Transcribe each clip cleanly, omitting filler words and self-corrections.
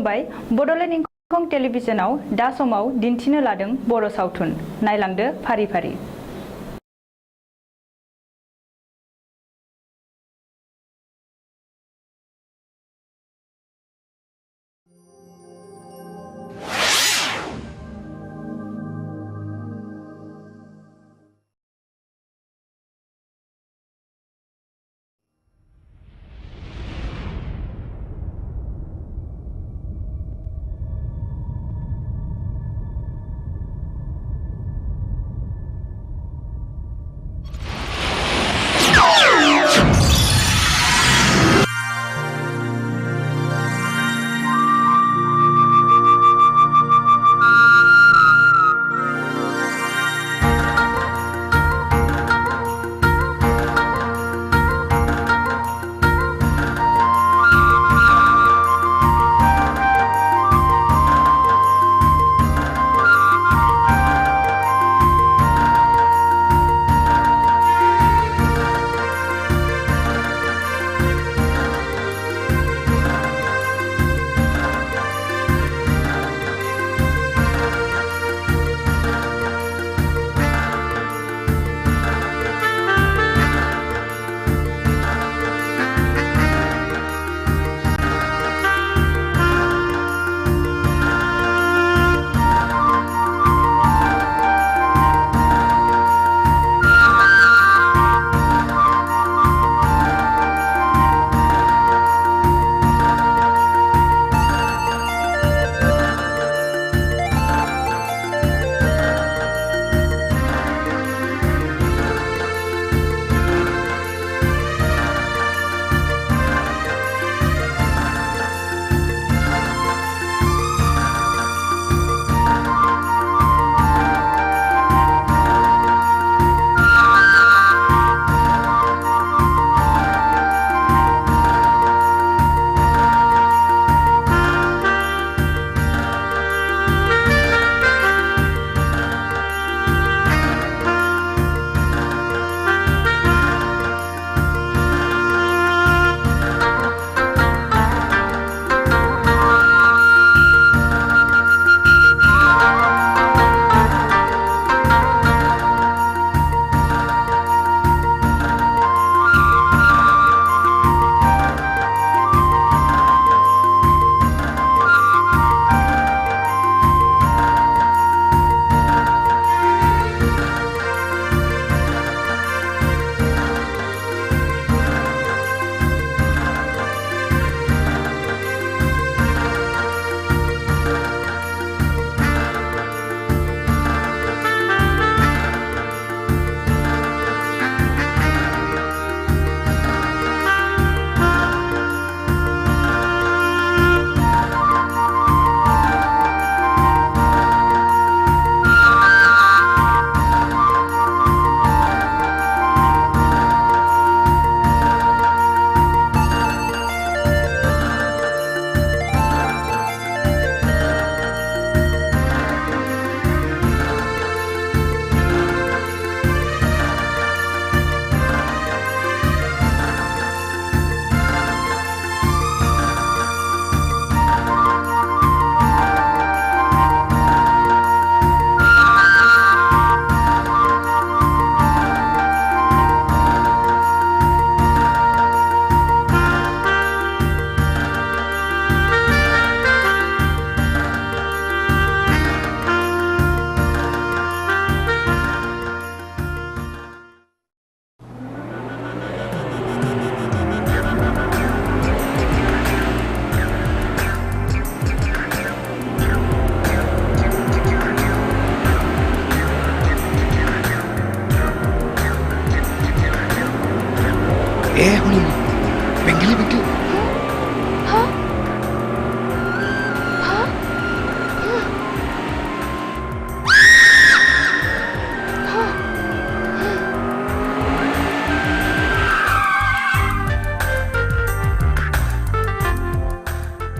खुलुमबाय बड'लेण्ड इंखं टेलिभिजनाव दा समाव दिन्थिनो लादों बर' सावथुन नायलांदो फारि फारि।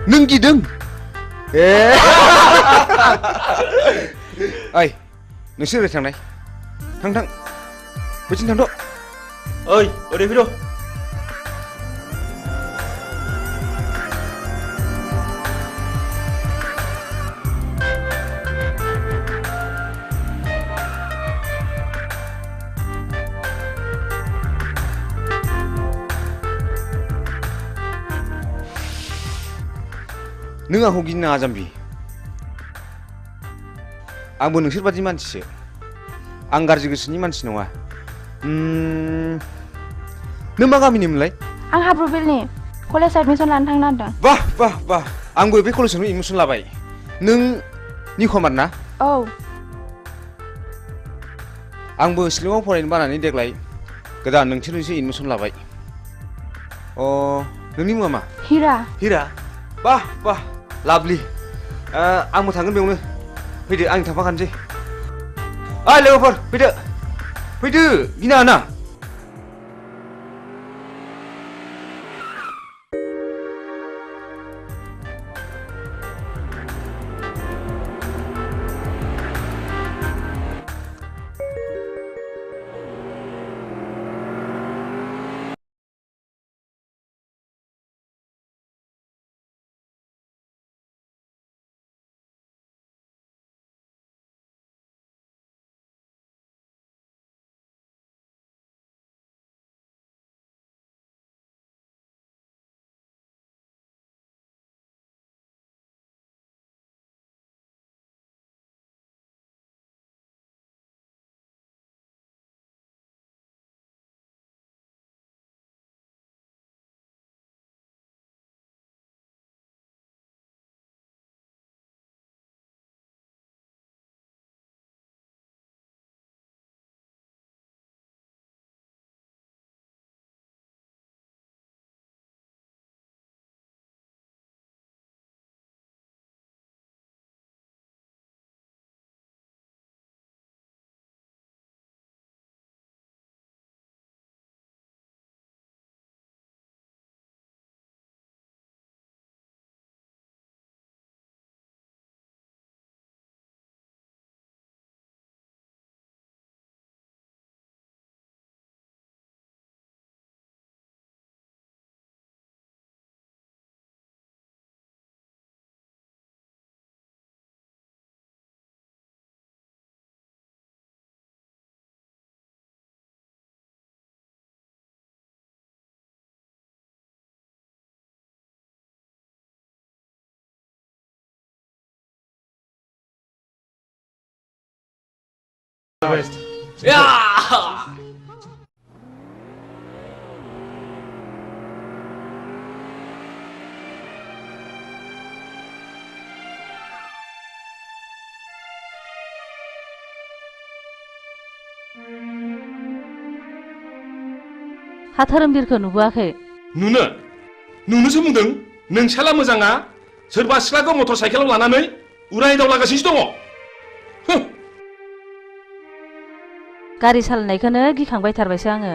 Nâng gì đừng. Ơi, नोंसोर ओरै थांनाय थां बैथिं थांथ'। ओइ ओरै फैद'। नों आंखौ गिनो नाङा जाम्बि आंबो नोंसोर बादि मानसिसो आं गाज्रि गोसोनि मानसि नङा नों मा गामिनिमोनलाय आं हाब्रुबिलनि कलेज एडमिशन लानो थांनो नागिरदों बाह बाह बाह आंबो बे कलेजावनो एडमिशन लाबाय नों निखमार ना औ आंबो शिलंआव फरायनो बानानै देग्लाय गोदान नोंसोरनिसो एडमिशन लाबाय नोंनि मुङा मा हिरा हिरा बाह बाह लाभलि आंबो थांगोन बेयावनो फैदो आं थांफाखानोसै ओइ लोगोफोर फैदो गिनाङा ना हा धोरोमबिरखौ नुबोआखै नुनोसो बुंदों नोंसाला मोजाङा सोरबा सिख्लाखौ मटर साइकेलाव लानानै उराय दावलागासिनो दङ गारि सालायनायखौनो गिखांबाय थारबायसो आङो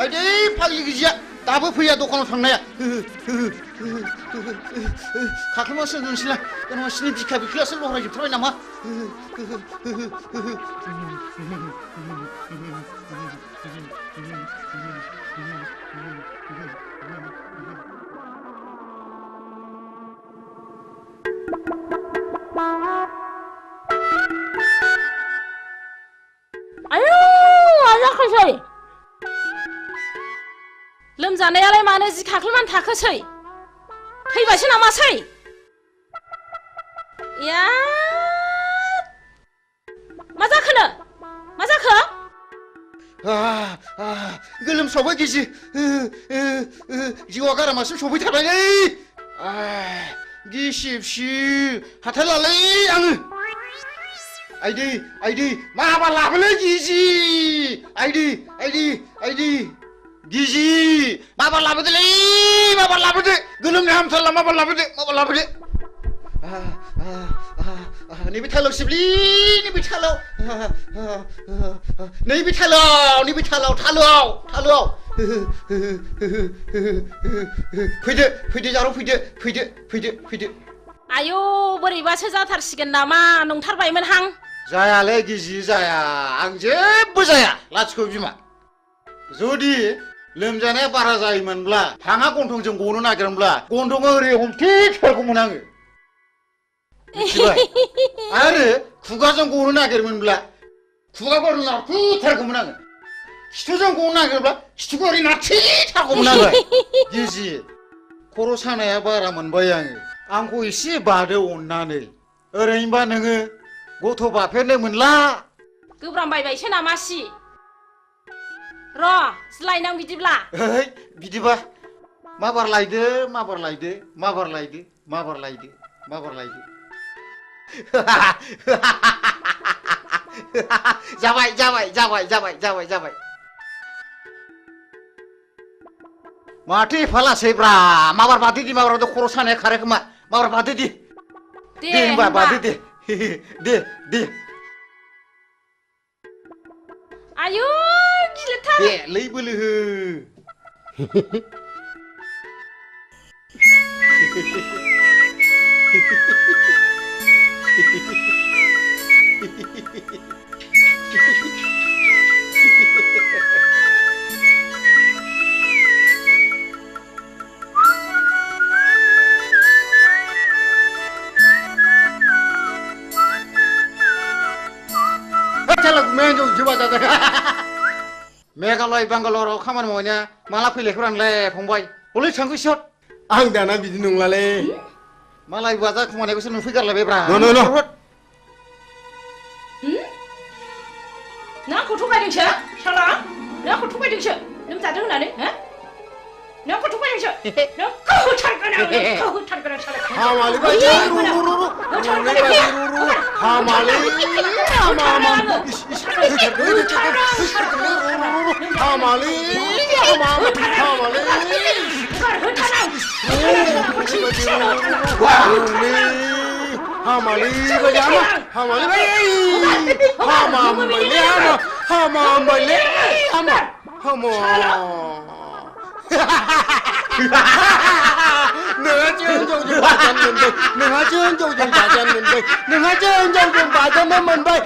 आइदै फाग्लि गिजिया दाबो फैया दखानाव थांनाया खाख्लुमासो नोंसोरलाय नोंसिनि बिखा बिख्लायासो लहरायजोबथारबाय नामा लोमजानायालाय मानो जि खाख्लुमान थाखोसै थैबायसो नामासै या मा जाखो गोलोमसावबाय गिजि जिउआ गारामासिम सफैथारबायलै गिसिबसि हाथारलालै आङो आइदै माबा लाबोलै गिजि आइदै गिजि माबा लाबोदोलै माबा लाबोदो गोलोमनो हामथारला माबा लाबोदो नैबे थालाव सिबलि नैबे थालाव थालोआव फैदो जारौ फैदो आयौ बोरैबासो जाथारसिगोन नामा नंथारबायमोनहां जायालै गिजि जाया आं जेबो जाया लाथिख' बिमा जुदि लोमजानाया बारा जायोमोनब्ला हाङा गन्थंजों गनो नागिरोमोनब्ला गन्थंआ ओरै हमथेथारगौमोन आङो मिथिबाय आरो खुगाजों गनो नागिरोमोनब्ला खुगाखौ ओरै नारथेथारगौमोन आङो खिथुजों गनो नागिरोब्ला खिथुखौ ओरै नारथेथारगौमोन आङो गिजि खर' सानाया बारा मोनबाय आंखौ एसे बादो अननानै ओरैनोबा नोङो गथ' बाफेरनो मोनला गोब्रामबायबायसो नामासि र' लायनां बिदिब्ला ओइ बिदिबा माबार लायदो जाबाय माथो एफा लासैब्रा माबार बादो दि माबार खर' सानाया खारो खोमा माबार बादो दि दे होनबा बादो दे आयु गिलिरथार दे लै बोलो हो मेघालय बांगालराव खामानि मावनाया माला फैलायखौ आंलाय फंबाय हलै थांखो सट आं दाना बिदि नंलालै मालाय बाजा खमायनायखौसो नुफैगारलायबायब्रा न' नों आंखौ थगायदोंसो शाला नों आंखौ थगायदोंसो लोमजादों होननानै हो नों आंखौ थगायदोंसो नों होथारगोन आं शाला हामालै बायदि हामालै नोंहा जों बाजान मोनबाय नोंहा जों बाजान मोनबाय नोंहा जों बाजान मोनबाय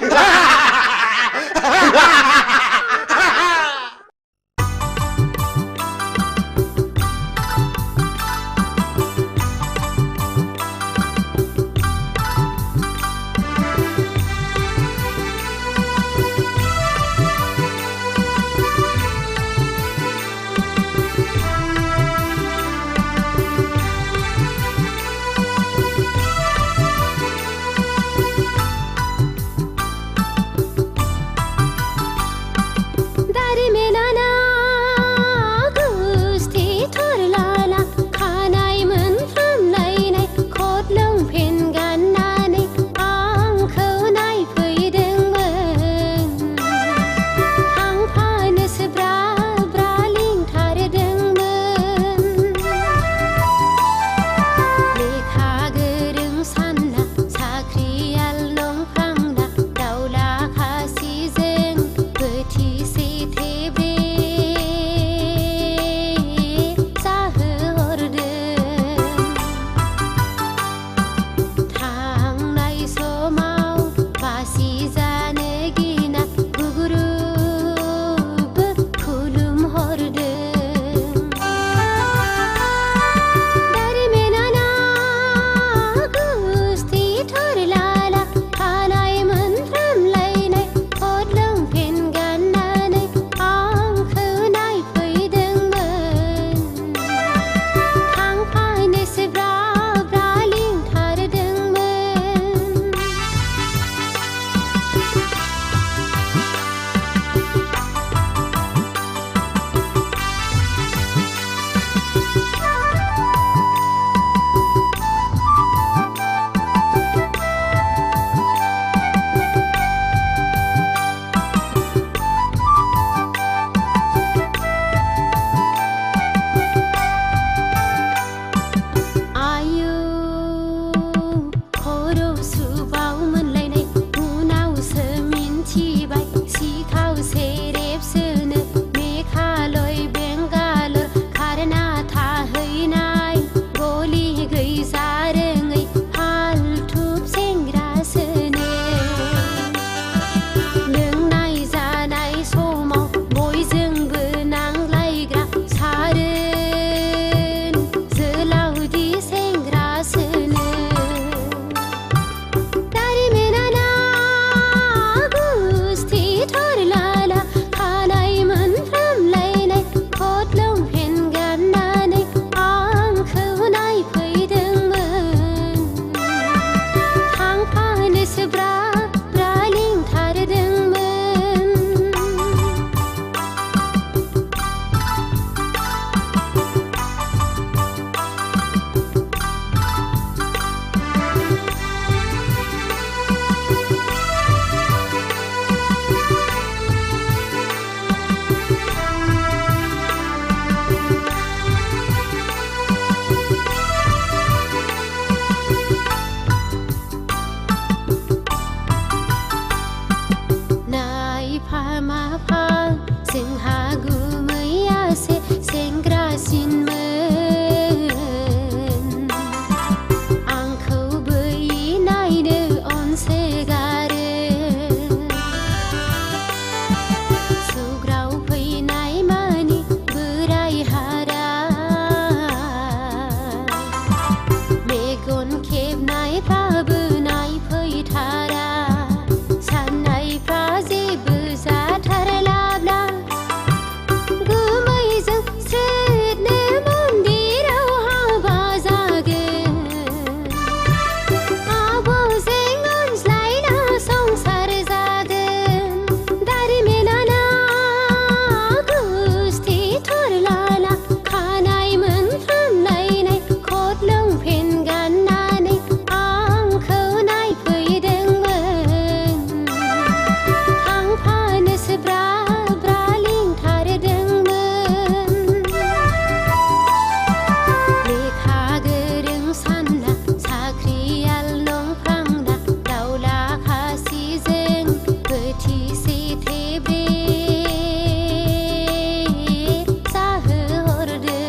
फामाफां जोंहा गुमैयासो सेंग्रासिनमोन आंखौ बै नायनो अनसोगारो सौग्राव फैनाय मानि बोराय हारा मेगन खेबनायफ्राबो नायफैथारा साननायफ्रा जेबो जाथारलाब्ला गुमैजों सोरनो मन्दिराव हाबा जागोन आब'जों अनज्लायना संसार जागोन दारिमिनाना गुस्थि थरलाला खानाय मोनफ्रामलायनाय खट लंपेन गाननानै आंखौ नायफैदोंमोन थांफानोसो ब्रा ब्रा लिंथारदोंमोन लेखा गोरों सानना साख्रियाल नंफ्रांना दाउला खासिजों बोथिसे थेब्रे जाहोहरदों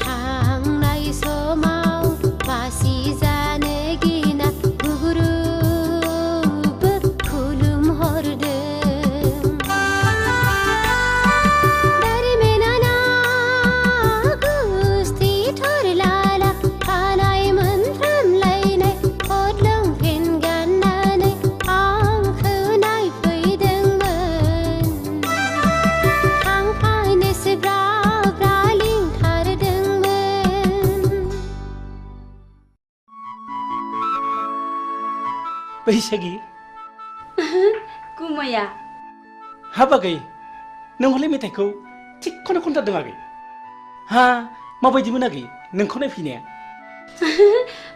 थांनाय समाव बासि जानो गिना गुगुरुबो खुलुमहरदों दारिमिनाना गुस्थि थरलाला खानाय मोनफ्रामलायनाय खट लंपेन गाननानै आंखौ नायफैदोंमोन थांफानोसो ब्रा ब्रा लिंथारदोंमोन बैसागि गुमैया हाबागै नों हले मेथाइखौ थिगखौनो खनथारदों आगै हा माबायदि मोनागै नोंखौ नायफैनाया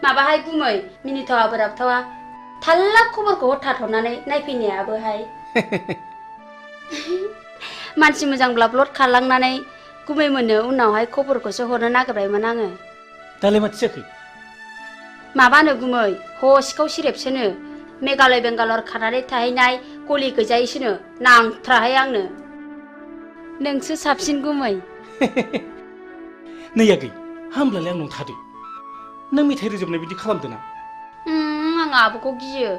माबाहाय गुमै मिनिथावा बोराबथावा थाल्ला खबरखौ हरथाथ'नानै नायफैनायाबोहाय मानसि मोजांब्ला ब्लड खारलांनानै गुमै मोननो उनावहाय खबरखौसो हरनो नागिरबायमोन आङो दालाय माथो जाखो माबानो गुमै ह सिखाव सिरेबसोनो मेघालय बेंगालर खानानै थाहैनाय गलि गैजायैसोनो नांथ्राहाय आंनो नोंसो साबसिन गुमै नै आगै हामब्लालाय आंनाव थादो नों मेथाइ रोजाबनाय बिदि खालामदों ना आं आब'खौ गियो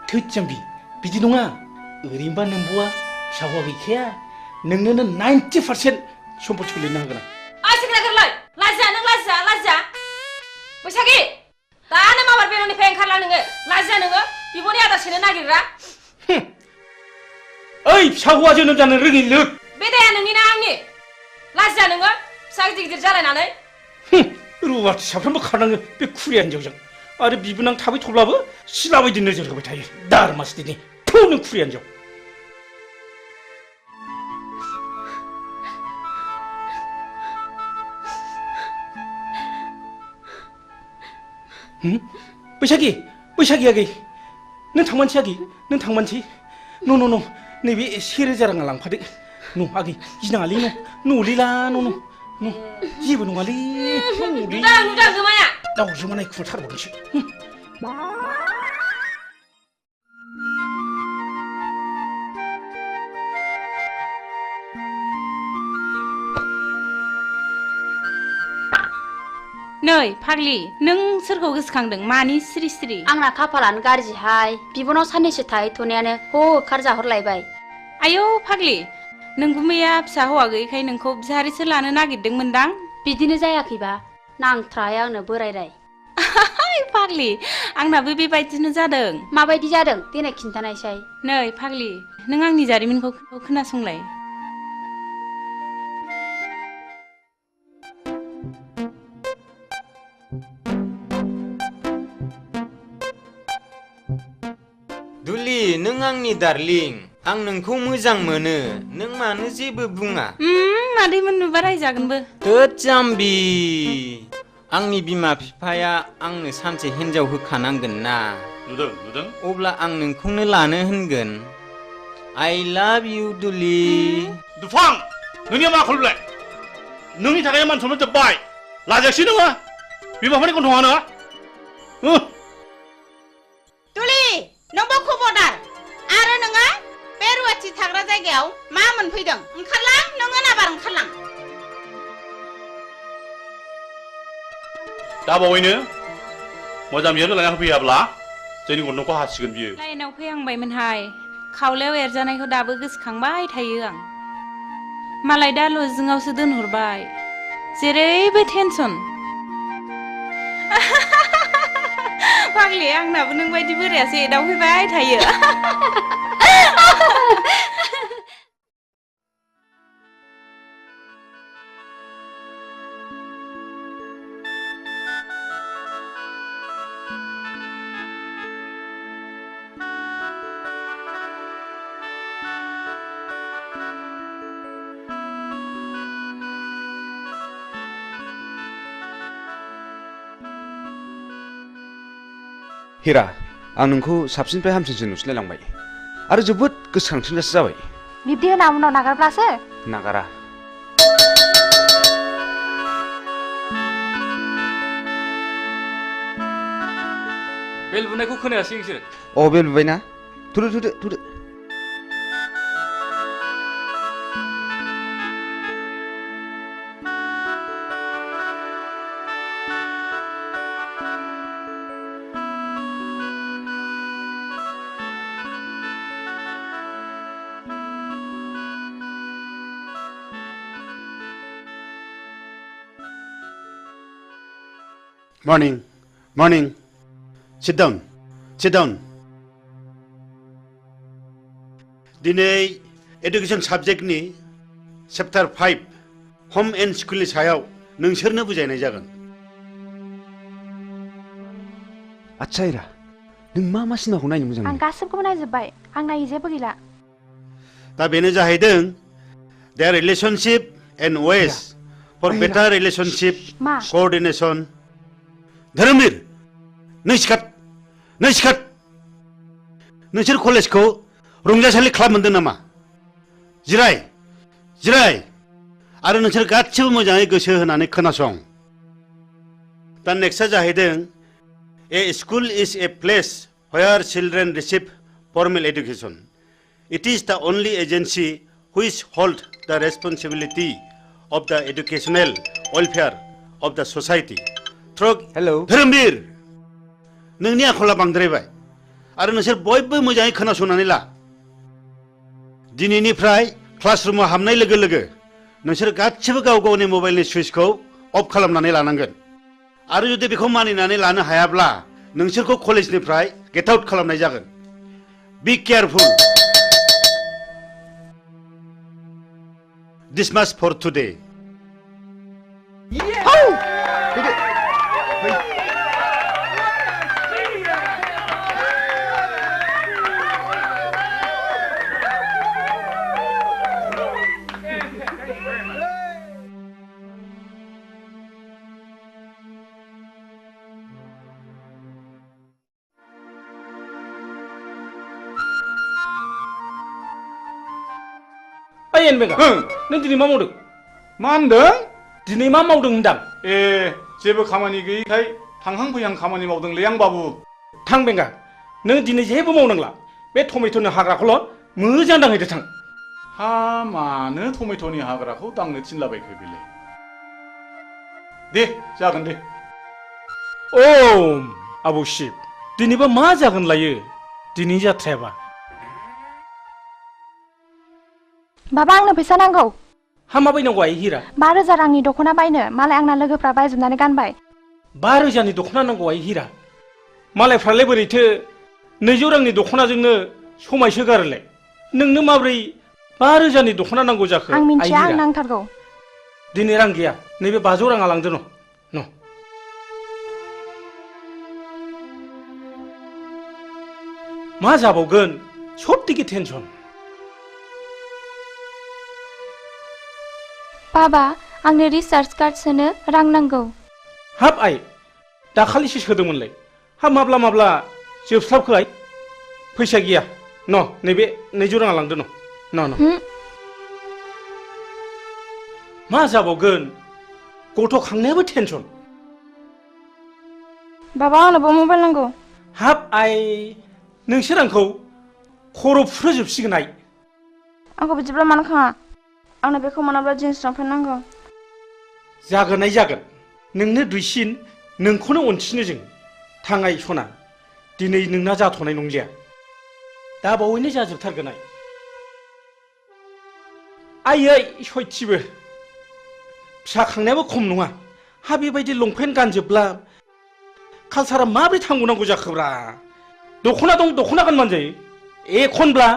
थोद जाम्बि बिदि नङा ओरैनोबा नोंब'आ फिसा हौवा गैखाया नोंनोनो 90% सम्पथिखौ लिरनो हागोन आं आसिग्रा गोरलै लाजिया नों लाजिया लाजिया बैसागि दानो माबार बेलनिफ्राय ओंखारला नोङो लाजिया नोङो बिब'नि आदार सेनो नागिरग्रा ओइ फिसा हौवा जोनोम जानो रोङि लोग बे दाया नोंनि ना आंनि लाजिया नोङो फिसा गिदिर गिदिर जालायनानै रुवाथि साफ्रोमबो खारनाङो बे खुरिया हिन्जावजों आरो बिबोनां थाबाय थब्लाबो सिला बायदि नोजोर होबाय थायो दारमासदिनि थौ नों खुरिया हिन्जाव बैसागि बैसागि आगै नों थांमानसै आगै नों थांमानसै न' नैबे 1000 राङा लांफादो न' आगै गिनाङालै न'लिला न' जेबो नङालै नुदां गोमाया दाउजोमानाय खुरथारबावनोसै नै फाग्लि नों सोरखौ गोसोखांदों मानि सिरि सिरि आंना खाफालानो गाज्रिहाय बिबनाव साननैसो थाहैथ'नायानो होखार जाहरलायबाय आयौ फाग्लि नों गुमैया फिसा हौवा गैयैखाय नोंखौ बिहारिसो लानो नागिरदोंमोनदां बिदिनो जायाखैबा नांथ्राहाय आंनो बोरायराय फाग्लि आंनाबो बेबायदिनो जादों माबायदि जादों देनाय खिन्थानायसाय नै फाग्लि नों आंनि जारिमिनखौ खोनासंलाय दुलि नों आंनि डार्लिं आं नोंखौ मोजां मोनो नों मानो जेबो बुङा मादैमोन नुबा रायजागोनबो थोद जाम्बि आंनि बिमा बिफाया आंनो सानसे हिन्जाव होखानांगोन ना नुदों अब्ला आं नोंखौनो लानो होनगोन I love you दुलि दुफां नोंनिया मा खलबलाय नोंनि थाखाय मान सनमान जोब्बाय लाजायासै नोङो बिमाफोरनि गन्थङा नोङो दुलि नोंबो खबरदार आरो नोङो बे रुवाथि थाग्रा जायगायाव मा मोनफैदों ओंखारलां नोङो नाबार ओंखारलां दा बावैनो मोजां बियावनो लायना होफैयाब्ला जोंनि गन्थंखौ हासिगोन बियो लाइनाव फैहांबायमोनहाय खावलायाव एरजानायखौ दाबो गोसोखांबाय थायो आं मालाय दा लजिंआवसो दोनहरबाय जेरैबो टेनसन फाग्लि आंनाबो नों बायदि बोरायासो एदावफैबाय थायो हिरा आं नोंखौ साबसिननिफ्राय हामसिनसो नुसिनलायलांबाय आरो जोबोद गोसोखांथिंगासो जाबाय बिब्दि होना उनाव नागारब्लासो नागारा बेल बुनायखौ खोनायासै नोंसोर अ बेल बुबायना थुदो थुदो थुदो Morning, morning. Sit down, sit down. दिनै एडुकेशन साबजेक्टनि चैप्टार 5 होम एन्ड स्कुलनि सायाव नोंसोरनो बुजायनाय जागोन आच्छा हिरा नों मा सिनेमाखौ नायनो मोजां आं मोनो गासिबखौबो नायजोब्बाय आं नायै जेबो गैला दा बेनो जाहैदों their relationship and ways for better relationship coordination धोरोमबीर नों सिखात नोंसोर कलेजखौ रंजासालि खालाम मोनदों नामा जिराय आरो नोंसोर गासिबो मोजाङै गोसो होनानै खोनासं दा नेक्स्टआ जाहैदों a school is a place where children receive formal education it is the only agency which holds the responsibility of the educational welfare of the society hello Dharambir नोंनि आखला बांद्रायबाय आरो नोंसोर बयबो मोजाङै खोनासंनानै ला दिनैनिफ्राय क्लासरुमाव हाबनाय लोगो लोगो नोंसोर गासिबो गाव गावनि मबाइलनि सुइचखौ अफ खालामनानै लानांगोन आरो जुदि बेखौ मानिनानै लानो हायाब्ला नोंसोरखौ कलेजनिफ्राय गेट आउट खालामनाय जागोन बी केयारफुल दिस माच फर टुडे एनबेगा नों दिनै मा मावदों मा होनदों दिनै मा मावदों होनदां ए जेबो खामानि गैयैखाय थांहां फैहां खामानि मावदोंलै आं बाबु थां बेंगा नों दिनै जेबो मावनांला बे टमेट'नि हाग्राखौल' मोजां दांहैदो थां हा मानो टमेट'नि हाग्राखौ दांनो थिनलाबायखो बेलाय दे जागोन दे ओ आबौ शिब दिनैबा मा जागोन लायो दिनै जाथ्रायाबा बाबा आंनो फैसा नांगौ हा मा बायनांगौ आइ हिरा 5,000 रांनि दख'ना बायनो मालाय आंना लोगोफ्रा बायजोबनानै गानबाय 5,000नि दख'ना नांगौ आइ हिरा मालायफ्रालाय बोरैथो 200 रांनि दख'नाजोंनो समायसोगारोलाय नोंनो माब्रै 5,000नि दख'ना नांगौ जाखो आं मिन्थिया आं नांथारगौ दिनै रां गैया नैबे 500 राङा लांदो न मा जाबावगोन सबथिके टेनसन बाबा आंनो रिसार्च कार्ड सोनो रां नांगौ हाब आइ दाखालिसो सोदोंमोनलाय हाब माब्ला जोबस्लाबखो आइ फैसा गैया न नैबे 200 राङा लांदो न मा जाबावगोन गथ' खांनायाबो टेनसन बाबा आंनोबो मबाइल नांगौ हाब आइ नोंसोर आंखौ खर' फुरहोजोबसिगोनहाय आंखौ बिदिब्ला मानो खाङा आंनो बेखौ मोनाब्ला जिन्स लंपेन्ट नांगौ जागोनहाय जागोन नोंनो दुइसिन नोंखौनो अनसिनो जों थाङाय सना दिनै नोंना जाथ'नाय नंलिया दा बावैनो जाजोबथारगोनहाय आयै सयथिबो फिसा खांनायाबो खम नङा हा बेबायदि लंपेन्ट गानजोबब्ला कालसारा माबोरै थांबावनांगौ जाखोब्रा दख'ना दं दख'ना गानबानो जायो एखनब्ला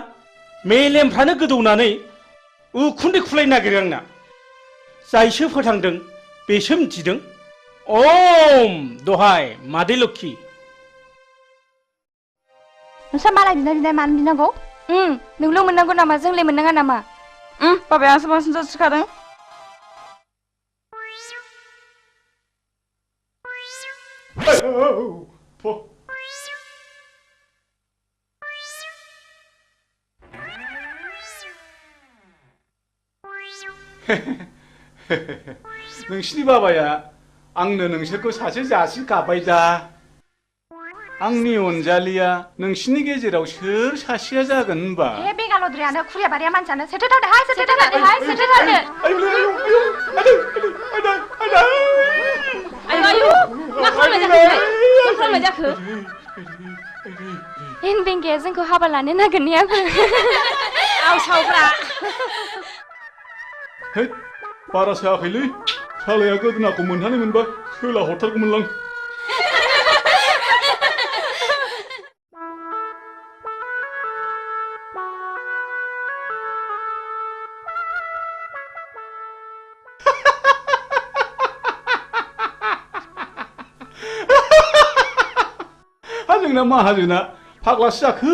मेलेमफ्रानो गोदौनानै उखुन्दै खुलायनो नागिरो आंना जायसो फोथांदों बेसो मिथिदों ओम दहाय मादै लोक्षि नोंस्रा मालाय बिनाय मानो बिनांगौ नोंल' मोननांगौ नामा जोंलाय मोननाङा नामा बाबाया आंसो बांसिन जासिखादों नोंसिनि बाबाया आंनो नोंसोरखौ सासे जासिगाबाय दा आंनि अनजालिया नोंसिनि गेजेराव सोर सासेया जागोन होनबा हे बेगालद्रायानो खुरिया बारिया मानसियानो सेथोथारदोहाय सेथोथारदो आयु मा खालामनाय जाखो हेन बेंगाया जोंखौ हाबा लानो नागिरनायाबो आवसावब्रा है बारा सायाखैलै सालाया गोदोनाखौ मोनहानै मोनबा सोला हरथारगौमोनलां जोंना माहाजोना फाग्लासो जाखो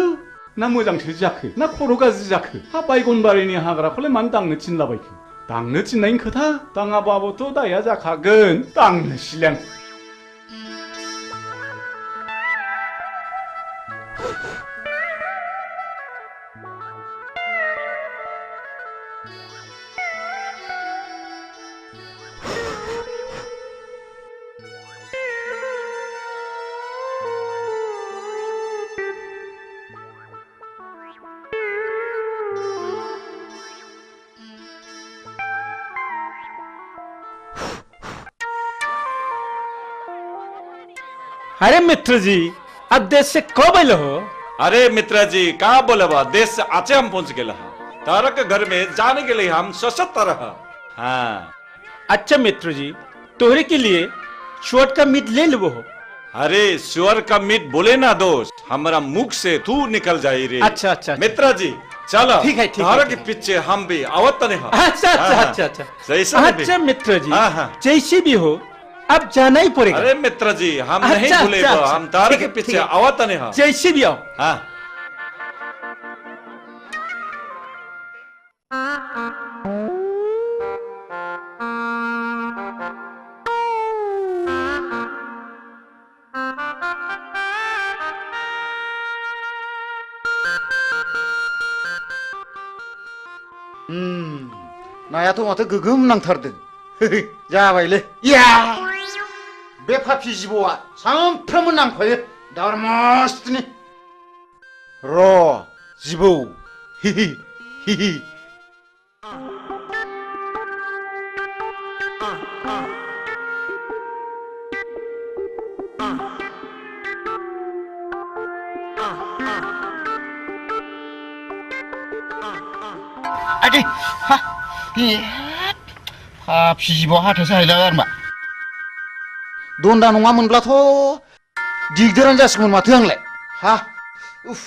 ना मोजांसो जाखो ना खर' गाज्रि जाखो हा बायगनबारिनि हाग्राखौलाय मानो दांनो थिनलाबायखो दांनो थिननायनि खोथा दाङाबाबोथ' दाया जाखागोन दांनोसैलां अरे मित्र जी अब देश से कब आए हो अरे मित्र जी कहाँ बोले बा देश से आचे हम पहुंच गए तारक के घर में जाने के लिए हम सशक्त रहा हाँ अच्छा मित्र जी तोहरे के लिए शुअर का मीट ले लो अरे शुअर का मीट बोले ना दोस्त हमारा मुख से तू निकल जाए रे अच्छा अच्छा मित्र जी चलो ठीक है तारक के पीछे हम भी आवतने हैं अच्छा अच्छा अच्छा अच्छा जैसा अच्छा मित्र जी जैसे भी हो अब जाना ही पड़ेगा अरे मित्र जी हम नहीं भूलेगा हम तारक के पीछे आवतने हैं जैसे भी आओ हाँ नायाथ' माथो गोगोम नांथारदों जाबायलै या बे फाफि जिबौआ सानफ्रोमबो नांफायो दारमासनि र' जिबौ हिहि हिहि आदि हा फाफि जिबौआ हाथायसो हायला आरमा दन्दा नङामोनब्लाथ' दिगदारानो जासिगौमोन माथो आंलाय हा उफ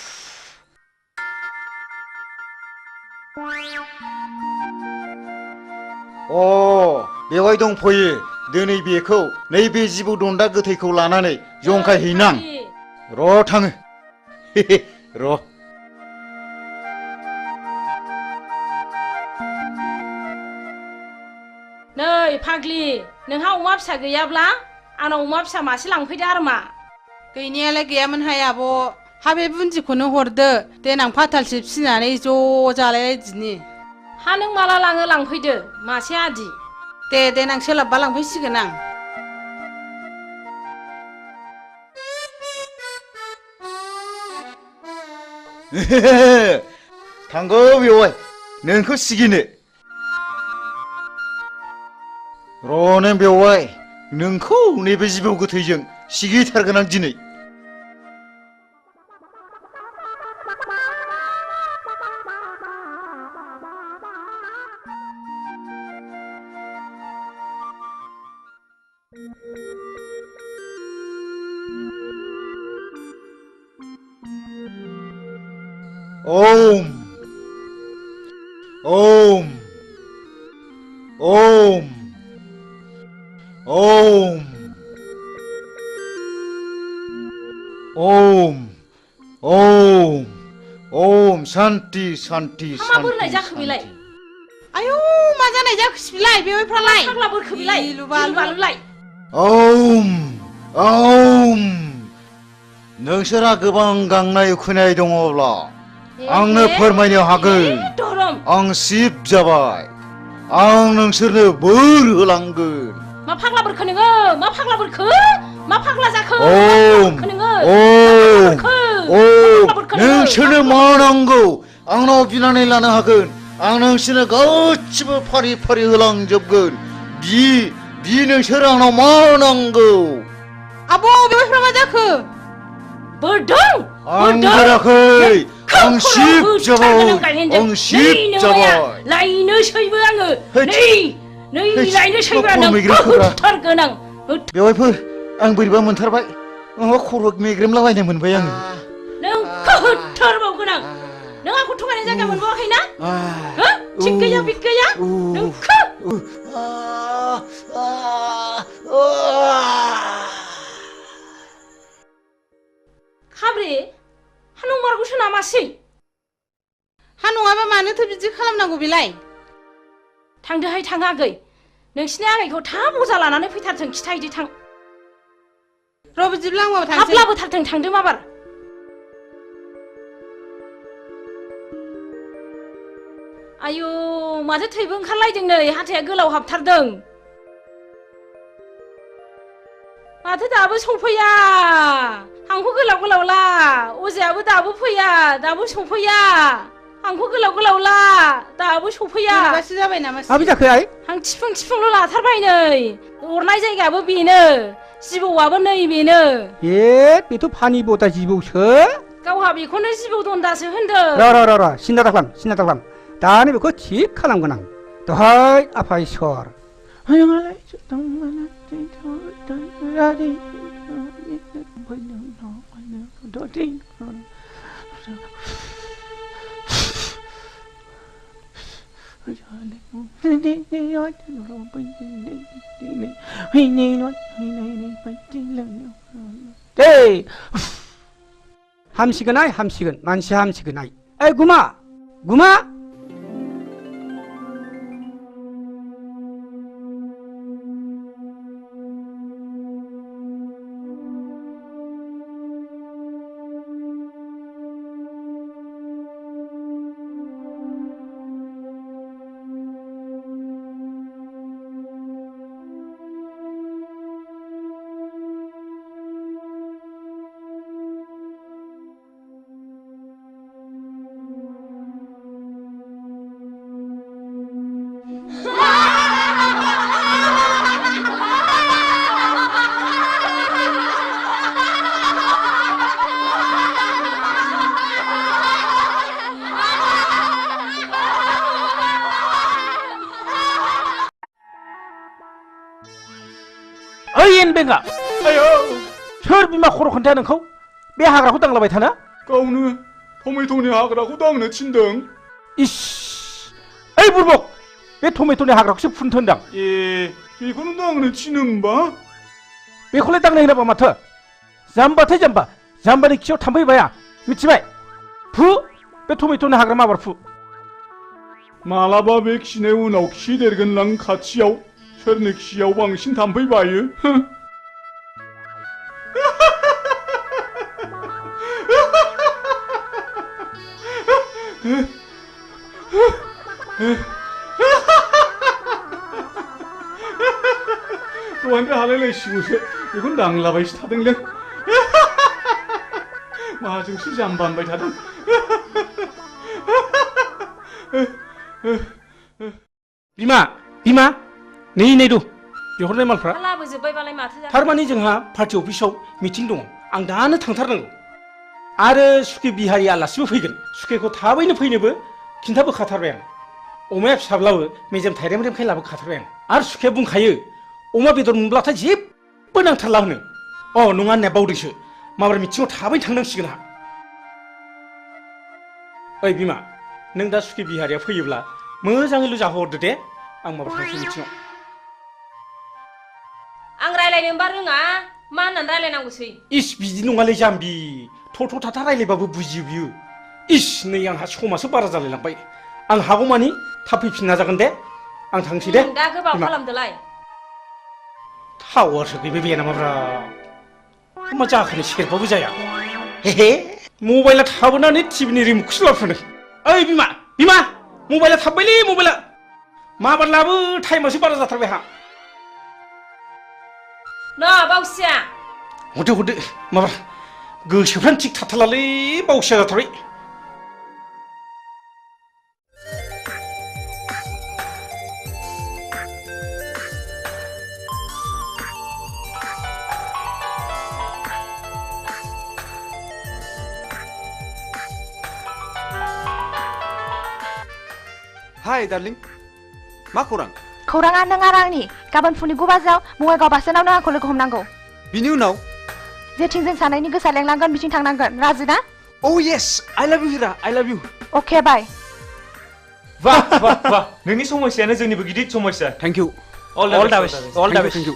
बेवहाय दंफैयो दिनै बेखौ नैबे जिबौ दन्दा गोथैखौ लानानै जंखायहैनां र' थाङो र' नै फाग्लि नोंहा अमा फिसा गैयाब्ला आंनाव अमा फिसा मासे लांफैदो आरो मा गैनायालाय गैयामोनहाय आब' हा बे बुन्दिखौनो हरदो देनां फाथालसे फिसिनानै ज' जालायलायदिनि हा नों माला लाङो लांफैदो मासे आदि दे देनां सोलाबबा लांफैसिगोन आं थांगौ बेवाय नोंखौ सिगिनो र' नों बेवाय नोंखौ नैबे जिबौ गोथैजों सिगिथारगोन आं दिनै ओम ओम ओम ओम ओम ओम ओम शान्ति शान्ति मा बोरलाय जाखो बेलाय आयौ मा जानाय जाखोसै बिलाय बेवाइफ्रालाय फाग्ला बोरखो बिलाय लुबालुलाय ओम ओम नोंसोरा गोबां गांनाय उखैनाय दङब्ला आंनो फोरमायनो हागोन आं शिब जाबाय आं नोंसोरनो बोर होलांगोन मा फाग्ला बोरखो नोङो मा फाग्ला बोरखो मा फाग्ला जाखो ओम ओम ओम नोंसोरनो मा नांगौ आंनाव बिनानै लानो हागोन आं नोंसोरनो गासिबो फारि फारि होलांजोबगोन बि नोंसोर आंनाव मा नांगौ आब' बेवाइफ्रा मा जाखो बोरदों आं बोराखै आं शिब जाबाय आं शिब जाबाय लायनोसैबो आङो नै लायनोसैबो नोंखौ होथारगोन आं बेवाइफोर आं बोरैबा मोनथारबाय माबा खर' मेग्रेमलाबायनाय मोनबाय आङो नोंखौ होथारबावगोन आं नों आंखौ थगायनाय जायगा मोनबावाखैना थिग गैया बिग गैया नोंखौ खाब्रे हा नंमारगौसो नामासै हा नङाबा मानोथो बिदि खालामनांगौ बेलाय थांदोहाय थाङागै नोंसिनि आगैखौ थाब अजा लानानै फैथारथों खिथाहैदो थां र' बिदिब्ला आंबो थांसै थाब लाबोथारथों थांदो माबार आयु माथो थैबो ओंखारलायदों नै हाथाया गोलाव हाबथारदों माथो दाबो सफैया हांखो गोलाव गोलावला अजायाबो दाबो फैया दाबो सफैया हांखो गोलाव गोलावला दाबो सफैया माबासो जाबाय नामा माबि जाखो आइ हां थिफुं थिफुंल' लाथारबाय नै अरनाय जायगायाबो बेनो जिबौआबो नै बेनो बेथ' फानि बता जिबौसो गावहा बेखौनो जिबौ दन्दासो होनदों र' सिन्था दाखालाम दानो बेखौ थिग खालामगोन आं दहाय आफा इसर हामसिगोन आइ हामसिगोन मानसिया हामसिगोन आइ ओइ गुमा बेंगा आयौ सोर बिमा खर' खोन्थाया नोंखौ बे हाग्राखौ दांलाबाय थानो गावनो टमेट'नि हाग्राखौ दांनो थिनदों इस ओइ बुरबक बे टमेट'नि हाग्राखौसो फुनथो होनदां बेखौनो दांनो थिनो होमबा बेखौलाय दांनो होनाबा माथो जाम्बानि खियाव थाम्फै बाया मिथिबाय फु बे टमेट'नि हाग्रा माबार फु मालाबा बे खिनाय उनाव खि देरगोनलां खाथियाव सोरनि खियाव बांसिन थाम्फै बायो दहायनिफ्राय हालायलायसिगौसो बेखौनो दांलाबायसो थादोंलै माजोंसो जाम्बा होनबाय थादों बिमा बिमा नै नै दु बिहरनाय मालफ्रा लाबोजोब्बायबालाय माथो जाखो? थारमाने जोंहा पार्टी अफिसाव मिटिं दङ आं दानो थांथारनांगौ आरो सुखे बिहारि आलासिबो फैगोन सुखेखौ थाबैनो फैनोबो खिन्थाबोखाथारबाय आं अमाया फिसाब्लाबो मेजेम थाइरेम रेमखाय लाबोखाथारबाय आं आरो सुखेया बुंखायो अमा बेदर मोनब्लाथाय जेबो नांथारला होनो अ नङा होननाया बावदोंसो माबार मिटिङाव थाबैनो थांनांसिगोन आंहा ओइ बिमा नों दा सुखे बिहारिया फैयोब्ला मोजाङैल' जाहोहरदो दे आं माबा थांसै मिटिङाव आं रायलायनोबा रोङा मा होननानै रायलायनांगौसै इस बिदि नङालै जाम्बि थ' थाथा रायलायबाबो बुजियो बियो इस नै आंहा समासो बारा जालायलांबाय आं हागौमानि थाब फैफिन नाजागोन दे आं थांसै दे दा गोबाव खालामदोलाय टावारसो गैबाय बाया नामाब्रा मा जाखोनो सेरबाबो जाया हे मबाइला थाबोनानै टिभिनि रिमटखौसो लाबोफादों ओइ बिमा बिमा मबाइला थाबबायलै मबाइला माबार लाबो टाइमासो बारा जाथारबाय हा न बावसिया हरदो माबा गोसोफ्रानो थिग थाथारलालै बावसिया जाथारबाय हाय डार्लिं मा खौरां खौराङा नों आरो आंनि गाबोन फुंनि 9 बाजियाव बङाइगाव बास स्टेन्डआव नों आंखौ लोगो हमनांगौ बिनि उनाव जेथिं जों सानैनि गोसोआ लेंलांगोन बिथिं थांनांगोन राजि ना औ येस आइ लाभ इउ हिरा आइ लाभ इउ अके बाय वाह वाह वाह नोंनि समस्यानो जोंनिबो गिदिर समस्या थैंक यू ऑल द बेस्ट थैंक यू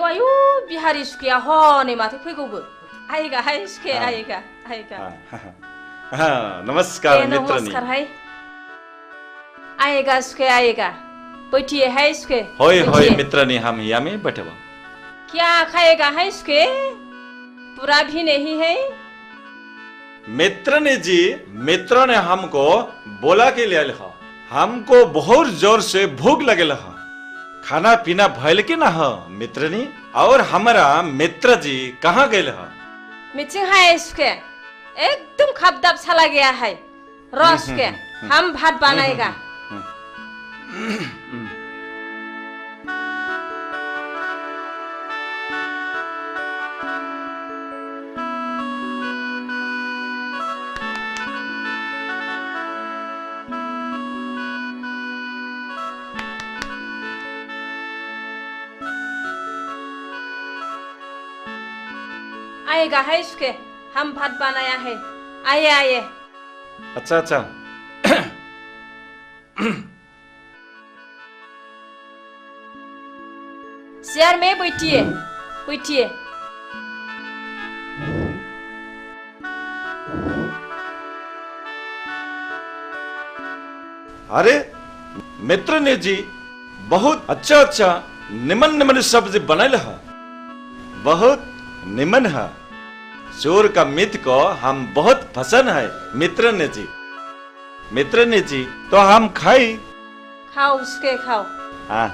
आयु बिहारि सुखेया हनै माथो फैगौबो आइगा हाय सुखे आइगा नमस्कार मित्रनी नमस्कार हाय आएगा सुखे आएगा बैठिए है सुखे होय होय मित्रनी हम यहाँ में बैठे हुआ क्या खाएगा है सुखे पूरा भी नहीं है मित्रनी जी मित्र ने हमको बोला के लिए लिखा हमको बहुत जोर से भूख लगे लहा खाना पीना भयल के ना हो मित्रनी और हमारा मित्र जी कहाँ गए लहा मीटिंग है सुखे एकदम खपदाप चला गया है रस के हम भात बनाएगा आएगा है सुखे हम भात बनाया है आइए आइए अच्छा अच्छा चेयर में बैठिए बैठिए अरे मित्र ने जी बहुत अच्छा अच्छा निमन निमन सब्जी बनाए लहा बहुत निमन है चोर का मित्र को हम बहुत पसंद है मित्र ने जी तो हम खाई खाओ उसके खाओ हाँ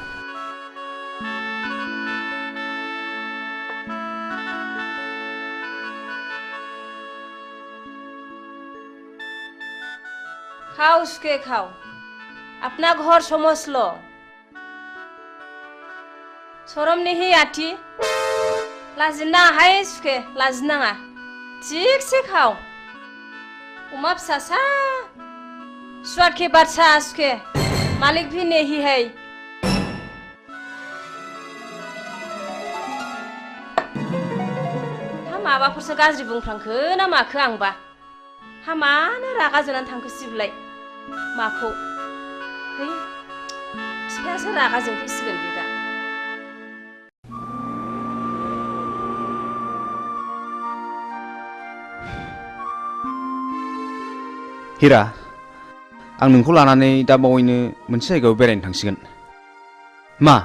खाओ उसके खाओ अपना घर समझ लो शरम नहीं आती लाजिना है सुखे लाजिनाङा ठीक से खाओ उमा फिसासा स्वाद के बादशाह सुखे मालिक भी नहीं है हा माबाफोरसो गाज्रि बुंफ्रांखो ना माखो आंबा हा मानो रागा जोंनानै थांखो सिबलाय माखौ है बिफायासो रागा जोंफैसिगोन बे दा हिरा आं नोंखौ लानानै दा बावैनो मोनसे जायगायाव बेरायनो थांसिगोन मा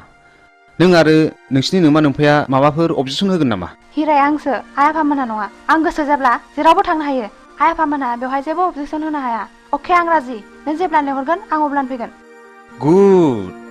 नों आरो नोंसिनि नोमा नोम्फाया माबाफोर अबजेक्सन होगोन नामा हिराया आंसो आइ आफामोनहा नङा आं गोसो जाब्ला जेरावबो थांनो हायो आइ आफामोनहा बेवहाय जेबो अबजेक्सन होनो हाया अके आं राजि नों जेब्लानो लेंहरगोन आं अब्लानो फैगोन गुड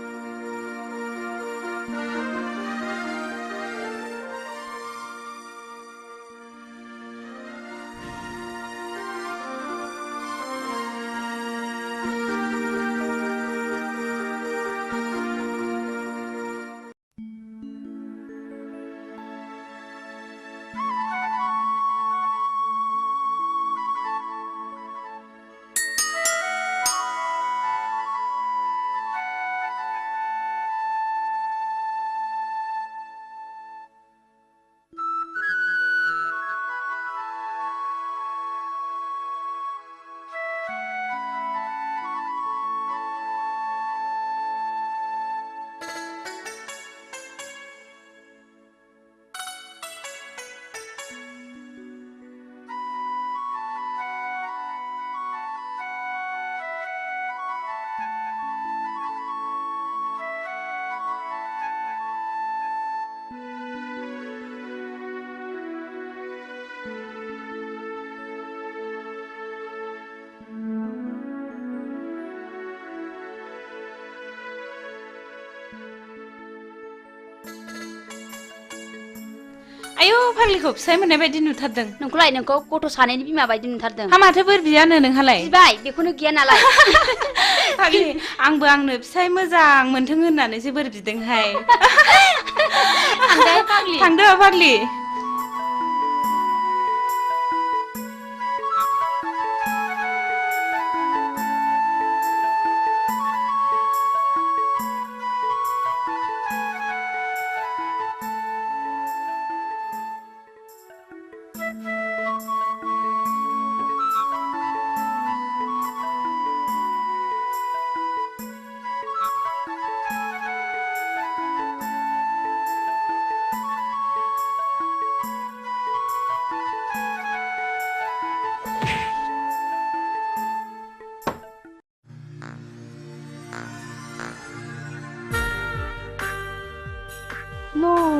आयौ फाग्लिखौ फिसाय मोननाय बायदि नुथारदों नोंखौलाय नोंखौ गथ' सानैनि बिमा बायदि नुथारदों हा माथो बोर बियानो नोंहालाय बिबाय बेखौनो गिया नालाय फाग्लि आंबो आंनो फिसाय मोजां मोनथों होननानैसो बोर बिदोंहाय थांदो फाग्लि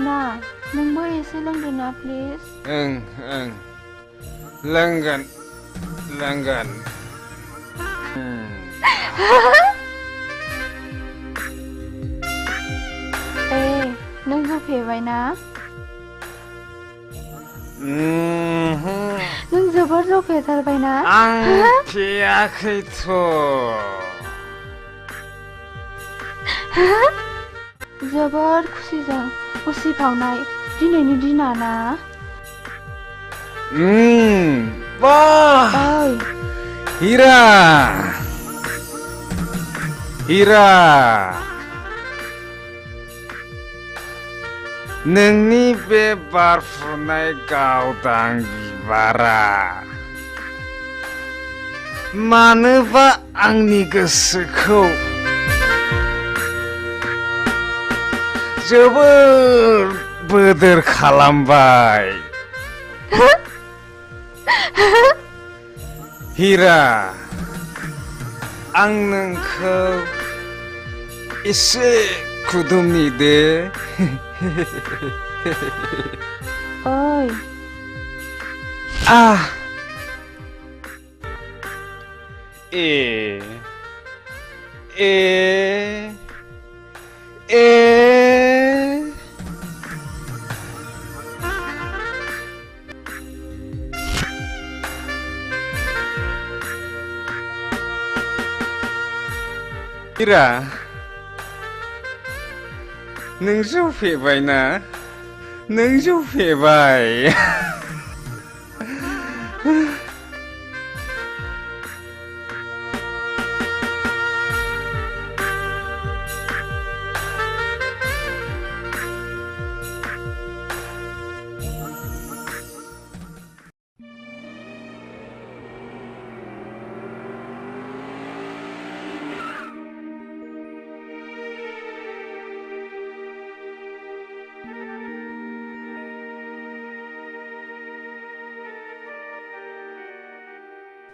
ना नोंबो एसे लोंदो ना प्लिज ओं लोंगोन नों होफेरबाय ना नों जोबोर जफेरथारबाय ना आं फेयाखैथ' जोबोर खुसिजों उसिफावनाय दिनैनि दिना ना बाह हिरा नोंनि बे बारफुनाय गावदां बिबारा मानोबा आंनि गोसोखौ जोबोर बोदोर खालामबाय हिरा आं नोंखौ एसे खुदुमनि दे ओइ हिरा नों जौफेबाय ना नों जौफेबाय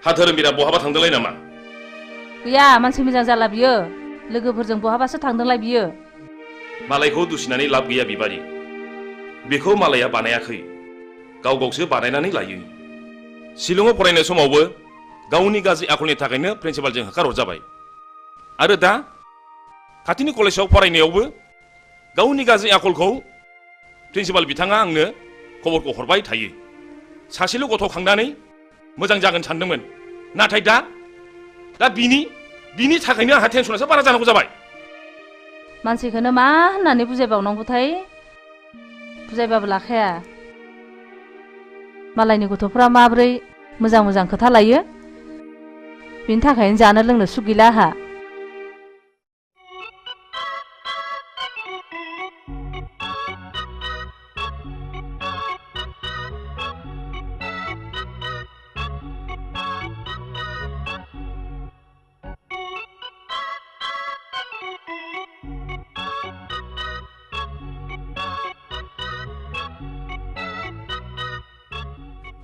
हा धोरोमबिरा बहाबा थांदोंलाय नामा गैया मानसि मोजां जाला बियो लोगोफोरजों बहाबासो थांदोंलाय बियो मालायखौ दुसिनानै लाब गैया बिबारि बेखौ मालाया बानायाखै गावसो बानायनानै लायो शिलंआव फरायनाय समावबो गावनि गाज्रि आखलनि थाखायनो प्रिन्सिपालजों होखारहरजाबाय आरो दा खाथिनि कलेजाव फरायनायावबो गावनि गाज्रि आखलखौ प्रिन्सिपाल बिथाङा आंनो खबरखौ हरबाय थायो सासेल' गथ' खांनानै मोजां जागोन सानदोंमोन नाथाय दा बिनि थाखायनो आंहा टेनसनासो बारा जानांगौ जाबाय मानसिखौनो मा होननानै बुजायबावनांगौथाय बुजायबाबो लाखाया मालायनि गथ'फ्रा माब्रै मोजां खोथा लायो बिनि थाखायनो जानो लोंनो सुख गैला आहा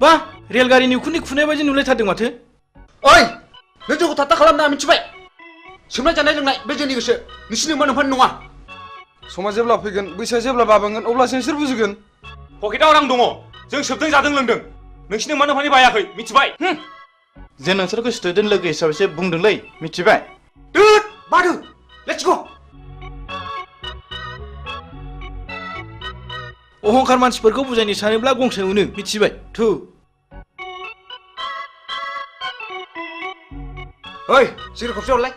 बा रेलगारिनि उखुन्दै खुनाय बायदि नुलायथारदों माथो ओइ नों जोंखौ थात्ता खालामना मिथिबाय सोमनाय जानाय लोंनाय बे जोंनि गोसो नोंसिनि मोनफानि नङा समा जेब्ला फैगोन बैसोआ जेब्ला बाबेंगोन अब्लासो नोंसोर बुजिगोन पकेटाव रां दङ जों सोबदों जादों लोंदों नोंसिनि मोनफानि बायाखै मिथिबाय जों नोंसोरखौ स्टुडेन्ट लोगो हिसाबैसो बुंदोंलै मिथिबाय दुद बादु लेट्स गो अहंखार मानसिफोरखौ बुजायनो सानोब्ला गंसे मोनो मिथिबाय थु ओइ सिगारेट खबसे हरलाय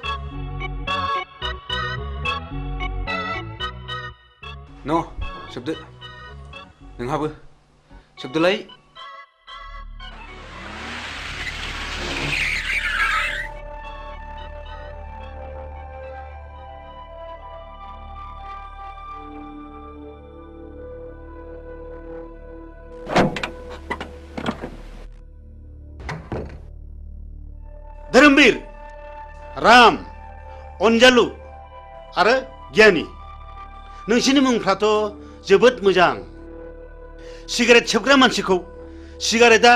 न सोबदो नोंहाबो सोबदोलाय धोरोमबीर राम अनजालु आरो गियानि नोंसिनि मुंफ्राथ' जोबोद मोजां सिगारेट सोबग्रा मानसिखौ सिगारेटआ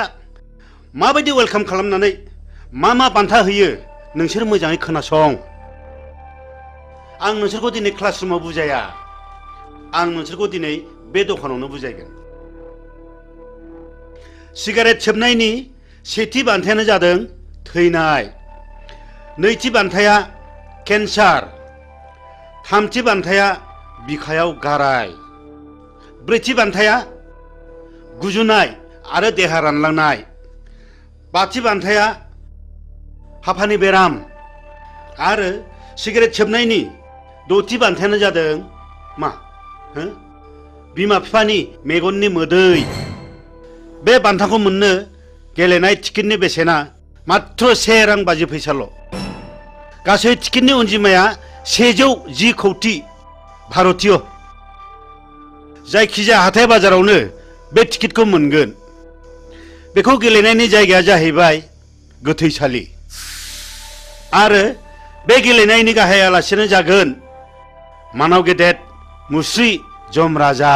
माबायदि वेलकाम खालामनानै मा बान्था होयो नोंसोर मोजाङै खोनासं आं नोंसोरखौ दिनै क्लासरुमाव बुजाया आं नोंसोरखौ दिनै बे दखानावनो बुजायगोन सिगारेट सोबनायनि सेथि बान्थायानो जादों थैनाय नैथि बान्थाया केन्सार थामथि बान्थाया बिखायाव गाराय ब्रैथि बान्थाया गुजुनाय आरो देहा रानलांनाय बाथि बान्थाया हापानि बेराम आरो सिगारेट सोबनायनि दथि बान्थायानो जादों मा बिमा बिफानि मेगननि मोदै बे बान्थाखौ मोननो गेलेनाय टिकेटनि बेसेना मात्र 1 रां 50 फैसाल' गासै टिकेटनि अनजिमाया 110 कौटि भारतीय जायखिजाया हाथाय बाजारावनो बे टिकेटखौ मोनगोन बेखौ गेलेनायनि जायगाया जाहैबाय गोथैसालि आरो बे गेलेनायनि गाहाय आलासियानो जागोन मानाव गेदेर मुस्रि जमराजा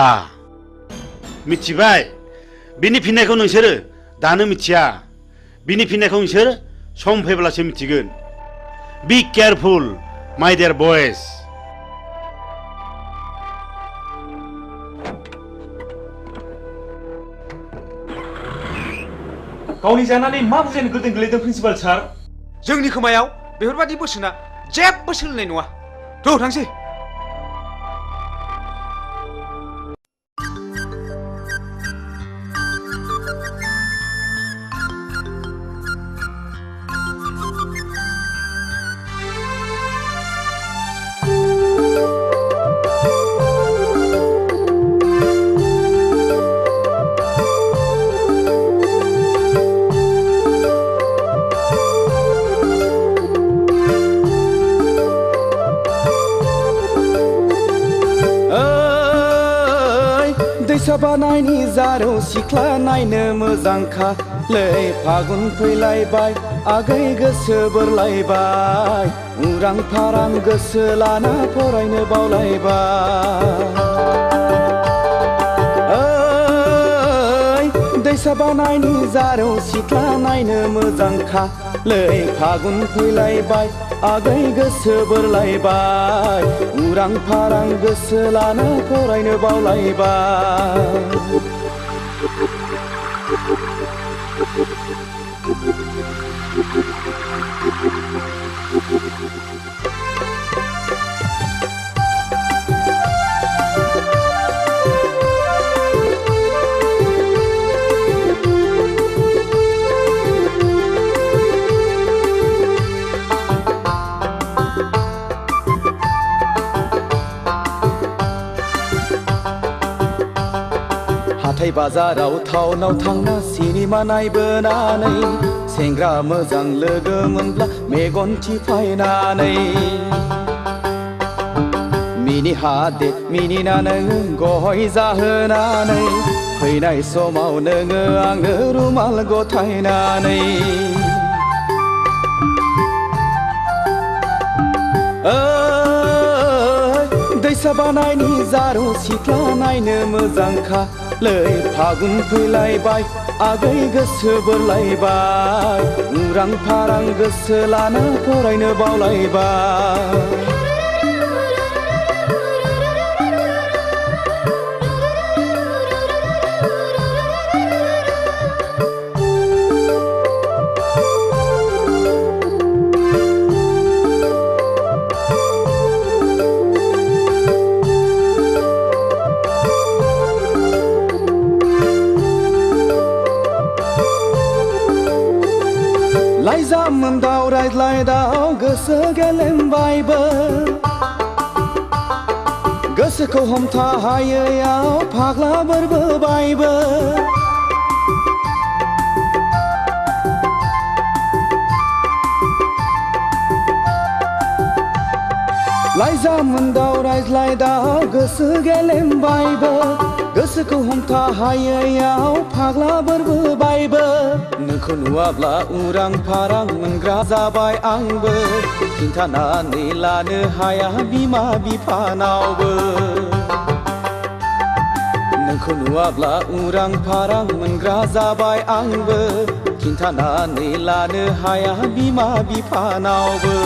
मिथिबाय बिनि फिननायखौ नोंसोरो दानो मिथिया बिनि फिननायखौ नोंसोर सम फैब्लासो मिथिगोन बी केयारफुल माय डियर बयज गावनि जानानै मा बुजायनो गोदों गोलैदों प्रिन्सिपाल सार जोंनि खोमायाव बेफोरबादि बोसोना जेबो सोलिनाय नङा थ' थांसै बानायनि जारौ सिख्ला नायनो मोजांखा लै फागुन फैलायबाय आगै गोसो बोरलायबाय उरां फारां गोसो लाना फरायनो बावलायबाय दैसा बानायनि जारौ सिख्ला नायनो मोजांखा लै फागुन फैलायबाय आगै गोसो बोरलायबाय उरां फारां गोसो लाना फरायनो बावलायबाय हाथाय बाजाराव टाउनाव थांना सिनेमा नायबोनानै सेंग्रा मोजां लोगो मोनब्ला मेगन थिफायनानै मिनि हादे मिनिना नोङो गय जाहोनानै फैनाय समाव नोङो आंनो रुमाल गथायनानै दैसा बानायनि जारौ सिख्ला नायनो मोजांखा लै फागुन फैलायबाय आगै गोसो बोरलायबाय उरां फारां गोसो लाना फरायनो बावलायबाय रायज्लायदाव गोसो गेलेमबायबो गोसोखौ हमथा हायैयाव फाग्ला बोरबोबायबो लाइजामोन्दाव रायज्लायदाव गोसो गेलेमबायबो गोसोखौ हमथा हायैयाव फाग्ला बोरबोबायबो नोंखौ नुवाब्ला उरां फारां मोनग्रा जाबाय आंबो खिन्थानानै लानो हाया बिमा बिफानावबो नोंखौ नुवाब्ला उरां फारां मोनग्रा जाबाय आंबो खिन्थानानै लानो हाया बिमा बिफानावबो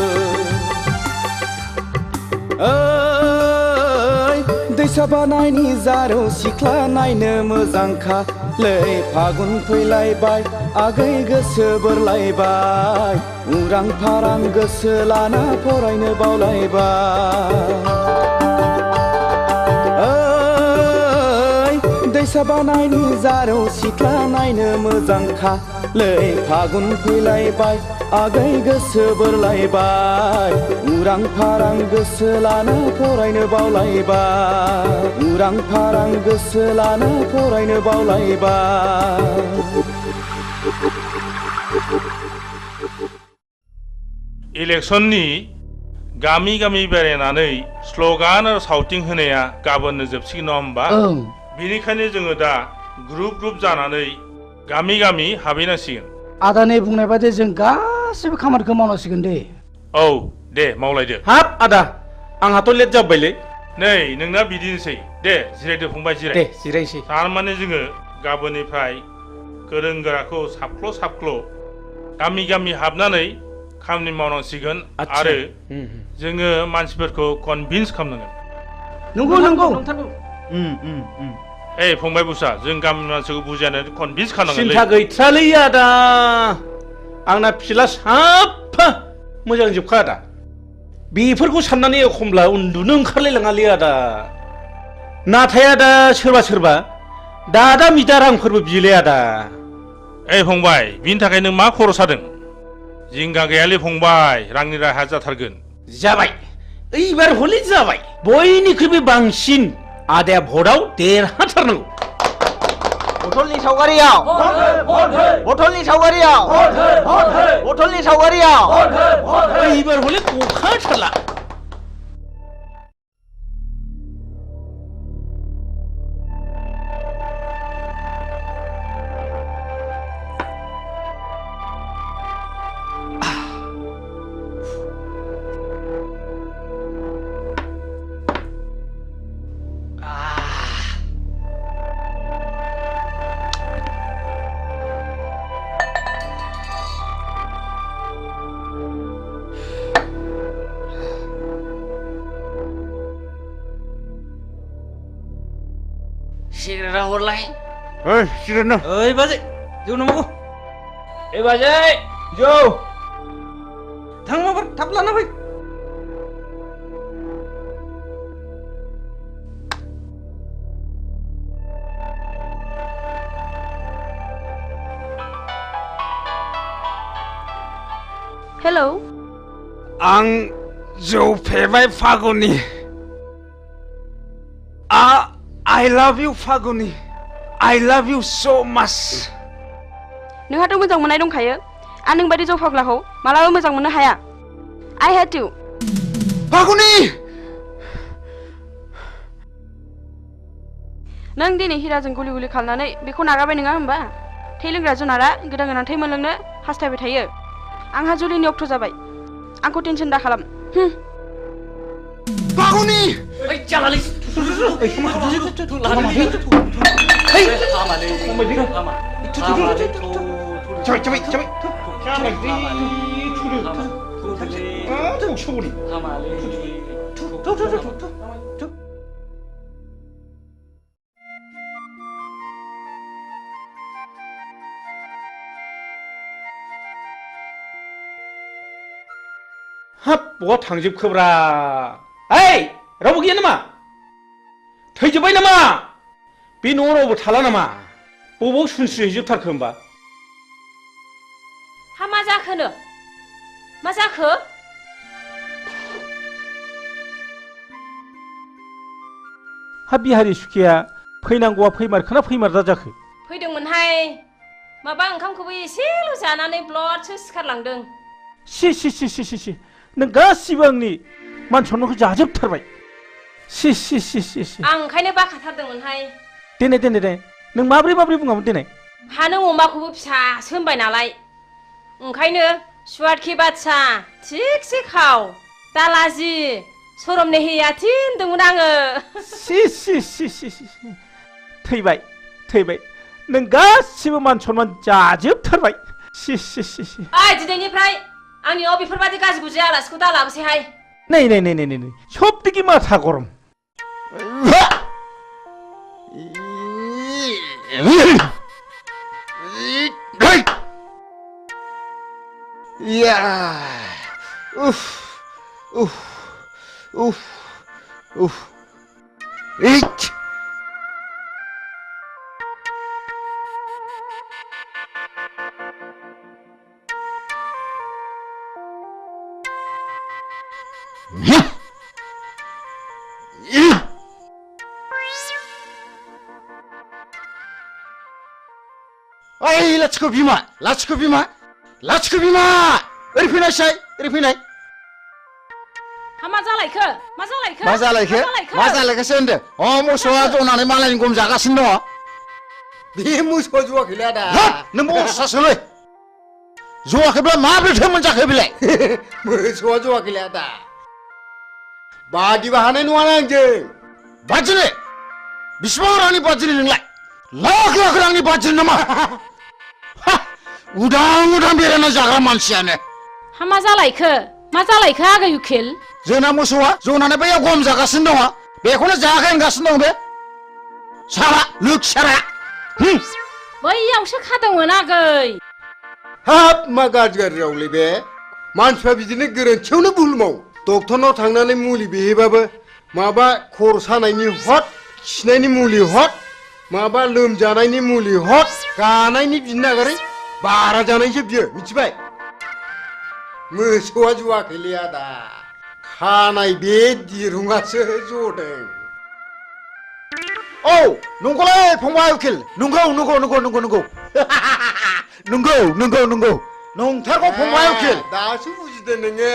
दैसा बानायनि जारौ सिख्ला नायनो मोजांखालै फागुन फैलायबाय आगै गोसो बोरलायबाय उरां फारां गोसो लाना फरायनो बावलायबाय दैसा बानायनि जारौ सिख्ला नायनो मोजांखालै फागुन फैलायबाय आगै गोसो बोरलायबाय उरां फारां गोसो लाना फरायनो बावलायबाय उरां फारां गोसो लाना फरायनो बावलायबाय इलेक्सननि गामि गामि बेरायनानै स्लगान आरो सावथिं होनाया गाबोननो जोबसिगोन नङा होमबा बेनिखायनो जोङो दा ग्रुप ग्रुप जानानै गामि गामि हाबहैनांसिगोन आदानि बुंनाय बायदि जों गासैबो खामानिखौ मावनांसिगोन दे औ दे मावलायदो हाब आदा आंहाथ' लेट जाबायलै नै नोंना बिदिनोसै दे जिरायदो फंबाय जिराय दे जिरायसै थारमाने जोङो गाबोननिफ्राय गोरों गोराखौ साफ्ल' साफ्ल' गामि गामि हाबनानै खामानि मावनांसिगोन आरो जोङो मानसिफोरखौ कनभिन्स खालामनांगोन नंगौ नंगौ नंथारगौ ए फंबाय बुसा जों गामिनि मानसिखौ बुजायनानै कनभिन्स खालामनांगोन सिन्था गैथ्रालै आदा आंना फिला साफा मोजां जोबखा आदा बेफोरखौ साननानै एखमब्ला उन्दुनो ओंखारलायलाङालै आदा नाथाय आदा सोरबा सोरबा दादा मिदा रांफोरबो बियोलै आदा ए फंबाय बिनि थाखाय नों मा खर' सादों जिंगा गैयालै फंबाय रांनि राहा जाथारगोन जाबाय एइबार हले जाबाय बयनिख्रुइबो बांसिन आदाया भटआव देरहाथारनांगौ बथलनि सावगारियाव बथलनि सावगारियाव बथलनि सावगारियाव एइबार हले गखाथारला सिगारेट हरलाय सिगारेट ना ओइ बाजै जौ नांगौ ए बाजै जौ थां माबार थाब लाना फै हेलौ आं जौ फेबाय Phaguni I love you Phaguni I love you so much नोंहाथ' मोजां मोननाय दंखायो आं नों बायदि जौ फाग्लाखौ मालाबा मोजां मोननो हाया I hate you फागुनि नों दिनै हिराजों गुलि गुलि खालामनानै बेखौ नागारबाय नङा होमबा थै लोंग्रा जुनारा गोदान गोदान थै मोनलोंनो हास्थायबाय थायो आंहा जुलिनि अक्ट' जाबाय आंखौ टेनसन दा खालाम फागुनि ओइ जालालै हाब बहा थांजोबखोब्रा ओइ रावबो गैया नामा थैजोब्बाय नामा बे न'आव रावबो थाला नामा बबाव सुनस्रि हैजोबथारखो होमबा हा मा जाखोनो मा जाखो हा बिहारि सुखिया फैनांगौआ फैमारखोना फैमारदा जाखो फैदोंमोनहाय माबा ओंखामखौबो एसेल' जानानै ब्लडसो सिखारलांदों सि नों गासिबो आंनि मान सन्मानखौ जाजोबथारबाय सि आं ओंखायनो बाखाथारदोंमोनहाय देनाय नों माब्रै बुङामोन देनाय हा नों अमाखौबो फिसासो होनबाय नालाय ओंखायनो सुवादखि बादसा थिगसे खाव दालाजि सरमने हैयाथि होनदोंमोन आङो सि थैबाय नों गासिबो मान सन्मान जाजोबथारबाय सि ओइ दिनैनिफ्राय आंनियाव बेफोरबादि गाज्रि गुज्रि आलासिखौ दा लाबोसैहाय नै सबदिके माथा गरम ओइ लाथिख' बिमा ओरै फैनाय मा जालायखोसो होनदों अ मोसौआ जनानै मालायनि गम जागासिनो दङ बे मोसौआ जवाखैलै आदा नों बसासोलै जवाखैब्ला माब्रैथो मोनजाखो बेलाय मोसौआ जवाखैलै आदा बादिबा हानाय नङा आंजों बादिनो बिसिबां रांनि बादिनो नोंलाय लाख रांनि बादिनो नामा उदां बेरायना जाग्रा मानसियानो मा जालायखो आगै उखिल जोंना मोसौआ जनानै बैयाव गम जागासिनो दङ बेखौनो जायाखै होनगासिनो दं बे साला लोखसारा बैयावसो खादोंमोन आगै हाब मा गाज्रि रावलै बे मानसिफ्रा बिदिनो गोरोन्थियावनो भुल मावो डक्टरनाव थांनानै मुलि बिहैबाबो माबा खर' सानायनि हट खिनायनि मुलि हट माबा लोमजानायनि मुलि हट गानायनि बिनो नागारै बारा जानायसो बियो मिथिबाय मोसौआ जवाखैलै आदा खानाय बे दिरुङासो जदों औ नंगौलै फंबाय उखिल नंगौ नंथारगौ फंबाय उखिल दासो बुजिदों नोङो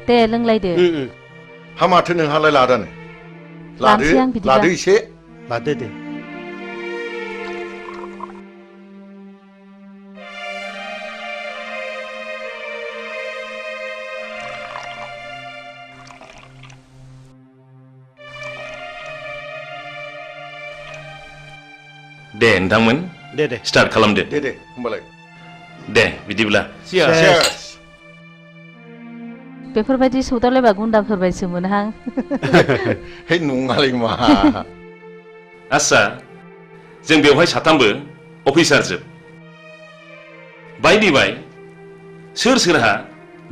दे लोंलायदो हा माथो नोंहालाय लादानो लादो एसे लादो दे दे नोंथांमोन दे स्टार्ट खालामदो दे होमबालाय दे बिदिब्ला बेफोरबायदि सौदावलायबा गुन्दाफोर बायदिसो मोनहां हे नङालै मा आस्सा जों बेवहाय साथामबो अफिसार जोब बाय सोर सोरहा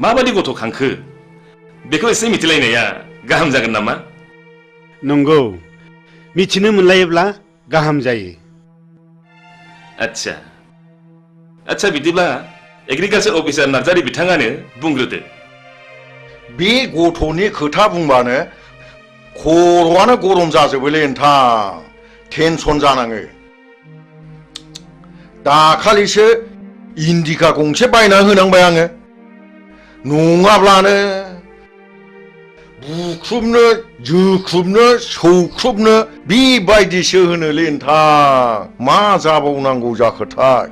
माबादि गथ' खांखो बेखौ एसे मिथिलायनाया गाहाम जागोन नामा नंगौ मिथिनो मोनलायोब्ला गाहाम जायो आच्छा बिदिब्ला एग्रिकालचार अफिसार नार्जारी बिथाङानो बुंग्रोदो बे गथ'नि खोथा बुंबानो खर'आनो गरम जाजोबोलै नोंथां टेनसन जानाङो दाखालिसो इन्डिका गंसे बायना होनांबाय आङो नङाब्लानो बुख्रुबनो जोख्रुबनो सौख्रुबनो बेबायदिसो होनोलै नोंथां मा जाबावनांगौ जाखोथाय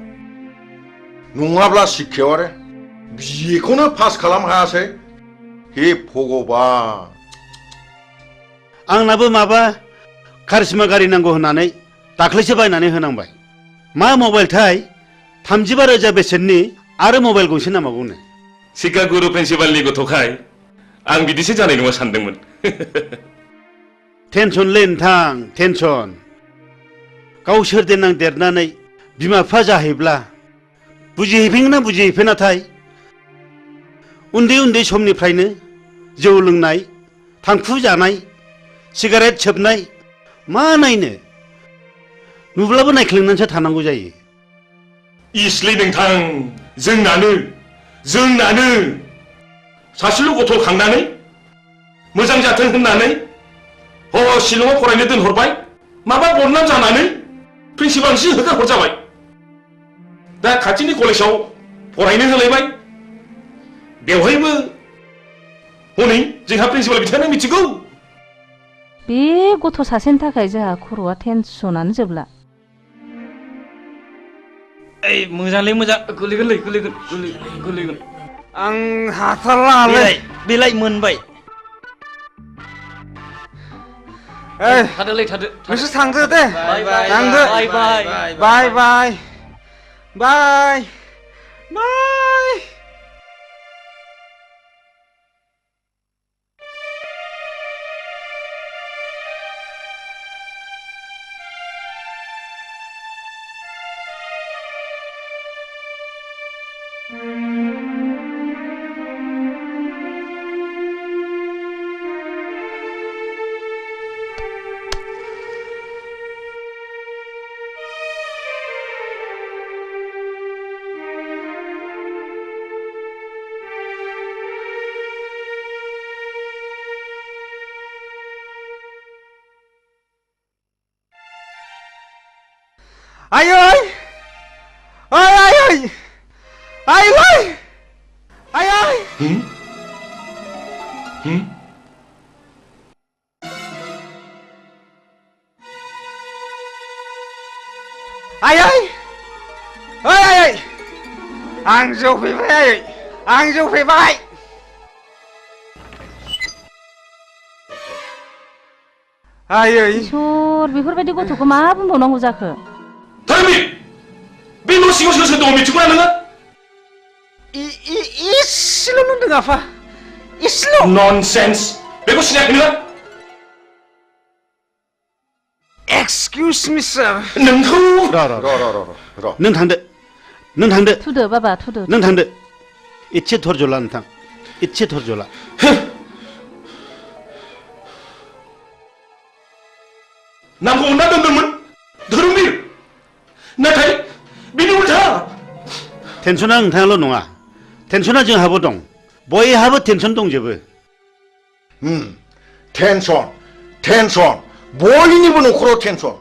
नङाब्ला शिक्षायाव आरो बेखौनो पास खालाम हायासै हे भगबान आंनाबो माबा कारिश्मा गारि नांगौ होननानै दाख्लैसो बायनानै होनांबाय मा मबाइलथाय 35,000 बेसेननि आरो मबाइल गंसे नांबावगौनो शिक्षा गुरु प्रिन्सिपालनि गथ'खाय आं बिदिसो जानाय नङा सानदोंमोन टेनसनलै नोंथां टेनसन गावसोर देनां देरनानै बिमा बिफा जाहैब्ला बुजिहैफिनगोन ना बुजिहैफिनाथाय उन्दै उन्दै समनिफ्रायनो जौ लोंनाय थांखु जानाय सिगारेट सोबनाय मा नायनो नुब्लाबो नायख्लेंनानैसो थानांगौ जायो इसलै नोंथां जोंनानो सासेल' गथ' खांनानै मोजां जाथों होननानै शिलंआव फरायनो दोनहरबाय माबा बदनाम जानानै प्रिन्सिपालसो होखार हरजाबाय दा खाथिनि कलेजाव फरायनो होलायबाय बेवहायबो हनै जोंहा प्रिन्सिपाल बिथाङानो मिथिगौ बे गथ' सासेनि थाखाय जोंहा खर'आ टेनसनानो जोबला ओइ मोजांलै मोजां गोलैगोन आं हाथारलालै बेलाय मोनबाय थादोलै थादो नोंसोर थांदो दे थांदो बाय आं जौ फैबाय इसोर बेफोरबायदि गथ'खौ मा बुंबावनांगौ जाखो बे न' सिङाव सोर सोर दङ मिथिगौना नोङो इसेल' नुदों आफा इसेल' ननसेन्स बेखौ सिनायाखै नोङो एक्सकिउज मि सार नोंखौ र' नों थांदो थुदो बाबा थुदो नों थांदो इसे धर्ज ला नोंथां इसे धर्ज ला नामखौ मोनना दोनदोंमोन धोरोमबीर नाथाय बिनि उल्था टेनसना नोंथाङाल' नङा टेनसना जोंहाबो दं बयहाबो टेनसन दंजोबो टेनसन बयनिबो न'खराव टेनसन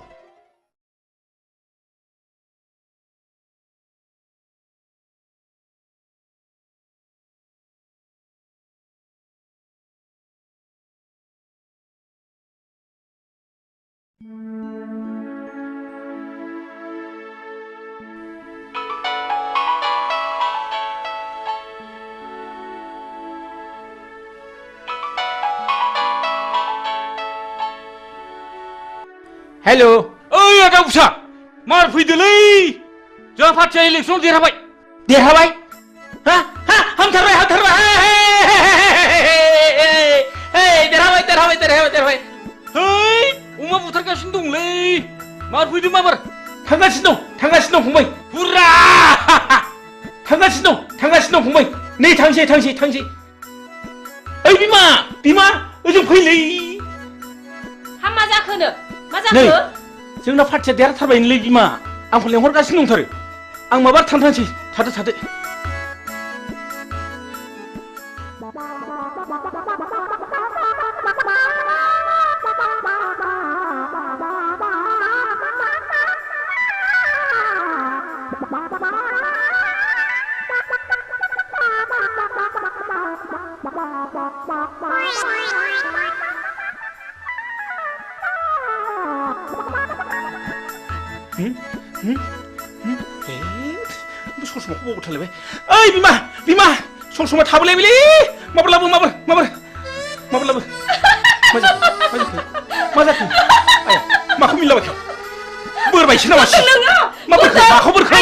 हेल' ओइ आदा उसा मार फैदोलै जोंहा पार्टिया इलेक्सन देरहाबाय हामथारबाय देरहाबाय है अमा बुथारगासिनो दंलै मार फैदों माबार थांगासिनो दं फंबाय हुर्रा थांगासिनो दं फंबाय नै थांसै ओइ बिमा ओजों फैलै मा जाखोनो मा जाखो जोंना पार्टिया देरहाथारबायलै बिमा आंखौ लेंहरगासिनो दंथारो आं माबा थांसै थादो ससमाखौ बावथारलायबाय ओइ बिमा ससमा थाबोलायबायलै माबार मा जाखो आया माखौ मिलाबायखो बोरबायसो नामा माखौ बोरखो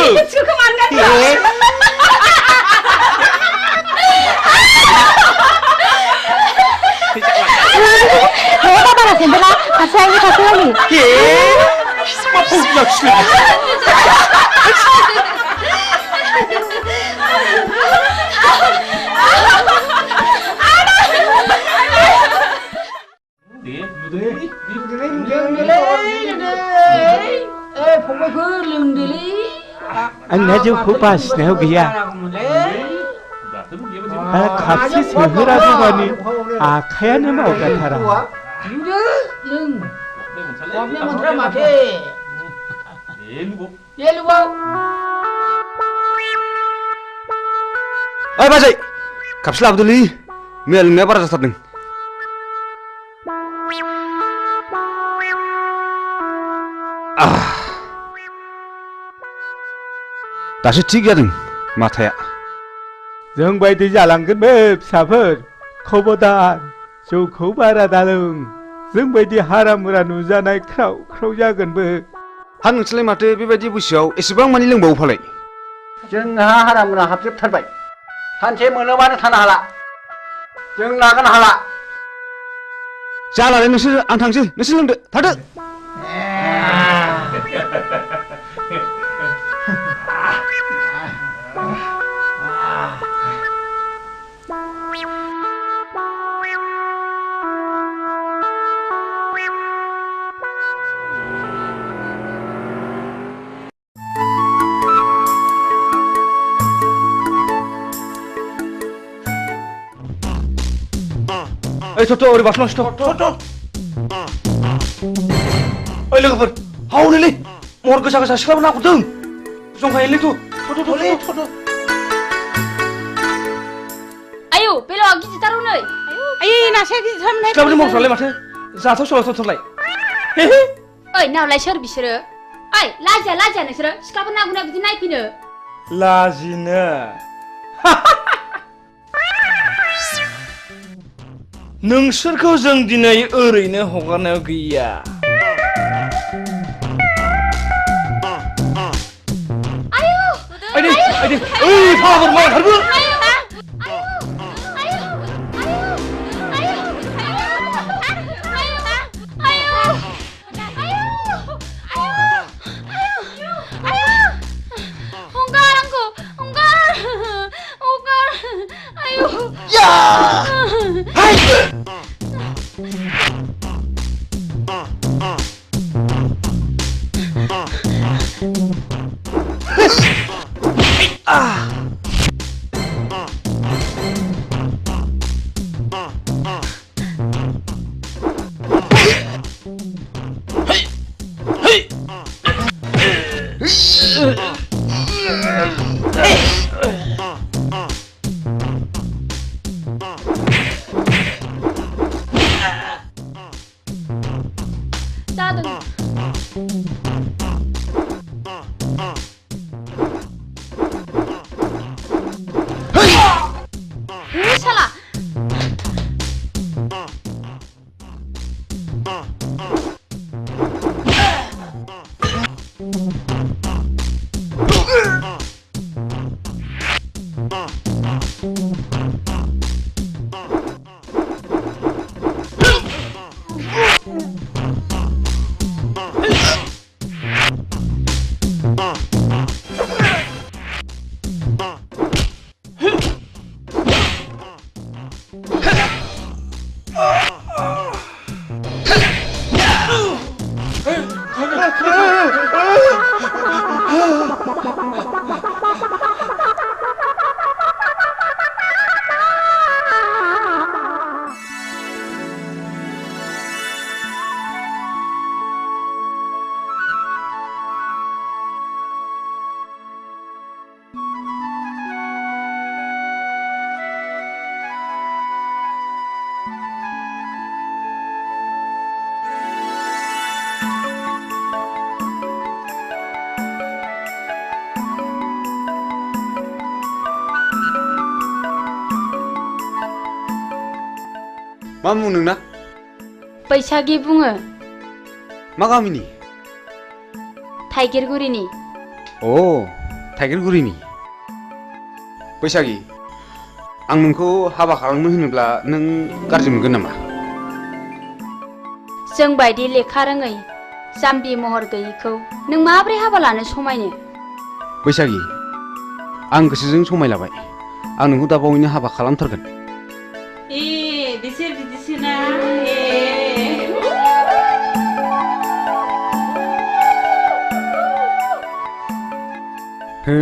आंना जौखौ बासिनायाव गैया खापसे सोहोरागौ मानि आखायानो मावगाथारा ओइ बाजै खापसे लाबोदोलै मैया लोंनाया बारा जाथारदों दासो थिग जादों माथाया जों बायदि जालांगोन बे फिसाफोर खबरदार जौखौ बारा दालों जों बायदि हारा मुरा नुजानाय ख्राव ख्राव जागोनबो हा नोंसोरलाय माथो बेबायदि बैसोआव एसेबां मानि लोंबावो फालाय जोंहा हारा मुरा हाबजोबथारबाय सानसे मोनोबानो थानो हाला जों नागारनो हाला जालालै नोंसोर आं थांसै नोंसोर लोंदो थादो ओइ थ'थ' ओरै बास्लांसै थ'थ' ओइ लोगोफोर हावनोलै महर गोसा गोसा सिख्लाबो नाहरदों जंखायोलै थ'थ' आयौ बेलावा गिदिरथार हनै आयै नासो गिदिरथारमोनहाय सिख्लाफोरनि महरफ्रालाय माथो जाथाव सोलाथावथारलाय ओइ नावलाय सोर बिसोरो ओइ लाजिया नोंसोरो सिख्लाफोर नागुना बिदि नायफैनो लाजिनो नोंसोरखौ जों दिनै ओरैनो हगारनायाव गैया आइदै ओइ फाग्लाफोर मावथारबो मा मुं नोंना बैसागि बुङो मा गामिनि थाइगिरगुरिनि अ थाइगिरगुरिनि बैसागि आं नोंखौ हाबा खालामनो होनोब्ला नों गाज्रि मोनगोन नामा जों बायदि लेखा रोङै जाम्बि महर गैयिखौ नों माब्रै हाबा लानो समायनो? बैसागि आं गोसोजों समायलाबाय आं नोंखौ दा बावैनो हाबा खालामथारगोन। बिसोर बिदिसोना हो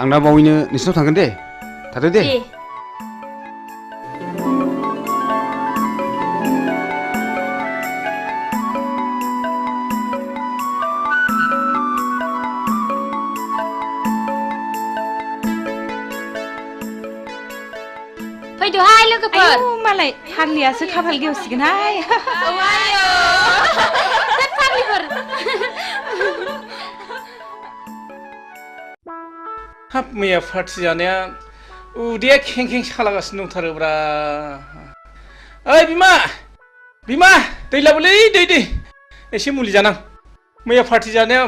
आं दा बावैनो नोंसिनाव थांगोन दे थादो दे। फैदोहाय लोगोफोर। मालाय फाग्लियासो खाफाल गेवसिगोनहाय। फाग्लिफोर। हाब मैया पार्टि जानाया उदैया खें खें सालागासिनो दंथारोब्रा। ओइ बिमा बिमा दै लाबोलै दै एसे मुलि जानां। मैया पार्टि जानाया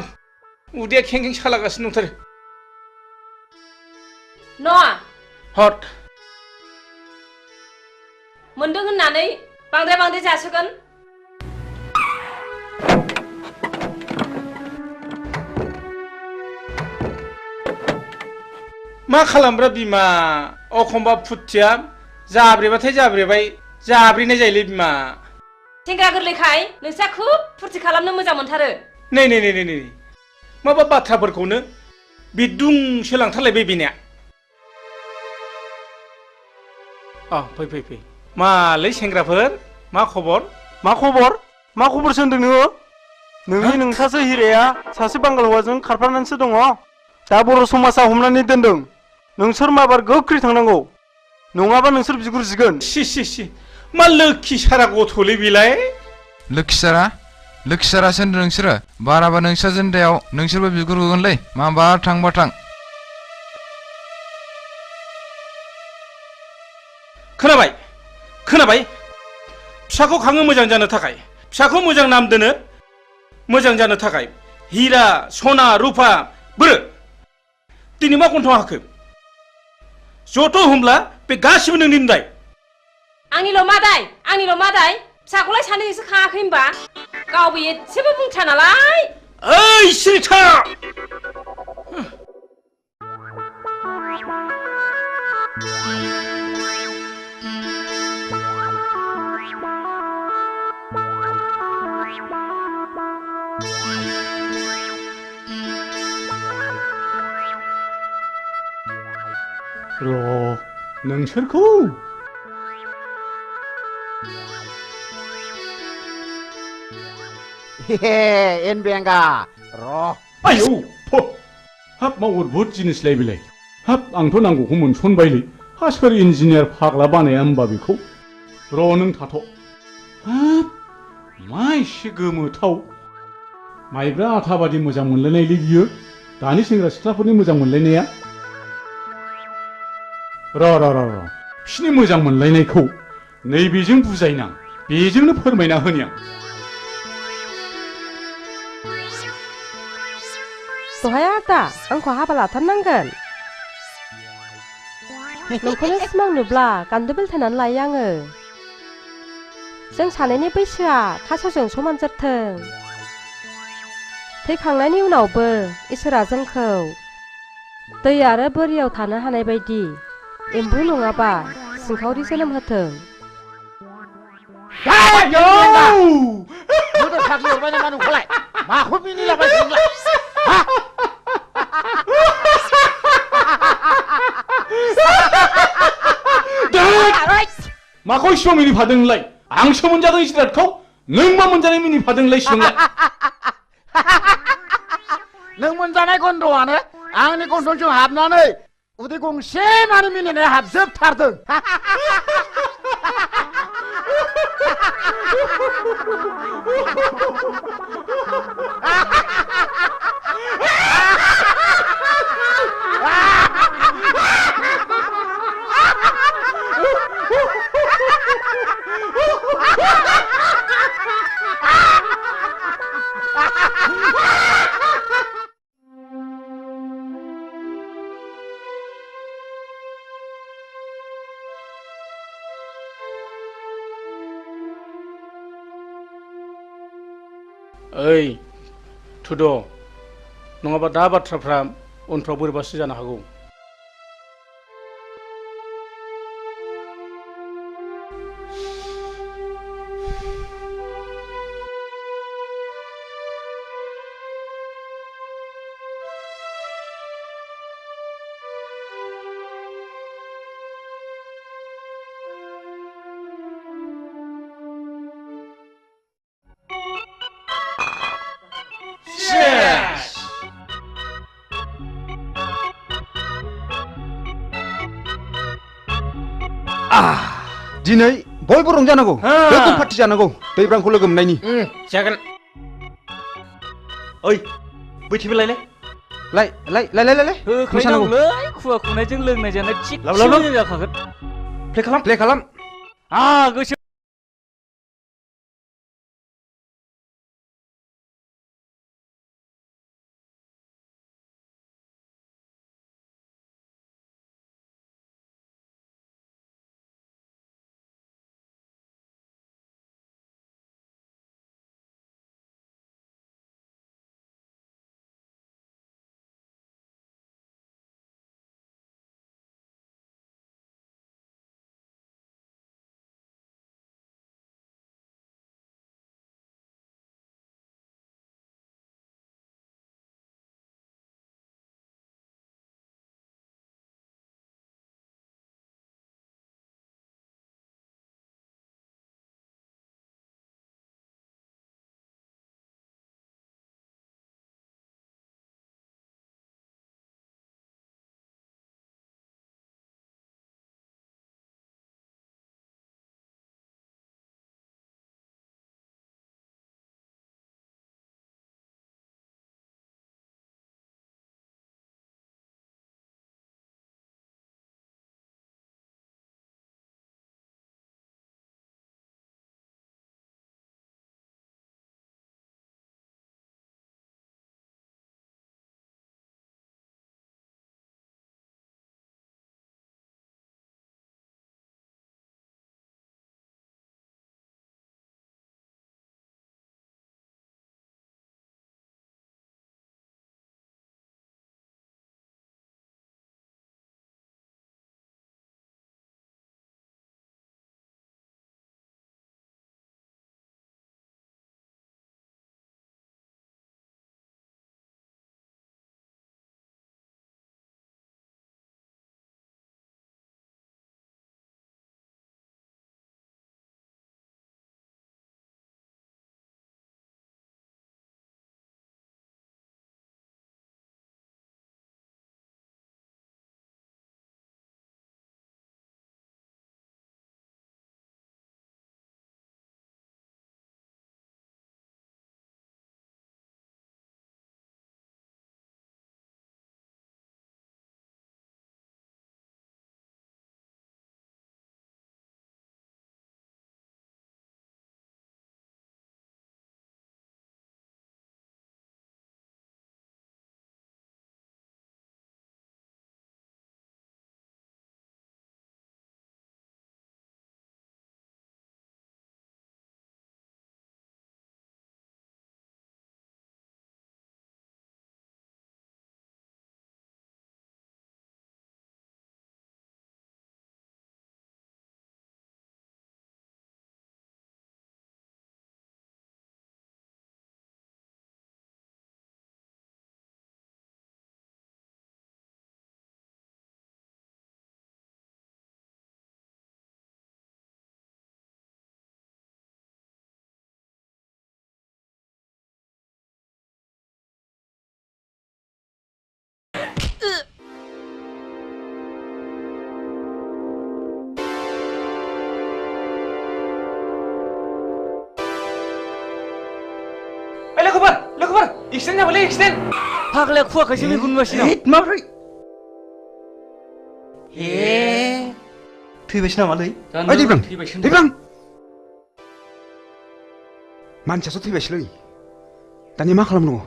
उदैया खें खें सालागासिनो दंथारो। न'आ हट मोनदों होननानै बांद्राय जासोगोन। मा खालामब्रा बिमा अखमबा फुथिया जाब्रेबाथाय जाब्रेबाय जाब्रेनाय जायोलै बिमा। सेंग्रा गोरलैखाय नोंस्रा खुब फुरथि खालामनो मोजां मोनथारो। नै माबा बाथ्राफोरखौनो बिदुंसो लांथारलायबाय बेनिया। फै मालै सेंग्राफोर मा खबर? मा खबरसो होनदों नोङो? नोंनि नोंसासो हिराया सासे बांगाल हौवाजों खारफानानैसो दङ। दा बर' समाजा हमनानै दोनदों। नोंसोर माबार गोख्रै थांनांगौ नङाबा नोंसोर बिगुर जिगोन। सि मा लोखि सारा गथ'लै बेलाय? लोखि सारासो होनदों नोंसोरो? बाराबा नोंस्रा जेन्दायाव नोंसोरबो बिगुर गुगोनलै माबा थांबा थां। खोनाबाय फिसाखौ खाङो मोजां जानो थाखाय, फिसाखौ मोजां नाम दोनो मोजां जानो थाखाय। हिरा सना रुफा बोरो दिनै मा गन्थं हाखो? जथ' होमब्ला बे गासिबो नोंनि दाय। आंनिल' मा दाय फिसाखौलाय सानैजोंसो खाङाखै होनबा? गावबो एसेबो बुंथ्रा नालाय। ओइ सिरिथा नोंसोरखौ एनबेंगा आयौ हाब मा अद्भुत जिनिसलाय बेलाय। हाब आंथ' नांगौखौ मोनसनबायलै। हा सोर इन्जिनियार फाग्ला बानाया होमबा बेखौ? नों थाथ'। हाब मा एसे गोमोथाव। माइब्रा आथा बादि मोजां मोनलायनायलै बियो। दानि सेंग्रा सिख्लाफोरनि मोजां मोनलायनाया। बिसिनि मोजां मोनलायनायखौ नैबेजों बुजायनां, बेजोंनो फोरमायना होनि आं। दहाय आदा आंखौ हाबा लाथारनांगोन। नोंखौनो सिमां नुब्ला गान्दो बेलथायनानै लायो आङो। जों सानैनि बैसोआ थास'जों समान जाथों। थैखांनायनि उनावबो इसोरा जोंखौ दै आरो बोरियाव थानो हानाय बायदि एम्बु नङाबा सिंखावरि जोनोम होथों। फाग्लि हरबाय नामा नोंखौलाय? माखौ मिनिलाबाय नोंलाय? माखौ इसिबां मिनिफादों नोंलाय? आंसो मोनजादों जिरादखौ नों मा मोनजानाय मिनिफादों नोंलाय सिगांलाय? नों मोनजानाय गन्धआनो आंनि गन्थंजों हाबनानै उदै गंसे मानि मिनिनाया हाबजोबथारदों। ओइ थुद' नङाबा दा बाथ्राफ्रा उनफ्राव बोरैबासो जानो हागौ। दिनै बयबो रंजानांगौ गोगोम पार्टि जानांगौ दैब्रांखौ लोगो मोननायनि जागोन ओइ बैथिबो लायलाय लाय होख्लायनांगौलै खुवा खुनायजों लोंनाय जानाय थिग जाखागोन प्ले खालाम गोसो एक्सिडेन्ट जाबायलै एक्सिडेन्ट फाग्लाया खुवाखायसो मेगन नुवासै माब्रै थैबायसो नामालै दैब्रां मानसियासो थैबायसोलै दानिया मा खालामनांगौ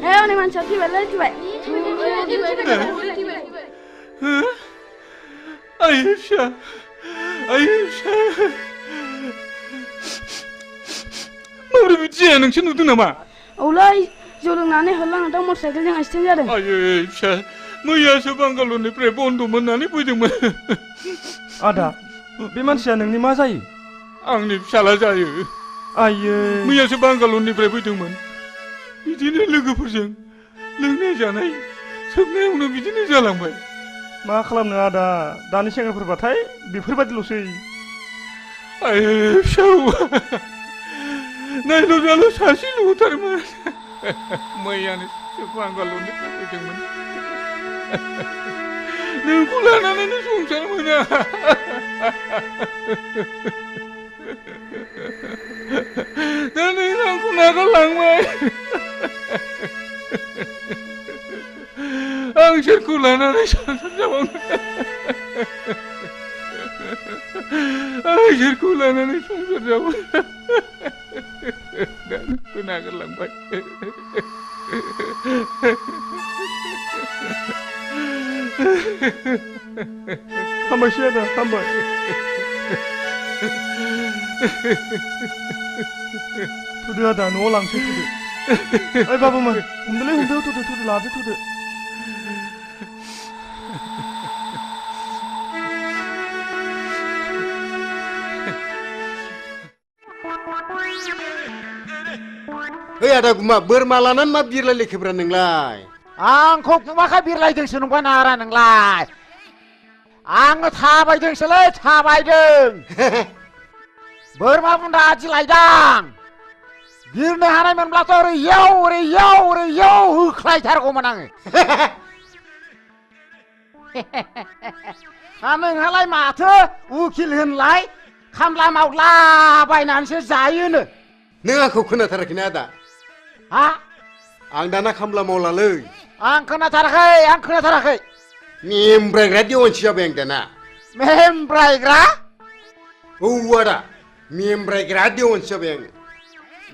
हनै मानसिया फैबायलै फैबाय आयै फिसा माबोरै बिदि जाया नोंसोर नुदों नामा? औलै जौ लोंनानै होलांना दा मटर साइकेलजों एक्सिडेन्ट जादों। आयै फिसा मैयासो बांगालरनिफ्राय बन्द' मोननानै फैदोंमोन। आदा बे मानसिया नोंनि मा जायो? आंनि फिसाला जायो। आयै मैयासो बांगालरनिफ्राय फैदोंमोन। बिदिनो लोगोफोरजों लोंनाय जानाय सोबनायावनो बिदिनो जालांबाय। मा खालामनो आदा दानि सेंग्राफोरबाथाय बेफोरबायदिल'सै। आयै फिसा नायल' जाल' सासेल'थारमोन। मैयानो बांगालरनिफ्राय फैदोंमोन। नोंखौ लानानैनो संसार मोना। दा नों आंखौ नागारलांबाय। आं सोरखौ लानानै संसार जाबावनो? आं सोरखौ लानानै संसार जाबावनो? दा नोंखौ नागारलांबाय। हामबायसै आदा हामबाय। थुदो आदा न'आव लांसै थुदो। ओइ बाबुमोन हमदोलै हमदो थुदो लादो थुदो। ओइ आदा गुमा बोरमा लानानै मा बिरलायलायखोब्रा नोंलाय? आंखौ गुमाखा बिरलायदोंसो नंगौ नारा नोंलाय? आङो थाबायदोंसोलै थाबायदों। बोरमा बुन्दा आदि लायदां। बिरनो हानायमोनब्लाथ' ओरै याव होख्लायथारगौमोन आङो। नोंहालाय माथो उकिल होनलाय खामला मावला बायनानैसो जायोनो। नों आंखौ खोनाथाराखैना आदा? हा? आं दाना खामला मावलालै। आं खोनाथाराखै। मेमब्रायग्रा देवानसि जाबाय आं दाना। मेमब्रायग्रा? औ आदा मेमब्रायग्रा देवानसि जाबाय आङो।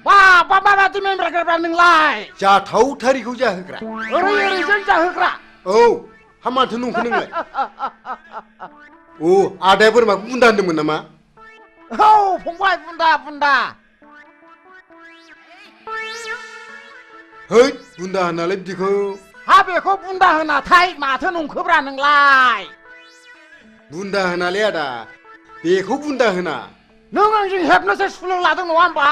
माबादि मेमब्रायग्रा नोंलाय? जाथावथारिखौ जाहोग्रा। ओरैजों जाहोग्रा? औ हा माथो नंखो नोंलाय? औ आदाया बोरमाखौ बुन्दा होनदोंमोन नामा? औ फंबाय बुन्दा। है बुन्दा होनालाय बिदिखौ। हा बेखौ बुन्दा होनाथाय माथो नंखोब्रा नोंलाय? बुन्दा होनालै आदा बेखौ बुन्दा होना। नों आंजों हेबनोसो सुलुं लादों नङा होमबा?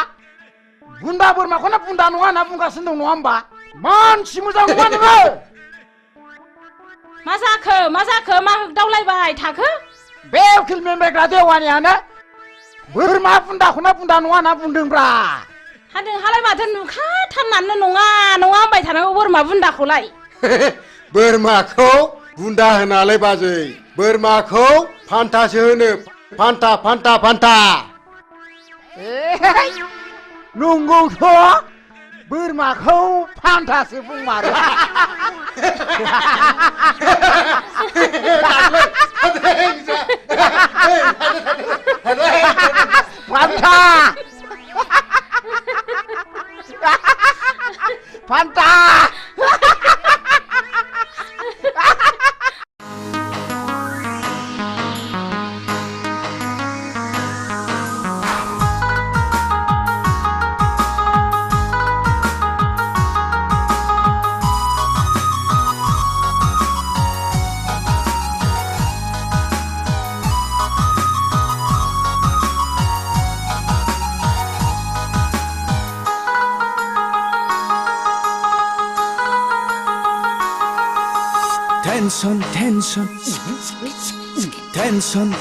बुन्दा बोरमाखौनो बुन्दा नङा होनना बुंगासिनो दं नङा होमबा? मानसि मोजां नङा नोङो। मा जाखो मा होगदावलायबाय थाखो? बे उकिल मेमब्रायग्रा देवानियानो बोरमा बुन्दाखौनो बुन्दा नङा होनना बुंदोंब्रा। हा नोंहालाय माथो नुखाथारनानै नङा होनबाय थानांगौ बोरमा बुन्दाखौलाय? बोरमाखौ बुन्दा होनालाय बाजै बोरमाखौ फान्थासो होनो। फान्था। नंगौथ' बोरमाखौ फान्थासो बुंमारो। फान्था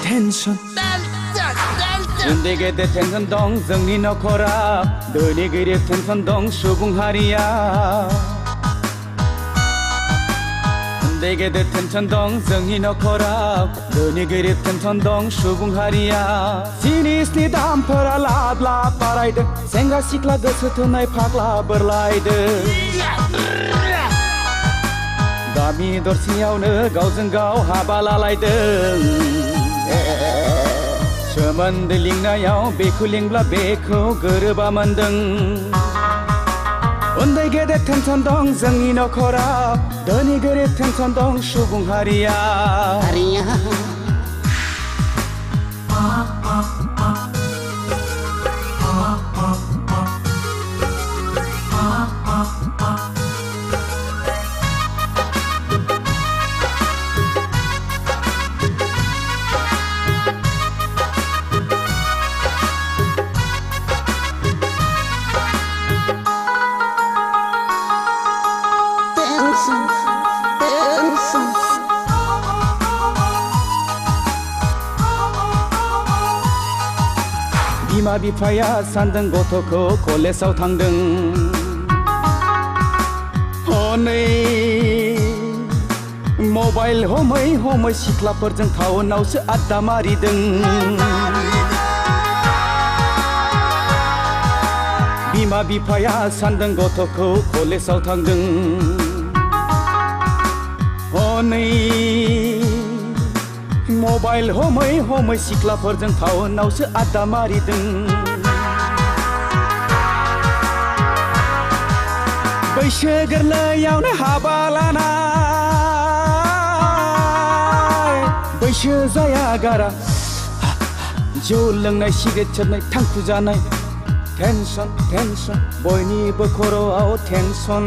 tension उन्दै गेदेर टेनसन दं जोंनि नखराव धोनि गरिब टेनसन दं सुबुं हारिया उन्दै गेदेर टेनसन दं जोंनि नखराव धोनि गरिब टेनसन दं सुबुं हारिया जिनिसनि दामफोरा लाब बारायदों सेंग्रा सिख्ला गोसो थोनाय फाग्ला बोरलायदों गामि दरसेयावनो गावजों गाव हाबा लालायदों सोमोन्दो लिंनायाव बेखौ लिंब्ला बेखौ गोरोबा मोन्दों उन्दै गेदेर टेनसन दं जोंनि नखराव धोनि गोरिब टेनसन दं सुबुं हारिया बिमा बिफाया सानदों गथ'खौ कलेजाव थांदों हनै मबाइल हमै हमै सिख्लाफोरजों टाउनावसो आड्डा मारिदों बिमा बिफाया सानदों गथ'खौ कलेजाव थांदों हनै मबाइल हमै हमै सिख्लाफोरजों टाउनावसो आड्डा मारिदों बैसो गोरलैयावनो हाबा लानाय बैसो जाया गारा जौ लोंनाय सिगारेट सोबनाय थांखु जानाय टेनसन टेनसन बयनिबो खर'आव टेनसन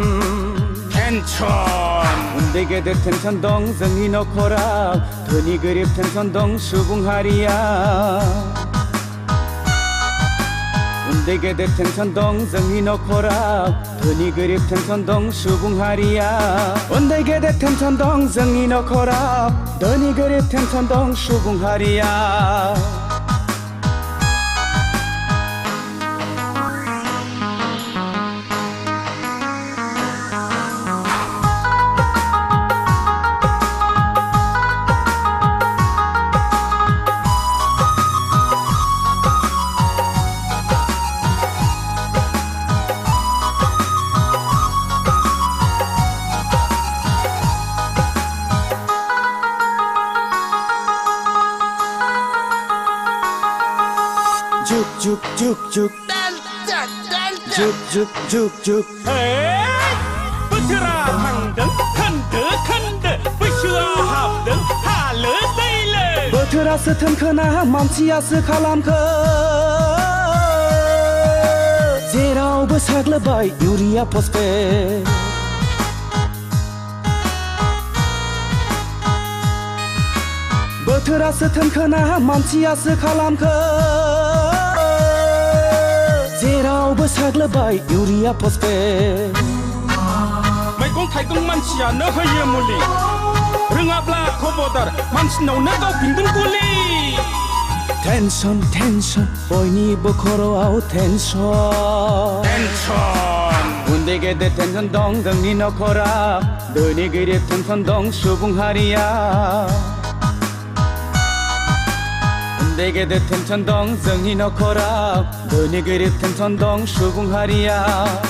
उन्दै गेदेर टेनसन दं जोंनि नखराव धोनि गोरिब टेनसन दं सुबुं हारिया उन्दै गेदेर टेनसन दं जोंनि नखराव धोनि गोरिब टेनसन दं सुबुं हारिया उन्दै गेदेर टेनसन दं जोंनि नखराव धोनि गोरिब टेनसन दं सुबुं हारिया juk juk juk juk juk juk juk बोथोरा थांदों खोन्दो खोन्दो बैसोआ हाबदों हालो दैलो बोथोरासो थोनखोना मानसियासो खालामखो जेरावबो साग्लोबबाय इउरिया फसफेट बोथोरासो थोनखोना मानसियासो खालामखो जेरावबो साग्लोबबाय इउरिया फसफेट मैगं थाइगं मानसियानो होयो मुलि रोङाब्ला खबरदार मानसिनावनो गावफिनगोन गुलि टेनसन टेनसन बयनिबो खर'आव टेनसन उन्दै गेदेर टेनसन दं जोंनि नखराव धोनि गोरिब टेनसन दं सुबुं हारिया उन्दै गेदेर टेनसन दं जोंनि नखराव धोनि गोरिब टेनसन दं सुबुं हारिया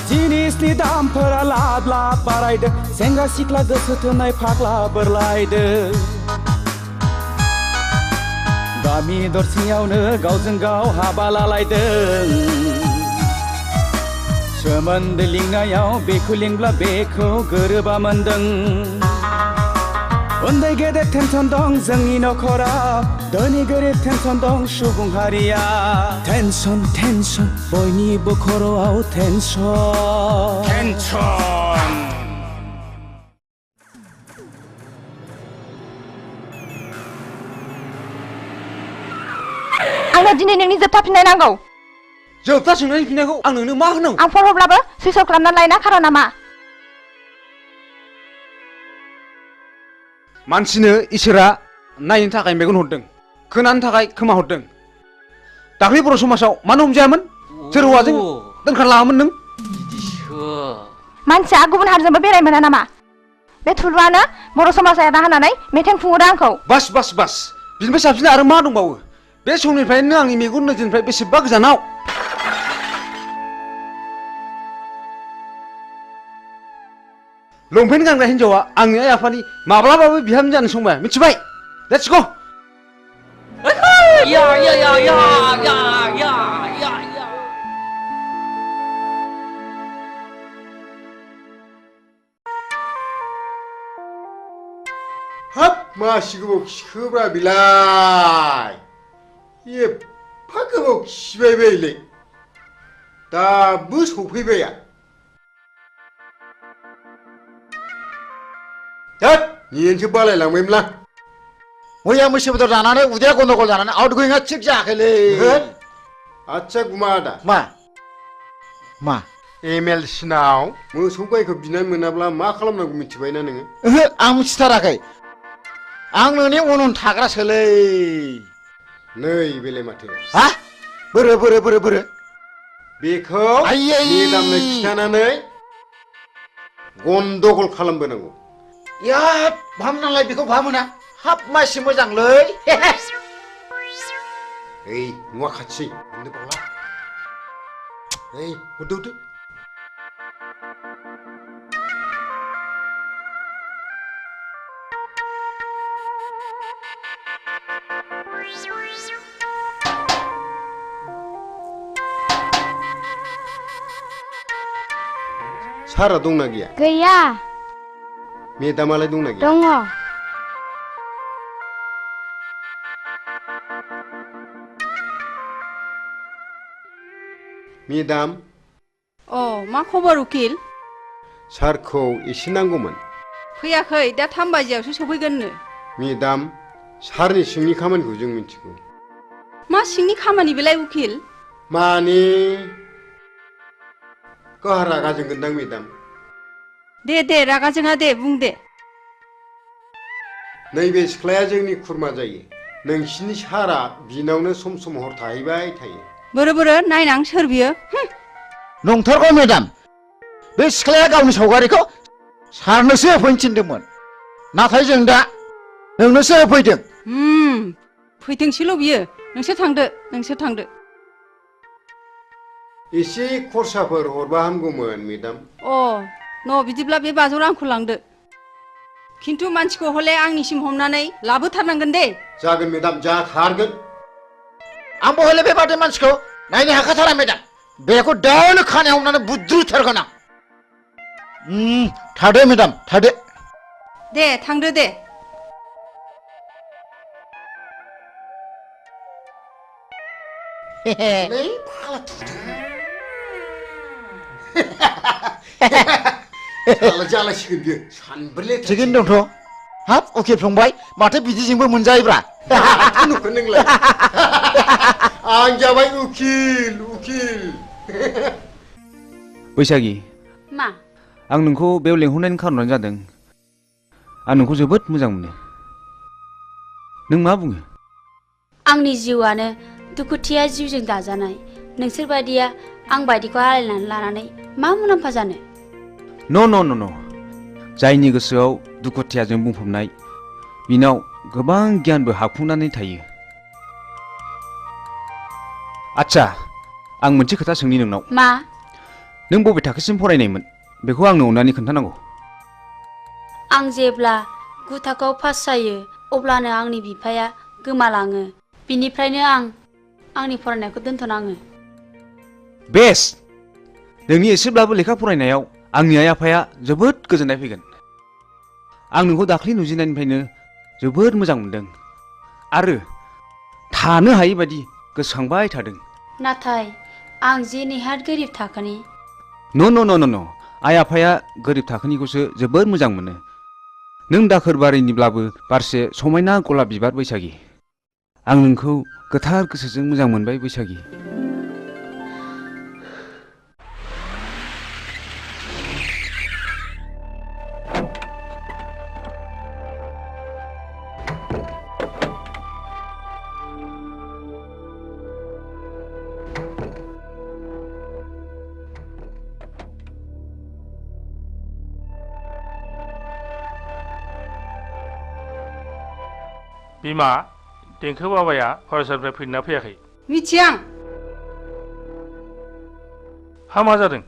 जिनिसनि दामफोरा लाब लाब बारायदों सेंग्रा सिख्ला गोसो थोनाय फाग्ला बोरलायदो गामि दरसेयावनो गावजों गाव हाबा लालायदों सोमोन्दो लिंनायाव बेखौ लिंब्ला बेखौ गोरोबा मोन्दों उन्दै गेदेर टेनसन दं जोंनि नखराव धोनि गोरिब टेनसन दं सुबुं हारिया टेनसन टेनसन बयनिबो खर'आव टेनसन आंनो दिनै नोंनि जोबथा फिननाय नांगौ जोबथा सोंनायनि फिननायखौ आं नोंनो मा होनांगौ आं फन हरब्लाबो सुइच अफ खालामनानै लायना खारना मा मानसिनो इसोरा नायनो थाखाय मेगन हरदों खोनानो थाखाय खोमा हरदों दाख्लै बर' समाजाव मानो हमजायामोन सोर हौवाजों दोनखारना लाङामोन नों मानसिया गुबुन हारिजोंबो बेराय मोना नामा बे थुलुआनो बर' समाजा एदा होनानै मेथाइ खुङोदा आंखौ बास बास बास बिनिफ्राय साबसिन आरो मा दंबावो बे समनिफ्रायनो आंनि मेगन नोजोरनिफ्राय बेसेबा गोजानाव लंपेन्ट गानग्रा हिन्जावा आंनि आइ आफानि माब्लाबाबो बिहामजो जानो संबाय मिथिबाय लेट्स गो या या या या या या या या हाब मासि गोबाव खिखोब्रा बिलाय एफा गोबाव खिबाय बेले दाबो सफैबाया हाब नियेनसो बालायलांबायमोनलां मैया मैसो बेदर जानानै उदैया गन्दगल जानानै आउट गोयिंआ थिग जायाखैलै आच्छा गुमा आदा मा MLC नाव मोसौ गायखौ बिनानै मोनाब्ला मा खालामनांगौ मिथिबायना नोङो ओहो आं मिथिथाराखै आं नोंनि उन उन थाग्रासोलै नै बेलाय माथो हा बोरो बेखौ मेदामनो खिथानानै गन्दगल खालामबोनांगौ या भामनालाय बेखौ भामोना हाब मासि मोजांलै ओइ न'आ खाथि होननो बावला ओइ हरदो सारा दंना गैया गैया मेदामालाय दंना गैया दङ मेदाम मा खबर उकिल सारखौ एसे नांगौमोन फैयाखै दा 3 बाजियावसो सफैगोननो मेदाम सारनि सिंनि खामानिखौ जों मिथिगौ मा सिंनि खामानि बेलाय उकिल माने गावहा रागा जोंगोनदां मेदाम दे रागा जोङा दे बुं दे नैबे सिख्लाया जोंनि खुरमा जायो नोंसिनि सारा बिनावनो सम सम हर थाहैबाय थायो बोरो नायनां सोर बियो नंथारगौ मेदाम बे सिख्लाया गावनि सावगारिखौ सारनोसो होफैनो थिनदोंमोन नाथाय जों दा नोंनोसो होफैदों फैथोंसैल' बियो नोंसोर थांदो एसे खरसाफोर हरबा हामगौमोन मेदाम बिदिब्ला बे 500 रांखौ लांदो खिन्थु मानसिखौ हले आंनिसिम हमनानै लाबोथारनांगोन दे जागोन मेदाम जाथारगोन आंबो हले बेबादि मानसिखौ नायनो हाखाथारा मेदाम बेखौ दानो खानायाव हमनानै बुद्रुथारगोन आं थादो मेदाम थादो दे थांदो दे जालायसिगोन बियो सानब्रै थिगैनो दंथ' हाब उकिल फंबाय माथो बिदिजोंबो मोनजायोब्रा नुखो नोंलाय आं जाबाय उकिल बैसागि मा आं नोंखौ बेयाव लेंहरनायनि खारनानो जादों आं नोंखौ जोबोद मोजां मोनो नों मा बुङो आंनि जिउआनो दुखुथिया जिउजों दाजानाय नोंसोर बायदिया आं बायदिखौ आलायनानै लानानै मा मुलाम्फा जानो न' जायनि गोसोआव दुखुथियाजों बुंफबनाय बिनाव गोबां गियानबो हाबखुंनानै थायो आच्छा आं मोनसे खोथा सोंनि नोंनाव मा नों बबे थाखोसिम फरायनायमोन बेखौ आंनो अननानै खोन्थानांगौ आं जेब्ला 9 थाखोआव पास जायो अब्लानो आंनि बिफाया गोमालाङो बिनिफ्रायनो आं आंनि फरायनायखौ दोनथ'नाङो बेस नोंनि एसेब्लाबो लेखा फरायनायाव आंनि आइ आफाया जोबोद गोजोननाय फैगोन आं नोंखौ दाख्लै नुजेननायनिफ्रायनो जोबोद मोजां मोनदों आरो थानो हायै बायदि गोसोखांबाय थादों नाथाय आं जे नेहाद गोरिब थाखोनि न' आइ आफाया गोरिब थाखोनिखौसो जोबोद मोजां मोनो नों दाखोर बारिनिब्लाबो बारसे समायना गलाब बिबार बैसागि आं नोंखौ गोथार गोसोजों मोजां मोनबाय बैसागि बिमा देंखो बाबाया फरायसालिनिफ्राय फैदोंना फैयाखै मिथिया हा मा जादों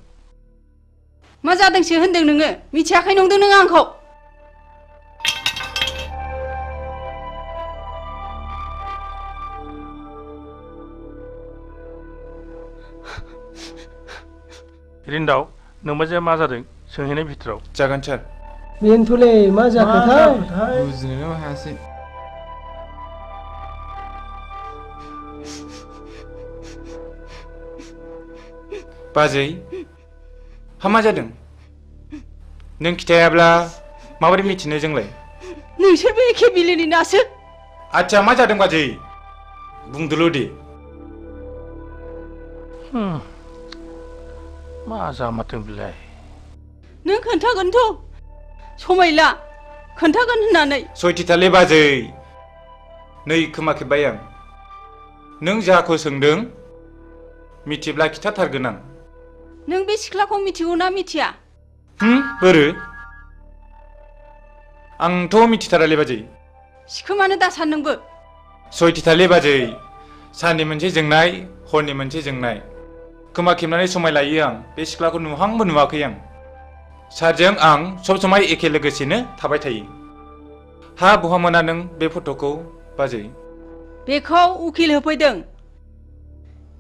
मा जादोंसो होनदों नोङो मिथियाखै नंदों नों आंखौ रिन्दाव नोंबा जे मा जादों सोंहैनाय भितराव जागोन सार बेनोथ'लै मा जाखोथाय बुजिनोनो हायासै बाजै मा जादों नों खिथायाब्ला माबोरै मिथिनो जोंलाय नोंसोरबो एखे बिलोनि नासो आच्छा मा जादों बाजै बुंदोल' दे मा जामारदों बिलाय नों खोन्थागोनथ' समायला खोन्थागोन होननानै सयथिथालै बाजै नै खोमा खेब्बाय आं नों जाखौ सोंदों मिथिब्ला खिथाथारगोन आं नों बे सिख्लाखौ मिथिगौ ना मिथिया बोरो आंथ' मिथिथारालै बाजै सिखोमानो दासान नोंबो सयथिथालै बाजै साननि मोनसे जोंनाय हरनि मोनसे जोंनाय खोमा खेबनानै समाय लायो आं बे सिख्लाखौ नुहांबो नुवाखै आं सारजों आं सब समाय एखे लोगोसेनो थाबाय थायो हा बहा मोना नों बे फट'खौ बाजै बेखौ उकिल होफैदों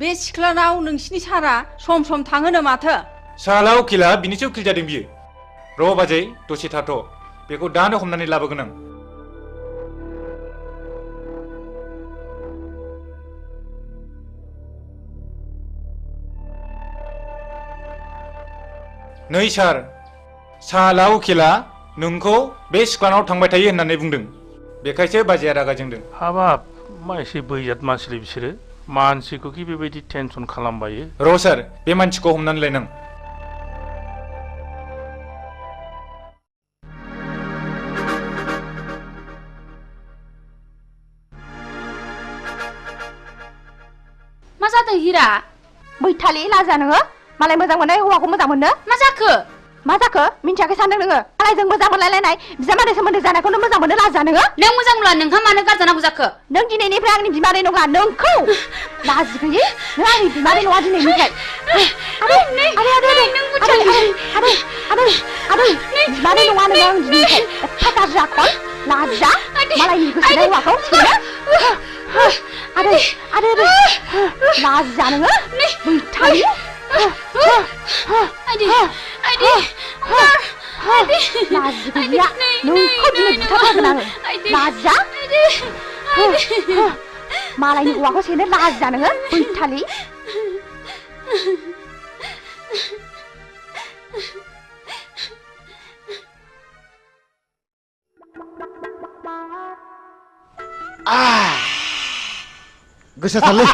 बे सिख्लानाव नोंसिनि सारा सम सम थाङोनो माथो साला उकिला बिनिसो उकिल जादों बियो र' बाजै दसे थाथ' बेखौ दानो हमनानै लाबोगोन आं नै सार साला उकिला नोंखौ बे सिख्लानाव थांबाय थायो होननानै बुंदों बेखायसो बाजैया रागा जोंदों हाबाब मा एसे बैजात मानसिलै बिसोरो मानसिखौ कि बेबायदि टेनसन खालामबायो र' सार बे मानसिखौ हमनानै लायनां मा जादों हिरा बैथालि लाजा नोङो मालाय मोजां मोननाय हौवाखौ मोजां मोननो मा जाखो मिन्थियाखै सानदों नोङो मालायजों मोजां मोनलायलायनाय बिजामादै सोमोन्दो जानायखौनो मोजां मोननो लाजा नोङो नों मोजां मोनला नोंहा मानो गारजानांगौ जाखो नों दिनैनिफ्राय आंनि बिमादै नङा नोंखौ लाजि गैयै नों आंनि बिमादै नङा दिनैनिफ्राय बिमादै नङा नोङो आं दिनैनिफ्राय एफा गाज्रि आखल लाजा मालायनि गोसोनाय हौवाखौ सेनो लाजा नोङो बैथालि लाजि गैया नोंखौ दिनै बुथारथारगोन आङो लाजा मालायनि हौवाखौ सेनो लाजा नोङो बैथालि गोसाथारलै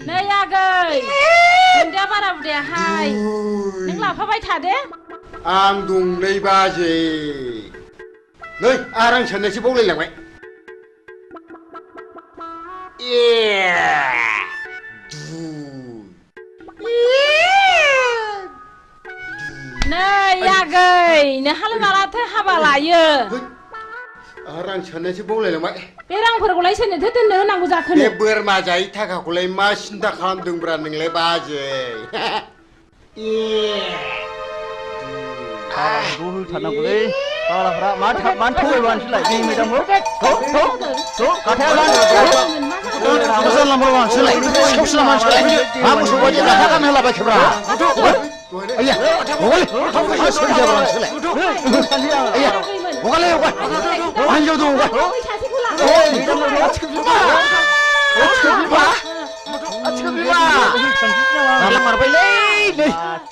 नै आगै दुन्दिया बारा बुरजायाहाय नों लाफाबाय थादे आं दंलै बाजै नै आरां साननायसो बावलायलांबाय नै आगै नोंहालाय मालाथो हाबा लायो आरां साननायसो बावलायलांबाय बे रांफोरखौलाय सोरनोथो दोननो होनांगौ जाखोनो बे बोरमा जायै थाखाखौलाय मा सिन्था खालामदोंब्रा नोंलाय बाजै खामानिखौ होथारनांगौलै बालाफ्रा मानो थगायबानोसैलाय जोंनि मेदामखौ गाथाया जानला मोनला मानसिलाय सिखावसिला मानसिलाय मा मोसौ बायदि गाथा गान होलाबायखोब्रा आइया हगालै सोरजिया मानसिलाय आइया हगालै हगा हिन्जाव दं हगा नारला मारबायलै नै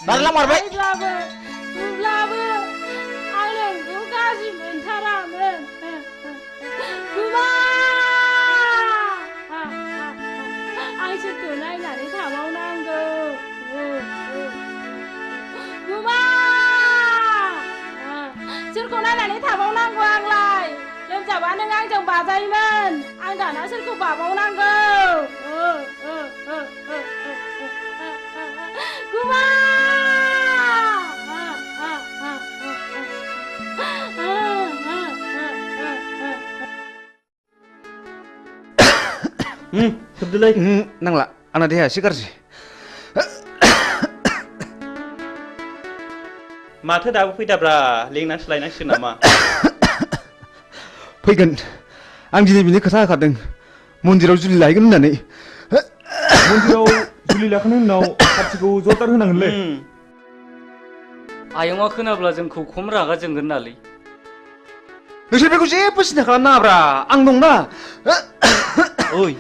नारला मारबाय अब्लाबो आं नोंखौ गाज्रि मोनथारामोन गुमा आं सोरखौ नायनानै थाबावनांगौ गुमा सोरखौ नायनानै थाबावनांगौ आंलाय लोमजाबा नों आंजों बाजायोमोन आं दाना सोरखौ बाबावनांगौ गुमा सोबदोलै नांला आंना देहाया एसे गाज्रि माथो दाबो फैदाब्रा लेंनानैसो लायनांसिगोन नामा फैगोन आं दिनै बिनि खोथा होखादों मन्दिराव जुलि लायगोन होननानै मन्दिराव जुलि लाखांनायनि उनाव पार्टिखौ जरदार होनांगोनलै आयंआ खोनाब्ला जोंखौ खम रागा जोंगोन नालै नोंसोर बेखौ जेबो सिन्था खालामनाङाब्रा आं दंना ओइ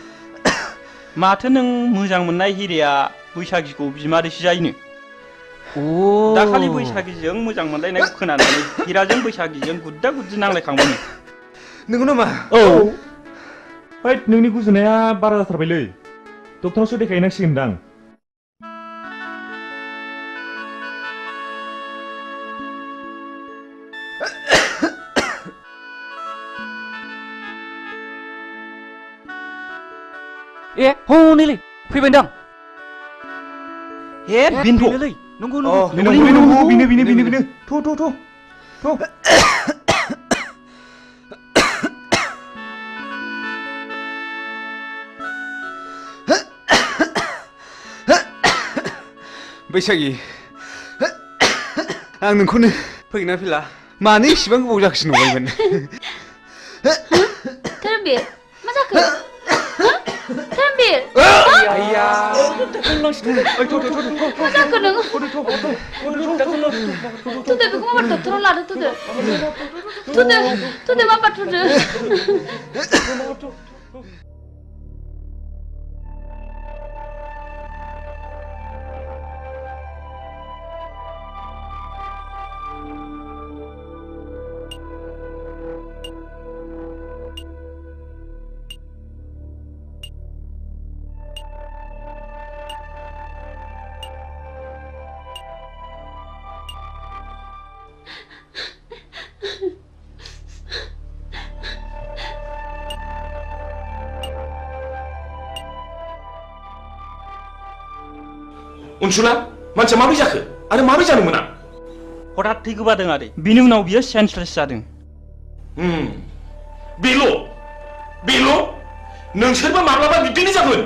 माथो नों मोजां मोननाय हिरेया बैसागिखौ बिमादैसो जायोनो दाखालि बैसागिजों मोजां मोनलायनायखौ खोनानानै हिराजों बैसागिजों गुद्दा गुद्दि नांलायखांबायनो नंगौ नामा औ हैद नोंनि गुजुनाया बारा जाथारबायलै डक्टरनावसो देखायनांसिगोनदां ए हनैलै फैबायदां हे बेनोलै नंगौ बिनो थ' बैसागि आं नोंखौनो फैगोना फैला मानो इसिबां गोबाव जाखोसो नंबायमोन धोरोमबीर मा जाखो धोरोमबीर आइया मा जाखो नों थुदो बेखौ माबा डक्टराव लादो थुदो माबा थुदो उनसुला मानसिया माबोरै जाखो आरो माबोरै जानो मोना हठात थै गोबादों आदै बिनि उनाव बियो सेन्सलेस जादों बेल' नोंसोरबा माब्लाबा बिदिनो जागोन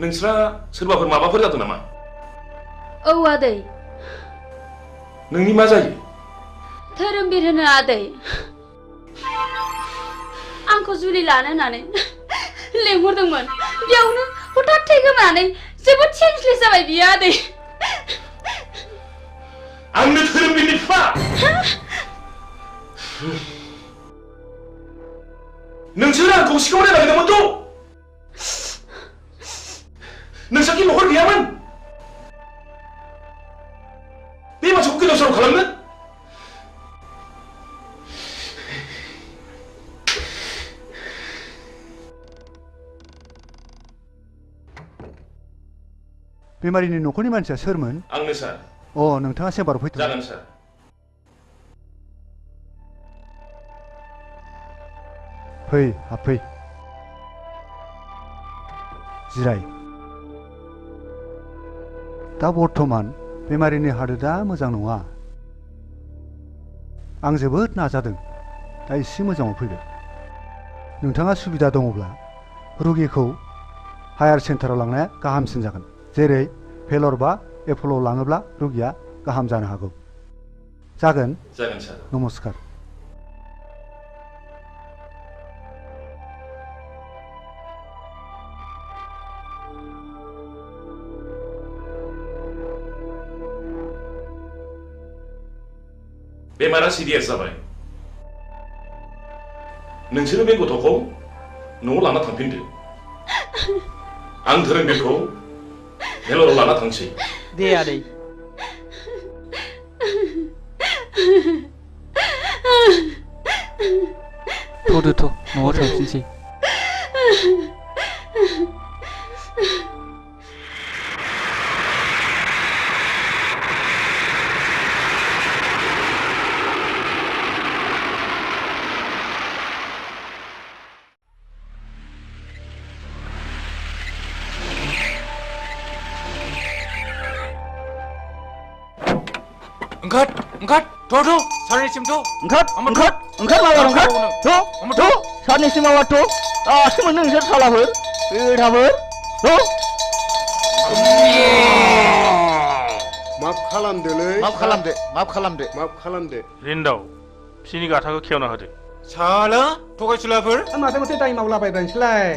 नोंस्रा सोरबाफोर माबाफोर जादों नामा औ आदै नोंनि मा जायो धोरोमबीर होनो आदै आंखौ जुलि लानो होननानै लेंहरदोंमोन बेयावनो हठात थै गोमानानै जोबोद सेन्सलेस जाबाय बियो आदै आंनो धोरोमबीरनि बिफा नोंसोर आंखौ सिखाव नायलाबायदोंमोनथ' नोंसोरखि न'खर गैयामोन बे मानसिखौ गोदाव सोराव खालामनो बेमारिनि न'खरनि मानसिया सोरमोन आंनो सार अ नोंथाङा सेम्बाराव फैथ' जागोन सार फै हाबफै जिराय दा बर्थमान बेमारिनि हालोदा मोजां नङा आं जोबोद नाजादों दा एसे मोजाङाव फैबाय नोंथाङा सुबिदा दङब्ला रुगिखौ हायार सेन्टाराव लांनाया गाहामसिन जागोन जेरै फेलर बा एप'ल'आव लाङोब्ला रुगिया गाहाम जानो हागौ जागोन सार नमस्कार बेमारा सिरियास जाबाय नोंसोरो बे गथ'खौ न'आव लाना थांफिनदो आं धोरोमबीरखौ भेलराव लाना थांसै दे आदै थ'दो न'आव थांफिनसै Angkat, tuh, sarnisim tuh. Angkat lawan angkat. Tuh, sarnisim awat tuh. Semeneng saya salah tuh. माफ खालामदोलै माफ खालामदो माफ खालामदो रिन्दाव बिसिनि गाथाखौ खेवना होदो साला थगायसुलाफोर माथो माथो दाय मावलाबायबायनोसैलाय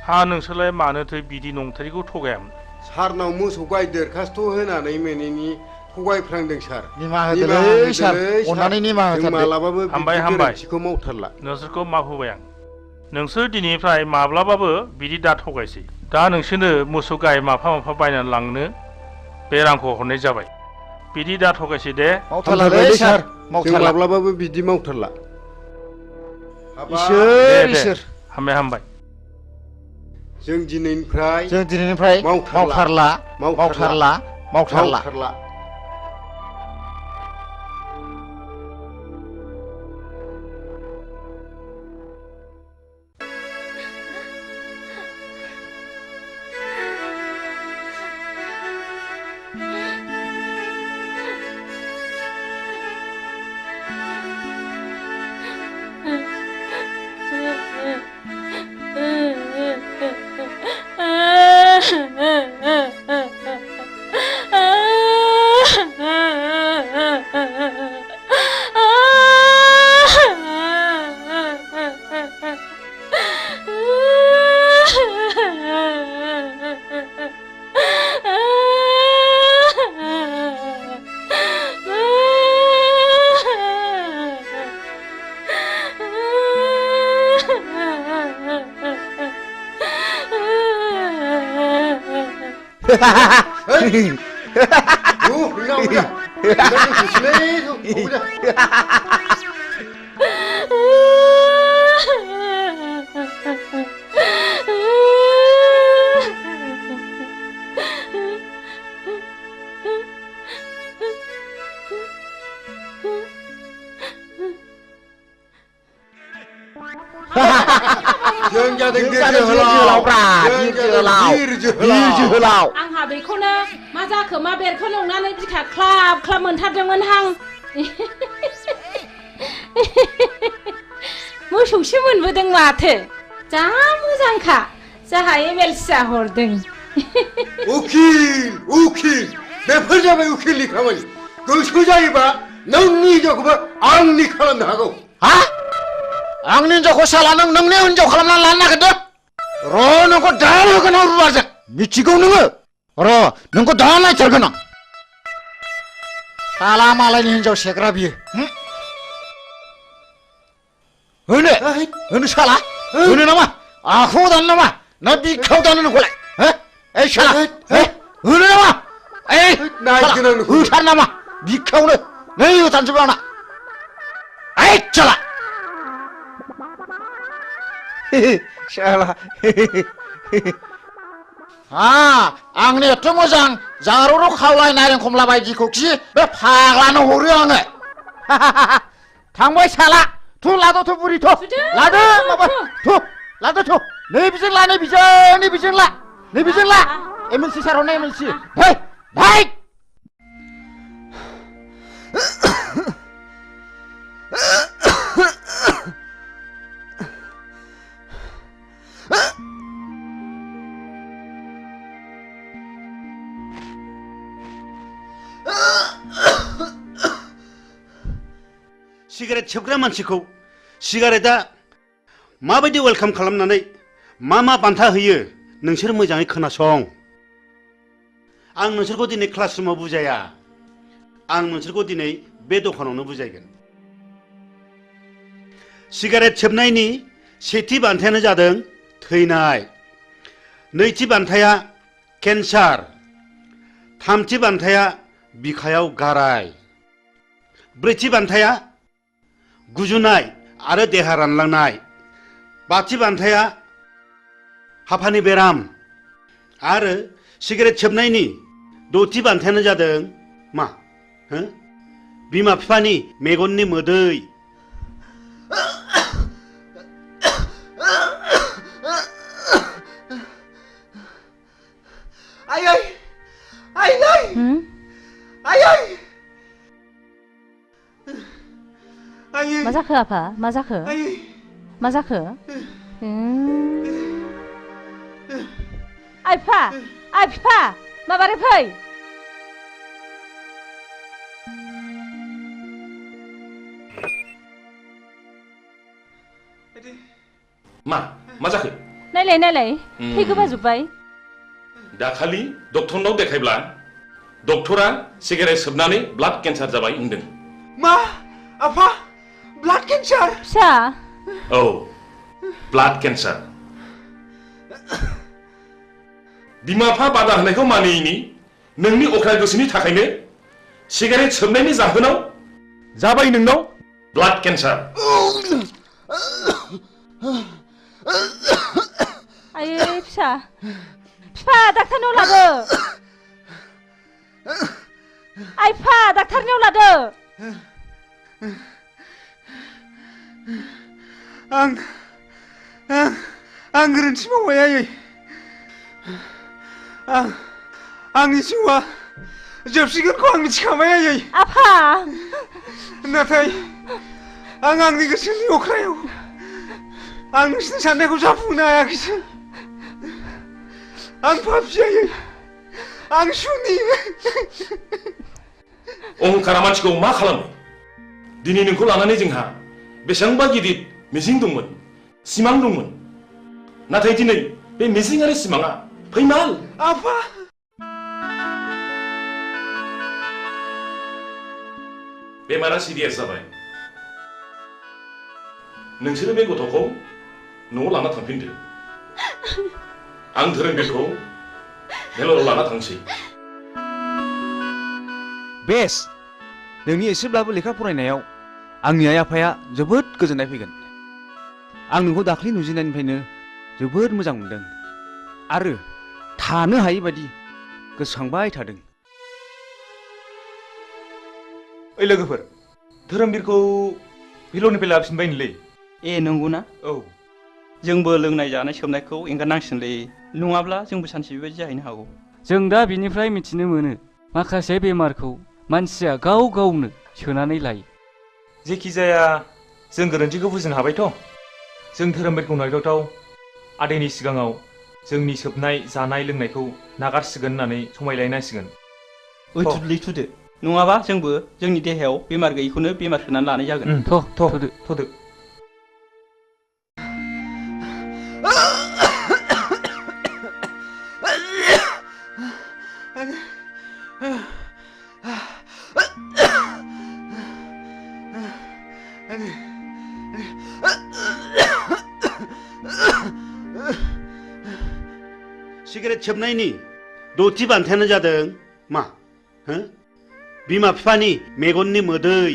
हा नोंसोरलाय मानोथो बिदि नंथारिखौ थगायामोन सारनाव मोसौ गाय दरखास्त' होनानै मोनैनि थगायफ्लांदों सार निमाहा होदोलै सार अननानै निमाहा जों होथारदो मालाबाबो हामबाय बिदि हामबाय गोरोन्थिखौ मावथारला नोंसोरखौ माफ होबाय आं नोंसोर दिनैनिफ्राय माब्लाबाबो बिदि दा थगायसै दा नोंसोरनो मोसौ गाय माफा माफा बायनानै लांनो बे रांखौ हरनाय जाबाय बिदि दा थगायसै दे मावथारलालै सार जों मावथारला माब्लाबाबो बिदि मावथारला इसोर हामबाय जों दिनैनिफ्राय मावथारला जों जादों जोहोलाव आंहा बेखौनो मा जाखो मा बेरखौ नंनानै बिखा ख्लाब ख्लाब मोनथारदोंमोन हां मोसौसो मोनबोदों माथो जा मोजांखा जाहा एमएलसिया हरदों उखिल बेफोर जाबाय उखिलनि खामानि गोसो जायोबा नोंनि हिनजावखौबो आंनि खालामनो हागौ आंनि हिनजावखौ साला नोंनि हिनजाव खालामना लानो नागिरदों र' नोंखौ दा होगोन आं रुवाजों मिथिगौ नोङो र' नोंखौ दा नायथारगोन आं साला मालायनि हिनजाव सेग्रा बियो होनो साला होनो नामा आखायाव दानो नामा ना बिखायाव दानो नोंखौलाय ओइ साला होनो नामा होथार नामा बिखायावनो नै होथारनोसै आंना ओइ साला आंनि एथ' मोजां जारौराव खावलाय नारें खमला बायदिखौ खि बे फाग्लानो हरो आङो थांबाय साला थु लादोथ' बुरि थ' लादो माबा लादो नैबिजों ला नैबिजों ला एमएलसि सार हरनाय एमएलसि है सिगारेट सोबग्रा मानसिखौ सिगारेटआ माबायदि वेलकाम खालामनानै मा बान्था होयो नोंसोर मोजाङै खोनासं आं नोंसोरखौ दिनै क्लासरुमाव बुजाया आं नोंसोरखौ दिनै बे दखानावनो बुजायगोन सिगारेट सोबनायनि सेथि बान्थायानो जादों थैनाय नैथि बान्थाया केन्सार थामथि बान्थाया बिखायाव गाराय ब्रैथि बान्थाया गुजुनाय आरो देहा रानलांनाय बाथि बान्थाया हापानि बेराम आरो सिगारेट सोबनायनि दथि बान्थायानो जादों मा बिमा बिफानि मेगननि मोदै मा जाखो आफा मा जाखो आइ बिफा माबारै फै मा जाखो नायलाय थै गोबाजोब्बाय दाखालि डक्टरनाव देखायब्ला डक्टरा सिगारेट सोबनानै ब्लाड केन्सार जाबाय होनदों मा आफा ब्लाड केन्सार फिसा औ ब्लाड केन्सार बिमा बिफा बादा होनायखौ मानियैनि नोंनि अख्रा गोसोनि थाखायनो सिगारेट सोबनायनि जाहोनाव जाबाय नोंनाव ब्लाड केन्सार आयै फिसा फिफा डाक्टारनाव लादो आइ फा डाक्टारनाव लादो आं गोरोन्थि मावबाय आयै आंनि जिउआ जोबसिगोनखौ आं मिथिखाबाय आयै आफा नाथाय आं आंनि गोसोनि अख्रायाव आं नोंसिनि साननायखौ जाफुंनो हायाखैसै आं पापि आयै आं सुनि अहंकारा मानसिखौ मा खालामो दिनै नोंखौ लानानै जोंहा बेसेबांबा गिदिर मिजिं दंमोन सिमां दंमोन नाथाय दिनै बे मिजिं आरो सिमाङा फैमाल आफा बेमारा सिरियास जाबाय नोंसोरो बे गथ'खौ न'आव लाना थांफिनदो आं धोरोमबिरखौ मेलराव लाना थांसै बेस नोंनि एसेब्लाबो लेखा फरायनायाव आंनि आइ आफाया जोबोद गोजोननाय फैगोन आं नोंखौ दाख्लि नुजेननायनिफ्रायनो जोबोद मोजां मोनदों आरो थानो हायै बायदि गोसोखांबाय थादों ओइ लोगोफोर धोरोमबिरखौ भिलरनिफ्राय लाबोफिनबायनोलै ए नंगौना औ जोंबो लोंनाय जानाय सोबनायखौ एंगारनांसिगोनलै नङाब्ला जोंबो सानसे बेबायदि जाहैनो हागौ जों दा बिनिफ्राय मिथिनो मोनो माखासे बेमारखौ मानसिया गाव गावनो सोनानै लायो जेखि जाया जों गोरोन्थिखौ बुजिनो हाबायथ' जों धोरोमबिरखौ नायथावथाव आदैनि सिगाङाव जोंनि सोबनाय जानाय लोंनायखौ नागारसिगोन होननानै समायलायनांसिगोन थुदलै थुदो नङाबा जोंबो जोंनि देहायाव बेमार गैयैखौनो बेमार सोनानै लानाय जागोन थ'दो सिगारेट सोबनायनि दथि बान्थायानो जादों मा बिमा बिफानि मेगननि मोदै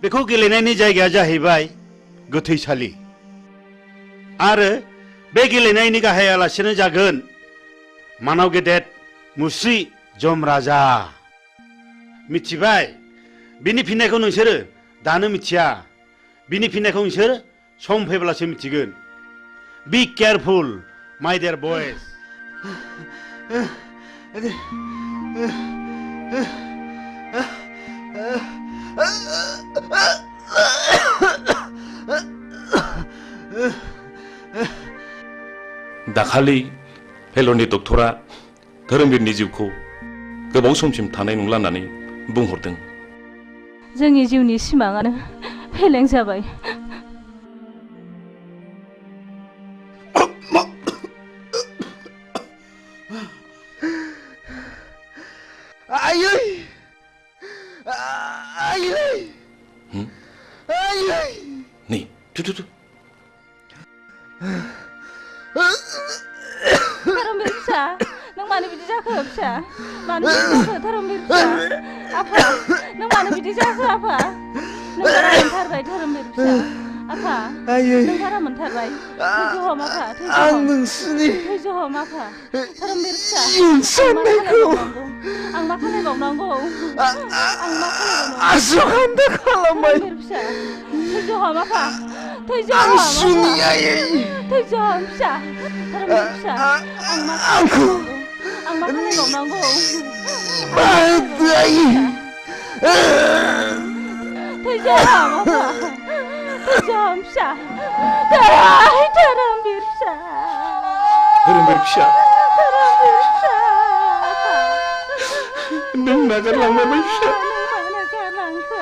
बेखौ गेलेनायनि जायगाया जाहैबाय गोथैसालि आरो बे गेलेनायनि गाहाय आलासियानो जागोन मानाव गेदेर मुस्रि जम राजा मिथिबाय बिनि फिननायखौ नोंसोरो दानो मिथिया बिनि फिननायखौ नोंसोर सम फैब्लासो मिथिगोन बी केयारफुल माय डियर बयज दाखालि फेलरनि डक्टरा धोरोमबिरनि जिउखौ गोबाव समसिम थानाय नंला होननानै बुंहरदों जोंनि जिउनि सिमाङानो फेलें जाबाय आयै आयै आयै नै थु धोरोमबिर फिसा नों मानो बिदि जाखो फिसा मानो बिदि जाखो धोरोमबिर फिसा आफा नों मानो बिदि जाखो आफा नों बारा मोनथारबाय धोरोमबिर फिसा आफा नों बारा मोनथारबाय थैज' हम आफा आं नोंसिनि थैज' हम आफा धोरोमबिर फिसा साननायखौ आं मा खालामबावनांगौ आं मा खालामबावनांगौ आसुखान्दा खालामबाय धोरोमबिर फिसा थैज' हम आफा थैज' आं हम सुनि आयै थैज' हम फिसा धोरोमबिर फिसा आं मा खालामबावनांगौ आं मा खालामबावनांगौ थैज' हम आफा थैज' हम फिसा धोरोमबिर फिसा धोरोमबिर फिसा धोरोमबिर फिसा नों नागारलांबाय फिसा नों मानो गारलांखो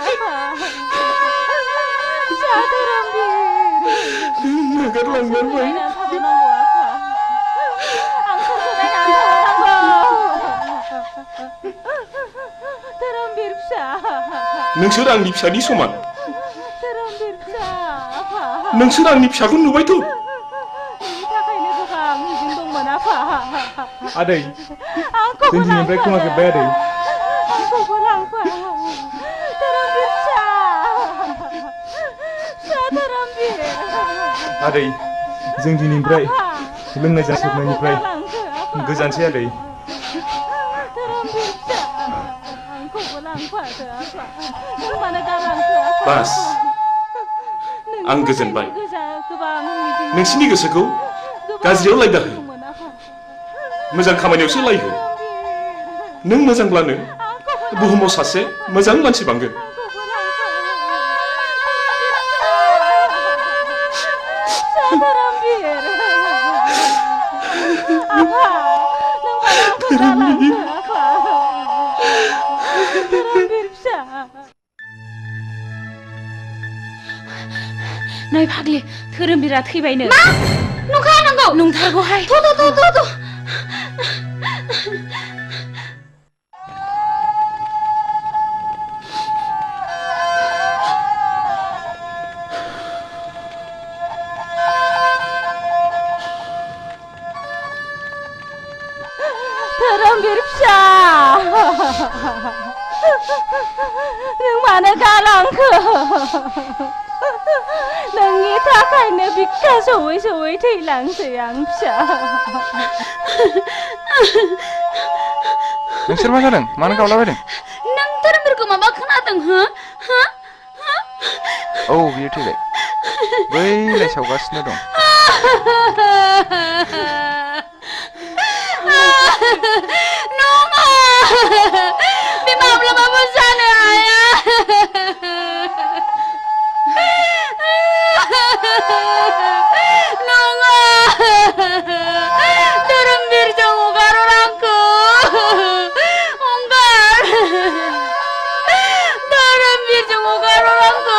नागारलांनानै धोरोमबीर फिसा नोंसोर आंनि फिसानि समान धोरोमबीर फिसा आफा नोंसोर आंनि फिसाखौ नुबायथ' बेनि थाखायनो गोबां मिजिं दंमोन आफा आदै आंखौबो जों दिनैनिफ्राय खोमाजोब्बाय आदै आंखौबो लांफा धोरोमबीर फिसा फिसा धोरोमबीर आदै जों दिनैनिफ्राय लोंनाय जासोबनायनिफ्राय गोजानसै आदै धोरोमबीर फिसा आंखौबो लांफादो आफा नों मानो गालांखो आफा बास आं गोजोनबाय नोंसिनि गोसोखौ गाज्रियाव लायदाहो मोजां खामानियावसो लायहो नों मोजांब्लानो बुहुमाव सासे मोजां मानसि बांगोन नै फाग्लि धोरोमबीरा थैबायनो मा नंखा नंगौ नंथारगौहाय थ' धोरोमबीर फिसा नों मानो गालांखो नोंनि थाखायनो बिखा सौयै सौयै थैलांसै आं फिसा नोंसोर मा जादों मानो गावलाबायदों नों धोरोमबीरखौ माबा खोनादों हो औ बियो थैबाय बैलाय सावगासिनो दं नङा बे माब्लाबाबो जानो हाया नङा धोरोमबीरजों हगार आंखौ हगार धोरोमबीरजों हगार आंखौ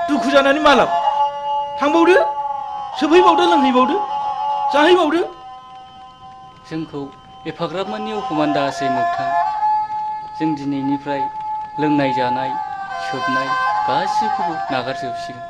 दुखु जानानै मालाब थांबावदो सोफैबावदो लोंहैबावदो जाहैबावदो जोंखौ एफाग्राब मानि अफमान दासै मोगथां जों दिनैनिफ्राय लोंनाय जानाय सोबनाय गासिखौबो नागारजोबसिगोन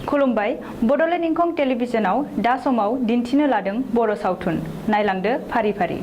खुलुमबाय बड'लेण्ड इंखं टेलिभिजनाव दा समाव दिन्थिनो लादों बर' सावथुन नायलांदो फारि फारि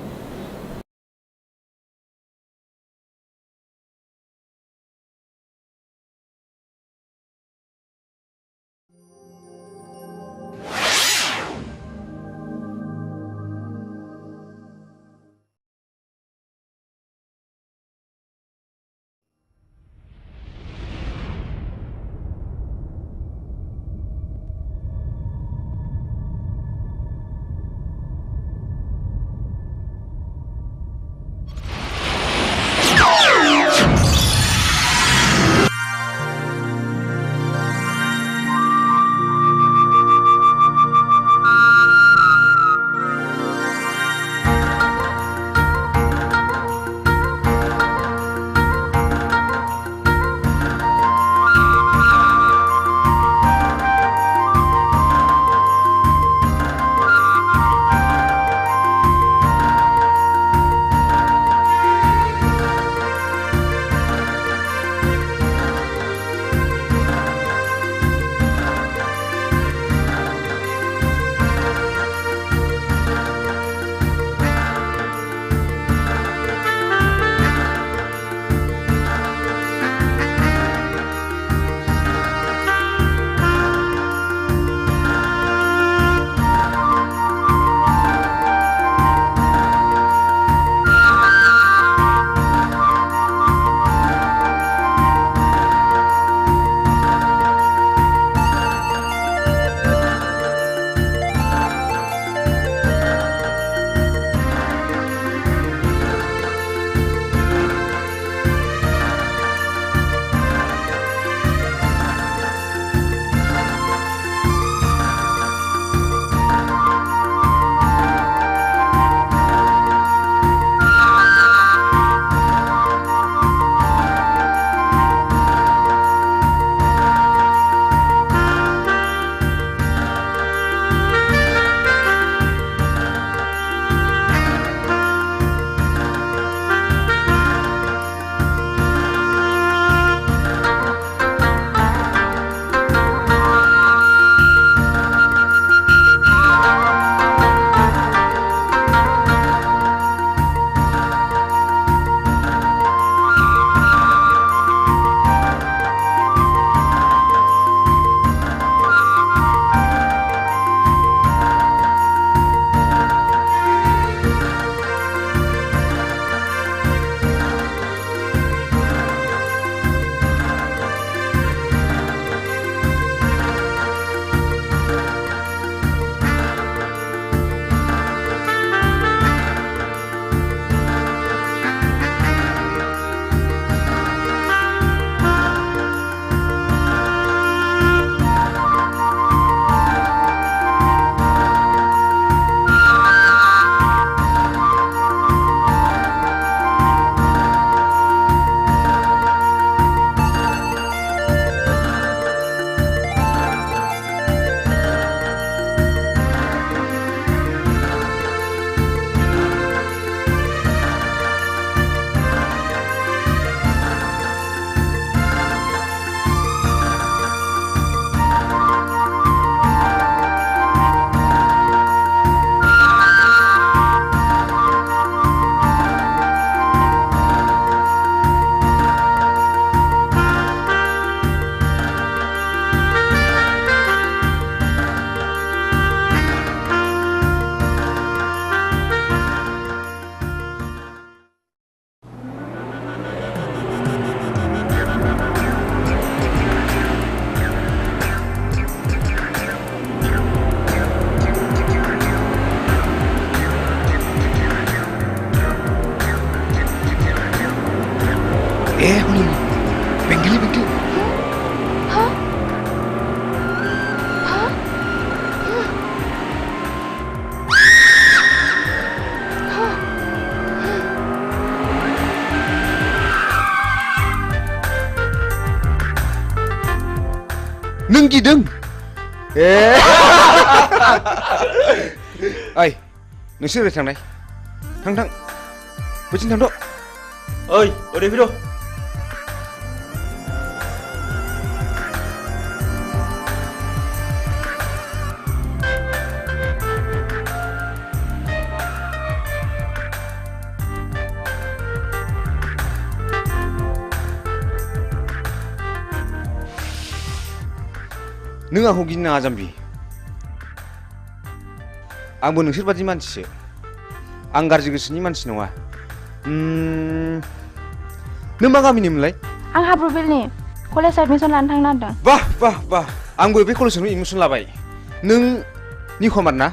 nâng gì đừng ơi nोंसोर ओरै थांनाय थां बैथिं थांद' ओइ ओरै फैद' नों आंखौ गिनो नाङा जाम्बि आंबो नोंसोर बादि मानसिसो आं गाज्रि गोसोनि मानसि नङा नों मा गामिनिमोनलाय आं हाब्रुबिलनि कलेज एडमिसन लानो थांनो नागिरदों बाह बाह बाह आंबो बे कलेजावनो एडमिसन लाबाय नों निखमार ना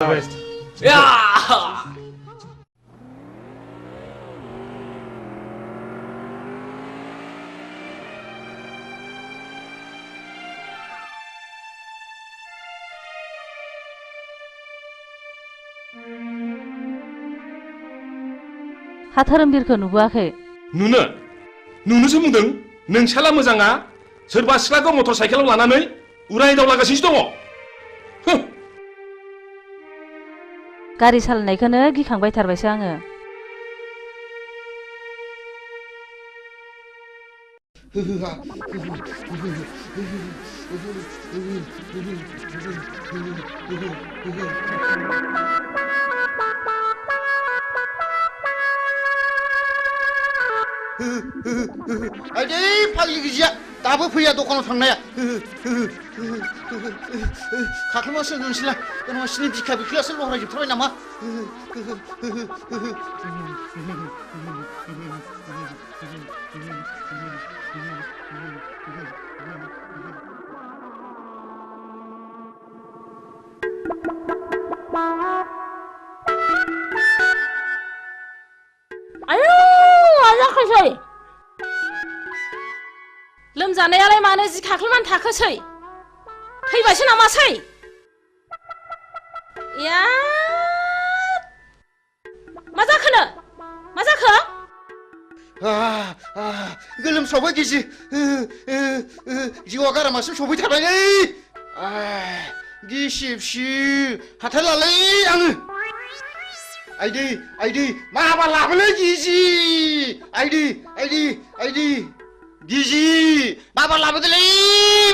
हा धोरोमबिरखौ नुबोआखै नुनोसो बुंदों नोंसाला मोजाङा सोरबा सिख्लाखौ मटर साइकेलाव लानानै उराय दावलागासिनो दङ गारि सालायनायखौनो गिखांबाय थारबायसो आङो आइदै फाग्लि गिजिया दाबो फैया दखानाव थांनाया खाख्लुमासो नोंसोरला नोंसिनि बिखा बिख्लायासो लहरायजोबथारबाय नामा आयौ आजाखोसै लोमजानायालाय मानो जि खाख्लुमान थाखोसै थैबायसो नामासै या मा जाखोनो मा जाखो गोलोमसावबाय गिजि जिउआ गारामासिम सफैथारबाय नै गिसिबसि हाथारलालै आङो आइदै माबा लाबोलै गिजि आइदै गिजि माबा लाबोदोलै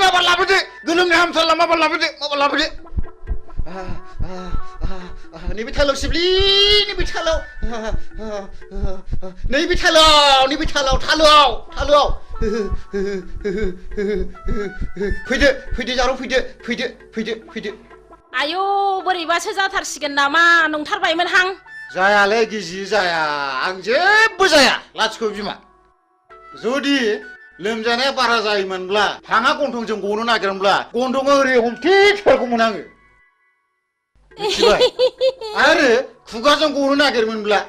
माबा लाबोदो गोलोमनाय हामथारला माबा लाबोदो नैबे थालाव सिबलि नैबे थालाव थालोआव फैदो जारौ फैदो आयौ बोरैबासो जाथारसिगोन नामा नंथारबायमोनहां जायालै गिजि जाया आं जेबो जाया लाथिख' बिमा जुदि लोमजानाया बारा जायोमोनब्ला हाङा गन्थंजों गनो नागिरमोनब्ला गन्थंआ ओरै हमथेथारगौमोन आङो मिथिबाय आरो खुगाजों गनो नागिरमोनब्ला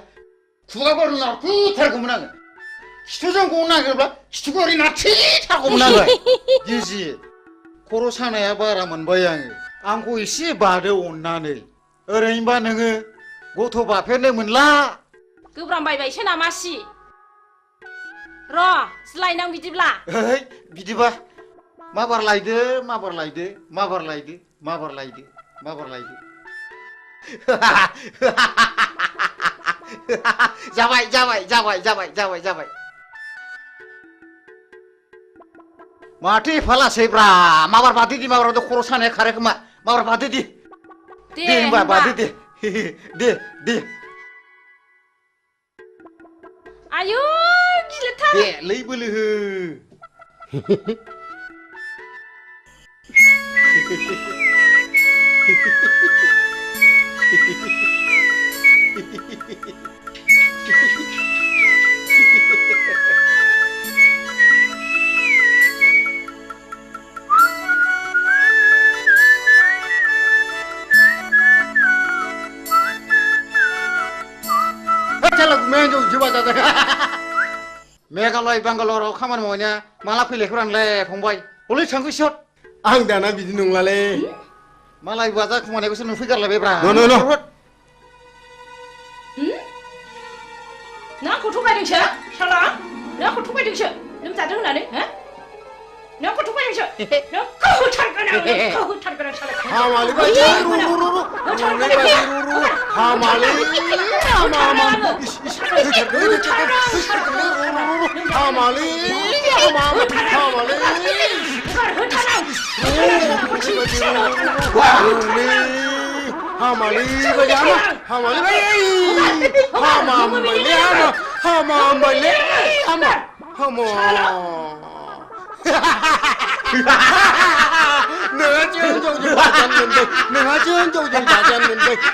खुगाखौ ओरै नारथेथारगौमोन आङो खिथुजों गनो नागिरब्ला खिथुखौ ओरै नारथेथारगौमोन आङो गिजि खर' सानाया बारा मोनबाय आंखौ एसे बादो अननानै ओरैनोबा नोङो गथ' बाफेरनो मोनला गोब्रामबायबायसो नामासि र' लायनां बिदिब्ला बिदिबा माबार लायदो जाबाय माथो एफा लासैब्रा माबार बादो खर' सानाया खारो खोमा माबार बादो दे होनबा बादो दे आयु गिलिरथार बेलै बोलो हो मेघालय बांगालराव खामानि मावनाया माला फैलायखौ रानलाय फंबाय हलै थांखो सट आं दाना बिदि नंलालै मालाय बाजा खुमानायखौसो नुफैगारलायबायब्रा न नों आंखौ थगायदोंसो साला नों आंखौ थगायदोंसो लोमजादों होननानै हो नों आंखौ थगायदोंसो नोंखौ होथारगोन आं नोंखौ होथारगोन आं साला हामालै बायदि हामालै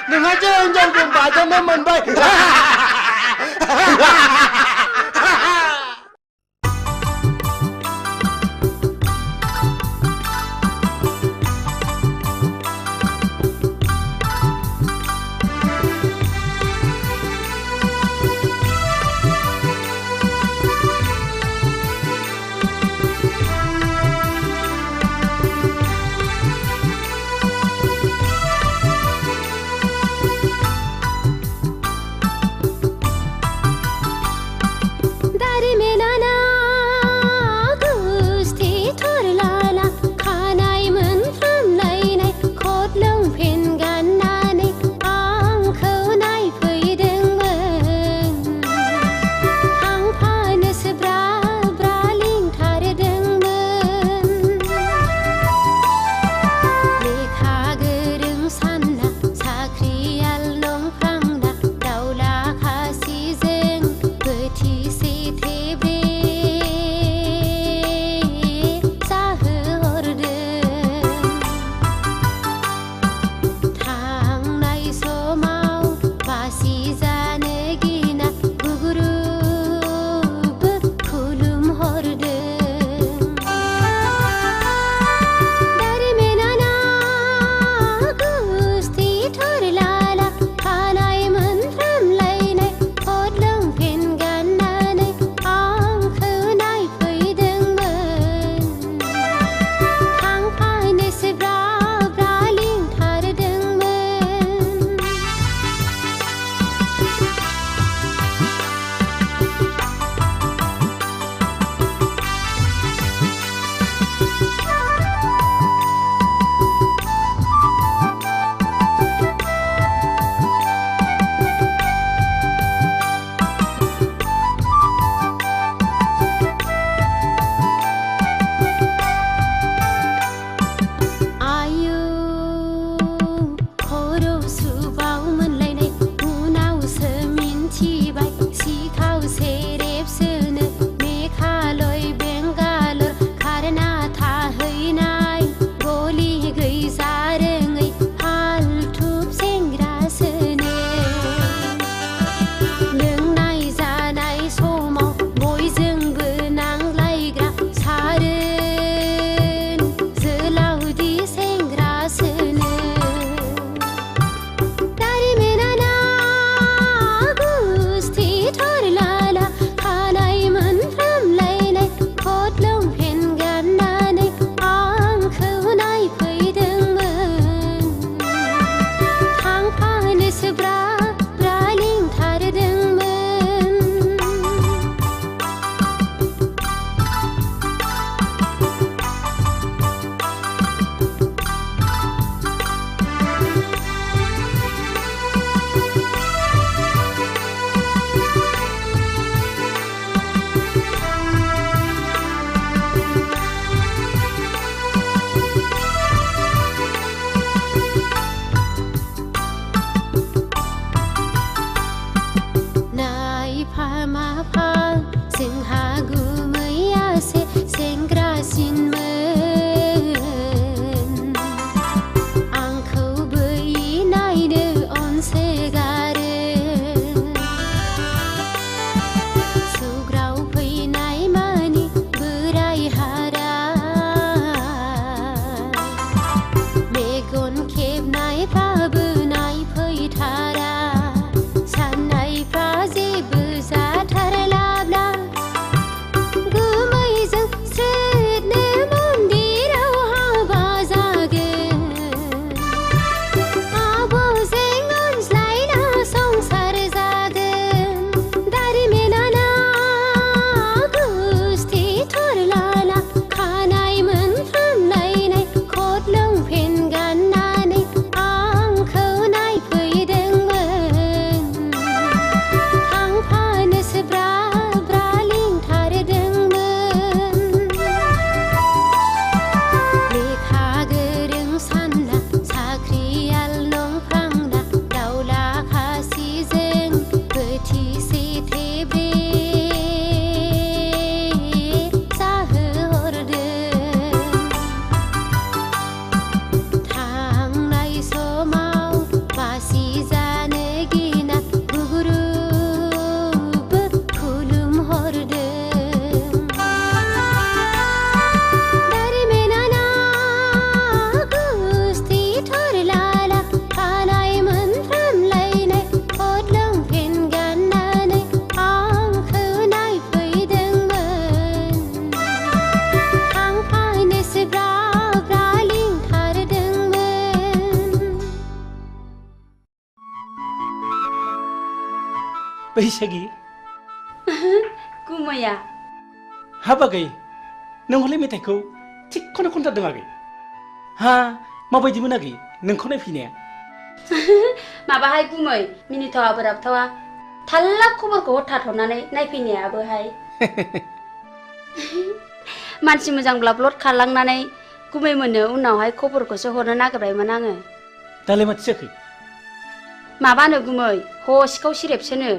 नोंहा हिनजावजों बाजानो मोनबाय बैसागि गुमैया हाब आगै नों हले मेथाइखौ थिगखौनो खनथारदों आगै हा माबायदिमोन आगै नोंखौ नायफैनाया माबाहाय गुमै मिनिथावा बोराबथावा थाल्ला खबरखौ हरथाथ'नानै नायफैनायाबोहाय मानसि मोजांब्ला ब्लड खारलांनानै गुमै मोननो उनावहाय खबरखौसो हरनो नागिरबायमोन आङो दालाय माथो जाखो माबानो गुमै हसिखाव सिरेबसोनो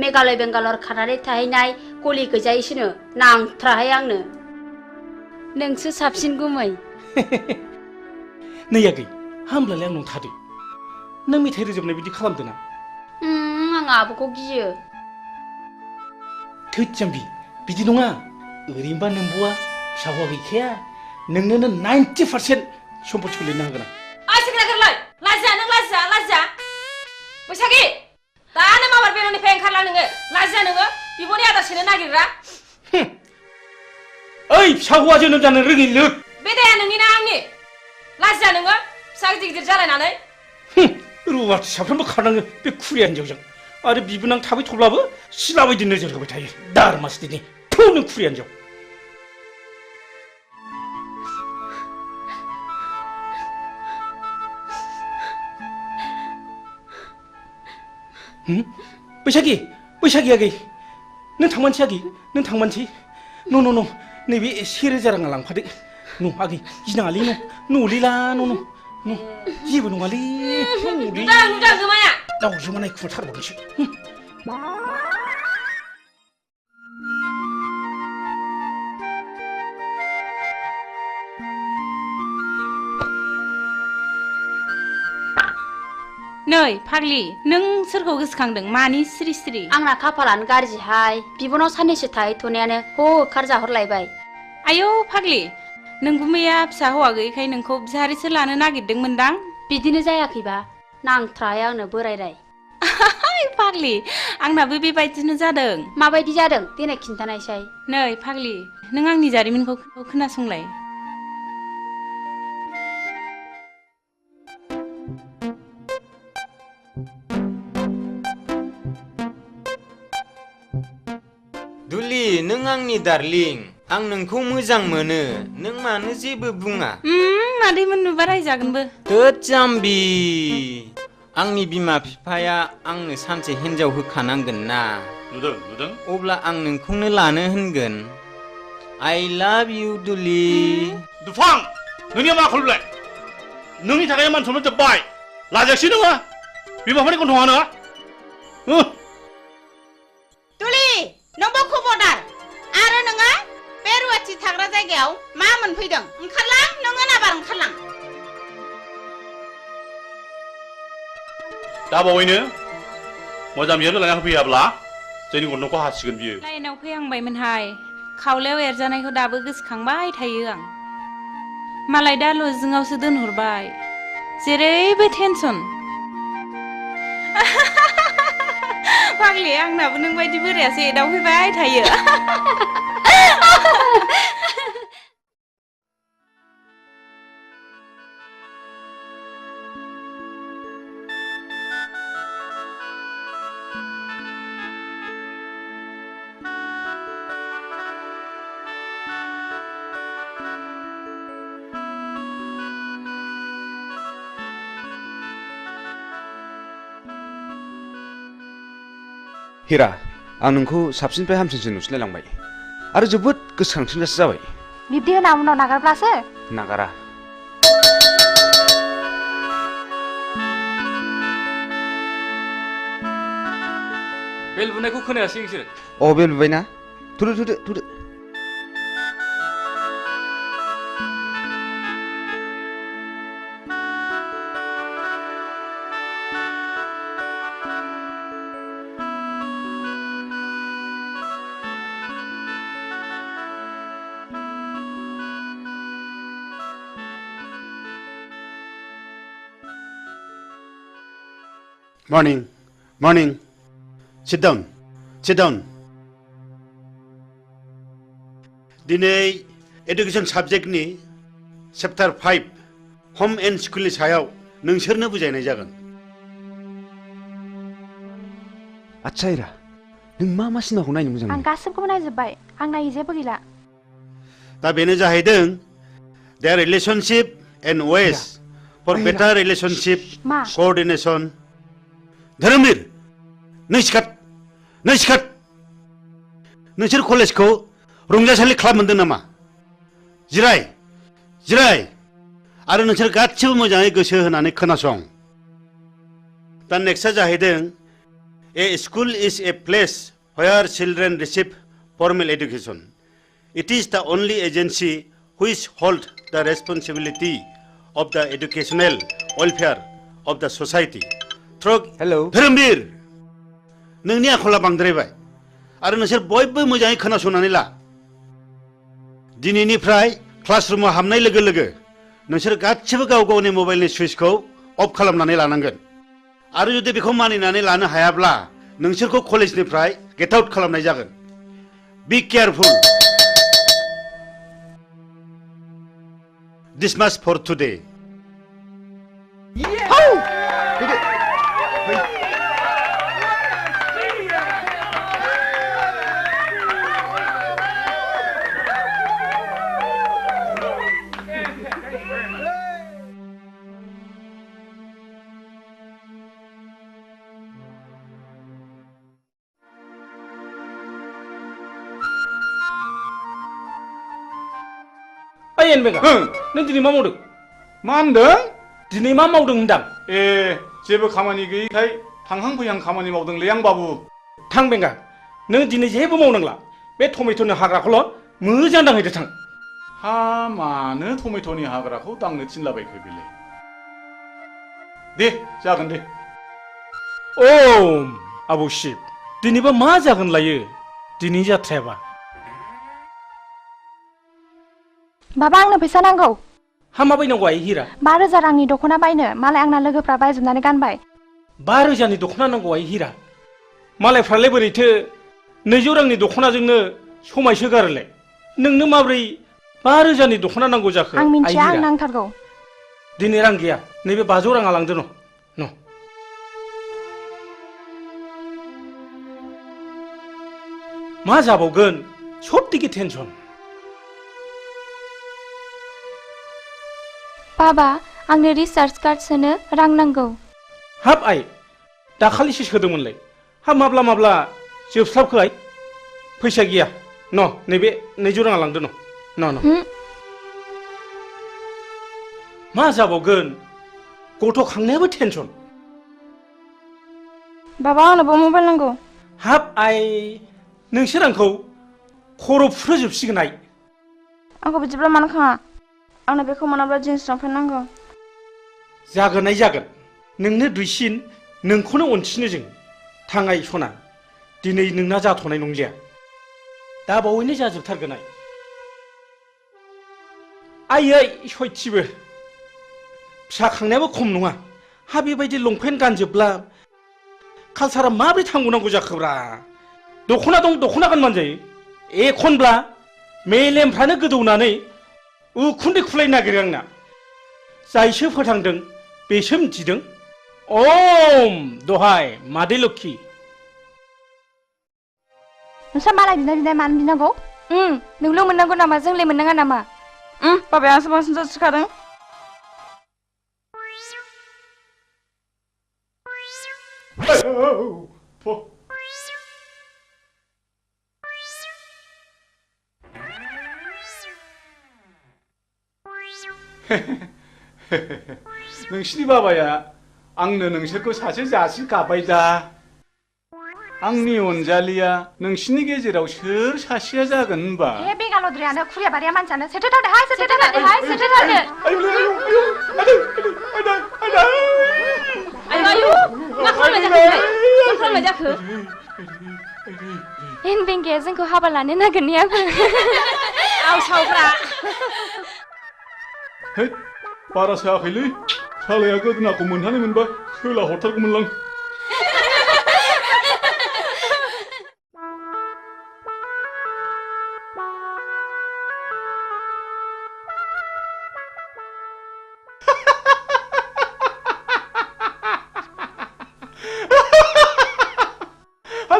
मेघालय बेंगालर खारनानै थाहैनाय गलि गैजायैसोनो नांथ्राहाय आंनो नोंसो साबसिन गुमै नै आगै हामब्लालाय आंनाव थादो नों मेथाइ रोजाबनाय बिदि खालामदों ना आं आब'खौ गियो थोद जाम्बि बिदि नङा ओरैनोबा नोंब'आ फिसा हौवा गैखाया नोंनोनो 90% सम्पथिखौ लिरनो हागोन आं सेक्रेटारिलाय लाजिया नों लाजिया बैसागि दानो माबार बेरानिफ्राय ओंखारला नोङो लाजिया नोङो बिब'नि आदार सेनो नागिरग्रा ओइ फिसा हौवा जोनोम जानो रोङि लोग बे दाया नोंनि ना आंनि लाजिया नोङो फिसा गिदिर गिदिर जालायनानै रुवाथि साफ्रोमबो खारनाङो बे खुरिया हिन्जावजों आरो बिबोनां थाबाय थब्लाबो सिला बायदि नोजोर होबाय थायो दारमासदिनि थौ नों खुरिया हिन्जाव बैसागि आगै नों थांमानसै आगै नों थांमानसै न' नैबे 1000 राङा लांफादो न' आगै गिनाङालै न'लिला न' जेबो नङालै नुदां गोमाया दाउजोमा नायखुमाथारबावनोसै नै फाग्लि नों सोरखौ गोसोखांदों मानि सिरि सिरि आंना खाफालानो गाज्रिहाय बिबनाव साननैसो थाहैथ'नायानो होखार जाहरलायबाय आयौ फाग्लि नों गुमैया फिसा हौवा गैयैखाय नोंखौ बिहारिसो लानो नागिरदोंमोनदां बिदिनो जायाखैबा नांथ्राहाय आंनो बोरायराय फाग्लि आंनाबो बेबायदिनो जादों माबायदि जादों देनाय खिन्थानायसाय नै फाग्लि नों आंनि जारिमिनखौ खोनासंलाय दुलि नों आंनि डार्लिं आं नोंखौ मोजां मोनो नों मानो जेबो बुङा मादैमोन नुबा रायजागोनबो थोद जाम्बि आंनि बिमा बिफाया आंनो सानसे हिन्जाव होखानांगोन ना नुदों अब्ला आं नोंखौनो लानो होनगोन I love you दुलि दुफां नोंनिया मा खलबलाय नोंनि थाखाय मान सनमान जोब्बाय लाजायासै नोङो बिमाफोरनि गन्थङानो दुलि नोंबो खबरदार आरो नोङो बे रुवाथि थाग्रा जायगायाव मा मोनफैदों ओंखारलां नोङो नाबार ओंखारलां दा बावैनो मोजां बिहामजो लाना होफैयाब्ला जोंनि गन्थंखौ हासिगोन बियो लाइनाव फैहांबायमोनहाय खावलायाव एरजानायखौ दाबो गोसोखांबाय थायो आं मालाय दा लजिंआवसो दोनहरबाय जेरैबो टेनसन फाग्लि आंनाबो नों बायदि बोरायासो एदावफैबाय थायो हिरा आं नोंखौ साबसिननिफ्राय हामसिनसो नुसिनलायलांबाय आरो जोबोद गोसोखांसिनगासो जाबाय बिब्दि होना उनाव नागारब्लासो नागारा बेल बुनायखौ खोनायासै नोंसोर बेल बुबायना थुदो Morning. Sit down. दिनै एडुकेशन साबजेक्टनि चैप्टार 5 होम एंड स्कुलनि सायाव नोंसोरनो बुजायनाय जागोन। आच्छा हिरा नों मा सिनेमाखौ नायनो मोजां आं मोनो? गासिबखौबो नायजोब्बाय आं नायै जेबो गैला दा बेनो जाहैदों their relationship and ways for better relationship मा coordination. धोरोमबीर नों सिखार नोंसोर कलेजखौ रंजासालि क्लाब मोनदों नामा? जिराय आरो नोंसोर गासिबो मोजाङै गोसो होनानै खोनासं। दा नेक्स्टआ जाहैदों A school is a place where children receive formal education. It is the only agency which holds the responsibility of the educational welfare of the society. धोरोमबीर नोंनि आखला बांद्रायबाय आरो नोंसोर बयबो मोजाङै खोनासंनानै ला। दिनैनिफ्राय क्लासरुमाव हाबनाय लोगो लोगो नोंसोर गासिबो गाव गावनि मबाइलनि सुइचखौ अफ खालामनानै लानांगोन आरो जुदि बेखौ मानिनानै लानो हायाब्ला नोंसोरखौ कलेजनिफ्राय गेट आउट खालामनाय जागोन। बी केयारफुल। Dismiss for today. ओइ एनबेगा नों दिनै मा मावदों? मा होनदों? दिनै मा मावदों होनदां? जेबो खामानि गैयैखाय थांहां फैहां खामानि मावदोंलै आं बाबु। थां बेंगा नों दिनै जेबो मावनांला बे टमेट'नि हाग्राखौल' मोजां दांहैदो थां। हा मानो टमेट'नि हाग्राखौ दांनो थिनलाबायखो बेलाय? दे जागोन दे। आबौ शिब दिनैबा मा जागोन लायो दिनै जाथ्रायाबा? बाबा आंनो फैसा नांगौ। हा मा बायनांगौ आइ हिरा? 5,000 रांनि दख'ना बायनो मालाय आंना लोगोफ्रा बायजोबनानै गानबाय। 5,000नि दख'ना नांगौ आइ हिरा? मालायफ्रालाय बोरैथो 200 रांनि दख'नाजोंनो समायसोगारोलाय? नोंनो माब्रै 5,000नि दख'ना नांगौ जाखो? आं मिन्थिया आं नांथारगौ। दिनै रां गैया नैबे 500 राङा लांदो न'। मा जाबावगोन सबथिके टेनसन। बाबा आंनो रिचार्ज कार्ड सोनो रां नांगौ। हाब आइ दाखालिसो सोदोंमोनलाय हाब माब्ला जोबस्लाबखो आइ? फैसा गैया न' नैबे 200 राङा लांदो न'। मा जाबावगोन गथ' खांनायाबो टेनसन। बाबा आंनोबो मबाइल नांगौ। हाब आइ नोंसोर आंखौ खर' फुरहोजोबसिगोन आइ। आंखौ बिदिब्ला मानो खाङा? आंनो बेखौ मोनाब्ला जिन्स लंपेन्ट नांगौ। जागोन आइ जागोन नोंनो दुइसिन नोंखौनो अनसिनो जों। थाङाय सना दिनै नोंना जाथ'नाय नंलिया दा बावैनो जाजोबथारगोन आइ। आयै सयथिबो फिसा खांनायाबो खम नङा। हा बेबायदि लंपेन्ट गानजोबब्ला कालसारा माबोरै थांबावनांगौ जाखोब्रा? दख'ना दं दख'ना गानबानो जायो। एखनब्ला मेलेमफ्रानो गोदौनानै उखुन्दै खुलायनो नागिरो आंना। जायसो फोथांदों बेसो मिथिदों। दहाय मादै लोक्षि। नोंस्रा मालाय बिनाय मानो बिनांगौ? नोंल' मोननांगौ नामा जोंलाय मोननाङा नामा? बाबाया आंसो बांसिन जासिखादों। नोंसिनि बाबाया आंनो नोंसोरखौ सासे जासि गाबाय दा। आंनि अनजालिया नोंसिनि गेजेराव सोर सासेया जागोन होनबा? ए बेगालद्रायानो खुरिया बारिया मानसियानो सेथोथारदोहाय सेथोथारदोहाय सेथोथारदो। आयु मा खालामनाय जाखो? एन बेंगाया जोंखौ हाबा लानो नागिरनायाबो आवसावग्रा। बारा सायाखैलै सालाया गोदोनाखौ मोनहानै मोनबा सोला हरथारगौमोनलां।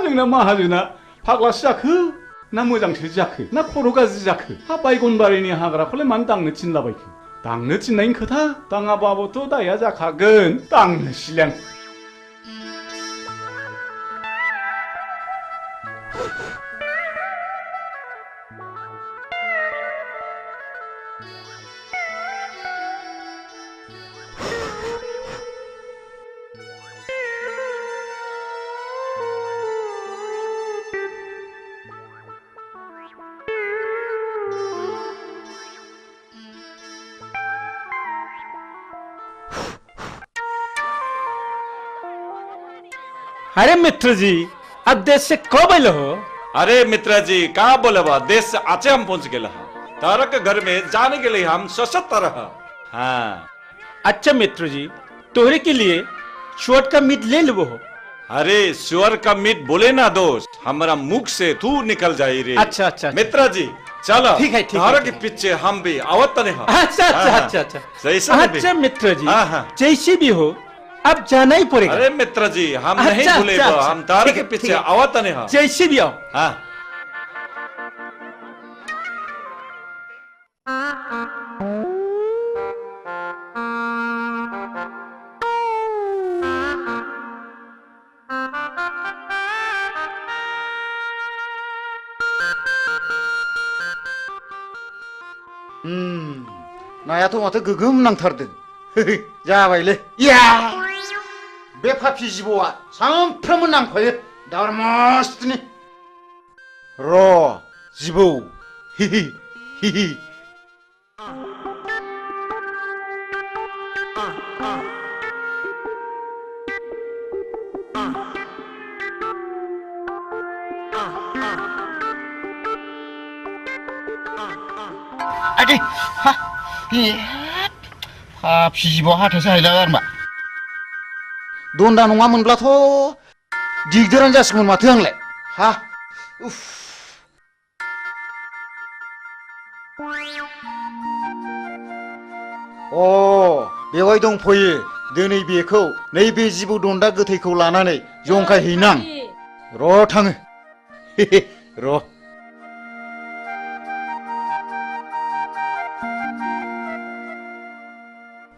जोंना माहाजोना फाग्लासो जाखो ना मोजांसो जाखो ना खर' गाज्रि जाखो हा बायगनबारिनि हाग्राखौलाय मानो दांनो थिनलाबायखो दांनो थिननायनि खोथा दाङाबाबोथ' दाया जाखागोन दांनोसैलां अरे मित्र जी अब देश से कब आए हो? अरे मित्र जी कहाँ बोले बा देश से आचे हम पहुंच गए तारा के घर में जाने के लिए हम सशक्त रहा हाँ अच्छा मित्र जी तोहरे के लिए शुअर का मीट ले लो हो अरे सुअर का मीट बोले ना दोस्त हमारा मुख से तू निकल जाए रे अच्छा अच्छा मित्र जी चलो ठीक है तारा के पीछे हम भी आवत नहीं अच्छा अच्छा अच्छा अच्छा सही अच्छा मित्र जी जैसे भी हो अब जाना ही पड़ेगा अरे मित्र जी हम नहीं भूलेगा हम तारे के पीछे आवत नहीं जैसे भी आओ हाँ नायाथ' माथो गोगोम नांथारदों जाबायलै या बे फाफि जिबौआ सानफ्रोमबो नांफायो दावर मस्तनि र' जिबौ हिहि हिहि आदि हा फाफि जिबौआ हाथायसो हायला आरमा दन्दा नङामोनब्लाथ' दिगदारानो जासिगौमोन माथो आंलाय हा उफ बेवहाय दंफैयो दिनै बेखौ नैबे जिबौ दन्दा गोथैखौ लानानै जंखायहैनां र' थाङो र'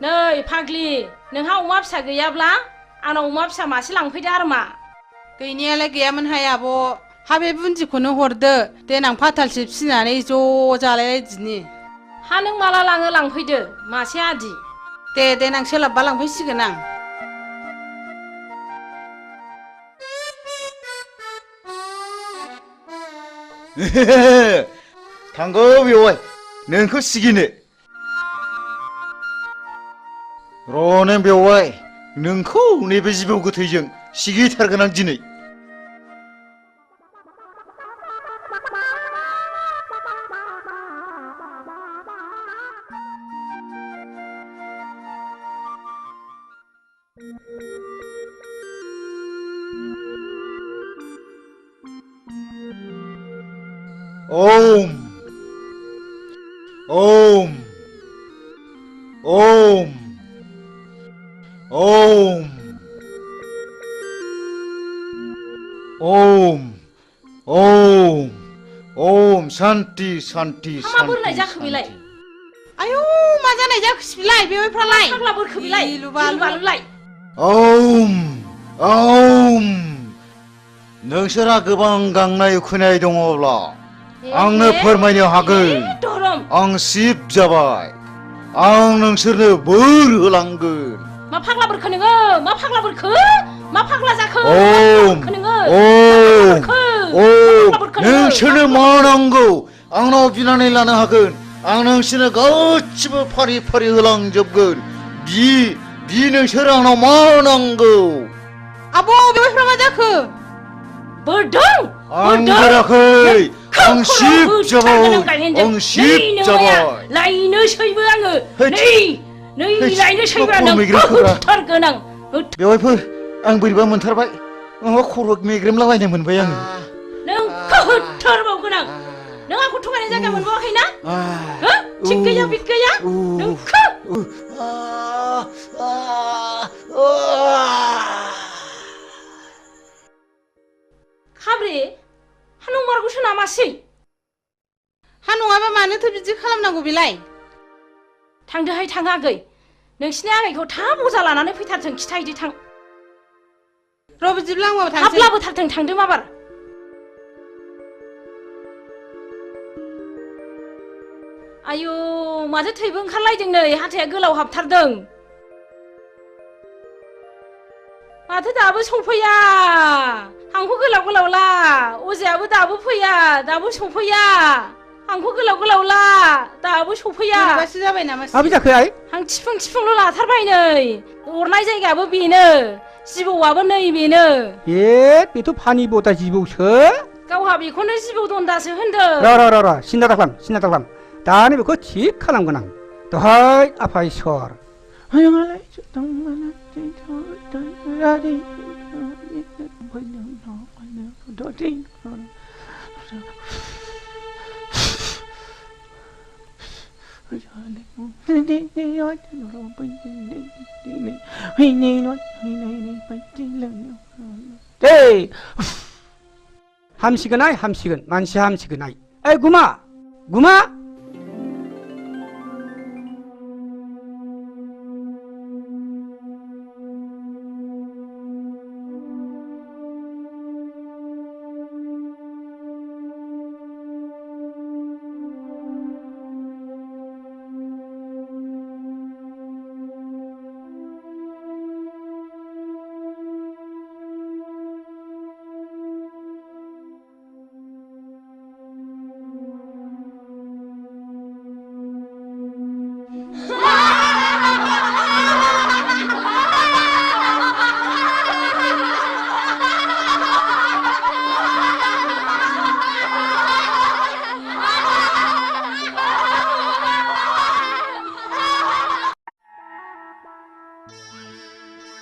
नै फाग्लि नोंहा अमा फिसा गैयाब्ला आंनाव अमा फिसा मासे लांफैदो आरोमा गैनायालाय गैयामोनहाय आब' हा बे बुन्दिखौनो हरदो देनां फाथालसे फिसिनानै ज' जालायलायदिनि हा नों माला लाङो लांफैदो मासे आदि दे देनां सोलाबबा लांफैसिगोन आं थांगौ बेवहाय नोंखौ सिगिनो र' नों बेवहाय नोंखौ नैबे जिबौ गोथैजों सिगिथारगोन आं दिनै ओम ओम ओम ओम ओम ओम ओम शान्ति शान्ति मा बोरनाय जाखो बेलाय आयौ मा जानाय जाखोसै बेलाय बेवहायफ्रालाय फाग्ला बोरखो बेलाय लुबालुलाय ओम ओम नोंसोरा गोबां गांनाय उखैनाय दङब्ला आंनो फोरमायनो हागोन आं शिब जाबाय आं नोंसोरनो बोर होलांगोन मा फाग्ला बोरखो नोङो मा फाग्ला बोरखो मा फाग्ला जाखो ओम ओम ओम नोंसोरनो मा नांगौ आंनाव बिनानै लानो हागोन आं नोंसोरनो गासिबो फारि फारि होलांजोबगोन बि नोंसोर आंनाव मा नांगौ आब' बेवहायफ्रा मा जाखो बोरदों आं बोराखै आं शिब जाबाय आं शिब जाबाय लायनोसैबो आङो नै लायनोसैबो आं होथारगोन आं बेवहायफोर आं बोरैबा मोनथारबाय माबा खर' मेग्रेमलाबायनो मोनबाय आङो नोंखौ होथारबावगोन आं नों आंखौ थगायनाय जायगा मोनबावाखैना थिग गैया बिद गैया नोंखौ थाङासै हा नङाबा मानोथो बिदि खालामनांगौ बेलाय थांदोहाय थाङागै नोंसिनि आगैखौ थाब अजा लानानै फैथारथों खिथाहैदो थां र' बिदिब्ला आंबो थांसै थाब लाबोथारथों थांदो माबार आयु माथो थैबो ओंखारलायदों नै हाथाया गोलाव हाबथारदों माथो दाबो सफैया हांखो गोलाव गोलाव ला अजायाबो दाबो फैया दाबो सफैया हांखो गोलाव गोलाव ला दाबो सफैया माबासो जाबाय नामा माबि जाखो आइ हां थिफुं थिफुंल' लाथारबाय नै अरनाय जायगायाबो बेनो जिबौआबो नै बेनो बेथ' फानि बता जिबौसो गावहा बेखौनो जिबौ दन्दासो होनदों र सिन्था दाखालाम दानो बेखौ थिग खालामगोन आं दहाय आफा इसर हामसिगोन आइ हामसिगोन मानसि हामसिगोन आइ ओइ गुमा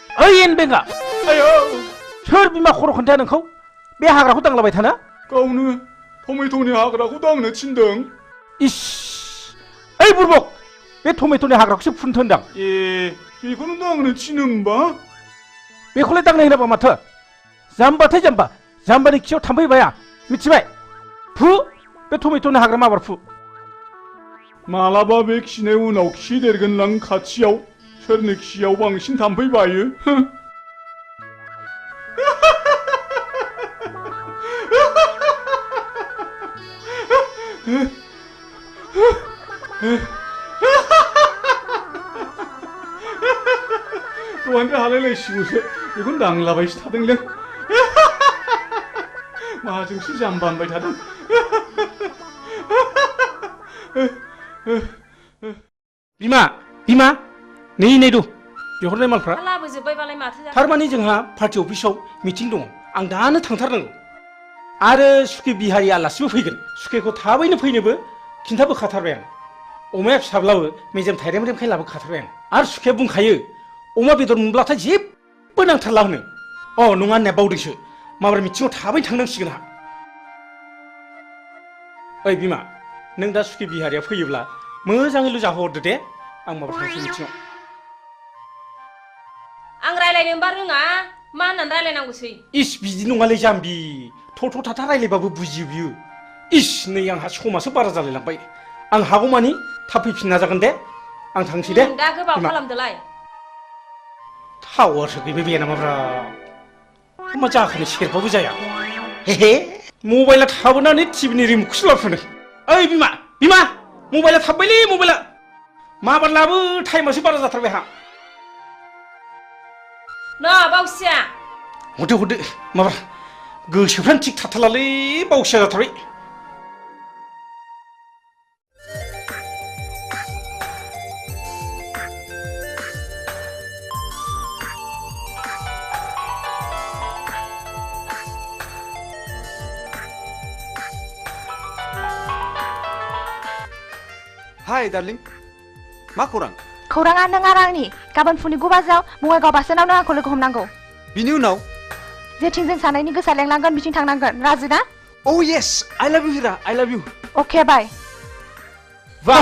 ओइ एनबेंगा आयो सोर बिमा खर' खोन्थाया नोंखौ बे हाग्राखौ दांलाबाय थाना गावनो टमेट'नि हाग्राखौ दांनो थिनदों इस ओइ बुरबक बे टमेट'नि हाग्राखौसो फुनथो होनदां बेखौनो दांनो थिनो होमबा बेखौलाय दांनो होनाबा माथो जाम्बाथाय जाम्बानि खियाव थाम्फै बाया मिथिबाय फु बे टमेट'नि हाग्रा माबार फु मालाबा बे खिनाय उनाव खि देरगोनलां खाथियाव सोरनि खियाव बांसिन थाम्फै बायो दहायनिफ्राय हालायलायसिगौसो बेखौनो दांलाबायसो थादोंलै माजोंसो जाम्बा होनबाय थादों बिमा नै दु बिहरनाय मालफ्रा लाबोजोब्बायबालाय माथो जाखो थारमाने जोंहा पार्टि अफिसाव मिटिं दङ आं दानो थांथारनांगौ आरो सुखे बिहारि आलासिबो फैगोन सुखेखौ थाबैनो फैनोबो खिन्थाबोखाथारबाय आं अमाया फिसाब्लाबो मेजेम थाइरेमरेमखाय लाबोखाथारबाय आं आरो सुखेया बुंखायो अमा बेदर मोनब्लाथाय जेबो नांथारला होनो नङा होननाया बावदोंसो माबार मिटिङाव थाबैनो थांनांसिगोन आंहा ओइ बिमा नों दा सुखे बिहारिया फैयोब्ला मोजाङैल' जाहोहरदो दे आं माबार थांसै मिटिङाव आं रायलायनोबा रोङा मा होननानै रायलायनांगौसै इस बिदि नङालै जाम्बि थ' थाथा रायलायबाबो बुजियो बियो इस नै आंहा समासो बारा जालायलांबाय आं हागौमानि थाब फैफिन नाजागोन दे आं थांसै दे दा गोबाव खालामदोलाय टावारसो गैबाय बे नामाब्रा मा जाखोनो सेरबाबो जाया हे मबाइला थाबोनानै टिभिनि रिमटखौसो लाबोफिनो ओइ बिमा मबाइला थाबबायलै मबाइला माबार लाबो टाइमासो बारा जाथारबाय आंहा बावसिया हरदो माबार गोसोफ्रानो थिग थाथारलालै बावसिया जाथारबाय हाय डार्लिं मा खौरां खौराङा नों आरो आंनि गाबोन फुंनि 9 बाजियाव बङाइगाव बासस्टेन्डआव नों आंखौ लोगो हमनांगौ बिनि उनाव जेथिं जों सानैनि गोसोआ लेंलांगोन बिथिं थांनांगोन राजु ना येस आइ लाभ इउ हिरा आइ लाभ इउ अके बाय वाह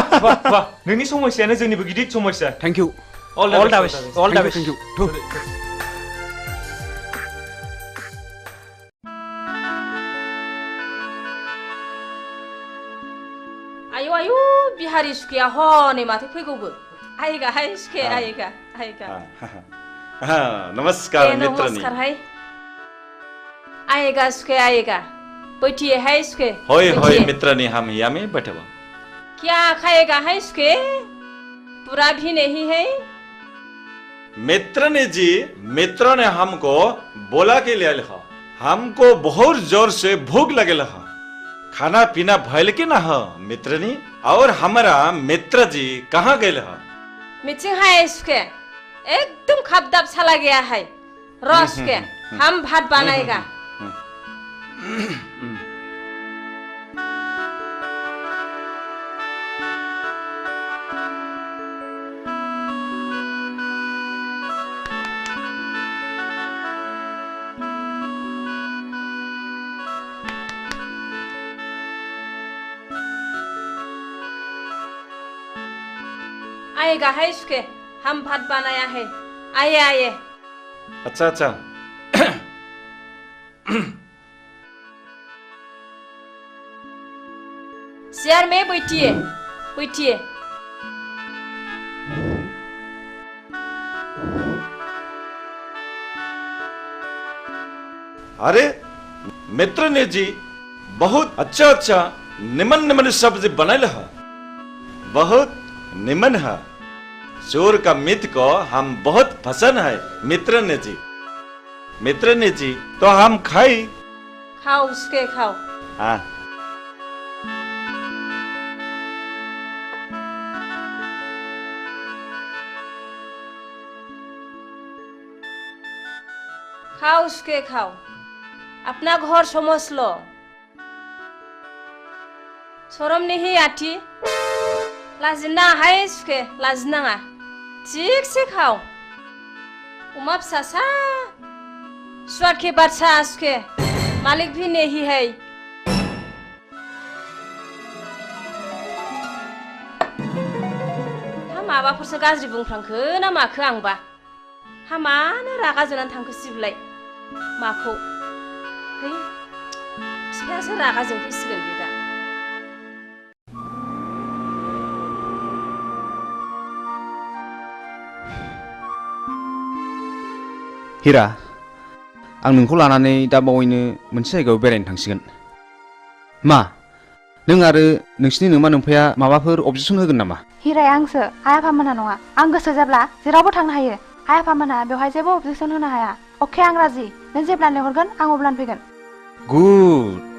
नोंनि समस्यायानो जोंनिबो गिदिर समस्या थैंक यू ऑल द बेस्ट थैंक यू बिहारी सुखेया हनै माथो फैगौबो आयगाहाय सुखे आयगा आयगा नमस्कार मित्रनी नमस्कार हाय आएगा सुखे आएगा बैठिए है सुखे होय होय मित्रनी हम यहाँ में बैठे हुए क्या खाएगा है सुखे पूरा भी नहीं है मित्रनी जी मित्र ने हमको बोला के लिए लिखा हमको बहुत जोर से भूख लगे लहा खाना पीना भयल के ना हो मित्रनी और हमारा मित्र जी कहाँ गए लहा मीटिंग है सुखे एकदम खपदाप चला गया है रस के हम भात बनाएगा आएगा है सुखे हम भात बनाया है आइए आइए अच्छा अच्छा शेयर में बैठिए बैठिए अरे मित्र ने जी बहुत अच्छा अच्छा निमन निमन सब्जी बनाए है बहुत निमन है चोर का मित्र को हम बहुत पसंद है मित्र ने जी तो हम खाई खाओ उसके खाओ हाँ खाओ उसके खाओ अपना घर समझ लो शरम नहीं आती लाजिना है सुखे लाजिनाङा ठीक से खाओ उमा फिसासा स्वाद के बादशाह सुखे मालिक भी नहीं है हा माबाफोरसो गाज्रि बुंफ्रांखो ना माखो आंबा हा मानो रागा जोंनानै थांखो सिबलाय माखौ है फिफायासो रागा जोंफैसिगोन बे दा हिरा आं नोंखौ लानानै दा बावैनो मोनसे जायगायाव बेरायनो थांसिगोन मा नों आरो नोंसिनि नोमा नोमफाया माबाफोर अबजेक्सन होगोन नामा हिराया आंसो आइ आफामोनहा नङा आं गोसो जाब्ला जेरावबो थांनो हायो आइ आफामोनहा बेवहाय जेबो अबजेक्सन होनो हाया अके आं राजि नों जेब्लानो लेंहरगोन आं अब्लानो फैगोन गुड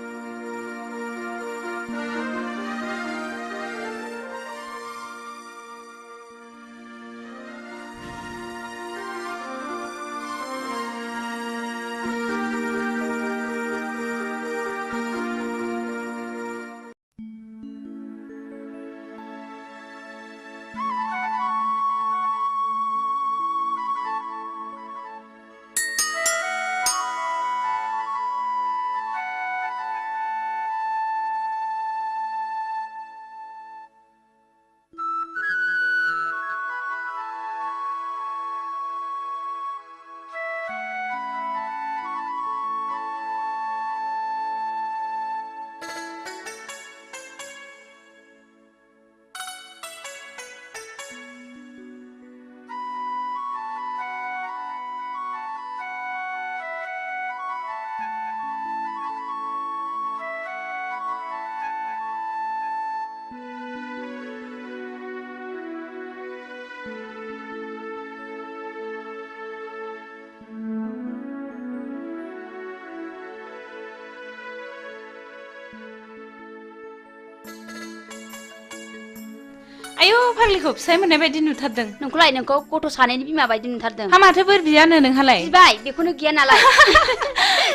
आयौ फाग्लिखौ फिसाय मोननाय बायदि नुथारदों नोंखौलाय नोंखौ गथ' सानैनि बिमा बायदि नुथारदों हा माथो बोर बियानो नोंहालाय बिबाय बेखौनो गिया नालाय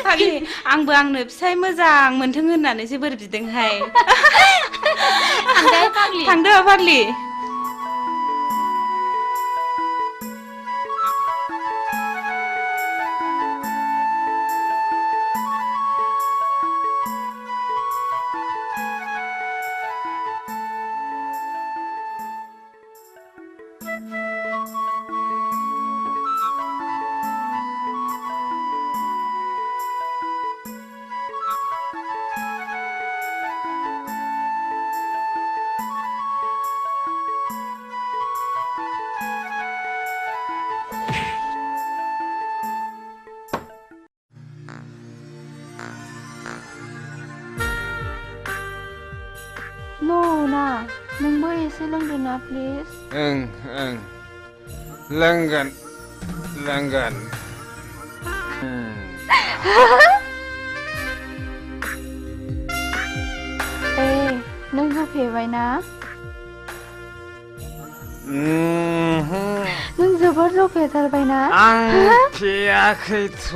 फाग्लि आंबो आंनो फिसाय मोजां मोनथों होननानैसो बोर बिदोंहाय थांदो फाग्लि थांदो फाग्लि आर'ना नोंबो एसे लोंदो ना प्लिज ओं लोंगोन लोंगोन नों जौ फेबाय ना नों जोबोर जौ फेथारबाय ना आं फेयाखैथ'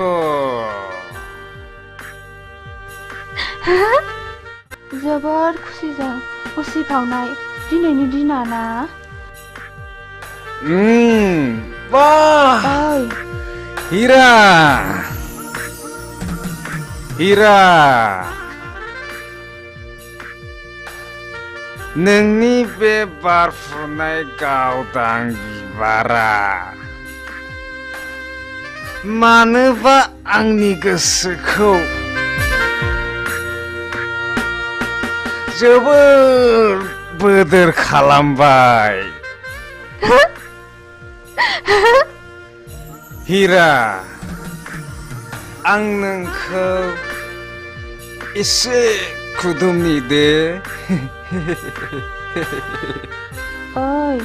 जोबोर खुसिजों उसिफावनाय दिनैनि दिना ना वाह हीरा हीरा नोंनि बे बारफुनाय गावदां बिबारा मानोबा आंनि गोसोखौ जोबोर बोदोर खालामबाय हीरा आं नोंखौ एसे खुदुमनि दे ओइ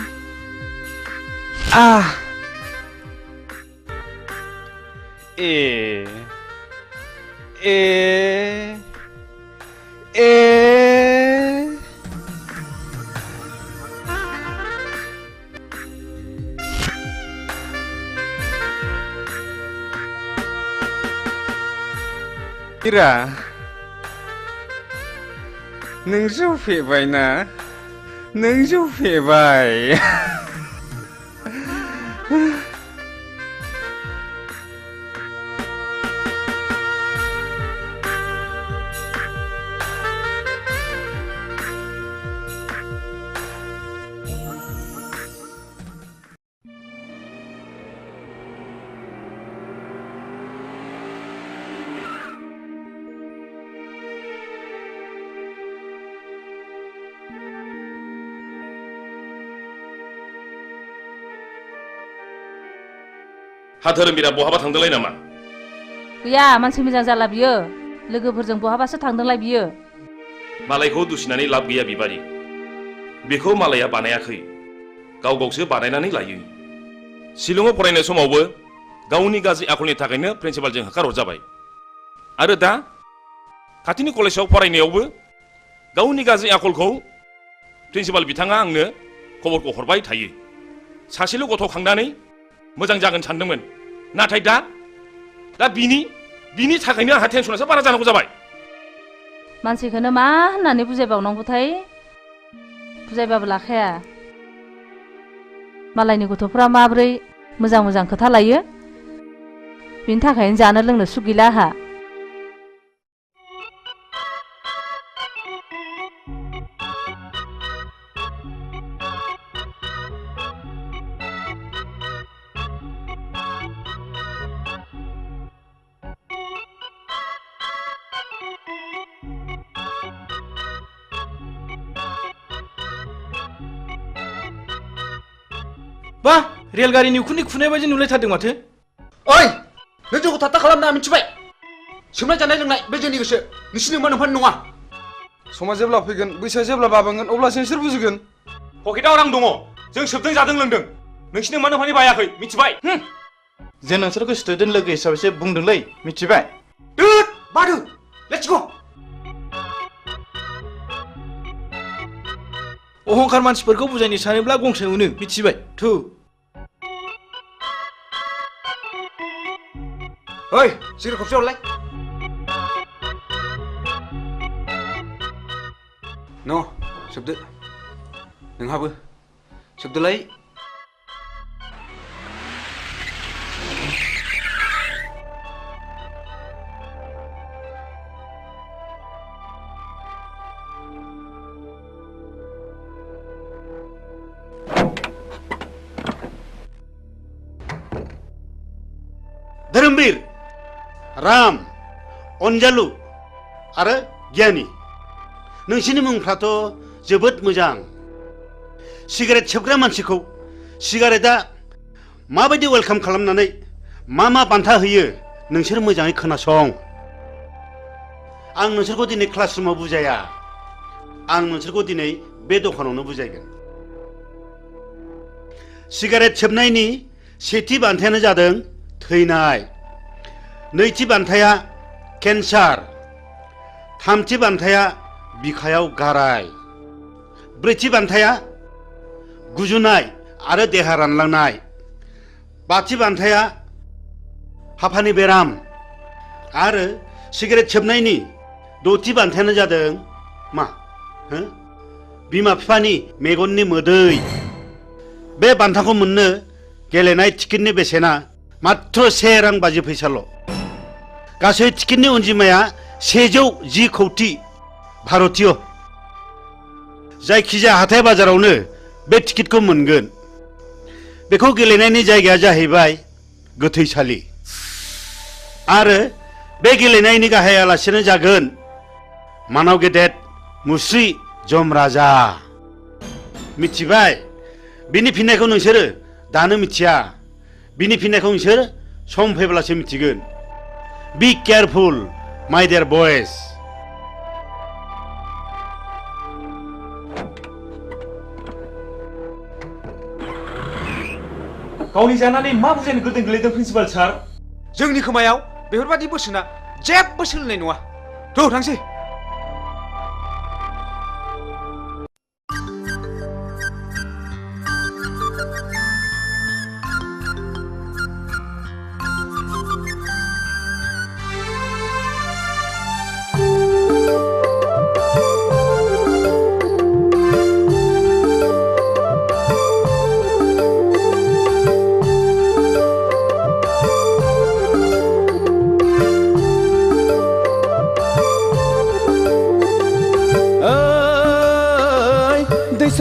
हीरा नों जौ फेबाय ना नों जौ फेबाय हा धोरोमबिरा बहाबा थांदोंलाय नामा गैया मानसि मोजां जाला बियो लोगोफोरजों बहाबासो थांदोंलाय बियो मालायखौ दुसिनानै लाब गैया बिबारि बेखौ मालाया बानायाखै गावसो बानायनानै लायो शिलंआव फरायनाय समावबो गावनि गाज्रि आखलनि थाखायनो प्रिन्सिपालजों होखारहरजाबाय आरो दा खाथिनि कलेजाव फरायनायावबो गावनि गाज्रि आखलखौ प्रिन्सिपाल बिथाङा आंनो खबरखौ हरबाय थायो सासेल' गथ' खांनानै मोजां जागोन सानदोंमोन नाथाय दा बिनि थाखायनो आंहा टेनसनासो बारा जानांगौ जाबाय मानसिखौनो मा होननानै बुजायबावनांगौथाय बुजायबाबो लाखाया मालायनि गथ'फ्रा माब्रै मोजां मोजां खोथा लायो बिनि थाखायनो जानो लोंनो सुख गैला आहा बा रेलगारिनि उखुन्दै खुनाय बायदि नुलायथारदों माथो ओइ नों जोंखौ थाट्टा खालामना मिथिबाय सोमनाय जानाय लोंनाय बे जोंनि गोसो नोंसिनि मोनफानि नङा समा जेब्ला फैगोन बैसोआ जेब्ला बाबोगोन अब्लासो नोंसोर बुजिगोन पकेटाव रां दङ जों सोबदों जादों लोंदों नोंसिनि मोनफानि बायाखै मिथिबाय जों नोंसोरखौ स्टुडेन्ट लोगो हिसाबैसो बुंदोंलै मिथिबाय बादु लेट्स गो अहंखार मानसिफोरखौ बुजायनो सानोब्ला गंसे मोनो मिथिबाय थु ओइ सिगारेट खबसे हरलाय न' सोबदो नोंहाबो सोबदोलाय धोरोमबीर राम अनजालु आरो गियानि नोंसिनि मुंफ्राथ' जोबोद मोजां सिगारेट सोबग्रा मानसिखौ सिगारेटआ माबायदि वेलकाम खालामनानै मा बान्था होयो नोंसोर मोजाङै खोनासं आं नोंसोरखौ दिनै क्लासरुमाव बुजाया आं नोंसोरखौ दिनै बे दखानावनो बुजायगोन सिगारेट सोबनायनि सेथि बान्थायानो जादों थैनाय नैथि बान्थाया केन्सार थामथि बान्थाया बिखायाव गाराय ब्रैथि बान्थाया गुजुनाय आरो देहा रानलांनाय बाथि बान्थाया हापानि बेराम आरो सिगारेट सोबनायनि दथि बान्थायानो जादों मा बिमा बिफानि मेगननि मोदै बे बान्थाखौ मोननो गेलेनाय टिकेटनि बेसेना मात्र 1 रां 50 फैसाल' गासै टिकेटनि अनजिमाया 110 कौटि भारतीय जायखिजाया हाथाय बाजारावनो बे टिकेटखौ मोनगोन बेखौ गेलेनायनि जायगाया जाहैबाय गोथैसालि आरो बे गेलेनायनि गाहाय आलासियानो जागोन मानाव गेदेर मुस्रि जमराजा मिथिबाय बिनि फिननायखौ नोंसोरो दानो मिथिया बिनि फिननायखौ नोंसोर सम फैब्लासो मिथिगोन बी केयारफुल माय डियर बयज गावनि जानानै मा बुजायनो गोदों गोलैदों प्रिन्सिपाल सार जोंनि खोमायाव बेफोरबादि बोसोना जेबो सोलिनाय नङा थ' थांसै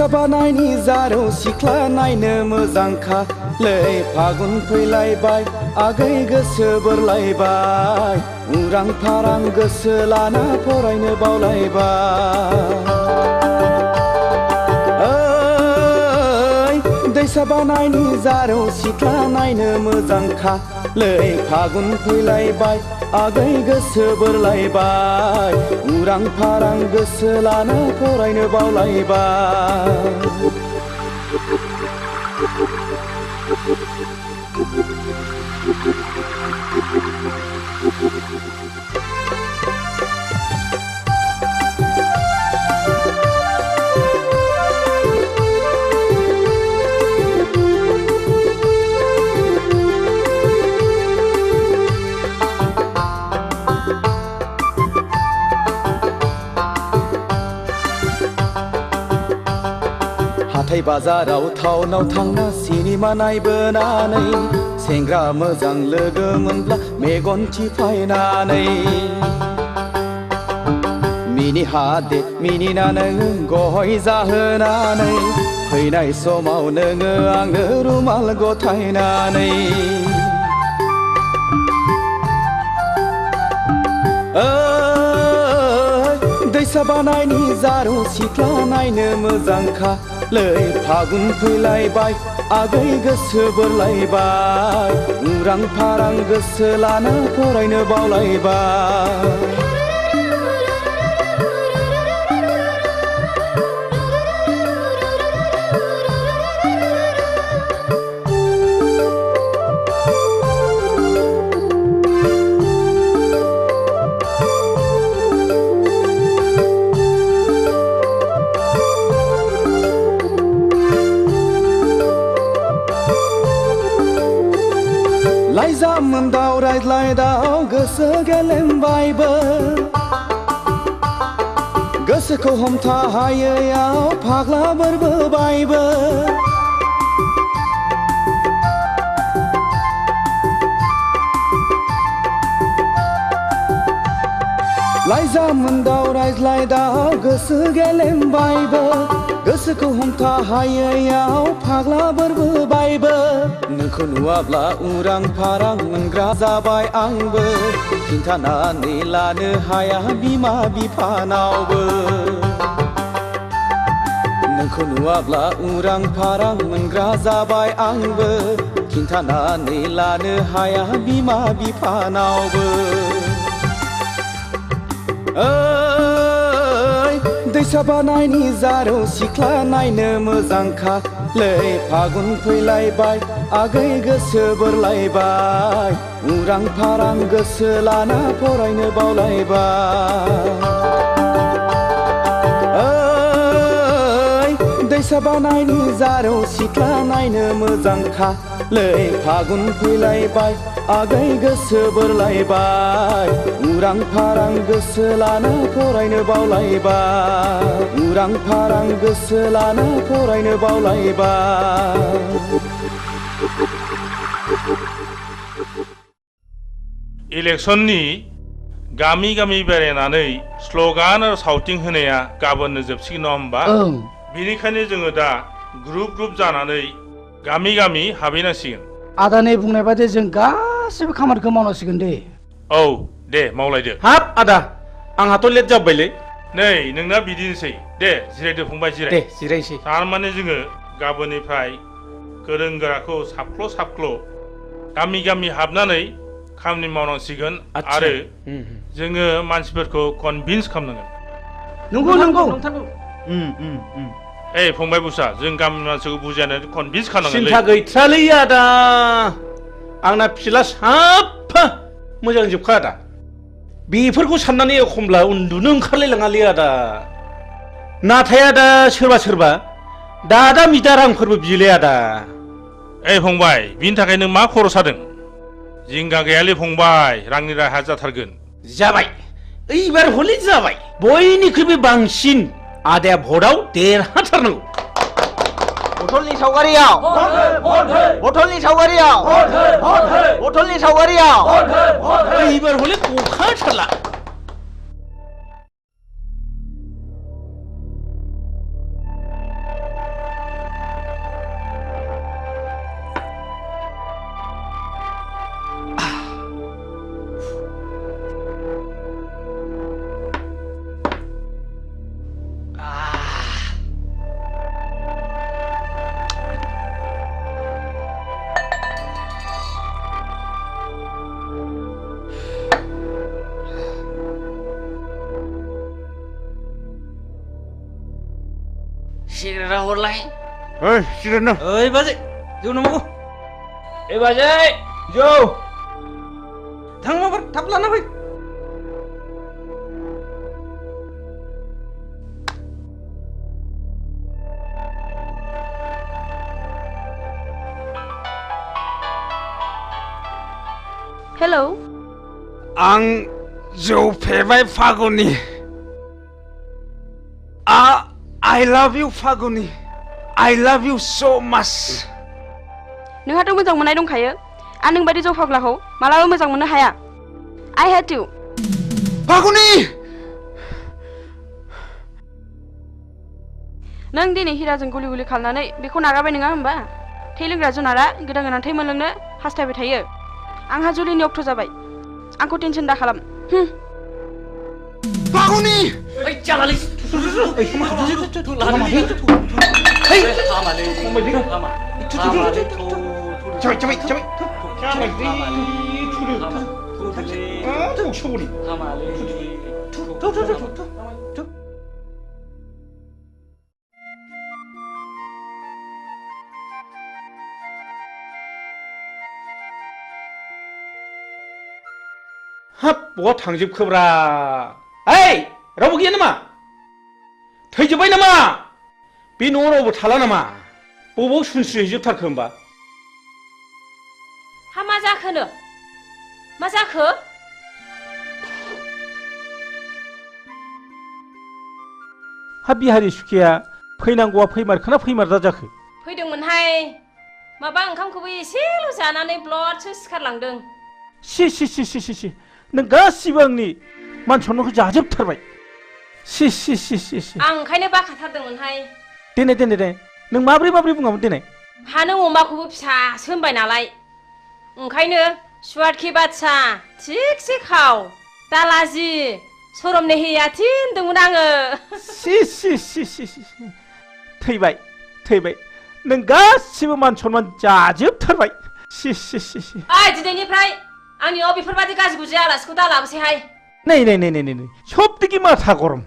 बानायनि जारौ सिख्ला नायनो मोजांखा लै फागुन फैलायबाय आगै गोसो बोरलायबाय उरां फारां गोसो लाना फरायनो बावलायबाय दैसा बानायनि जारौ सिख्ला नायनो मोजांखा लै फागुन फैलायबाय आगै गोसो बोरलायबाय उरां फारां गोसो लाना फरायनो बावलायबाय हाथाय बाजाराव टाउनाव थांना सिनेमा नायबोनानै सेंग्रा मोजां लोगो मोनब्ला मेगन थिफायनानै मिनि हादे मिनिना नोङो गय जाहोनानै फैनाय समाव नोङो आंनो रुमाल गथायनानै दैसा बानायनि जारौ सिख्ला नायनो मोजांखा लै फागुन फैलायबाय आगै गोसो बोरलायबाय उरां फारां गोसो लाना फरायनो बावलायबाय लाइजामोन्दाव रायज्लायदाव गोसो गेलेमबायबो गोसोखौ हमथा हायैयाव फाग्ला बोरबोबायबो लाइजामोन्दाव रायज्लायदाव गोसो गेलेमबायबो गोसोखौ हमथा हायैयाव फाग्ला बोरबोबायबो नोंखौ नुवाब्ला उरां फारां मोनग्रा जाबाय आंबो खिन्थानानै लानो हाया बिमा बिफानावबो नोंखौ नुवाब्ला उरां फारां मोनग्रा जाबाय आंबो खिन्थानानै लानो हाया बिमा बिफानावबो दैसा बानायनि जारौ सिख्ला नायनो मोजांखालै फागुन फैलायबाय आगै गोसो बोरलायबाय उरां फारां गोसो लाना फरायनो बावलायबाय दैसा बानायनि जारौ सिख्ला नायनो मोजांखालै फागुन फैलायबाय आगै गोसो बोरलायबाय उरां फारां गोसो लाना फरायनो बावलायबाय उरां फारां गोसो लाना फरायनो बावलायबाय इलेक्सननि गामि गामि बेरायनानै स्लगान आरो सावथिं होनाया गाबोननो जोबसिगोन नङा होमबा बेनिखायनो जोङो दा ग्रुप ग्रुप जानानै गामि गामि हाबहैनांसिगोन आदानि बुंनाय बादि जों गासिबो खामानिखौ मावनांसिगोन दे औ दे मावलायदो हाब आदा आंहाथ' लेट जाबायलै नै नोंना बिदिनोसै दे जिरायदो फंबाय जिराय दे जिरायसै थारमाने जोङो गाबोननिफ्राय गोरों गोराखौ साबख्ल' साबख्ल' गामि गामि हाबनानै खामानि मावनांसिगोन आरो जोङो मानसिफोरखौ कनभिन्स खालामनांगोन नंगौ ए फंबाय बुसा जों गामिनि मानसिखौ बुजायनानै कनभिन्स खालामनांगोन सिन्था गैथ्रालै आदा आंना फिला साफा मोजां जोबखा आदा बेफोरखौ साननानै एखमब्ला उन्दुनो ओंखारलायलाङालै आदा नाथाय आदा सोरबा सोरबा दादा मिदा रांफोरबो बियोलै आदा ए फंबाय बिनि थाखाय नों मा खर' सादों जिंगा गैयालै फंबाय रांनि राहा जाथारगोन जाबाय एबार हले जाबाय बयनिख्रुइबो बांसिन आदाया भटआव देरहाथारनांगौ बथलनि सावगारियाव बथलनि सावगारियाव बथलनि सावगारियाव एबार हले गखाथारला सिगारेटा हरलाय ओइ सिगारेट न ओइ बाजै जौ नांगौ ए बाजै जौ थां माबार थाब लाना फै हेलौ आं जौ फेबाय Phaguni I love you Phaguni I love you so much नोंहाथ' मोजां मोननाय दंखायो आं नोंबायदि जौ फाग्लाखौ मालाबा मोजां मोननो हाया I hate you फागुनि नों दिनै हिराजों गुलि गुलि खालामनानै बेखौ नागारबाय नङा होमबा थै लोंग्रा जुनारा गोदान गोदान थै मोनलोंनो हास्थायबाय थायो आंहा जुलिनि अक्ट' जाबाय आंखौ टेनसन दा खालाम फागुनि ओइ जालालै हाब बहा थांजोबखोब्रा ओइ रावबो गैया नामा थैजोब्बाय नामा बे न'आव रावबो थाला नामा बबाव सुनस्रिहैजोबथारखो होमबा हा मा जाखोनो मा जाखो हा बिहारि सुखिया फैनांगौआ फैमारखोना फैमारदा जाखो फैदोंमोनहाय माबा ओंखामखौबो एसेल' जानानै ब्लडसो सिखारलांदों सि नों गासिबो आंनि मान सन्मानखौ जाजोबथारबाय सि आं ओंखायनो बाखाथारदोंमोनहाय देनाय नों माब्रै बुङामोन देनाय हा नों अमाखौबो फिसासो होनबाय नालाय ओंखायनो सुवादखि बादसा थिगसे खाव दालाजि सरमने हैयाथि होनदोंमोन आङो सि थैबाय नों गासिबो मान सन्मान जाजोबथारबाय सि ओइ दिनैनिफ्राय आंनियाव बेफोरबादि गाज्रि गुज्रि आलासिखौ दा लाबोसैहाय नै सबदिखि माथा गरम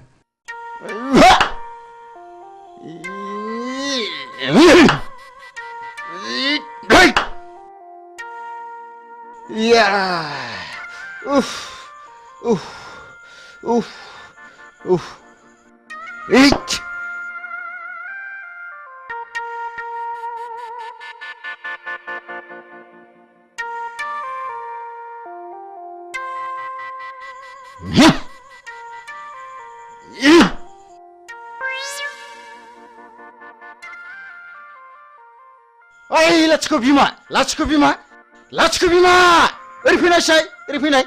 ओइ लाथिख' बिमा लाथिख' बिमा लाथिख' बिमा ओरै फैनायसाय ओरै फैनाय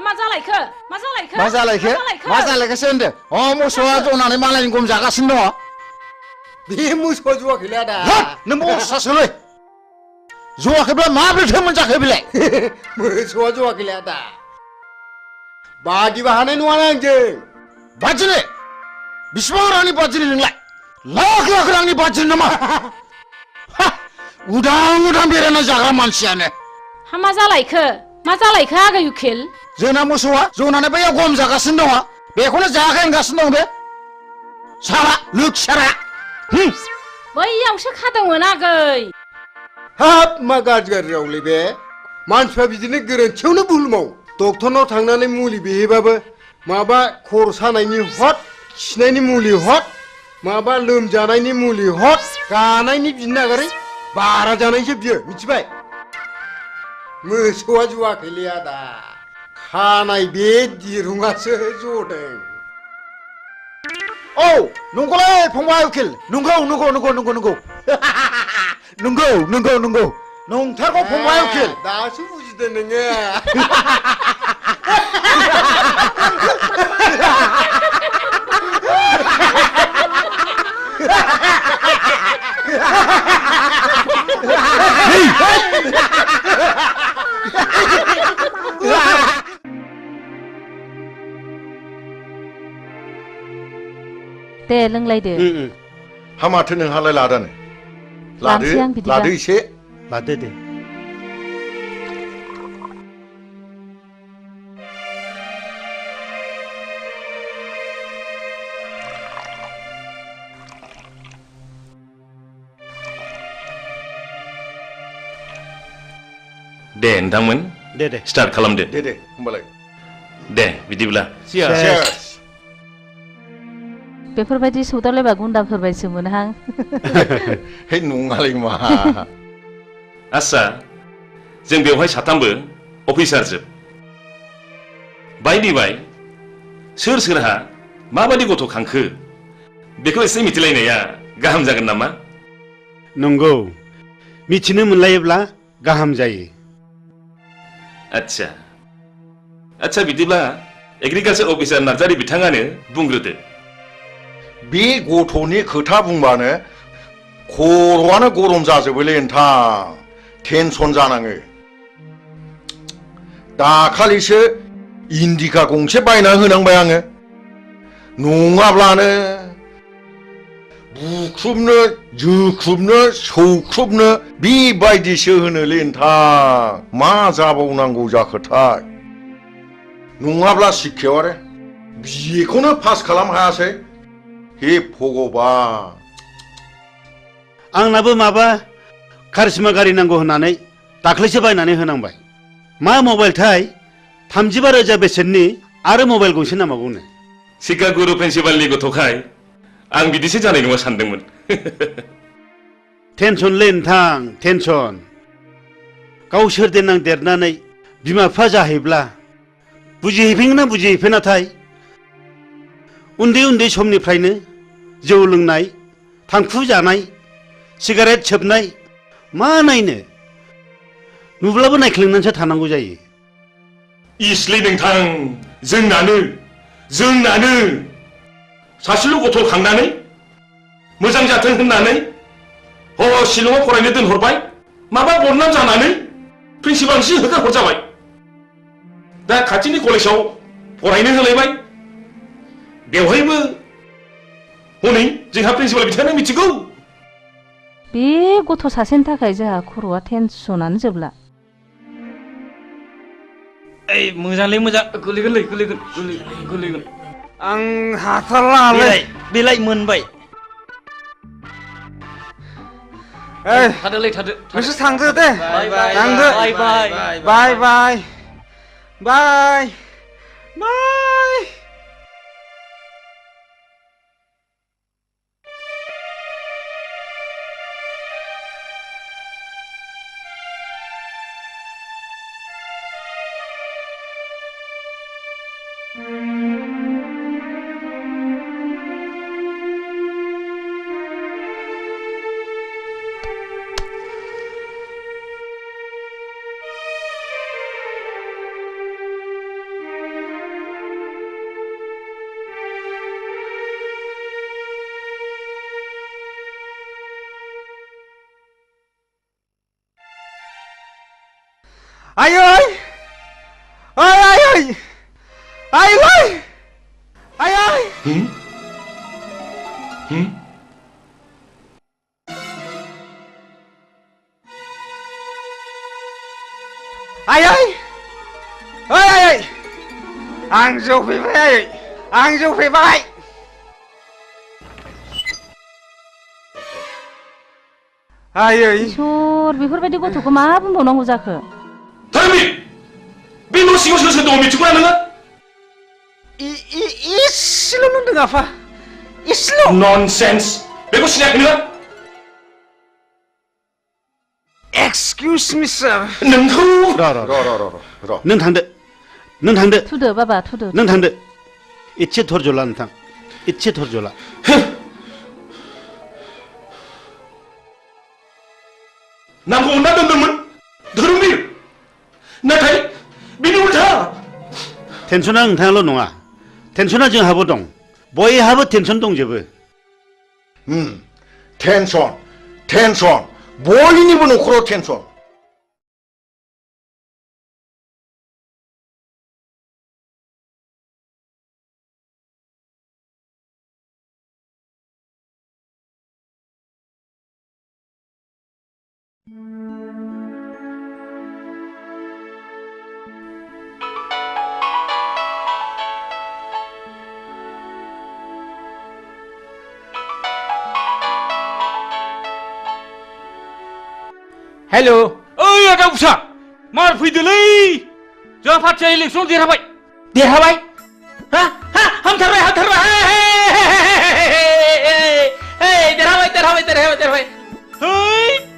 मा जालायखो मा जालायखो मा जालायखो मा जालायखोसो होनदो अ मोसौआ जनानै मालायनि गम जागासिनो दङ बे मोसौआ जवाखैलै आदा नों बरसासोलै जवाखैब्ला माब्रैथो मोनजाखो बेलाय मोसौआ जवाखैलै आदा बादिबा हानाय नङा आंजों बादिनो बिसिबां रांनि बादिनो नोंलाय लाख लाख रांनि बादिनो नामा उदां उदां बेरायना जाग्रा मानसियानो मा जालायखो आगै उखिल जोंना मोसौआ जनानै बैयाव गम जागासिनो दङ बेखौनो जायाखै होनगासिनो दं बे साला लोखसारा बैयावसो खादोंमोन आगै हाब मा गाज्रि रावलै बे मानसिफ्रा बिदिनो गोरोन्थियावनो भुल मावो डक्टरनाव थांनानै मुलि बिहैबाबो माबा खर' सानायनि हट खिनायनि मुलि हट माबा लोमजानायनि मुलि हट गानायनि बिनो नागारै बारा जानायसो बियो मिथिबाय मोसौआ जवाखैलै आदा खानाय बे दिरुङासो जदों औ नंगौलै फंबाय उकिल नंगौ नंगौ नंगौ नंगौ नंगौ नंगौ नंगौ नंगौ नंथारगौ फंबाय उकिल दासो बुजिदों नोङो दे लोंलायदो हामाथो नोंहालाय लादानो लादो एसे लादो दे दे नोंथांमोन दे स्टार्ट खालामदो दे होमबालाय दे बिदिब्ला बेफोरबायदि सौदावलायबा गुन्दाफोरबायसो मोनहां हे नङालै मा आस्सा जों बेवहाय साथामबो अफिसार जोब बाय सोर सोरहा माबायदि गथ' खांखो बेखौ एसे मिथिलायनाया गाहाम जागोन नामा नंगौ मिथिनो मोनलायोब्ला गाहाम जायो आच्छा बिदिब्ला एग्रिकालचार अफिसार नार्जारि बिथाङानो बुंग्रोदो बे गथ'नि खोथा बुंबानो खर'आनो गरम जाजोबोलै नोंथां टेनसन जानाङो दाखालिसो इन्डिका गंसे बायना होनांबाय आङो नङाब्लानो बुख्रुबनो जोख्रुबनो सौख्रुबनो बेबायदिसो होनोलै नोंथां मा जाबावनांगौ जाखोथाय नङाब्ला शिक्षायाव आरो बिखौनो पास खालाम हायासै हे भगबान आंनाबो माबा कारिश्मा गारि नांगौ होननानै दाख्लैसो बायनानै होनांबाय मा मबाइलथाय 35,000 बेसेननि आरो मबाइल गंसे नांबावगौनो शिक्षा गुरु प्रिन्सिपालनि गथ'खाय आं बिदिसो जानाय नङा सानदोंमोन टेनसनलै नोंथां टेनसन गावसोर देनां देरनानै बिमा बिफा जाहैब्ला बुजिहैफिनगोन ना बुजिहैफिनाथाय उन्दै समनिफ्रायनो जौ लोंनाय थांखु जानाय सिगारेट सोबनाय मा नायनो नुब्लाबो नायख्लेंनानैसो थानांगौ जायो इसलै नोंथां जोंनानो सासेल' गथ' खांनानै मोजां जाथों होननानै शिलंआव फरायनो दोनहरबाय माबा बदनाम जानानै प्रिन्सिपालसिम होखारहरजाबाय दा खाथिनि कलेजाव फरायनो होलायबाय बेवहायबो हनै जोंहा प्रिन्सिपाल बिथाङानो मिथिगौ बे गथ' सासेनि थाखाय जोंहा खर'आ टेनसनानो जोबला मोजांलै मोजां गोलैगोन आं हाथारला बेलाय मोनबाय थादोलै थादो नोंसोर थांदो दे थांदो बाय बाय बाय बाय बाय बाय Ai ơi! Ơi ai ơi! Ai ơi! Ai ơi! Ai ơi! Ơi ai ơi! Ang dù phí vai! Ang dù phí vai! Ai ơi! इसोर बेफोरबायदि गथ'खौ मा बुंबावनांगौ जाखो? 다름이! 왜 너 신경 쓰는 너 미치구나 너가? 이슬로 눈등 아파. 이슬로. Nonsense. 왜고 시냐 그가? Excuse me, sir. 능후. 넌 탄데. 넌 탄데. 투드 봐봐 투드. 넌 탄데. 이치 털줄라 넌 탄. 이치 털줄라. 남고 나던 놈은 더rum이. 나타이 미누를 타. 텐션아 응탄로 농아. 텐션아 지금 하부 동. 뭐에 하부 텐션 동 제부. 텐션. 뭘이니 보는 코로 텐션. Hello ओइ आदा उसा मार फैदोलै जोंहा पार्टिया इलेक्सन देरहाबाय हा हामथारबाय देरहाबाय है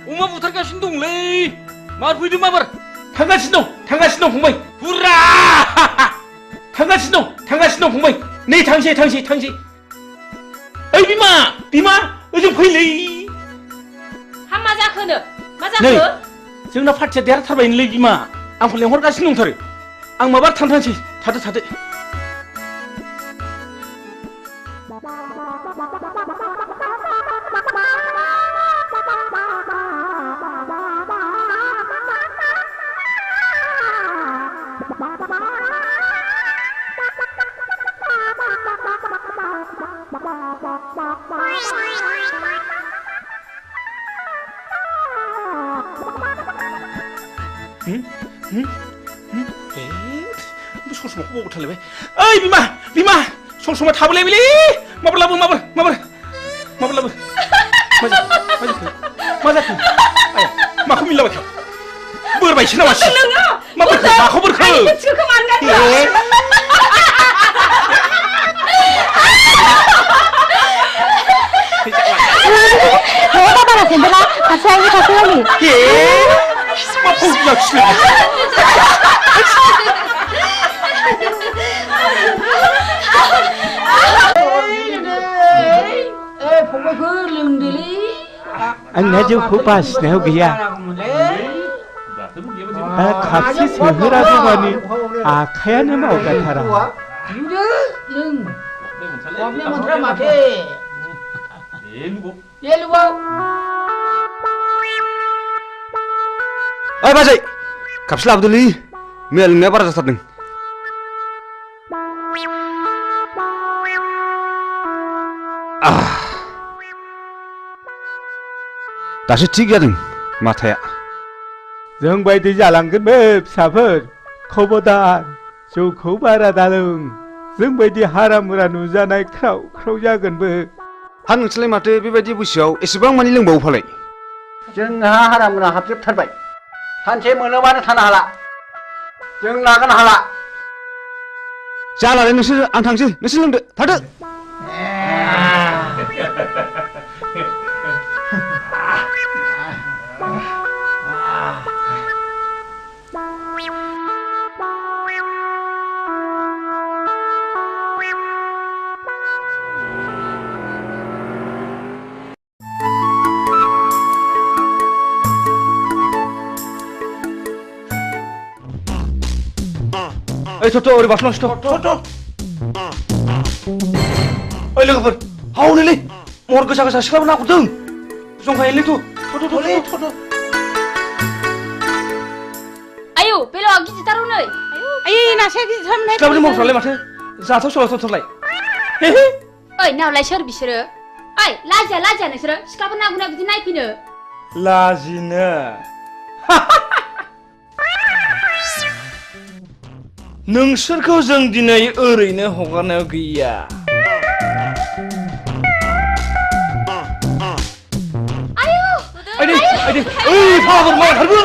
अमा बुथारगासिनो दंलै मार फैदों माबार थांगासिनो दं फंबाय हुर्रा थांगासिनो दं फंबाय नै थांसै ओइ बिमा ओजों फैलै हा मा जाखोनो मा नै जाखो जोंना पार्टिया देरहाथारबायनोलै बिमा आंखौ लेंहरगासिनो दंथारो आं माबा थांसै थादो सलसमाखौ बावबो थालायबाय ओइ बिमा सलसमा थाबोलायबायलै माबोर लाबो मा जाखो आया माखौ मिलाबायखो बोरबायसो नामा माखौ बोरखो आंना जौखौ बासिनायाव गैया खापसे सोहोराबो माने आखायानो मावगाथारा ओइ बाजै खापसे लाबोदोलै मैया लोंनाया बारा जाथारदों दासो थिग जादों माथाया जों बायदि जालांगोनबो फिसाफोर खबरदार जौखौ बारा दालों जों बायदि हारा मुरा नुजानाय ख्राव जागोनबो हा नोंसोरलाय माथो बेबायदि बैसोआव एसेबां मानि लोंबावो फालाय जोंहा हारामुरा हाबजोबथारबाय सानसे मोनोबानो थानो हाला जों लागोन हाला जालालै नोंसोर आं थांसै नोंसोर लोंदो थादो ओइ थ'थ' ओरै बारस'नांसै थ' ओइ लोगोफोर हावनोलै महर गोसा गोसा सिख्लाफोर नाहरदों जंखायोलै थ' आयौ बेलावा गिदिरथार हनै आयै नासाया गिदिरथारमोनहाय सिख्लाफोरनि महरफ्रालाय माथो जाथाव सोलाथावथारलाय ओइ नावलाय सोर बिसोरो ओइ लाजिया नोंसोरो सिख्लाफोर ना गुना बिदि नायफैनो लाजिनो नोंसोरखौ जों दिनै ओरैनो हगारनायाव गैया आयदै ओइ फाग्ला माव थारबो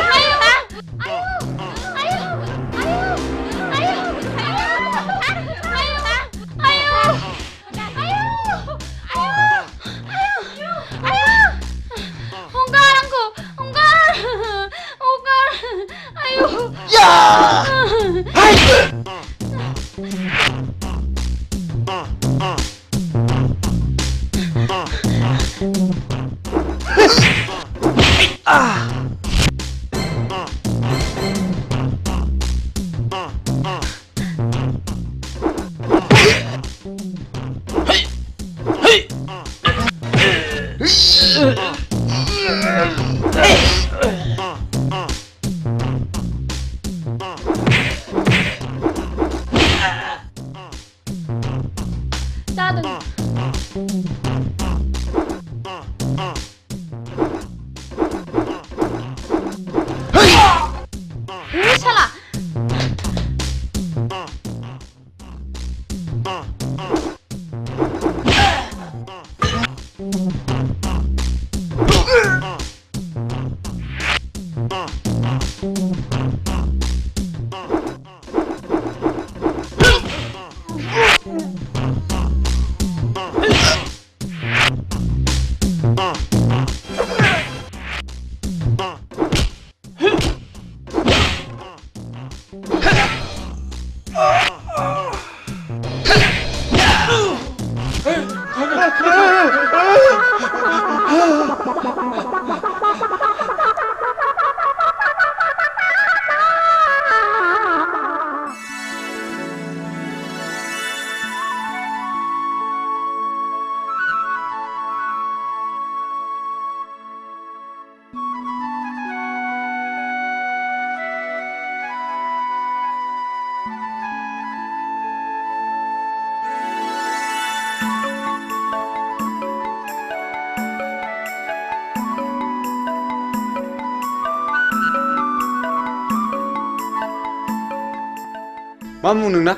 मा मुं नोंना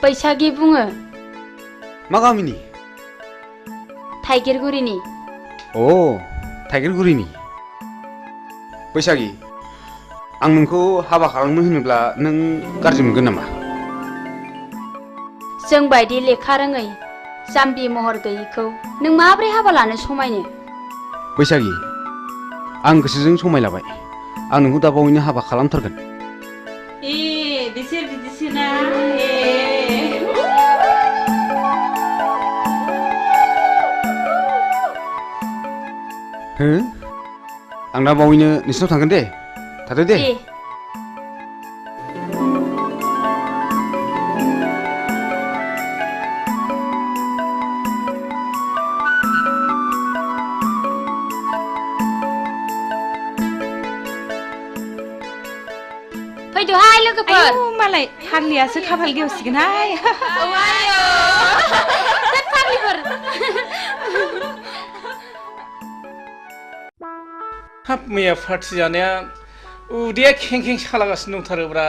बैसागि बुङो मा गामिनि थाइगिरगुरिनि अ थाइगिरगुरिनि बैसागि आं नोंखौ हाबा खालामनो होनोब्ला नों गाज्रि मोनगोन नामा जों बायदि लेखा रोङै जाम्बि महर गैयैखौ नों माब्रै हाबा लानो समायनो बैसागि आं गोसोजों समायलाबाय आं नोंखौ दा बावैनो हाबा खालामथारगोन बिसोर बिदिसोना हो आं दा बावैनो नोंसिनाव थांगोन दे थादो दे फैदोहाय लोगोफोर मालाय फाग्लियासो खाफाल गेवसिगोनहाय फाग्लिफोर हाब मैया पार्टि जानाया उदैया खें सालागासिनो दंथारोब्रा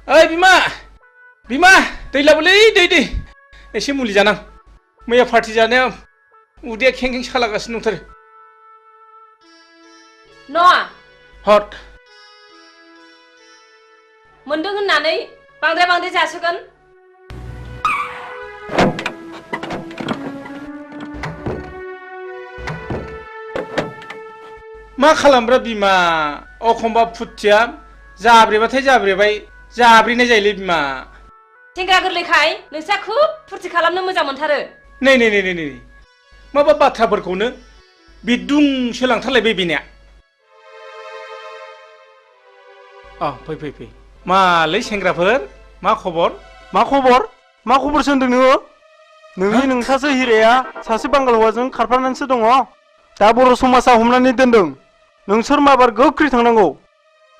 ओइ बिमा दै लाबोलै दै एसे मुलि जानां मैया पार्टि जानाया उदैया खें सालागासिनो दंथारो न' हर मोनदों होननानै बांद्राय जासोगोन मा खालामब्रा बिमा अखमबा फुथिया जाब्रेबाथाय जाब्रेबाय जाब्रेनाय जायोलै बिमा सेंग्रा गोरलैखाय नोंस्रा खुब फुरथि खालामनो मोजां मोनथारो नै माबा बाथ्राफोरखौनो बिदुंसो लांथारलायबाय बेनिया फै मालै सेंग्राफोर मा खबर मा खबर सोंदों नोङो नोंनि नोंसासो हिराया सासे बांगाल हौवाजों खारफानानैसो दङ दा बर' समाजा हमनानै दोनदों नोंसोर माबार गोख्रै थांनांगौ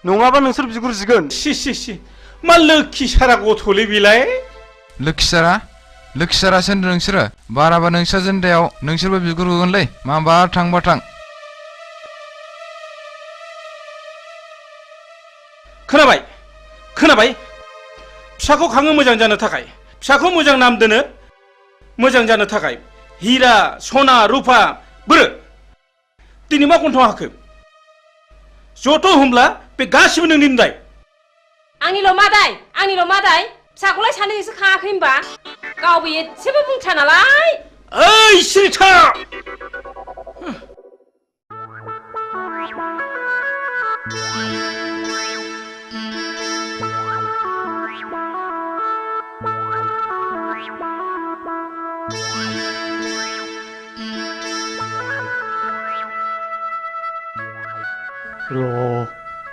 नङाबा नोंसोर बिगुर जिगोन सि मा लोखि सारा गथ'लै बेलाय लोखि सारासो होनदों नोंसोरो बाराबा नोंस्रा जेन्दायाव नोंसोरबो बिगुर होगोनलै माबा थांबा थां खोनाबाय फिसाखौ खाङो मोजां जानो थाखाय फिसाखौ मोजां नाम दोनो मोजां जानो थाखाय हिरा सना रुफा बोरो दिनै मा गन्थं हाखो जथ' होमब्ला बे गासिबो नोंनि दाय आंनिल' मा दाय फिसाखौलाय सानैजोंसो खाङाखै होनबा गावबो एसेबो बुंथ्रा नालाय ओइ सिरिथा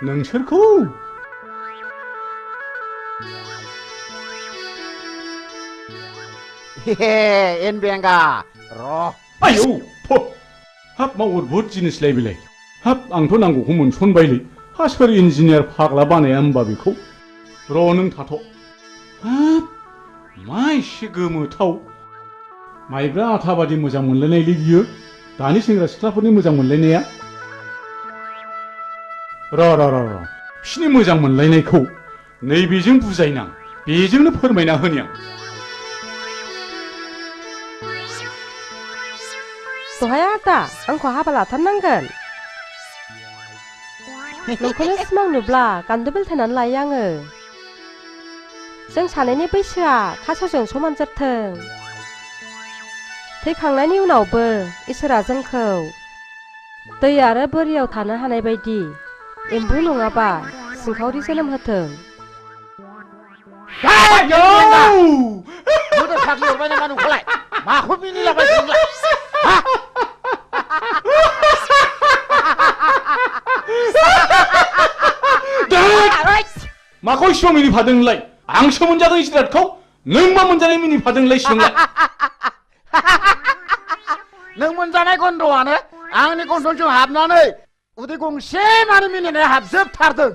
नोंसोरखौ एन बेंगा आयौ हाब मा अद्भुत जिनिसलाय बेलाय हाब आंथ' नांगौखौ मोनसनबायलै हा सोर इन्जिनियार फाग्ला बानाया होमबा बेखौ नों थाथ' हाब मा एसे गोमोथाव माइब्रा आथा बादि मोजां मोनलायनायलै बियो दानि सेंग्रा सिख्लाफोरनि मोजां मोनलायनाया बिसिनि मोजां मोनलायनायखौ नैबेजों बुजायनां बेजोंनो फोरमायना होनि आं दहाय आदा आंखौ हाबा लाथारनांगोन नोंखौनो सिमां नुब्ला गान्दो बेलथायनानै लायो आङो जों सानैनि बैसोआ खासेवजों समान जाथों थैखांनायनि उनावबो इसोरा जोंखौ दै आरो बोरियाव थानो हानाय बायदि एम्बु नङाबा सिंखावरि जोनोम होथों माखौ मिनिलाबाय नोंलाय माखौ इसिबां मिनिफादों नोंलाय आंसो मोनजादों जिरादखौ नों मा मोनजानाय मिनिफादों सिगांलाय नों मोनजानाय गन्धआनो आंनि गन्थंजों हाबनानै उदै गंसे मानि मिनिनाया हाबजोबथारदों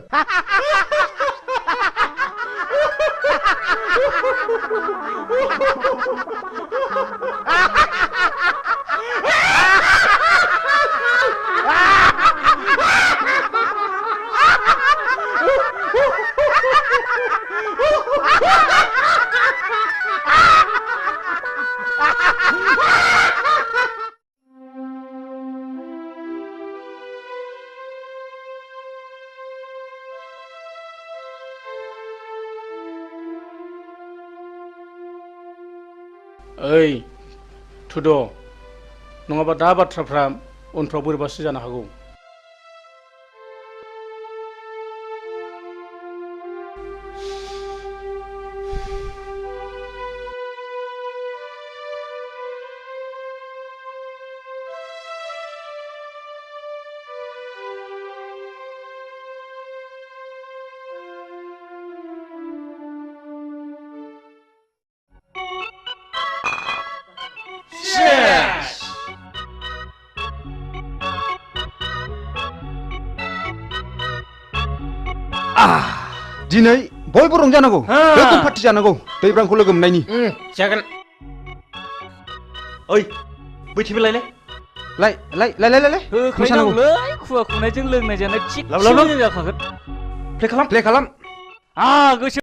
ओइ थुद' नङाबा दा बाथ्राफ्रा उनफ्राव बोरैबासो जानो हागौ दिनै बयबो रंजानांगौ गोगोम पार्टि जानांगौ दैब्रांखौ लोगो मोननायनि जागोन ओइ बैथिबो लायलाय होख्लायनांगौलै खुवा खुनायजों लोंनाय जानाय थिग जाखागोन प्ले खालाम गोसो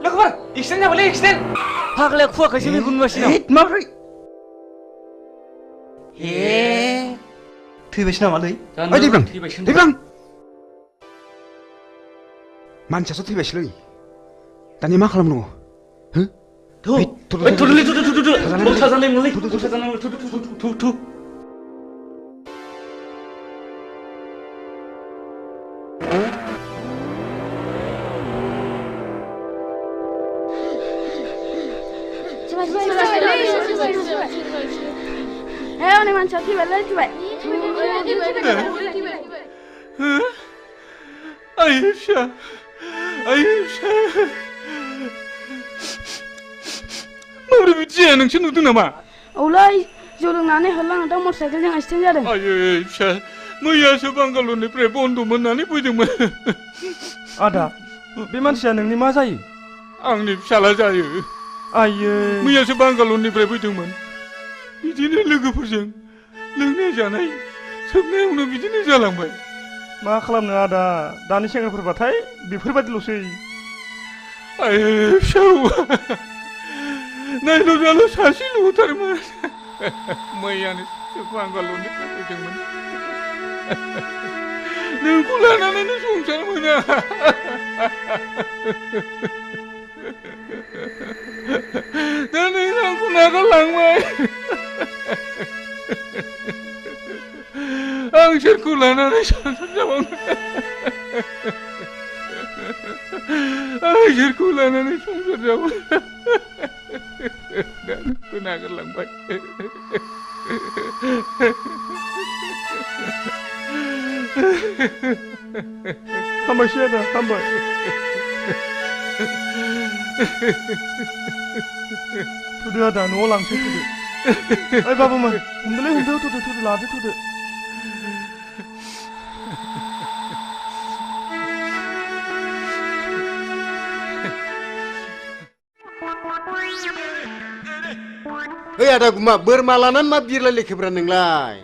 लोगोफोर एक्सिडेन्ट जाबायलै एक्सिडेन्ट फाग्लाया खुवाखैसो मेगनगासिनो माब्रै थैबायसो नामालै दैब्रां मानसियासो थैबायसोलै दानिया मा खालामनांगौ हनै मानसिया थैबायलै थैबाय आयुषा माबोरै बिदि जाया नोंसो नुदों नामा औलै जौ लोंनानै होलांदों मटर साइकेलजों एक्सिडेन्ट जादों आयै फिसा मैयासो बांगालरनिफ्राय बन्द मोननानै फैदोंमोन आदा बे मानसिया नोंनि मा जायो आंनि फिसाला जायो आयै मैयासो बांगालरनिफ्राय फैदोंमोन बिदिनो लोगोफोरजों लोंनाय जानाय सोबनायावनो बिदिनो जालांबाय मा खालामनो आदा दानि सेंग्राफोरबाथाय बेफोरबायदिल'सै आयै फिसौ नायल' जाल' सासेल'थारमोन मैयानो बांगालरनिफ्राय फैदोंमोन नोंखौ लानानैनो संसार मोना दा नों आंखौ नागारलांबाय आं सोरखौ लानानै संसार जाबावनो आं सोरखौ लानानै संसार जाबावनो दा नोंखौ नागारलांबाय हामबायसै आदा हामबाय थुदो आदा न'आव लांसै थुदो ओइ बाबुमोन हमदोलै हमदो थुदो लादो थुदो ओइ आदा गुमा बोरमा लानानै मा बिरलायलेखोब्रा नोंलाय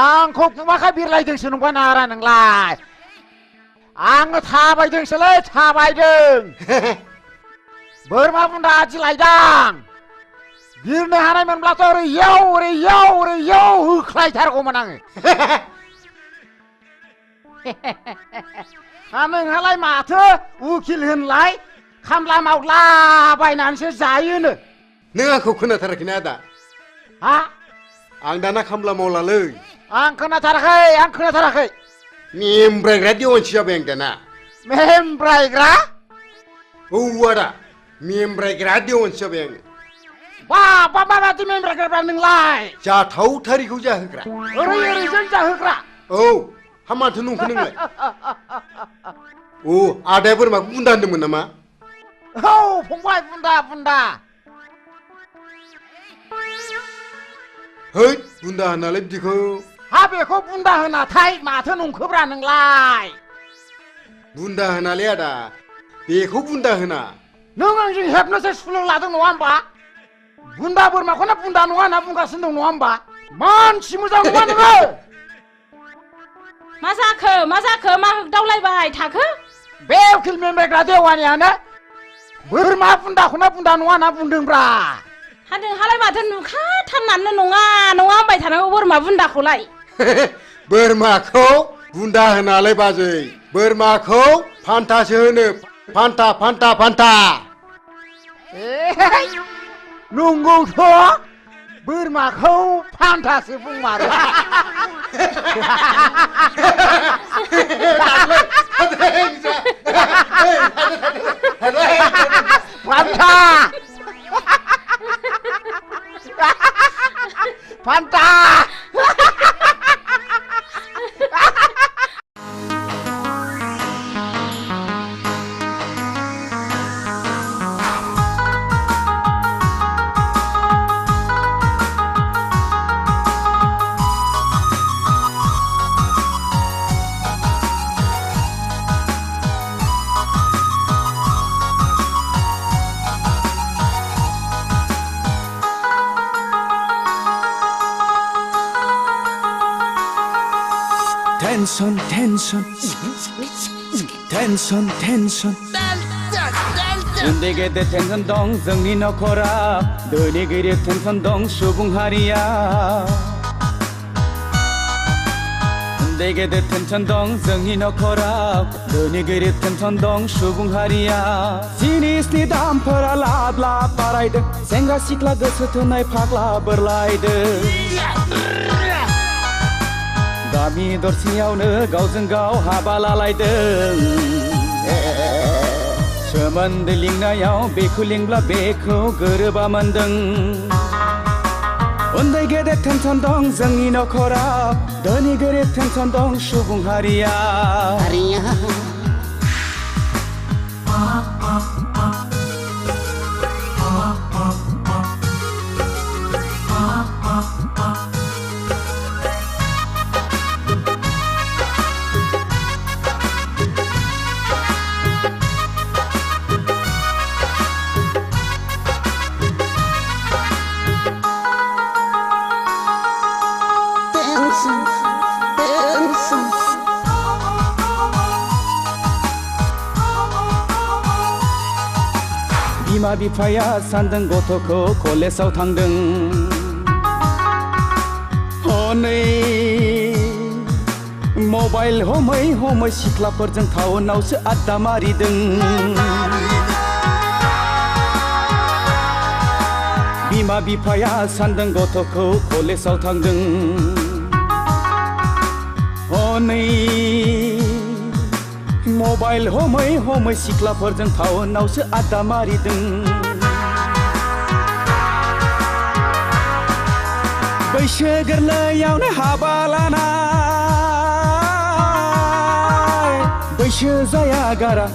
आंखौ गुमाखा बिरलायदोंसो नंगौ नारा नोंलाय आङो थाबायदोंसोलै थाबायदों बोरमा बुन्दा आदि लायदां बिरनो हानायमोनब्लाथ' ओरै याव होख्लायथारगौमोन आङो नोंहालाय माथो उकिल होनलाय खामला मावलाबायनानैसो जायोनो नों आंखौ खोनाथाराखैना आदा हा आं दाना खामला मावलालै आं खोनाथाराखै मेमब्रायग्रा देवानसि जाबाय आं दाना मेमब्रायग्रा औ आदा मेमब्रायग्रा देवानसि जाबाय आङो माबादि मेमब्रायग्रा नोंलाय जाथावथारिखौ जाहोग्रा ओरैजों जाहोग्रा औ हा माथो नंखो नोंलाय औ आदाया बोरमाखौ बुन्दा होनदोंमोन नामा औ फंबाय बुन्दा है बुन्दा होनालाय बिदिखौ हा बेखौ बुन्दा होनाथाय माथो नंखोब्रा नोंलाय बुन्दा होनालै आदा बेखौ बुन्दा होना नों आंजों हेबनोसो सुलुं लादों नङा होमबा बुन्दा बोरमाखौनो बुन्दा नङा होनना बुंगासिनो दं नङा होमबा मानसि मोजां नङा नोङो मा जाखो मा होगदावलायबाय थाखो बे उकिल मेमब्रायग्रा देवानियानो बोरमा बुन्दाखौनो बुन्दा नङा होनना बुंदोंब्रा हा नोंहालाय माथो नुखाथारनानै नङा होनबाय थानांगौ बोरमा बुन्दाखौलाय बोरमाखौ बुन्दा होनालाय बाजै बोरमाखौ फान्थासो होनो फान्था नंगौथ' बोरमाखौ फान्थासो बुंमारो फान्था टेन्सन टेन्सन टेन्सन टेन्सन उन्दै गेदेर टेन्सन दं जोंनि नखराव धोनि गरिब टेन्सन दं सुबुं हारिया उन्दै गेदेर टेन्सन दं जोंनि नखराव धोनि गरिब टेन्सन दं सुबुं हारिया जिनिसनि दामफोरा लाब लाब बारायदों सेंग्रा सिख्ला गोसो थोनाय फाग्ला बोरलायदों गामि दरसेयावनो गावजों गाव हाबा लालायदों सोमोन्दो लिंनायाव बेखौ लिंब्ला बेखौ गोरोबा मोनदों उन्दै गेदेर टेन्सन दं जोंनि नखराव धोनि गोरिब टेन्सन दं सुबुं हारिया बिमा बिफाया सानदों गथ'खौ कलेजाव थांदों हनै मबाइल हमै हमै सिख्लाफोरजों टाउनावसो आड्डा मारिदों बिमा बिफाया सानदों गथ'खौ कलेजाव थांदों हनै मबाइल हमै हमै सिख्लाफोरजों टाउनावसो आड्डा मारिदों बैसो गोरलैयावनो हाबा लानाय बैसो जाया गारा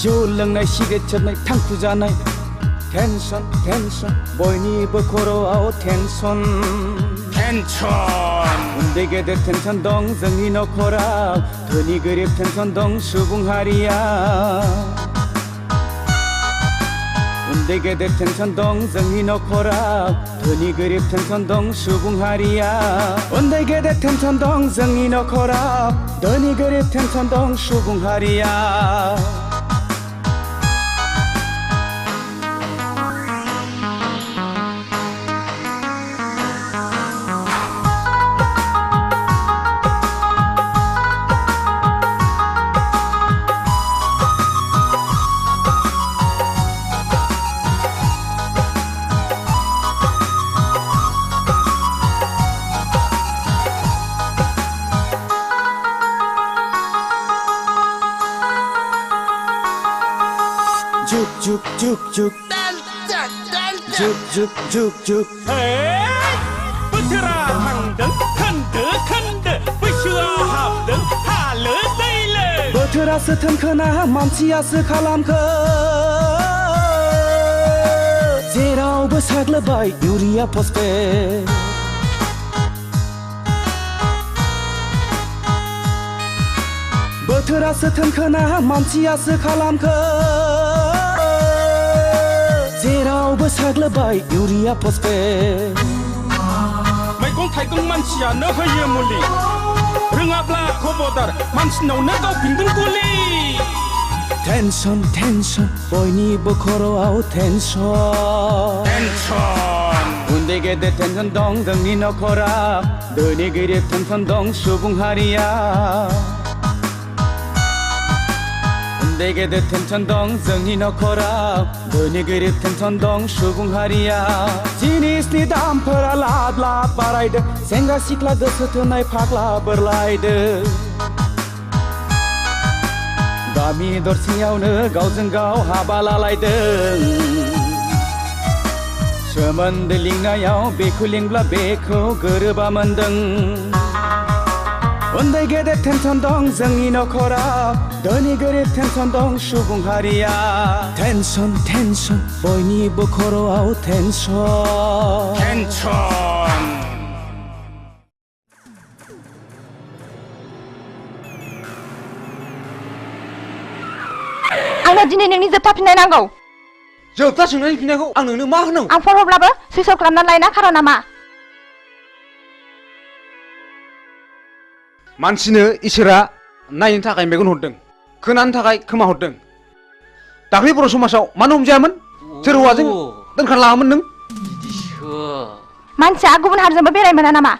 जौ लोंनाय सिगारेट सोबनाय थांखु जानाय टेन्सन टेन्सन बयनिबो खर'आव टेन्सन टेन्सन उन्दै गेदेर टेन्सन दं जोंनि नखराव धोनि गोरिब टेन्सन दं सुबुं हारिया उन्दै गेदेर टेन्सन दं जोंनि नखराव धोनि गोरिब टेन्सन दं सुबुं हारिया उन्दै गेदेर टेन्सन दं जोंनि नखराव धोनि गोरिब टेन्सन दं सुबुं हारिया juk juk juk juk juk juk juk बोथोरा थांदों खोन्दो खोन्दो बैसोआ हाबदों हालो दैलो बोथोरासो थोनखोना मानसियासो खालामखो जेरावबो साग्लोबबाय इउरिया फस्फेट बोथोरासो थोनखोना मानसियासो खालामखो जेरावबो साग्लोबबाय इउरिया फस्फेट मैगं थाइगं मानसियानो होयो मुलि रोङाब्ला खबरदार मानसिनावनो गावफिनगोन गुलि टेन्सन टेन्सन बयनिबो खर'आव टेन्सन टेन्सन उन्दै गेदेर टेन्सन दं जोंनि नखराव धोनि गोरिब टेन्सन दं सुबुं हारिया उन्दै गेदेर टेन्सन दं जोंनि नखराव धोनि गोरिब टेन्सन दं सुबुं हारिया जिनिसनि दामफोरा लाब लाब बारायदों सेंग्रा सिख्ला गोसो थोनाय फाग्ला बोरलायदों गामि दरसेयावनो गावजों गाव हाबा लालायदों सोमोन्दो लिंनायाव बेखौ लिंब्ला बेखौ गोरोबा मोनदों उन्दै गेदेर टेन्सन दं जोंनि नखराव धोनि गोरिब टेन्सन दं सुबुं हारिया टेन्सन टेन्सन बयनिबो खर'आव टेन्सन टेन्सन आंनो दिनै नोंनि जोबथा फिननाय नांगौ जोबथा सोंनायनि फिननायखौ आं नोंनो मा होनांगौ आं फन हरब्लाबो सुइच अफ खालामनानै लायना खार'ना मा मानसिनो इसोरा नायनो थाखाय मेगन हरदों खोनानो थाखाय खोमा हरदों दाख्लै बर' समाजाव मानो हमजायामोन सोर हौवाजों दोनखारलाङामोन नों मानसिया गुबुन हारिजोंबो बेराय मोना नामा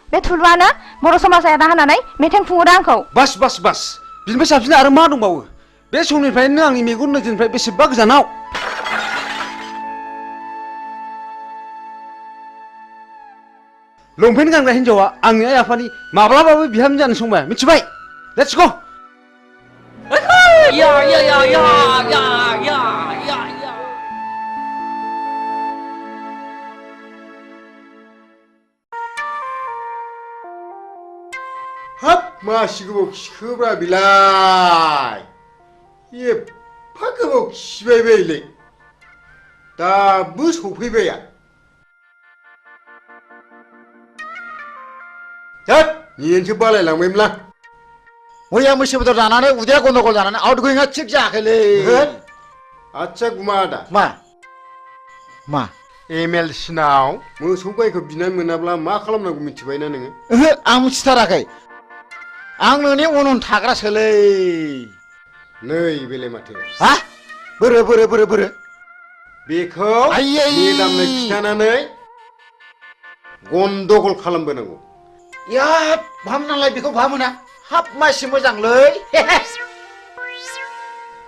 बे थुलुआनो बर' समाजा एदा होनानै मेथाइ खुङोदा आंखौ बास बास बास बिनिफ्राय साबसिन आरो मा दंबावो बे समनिफ्रायनो आंनि मेगन नोजोरनिफ्राय बेसेबा गोजानाव लंपेन्ट गानग्रा हिन्जावा आंनि आइ आफानि माब्लाबाबो बिहामजो जानो संबाय मिथिबाय लेट्स गो या या या या या या या या हाब मासि गोबाव खिखोब्रा बिलाय एफा गोबाव खिबाय बायलै दाबो सफैबाया हाब नियेनसो बालायलांबायमोनलां मैया मैसो बेदर जानानै उदैया गन्दगल जानानै आउट गोयिंआ थिग जायाखैलै आच्छा गुमा आदा मा MLC नाव मोसौ गायखौ बिनानै मोनाब्ला मा खालामनांगौ मिथिबायना नोङो ओहो आं मिथिथाराखै आं नोंनि उन उन थाग्रासोलै नै बेलाय माथो हा बोरो बेखौ मेदामनो खिथानानै गन्दगल खालामबोनांगौ या भामनालाय बेखौ भामोना हाब मासि मोजांलै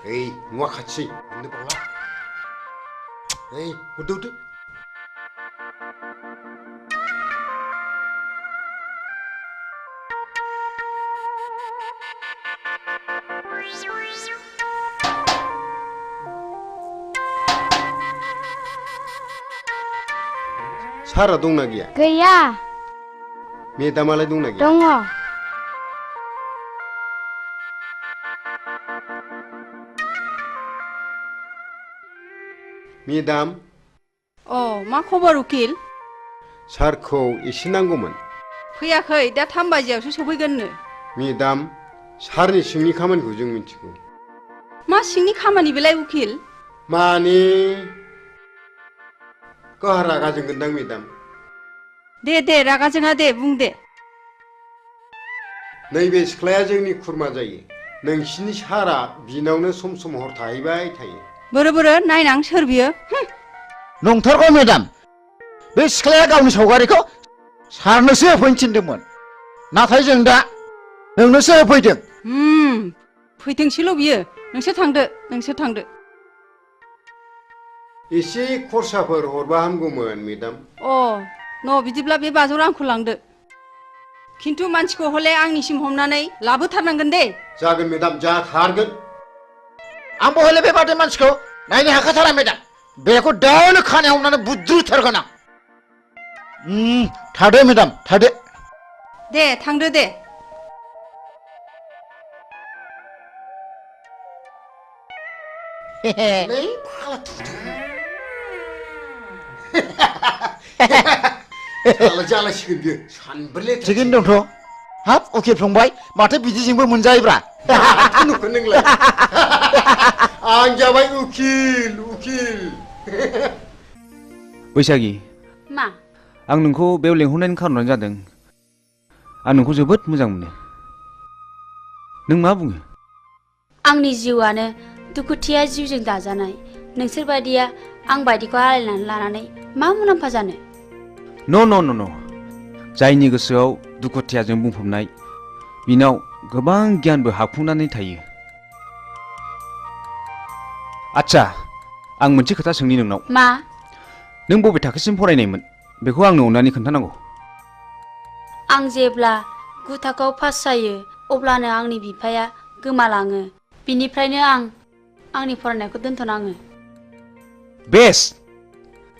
ओइ न'आ खाथि होननो बावला ओइ हरदो सारा दंना गैया गैया मेदामालाय दंना गैया दङ मेदाम मा खबर उकिल सारखौ एसे नांगौमोन फैयाखै दा 3 बाजियावसो सफैगोननो मेदाम सारनि सिंनि खामानिखौ जों मिथिगौ मा सिंनि खामानि बेलाय उकिल माने गावहा रागा जोंगोनदां मेदाम दे रागा जोङा दे बुं दे नैबे सिख्लाया जोंनि खुरमा जायो नोंसिनि सारा बिनावनो सम सम हर थाहैबाय थायो बोरो नायनां सोर बियो नंथारगौ मेदाम बे सिख्लाया गावनि सावगारिखौ सारनोसो होफैनो थिनदोंमोन नाथाय जों दा नोंनोसो होफैदों फैथोंसैल' बियो नोंसोर थांदो एसे खरसाफोर हरबा हामगौमोन मेदाम बिदिब्ला बे 500 रांखौ लांदो खिन्थु मानसिखौ हले आंनिसिम हमनानै लाबोथारनांगोन दे जागोन मेदाम जाथारगोन आंबो हले बेबादि मानसिखौ नायनो हाखाथारा मेदाम बेखौ दानो खानायाव हमनानै बुद्रुथारगोन आं थादो मेदाम थादो दे थांदो दे जालायसिगोन बियो सानब्रै थिगैनो दंथ' हाब उकिल फंबाय माथो बिदिजोंबो मोनजायोब्रा नुखो नोंलाय आं जाबाय उकिल बैसागि मा आं नोंखौ बेयाव लेंहरनायनि खारनानो जादों आं नोंखौ जोबोद मोजां मोनो नों मा बुङो आंनि जिउआनो दुखुथिया जिउजों दाजानाय नोंसोर बायदिया आं बायदिखौ आलायनानै लानानै मा मुलाम्फा जानो न' जायनि गोसोआव दुखुथियाजों बुंफबनाय बिनाव गोबां गियानबो हाबफुंनानै थायो आच्छा आं मोनसे खोथा सोंनि नोंनाव मा नों बबे थाखोसिम फरायनायमोन बेखौ आंनो अननानै खोन्थानांगौ आं जेब्ला 9 थाखोआव पास जायो अब्लानो आंनि बिफाया गोमालाङो बिनिफ्रायनो आं आंनि फरायनायखौ दोनथ'नाङो बेस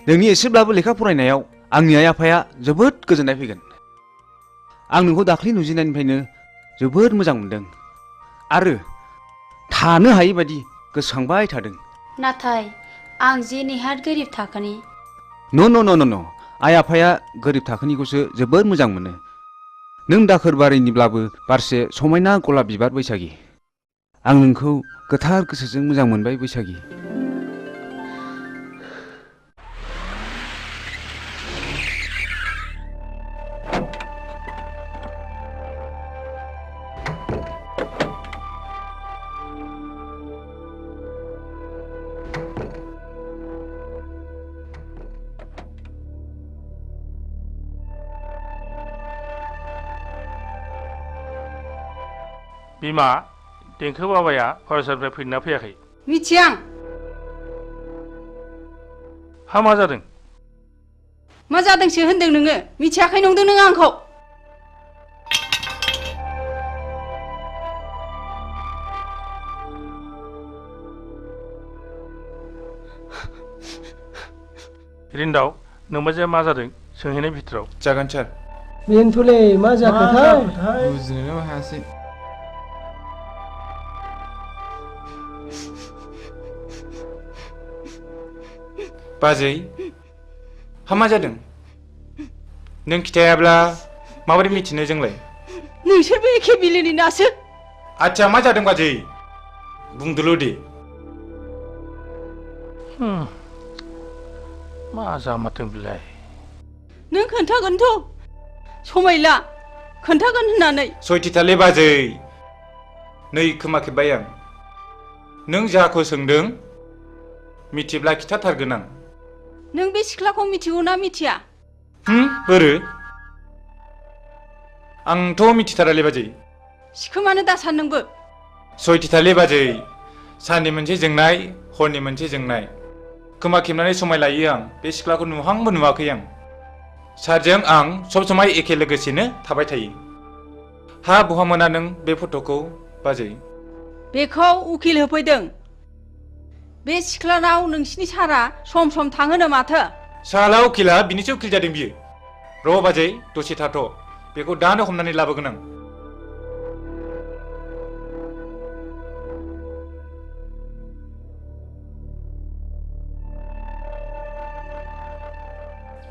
नोंनि एसेब्लाबो लेखा फरायनायाव आंनि आइ आफाया जोबोद गोजोननाय फैगोन आं नोंखौ दाख्लै नुजेननायनिफ्रायनो जोबोद मोजां मोनदों आरो थानो हायै बायदि गोसोखांबाय थादों नाथाय आं जे नेहाद गोरिब थाखोनि न' आइ आफाया गोरिब थाखोनिखौसो जोबोद मोजां मोनो नों दाखोर बारिनिब्लाबो बारसे समायना गलाब बिबार बैसागि आं नोंखौ गोथार गोसोजों मोजां मोनबाय बैसागि बिमा देंखो बाबाया फरायसालिनिफ्राय फैदोंना फैयाखै? मिथिया आं। हा मा जादों? मा जादोंसो होनदों नोङो? मिथियाखै नंदों नों आंखौ? रिन्दाव नोंबाजैया मा जादों सोंहैनाय भितराव। जागोन सार। बेनोथ'लै मा जाखोथाय? बुजिनोनो हायासै। बाजै हा मा जादों? नों खिथायाब्ला माबोरै मिथिनो जोंलाय? नोंसोरबो एखे बिलोनि नासो। आच्छा मा जादों बाजै? बुंदोल' दे। मा जामारदों बिलाय? नों खोन्थागोनथ' समायला खोन्थागोन होननानै। सयथिथालै बाजै नै खोमा खेबबाय आं। नों जाखौ सोंदों मिथिब्ला खिथाथारगोन आं। नों बे सिख्लाखौ मिथिगौ ना मिथिया? बोरो? आंथ' मिथिथारालै बाजै। सिखोमानो दासान नोंबो। सयथिथालै बाजै साननि मोनसे जोंनाय हरनि मोनसे जोंनाय। खोमा खेबनानै समाय लायो आं बे सिख्लाखौ नुहांबो नुवाखै आं। सारजों आं सब समाय एखे लोगोसेनो थाबाय थायो। हा बहा मोना नों बे फट'खौ बाजै? बेखौ उकिल होफैदों। बे सिख्लानाव नोंसिनि सारा सम सम थाङोनो माथो। साला उकिला बिनिसो उकिल जादों बियो। र' बाजै दसे थाथ' बेखौ दानो हमनानै लाबोगोन आं।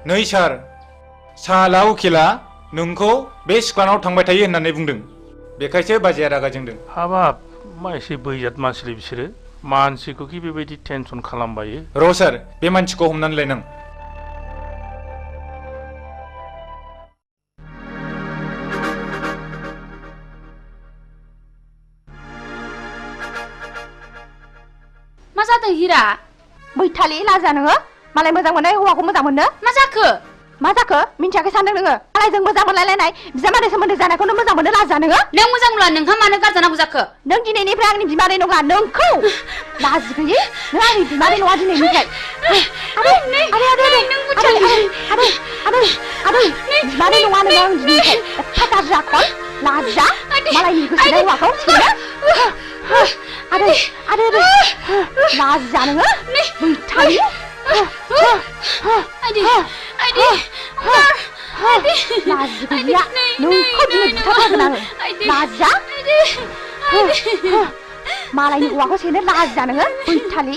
नै सार साला उकिला नोंखौ बे सिख्लानाव थांबाय थायो होननानै बुंदों। बेखायसो बाजैया रागा जोंदों। हाबाब मा एसे बैजात मानसिलै बिसोरो। मानसिखौ कि बेबायदि टेनसन खालामबायो। र' सार बे मानसिखौ हमनानै लायनां। मा जादों हिरा? बैथालि लाजा नोङो मालाय मोजां मोननाय हौवाखौ मोजां मोननो? मा जाखो? मा जाखो मिन्थियाखै सानदों नोङो? मालायजों मोजां मोनलायलायनाय बिजामादै सोमोन्दो जानायखौनो मोजां मोननो लाजा नोङो? नों मोजां मोनला नोंहा मानो गारजानांगौ जाखो? नों दिनैनिफ्राय आंनि बिमादै नङा नोंखौ लाजि गैयै नों आंनि बिमादै नङा दिनैनिफ्राय। आदै बिमादै नङा नोङो आं दिनैनिफ्राय। एफा गाज्रि आखल लाजा मालायनि गोसोनाय हौवाखौ सेनो। आदै लाजा नोङो बैथालि। लाजि गैया नोंखौ दिनै बुथारथारगोन आङो। लाजा मालायनि हौवाखौ सेनो लाजा नोङो बैथालि।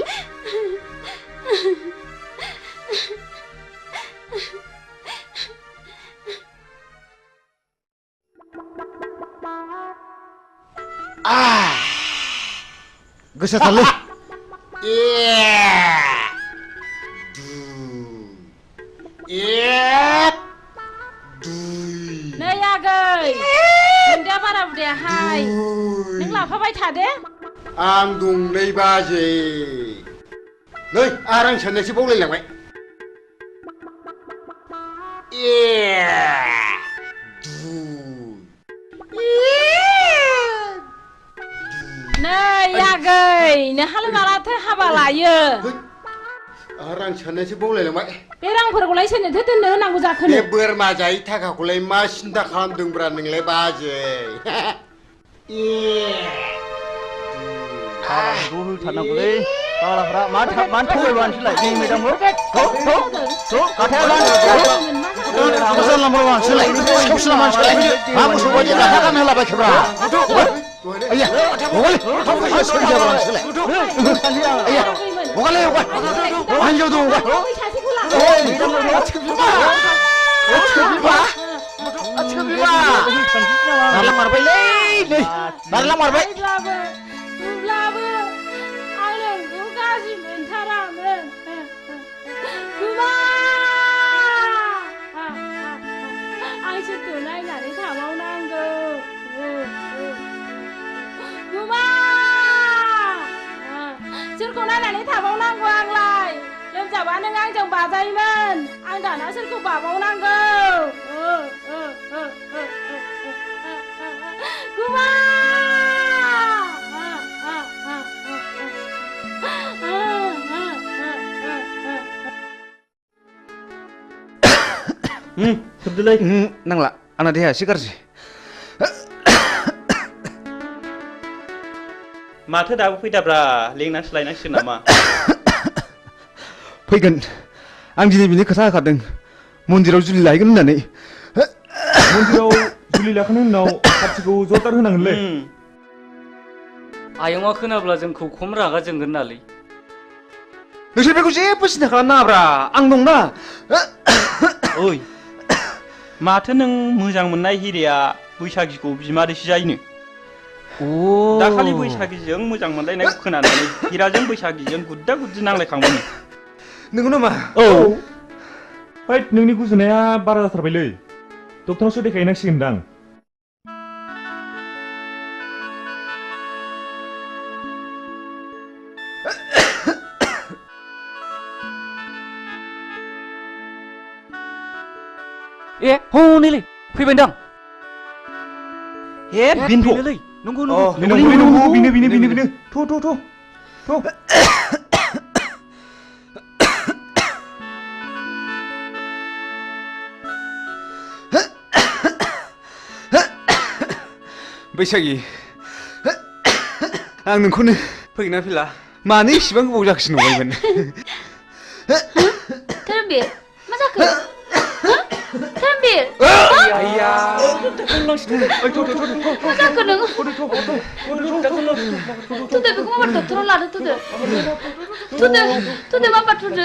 गोसाथारलै। नै आगै दुन्दिया बारा बुदायाहाय नों लाफाबाय थादे। आं दं नै बाजै। नै आरो आं साननायसो बावलायलांबाय। नै आगै नोंहालाय मालाथो हाबा लायो? आरो आं साननायसो बावलायलांबाय। बे रांफोरखौलाय सोरनोथो दोननो होनांगौ जाखोनो? बे बोरमा जायै थाखाखौलाय मा सिन्था खालामदोंब्रा नोंलाय बाजै? ज' होथारनांगौलै फाग्लाफ्रा मानो थगायबानोसैलाय जोंनि मेदामखौ। गाथाया जानला मोनला मानसिलाय सिखावसोला मानसिलाय मा मोसौ बायदि गाथा गान होलाबायखोब्रा। आइया बगालै हिन्जाव दं नारला मारबायलै नै नारला मारबाय। अब्लाबो आं नोंखौ गाज्रि मोनथारामोन। गुमा आं सोरखौ नायनानै थाबावनांगौ? गुमा सोरखौ नायनानै थाबावनांगौ आंलाय? लोमजाबा नों आंजों बाजायोमोन आं दाना सोरखौ बाबावनांगौ? गुमा सुदोलाय नांला आंना देहाया एसे गाज्रि माथो दाबो फैदाब्रा लेंनानैसो लायनांसिगोन नामा फैगोन आं दिनै बिनि खोथा होखादों मन्दिराव जुलि लायगोन होननानै मन्दिराव जुलि लाखांनायनि उनाव पार्टिखौ जरदार होनांगोनलै आयंआ खोनाब्ला जोंखौ खम रागा जोंगोन नालै नोंसोर बेखौ जेबो सिन्था खालामनाङाब्रा आं दंना ओइ माथो नों मोजां मोननाय हिरेया बैसागिखौ बिमादैसो जायोनो दाखालि बैसागिजों मोजां मोनलायनायखौ खोनानानै हिराजों बैसागिजों गुद्दा गुद्दि नांलायखांबायनो नंगौ नामा औ हैद नोंनि गुजुनाया बारा जाथारबायलै डक्टरनावसो देखायनांसिगोनदां ए हनैलै फैबायदां हे बिनथ' बेनोलै नंगौ बिनो थ' बैसागि आं नोंखौनो फैगोना फैला मानो इसिबां गोबाव जाखिसो नंबायमोन धोरोमबीर मा जाखो धोरोमबीर आइया मा जाखो नों थुदो बेखौ माबा डक्टराव लादो थुदो माबा थुदो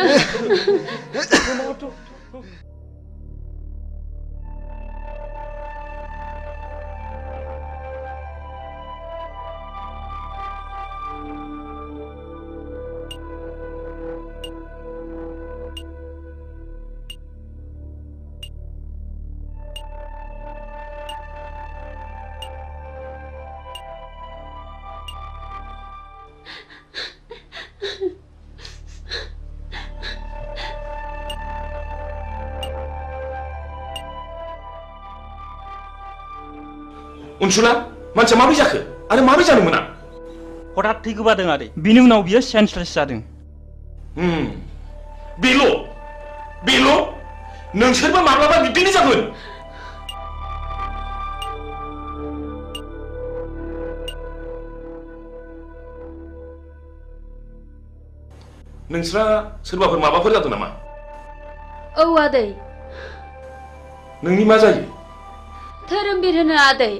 उनसुला मानसिया माबोरै जाखो आरो माबोरै जानो मोना हठात थै गोबादों आदै बिनि उनाव बियो सेन्सलेस जादों बेल' नोंसोरबा माब्लाबा बिब्दिनो जागोन नोंस्रा सोरबाफोर माबाफोर जादों नामा औ आदै नोंनि मा जायो धोरोमबीर होनो आदै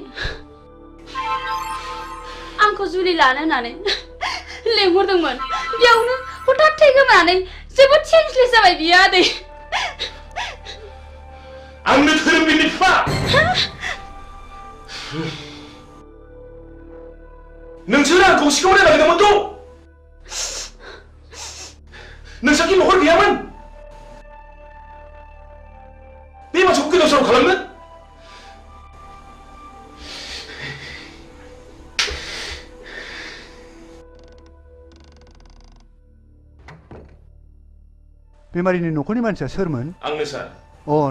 आंखौ जुलि लानो होननानै लेंहरदोंमोन बेयावनो हठात थै गोमानानै जोबोद सेन्सलेस जाबाय बियो आदै आंनो धोरोमबीरनि बिफा नोंसोर आंखौ सिखाव रायलायदोंमोनथ' नोंसोरनि न'खर गैयामोन बे मानसिखौ गोदाव सोराव खालामनो बेमारिनि न'खरनि मानसिया सोरमोन आंनो सार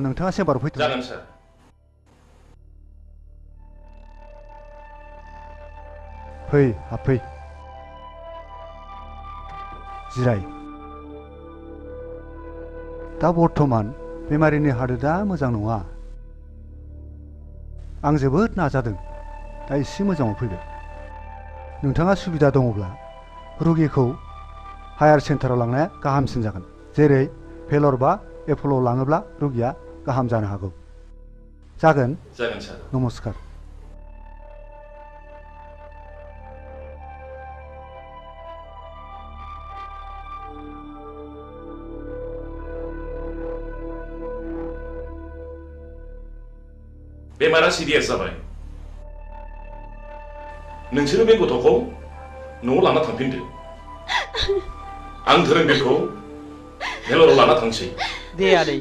नोंथाङा चेम्बाराव फैथ' जागोन सार फै हाबफै जिराय दा बर्थमान बेमारिनि हालोदा मोजां नङा आं जोबोद नाजादों दा एसे मोजाङाव फैबाय नोंथाङा सुबिदा दङब्ला रुगिखौ हायार सेन्टाराव लांनाया गाहामसिन जागोन जेरै भेलर बा एप'ल'आव लाङोब्ला रुगिया गाहाम जानो हागौ जागोन सार नमस्कार बेमारा सिरियास जाबाय नोंसोरो बे गथ'खौ न'आव लाना थांफिनदो आं धोरोमबीरखौ भेलराव लाना थांसै दे आदै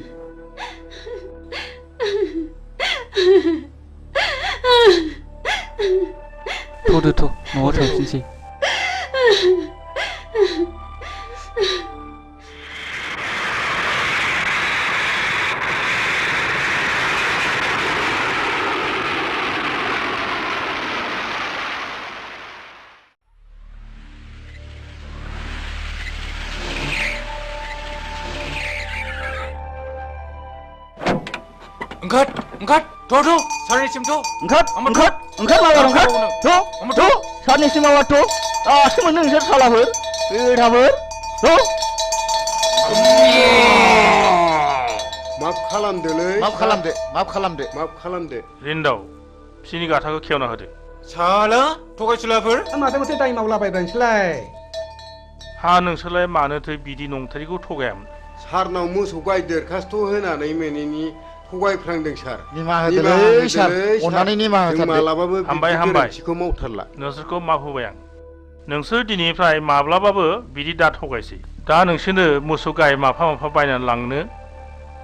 थ'दो न'आव थांफिनसै Angkat, angkat, tuh, 사장님 tuh. Angkat, lawan angkat. Tuh, 사장님 mawa tuh. Semua nang sir salahur. Berhabar. Tuh. माफ खालामदोलै माफ खालामदो माफ खालामदो रिन्दाव बिसिनि गाथाखौ खेवना होदो साला थगायसुलाफोर माथो माथो दाय मावलाबायबायनोसैलाय हा नोंसोरलाय मानोथो बिदि नंथारिखौ थगायामोन सारनाव मोसौ गाय देरखास्त होनानै मोनैनि थगायफ्लांदों सार निमाहा होदोलै सार अननानै निमाहा जों होथारदो मालाबाबो हामबाय बिदि हामबाय गोरोन्थिखौ मावथारला नोंसोरखौ माफ होबाय आं नोंसोर दिनैनिफ्राय माब्लाबाबो बिदि दा थगायसै दा नोंसोरनो मोसौ गाय माफा माफा बायनानै लांनो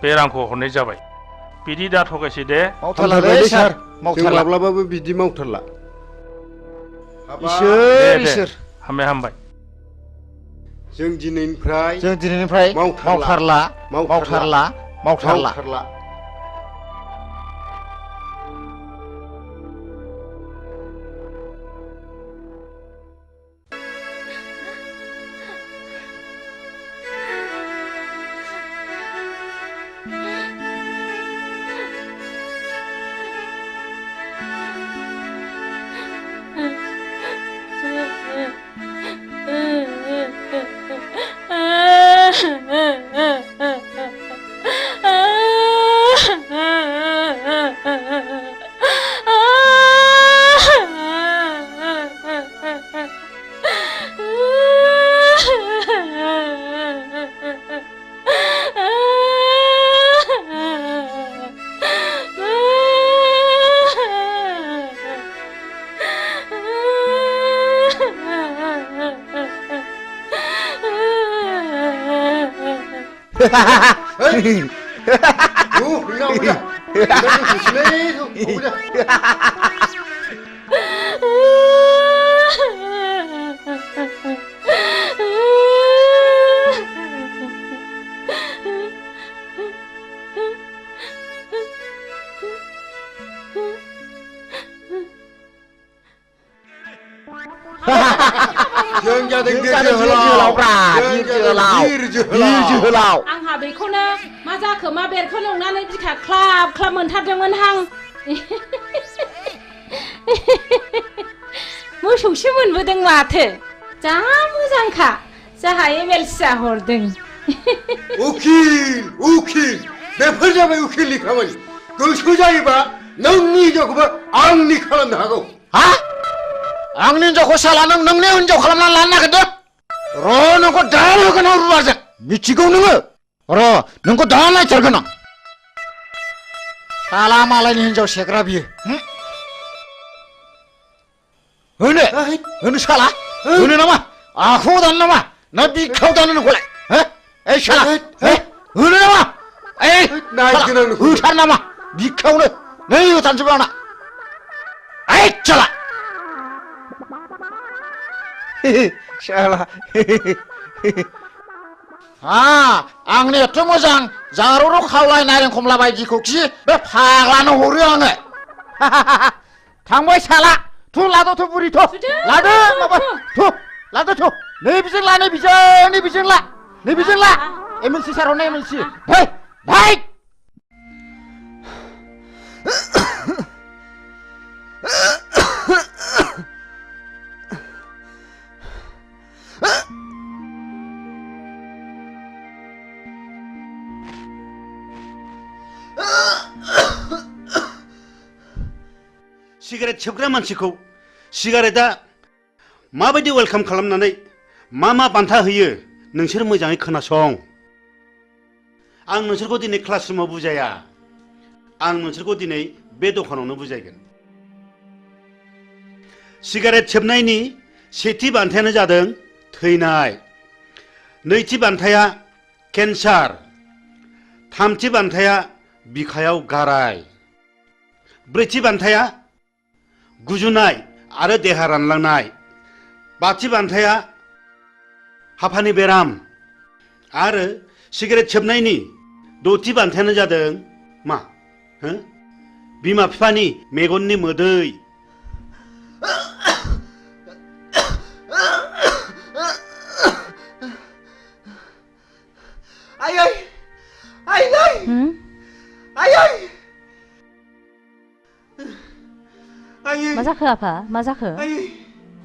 बे रांखौ हरनाय जाबाय बिदि दा थगायसै दे मावथारलालै सार जों मावथारला माब्लाबाबो बिदि मावथारला इसोर हामबाय जों दिनैनिफ्राय मावथारला जों जादों जोहोलाव आंहा बेखौनो मा जाखो मा बेरखौ नुनानै बिखा ख्लाब ख्लाब मोनथारदोंमोन हां मोसौसो मोनबोदों माथो जा मोजांखा जाहा एमएलसिया हरदों उखिल बेफोर जाबाय उखिलनि खामानि गोसो जायोबा नोंनि हिनजावखौबो आंनि खालामनो हागौ हा आंनि हिनजावखौ साला नोंनि हिनजाव खालामनानै लानो नागिरदों र' नोंखौ दा होगोन आं रुवाजों मिथिगौ नोङो र' नोंखौ दा नायथारगोन आं साला मालायनि हिनजाव सेग्रा बियो होनो साला होनो नामा आखायाव दानो नामा ना बिखायाव दानो नोंखौलाय ओइ साला होनो नामा होथार नामा बिखायावनो नै होथारनोसै आंना ओइ साला साला आंनि एथ' मोजां जारौ खावलाय नारें खमला बायदिखौ खि बे फाग्लानो हरो आङो थांबाय साला थु लादोथ' बुरि थ' लादो माबा थु लादो थु नैबिजों ला नैबिजों ला एमएलसि सार हरनाय एमएलसि फै सिगारेट सोबग्रा मानसिखौ सिगारेटआ माबायदि वेलकाम खालामनानै मा बान्था होयो नोंसोर मोजाङै खोनासं आं नोंसोरखौ दिनै क्लासरुमाव बुजाया आं नोंसोरखौ दिनै बे दखानावनो बुजायगोन सिगारेट सोबनायनि सेथि बान्थायानो जादों थैनाय नैथि बान्थाया केन्सार थामथि बान्थाया बिखायाव गाराय ब्रैथि बान्थाया गुजुनाय आरो देहा रानलांनाय बाथि बान्थाया हापानि बेराम आरो सिगारेट सोबनायनि दथि बान्थायानो जादों मा बिमा बिफानि मेगननि मोदै जाखो आफा मा जाखो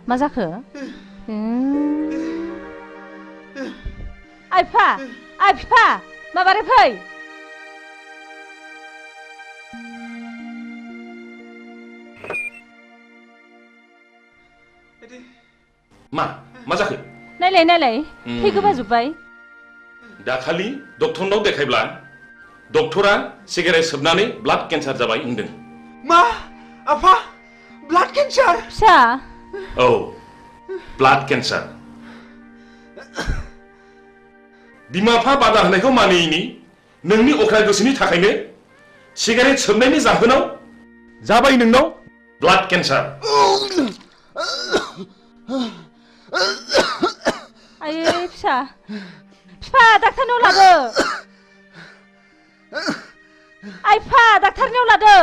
मा जाखो आइ बिफा माबारै फै मा जाखो नायलाय थै गोबाजोब्बाय दाखालि डक्टरनाव देखायब्ला डक्टरा सिगारेट सोबनानै ब्लाड केन्सार जाबाय होनदों मा आफा ब्लाड केन्सार फिसा औ ब्लाड केन्सार बिमा बिफा बादा होनायखौ मानियैनि नोंनि अख्रा गोसोनि थाखायनो सिगारेट सोबनायनि जाहोनाव जाबाय नोंनाव ब्लाड केन्सार आयै फिसा डाक्टारनाव लादो आइ बिफा डाक्टारनाव लादो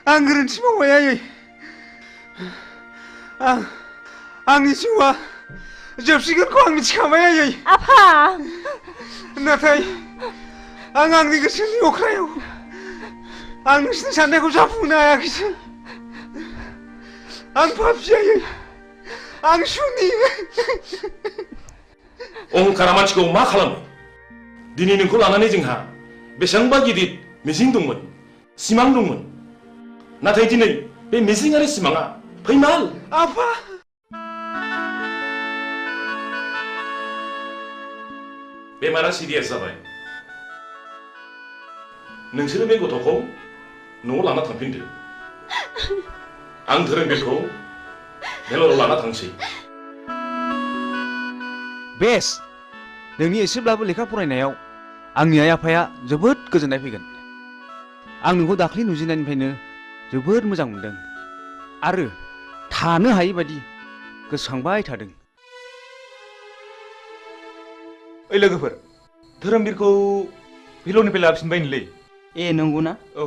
आं गोरोन्थि मावबाय आयै आंनि जिउआ जोबसिगोनखौ आं मिथिखाबाय आयै आफा नाथाय आं आंनि गोसोनि अख्रायाव आं नोंसिनि साननायखौ जाफुंनो हायाखैसै आं पापि आयै आं सुनि अहंकारा मानसिखौ मा खालामो दिनै नोंखौ लानानै जोंहा बेसेबांबा गिदिर मिजिं दंमोन सिमां दंमोन नाथाय दिनै बे मिजिं आरो सिमाङा फैमाल आफा बेमारा सिरियास जाबाय नोंसोरो बे गथ'खौ न'आव लाना थांफिनदो आं धोरोमबिरखौ मेलराव लाना थांसै बेस नोंनि एसेब्लाबो लेखा फरायनायाव आंनि आइ आफाया जोबोद गोजोननाय फैगोन आं नोंखौ दाख्लि नुजेननायनिफ्रायनो जोबोद मोजां मोनदों आरो थानो हायै बायदि गोसोखांबाय थादों ओइ लोगोफोर धोरोमबिरखौ भिलरनिफ्राय लाबोफिनबायनोलै ए नंगौना औ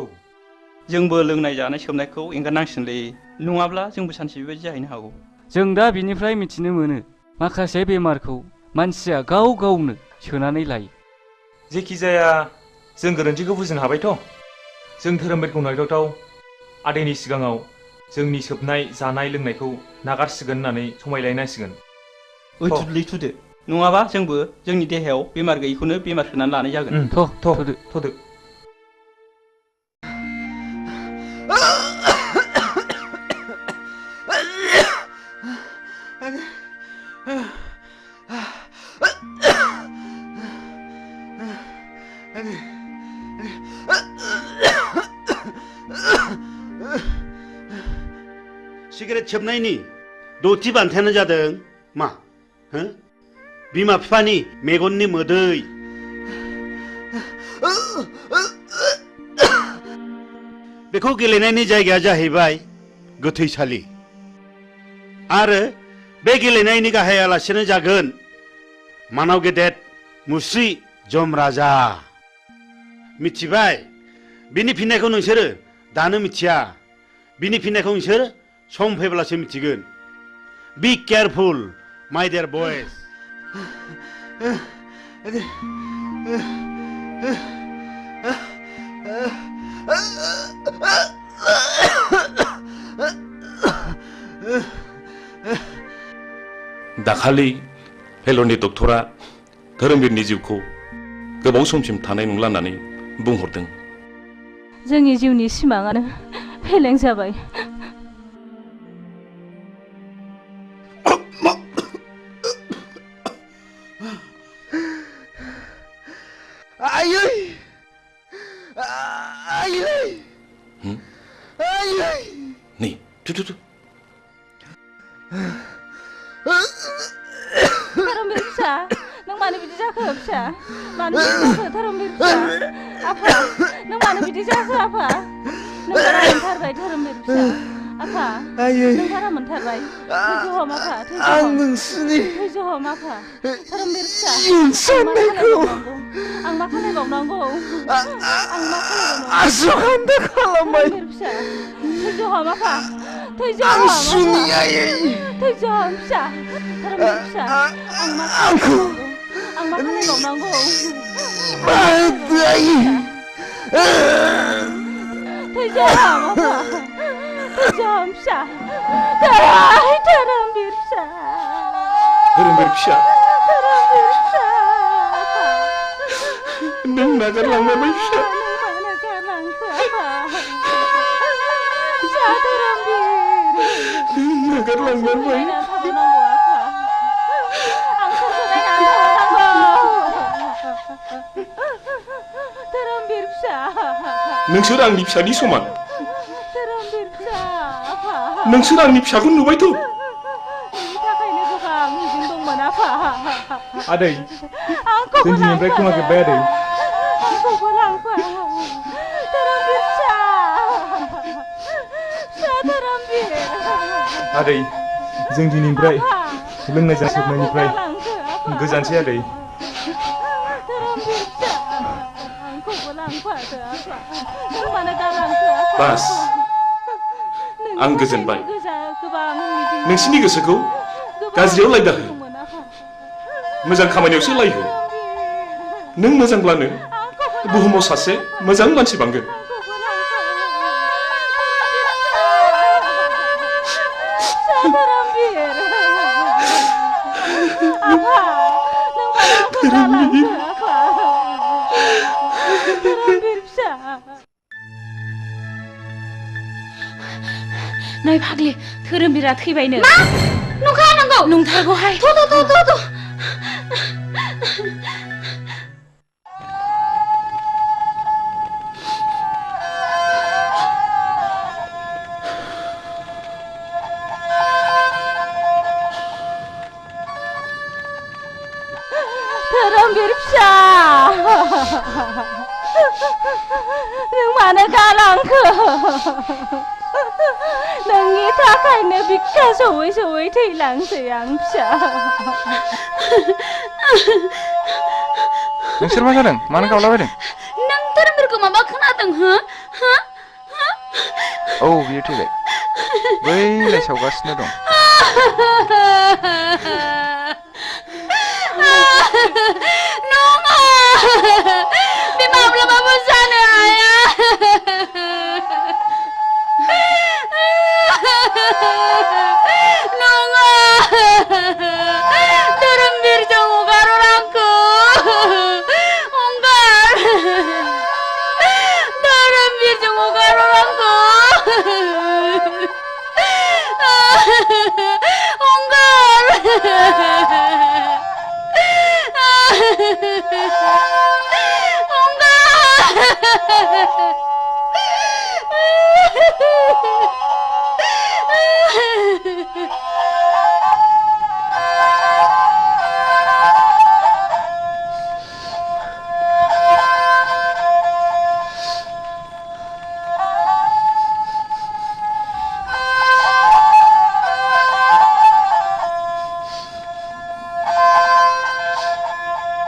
जोंबो लोंनाय जानाय सोबनायखौ एंगारनांसिगोनलै नङाब्ला जोंबो सानसे बेबायदि जाहैनो हागौ जों दा बिनिफ्राय मिथिनो मोनो माखासे बेमारखौ मानसिया गाव गावनो सोनानै लायो जेखि जाया जों गोरोन्थिखौ बुजिनो हाबायथ' जों धोरोमबिरखौ नायथावथाव आदैनि सिगाङाव जोंनि सोबनाय जानाय लोंनायखौ नागारसिगोन होननानै समायलायनांसिगोन थुदलै थुदो नङाबा जोंबो जोंनि देहायाव बेमार गैयैखौनो बेमार सोनानै लानाय जागोन थ'दो सिगारेट सोबनायनि दथि बान्थायानो जादों मा बिमा बिफानि मेगननि मोदै बेखौ गेलेनायनि जायगाया जाहैबाय गोथैसालि आरो बे गेलेनायनि गाहाय आलासियानो जागोन मानाव गेदेर मुस्रि जम राजा मिथिबाय बिनि फिननायखौ नोंसोरो दानो मिथिया बिनि फिननायखौ नोंसोर सम फैब्लासो मिथिगोन बी केयारफुल माय डियर बयज दाखालि फेलरनि डक्टरा धोरोमबिरनि जिउखौ गोबाव समसिम थानाय नंला होननानै बुंहरदों जोंनि जिउनि सिमाङानो फेलें जाबाय आयै आयै आयै नै थु धोरोमबिर फिसा नों मानो बिदि जाखो फिसा मानो बिदि जाखो धोरोमबिर फिसा आफा नों मानो बिदि जाखो आफा नों बारा मोनथारबाय धोरोमबिर फिसा आफा नों बारा मोनथारबाय थैज' हम आफा आं नोंसिनि थैज' हम आफा धोरोमबिर फिसा साननायखौ आं मा खालामबावनांगौ आसुखान्दा खालामबाय फिसा थैज' हम आफा थैज' आं हम सुनि आयै थैज' हम फिसा धोरोमबिर फिसा आं मा खालामबावनांगौ आं आं मा खालामबावनांगौ थैजाम आफा थैजाम फिसा धोरोमबीर फिसा धोरोमबीर फिसा धोरोमबीर फिसा नों नागारलांबाय फिसा नों मानो गारलांखो आफा फिसा धोरोमबीर नागारलांबाय नायना थाबावनांगौ आफा आं सोरखौ नायनानै थाबावनांगौ धोरोमबीर फिसा नोंसोर आंनि फिसानि समान धोरोमबीर फिसा आफा नोंसोर आंनि फिसाखौ नुबायथ' बेनि थाखायनो गोबां मिजिं दंमोन आफा आदै आंखौबो जों दिनैनिफ्राय खोमाजोब्बाय आदै आंखौबो लांफा धोरोमबीर फिसा फिसा धोरोमबीर आदै जों दिनैनिफ्राय लोंनाय जासोबनायनिफ्राय गोजानसै आदै धोरोमबीर फिसा आंखौबो लांफादो आफा नों मानो गारलांखो आफा बास आं गोजोनबाय गोबां मिजिं नोंसिनि गोसोखौ गाज्रियाव लायदाहो मोजां खामानियावसो लायहो नों मोजांब्लानो बुहुमाव सासे मोजां मानसि बांगोन धोरोमबीर आफा नों मानो आंखौ गारलांखो आफा धोरोमबीर फिसा नै फाग्लि धोरोमबीरा थैबायनो मा नंखा नांगौ नंथारगौहाय थ' धोरोमबीर फिसा नों मानो गालांखो नोंनि थाखायनो बिखा सौयै सौयै थैलांसै आं फिसा नोंसोर मा जादों मानो गावलाबायदों नों धोरोमबीरखौ माबा खोनादों हो औ बियो थैबाय बैलाय सावगासिनो दं नङा बे माब्लाबाबो जानो हाया नङा धोरोमबीरजों हगार आंखौ हगार धोरोमबीरजों हगार आंखौ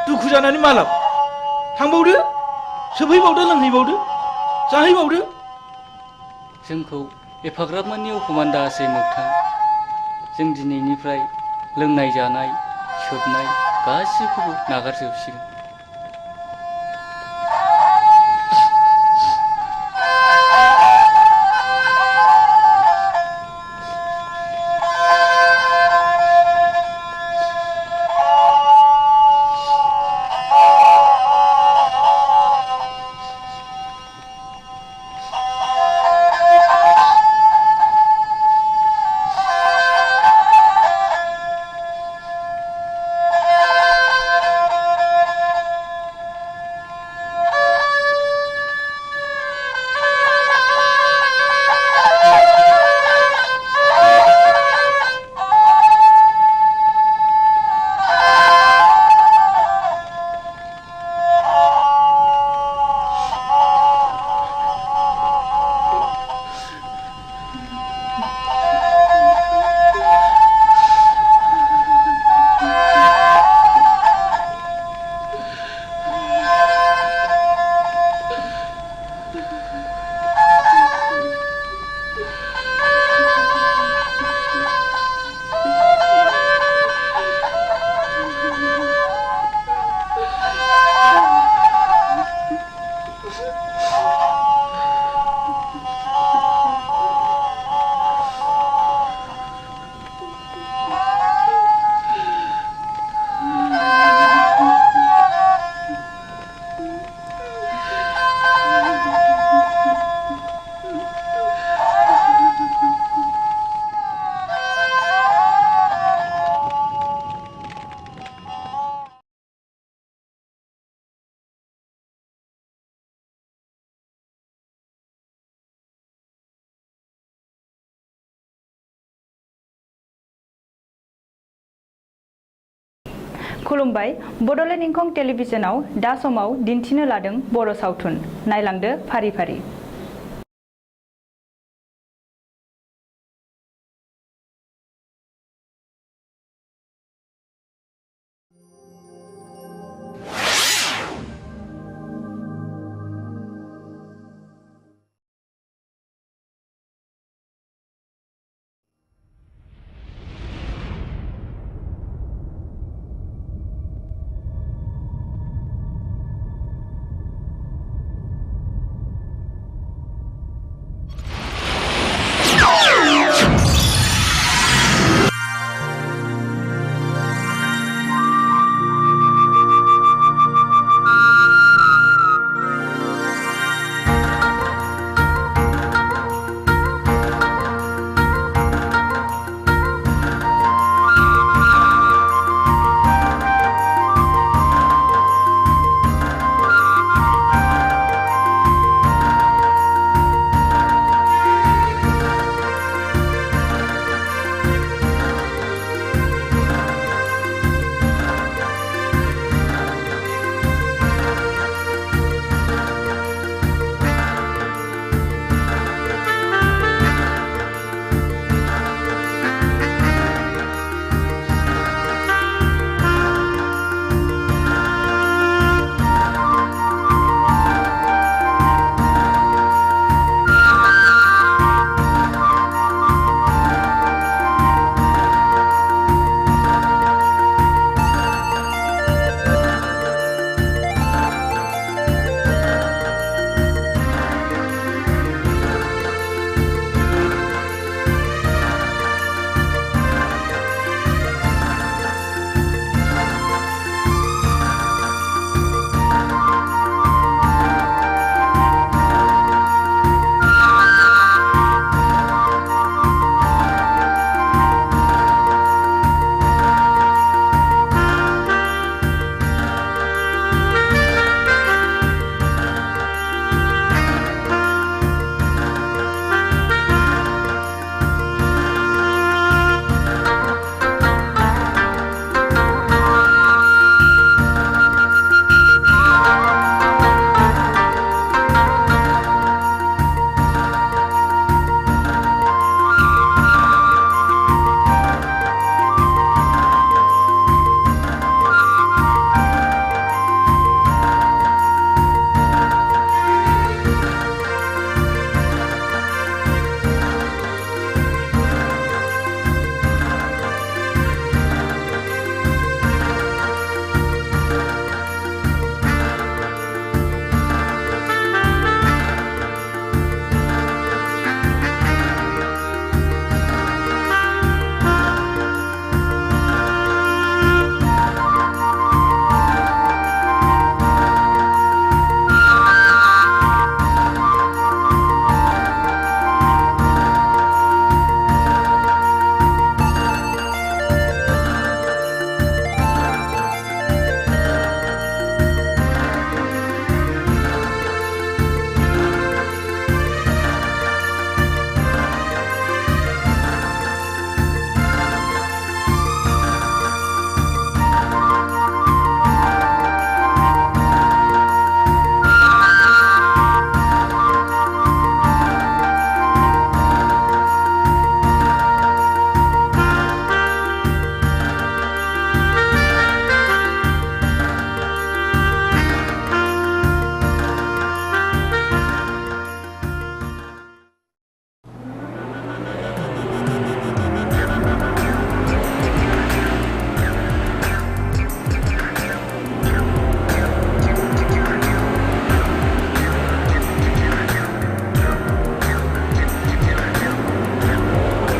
दुखु जानानै मालाब थांबावदो सोबहैबावदो लोंहैबावदो जाहैबावदो जोंखौ एफाग्राब मानि अफमान दासै मोगथां जों दिनैनिफ्राय लोंनाय जानाय सोबनाय गासिखौबो नागारजोबसिगोन खुलुमबाय बड'लेण्ड इंखं टेलिभिजनाव दा समाव दिन्थिनो लादों बर' सावथुन नायलांदो फारि फारि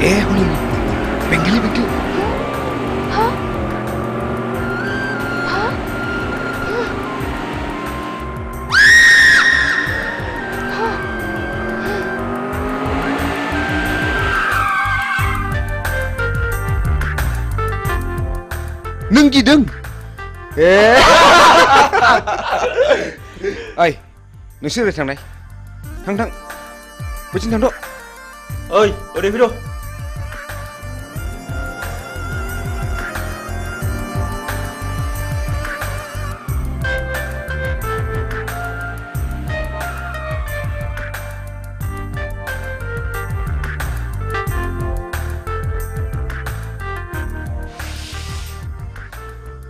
huli bengkel bengkel nâng gì đừng ơi nâng xưa thằng này thằng với chính thằng đó ơi ở đây với đâu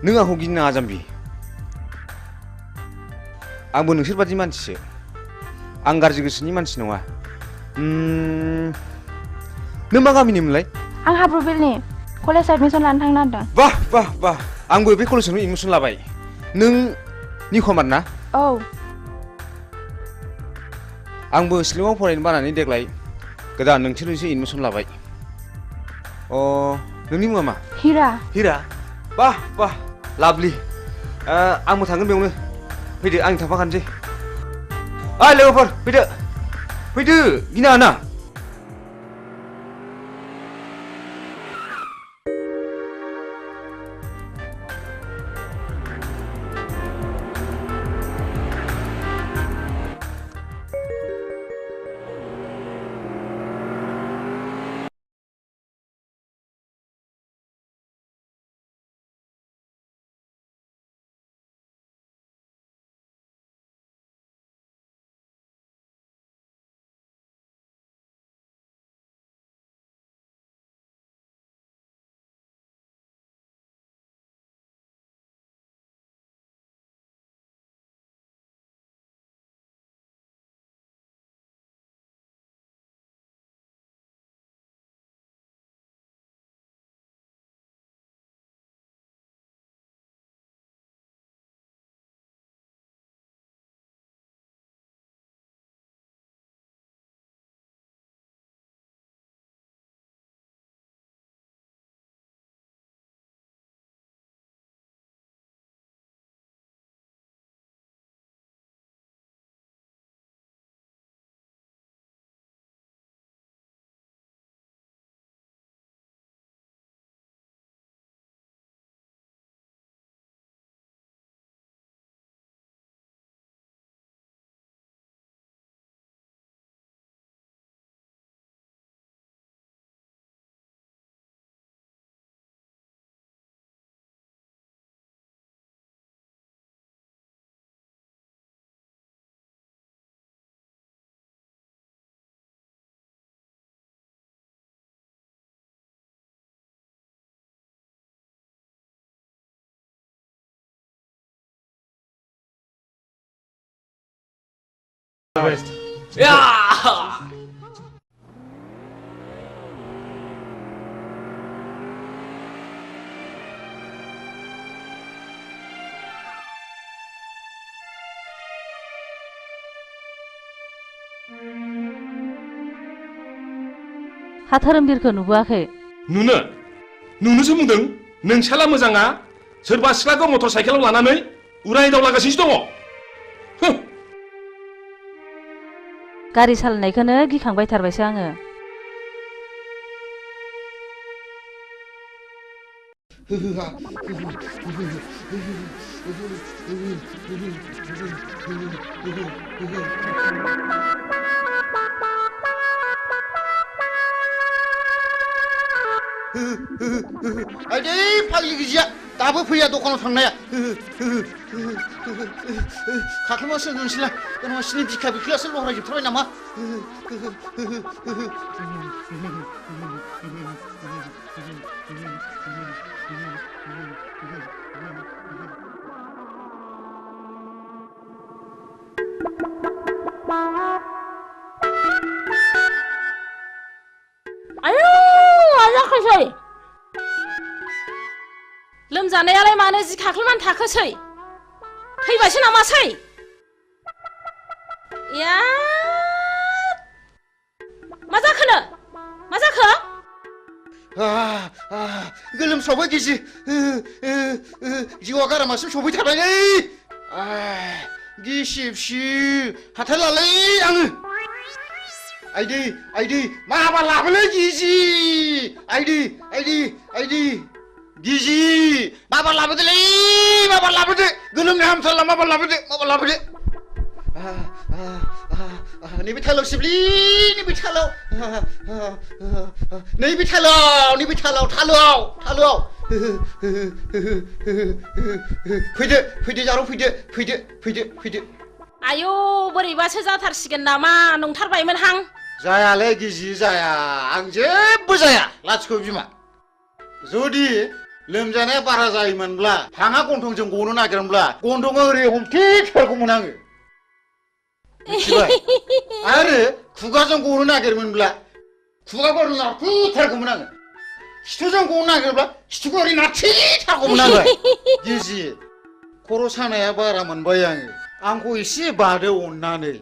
नों आंखौ गिनो नाङा जाम्बि आंबो नोंसोर बादि मानसिसो आं गाज्रि गोसोनि मानसि नङा नों मा गामिनिमोनलाय आं हाब्रुबिलनि कलेज एडमिसन लानो थांनो नागिरदों बाह बाह बाह आंबो बे कलेजावनो एडमिसन लाबाय नों निखमार ना औ आंबो शिलंआव फरायनो बानानै देग्लाय गोदान नोंसोरनिसो एडमिसन लाबाय नोंनि मुङा मा हिरा हिरा बाह बाह लाभलि आंबो थांगोन बेयावनो फैदो आं थांफाखानोसै ओइ लोगोफोर फैदो गिनाङा ना हा धोरोमबिरखौ नुबोआखै नुनोसो बुंदों नोंसाला मोजाङा सोरबा सिख्लाखौ मटर साइकेलाव लानानै उराय दावलागासिनो दङ गारि सालायनायखौनो गिखांबाय थारबायसो आङो आइदै फाग्लि गिजिया दाबो फैया दखानाव थांनाया खाख्लुमासो नोंसोरलाय नोंसिनि बिखा बिख्लायासो लहरायजोबथारबाय नामा आयौ जाखोसै लोमजानायालाय मानो जि खाख्लुमान थाखोसै थैबासो नामासै या मा जाखोनो मा जाखो गोलोमसावबाय गिजि जिउआ गारामासिम सफैथारबायलै गिसिबसि हाथारलालै आङो आइदै माबा लाबोलै गिजि आइदै गिजि माबा लाबोदोलै माबा लाबोदो गोलोमनो हामथारला माबा लाबोदो नैबे थालाव सिबलि नैबे थालाव थालोआव फैदो जारौ फैदो आयौ बोरैबासो जाथारसिगोन नामा नंथारबायमोनहां जायालै गिजि जाया आं जेबो जाया लाथिख' बिमा जुदि लोमजानाया बारा जायोमोनब्ला हाङा गन्थंजों गनो नागिरोमोनब्ला गन्थंआ ओरै हमथेथारगौमोन आङो मिथिबाय आरो खुगाजों गनो नागिरोमोनब्ला खुगाखौ ओरै नारथेथारगौमोन आङो खिथुजों गनो नागिरोब्ला खिथुखौ ओरै नारथेथारगौमोन आङो गिजि खर' सानाया बारा मोनबाय आङो आंखौ एसे बादो अननानै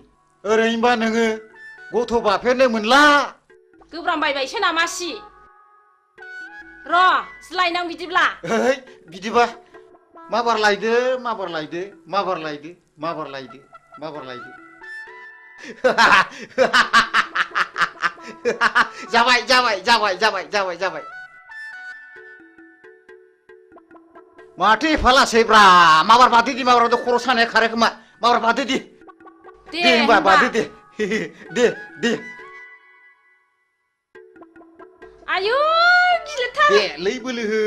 ओरैनोबा नोङो गथ' बाफेरनो मोनला गोब्रामबायबायसो नामासि र' लायनां बिदिब्ला ओइ बिदिबा माबार लायदो माबार लायदो माबार लायदो माबार लायदो माबार लायदो जाबाय जाबाय जाबाय जाबाय जाबाय जाबाय माथो एफा लासैब्रा माबार बादो दि माबार बादो खर' सानाया खारो खोमा माबार बादो दि दे होनबा बादो दे दे आयु गिलिरथार दे लै बोलो हो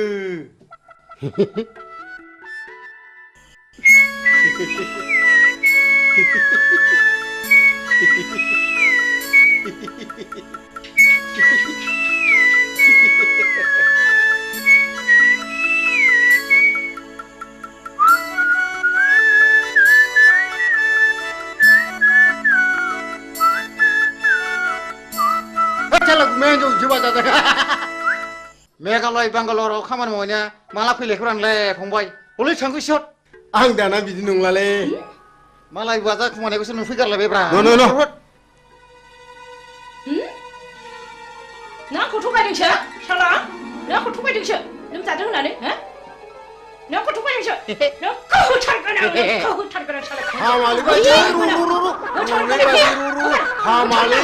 मेघालय बांगालराव खामानि मावनाया माला फैलायखौ रानलाय फंबाय हलै थांखो सिहर आं दाना बिदि नंलालै मालाय बाजार खुमानायखौसो नुफैगारलायबायब्रा न' नों आंखौ थगायदोंसो साला नों आंखौ थगायदोंसो लोमजादों होननानै नों आंखौ थगायदोंसो नोंखौ होथारगोन आं नोंखौ होथारगोन आं साला हामालै बायदि हामालै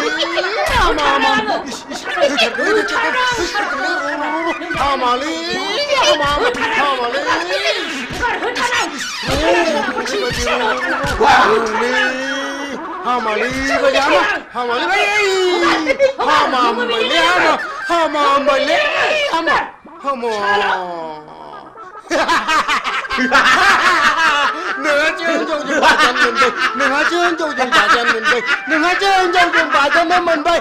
नोंहा जोंजौजों बाजानो मोनबाय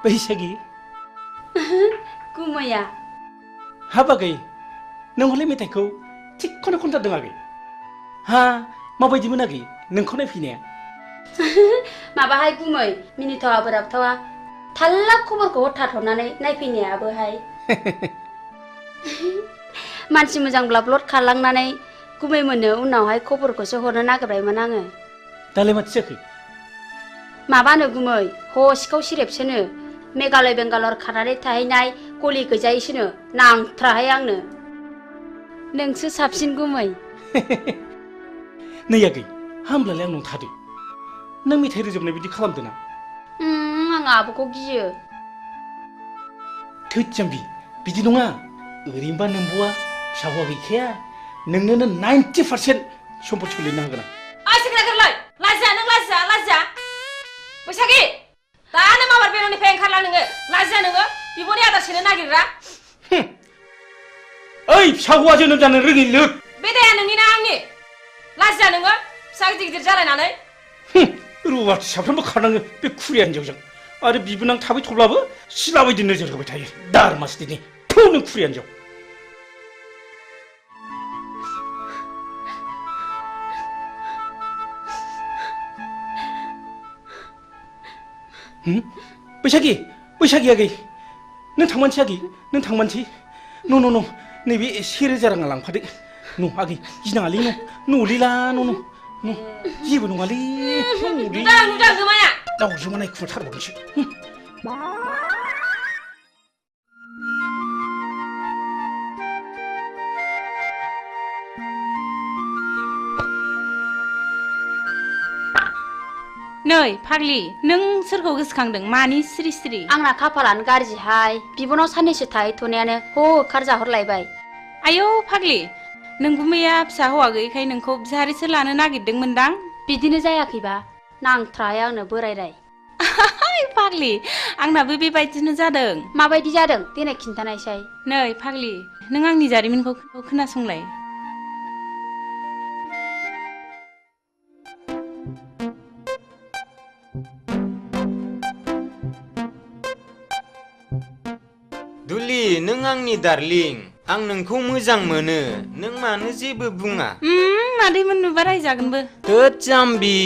बैसागि गुमैया हाब आगै नों हले मेथाइखौ थिगखौनो खनथारदों आगै हा माबायदिमोन आगै नोंखौ नायफैनाया माबाहाय गुमै मिनिथावा बोराबथावा थाल्ला खबरखौ हरथाथ'नानै नायफैनायाबोहाय मानसि मोजांब्ला ब्लड खारलांनानै गुमै मोननो उनावहाय खबरखौसो हरनो नागिरबायमोन आङो दालाय माथो जाखो माबानो गुमै हसिखाव सिरेबसोनो मेघालय बेंगालर खारनानै थाहैनाय गलि गैजायैसोनो नांथ्राहाय आंनो नोंसो साबसिन गुमै नै आगै हामब्लालाय आंनाव थादो नों मेथाइ रोजाबनाय बिदि खालामदों ना आं आब'खौ गियो थोद जाम्बि बिदि नङा ओरैनोबा नोंब'आ फिसा हौवा गैखाया नोंनोनो 90% सम्पथिखौ लिरनो हागोन आं सेक्रेटारिलाय लाजिया नों लाजिया बैसागि दानो माबार बेरानिफ्राय ओंखारला नोङो लाजिया नोङो बिब'नि आदार सेनो नागिरग्रा ओइ फिसा हौवा जोनोम जानो रोङि लोग बे दाया नोंनि ना आंनि लाजिया नोङो फिसा गिदिर गिदिर जालायनानै रुवाथि साफ्रोमबो खारनाङो बे खुरिया हिन्जावजों आरो बिबोनां थाबाय थब्लाबो सिला बायदि नोजोर होबाय थायो दारमासदिनि थौ नों खुरिया हिन्जाव बैसागि आगै नों थांमानसै आगै नों थांमानसै न' नैबे 1000 राङा लांफादो न' आगै गिनाङालै न'लिला न' जेबो नङालै नुदों गोमाया दावजोमा नायखुमाथारबावनोसै नै फाग्लि नों सोरखौ गोसोखांदों मानि सिरि सिरि आंना खाफालानो गाज्रिहाय बिबनाव साननैसो थाहैथ'नायानो होखार जाहरलायबाय आयौ फाग्लि नों गुमैया फिसा हौवा गैयैखाय नोंखौ बिहारिसो लानो नागिरदोंमोनदां बिदिनो जायाखैबा नांथ्राहाय आंनो बोरायराय फाग्लि आंनाबो बेबायदिनो जादों माबायदि जादों देनाय खिन्थानायसाय नै फाग्लि नों आंनि जारिमिनखौ खोनासंलाय दुलि नों आंनि डार्लिं आं नोंखौ मोजां मोनो नों मानो जेबो बुङा मादैमोन नुबा रायजागोनबो थोद जाम्बि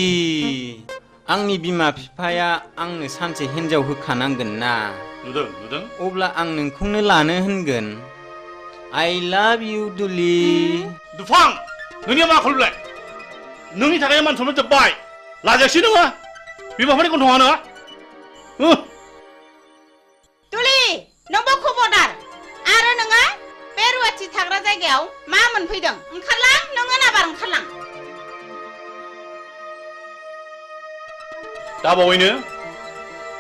आंनि बिमा बिफाया आंनो सानसे हिन्जाव होखानांगोन ना नुदों अब्ला आं नोंखौनो लानो होनगोन I love you दुलि दुफां नोंनिया मा खलबलाय नोंनि थाखाय मान सनमान जोब्बाय लाजायासै नोङो बिमाफोरनि गन्थङानो दुलि नोंबो खबरदार आरो नोङो बे रुवाथि थाग्रा जायगायाव मा मोनफैदों ओंखारलां नोङो नाबार ओंखारलां दा बावैनो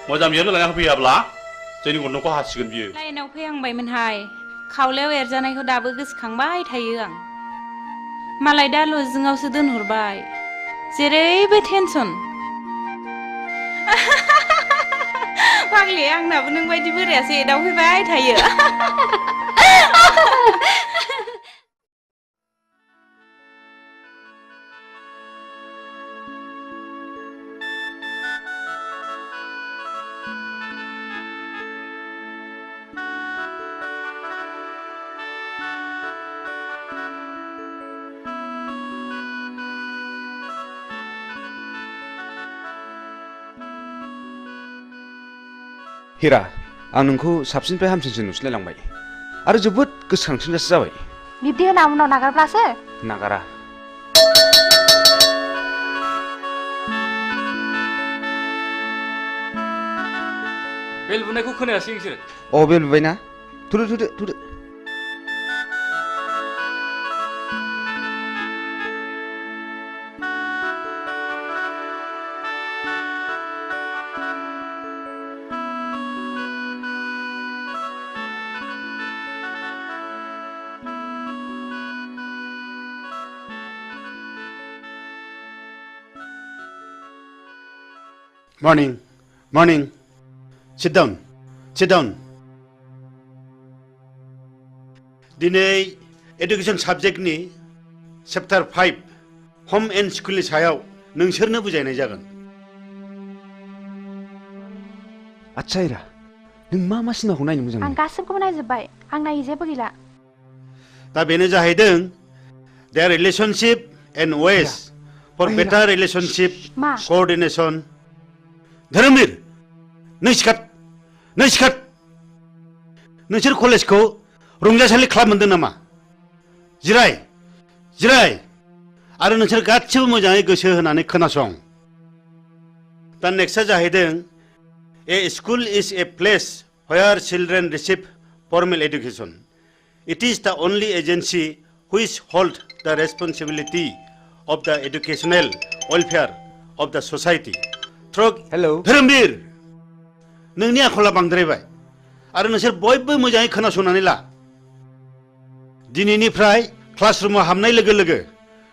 मोजां बिहामजो लाना होफैयाब्ला जोंनि गन्थंखौ हासिगोन बियो लाइनाव फैहांबायमोनहाय खावलायाव एरजानायखौ दाबो गोसोखांबाय थायो आं मालाय दा लजिंआवसो दोनहरबाय जेरैबो टेनसन फाग्लि आंनाबो नों बायदि बोरायासो एदावफैबाय थायो हिरा आं नोंखौ साबसिननिफ्राय हामसिनसो नुसिनलायलांबाय आरो जोबोद गोसोखांसिनगासो जाबाय बिब्दि होना उनाव नागारब्लासो नागारा बेल बुनायखौ खोनायासै नोंसोर बेल बुबायना थुदो Morning. Sit down. दिनै एडुकेशन साबजेक्टनि चैप्टार 5 होम एंड स्कुलनि सायाव नोंसोरनो बुजायनाय जागोन। आच्छा हिरा नों मा सिनेमाखौ नायनो मोजां आं मोनो? गासिबखौबो नायजोब्बाय आं नायै जेबो गैला दा बेनो जाहैदों their relationship and ways for better relationship मा coordination धोरोमबीर नों सिखात नोंसोर कलेजखौ रंजासालि क्लाब मोनदों नामा जिराय आरो नोंसोर गासिबो मोजाङै गोसो होनानै खोनासं दा नेक्स्टआ जाहैदों A school is a place where children receive formal education. It is the only agency which holds the responsibility of the educational welfare of the society. धोरोमबीर नोंनि आखला बांद्रायबाय आरो नोंसोर बयबो मोजाङै खोनासंनानै ला दिनैनिफ्राय क्लासरुमाव हाबनाय लोगो लोगो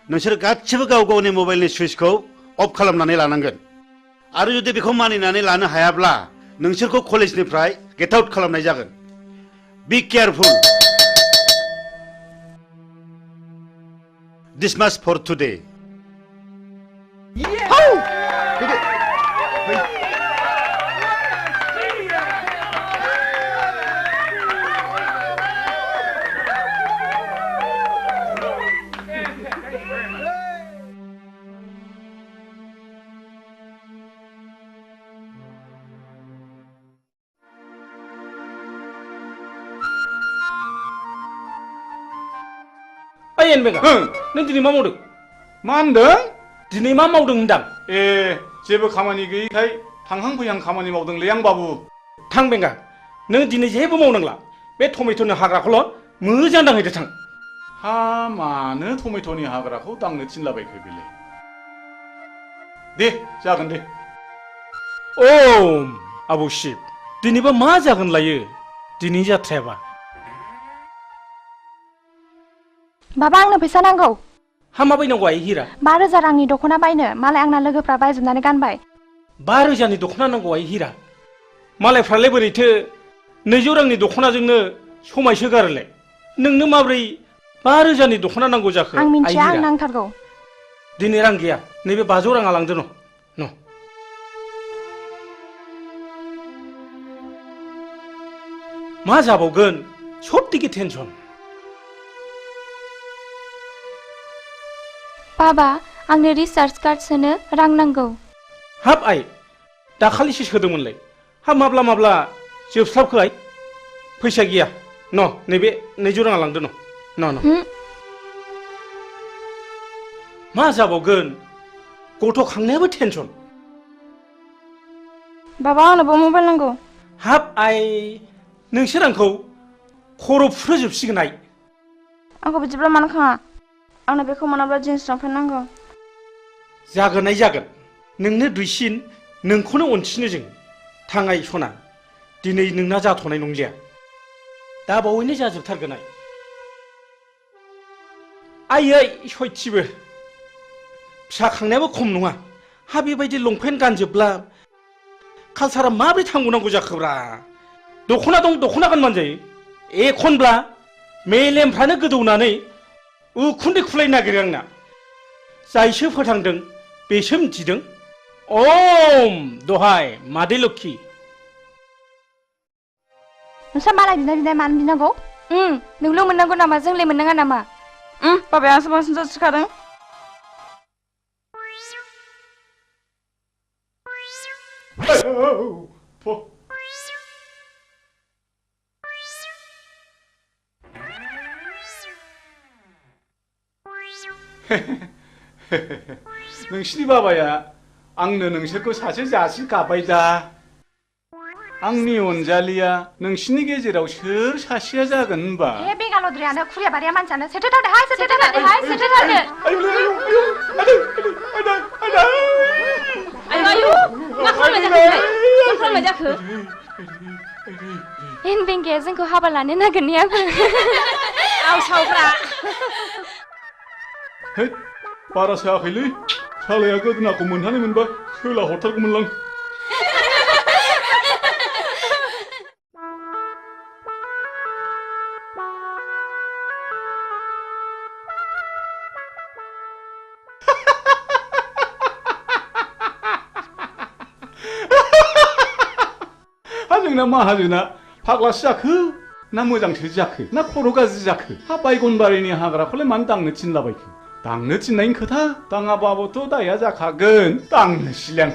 नोंसोर गासिबो गाव गावनि मबाइलनि सुइचखौ अफ खालामनानै लानांगोन आरो जुदि बेखौ मानिनानै लानो हायाब्ला नोंसोरखौ कलेजनिफ्राय गेट आउट खालामनाय जागोन बी केयारफुल दिस माच फर टुडे ओइ एनबेगा नों दिनै मा मावदों मा होनदों दिनै मा मावदों होनदां जेबो खामानि गैयैखाय थांहां फैहां खामानि मावदोंलै आं बाबु थां बेंगा नों दिनै जेबो मावनांला बे टमेट'नि हाग्राखौल' मोजां दांहैदो थां हा मानो टमेट'नि हाग्राखौ दांनो थिनलाबायखो बेलाय दे जागोन दे आबौ शिब दिनैबा मा जागोन लायो दिनै जाथ्रायाबा बाबा आंनो फैसा नांगौ हा मा बायनांगौ आइ हिरा 5,000 रांनि दख'ना बायनो मालाय आंना लोगोफ्रा बायजोबनानै गानबाय 5,000नि दख'ना नांगौ आइ हिरा मालायफ्रालाय बोरैथो 200 रांनि दख'नाजोंनो समायसोगारोलाय नोंनो माब्रै 5,000नि दख'ना नांगौ जाखो आं मिन्थिया आं नांथारगौ दिनै रां गैया नैबे 500 राङा लांदो न मा जाबावगोन सबथिके टेनसन बाबा आंनो रिचार्ज कार्ड सोनो रां नांगौ हाब आइ दाखालिसो सोदोंमोनलाय हाब माब्ला जोबस्लाबखो आइ फैसा गैया न नैबे 200 राङा लांदो न मा जाबावगोन गथ' खांनायाबो टेनसन बाबा आंनोबो मबाइल नांगौ हाब आइ नोंसोर आंखौ खर' फुरहोजोबसिगोन आइ आंखौ बिदिब्ला मानो खाङा आंनो बेखौ मोनाब्ला जिन्स लंपेन्ट नांगौ जागोन आइ जागोन नोंनो दुइसिन नोंखौनो अनसिनो जों थाङाय सना दिनै नोंना जाथ'नाय नंलिया दा बावैनो जाजोबथारगोन आइ सयथिबो फिसा खांनायाबो खम नङा हा बेबायदि लंपेन्ट गानजोबब्ला कालसारा माब्रै थांगौनांगौ जाखोब्रा दख'ना दं दख'ना गानबानो जायो एखनब्ला मेलेमफ्रानो गोदौनानै उखुन्दै खुलायनो नागिरो आंना जायसो फोथांदों बेसो मिथिदों दहाय मादै लोखि नोंस्रा मालाय बिनाय मानो बिनांगौ नोंल' मोननांगौ नामा जोंलाय मोननाङा नामा बाबाया आंसो बांसिन जासिखादों नोंसिनि बाबाया आंनो नोंसोरखौ सासे जासि गाबाय दा आंनि अनजालिया नोंसिनि गेजेराव सोर सासेया जागोन होनबा ए बेगालद्रियानो खुरिया बारिया मानसियानो सेथोथारदोहाय सेथोथारदो आयु मा खालामनाय जाखो एन बेंगाया जोंखौ हाबा लानो नागिरनायाबो आवसावग्रा बारा सायाखैलै सालाया गोदोनाखौ मोनहानै मोनबा सोला हरथारगौमोनलां जोंना माहाजोना फाग्लासो जाखो ना मोजांसो जाखो ना खर' गाज्रि जाखो हा बायगनबारिनि हाग्राखौलाय मानो दांनो थिनलाबायखो दांनो थिननायनि खोथा दाङाबाबोथ' दाया जाखागोन दांनोसैलां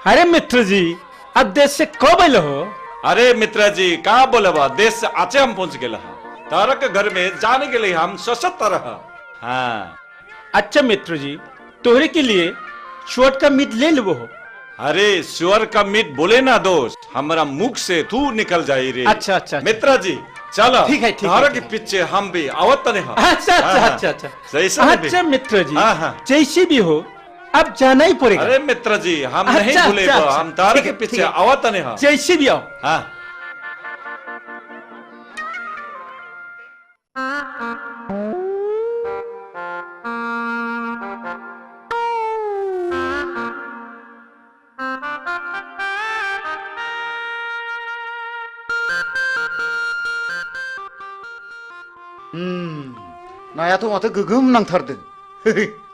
अरे मित्र जी आप देश से कब आए हो? अरे मित्र जी कहाँ बोले बा देश से आचे हम पहुंच गए तारा के घर में जाने के लिए हम सशक्त रहा हाँ अच्छा मित्र जी तोहरे के लिए शुअर का मीट ले लो हो अरे शुअर का मीट बोले ना दोस्त हमारा मुख से तू निकल जाए रे अच्छा अच्छा मित्र जी चलो ठीक है तारा के पीछे हम भी आवत नहीं अच्छा अच्छा अच्छा अच्छा सही अच्छा मित्र जी जैसे भी हो अब जाना ही पड़ेगा अरे मित्र जी हम नहीं भूले हम तारे के पीछे आवत नहीं जैसे भी आओ हाँ नायाथ' माथो गोगोम नांथारदों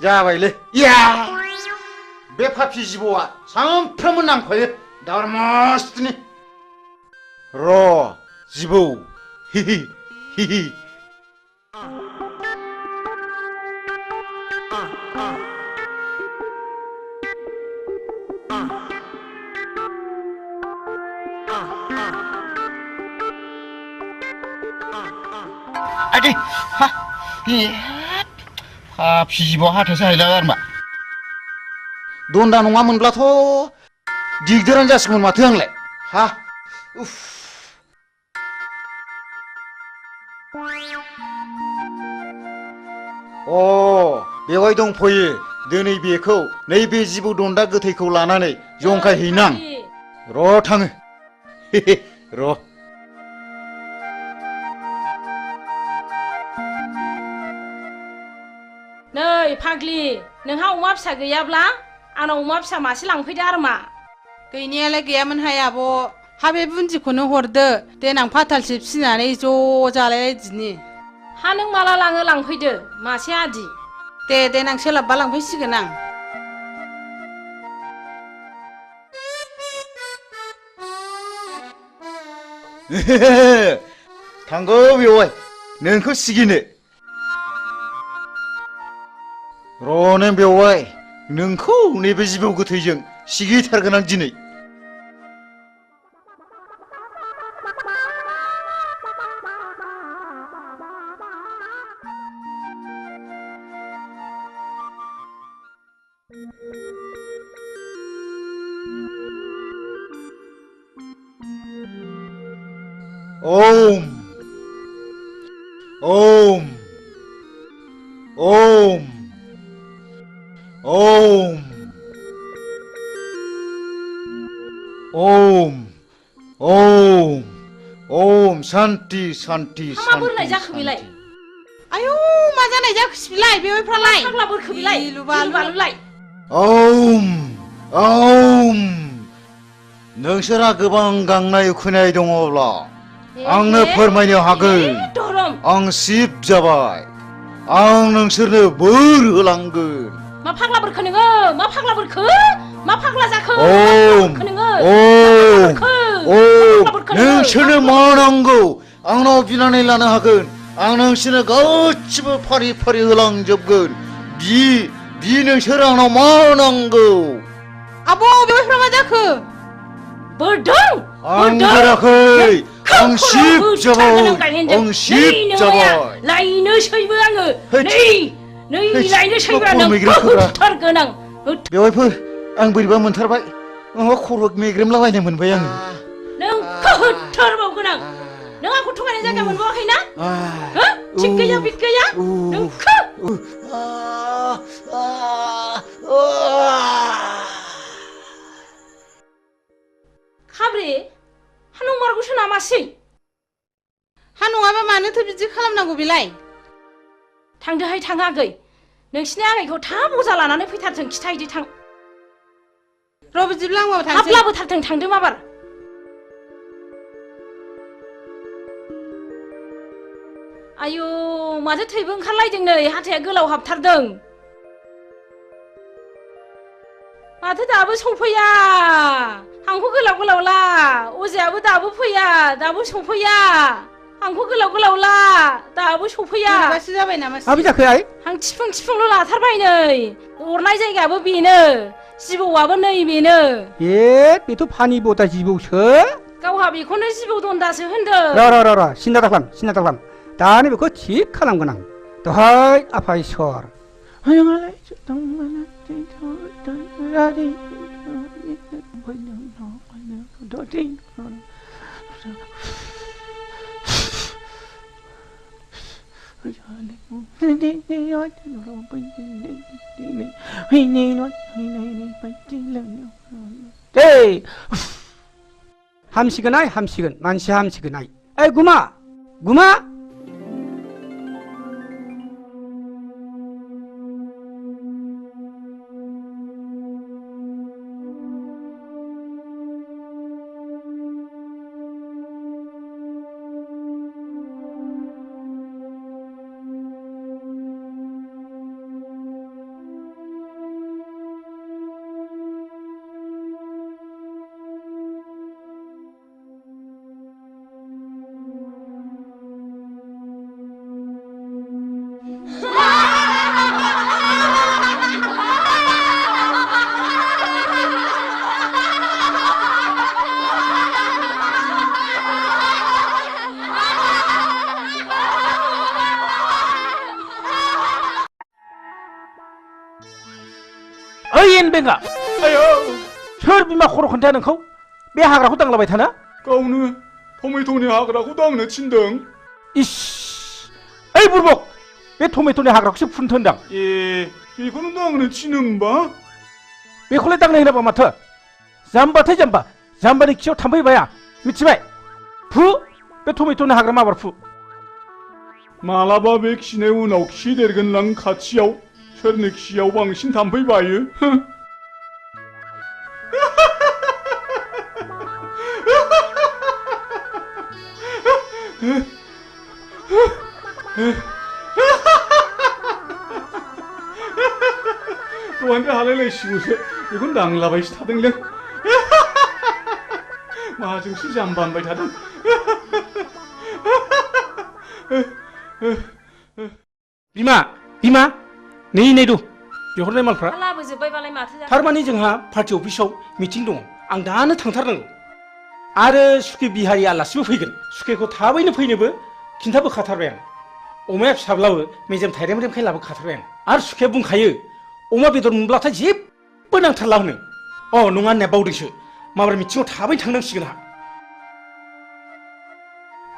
जाबायलै या बे फाफि जिबौआ सानफ्रोमबो नांफायो दावरमस्तनि र' जिबौ हिहि हिहि आदि हा फाफि जिबौ हाथायसो हायला आरमा दन्दा नङामोनब्लाथ' दिगदारानो जासिगौमोन माथो आंलाय हा उफ बेवहाय दंफैयो दिनै बेखौ नैबे जिबौ दन्दा गोथैखौ लानानै जंखायहैनां र' थाङो र' नै फाग्लि नोंहा अमा फिसा गैयाब्ला आंनाव अमा फिसा मासे लांफैदो आरोमा गैनायालाय गैयामोनहाय आब' हा बे बुन्दिखौनो हरदो देनां फाथालसे फिसिनानै ज' जालायलायदिनि हा नों माला लाङो लांफैदो मासे आदि दे देनां सोलाबबा लांफैसिगोन आं थांगौ बेवहाय नोंखौ सिगिनो र' नों बेवहाय नोंखौ नैबे जिबौ गोथैजों सिगिथारगोन आं दिनै ओम ओम ओम ओम ओम ओम ओम शान्ति शान्ति मा बोरनाय जाखो बेलाय आयौ मा जानाय जाखोसै बिलाय बेवहायफ्रालाय फाग्ला बोरखो बिलाय लुबालुलाय ओम ओम नोंसोरा गोबां गांनाय उखैनाय दङब्ला आंनो फोरमायनो हागोन आं शिब जाबाय आं नोंसोरनो बोर होलांगोन मा फाग्ला बोरखो नोङो मा फाग्ला बोरखो मा फाग्ला जाखो ओम ओम ओम नोंसोरनो मा नांगौ आंनाव बिनानै लानो हागोन आं नोंसोरनो गासिबो फारि फारि होलांजोबगोन बि नोंसोर आंनाव मा नांगौ आब' बेवहायफ्रा मा जाखो बोरदों आं बोराखै आं शिब जाबाय आं शिब जाबाय लायनोसैबो आङो नै लायनोसैबो आं होथारगोन आं बेवहायफोर आं बोरैबा मोनथारबाय माबा खर' मेग्रेमलाबायनो मोनबाय आङो नोंखौ होथारबावगोन आं नों आंखौ थगायनाय जायगा मोनबावाखैना थिग गैया बिद गैया नोंखौ हाब्रे हा नंमारगौसो नामासै हा नङाबा मानोथो बिदि खालामनांगौ बेलाय थांदोहाय थां आगै नोंसिनि आगैखौ थाब अजा लानानै फैथारथों खिथाहैदो थां र' बिदिब्ला आंबो थांसै थाब लाबोथारथों थांदो माबार आयु माथो थैबो ओंखारलायदों नै हाथाया गोलाव हाबथारदों माथो दाबो सफैया हांखो गोलाव गोलाव ला अजायाबो दाबो फैया दाबो सफैया हांखो गोलाव गोलाव ला दाबो सफैया माबासो जाबाय नामा माबि जाखो आइ हां थिफुं थिफुंल' लाथारबाय नै अरनाय जायगायाबो बेनो जिबौआबो नै बेनो ए बेथ' फानि बता जिबौसो गावहा बेखौनो जिबौ दन्दासो होनदों र सिन्था दाखालाम दानो बेखौ थिग खालामगोन आं दहाय आफा इसर हामसिगोन आइ हामसिगोन मानसिया हामसिगोन आइ ओइ गुमा बेंगा आयो सोर बिमा खर' खोन्थाया नोंखौ बे हाग्राखौ दांलाबाय थाना गावनो टमेट'नि हाग्राखौ दांनो थिनदों इस ओइ बुरबक बे टमेट'नि हाग्राखौसो फुनथो होनदां ए बेखौनो दांनो थिनो होमबा बेखौलाय दांनो होनाबा माथो जाम्बाथाय जाम्बानि खियाव थाम्फै बाया मिथिबाय फु बे टमेट'नि हाग्रा माबार फु मालाबा बे खिनाय उनाव खि देरगोनलां खाथियाव सोरनि खियाव बांसिन थाम्फै बायो दहायनिफ्राय हालायलायसिगौसो बेखौनो दांलाबायसो थादोंलै माजोंसो जाम्बा होनबाय थादों बिमा नै दु बिहरनाय मालफ्रा लाबोजोब्बायबालाय माथो जाखो थारमाने जोंहा पार्टि अफिसाव मिटिं दङ आं दानो थांथारनांगौ आरो सुखे बिहारि आलासिबो फैगोन सुखेखौ थाबैनो फैनोबो खिन्थाबोखाथारबाय आं अमाया फिसाब्लाबो मेजेम थाइरेमरेमखाय लाबोखाथारबाय आं आरो सुखेया बुंखायो अमा बेदर मोनब्लाथाय जेबो नांथारला होनो अ नङा होननाया बावदोंसो माबार मिटिङाव थाबैनो थांनांसिगोन आंहा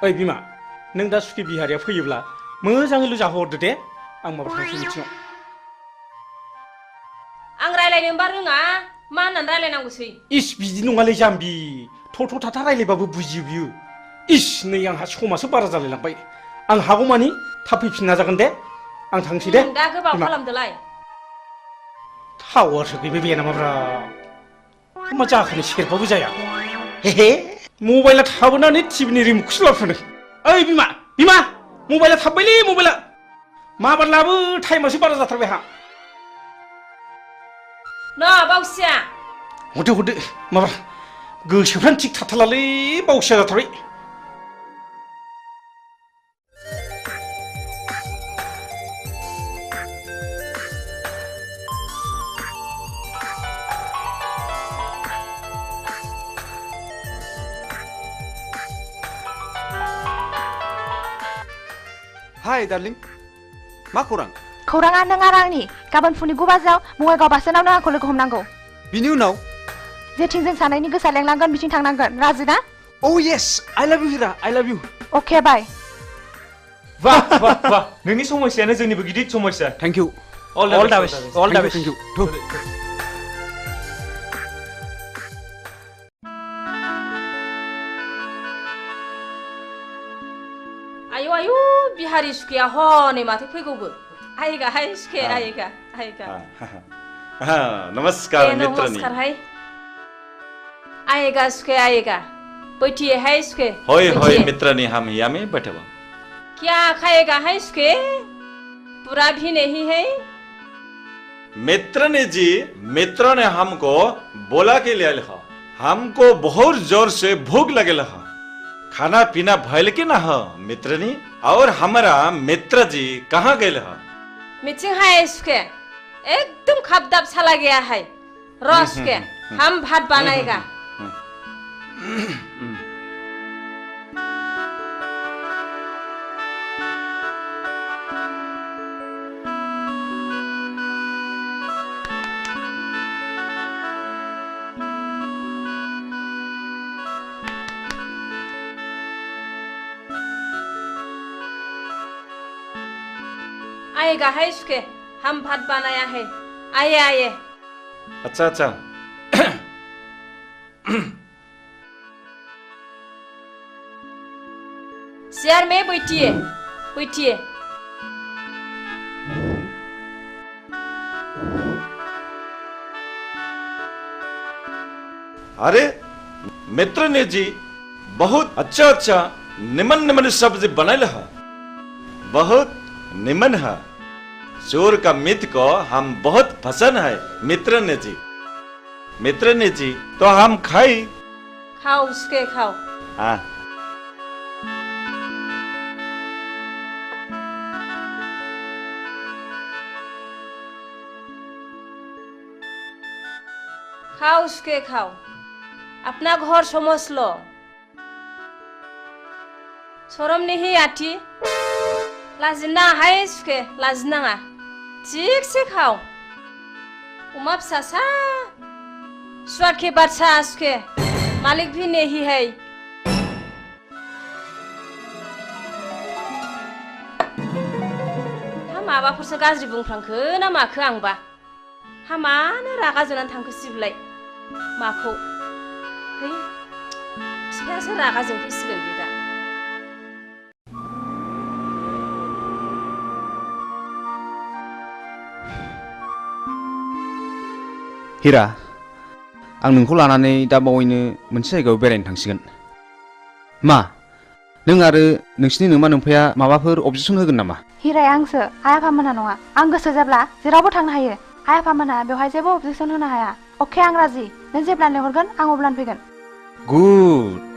ओइ बिमा नों दा सुखे बिहारिया फैयोब्ला मोजाङैल' जाहोहरदो दे आं माबा थांसै मिटिङाव आं रायलायनोबा रोङा मा होननानै रायलायनांगौसै इस बिदि नङालै जाम्बि थ' थाथा रायलायबाबो बुजियो बियो इस नै आंहा समासो बारा जालायलांबाय आं हागौमानि थाब फैफिन नाजागोन दे आं थांसै दे दा गोबाव खालामदोलाय टावारसो गैबाय बे नामाब्रा मा जाखोनो सेरबाबो जाया हे मबाइला थाबोनानै टिभिनि रिमटखौसो लाबोफानो ओइ बिमा मबाइला थाबबायलै मबाइला माबार लाबो टाइमासो बारा जाथारबाय आंहा ना बावसिया हरदो माबा गोसोफ्रानो थिग थाथारलालै बावसिया जाथारबाय हाय डार्लिं मा खौरां खौराङा नों आरो आंनि गाबोन फुंनि 9 बाजियाव बङाइगाव बासस्टेन्डआव नों आंखौ लोगो हमनांगौ बिनि उनाव जेथिं जों सानैनि गोसोआ लेंलांगोन बिथिं थांनांगोन राजि ना Oh yes, I love you Hira, I love you. Okay, bye. वाह नोंनि समस्यानो जोंनिबो गिदिर समस्या Thank you. All the best. Thank you. आयु आयु बिहारी सुखेया हनै माथो फैगौबो आयगा हाय सुखे आयगा आयगा नमस्कार मित्रनी नमस्कार हाय आएगा सुखे आएगा बैठिए है सुखे होय होय मित्रनी हम यहाँ में बैठे हुए क्या खाएगा है सुखे पूरा भी नहीं है मित्रनी जी मित्र ने हमको बोला के लिए हमको बहुत जोर से भूख लगे खाना पीना भयल के ना हो मित्रनी और हमारा मित्र जी कहाँ गए मिचिंग है सुखे एकदम खबदब चला गया है रस के हम भात बनाएगा आएगा है सुखे हम भात बनाया है आइए आइए अच्छा अच्छा चेयर में बैठिए बैठिए अरे मित्र ने जी बहुत अच्छा अच्छा निमन निमन सब्जी बनाए बहुत निमन है चोर का मित्र को हम बहुत पसंद है मित्र ने जी तो हम खाई खाओ उसके खाओ हाँ खाओ उसके खाओ अपना घर समझ लो शरम नहीं आती लाजिना है सुखे लाजिनाङा ठीक से खाओ उमा फिसासा स्वाद के बादशाह सुखे मालिक भी नहीं है हा माबाफोरसो गाज्रि बुंफ्रांखो ना माखो आंबा हा मानो रागा जोंनानै थांखो सिबलाय माखौ है फिफायासो रागा जोंफैसिगोन बे दा हिरा आं नोंखौ लानानै दा बावैनो मोनसे जायगायाव बेरायनो थांसिगोन मा नों आरो नोंसिनि नोमा नोमफाया माबाफोर अबजेक्सन होगोन नामा हिराया आंसो आइ आफामोनहा नङा आं गोसो जाब्ला जेरावबो थांनो हायो आइ आफामोनहा बेवहाय जेबो अबजेक्सन होनो हाया अके आं राजि नों जेब्लानो लेंहरगोन आं अब्लानो फैगोन गुड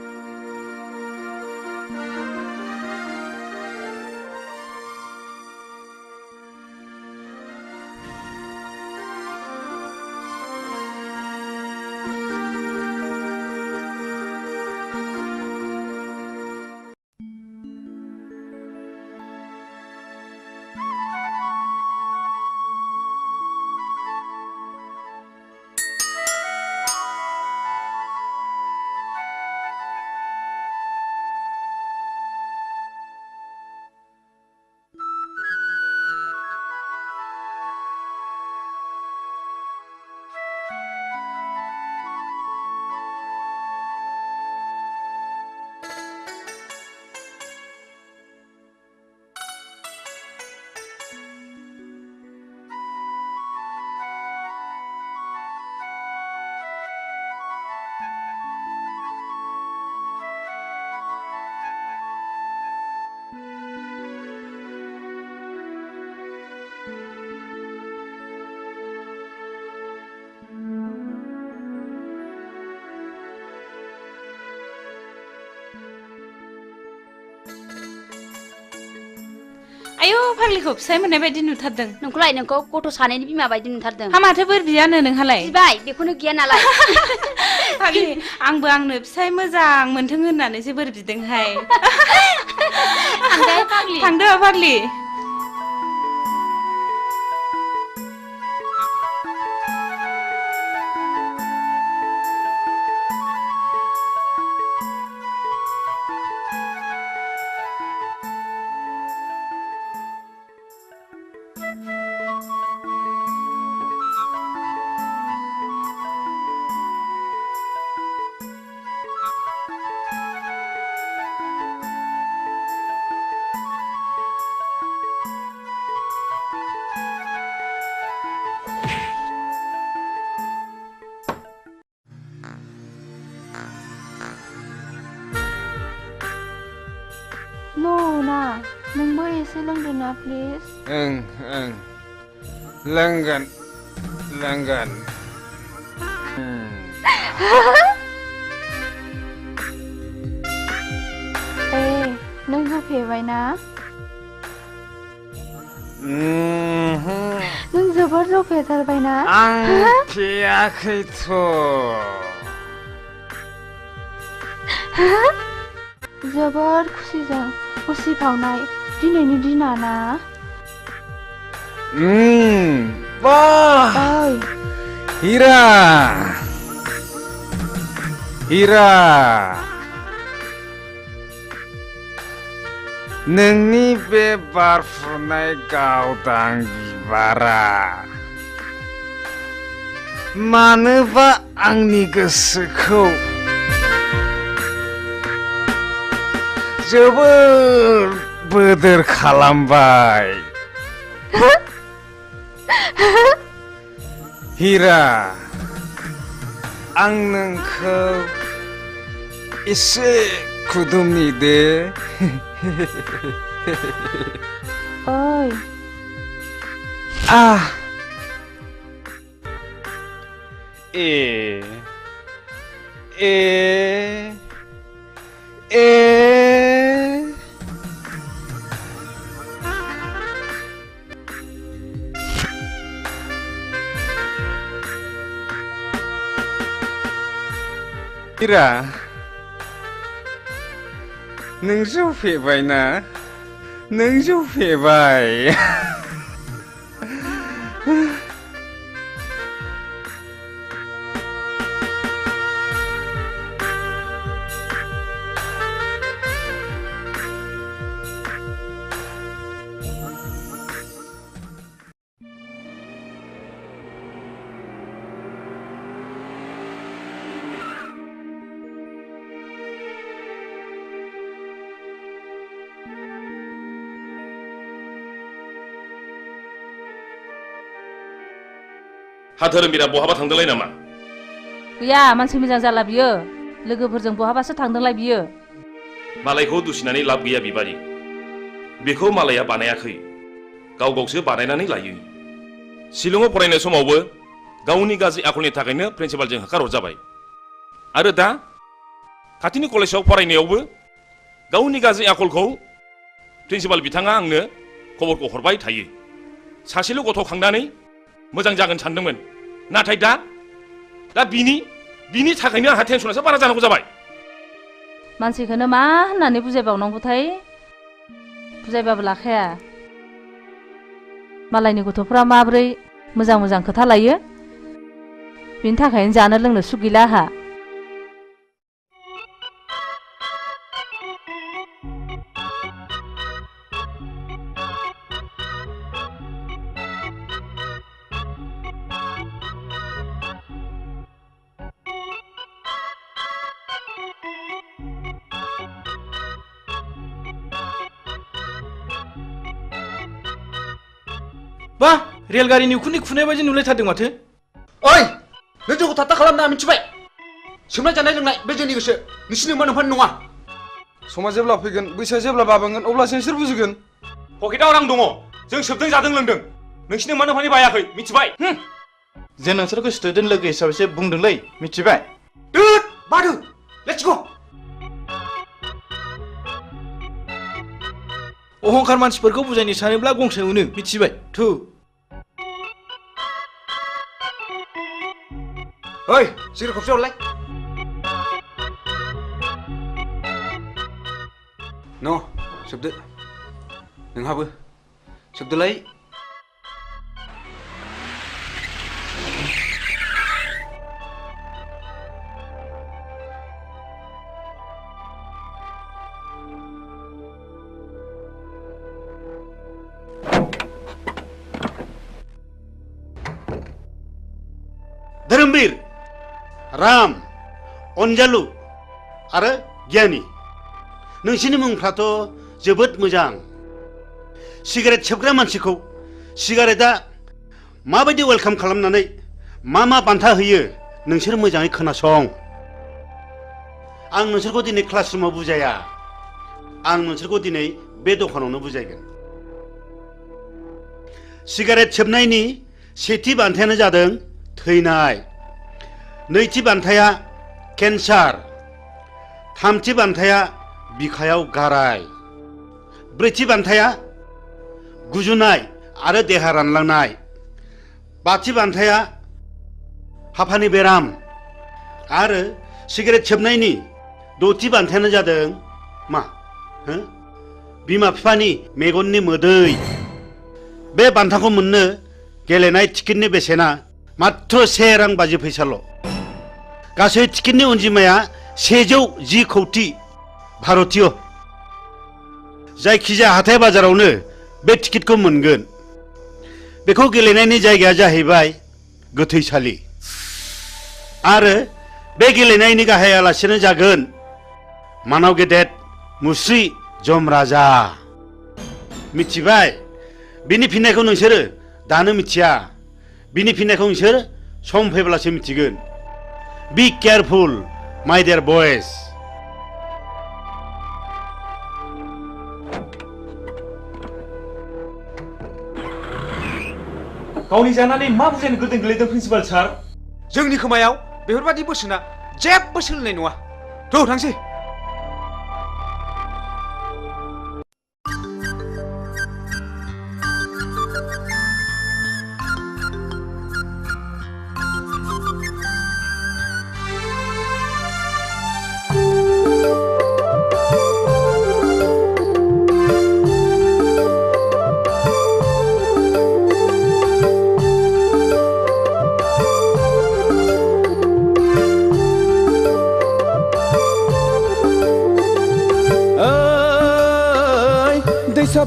आयौ फाग्लिखौ फिसाय मोननाय बायदि नुथारदों नोंखौलाय नोंखौ गथ' सानैनि बिमा बायदि नुथारदों हा माथो बोर बियानो नोंहालाय बिबाय बेखौनो गिया नालाय फाग्लि आंबो आंनो फिसाय मोजां मोनथों होननानैसो बोर बिदोंहाय थांदो फाग्लि ना नोंबो एसे लोंदो ना प्लिज ओं लोंगोन नों जौ फेबाय ना नों जोबोर जौ फेथारबाय ना आं फेयाखैथ' जोबोर खुसिजों उसिफावनाय दिनैनि दिना ना वाह हिरा नोंनि बे बारफुनाय गावदां बिबारा मानोबा आंनि गोसोखौ जोबोर बोदोर खालामबाय हिरा आं नोंखौ एसे खुदुमनि दे ओइ हिरा नों जौ फेबाय ना नों जौ फेबाय हा धोरोमबिरा बहाबा थांदोंलाय नामा गैया मानसि मोजां जाला बियो लोगोफोरजों बहाबासो थांदोंलाय बियो मालायखौ दुसिनानै लाब गैया बिबारि बेखौ मालाया बानायाखै गावसो बानायनानै लायो शिलंआव फरायनाय समावबो गावनि गाज्रि आखलनि थाखायनो प्रिन्सिपालजों होखारहरजाबाय आरो दा खाथिनि कलेजाव फरायनायावबो गावनि गाज्रि आखलखौ प्रिन्सिपाल बिथाङा आंनो खबरखौ हरबाय थायो सासेल' गथ' खांनानै मोजां जागोन सानदोंमोन नाथाय दा बिनि थाखायनो आंहा टेनसनासो बारा जानांगौ जाबाय मानसिखौनो मा होननानै बुजायबावनांगौथाय बुजायबाबो लाखाया मालायनि गथ'फ्रा माब्रै मोजां खोथा लायो बिनि थाखायनो जानो लोंनो सुख गैला आहा बा रेलगारिनि उखुन्दै खुनाय बायदि नुलायथारदों माथो ओइ नों जोंखौ थात्ता खालामना मिथिबाय सोमनाय जानाय लोंनाय बे जोंनि गोसो नोंसिनि मोनफान नङा समा जेब्ला फैगोन बैसोआ जेब्ला बाबेंगोन अब्लासो नोंसोर बुजिगोन पकेटाव रां दङ जों सोबदों जादों लोंदों नोंसिनि मोनफानि बायाखै मिथिबाय जों नोंसोरखौ स्टुडेन्ट लोगो हिसाबैसो बुंदोंलै मिथिबाय दुद बादु लेट्स गो अहंखार मानसिफोरखौ बुजायनो सानोब्ला गंसे उनो मिथिबाय थु ओइ सिगारेट खबसे हरलाय न' सोबदो नोंहाबो सोबदोलाय धोरोमबीर राम अनजालु आरो गियानि नोंसिनि मुंफ्राथ' जोबोद मोजां सिगारेट सोबग्रा मानसिखौ सिगारेटआ माबायदि वेलकाम खालामनानै मा बान्था होयो नोंसोर मोजाङै खोनासं आं नोंसोरखौ दिनै क्लासरुमाव बुजाया आं नोंसोरखौ दिनै बे दखानावनो बुजायगोन सिगारेट सोबनायनि सेथि बान्थायानो जादों थैनाय नैथि बान्थाया केन्सार थामथि बान्थाया बिखायाव गाराय ब्रैथि बान्थाया गुजुनाय आरो देहा रानलांनाय बाथि बान्थाया हापानि बेराम आरो सिगारेट सोबनायनि दथि बान्थायानो जादों मा बिमा बिफानि मेगननि मोदै बे बान्थाखौ मोननो गेलेनाय टिकेटनि बेसेना मात्र 1 रां 50 फैसाल' गासै टिकेटनि अनजिमाया 110 कौटि भारतीय जायखिजाया हाथाय बाजारावनो बे टिकेटखौ मोनगोन बेखौ गेलेनायनि जायगाया जाहैबाय गोथैसालि आरो बे गेलेनायनि गाहाय आलासियानो जागोन मानाव गेदेर मुस्रि जमराजा मिथिबाय बिनि फिननायखौ नोंसोरो दानो मिथिया बिनि फिननायखौ नोंसोर सम फैब्लासो मिथिगोन बी केयारफुल माय डियर बयज गावनि जानानै मा बुजायनो गोदों गोलैदों प्रिन्सिपाल सार जोंनि खोमायाव बेफोरबादि बोसोना जेबो सोलिनाय नङा थ' थांसै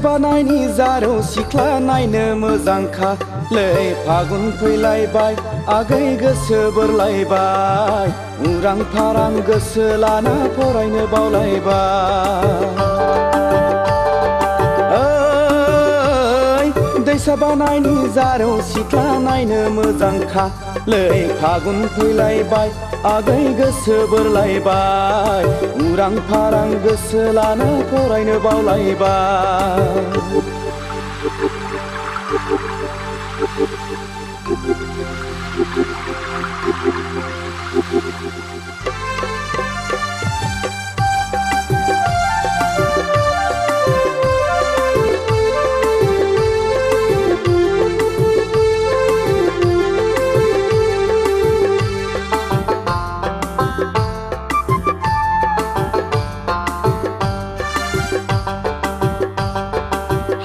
बानायनि जारौ सिख्ला नायनो मोजांखालै फागुन फैलायबाय आगै गोसो बोरलायबाय उरां फारां गोसो लाना फरायनो बावलायबाय दैसा बानायनि जारौ सिख्ला नायनो मोजांखालै फागुन फैलायबाय आगै गोसो बोरलायबाय उरां फारां गोसो लाना फरायनो बावलायबाय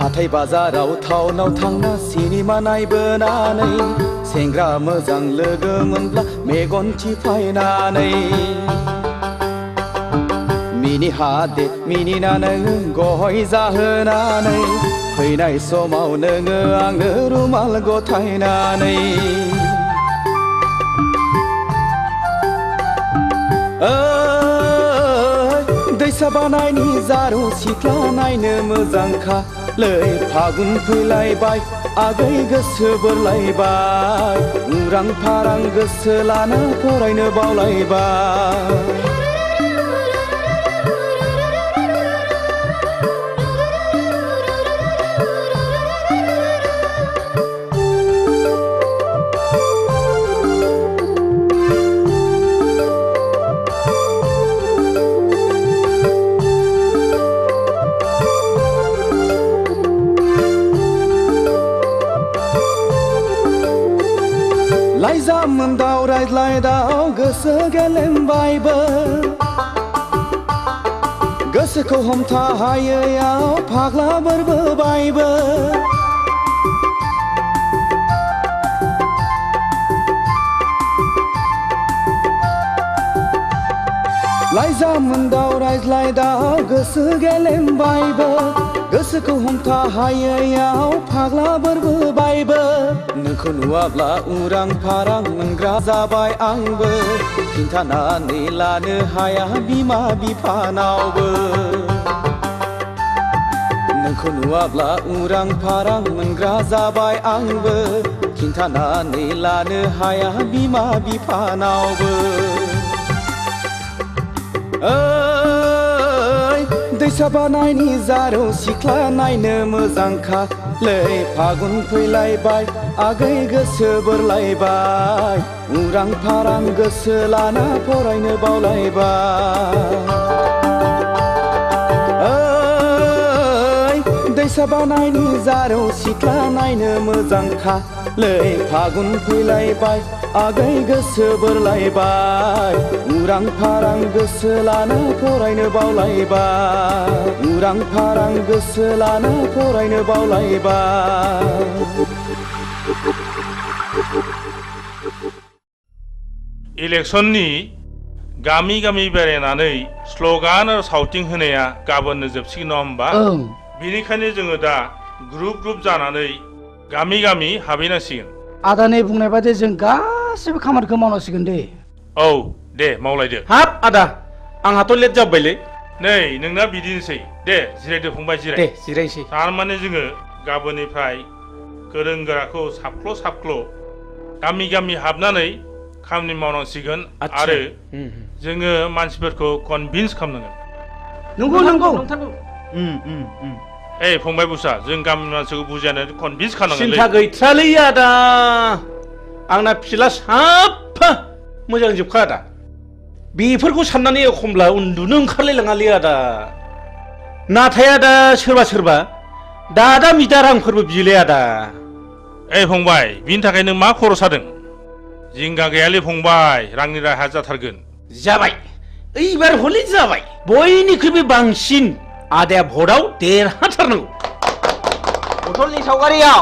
हाथाय बाजाराव टाउनाव थांना सिनेमा नायबोनानै सेंग्रा मोजां लोगो मोनब्ला मेगन थिफायनानै मिनि हादे मिनिना नोङो गय जाहोनानै फैनाय समाव नोङो आंनो रुमाल गथायनानै दैसा बानायनि जारौ सिख्ला नायनो मोजांखालै फागुन फैलायबाय आगै गोसो बोरलायबाय उरां फारां गोसो लाना फरायनो बावलायबाय लाइजामोन्दाव रायज्लायदाव गोसो गेलेमबायबो गोसोखौ हमथा हायैयाव फाग्ला बोरबोबायबो लाइजामोन्दाव रायज्लायदाव गोसो गेलेमबायबो गोसोखौ हमथा हायैयाव फाग्ला बोरबोबायबो नोंखौ नुवाब्ला उरां फारां मोनग्रा जाबाय आंबो खिन्थानानै लानो हाया बिमा बिफानावबो नोंखौ नुवाब्ला उरां फारां मोनग्रा जाबाय आंबो खिन्थानानै लानो हाया बिमा बिफानावबो दैसा बानायनि जारौ सिख्ला नायनो मोजांखालै फागुन फैलायबाय आगै गोसो बोरलायबाय उरां फारां गोसो लाना फरायनो बावलायबाय दैसा बानायनि जारौ सिख्ला नायनो मोजांखालै फागुन फैलायबाय आगै गोसो बोरलायबाय उरां फारां गोसो लाना फरायनो बावलायबाय उरां फारां गोसो लाना फरायनो बावलायबाय इलेक्सननि गामि गामि बेरायनानै स्लगान आरो सावथिं होनाया गाबोननो जोबसिगोन नङा होमबा बेनिखायनो जोङो दा ग्रुप ग्रुप जानानै गामि गामि हाबहैनांसिगोन आदानि बुंनाय बादि जों गासिबो खामानिखौ मावनांसिगोन दे औ दे मावलायदो हाब आदा आंहाथ' लेट जाबायलै नै नोंना बिदिनोसै दे जिरायदो फंबाय जिराय दे जिरायसै थारमाने जोङो गाबोननिफ्राय गोरों गोराखौ साबख्ल' साबख्ल' गामि गामि हाबनानै खामानि मावनांसिगोन आरो जोङो मानसिफोरखौ कनभिन्स खालामनांगोन नंगौ नंगौ ए फंबाय बुसा जों गामिनि मानसिखौ बुजायनानै कनभिन्स खालामनांगोन सिन्था गैथ्रालै आदा आंना फिला साफा मोजां जोबखा आदा बेफोरखौ साननानै एखमब्ला उन्दुनो ओंखारलायलाङालै आदा नाथाय आदा सोरबा सोरबा दादा मिदा रांफोरबो बियोलै आदा ए फंबाय बिनि थाखाय नों मा खर' सादों जिंगा गैयालै फंबाय रांनि राहा जाथारगोन जाबाय एबार हले जाबाय बयनिख्रुइबो बांसिन आदाया भटआव देरहाथारनांगौ बथलनि सावगारियाव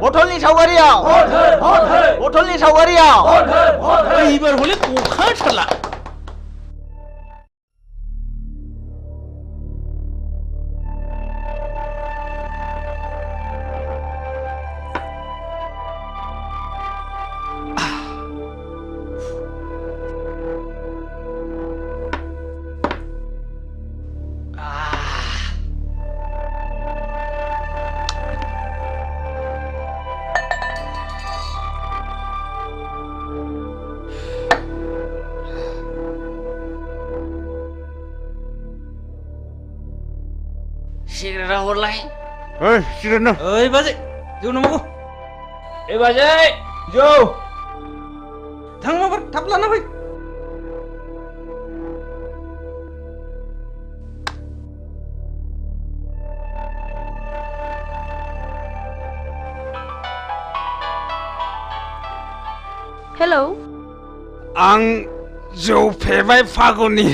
बथलनि सावगारियाव बथलनि सावगारियाव एबार हले गखाथारला सिगारेटा हरलाय ओइ सिगारेट न ओइ बाजै जौ नांगौ ए बाजै जौ थां माबार थाब लाना फै हेलौ आं जौ फेबाय Phaguni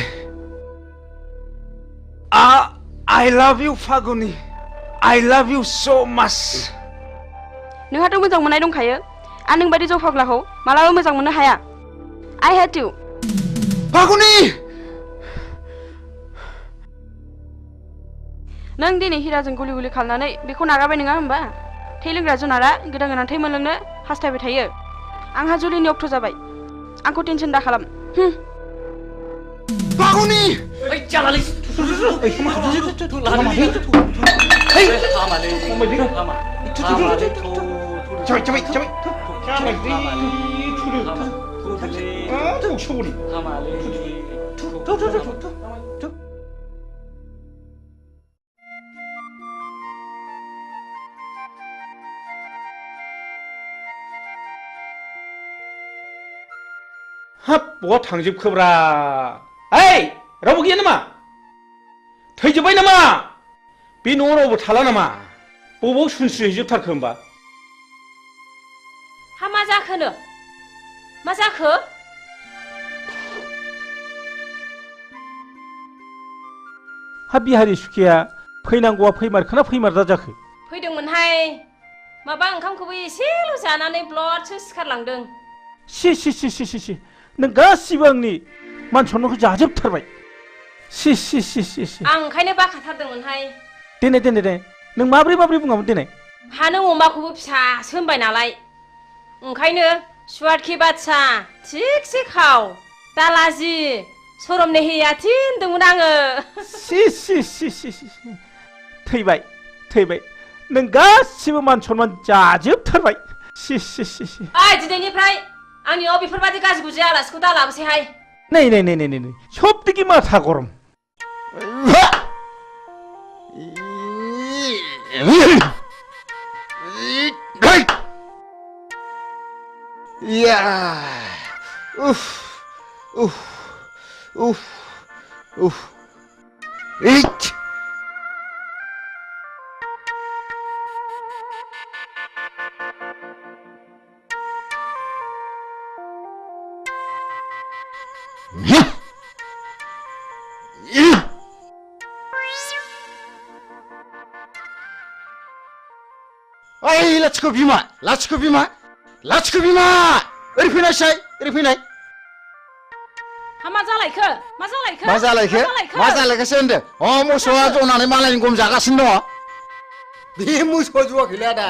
I love you Phaguni I love you so much नोंहाथ' मोजां मोननाय दंखायो आं नोंबायदि जौ फाग्लाखौ मालाबा मोजां मोननो हाया I hate you फागुनि नों दिनै हिराजों गुलि गुलि खालामनानै बेखौ नागारबाय नङा होमबा थै लोंग्रा जुनारा गोदान गोदान थै मोनलोंनो हास्थायबाय थायो आंहा जुलिनि अक्ट' जाबाय आंखौ टेनसन दा खालाम फागुनि ओइ जालालै हाब बहा थांजोबखोब्रा ओइ रावबो गैया नामा थैजोब्बाय नामा बे न'आव रावबो थाला नामा बबाव सुनस्रिहैजोबथारखो होमबा हा मा जाखोनो मा जाखो हा बिहारि सुखिया फैनांगौआ फैमारखोना फैमारदा जाखो फैदोंमोनहाय माबा ओंखामखौबो एसेल' जानानै ब्लडसो सिखारलांदों सि नों गासिबो आंनि मान सन्मानखौ जाजोबथारबाय सि आं ओंखायनो बाखाथारदोंमोनहाय दे नों माब्रै बुङामोन दिनै हा नों अमाखौबो फिसासो होनबाय नालाय ओंखायनो सुवादखि बादसा थिगसे खाव दालाजि सरम नेहियाथि होनदोंमोन आङो सि थैबाय नों गासिबो मान सन्मान जाजोबथारबाय सि ओइ दिनैनिफ्राय आंनि न'आव बेफोरबादि गाज्रि गुज्रि आलासिखौ दा लाबोसैहाय नै सबदिखि माथा गरम ओइ लाथिख' बिमा लाथिख' बिमा लाथिख' बिमा ओरै फैनायसाय ओरै फैनाय मा जालायखो मा जालायखो मा जालायखो मा जालायखोसो होनदों मोसौआ जनानै मालायनि गम जागासिनो दङ बे मोसौआ जवाखैलै आदा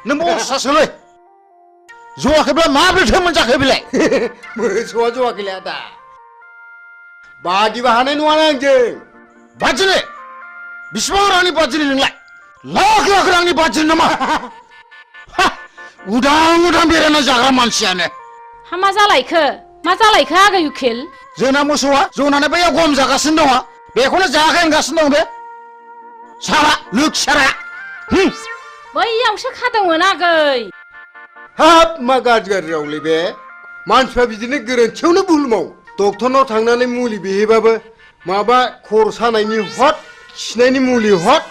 नों बरसासोलै जवाखैब्ला माब्रैथो मोनजाखो बेलाय मोसौआ जवाखैलै आदा बादिबा हानाय नङा आंजों बादिनो बिसिबां रांनि बादिनो नोंलाय लाख लाख रांनि बादिनो नामा उदां उदां बेरायना जाग्रा मानसियानो मा जालायखो आगै उखिल जोंना मोसौआ जनानै बैयाव गम जागासिनो दङ बेखौनो जायाखै होनगासिनो दं बे सारा लोखसारा बैयावसो खादोंमोन आगै हाब मा गाज्रि रावलै बे मानसिफ्रा बिदिनो गोरोन्थियावनो भुल मावो डक्टरनाव थांनानै मुलि बिहैबाबो माबा खर' सानायनि हट खिनायनि मुलि हट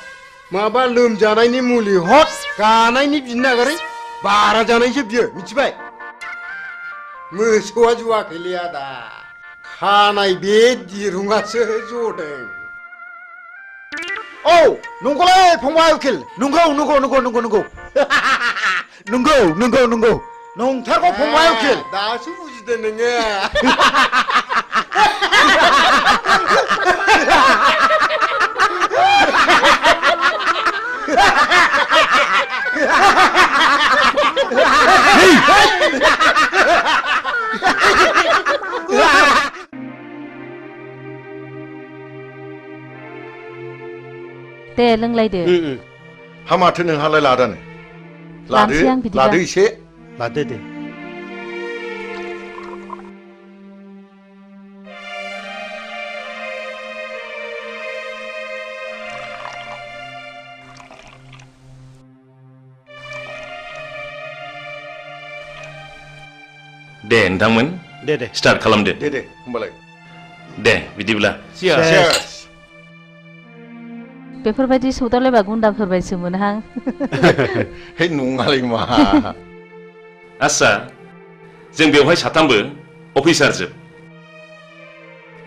माबा लोमजानायनि मुलि हट गानायनि बिनो नागारै बारा जानायसो बियो मिथिबाय मोसौआ जवाखैलै आदा खानाय बे दिरुङासो जदों औ नंगौलै फंबाय उकिल नंगौ नंगौ नंगौ नंगौ नंगौ नंगौ नंगौ नंगौ नंथारगौ फंबाय उकिल दासो बुजिदों नोङो दे लोंलायदो हामाथो नोंहालाय लादानो लादो एसे लादो दे दे नोंथांमोन दे स्टार्ट खालामदो दे होमबालाय दे बिदिब्ला बेफोरबायदि सौदावलायबा गुन्दाफोरबायसो मोनहां हे नङालै मा आस्सा जों बेवहाय साथामबो अफिसार जोब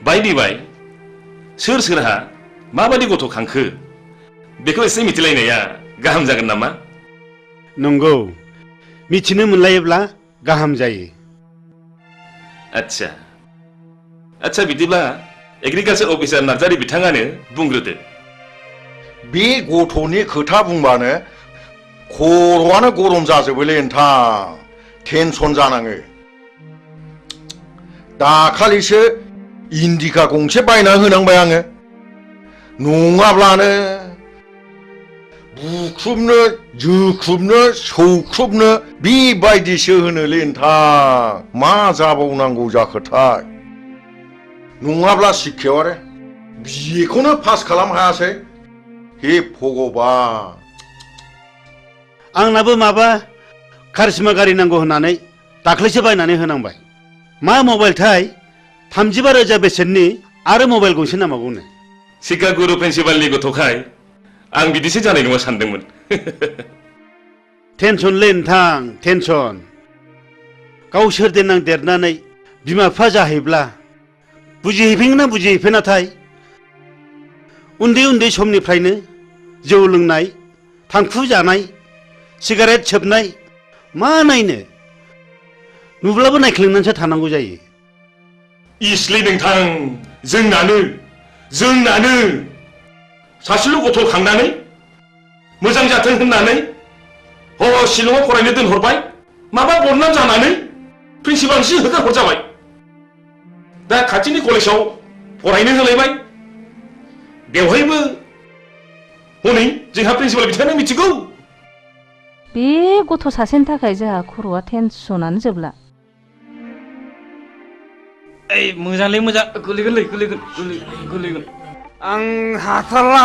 बाय सोर सोरहा माबायदि गथ' खांखो बेखौ एसे मिथिलायनाया गाहाम जागोन नामा नंगौ मिथिनो मोनलायोब्ला गाहाम जायो आच्छा बिदिब्ला एग्रिकालचार अफिसार नार्जारि बिथाङानो बुंग्रोदो बे गथ'नि खोथा बुंबानो खर'आनो गरम जाजोबोलै नोंथां टेनसन जानाङो दाखालिसो इन्डिका गंसे बायना होनांबाय आङो नङाब्लानो बुख्रुबनो जोख्रुबनो सौख्रुबनो बेबायदिसो होनोलै नोंथां मा जाबावनांगौ जाखोथाय नङाब्ला शिक्षायाव आरो बेखौनो पास खालाम हायासै हे भगबान आंनाबो माबा कारिश्मा गारि नांगौ होननानै दाख्लैसो बायनानै होनांबाय मा मबाइलथाय 35,000 बेसेननि आरो मबाइल गंसे नांबावगौनो सिकागुरु प्रिन्सिपालनि गथ'खाय आं बिदिसो जानाय नङा सानदोंमोन टेनसनलै नोंथां टेनसन गावसोर देनां देरनानै बिमा बिफा जाहैब्ला बुजिहैफिनगोन ना बुजिहैफिनाथाय उन्दै समनिफ्रायनो जौ लोंनाय थांखु जानाय सिगारेट सोबनाय मा नायनो नुब्लाबो नायख्लेंनानैसो थानांगौ जायो इसलै नोंथां जोंनानो सासेल' गथ' खांनानै मोजां जाथों होननानै शिलंआव फरायनो दोनहरबाय माबा बदनाम जानानै प्रिन्सिपालसिम होखारहरजाबाय दा खाथिनि कलेजाव फरायनो होलायबाय बेवहायबो हनै जोंहा प्रिन्सिपाल बिथाङानो मिथिगौ बे गथ' सासेनि थाखाय जोंहा खर'आ टेनसनानो जोबला मोजांलै मोजां गोलैगोन आं हाथारला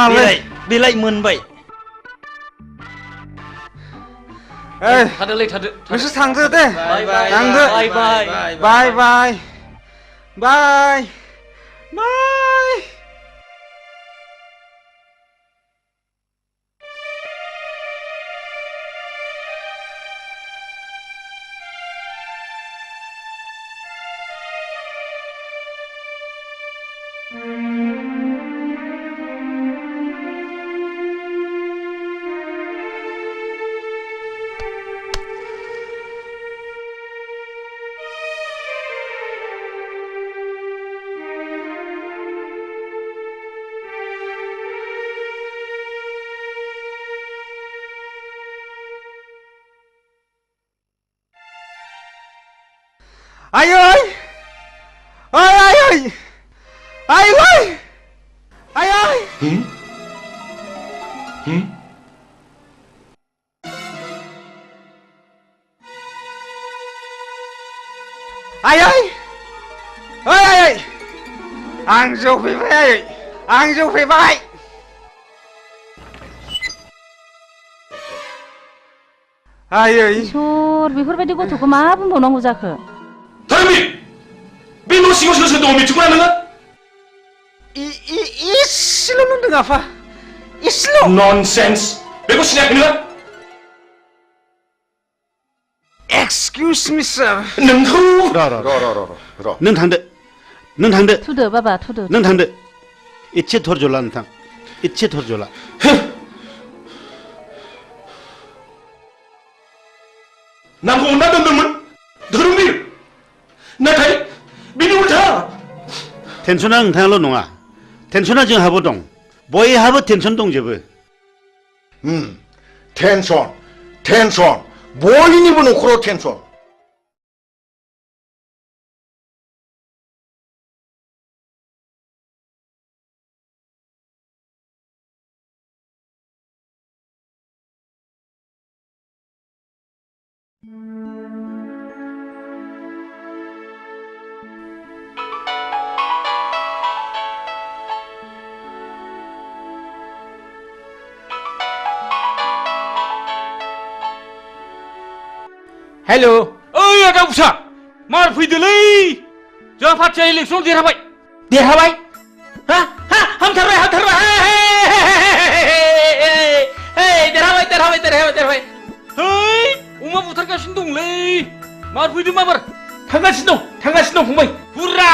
बेलाय मोनबाय थादोलै थादो नोंसोर थांदो दे थांदो बाय बाय बाय बाय बाय बाय Ai ơi! Ơi ai ơi! Ai ơi! Ai ơi! Ai ơi! Ơi ai ơi! Ang dù phí vai! Ang dù phí vai! Ai ơi! इसोर बेफोरबायदि गथ'खौ मा बुंबावनांगौ जाखो? 다름이! 왜 너 시골시골 너 미치고 나는 거야? 이슬로 눈등 아파. 이슬로. Nonsense. 왜 그러시냐 그녀가? Excuse me, sir. 능후. नों थांदो थुदो बाबा थुदो नों थांदो इसे धर्ज ला नोंथां इसे धर्ज ला 나보고 온다던 놈은 더러움이 나타이 비니 울타 टेनसना नोंथाङाल' नङा टेनसना जोंहाबो दं बयहाबो टेनसन दंजोबो 텐션 बयनिबो न'खराव टेनसन हेलो ओइ आदा उसा मार फैदोलै जोंहा पार्टिया इलेक्सन देरहाबाय हा हा हामथारबाय देरहाबाय है अमा बुथारगासिनो दंलै मार फैदो माबार थांगासिनो दं फंबाय हुर्रा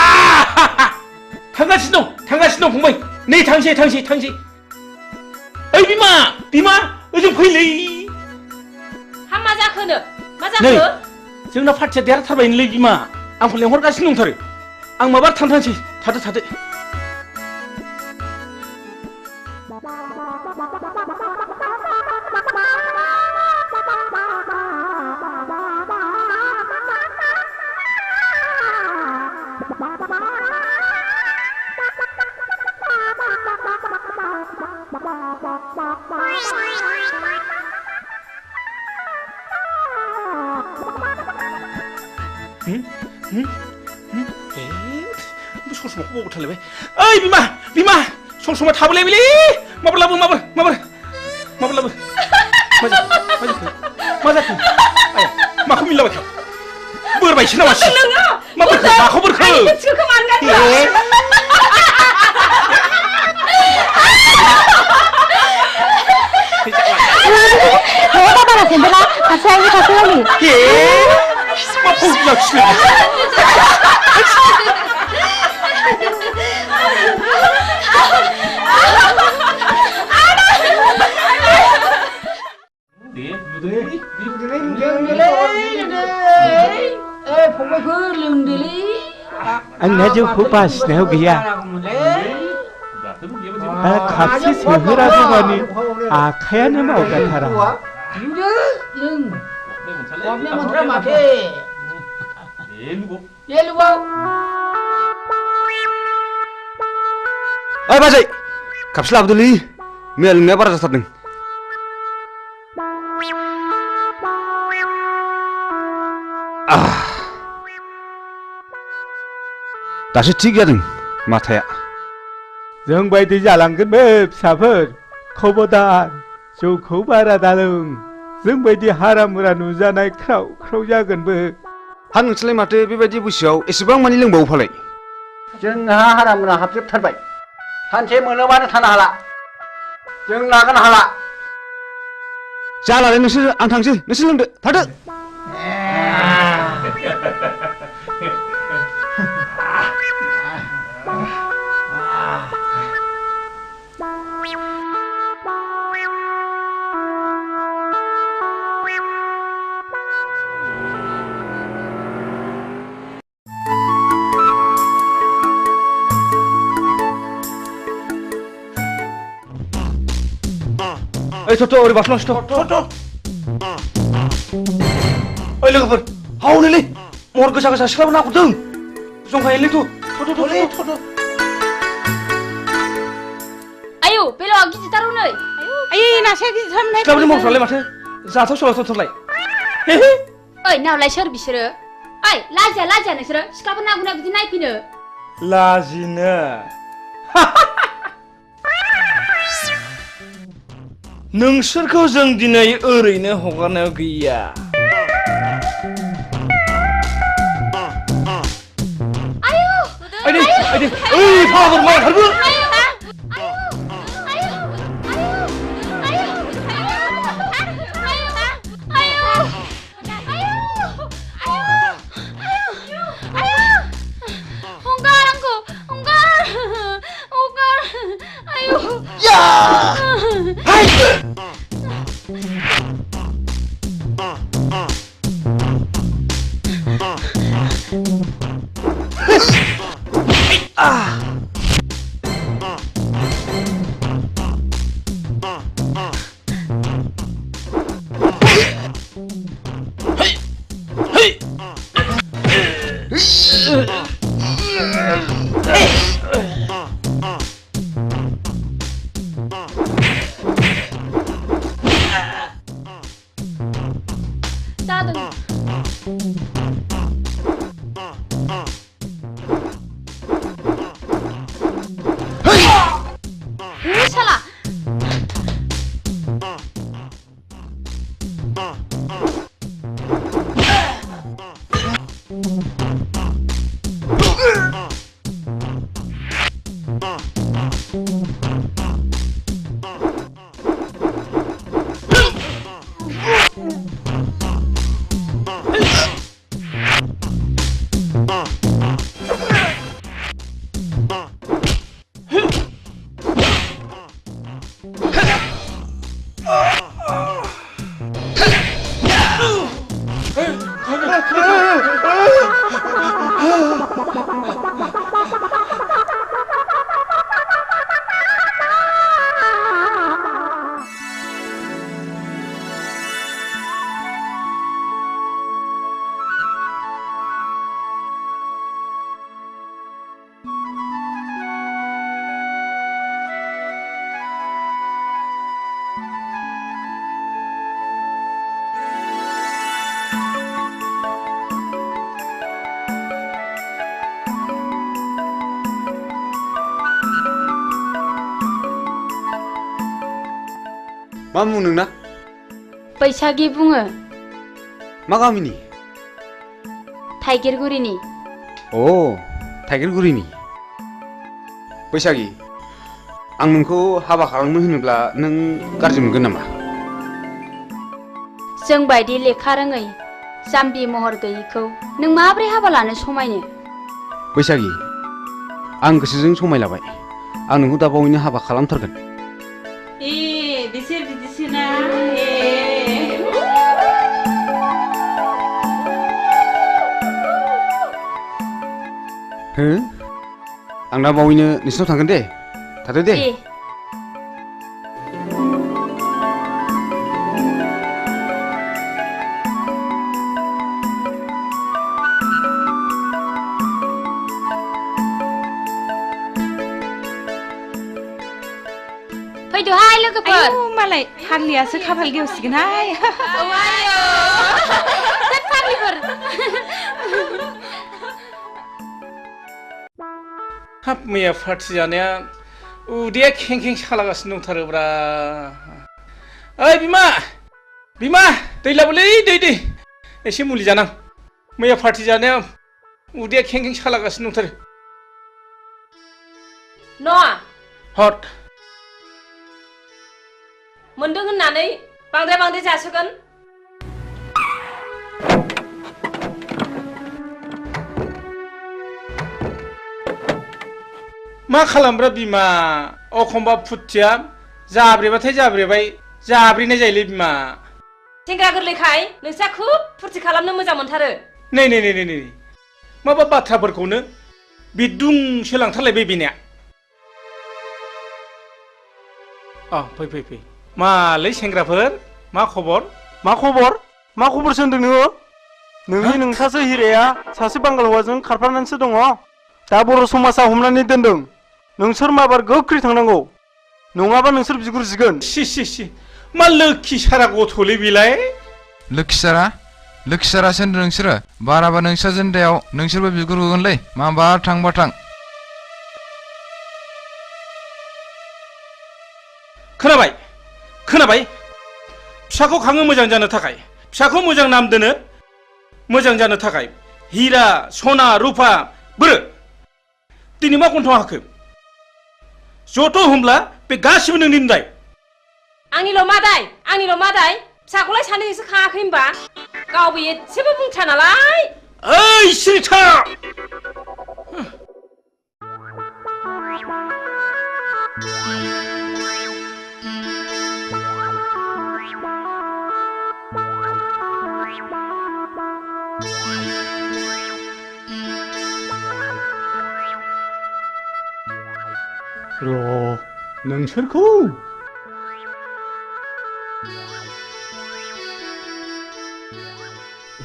थांगासिनो दं फंबाय नै थांसै ओइ बिमा ओजों फैलै हा मा जाखोनो मा नै जाखो जोंना पार्टिया देरहाथारबायनोलै बिमा आंखौ लेंहरगासिनो दंथारो आं माबा थांसै थादो सलसमाखौ बावबो थालायबाय ओइ बिमा सलसमा थाबोलायबायलै माबोर लाबो मा जाखो आया माखौ मिलाबाय बोरबायसो नामा माखौ बोरखो बारा सेन्देला खासे गावनि मा फावजि लाखिनो आंना जौखौ बासिनायाव गैया खापसे सोहोरागौ मानि आखायानो मावगाथारा ओइ बाजै खापसे लाबोदोलै मैया लोंनाया बारा जाथारदों दासो थिग जादों माथाया जों बायदि जालांगोन बे फिसाफोर खबरदार जौखौ बारा दालों जोंबायदि हारा मुरा नुजानाय ख्राव ख्राव जागोनबो। हा नोंसोरलाय माथो बेबायदि बैसोआव एसेबां मानि लोंबावो फालाय? जोंहा हारा मुरा हाबजोबथारबाय। सानसे मोनोबानो थानो हाला। जों लागोन हाला। जालालै नोंसोर, आं थांसै, नोंसोर लोंदो, थादो। ओइ थ'थ' ओरै बास्लांसै थ'। ओइ लोगोफोर, हावनोलै महर गोसा गोसा सिख्लाबो नाहरदों। जंखायोलै थ'। आयौ बेलावा गिदिरथार हनै। आयै नासेया गिदिरथारमोनहाय। सिख्लाफोरनि महरफ्रालाय माथो जाथाव सलाथावथारलाय। ओइ नावलाय सोर बिसोरो? ओइ लाजिया नोंसोरो सिख्लाफोर नागुना बिदि नायफैनो? लाजिनो नोंसोरखौ जों दिनै ओरैनो हगारनायाव गैया। आयदै ओइ फाग्ला मा ओंखारगोन? मा मुं नोंना? बैसागि बुङो। मा गामिनि? थाइगिरगुरिनि। अ थाइगिरगुरिनि। बैसागि, आं नोंखौ हाबा खालामनो होनोब्ला नों गाज्रि मोनगोन नामा? जों बायदि लेखा रोङै जाम्बि महर गैयैखौ नों माब्रै हाबा लानो समायनो? बैसागि, आं गोसोजों समायलाबाय। आं नोंखौ दा बावैनो हाबा खालामथारगोन। बिसोर बिदिसोना। हो? आं दा बावैनो नोंसिनाव थांगोन दे। थादो दे। फैदोहाय लोगोफोर। आयौ मालाय फाग्लियासो खाफाल गेवसिगोनहाय। फाग्लिफोर। हाब मैया पार्टि जानाया उदैया खें खें सालागासिनो दंथारोब्रा। ओइ बिमा, बिमा दै लाबोलै दै एसे मुलि जानां मैया पार्टि जानाया उदैया खें खें सालागासिनो दंथारो न'आ हट मोनदों होननानै बांद्राय जासोगोन मा खालामब्रा बिमा अखमबा फुथिया जाब्रेबाथाय जाब्रेबाय जाब्रेनाय जायोलै बिमा सेंग्रा गोरलैखाय नोंस्रा खुब फुरथि खालामनो मोजां मोनथारो नै माबा बाथ्राफोरखौनो बिदुंसो लांथारलायबाय बेनिया फै मालै सेंग्राफोर मा खबर मा खबर सोंदों नोङो नोंनि नोंसासो हिराया सासे बांगाल हौवाजों खारफानानैसो दङ दा बर' समाजा हमनानै दोनदों नोंसोर माबार गोख्रै थांनांगौ नङाबा नोंसोर बिगुर जिगोन सि मा लोखि सारा गथ'लै बेलाय लोखि सारासो होनदों नोंसोरो बाराबा नोंस्रा जेन्दायाव नोंसोरबो बिगुर होगोनलै माबा थांबा थां खोनाबाय फिसाखौ खाङो मोजां जानो थाखाय फिसाखौ मोजां नाम दोनो मोजां जानो थाखाय हिरा सना रुपा बोरो दिनै मा गन्थं हाखो जथ' होमब्ला बे गासिबो नोंनि दाय आंनिल' मा दाय फिसाखौलाय सानैसो खाङाखै होनबा गावबो एसेबो बुंथ्रा नालाय ओइ सिरिथा नोंसोरखौ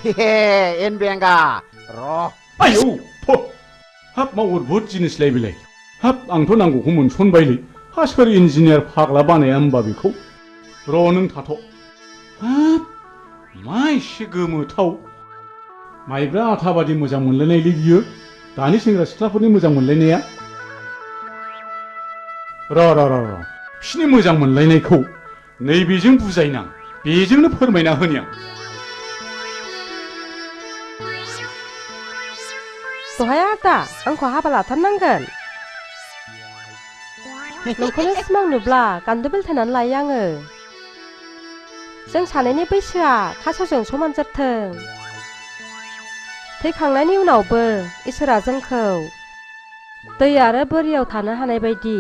एनबेंगा आयौ हाब मा अद्भुत जिनिसलाय बेलाय हाब आंथ' नांगौखौ मोनसनबायलै हा सोर इन्जिनियार फाग्ला बानाया होमबा बेखौ नों थाथ' हाब मा एसे गोमोथाव माइब्रा आथा बादि मोजां मोनलायनायलै बियो दानि सेंग्रा सिख्लाफोरनि मोजां मोनलायनाया बिसिनि मोजां मोनलायनायखौ नैबेजों बुजायनां बेजोंनो फोरमायना होनि आं दहाय आदा आंखौ हाबा लाथारनांगोन नोंखौनो सिमां नुब्ला गान्दो बेलथायनानै लायो आङो जों सानैनि बैसोआ खासेवजों समान जाथों थैखांनायनि उनावबो इसोरा जोंखौ दै आरो बोरियाव थानो हानाय बायदि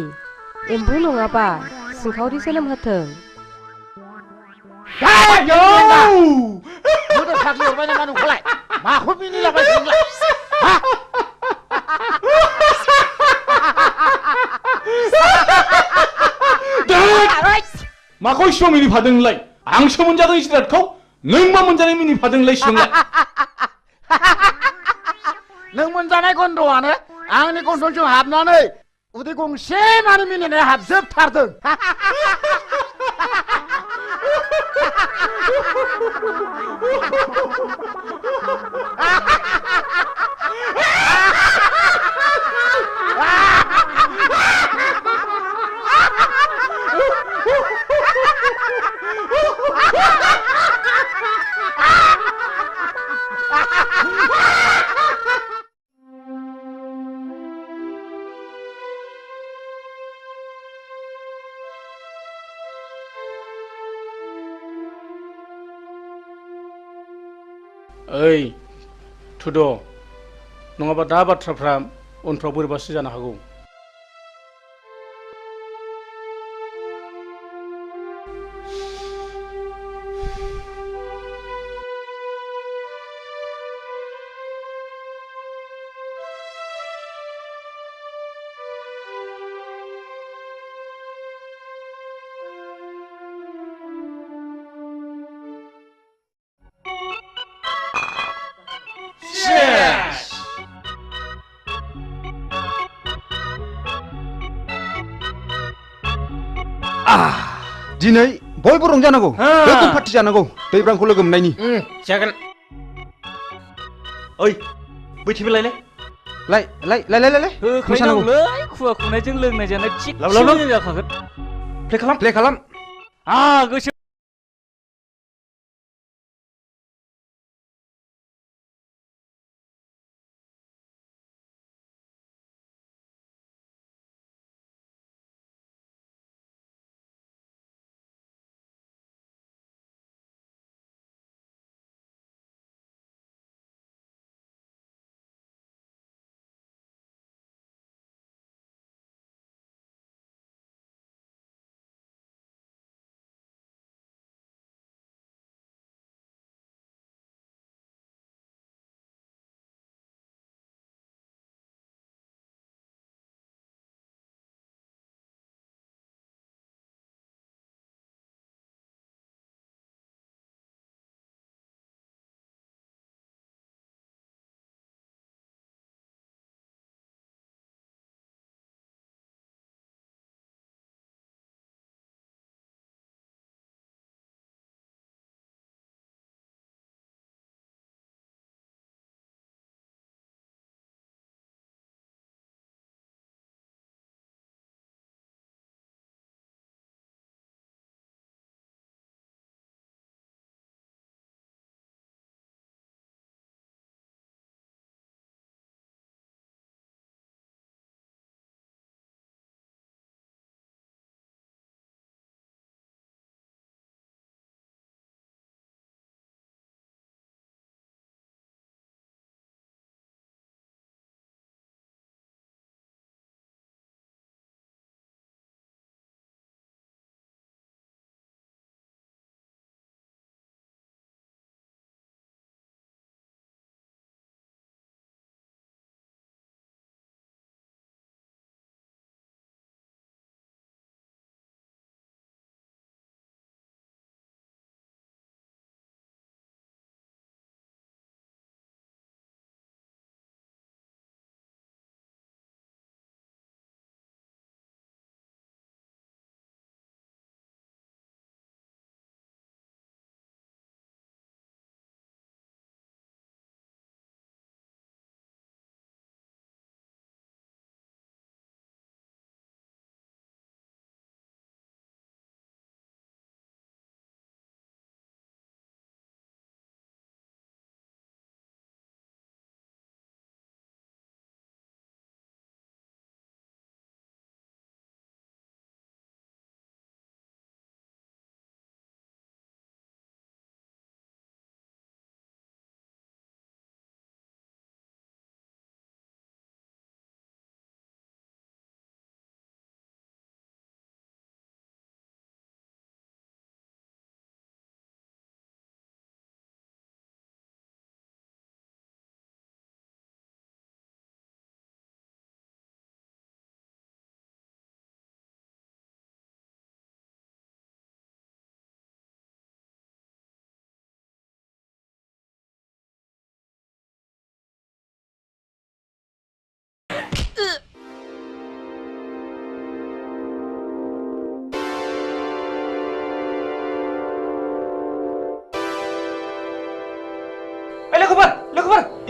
एम्बु नङाबा सिंखावरि जोनोम होथों फाग्लि हरबाय नामा नोंखौलाय माखौ मिनिलाबाय नोंलाय माखौ इसिबां मिनिफादों नोंलाय आंसो मोनजादों जिरादखौ नों मा मोनजानाय मिनिफादों सिबांलाय नों मोनजानाय गन्धआनो आंनि गन्थंजों हाबनानै उदै गंसे मानि मिनिनाया हाबजोबथारदों ओइ थुद' नङाबा दा बाथ्राफ्रा उनफ्राव बोरैबासो जानो हागौ दिनै बयबो रंजानांगौ गोगोम पार्टि जानांगौ दैब्रांखौ लोगो मोननायनि जागोन ओइ बैथिबोलायलै लाय होखायनांगौलै खुवा खुनायजों लोंनाय जानाय थिगसे जाखागोन प्ले खालाम गोसो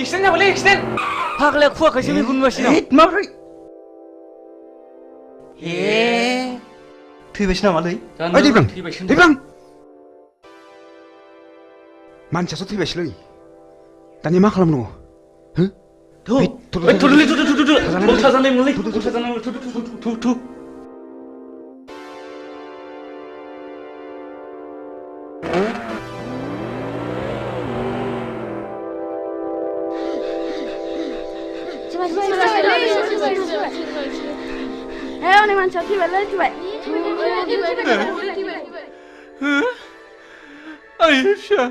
एक्सिडेन्ट जाबायलै एक्सिडेन्ट फाग्लाया खुवाखैसो मेगन नुगासिनो माब्रै हे थैबायसो नामालै ओइ दैब्रां दैब्रां मानसियासो थैबायसोलै दानिया मा खालामनांगौ हो थुदुलै थाजानाय मोनलै थु Hei, manusia tiba lagi tiba. Ayşe.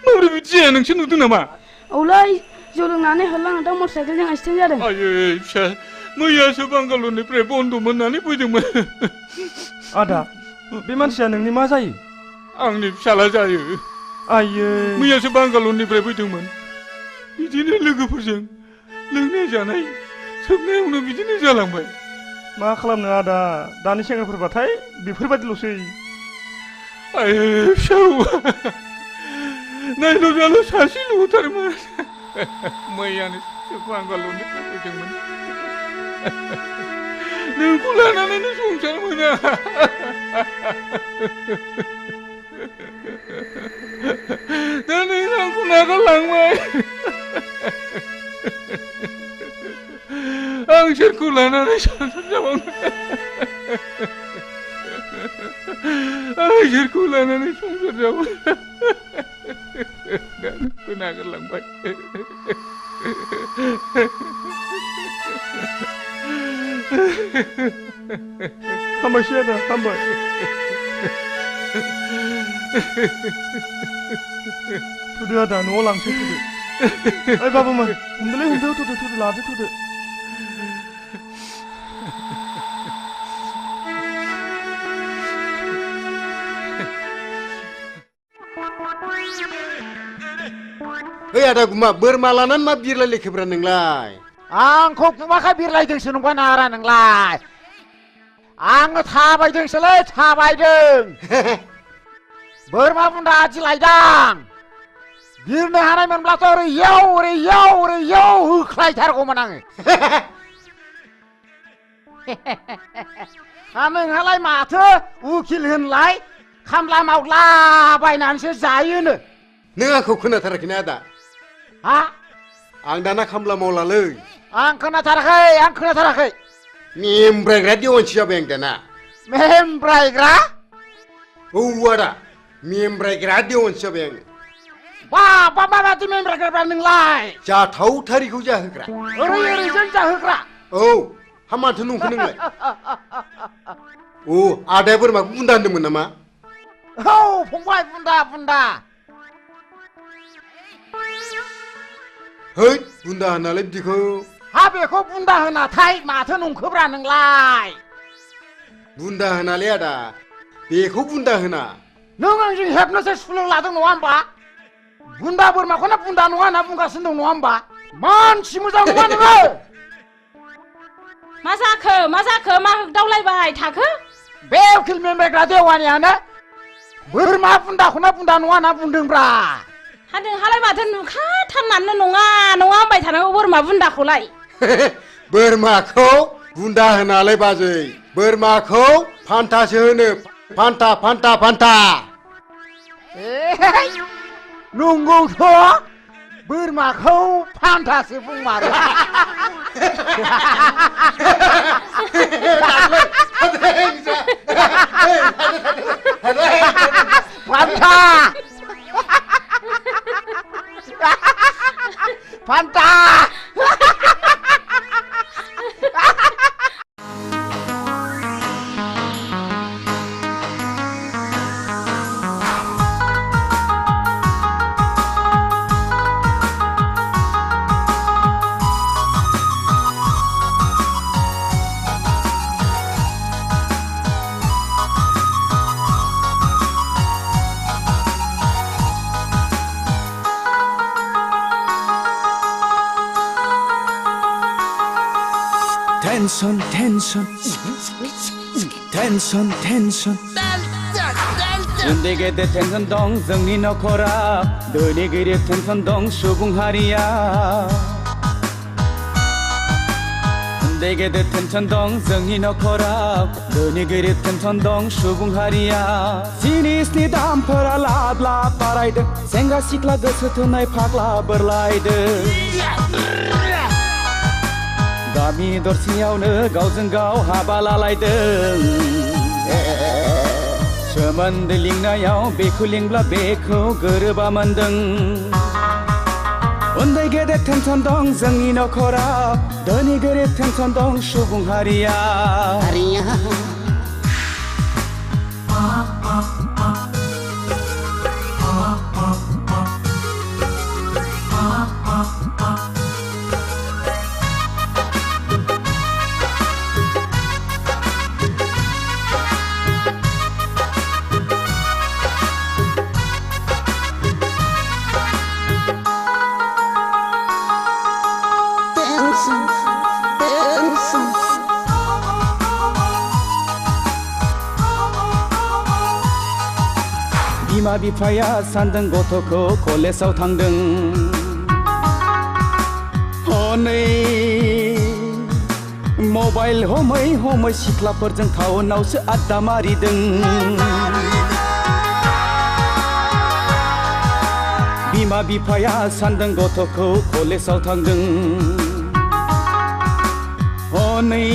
Mabrur bici nोंसो नुदों नामा? औलै जौ लोंनानै होलांदों मटरसाइकेलजों एक्सिडेन्ट जादों। Ayşe, मैयासो बांगालरनिफ्राय बन्द मोननानै फैदोंमोन। आदा बे मानसिया नोंनि मा जायो? आंनि फिसाला जायो। आयै मैयासो बांगालरनिफ्राय फैदोंमोन। बिदिनो लोगोफोरजों लोंनाय जानाय सोबनायावनो बिदिनो जालांबाय। मा खालामनो आदा दानि सेंग्राफोरबाथाय बेफोरबायदिल'सै। आयै फिसौ नायल' जाल' सासेल'थारमोन। मैयानो बांगालरनिफ्राय फैदोंमोन। नोंखौ लानानैनो संसार मोना। दा नों आंखौ नागारलांबाय। आं सोरखौ लानानै संसार जाबावनो? आं सोरखौ लानानै संसार जाबावनो? दा नोंखौ नागारलांबाय। हामबायसै आदा हामबाय। थुदो आदा न'आव लांसै थुदो। ओइ बाबुमोन हमदोलै थुदो लादो थुदो। ओइ आदा गुमा बोरमा लानानै मा बिरलायलेखोब्रा नोंलाय? आंखौ गुमाखा बिरलायदोंसो नंगौ नारा नोंलाय? आङो थाबायदोंसोलै थाबायदों। बोरमा बुन्दा आदि लायदां। बिरनो हानायमोनब्लाथ' ओरै याव होख्लायथारगौमोन आङो। नोंहालाय माथो उकिल होनलाय खामला मावला बायनानैसो जायोनो। नों आंखौ खोनाथाराखैना आदा? हा? आं दाना खामला मावलालै। आं खोनाथाराखै। मेमब्रायग्रा देवानसि जाबाय आं दाना। मेमब्रायग्रा? औ आदा मेमब्रायग्रा देवानसि जाबाय आङो। माबादि मेमब्रायग्रा नोंलाय? जाथावथारिखौ जाहोग्रा। ओरैजों जाहोग्रा? औ हा माथो नंखो नोंलाय? औ आदाया बोरमाखौ बुन्दा होनदोंमोन नामा? औ फंबाय बुन्दा। है बुन्दा होनालाय बिदिखौ। हा बेखौ बुन्दा होनाथाय माथो नंखोब्रा नोंलाय? बुन्दा होनालै आदा बेखौ बुन्दा होना। नों आंजों हेबनोसो सुलुं लादों नङा होमबा? बुन्दा बोरमाखौनो बुन्दा नङा होनना बुंगासिनो दं नङा होमबा? मानसि मोजां नङा नोङो। मा जाखो मा होगदावलायबाय थाखो? बे उकिल मेमब्रायग्रा देवानियानो बोरमा बुन्दाखौनो बुन्दा नङा होनना बुंदोंब्रा। हा नोंहालाय माथो नुखाथारनानै नङा होनबाय थानांगौ बोरमा बुन्दाखौलाय? बोरमाखौ बुन्दा होनालाय बाजै बोरमाखौ फान्थासो होनो। फान्था। नंगौथ' बोरमाखौ फान्थासो बुंमारो। फान्था। Tension. उन्दै गेदेर टेनसन दं जोंनि नखराव धोनि गोरिब टेनसन दं सुबुं हारिया उन्दै गेदेर टेनसन दं जोंनि नखराव धोनि गोरिब टेनसन दं सुबुं हारिया जिनिसनि दामफोरा लाब लाब बारायदों सेंग्रा सिख्ला गोसो थोनाय फाग्ला बोरलायदों गामि दरसेयावनो गावजों गाव हाबा लालायदों सोमोन्दो लिंनायाव बेखौ लिंब्ला बेखौ गोरोबा मोनदों उन्दै गेदेर टेनसन दं जोंनि नखराव धोनि गोरिब टेनसन दं सुबुं हारिया बिमा बिफाया सानदों गथ'खौ कलेजाव थांदों हनै मबाइल हमै हमै सिख्लाफोरजों टाउनावसो आड्डा मारिदों बिमा बिफाया सानदों गथ'खौ कलेजाव थांदों हनै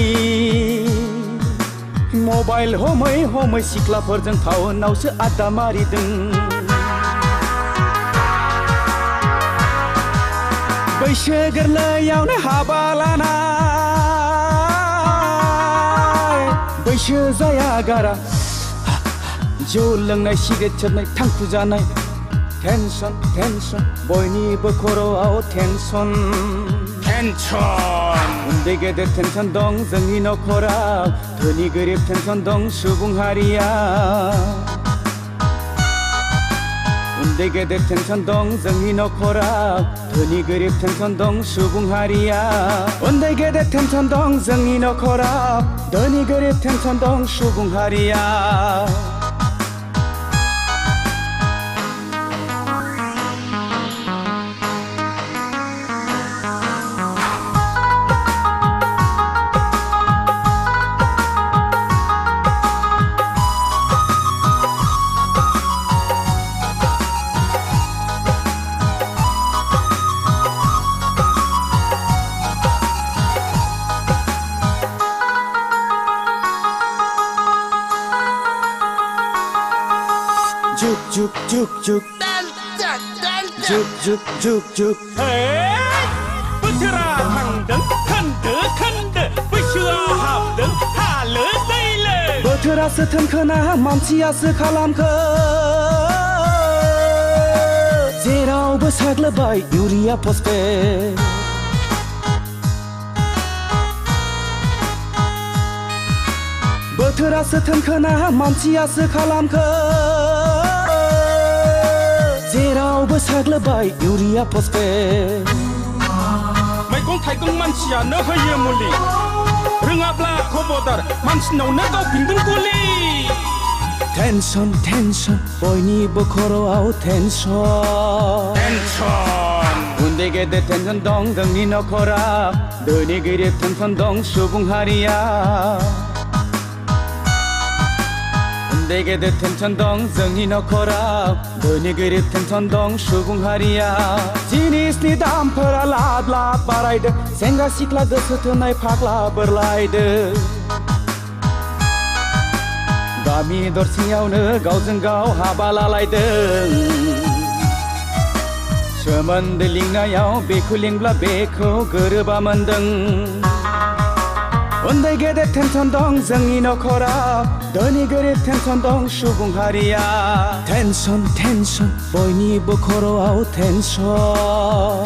मबाइल हमै हमै सिख्लाफोरजों टाउनावसो आड्डा मारिदों बैसो गोरलैयावनो हाबा लानाय बैसो जाया गारा जौ लोंनाय सिगारेट सोबनाय थांखु जानाय टेनसन टेनसन बयनिबो खर'आव टेनसन उन्दै गेदेर टेनसन दं जोंनि नखराव धोनि गोरिब टेनसन दं सुबुं हारिया उन्दै गेदेर टेनसन दं जोंनि नखराव धोनि गोरिब टेनसन दं सुबुं हारिया उन्दै गेदेर टेनसन दं जोंनि नखराव धोनि गोरिब टेनसन दं सुबुं हारिया juk juk juk juk juk juk juk बोथोरा थांदों खोन्दो खोन्दो बैसोआव हाबदों हालो दैलो बोथोरासो थोनखोना मानसियासो खालामखो जेरावबो साग्लोबबाय इउरिया फस्फेट बोथोरासो थोनखोना मानसियासो खालामखो जेरावबो साग्लोबबाय इउरिया फस्फेट मैगं थाइगं मानसियानो होयो मुलि रोङाब्ला खबरदार मानसिनावनो गावफिनगोन गुलि टेनसन टेनसन बयनिबो खर'आव टेनसन उन्दै गेदेर टेनसन दं जोंनि नखराव धोनि गोरिब टेनसन दं सुबुं हारिया उन्दै गेदेर टेनसन दं जोंनि नखराव धोनि गोरिब टेनसन दं सुबुं हारिया जिनिसनि दामफोरा लाब लाब बारायदों सेंग्रा सिख्ला गोसो थोनाय फाग्ला बोरलायदों गामि दरसेयावनो गावजों गाव हाबा लालायदों सोमोन्दो लिंनायाव बेखौ लिंब्ला बेखौ गोरोबा मोनदों उन्दै गेदेर टेनसन दं जोंनि नखराव धोनि गोरिब टेनसन दं सुबुं हारिया टेनसन टेनसन बयनिबो खर'आव टेनसन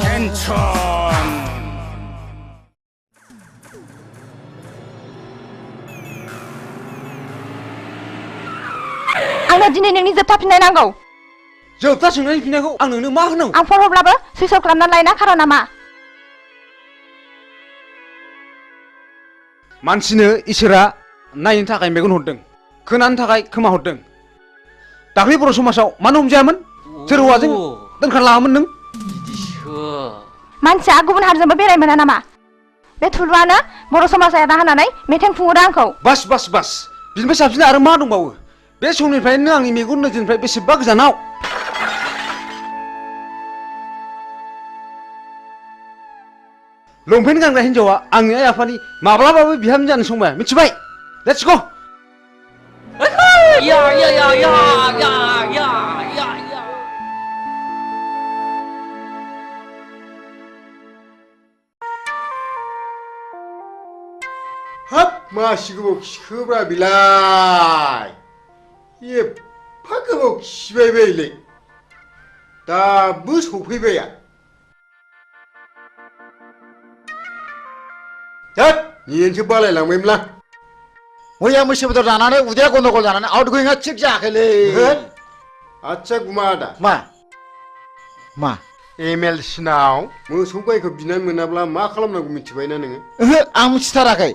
आंनो दिनै नोंनि जोबथा फिननाय नांगौ जोबथा सोंनायनि फिननायखौ आं नोंनो मा होनांगौ आं फन हरब्लाबो सुइच अफ खालामनानै लायना खार'ना मा मानसिनो इसोरा नायनो थाखाय मेगन हरदों खोनानो थाखाय खोमा हरदों दाख्लै बर' समाजाव मानो हमजायामोन सोर हौवाजों दोनखारलाङामोन नों मानसिया गुबुन हारिजोंबो बेराय मोना नामा बे थुलुआनो बर' समाजा एना होनानै मेथाइ खुङोदा आंखौ बास बास बास बिनिफ्राय साबसिन आरो मा दंबावो बे समनिफ्रायनो आंनि मेगन नोजोरनिफ्राय बेसेबा गोजानाव लंपेन्ट गानग्रा हिन्जावा आंनि आइ आफानि माब्लाबाबो बिहामजो जानो संबाय मिथिबाय लेट्स गो हाब मासि गोबाव खिखोब्रा बिलाय एफा गोबाव खिबाय बायलै दाबो सफैबाया होद नियेनसो बालायलांबायमोनलां मैया मैसो बेदर जानानै उदैया गन्दगल जानानै आउट गोयिंआ थिग जायाखैलै आदसा गुमा आदा मा एमएल सिनाव मोसौ गायखौ बिनानै मोनाब्ला मा खालामनांगौ मिथिबायना नोङो ओहो आं मिथिथाराखै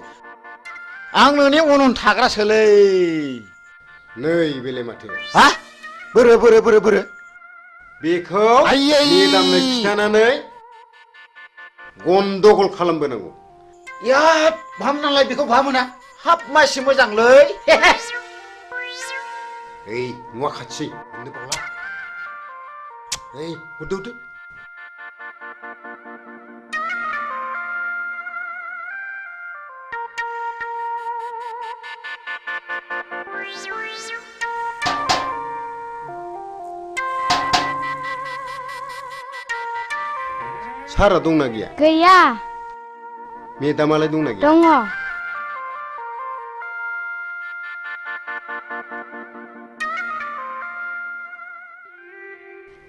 आं नोंनि उन उन थाग्रासोलै नै बेलाय माथो हा बोरो बेखौ मेदामनो खिन्थानानै गन्दगल खालामबोनांगौ या भामनालाय बेखौ भामोना हाब मासि मोजांलै ओइ नुवा खाथि मोननो बावला ओइ हरदो सारा दंना गैया गैया मेदामालाय दंना गैया दङ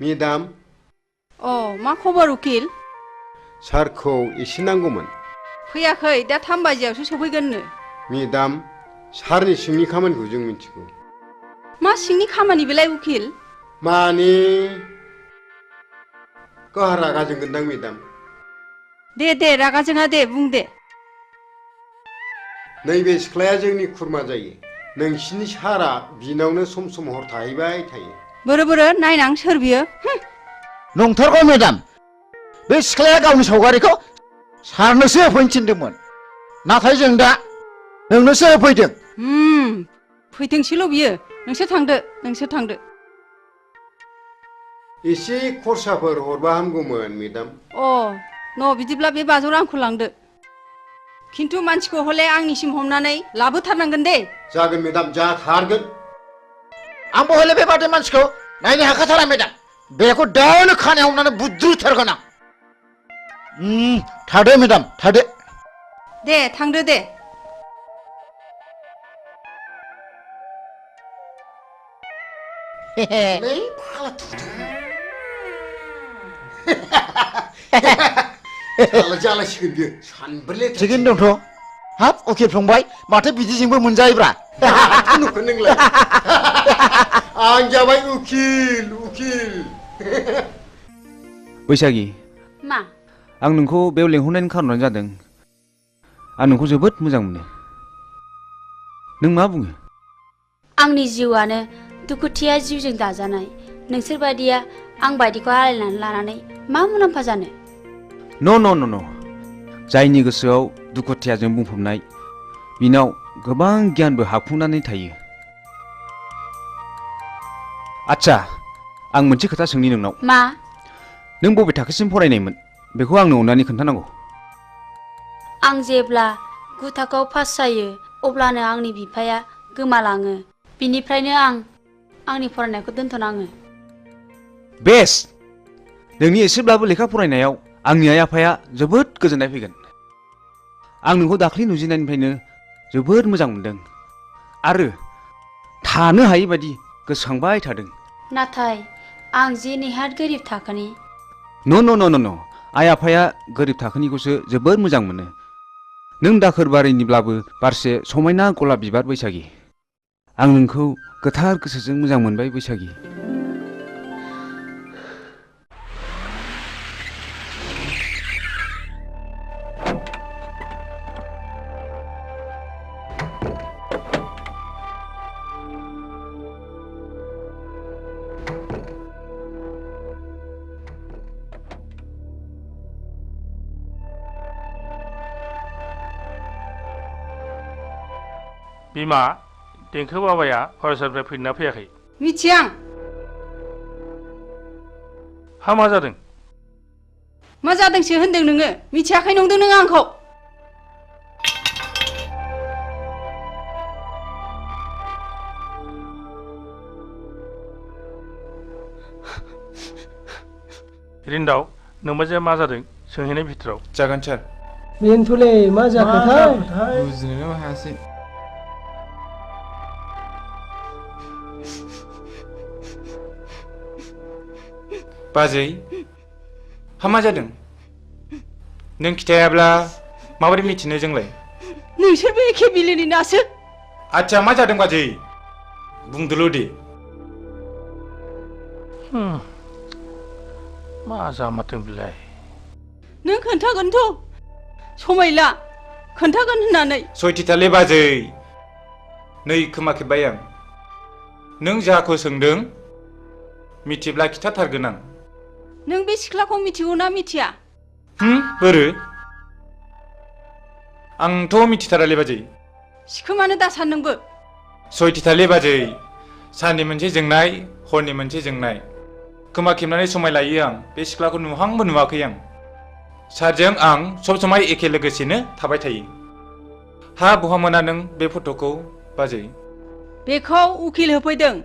मेदाम मा खबर उकिल सारखौ एसे नांगौमोन फैयाखै दा 3 बाजियावसो सफैगोननो मेदाम सारनि सिंनि खामानिखौ जों मिथिगौ मा सिंनि खामानि बेलाय उकिल माने गाहा रागा जोंगोनदां मेदाम दे रागा जोङा दे बुं दे नैबे सिख्लाया जोंनि खुरमा जायो नोंसिनि सारा बिनावनो सम सम हर थाहैबाय थायो बोरो नायनां सोर बियो नंथारगौ मेदाम बे सिख्लाया गावनि सावगारिखौ सारनोसो होफैनो थिनदोंमोन नाथाय जों दा नोंनोसो होफैदों फैथोंसैल' बियो नोंसोर थांदो एसे खरसाफोर हरबा हामगौमोन मेदाम बिदिब्ला बे बाजौ रांखौ लांदो खिन्थु मानसिखौ हले आंनिसिम हमनानै लाबोथारनांगोन दे जागोन मेदाम जाथारगोन आंबो हले बेबादि मानसिखौ नायनो हाखाथारा मेदाम बेखौ दानो खानायाव हमनानै बुद्रुथारगोन आं थादो मेदाम थादो दे थांदो दे जालासिगोन बियो सानब्रैले थिगैनो दंथ' हाब उकिल फंबाय माथो बिदिजोंबो मोनजायोब्रा नुखो नोंलाय आं जाबाय उकिल बैसागि मा आं नोंखौ बेयाव लेंहरनायनि खारनानो जादों आं नोंखौ जोबोद मोजां मोनो नों मा बुङो आंनि जिउआनो दुखुथिया जिउजों दाजानाय नोंसोर बायदिया आं बायदिखौ आलायनानै लानानै मा मुलाम्फा जानो न' जायनि गोसोआव दुखुथियाजों बुंफबनाय बिनाव गोबां गियानबो हाबफुंनानै थायो आच्छा आं मोनसे खोथा सोंनि नोंनाव मा नों बबे थाखोसिम फरायनायमोन बेखौ आंनो अननानै खोन्थानांगौ आं जेब्ला 9 थाखोआव पास जायो अब्लानो आंनि बिफाया गोमालाङो बिनिफ्रायनो आं आंनि फरायनायखौ दोनथ'नाङो बेस नोंनि एसेब्लाबो लेखा फरायनायाव आंनि आइ आफाया जोबोद गोजोननाय फैगोन आं नोंखौ दाख्लै नुजेननायनिफ्रायनो जोबोद मोजां मोनदों आरो थानो हायै बायदि गोसोखांबाय थादों नाथाय आं जे नेहाद गोरिब थाखोनि न' आइ आफाया गोरिब थाखोनिखौसो जोबोद मोजां मोनो नों दाखोर बारिनिब्लाबो बारसे समायना गलाब बिबार बैसागि आं नोंखौ गोथार गोसोजों मोजां मोनबाय बैसागि बिमा देंखो बाबाया फरायसालिनिफ्राय फैदोंना फैयाखै? मिथिया आं। हा मा जादों? मा जादोंसो होनदों नोङो? मिथियाखै नंदों नों आंखौ? रिन्दाव नोंबाजैया मा जादों सोंहैनाय भितराव। जागोन सार। बेनोथ'लै मा जाखोथाय? बुजिनोनो हायासै। बाजै हा मा जादों? नों खिथायाब्ला माबोरै मिथिनो जोंलाय? नोंसोरबो एखे बिलोनि नासो। आच्छा मा जादों बाजै? बुंदोल' दे। मा जामारदों बिलाय? नों खोन्थागोनथ' समायला खोन्थागोन होननानै। सयथिथालै बाजै नै खोमा खेबबाय आं। नों जाखौ सोंदों मिथिब्ला खिथाथारगोन आं। नों बे सिख्लाखौ मिथिगौ ना मिथिया? बोरो? आंथ' मिथिथारालै बाजै। सिखोमानो दासान नोंबो। सयथिथालै बाजै साननि मोनसे जोंनाय हरनि मोनसे जोंनाय। खोमा खेबनानै समाय लायो आं बे सिख्लाखौ नुहांबो नुवाखै आं। सारजों आं सब समाय एखे लोगोसेनो थाबाय थायो। हा बहा मोना नों बे फट'खौ बाजै? बेखौ उकिल होफैदों।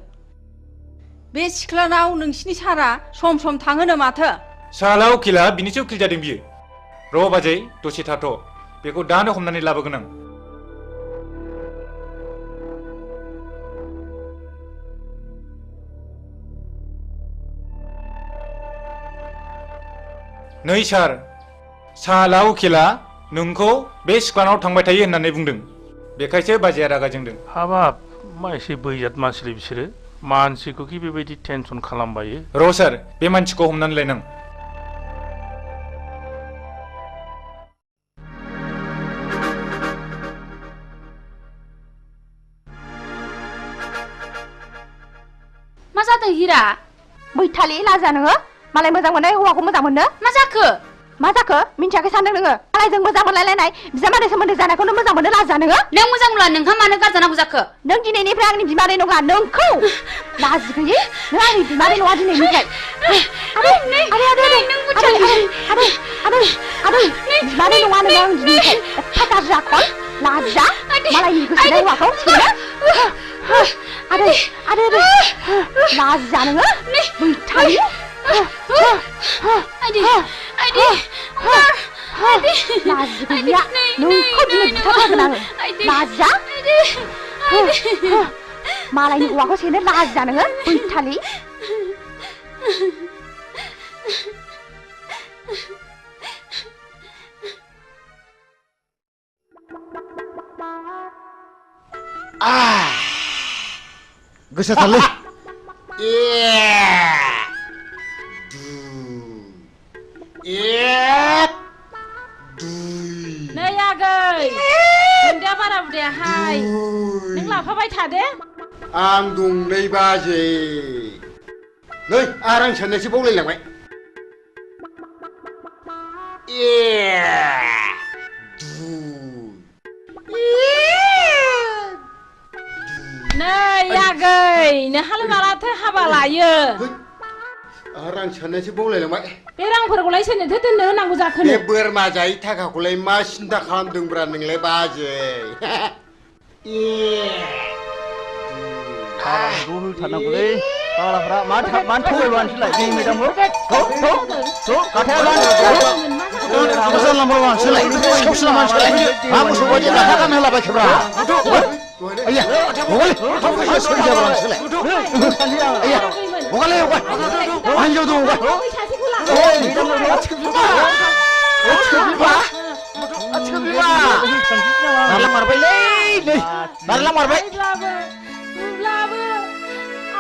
बे सिख्लानाव नोंसिनि सारा सम सम थाङोनो माथो। साला उकिला बिनिसो उकिल जादों बियो। र' बाजै दसे थाथ' बेखौ दानो हमनानै लाबोगोन आं। नै सार साला उकिला नोंखौ बे सिख्लानाव थांबाय थायो होननानै बुंदों। बेखायसो बाजैया रागा जोंदों। हाबाब मा एसे बैजात मानसिलै बिसोरो। मानसिखौ कि बेबायदि टेनसन खालामबायो। र' सार बे मानसिखौ हमनानै लायनां। मा जादों हिरा? बैथालि लाजा नोङो? मालाय मोजां मोननाय हौवाखौ मोजां मोननो? मा जाखो? मा जाखो? मिन्थियाखै सानदों नोङो? मालायजों मोजां मोनलायलायनाय बिजामादै सोमोन्दो जानायखौनो मोजां मोननो लाजा नोङो? नों मोजां मोनला नोंहा मानो गारजानांगौ जाखो? नों दिनैनिफ्राय आंनि बिमादै नङा नोंखौ लाजि गैयै नों आंनि बिमादै नङा दिनैनिफ्राय। आदै बिमादै नङा नोङो आं दिनैनिफ्राय। एफा गाज्रि आखल लाजिया मालायनि गोसोनाय हौवाखौ सेनो। आदै लाजिया नोङो बैथालि। लाजि गैया नोंखौ दिनै बुथारथारगोन आङो। लाजिया मालायनि हौवाखौ सेनो लाजिया नोङो बैथालि। गोसाथारलै। नै आगै नोंदा बारा बुदायाहाय नों लाफाबाय थादे। आं दंलै बाजै। नै आरो आं साननायसो बावलायलांबाय। नै आगै नोंहालाय मालाथो हाबा लायो? आरो आं साननायसो बावलायलांबाय। बे रांफोरखौलाय सोरनोथो दोननो होनांगौ जाखो? बे बोरमा जायै थाखाखौलाय मा सिन्था खालामदोंब्रा नोंलाय बाजै? हाबाखौ होथारनांगौलै फाग्लाफ्रा मानो थगायबाय नोंसोरलाय जोंनि मेदामखौ?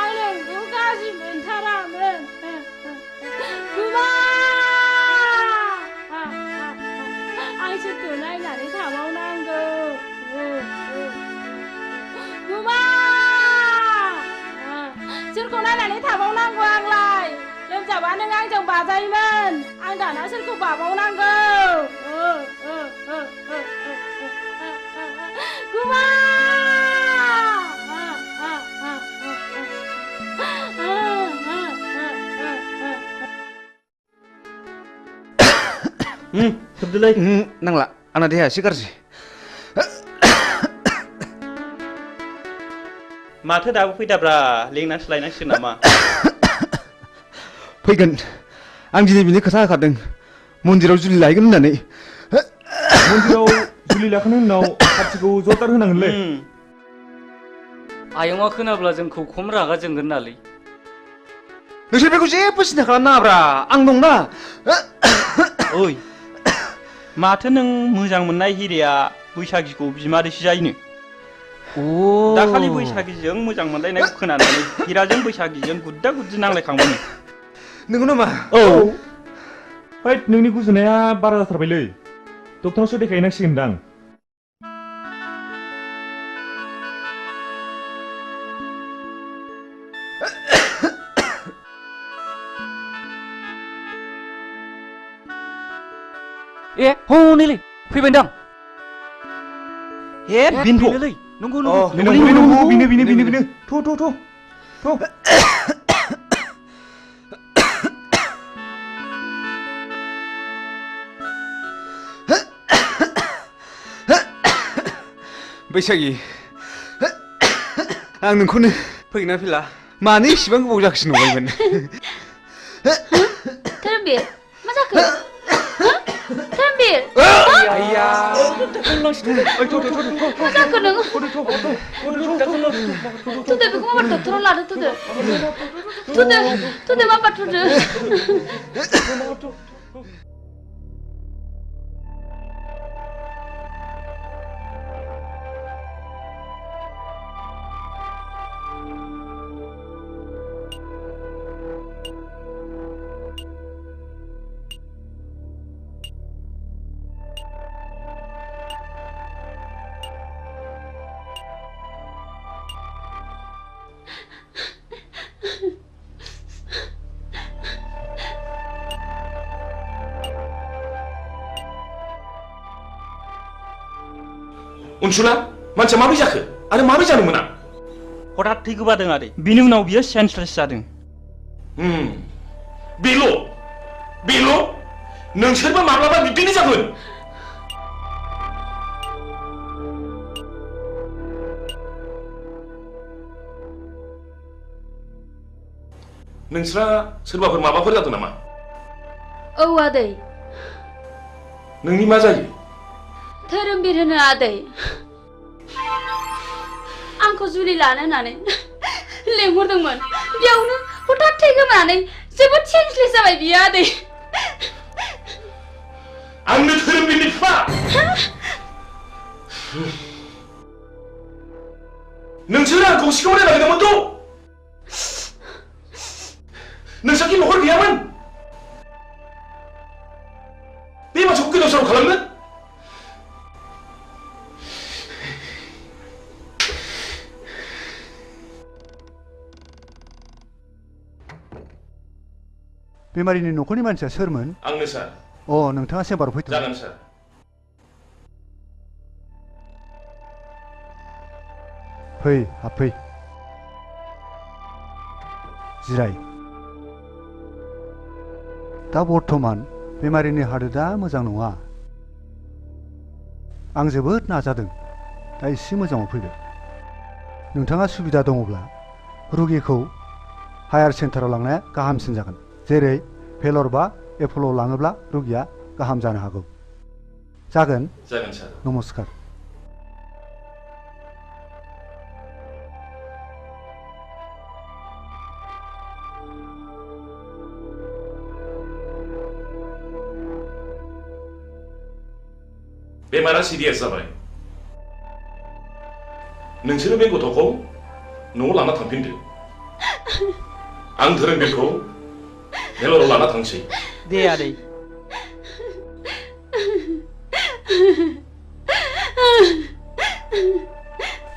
आं नोंखौ गाज्रि मोनथारामोन। गुमा आं सोरखौ नायनानै थाबावनांगौ? गुमा सोरखौ नायनानै थाबावनांगौ आंलाय? लोमजाबा नों आंजों बाजायोमोन आं दाना सोरखौ बाबावनांगौ? गुमा खुरदोलै नांला आंना देहाया एसे गाज्रि माथो दाबो फैदाब्रा लेंनासो लायनांसिगोन नामा फैगोन आं दिनै बिनि खोथा होखादों मन्दिराव जुलि लायगोन होननानै मन्दिराव जुलि लाखांनायनि उनाव पार्टिखौ जरदार होनांगोनलै आयंआ खोनाब्ला जोंखौ खम रागा जोंगोन नालै नोंसोर बेखौ जेबो सिन्था खालामनाङाब्रा आं दंना ओइ माथो नों मोजां मोननाय हिरेया बैसागिखौ बिमादैसो जायोनो दाखालि बैसागिजों मोजां मोनलायनायखौ खोनानानै हिराजों बैसागिजों गुद्दा गुद्दि नांलायखांबायनो नंगौ नामा औ हैद नोंनि गुजुनाया बारा जाथारबायलै डक्टरनावसो देखायहैनांसिगोनदां ए हनैलै फैबायदां ए बेनोलै नंगौ बेनो थ' बैसागि आं नोंखौनो फैगोना फैला मानो इसेबां गोबाव जाखोसो नंबायमोन धोरोमबीर मा जाखो धोरोमबीर आइया मा जाखो नों थुदो बेखौ माबा डक्टराव लादो थुदो माबा थुदो अनसुला मानसिया माबोरै जाखो आरो माबोरै जानो मोना हठात थै गोबादों आरो बिनि उनाव बियो सेन्सलेस जादों बेल' नोंसोरबो माब्लाबा बिदिनो जागोन नोंस्रा सोरबाफोर माबाफोर जादों नामा औ आदै नोंनि मा जायो धोरोमबीर होनो आदै आंखौ जुलि लानो होननानै लेंहरदोंमोन बेयावनो हठात थै गोमानानै जोबोद सेन्सलेस जाबाय बियो आदै आंनो धोरोमबीरनि बिफा नोंसोर आंखौ सिखावनो नागिरदोंमोनथ' नोंसोरनि न'खर गैयामोन बे मानसिखौ गोदाव सोराव खालामनो बेमारिनि न'खरनि मानसिया सोरमोन आंनो सार अ नोंथाङा चेम्बाराव फैथ' जागोन सार फै हाबफै जिराय दा बर्थमान बेमारिनि हालोदा मोजां नङा आं जोबोद नाजादों दा एसे मोजाङाव फैबाय नोंथाङा सुबिदा दङब्ला रुगिखौ हायार सेन्टाराव लांनाया गाहामसिन जागोन जेरै भेलर बा एप'ल'आव लाङोब्ला रुगिया गाहाम जानो हागौ जागोन सार नमस्कार बेमारा सिरियास जाबाय नोंसोरो बे गथ'खौ न'आव लाना थांफिनदो आं धोरोमबीरखौ भेलराव लाना थांसै दे आदै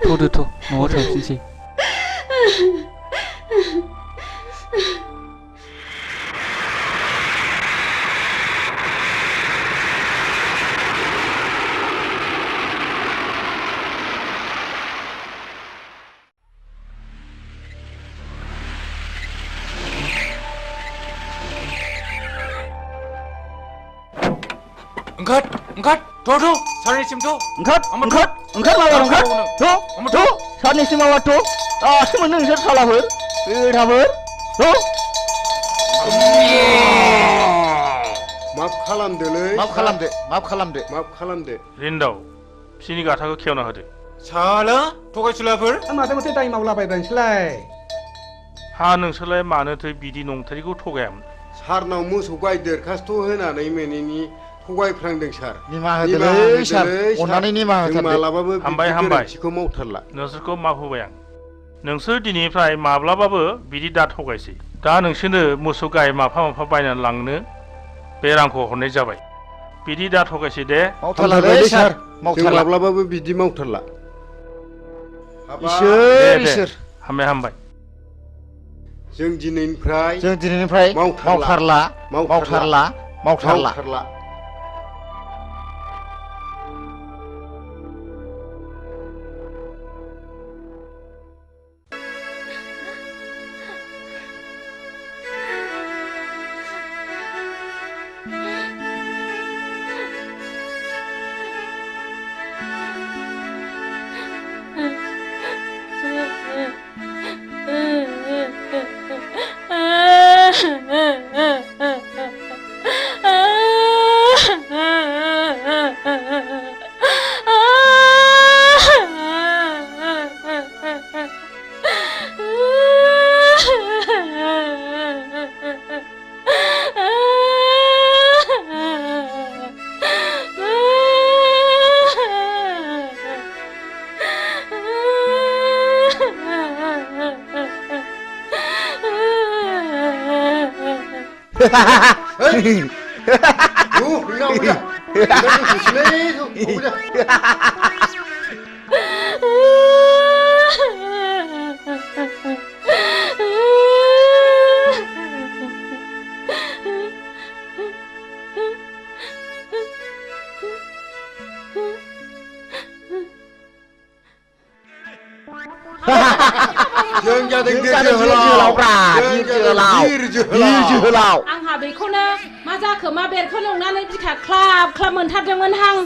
थ'दो न'आव थांफिनसै थ' सारनिसिम थ' ओंखार माबा थ' सारनिसिम माबा थ' दासो मोनदों नोंसोर सालाफोर बेथाफोर थ' माफ खालामदोलै माफ खालामदो रिन्दाव बिसिनि गाथाखौ खेवना होदो साला थगायसुलाफोर माथो माथो दाय मावलाबायबाय नोंसोरलाय हा नोंसोरलाय मानोथो बिदि नंथारिखौ थगायामोन सारनाव मोसौ गाय देरखासथ' होनानै मोनैनि थगायफ्रांदों सार निमाहा होदोलै सार अननानै निमाहा होथारदो मालाबाबो हामबाय गोरोन्थिखौ मावथारला नोंसोरखौ माफ होबाय आं नोंसोर दिनैनिफ्राय माब्लाबाबो बिदि दा थगायसै दा नोंसोरनो मोसौ गाय माफा माफा बायनानै लांनो बे रांखौ हरनाय जाबाय बिदि दा थगायसै दे मावथारलालै सार जों माब्लाबाबो बिदि मावथारला इसोर हामबाय जों दिनैनिफ्राय मावथारला जों जादों जोहोलाव आंहा बेखौनो मा जाखो मा बेरखौ नुनानै बिखा ख्लाब ख्लाब मोनथारदोंमोनहां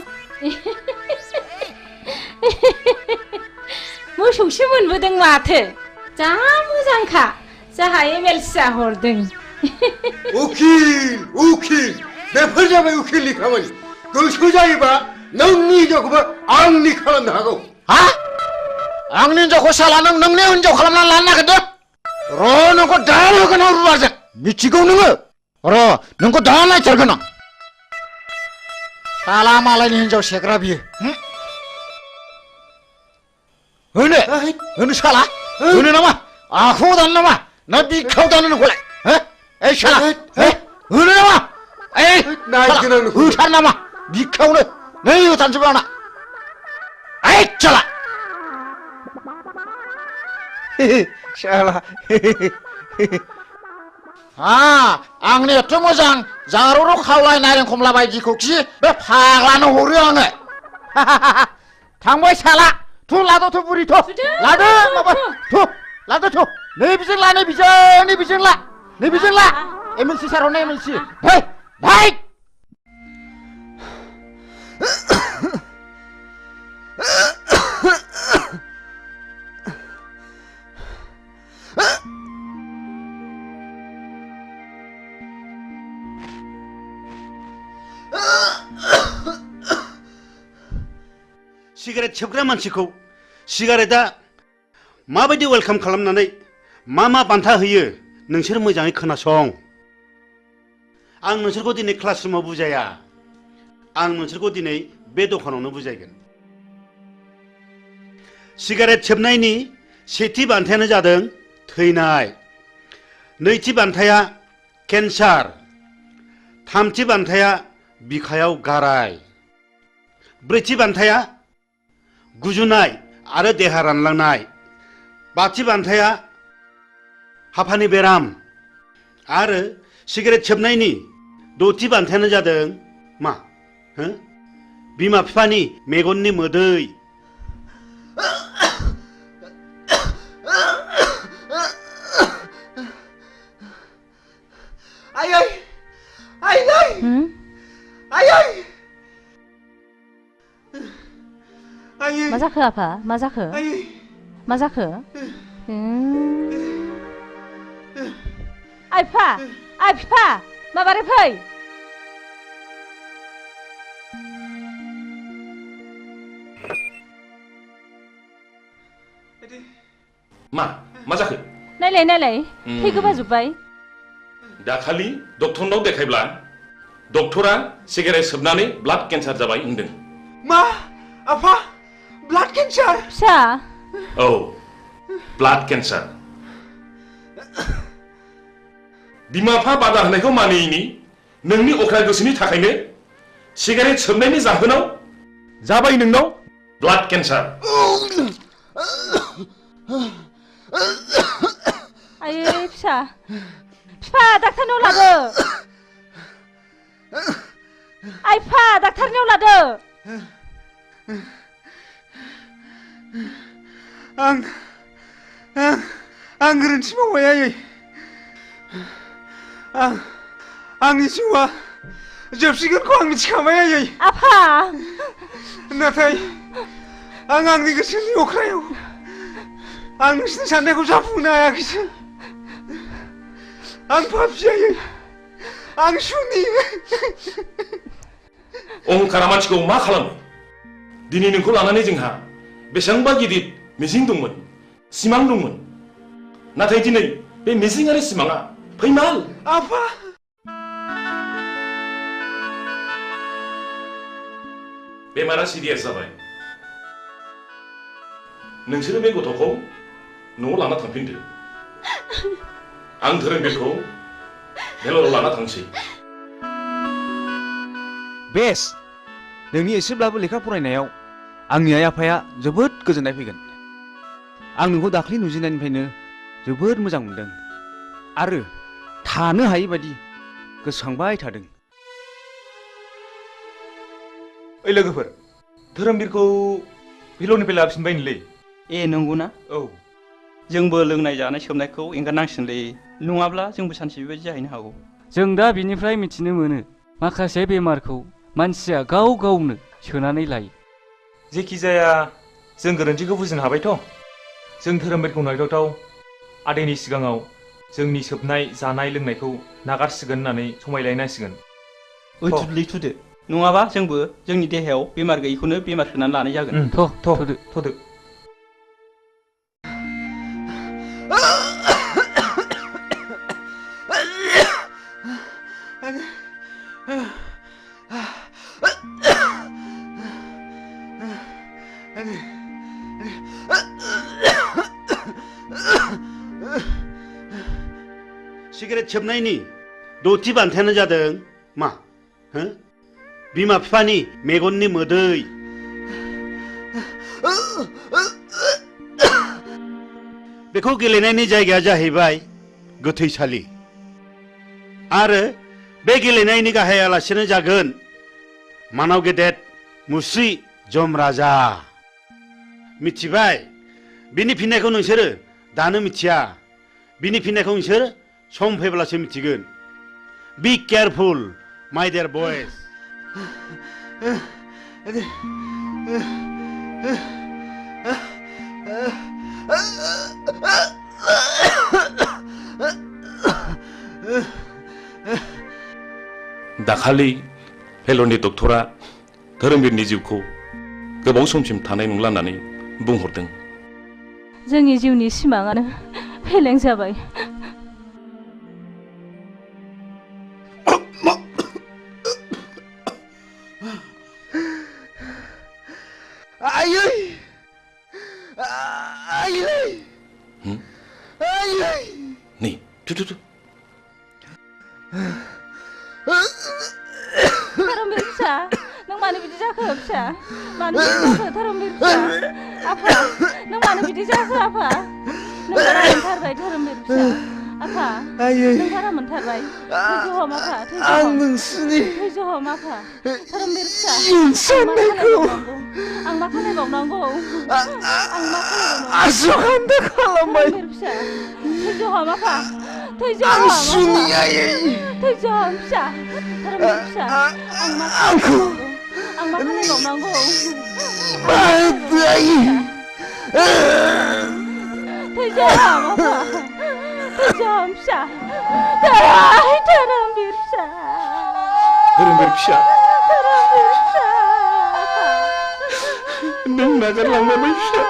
मोसौसो मोनबोदों माथो जा मोजांखा जाहा एमएलसिया हरदों उखिल बेफोर जाबाय उखिलनि खामानि गोसो जायोबा नोंनि हिनजावखौबो आंनि खालामनो हागौ हा आंनि हिनजावखौ साला नोंनि हिनजाव खालामनानै लानो नागिरदों र' नोंखौ दा होगोन आं रुवाजों मिथिगौ नोङो र' नोंखौ दा नायथारगोन आं साला मालायनि हिनजाव सेग्रा बियो होनो साला होनो नामा आखायाव दानो नामा ना बिखायाव दानो नोंखौलाय ओइ साला होनो नामा होथार नामा बिखायावनो नै होथारनोसै आंना ओइ साला साला आंनि एथ' मोजां जारौ खावलाय नारें खमला बायदिखौ खि बे फाग्लानो हरो आङो थांबाय साला थु लादोथ' बुरि थ' लादो माबा थु लादो थ' नैबिजों ला नैबिजों ला एमएलसि सार हरनाय एमएलसि भाई सिगारेट सोबग्रा मानसिखौ सिगारेटआ माबायदि वेलकाम खालामनानै मा बान्था होयो नोंसोर मोजाङै खोनासं आं नोंसोरखौ दिनै क्लासरुमाव बुजाया आं नोंसोरखौ दिनै बे दखानावनो बुजायगोन सिगारेट सोबनायनि सेथि बान्थायानो जादों थैनाय नैथि बान्थाया केन्सार थामथि बान्थाया बिखायाव गाराय ब्रैथि बान्थाया गुजुनाय आरो देहा रानलांनाय बाथि बान्थाया हापानि बेराम आरो सिगारेट सोबनायनि द'थि बान्थायानो जादों मा बिमा बिफानि मेगननि मोदै मा जाखो आफा मा जाखो मा जाखो आइ बिफा माबारै फै मा जाखो नायलाय थै गोबाजोब्बाय दाखालि डक्टरनाव देखायब्ला डक्टरा सिगारेट सोबनानै ब्लाड केन्सार जाबाय होनदों मा आफा ब्लाड केन्सार फिसा औ ब्लाड केन्सार बिमा बिफा बादा होनायखौ मानियैनि नोंनि अख्रा गोसोनि थाखायनो सिगारेट सोबनायनि जाहोनाव जाबाय नोंनाव ब्लाड केन्सार आयै फिसा डाक्टारनियाव लादो आइ फिफा डाक्टारनियाव लादो आं गोरोन्थि मावबाय आयै आंनि जिउआ जोबसिगोनखौ आं मिथिखाबाय आयै आफा नाथाय आं आंनि गोसोनि अख्रायाव आं नोंसिनि साननायखौ जाफुंनो हायाखैसो आं पापि आयै आं सुनि अहंकारा मानसिखौ मा खालामो दिनै नोंखौ लानानै जोंहा बेसेबांबा गिदिर मिजिं दंमोन सिमां दंमोन नाथाय दिनै बे मिजिं आरो सिमाङा फैमाल आफा बेमारा सिरियास जाबाय नोंसोरो बे गथ'खौ न'आव लाना थांफिनदो आं धोरोमबीरखौ भेलराव लाना थांसै बेस नोंनि एसेब्लाबो लेखा फरायनायाव आंनि आइ आफाया जोबोद गोजोननाय फैगोन आं नोंखौ दाख्लि नुजेननायनिफ्रायनो जोबोद मोजां मोनदों आरो थानो हायै बायदि गोसोखांबाय थादों ओइ लोगोफोर धोरोमबीरखौ भेलरनिफ्राय लाबोफिनबायनोलै ए नंगौना औ जोंबो लोंनाय जानाय सोबनायखौ एंगारनांसिगोनलै नङाब्ला जोंबो सानसे बेबायदि जाहैनो हागौ जों दा बिनिफ्राय मिथिनो मोनो माखासे बेमारखौ मानसिया गाव गावनो सोनानै लायो जेखि जाया जों गोरोन्थिखौ बुजिनो हाबायथ' जों धोरोमबीरखौ नायथावथाव आदैनि सिगाङाव जोंनि सोबनाय जानाय लोंनायखौ नागारसिगोन होननानै समायलायनांसिगोन थुदलै थुदो नङाबा जोंबो जोंनि देहायाव बेमार गैयैखौनो बेमार सोनानै लानाय जागोन थ'दो सिगारेट सोबनायनि दथि बान्थायानो जादों मा बिमा बिफानि मेगननि मोदै बेखौ गेलेनायनि जायगाया जाहैबाय गोथैसालि आरो बे गेलेनायनि गाहाय आलासियानो जागोन मानाव गेदेर मुस्रि जमराजा मिथिबाय बिनि फिननायखौ नोंसोरो दानो मिथिया बिनि फिननायखौ नोंसोर सम फैब्लासो मिथिगोन बी केयारफुल माय डियर बयज दाखालि भेलरनि डक्टरा धोरोमबीरनि जिउखौ गोबाव समसिम थानाय नंला होननानै बुंहरदों जोंनि जिउनि सिमाङानो फेलें जाबाय आयै आयै आयै नै थु धोरोमबीर फिसा नों मानो बिदि जाखो फिसा मानो बिदि जाखो धोरोमबीर फिसा आफा नों मानो बिदि जाखो आफा नों बारा मोनथारबाय धोरोमबीर फिसा आफा नों बारा मोनथारबाय थैज' हम आफा आं नोंसिनि थैज' हम आफा धोरोमबीर फिसा आं मा खालामबावनांगौ आसुखान्दा खालामबाय फिसा थैज' हम आफा थैज' हम थैज' हम फिसा धोरोमबीर फिसा आं मा खालामबावनांगौ थैजाम आफा थैजाम फिसा धोरोमबीर फिसा धोरोमबीर फिसा धोरोमबीर फिसा नों नागारलांबाय फिसा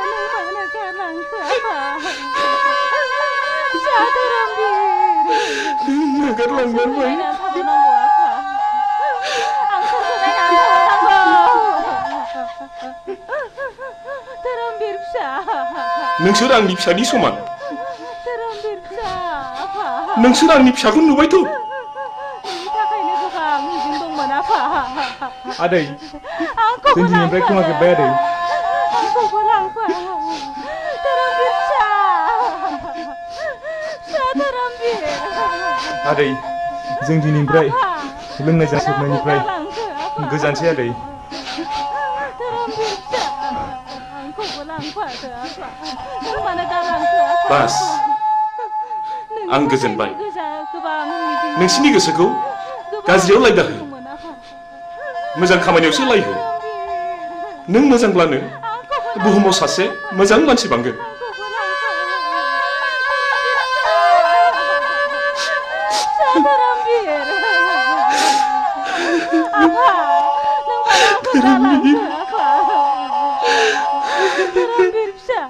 नागारलांखो आफा फिसा धोरोमबीर नागारलांबाय थाबावनांगौ आफा आं सोरखौ नायनानै थाबावनांगौ धोरोमबीर फिसा नोंसोर आंनि फिसानि समान धोरोमबीर फिसा आफा नोंसोर आंनि फिसाखौ नुबायथ' नोंनि थाखायनो गोबां मिजिं दंमोन आफा आदै आंखौबो जों दिनैनिफ्राय खोमाजोब्बाय आदै आंखौबो लांफा धोरोमबीर फिसा फिसा धोरोमबीर आदै जों दिनैनिफ्राय लोंनाय जासोबनायनिफ्राय गोजानसै आदै धोरोमबीर फिसा आंखौबो लांफादो आफा नों मानो गालांखो आफा बास आं गोजोनबाय गोबां नोंसिनि गोसोखौ गाज्रियाव लायदाहो मोजां खामानियावसो लायहो नों मोजांब्लानो बुहुमाव सासे मोजां मानसि बांगोन धोरोमबीर आफा नों मानो आंखौ गालांखो आफा धोरोमबीर फिसा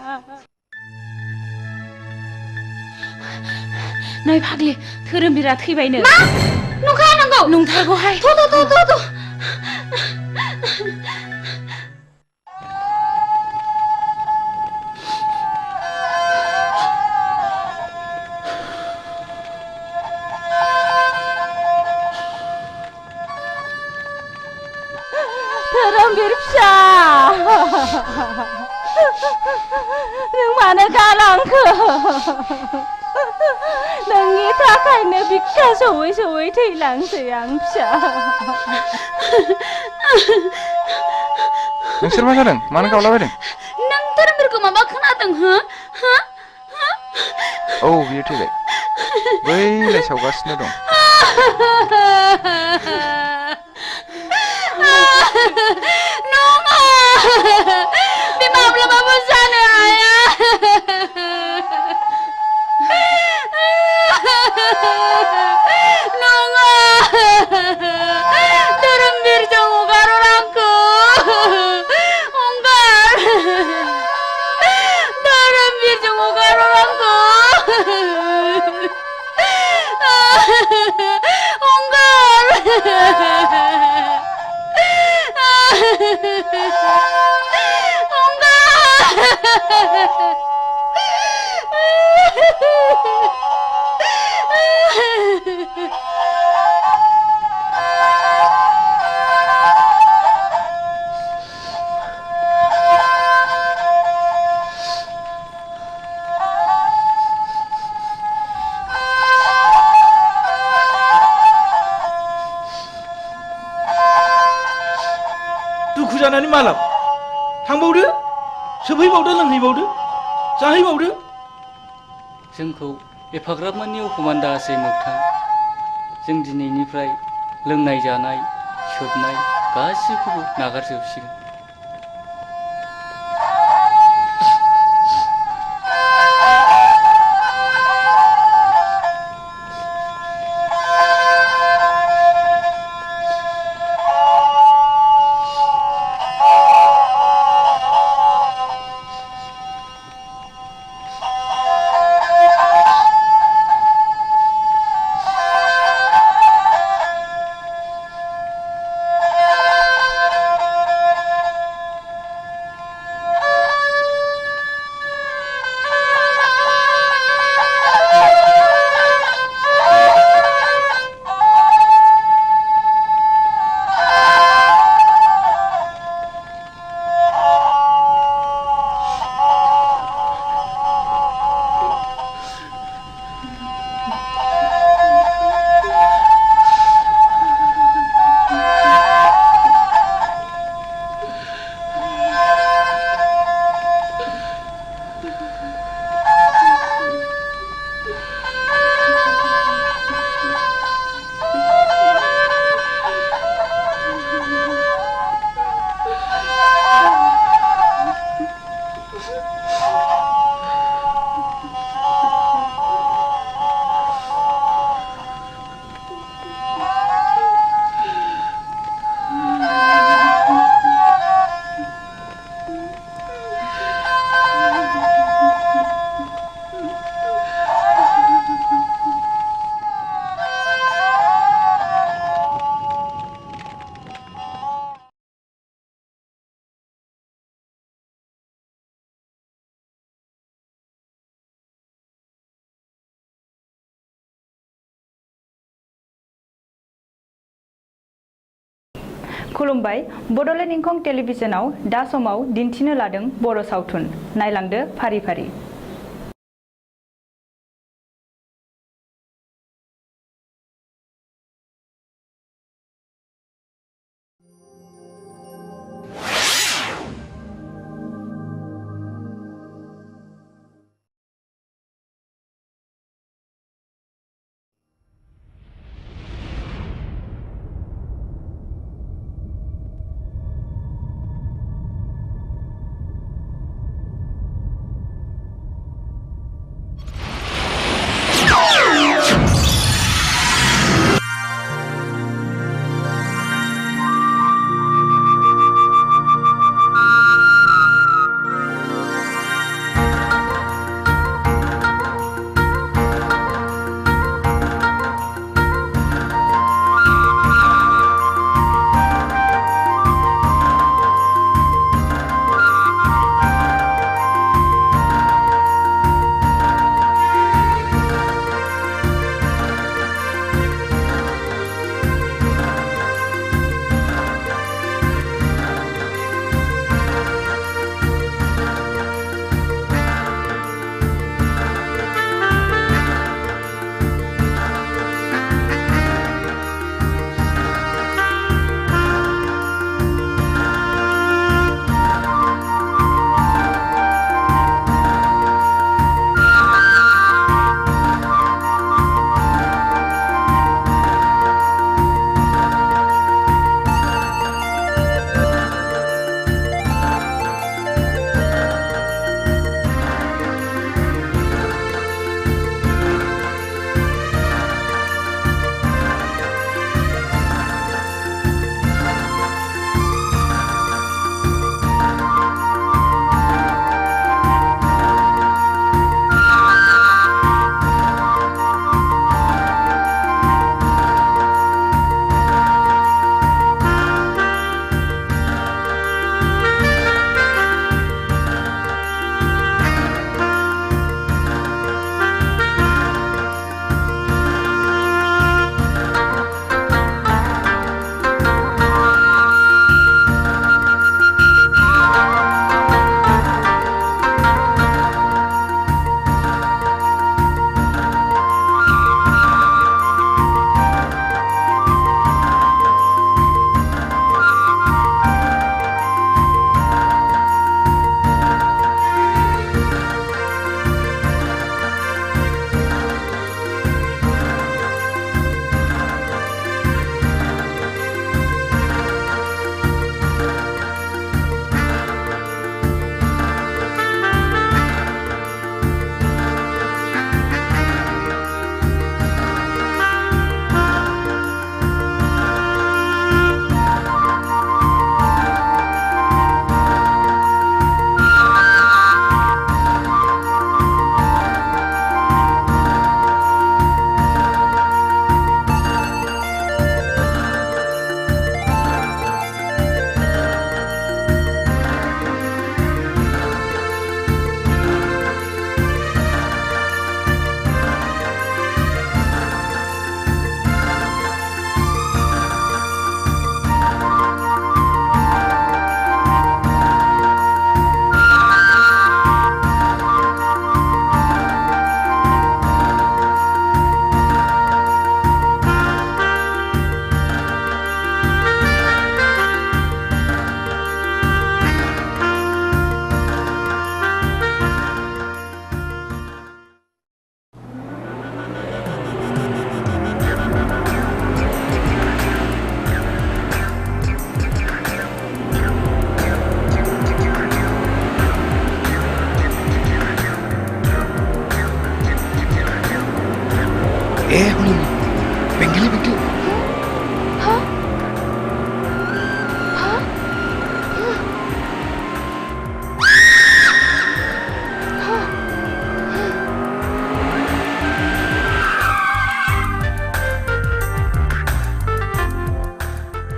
नै फाग्लि धोरोमबीरा थैबायनो मा नंखाया नांगौ नंथारगौहाय थ' धोरोमबीर फिसा नों मानो गालांखो नोंनि थाखायनो बिखा सौयै सौयै थैलांसै आं फिसा नोंसोर मा जादों मानो गावलाबायदों नों धोरोमबीरखौ माबा खोनादों हो औ बियो थैबाय बैलाय सावगासिनो दं नङा बे माब्लाबाबो जानो हाया नङा धोरोमबीरजों हगार आंखौ हगार धोरोमबीरजों हगार आंखौ दुखु जानानै मालाब थांबावदो सोबहैबावदो लोंहैबावदो जाहैबावदो जोंखौ एफाग्राब मानि अफमान दासै मोगथां जों दिनैनिफ्राय लोंनाय जानाय सोबनाय गासिखौबो नागारजोबसिगोन खुलुमबाय बड'लेण्ड इंखं टेलिभिजनाव दा समाव दिन्थिनो लादों बर' सावथुन नायलांदो फारि फारि।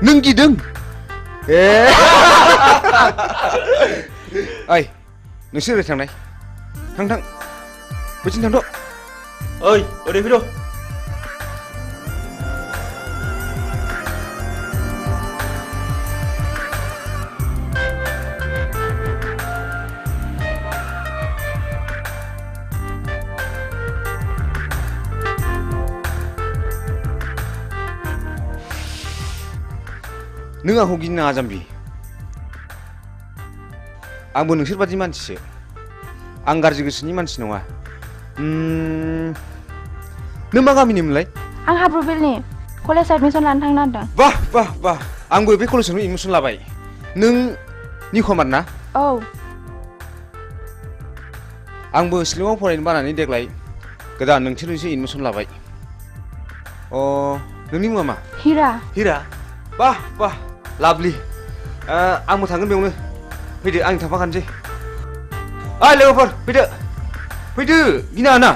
Neng Kideng. Oइ नोंसोर ओरै थांनाय थां थां बैथिं थांद' ओइ ओरै फैद' नों आंखौ गिनो नाङा जाम्बि आंबो नोंसोर बादि मानसिसो आं गाज्रि गोसोनि मानसि नङा नों मा गामिनिमोनलाय आं हाब्रुबिलनि कलेज एडमिसन लानो थांनो नागिरदों बाह बाह बाह आंबो बे कलेजावनो एडमिसन लाबाय नों निउकमार ना औ आंबो शिलंआव फरायनो बानानै देग्लाय गोदान नोंसोरनिसो एडमिसन लाबाय नोंनि मुङा मा हिरा हिरा बाह बाह लाभलि आंबो थांगोन बेयावनो फैदो आं थांफाखानोसै ओइ लोगोफोर फैदो फैदो गिनाङा ना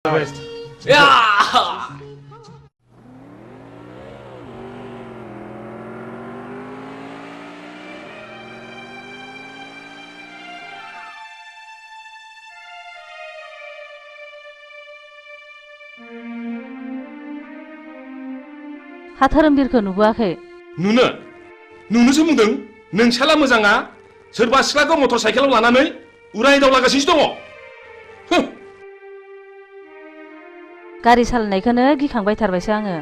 हा धोरोमबिरखौ नुबोआखै नुनोसो बुंदों नोंसाला मोजाङा सोरबा सिख्लाखौ मटर साइकेलाव लानानै उराय दावलागासिनो दङ गारि सालायनायखौनो गिखांबाय थारबायसो आङो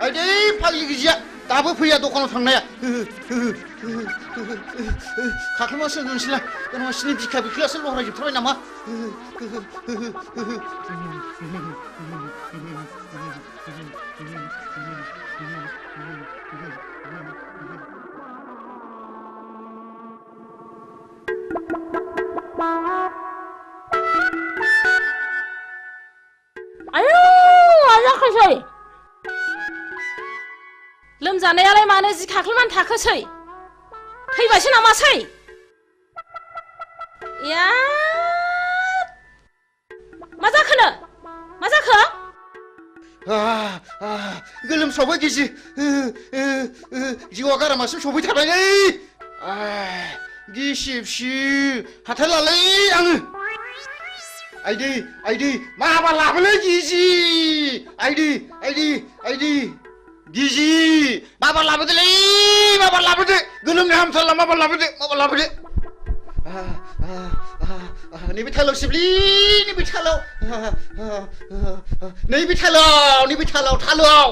आइदै फाग्लि गिजिया दाबो फैया दखानाव थांनाया खाख्लुमासो नोंसोरलाय नोंसिनि बिखा बिख्लायासो लहरायजोबथारबाय नामा आयौ आजाखोसै लोमजानायालाय मानो जि खाख्लुमानो थाखोसै थैबायसो नामासै या मा जाखोनो मा जाखो गोलोमसावबाय गिजि जिउआ गारामासिम सफैथारबायलै गिसिबसि हाथाय लालै आङो आइदै माबा लाबोलै गिजि आइदै गिजि माबा लाबोदोलै माबा लाबोदो गोलोमनो हामथारला माबा लाबोदो नैबे थालाव सिबलि नैबे थालाव थालोआव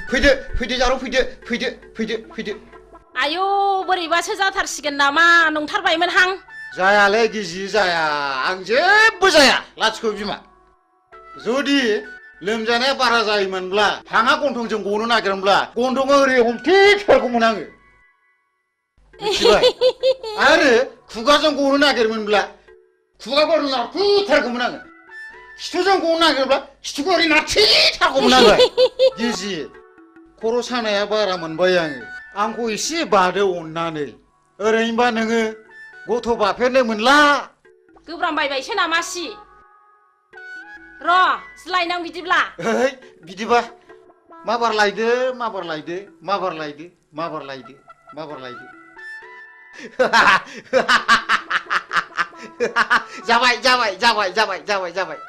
फैदो जारौ फैदो आयौ बोरैबासो जाथारसिगोन नामा नंथारबायमोनहां जायालै गिजि जाया आं जेबो जाया लाथिख' बिमा जुदि लोमजानाया बारा जायोमोनब्ला हाङा गन्थंजों गनो नागिरोमोनब्ला गन्थंआ ओरै हमथेथारगौमोन आङो मिथिबाय आरो खुगाजों गनो नागिरोमोनब्ला खुगाखौ ओरै नारथेथारगौमोन आङो खिथुजों गनो नागिरोब्ला खिथुखौ ओरै नारथेथारगौमोन आङो गिजि खर' सानाया बारा मोनबाय आंखौ एसे बादो अननानै ओरैनोबा नोङो गथ' बाफेरनो मोनला गोब्रामबायबायसो नामासि र' लायनां बिदिब्ला बिदिबा माबार लायदो जाबाय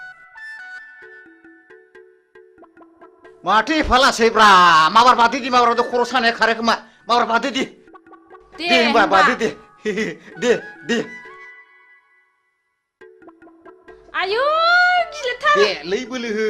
माथो एफा लासैब्रा माबार बादो दि माबार खर' सानाया खारो खोमा माबार बादो दि दे होनबा बादो दे आयु गिलिरथार दे लै बोलो हो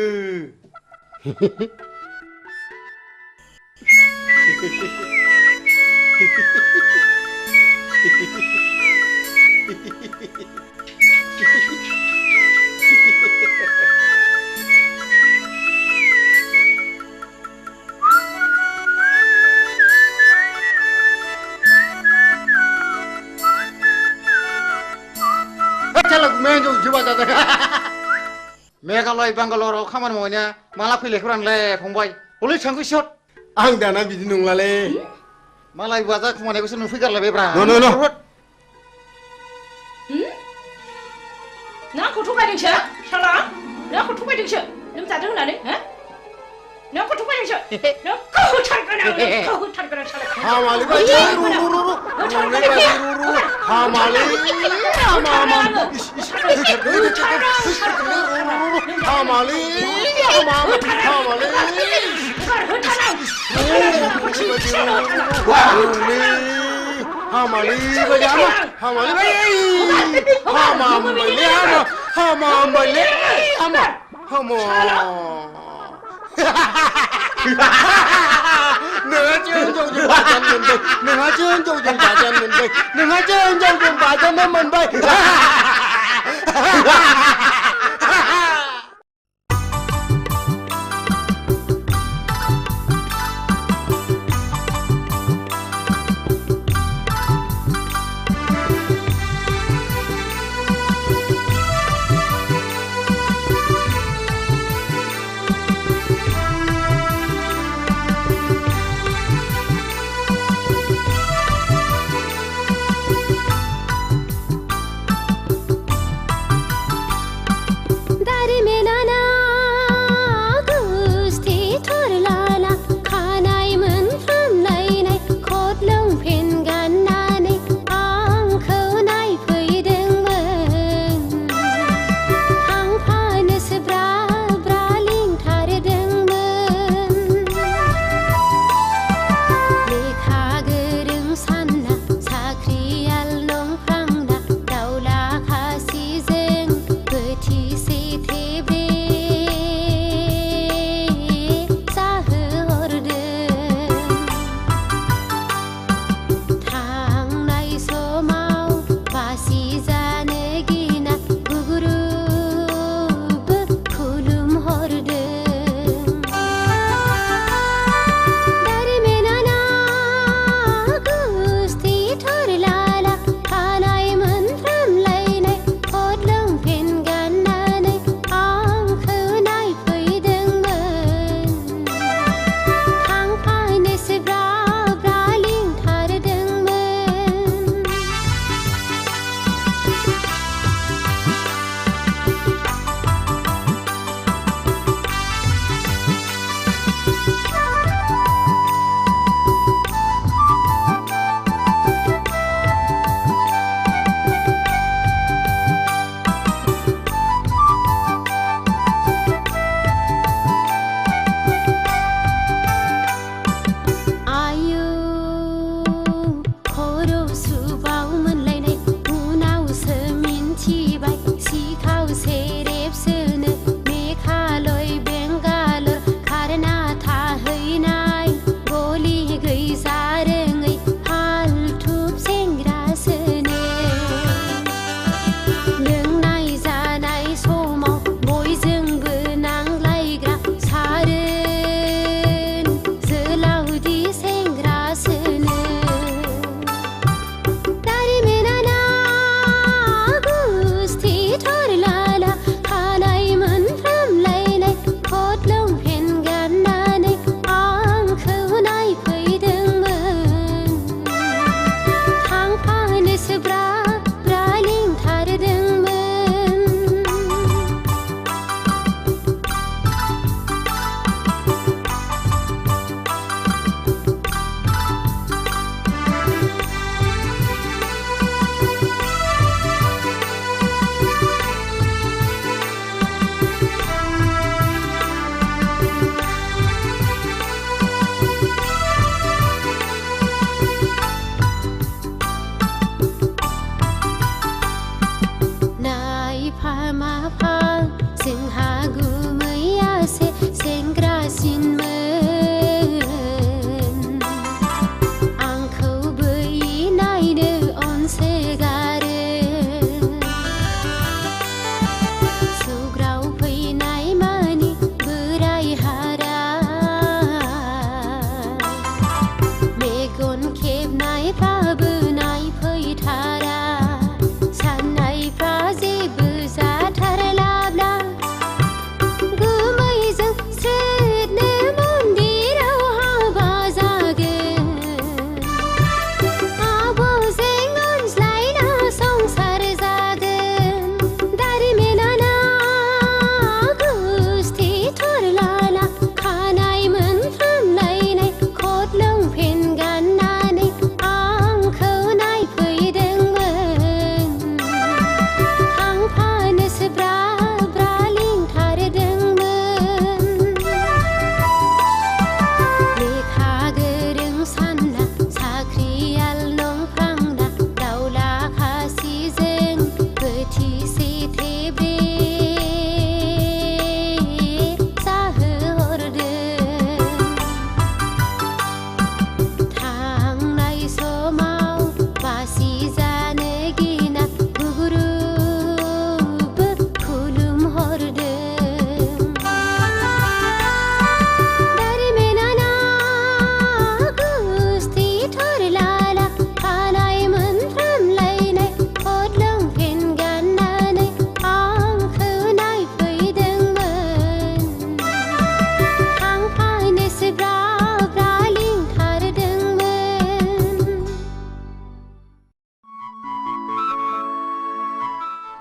मेघालय बांगालराव खामानि मावनाया माला फैलायखौरानलै फंबाय हलै थांखो सिहर आं दाना बिदि नंलालै मालाय बाजा खुमानायखौसो नुफैगारलायबायब्रा न' नों आंखौ थगायदोंसो साला नों आंखौ थगायदोंसो लोमजादों होननानै नों आंखौ थगायदोंसो नोंखौ होथारगोन आं साला हामालै बायदि हामालै नोंहा जोंजों बाजानो मोनबाय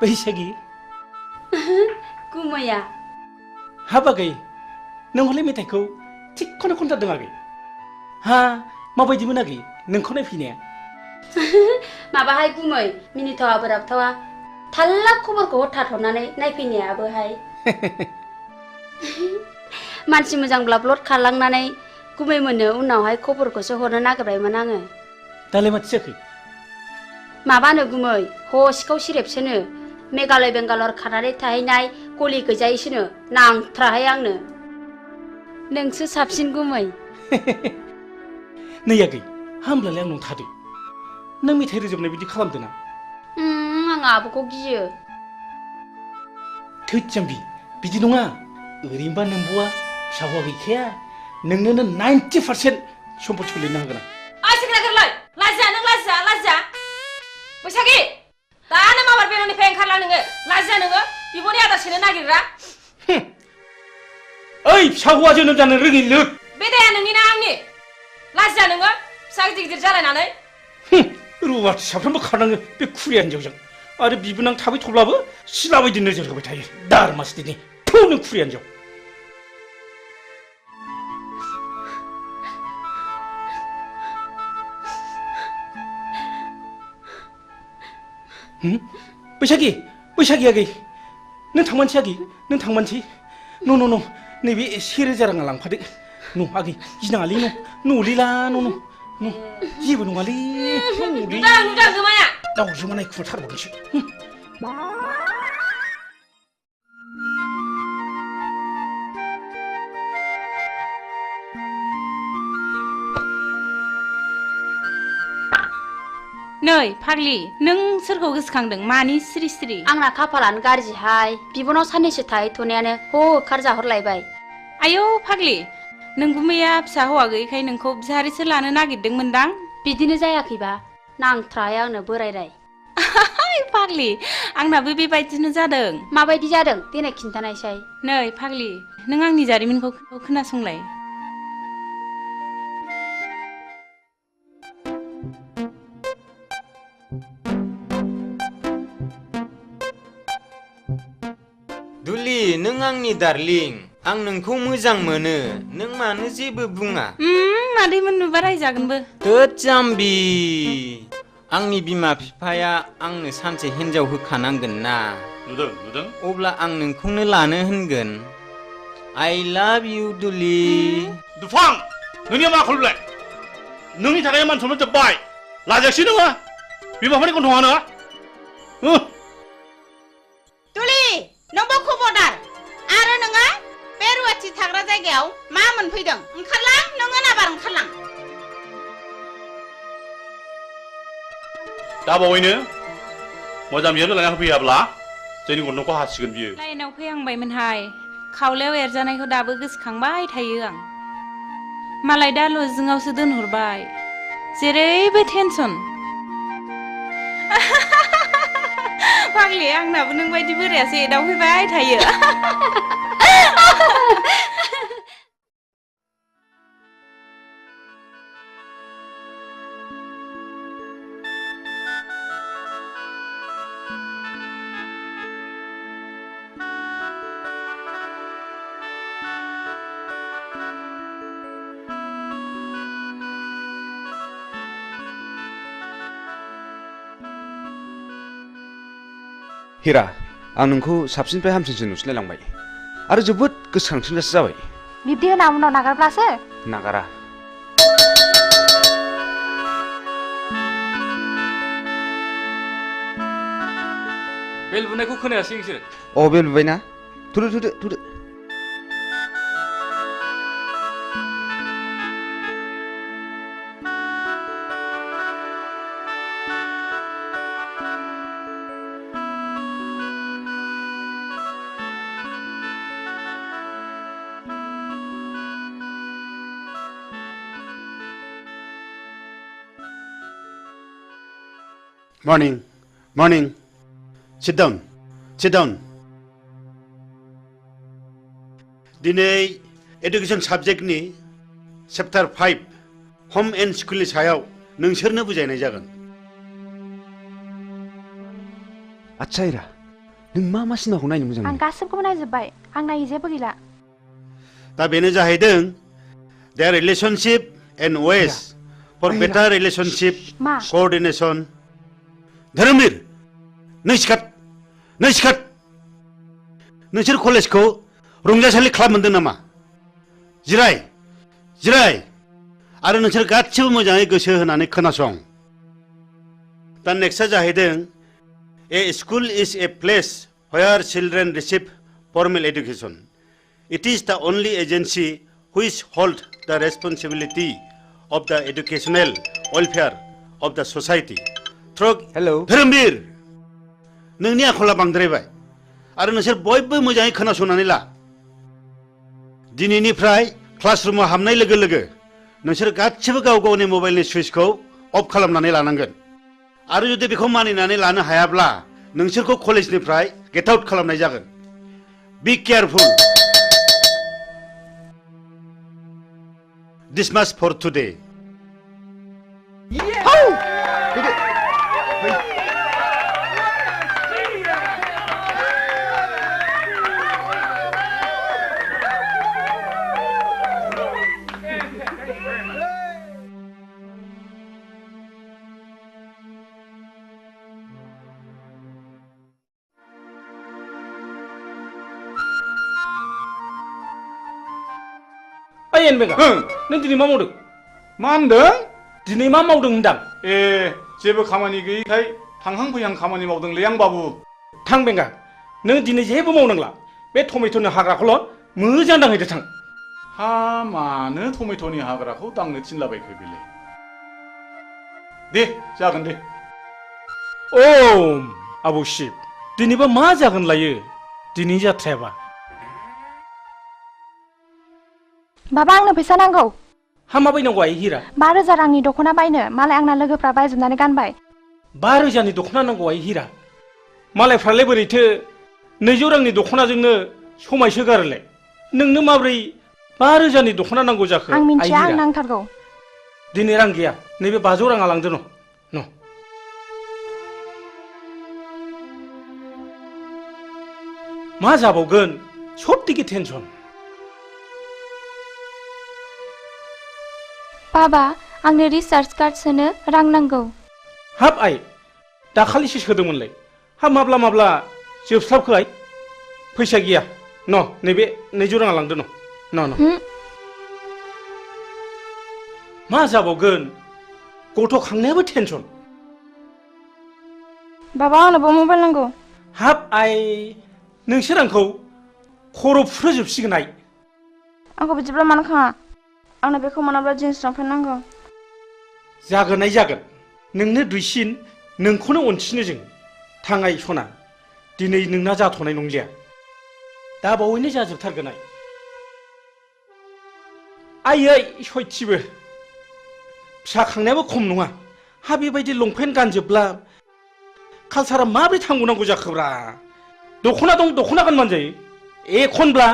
बैसागि गुमैया हाब आगै नों हले मेथाइखौ थिगखौनो खनथारदों आगै हा माबायदिमोन आगै नोंखौ नायफैनाया माबाहाय गुमै मिनिथावा बोराबथावा थाल्ला खबरखौ हरथाथ'नानै नायफैनायाबोहाय मानसि मोजांब्ला ब्लड खारलांनानै गुमै मोननो उनावहाय खबरखौसो हरनो नागिरबायमोन आङो दालाय माथो जाखो माबानो गुमै हसिखाव सिरेबसोनो मेघालय बेंगालर खानानै थाहैनाय गलि गैजायैसोनो नांथ्राहाय आंनो नोंसो साबसिन गुमै नै आगै हामब्लालाय आंनाव थादो नों मेथाइ रोजाबनाय बिदि खालामदो ना आं आब'खौ गियो थोद जाम्बि बिदि नङा ओरैनोबा नोंब'आ फिसा हौवा गैखाया नोंनोनो 90% सम्पतिखौ लिरनो हागोन आं ओइ सेंग्रा गोरलै लाजिया नों लाजिया बैसागि दानो माबार बेननिफ्राय ओंखारला नोङो लाजिया नोङो बिब'नि आदार सेनो नागिरग्रा ओइ फिसा हौवा जोनोम जानो रोङि लोग बे दाया नोंनि ना आंनि लाजिया नोङो फिसा गिदिर गिदिर जालायनानै रुवाथि साफ्रोमबो खारनाङो बे खुरिया हिन्जावजों आरो बिबोनां थाबै थब्लाबो सिला बायदि नोजोर होबाय थायो दारमासदिनि थौ नों खुरिया हिन्जाव बैसागि आगै नों थांमानसै आगै नों थांमानसै न' नैबे सेरोजा राङा लांफादो न' आगै गिनाङालै न'लिला न' जेबो नङालै नुदां गोमाया दाउजोमा नायखुमाथारबावनोसै नै फाग्लि नों सोरखौ गोसोखांदों मानि सिरि सिरि आंना खाफालानो गाज्रिहाय बिबनाव साननैसो थाहैथ'नायानो होखार जाहरलायबाय आयौ फाग्लि नों गुमैया फिसा हौवा गैयैखाय नोंखौ बिहारिसो लानो नागिरदोंमोनदां बिदिनो जायाखैबा नांथ्राहाय आंनो बोरायराय फाग्लि आंनाबो बेबायदिनो जादों माबायदि जादों देनाय खिन्थानायसाय नै फाग्लि नों आंनि जारिमिनखौ खोनासंलाय दुलि नों आंनि डार्लिं आं नोंखौ मोजां मोनो नों मानो जेबो बुङा मादैमोन नुबा रायजागोनबो थोद जाम्बि आंनि बिमा बिफाया आंनो सानसे हिन्जाव होखानांगोन ना नुदों अब्ला आं नोंखौनो लानो होनगोन I love you दुलि दुफां नोंनिया मा खालामलाय नोंनि थाखाय मान सनमान जोब्बाय लाजायासै नोङो बिमा-बिफानि गन्थङानो दुलि नोंबो खबरदार आरो नोङो बे रुवाथि थाग्रा जायगायाव मा मोनफैदों ओंखारलां नोङो नाबार ओंखारलां दा बावैनो मोजां बिहामजो लाना होफैयाब्ला जोंनि गन्थंखौ हासिगोन बियो लाइनाव फैहांबायमोनहाय खावलायाव एरजानायखौ दाबो गोसोखांबाय थायो आं मालाय दा लजिंआवसो दोनहरबाय जेरैबो टेनसन फाग्लि आंनाबो नों बायदि बोरायासो एदावफैबाय थायो हिरा आं नोंखौ साबसिननिफ्राय हामसिनसो नुसिनलायलांबाय आरो जोबोद गोसोखांसिनगासो जाबाय बिब्दि होना उनाव नागारब्लासो नागारा बेल बुनायखौ खोनायासै नोंसोर बेल बुबायना थुदो Morning. Sit down. दिनै एडुकेशन साबजेक्टनि चैप्टार 5 होम एंड स्कुलनि सायाव नोंसोरनो बुजायनाय जागोन। आच्छा हिरा नों मा सिनेमाखौ नायनो मोजां आं मोनो? गासिबखौबो नायजोब्बाय आं नायै जेबो गैला दा बेनो जाहैदों their relationship and ways for better relationship मा coordination. धोरोमबीर नों सिखात नोंसोर कलेजखौ रंजासालि क्लाब मोनदों नामा? जिराय आरो नोंसोर गासिबो मोजाङै गोसो होनानै खोनासं। दा नेक्स्टआ जाहैदों A school is a place where children receive formal education. It is the only agency which holds the responsibility of the educational welfare of the society. Hello. धोरोमबीर नोंनि आखला बांद्रायबाय आरो नोंसोर बयबो मोजाङै खोनासंनानै ला। दिनैनिफ्राय क्लासरुमाव हाबनाय लोगो लोगो नोंसोर गासिबो गाव गावनि मबाइलनि सुइचखौ अफ खालामनानै लानांगोन आरो जुदि बेखौ मानिनानै लानो हायाब्ला नोंसोरखौ कलेजनिफ्राय गेट आउट खालामनाय जागोन। बी केयारफुल। दिस माच फर टुडे। ओइ एनबेगा नों दिनै मा मावदों? मा होनदों? दिनै मा मावदों होनदां? जेबो खामानि गैयैखाय थांहां फैहां खामानि मावदोंलै आं बाबु। थां बेंगा नों दिनै जेबो मावनांला बे टमेट'नि हाग्राखौल' मोजां दांहैदो थां। हा मानो टमेट'नि हाग्राखौ दांनो थिनलाबायखो बेलाय? दे जागोन दे। औ आबौ शिब दिनैबा मा जागोन लायो दिनै जाथ्रायाबा? बाबा आंनो फैसा नांगौ। हा मा बायनांगौ आइ हिरा? 5,000 रांनि दख'ना बायनो मालाय आंना लोगोफ्रा बायजोबनानै गानबाय। 5,000नि दख'ना नांगौ आइ हिरा? मालायफ्रालाय बोरैथो 200 रांनि दख'नाजोंनो समायसोगारोलाय? नोंनो माब्रै 5,000नि दख'ना नांगौ जाखो? आं मिन्थिया आं नांथारगौ। दिनै रां गैया नैबे 500 राङा लांदो न'। मा जाबावगोन सबदिके टेनसन। बाबा आंनो रिचार्ज कार्ड सोनो रां नांगौ। हाब आइ दाखालिसो सोदोंमोनलाय हाब माब्ला जोबस्लाबखो आइ? फैसा गैया न' नैबे 200 राङा लांदो न'। मा जाबावगोन गथ' खांनायाबो टेनसन। बाबा आंनोबो मबाइल नांगौ। हाब आइ नोंसोर आंखौ खर' फुरहोजोबसिगोन आइ। आंखौ बिदिब्ला मानो खाङा? आंनो बेखौ मोनाब्ला जिन्स लंपेन्ट नांगौ। जागोन आइ जागोन नोंनो दुइसिन नोंखौनो अनसिनो जों। थां आइ सना दिनै नोंना जाथ'नाय नंलिया दा बावैनो जाजोबथारगोन आइ। आइयै सयथिबो फिसा खांनायाबो खम नङा हा बेबायदि लंपेन्ट गानजोबब्ला कालसारा माब्रै थांबावनांगौ जाखोब्रा? दख'ना दं दख'ना गानबानो जायो एखनब्ला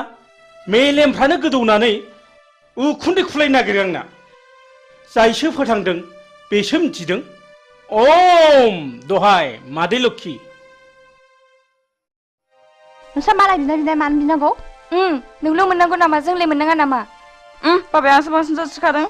मेलेमफ्रानो गोदौनानै उखुन्दै खुलायनो नागिरो आंना। जायसो फोथांदों बेसो मिथिदों। ओम दहाय मादै लोक्षि नोंस्रा मालाय बिनाय मानो बिनांगौ? नोंल' मोननांगौ नामा जोंलाय मोननाङा नामा? बाबाया आंसो बांसिन जासिखादों।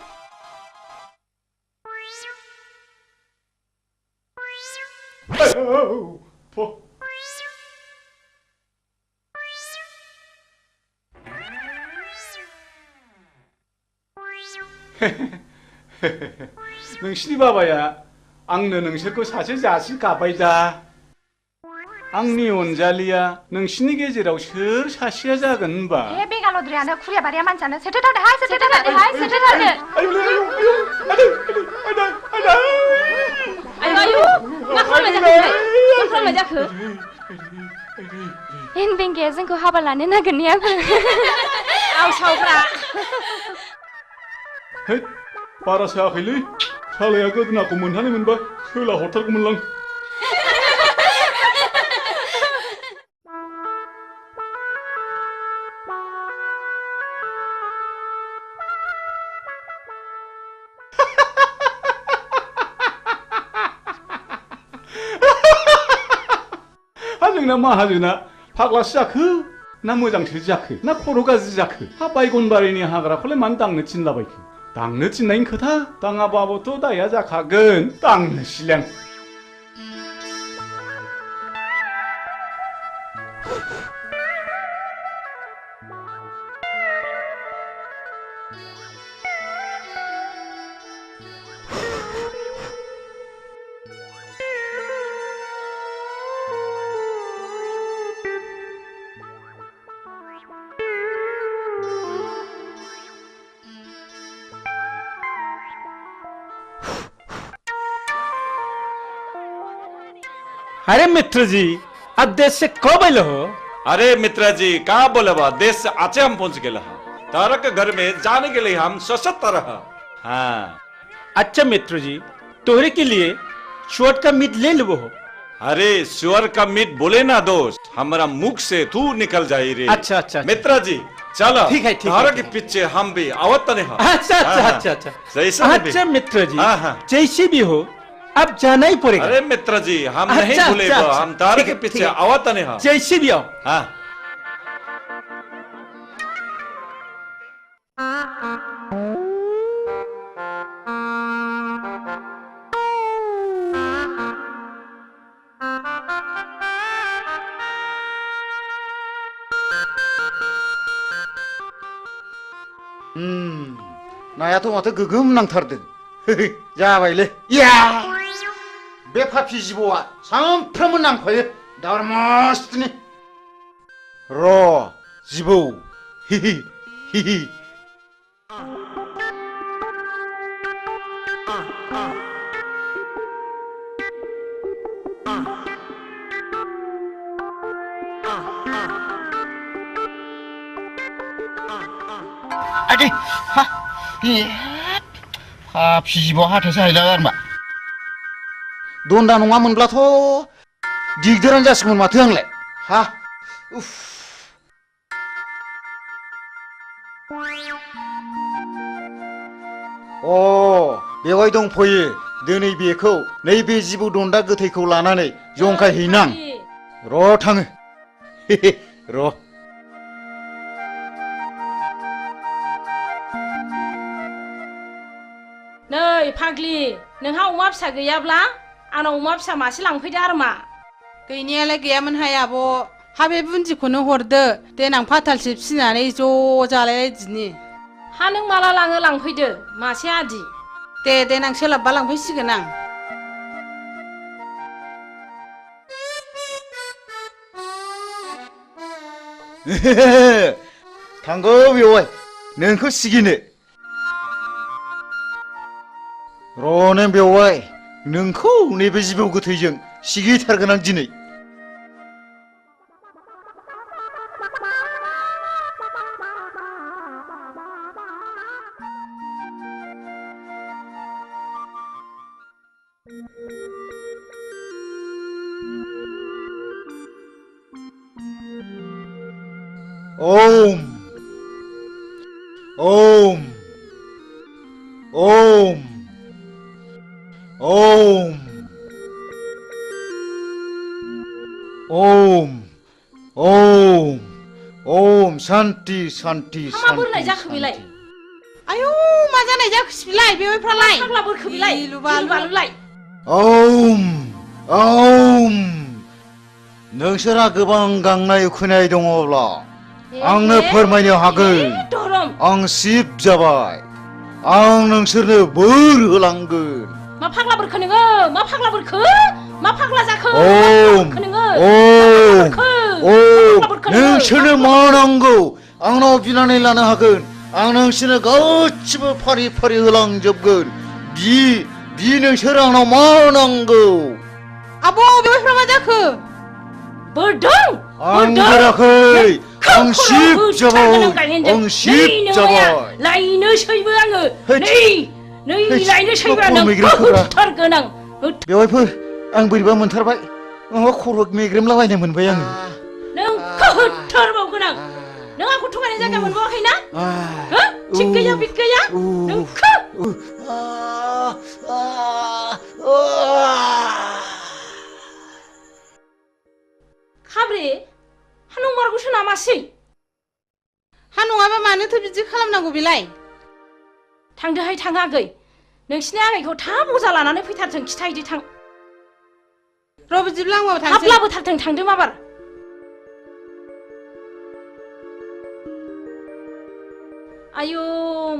नोंसिनि बाबाया आंनो नोंसोरखौ सासे जासि गाबाय दा। आंनि अनजालिया नोंसिनि गेजेराव सोर सासेया जागोन होनबा? ए बेगालद्रायानो खुरिया बारिया मानसियानो सेथोथारदोहाय सेथोथारदोहाय सेथोथारदो। आयु मा खालामनाय जाखो? एन बेंगाया जोंखौ हाबा लानो नागिरनायाबो आवसावब्रा। बारा सायाखैलै सालाया गोदोनाखौ मोनहानाय मोनबा सोला हरथारगौमोनलां। नोंना माहाजोना फाग्लासो जाखो ना मोजांसो जाखो ना खर' गाज्रि जाखो हा बायगनबारिनि हाग्राखौलाय मानो दांनो थिनलाबायखो दांनो थिननायनि खोथा दाङाबाबोथ' दाया जाखागोन दांनोसैलां अरे मित्र जी अब देश से कब आइल हो? अरे मित्र जी का बोले बा देश से आचे हम पहुंच गए तारा के घर में जाने के लिए हम सशक्त रहा। हाँ अच्छा मित्र जी तोहरे के लिए शुअर का मीट ले लो। अरे शुअर का मीट बोले ना दोस्त हमारा मुख से तू निकल जाए रे। अच्छा अच्छा मित्र जी चलो ठीक है तारा के पीछे हम भी आवत नहीं। अच्छा अच्छा अच्छा अच्छा अच्छा मित्र जी जैसे भी हो अब जाना ही पड़ेगा। अरे मित्र जी हम नहीं भूलेगा हम तारे के पीछे आवत नहीं। जैसे भी आओ। हाँ नायाथ' माथो गोगोम नांथारदों जाबायलै या बे फाफि जिबौआ सानफ्रोमबो नांफायो दारमासनि र' जिबौ हिहि हिहि आदि हा फाफि जिबौ हाथायसो हायला गारमा दन्दा नङामोनब्लाथ' दिगदारानो जासिगौमोन माथो आंलाय हा उफ बेवहाय दंफैयो दिनै बेखौ नैबे जिबौ दन्दा गोथैखौ लानानै जंखायहैनां र' थाङो र' नै फाग्लि नोंहा अमा फिसा गैयाब्ला आंनाव अमा फिसा मासे लांफैदो आरो मा गैनायालाय गैयामोनहाय आब' हा बे बुन्दिखौनो हरदो देनां फाथालसे फिसिनानै ज' जालायदिनि हा नों माला लाङो लांफैदो मासे आदि दे देनां सोलाबबा लांफैसिगोन आं थांगौ बेवहाय नोंखौ सिगिनो र' नों बेवहाय नोंखौ नैबे जिबौ गोथैजों सिगिथारगोन आं दिनै ओम ओम ओम ओम ओम ओम ओम शान्ति शान्ति मा बोरलाय जाखो बेलाय आयौ मा जानाय जाखोसै बिलाय बेवहायफ्रालाय फाग्ला बोरखो बिलाय लुबालुलाय ओम ओम नोंसोरहा गोबां गांनाय उखैनाय दङब्ला आंनो फोरमायनो हागोन आं शिब जाबाय आं नोंसोरनो बोर होलांगोन मा फाग्ला बोरखो नोङो मा फाग्ला बोरखो मा फाग्ला जाखो ओम ओम नोंसोरनो मा नांगौ आंनाव बिनानै लानो हागोन आं नोंसोरनो गासिबो फारि फारि होलांजोबगोन बि नोंसोर आंनाव मा नांगौ आब' बेवहायफ्रा मा जाखो बोर दं आं बोराखै आं शिब जाबाय आं शिब जाबाय लायनोसैबो आङो नै लायनोसैबो नों होथारगोन आं बेवहायफोर आं बोरैबा मोनथारबाय माबा खर' मेग्रेमलाबायनाय मोनबाय आङो नों होथारबावगोन आं नों आंखौ थगायनाय जायगा मोनबावाखैना थिग गैया बिग गैया नों नामासै हा नङाबा मानोथो बिदि खालामनांगौ बेलाय थांदोहाय थां आगै नोंसिनि आगैखौ थाब अजा लानानै फैथारथों खिथाहैदो थां र' बिदिब्ला आंबो थांसै थाब लाबोथारथों थांदो माबार आयु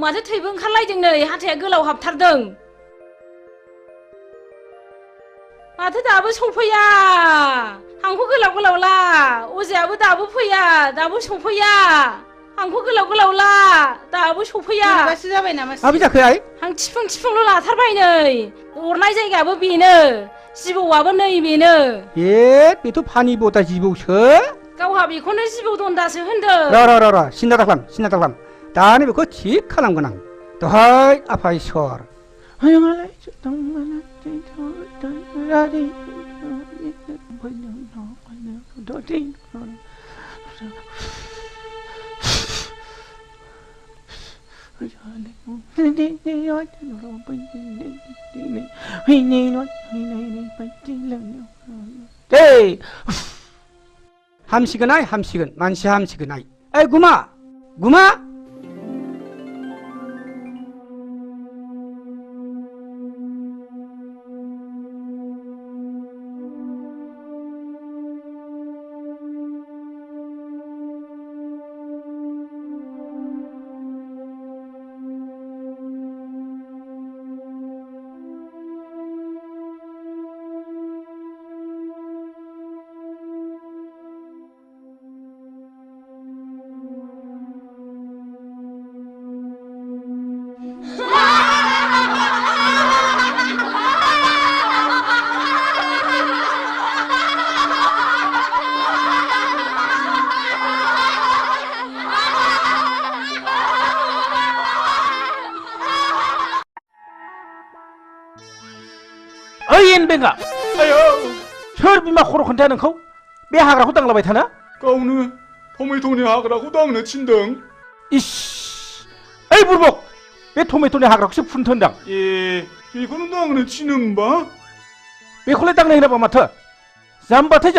माथो थैबो ओंखारलायदों नै हाथाया गोलाव हाबथारदों माथो दाबो सफैया हांखो गोलाव गोलाव ला अजायाबो दाबो फैया दाबो सफैया हांखो गोलाव गोलाव ला दाबो सफैया माबासो जाबाय नामा माबि जाखो आइ हां थिफुं थिफुंल' लाथारबाय नै अरनाय जायगायाबो बेनो जिबौआबो नै बेनो बेथ' फानि बता जिबौसो गावहा बेखौनो जिबौ दन्दासो होनदों र सिन्था दाखालाम दानो बेखौ थिग खालामगोन आं दहाय आफा इसर हामसिगोन आइ हामसिगोन मानसि हामसिगोन आइ ओइ गुमा बेंगा सोर बिमा खर' खोन्थाया नोंखौ बे हाग्राखौ दांलाबाय थाना गावनो टमेट'नि हाग्राखौ दांनो थिनदों इस ओइ बुरबक बे टमेट'नि हाग्राखौसो फुनथो होनदां बेखौनो दांनो थिनो होमबा बेखौलाय दांनो होनाबा माथो जाम्बाथाय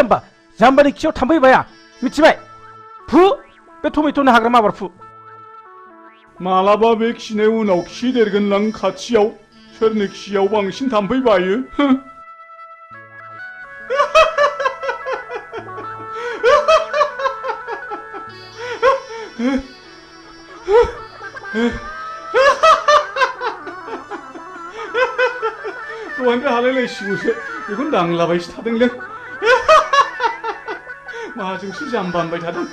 जाम्बानि खियाव थाम्फै बाया मिथिबाय फु बे टमेट'नि हाग्रा माबार फु मालाबा बे खिनाय उनाव खि देरगोनलां खाथियाव सोरनि खियाव बांसिन थाम्फै बायो दहायनिफ्राय हालायलायसिगौसो बेखौनो दांलाबायसो थादोंलों माजोंसो जाम्बा होनबाय थादों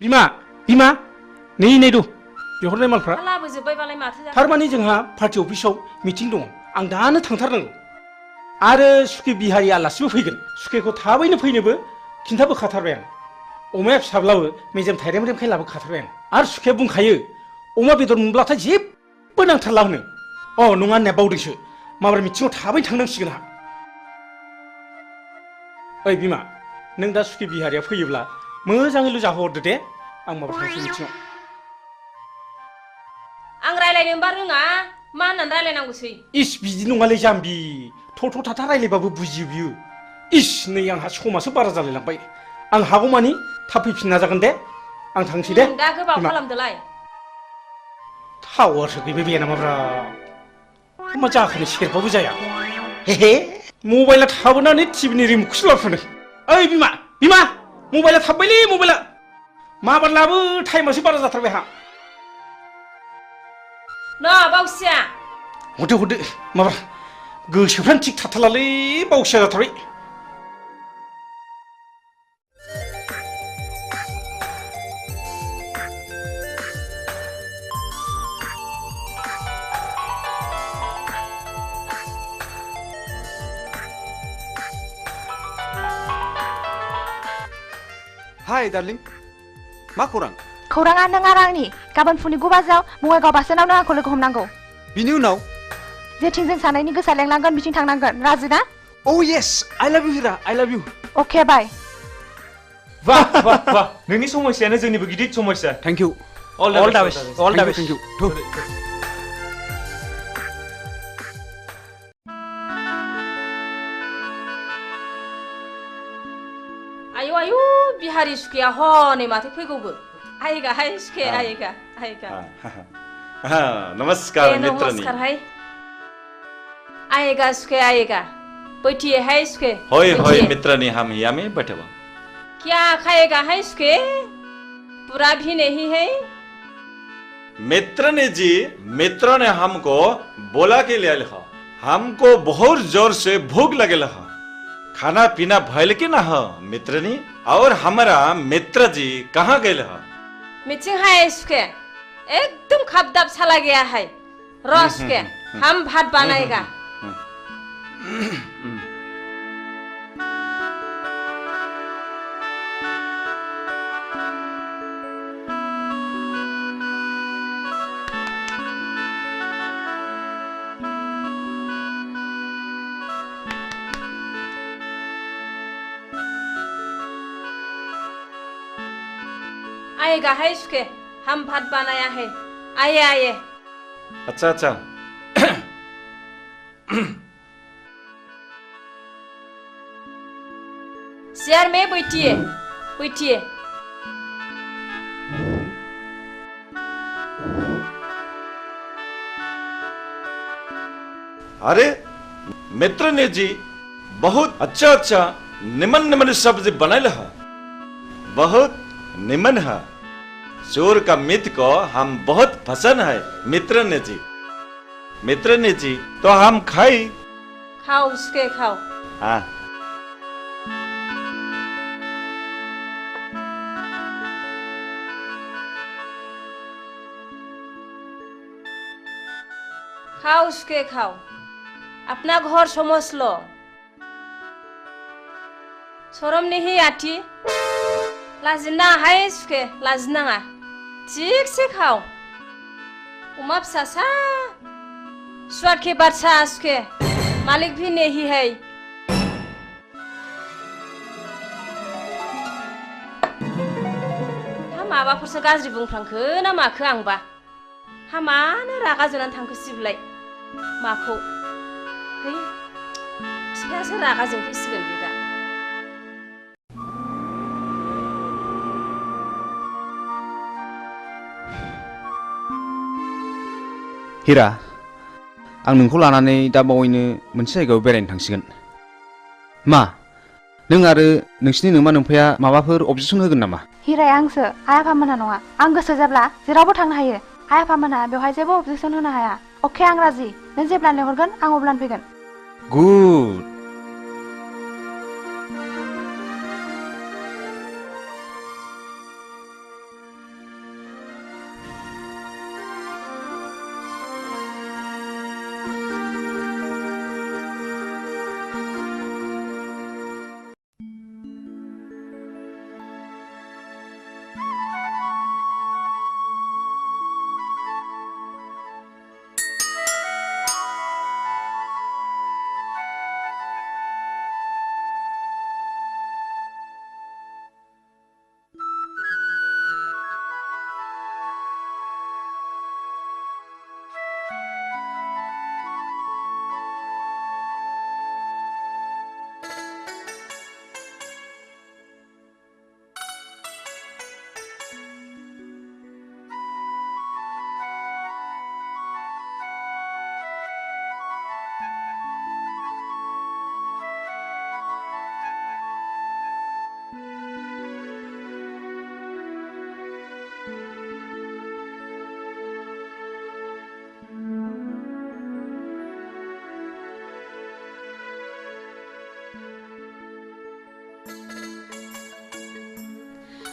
बिमा नै दु बिहरनाय मालफ्रा लाबोजोब्बायबालाय माथो थारमाने जोंहा पार्टि अफिसाव मिटिं दङ आं दानो थांथारनांगौ आरो सुखे बिहारि आलासिबो फैगोन सुखेखौ थाबैनो फैनोबो खिन्थाबोखाथारबाय आं अमाया फिसाब्लाबो मेजेम थाइरेमखाय लाबोखाथारबाय आं आरो सुखेया बुंखायो अमा बेदर मोनब्लाथाय जेबो नांथारला होनो नङा होननाया बावदोंसो माबार मिटिङाव थाबैनो थांनांसिगोन आंहा ओइ बिमा नों दा सुखे बिहारिया फैयोब्ला मोजाङैल' जाहोहरदो दे आं माबा थांसै मिथिङाव आं रायलायनोबा रोङा मा होननानै रायलायनांगौसै इस बिदि नङालै जाम्बि थ' थाथा रायलायबाबो बुजियो बियो इस नै आंहा समासो बारा जालायलांबाय आं हागौमानि थाब फैफिन नाजागोन दे आं थांसै दे दा गोबाव खालामदोलाय टावारसो गैबाय बे नामाब्रा मा जाखोनो सेरबाबो जाया हे मबाइला थाबोनानै टिभिनि रिमटखौसो लाबोफादों ओइ बिमा मबाइला थाबबायलै मबाइला माबार लाबो टाइमासो बारा जाथारबाय आंहा ना बावसिया हरदो माबा गोसोफ्रानो थिग थाथारलालै बावसिया जाथारबाय हाय डार्लिं मा खौरां खौराङा नों आरो आंनि गाबोन फुंनि 9 बाजियाव बङाइगाव बासस्टेन्डआव नों आंखौ लोगो हमनांगौ बिनि उनाव जेथिं जों सानैनि गोसोआ लेंलांगोन बिथिं थांनांगोन राजि ना येस आइ लाभ इउ हिरा आइ लाभ इउ अके बाय वाह नोंनि समस्यायानो जोंनिबो गिदिर समस्या थैंक यू ऑल द बेस्ट थैंक यू बिहारी सुखेया हनै माथो फैगौबो आयगा हाय सुखे आयगा आयगा नमस्कार मित्रनी नमस्कार हाय आएगा सुखे आएगा बैठिए है सुखे होय होय मित्रनी हम यहाँ में बैठे हुआ क्या खाएगा है सुखे पूरा भी नहीं है मित्रनी जी मित्र ने हमको बोला के लिए लिखा हमको बहुत जोर से भूख लगे लहा खाना पीना भयल के ना हो मित्रनी और हमारा मित्र जी कहाँ गए लहा मीटिंग है सुखे एकदम खपदाप चला गया है रस के हम भात बनाएगा आएगा है सुखे हम भात बनाया है आइए आइए अच्छा अच्छा चेयर में बैठिए बैठिए अरे मित्र ने जी बहुत अच्छा अच्छा निमन निमन सब्जी बनाए लहा बहुत निमन है चोर का मित को हम बहुत पसंद है मित्र ने जी तो हम खाई खाओ उसके खाओ हाँ खाओ उसके खाओ अपना घर समझ लो शरम नहीं आती लाजिना है सुखे लाजिनाङा ठीक से खाओ उमा फिसासा स्वाद के बादशाह सुखे मालिक भी नहीं है हा माबाफोरसो गाज्रि बुंफ्रांखो ना माखो आंबा हा मानो रागा जोंनानै थांखो सिबलाय माखौ है फिफायासो रागा जोंफैसिगोन बे दा हिरा आं नोंखौ लानानै दा बावैनो मोनसे जायगायाव बेरायनो थांसिगोन मा नों आरो नोंसिनि नोमा नोम्फाया माबाफोर अबजेक्सन होगोन नामा हिराया आंसो आइ आफामोनहा नङा आं गोसो जाब्ला जेरावबो थांनो हायो आइ आफामोनहा बेवहाय जेबो अबजेक्सन होनो हाया अके आं राजि नों जेब्ला लेंहरगोन आं अब्लानो फैगोन गुड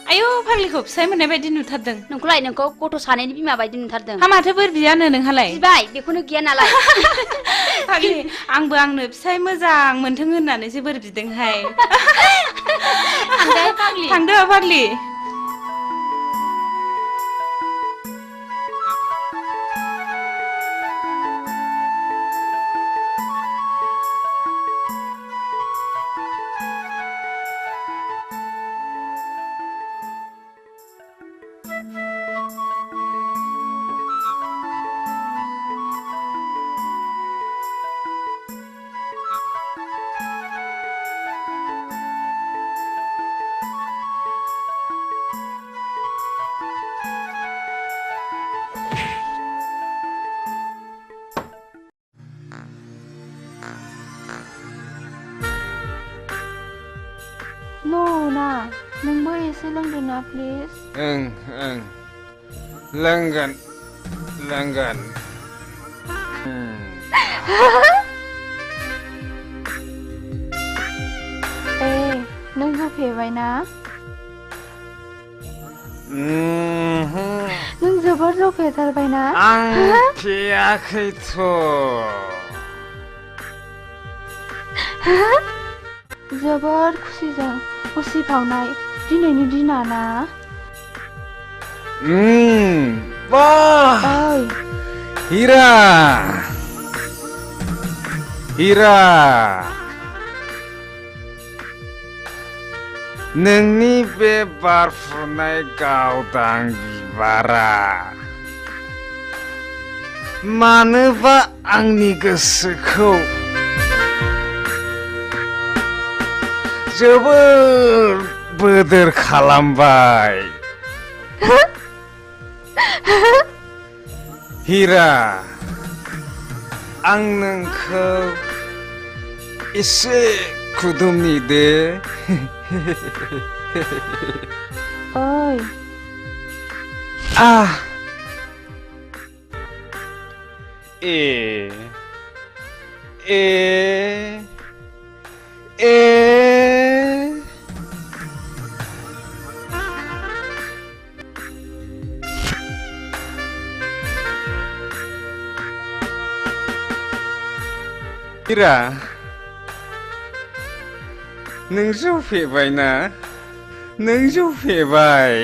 आयौ फाग्लिखौ फिसाय मोननाय बायदि नुथारदों नोंखौलाय नोंखौ गथ' सानैनि बिमा बायदि नुथारदों हा माथो बोर बियानो नोंहालाय बिबाय बेखौनो गिया नालाय फाग्लि आंबो आंनो फिसाय मोजां मोनथों होननानैसो बोर बिदोंहाय थांदो फाग्लि ना नोंबो एसे लोंदो ना प्लिज ओं लोंगोन नों जौ फेबाय ना नों जोबोर जौ फेथारबाय ना आं फेयाखैथ' जोबोर खुसिजों उसिफावनाय दिनैनि दिना ना वाह हीरा नोंनि बे बारफुनाय गावदां बिबारा मानोबा आंनि गोसोखौ जोबोर बोदोर खालामबाय हीरा आं नोंखौ एसे खुदुमनि दे ओइ हीरा नों जौ फेबाय ना नों जौ फेबाय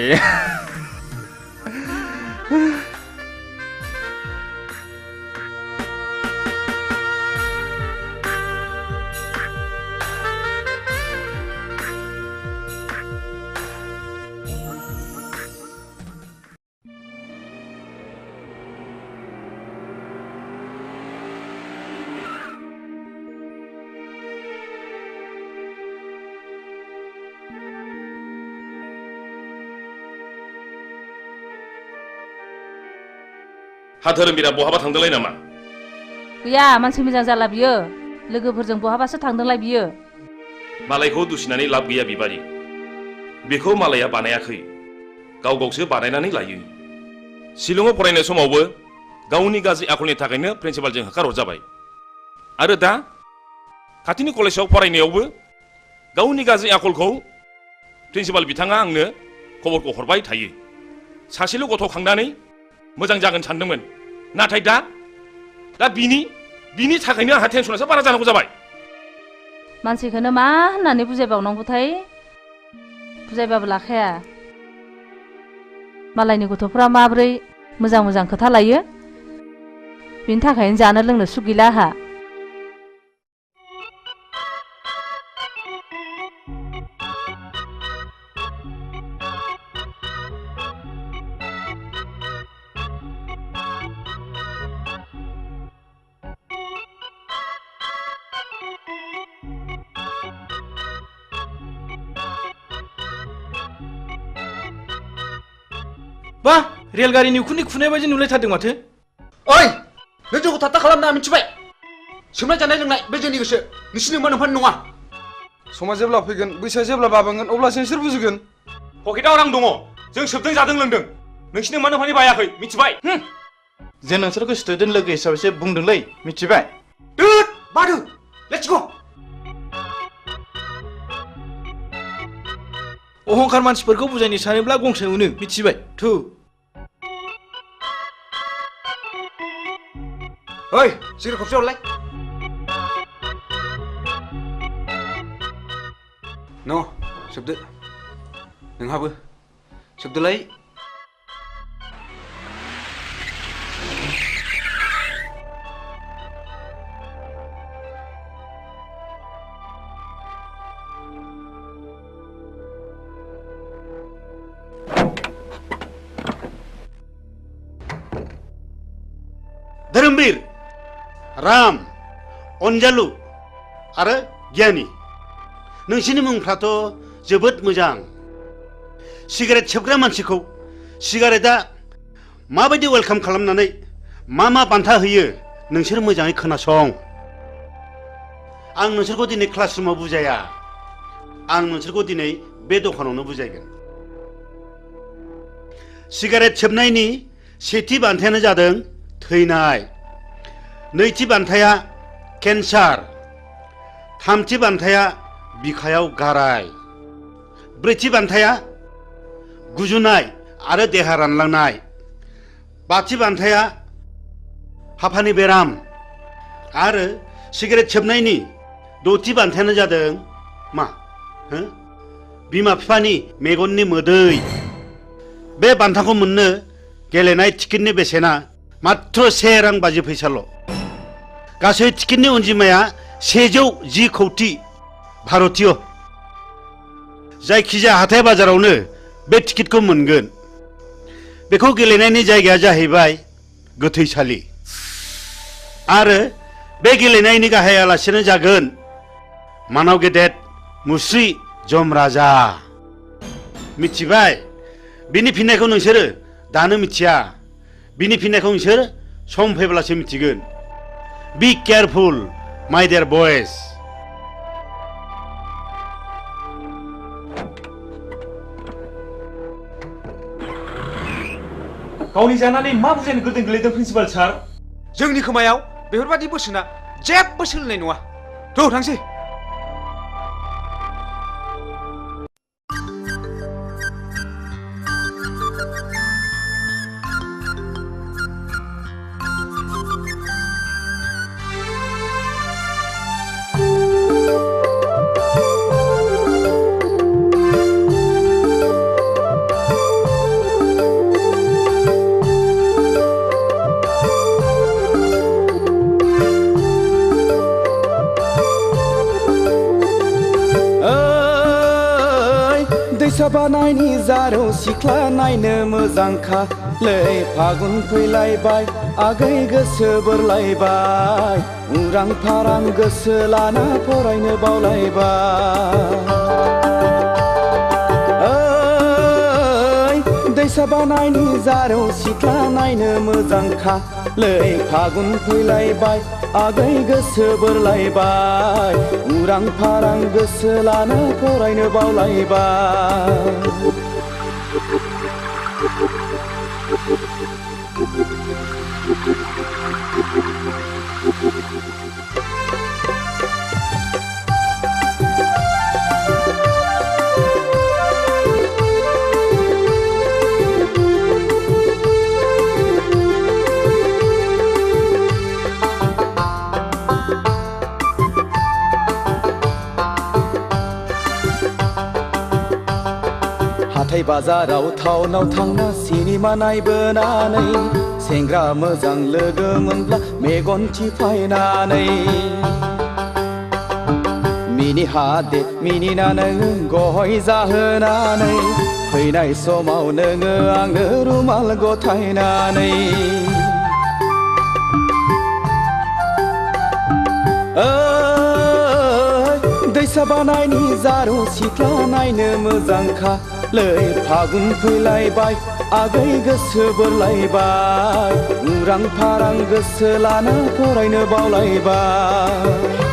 हा धोरोमबिरा बहाबा थांदोंलाय नामा गैया मानसि मोजां जाला बियो लोगोफोरजों बहाबासो थांदोंलाय बियो मालायखौ दुसिनानै लाब गैया बिबारि बेखौ मालाया बानायाखै गावसो बानायनानै लायो शिलंआव फरायनाय समावबो गावनि गाज्रि आखलनि थाखायनो प्रिन्सिपालजों होखारहरजाबाय आरो दा खाथिनि कलेजाव फरायनायावबो गावनि गाज्रि आखलखौ प्रिन्सिपाल बिथाङा आंनो खबरखौ हरबाय थायो सासेल' गथ' खांनानै मोजां जागोन सानदोंमोन नाथाय दा बिनि थाखायनो आंहा टेनसनासो बारा जानांगौ जाबाय मानसिखौनो मा होननानै बुजायबावनांगौथाय बुजायबाबो लाखाया मालायनि गथ'फ्रा माब्रै मोजां खोथा लायो बिनि थाखायनो जानो लोंनो सुख गैला आहा बा रेलगारिनि उखुन्दै खुनाय बायदि नुलायथारदों माथो ओइ नों जोंखौ थात्ता खालामना मिथिबाय सोमनाय जानाय लोंनाय बे जोंनि गोसो नोंसिनि मोनफानि नङा समा जेब्ला फैगोन बैसोआ जेब्ला बाबोगोन अब्लासो नोंसोर बुजिगोन पकेटाव रां दङ जों सोबदों जादों लोंदों नोंसिनि मोनफानि बायाखै मिथिबाय जों नोंसोरखौ स्टुडेन्ट लोगो हिसाबैसो बुंदोंलै मिथिबाय बादु लेट्स गो अहंखार मानसिफोरखौ बुजायनो सानोब्ला गंसे उनो मिथिबाय थु ओइ सिगारेट खबसे हरलाय न' सोबदो नोंहाबो सोबदोलाय धोरोमबीर राम अनजालु आरो गियानि नोंसिनि मुंफ्राथ' जोबोद मोजां सिगारेट सोबग्रा मानसिखौ सिगारेटआ माबायदि वेलकाम खालामनानै मा बान्था होयो नोंसोर मोजाङै खोनासं आं नोंसोरखौ दिनै क्लासरुमाव बुजाया आं नोंसोरखौ दिनै बे दखानावनो बुजायगोन सिगारेट सोबनायनि सेथि बान्थायानो जादों थैनाय नैथि बान्थाया केन्सार थामथि बान्थाया बिखायाव गाराय ब्रैथि बान्थाया गुजुनाय आरो देहा रानलांनाय बाथि बान्थाया हापानि बेराम आरो सिगारेट सोबनायनि दथि बान्थायानो जादों मा बिमा बिफानि मेगननि मोदै बे बान्थाखौ मोननो गेलेनाय टिकेटनि बेसेना मात्र 1 रां 50 फैसाल' गासै टिकेटनि अनजिमाया 110 कौटि भारतीय जायखिजाया हाथाय बाजारावनो बे टिकेटखौ मोनगोन बेखौ गेलेनायनि जायगाया जाहैबाय गोथैसालि आरो बे गेलेनायनि गाहाय आलासियानो जागोन मानाव गेदेर मुस्रि जमराजा मिथिबाय बिनि फिननायखौ नोंसोरो दानो मिथिया बिनि फिननायखौ नोंसोर सम फैब्लासो मिथिगोन बी केयारफुल माय डियर बयज गावनि जानानै मा बुजायनो गोदों गोलैदों प्रिन्सिपाल सार जोंनि खोमायाव बेफोरबादि बोसोना जेबो सोलिनाय नङा थ' थांसै बानायनि जारौ सिख्ला नायनो मोजांखालै फागुन फैलायबाय आगै गोसो बोरलायबाय उरां फारां गोसो लाना फरायनो बावलायबाय दैसा बानायनि जारौ सिख्ला नायनो मोजांखालै फागुन फैलायबाय आगै गोसो बोरलायबाय उरां फारां गोसो लाना फरायनो बावलायबाय हाथाय बाजाराव टाउनाव थांना सिनेमा नायबोनानै सेंग्रा मोजां लोगो मोनब्ला मेगन थिफायनानै मिनि हादे मिनिना नोङो गय जाहोनानै फैनाय समाव नोङो आंनो रुमाल गथायनानै दैसा बानायनि जारौ सिख्ला नायनो मोजांखालै फागुन फैलायबाय आगै गोसो बोरलायबाय उरां फारां गोसो लाना फरायनो बावलायबाय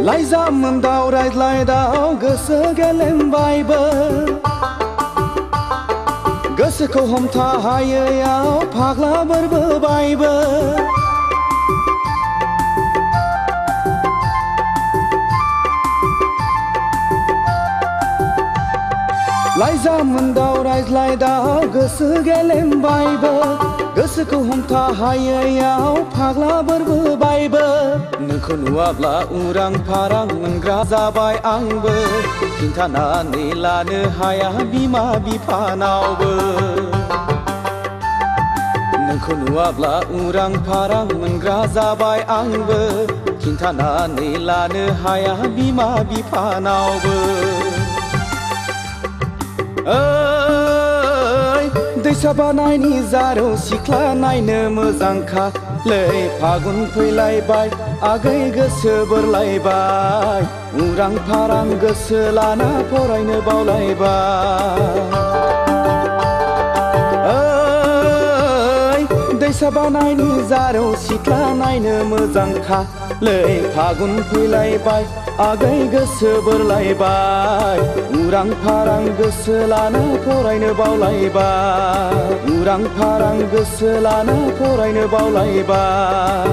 लाइजामोन्दाव रायज्लायदाव गोसो गेलेमबायबो गोसोखौ हमथा हायैयाव फाग्ला बोरबोबायबो लाइजामोन्दाव रायज्लायदाव गोसो गेलेमबायबो गोसोखौ हमथा हायैयाव फाग्ला बोरबोबायबो नोंखौ नुवाब्ला उरां फारां मोनग्रा जाबाय आंबो खिन्थानानै लानो हाया बिमा बिफानावबो नोंखौ नुवाब्ला उरां फारां मोनग्रा जाबाय आंबो खिन्थानानै लानो हाया बिमा बिफानावबो दैसा बानायनि जारौ सिख्ला नायनो मोजांखा लै फागुन फैलायबाय आगै गोसो बोरलायबाय उरां फारां गोसो लाना फरायनो बावलायबाय दैसा बानायनि जारौ सिख्ला नायनो मोजांखा लै फागुन फैलायबाय आगै गोसो बोरलायबाय उरां फारां गोसो लाना फरायनो बावलायबाय उरां फारां गोसो लाना फरायनो बावलायबाय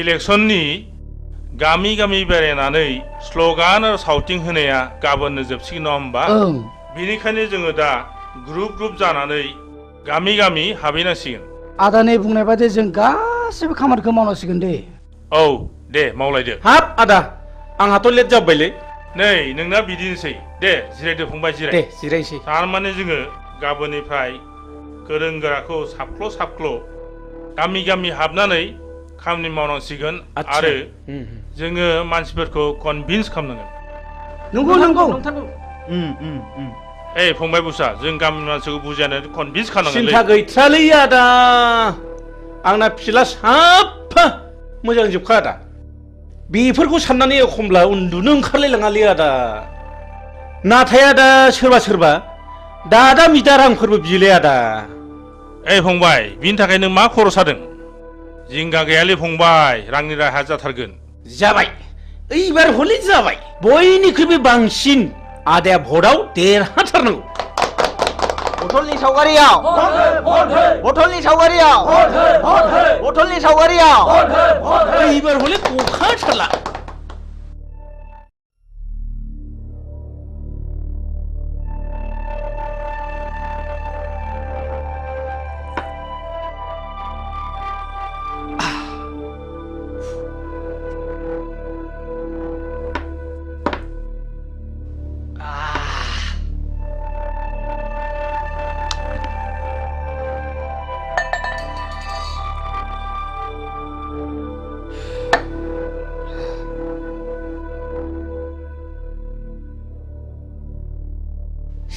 इलेक्सननि गामि गामि बेरायनानै स्लगान आरो सावथिं होनाया गाबोननो जोबसिगोन नङा होमबा बेनिखायनो जोङो दा ग्रुप ग्रुप जानानै गामि गामि हाबहैनांसिगोन आदानि बुंनाय बादि जों गासिबो खामानिखौ मावनांसिगोन दे औ दे मावलायदो हाब आदा आंहाथ' लेट जाबायलै नै नोंना बिदिनोसै दे जिरायदो फंबाय जिराय दे जिरायसै थारमाने जोङो गाबोननिफ्राय गोरों गोराखौ साफ्ल' साफ्ल' गामि गामि हाबनानै खामानि मावनांसिगोन आरो जोङो मानसिफोरखौ कनभिन्स खालामनांगोन नंगौ ए फंबाय बुसा जों गामिनि मानसिखौ बुजायनानै कनभिन्स खालामनांगोन सिन्था गैथ्रालै आदा आंना फिला साफा मोजां जोबखा आदा बेफोरखौ साननानै एखमब्ला उन्दुनो ओंखारलायलाङालै आदा नाथाय आदा सोरबा सोरबा दादा मिदा रांफोरबो बियोलै आदा ए फंबाय बिनि थाखाय नों मा खर' सादों जिंगा गैयालै फंबाय रांनि राहा जाथारगोन जाबाय एबार हले जाबाय बयनिख्रुइबो बांसिन आदाया भटआव देरहाथारनांगौ बथलनि सावगारियाव बथलनि सावगारियाव बथलनि सावगारियाव एबार हले गखाथारला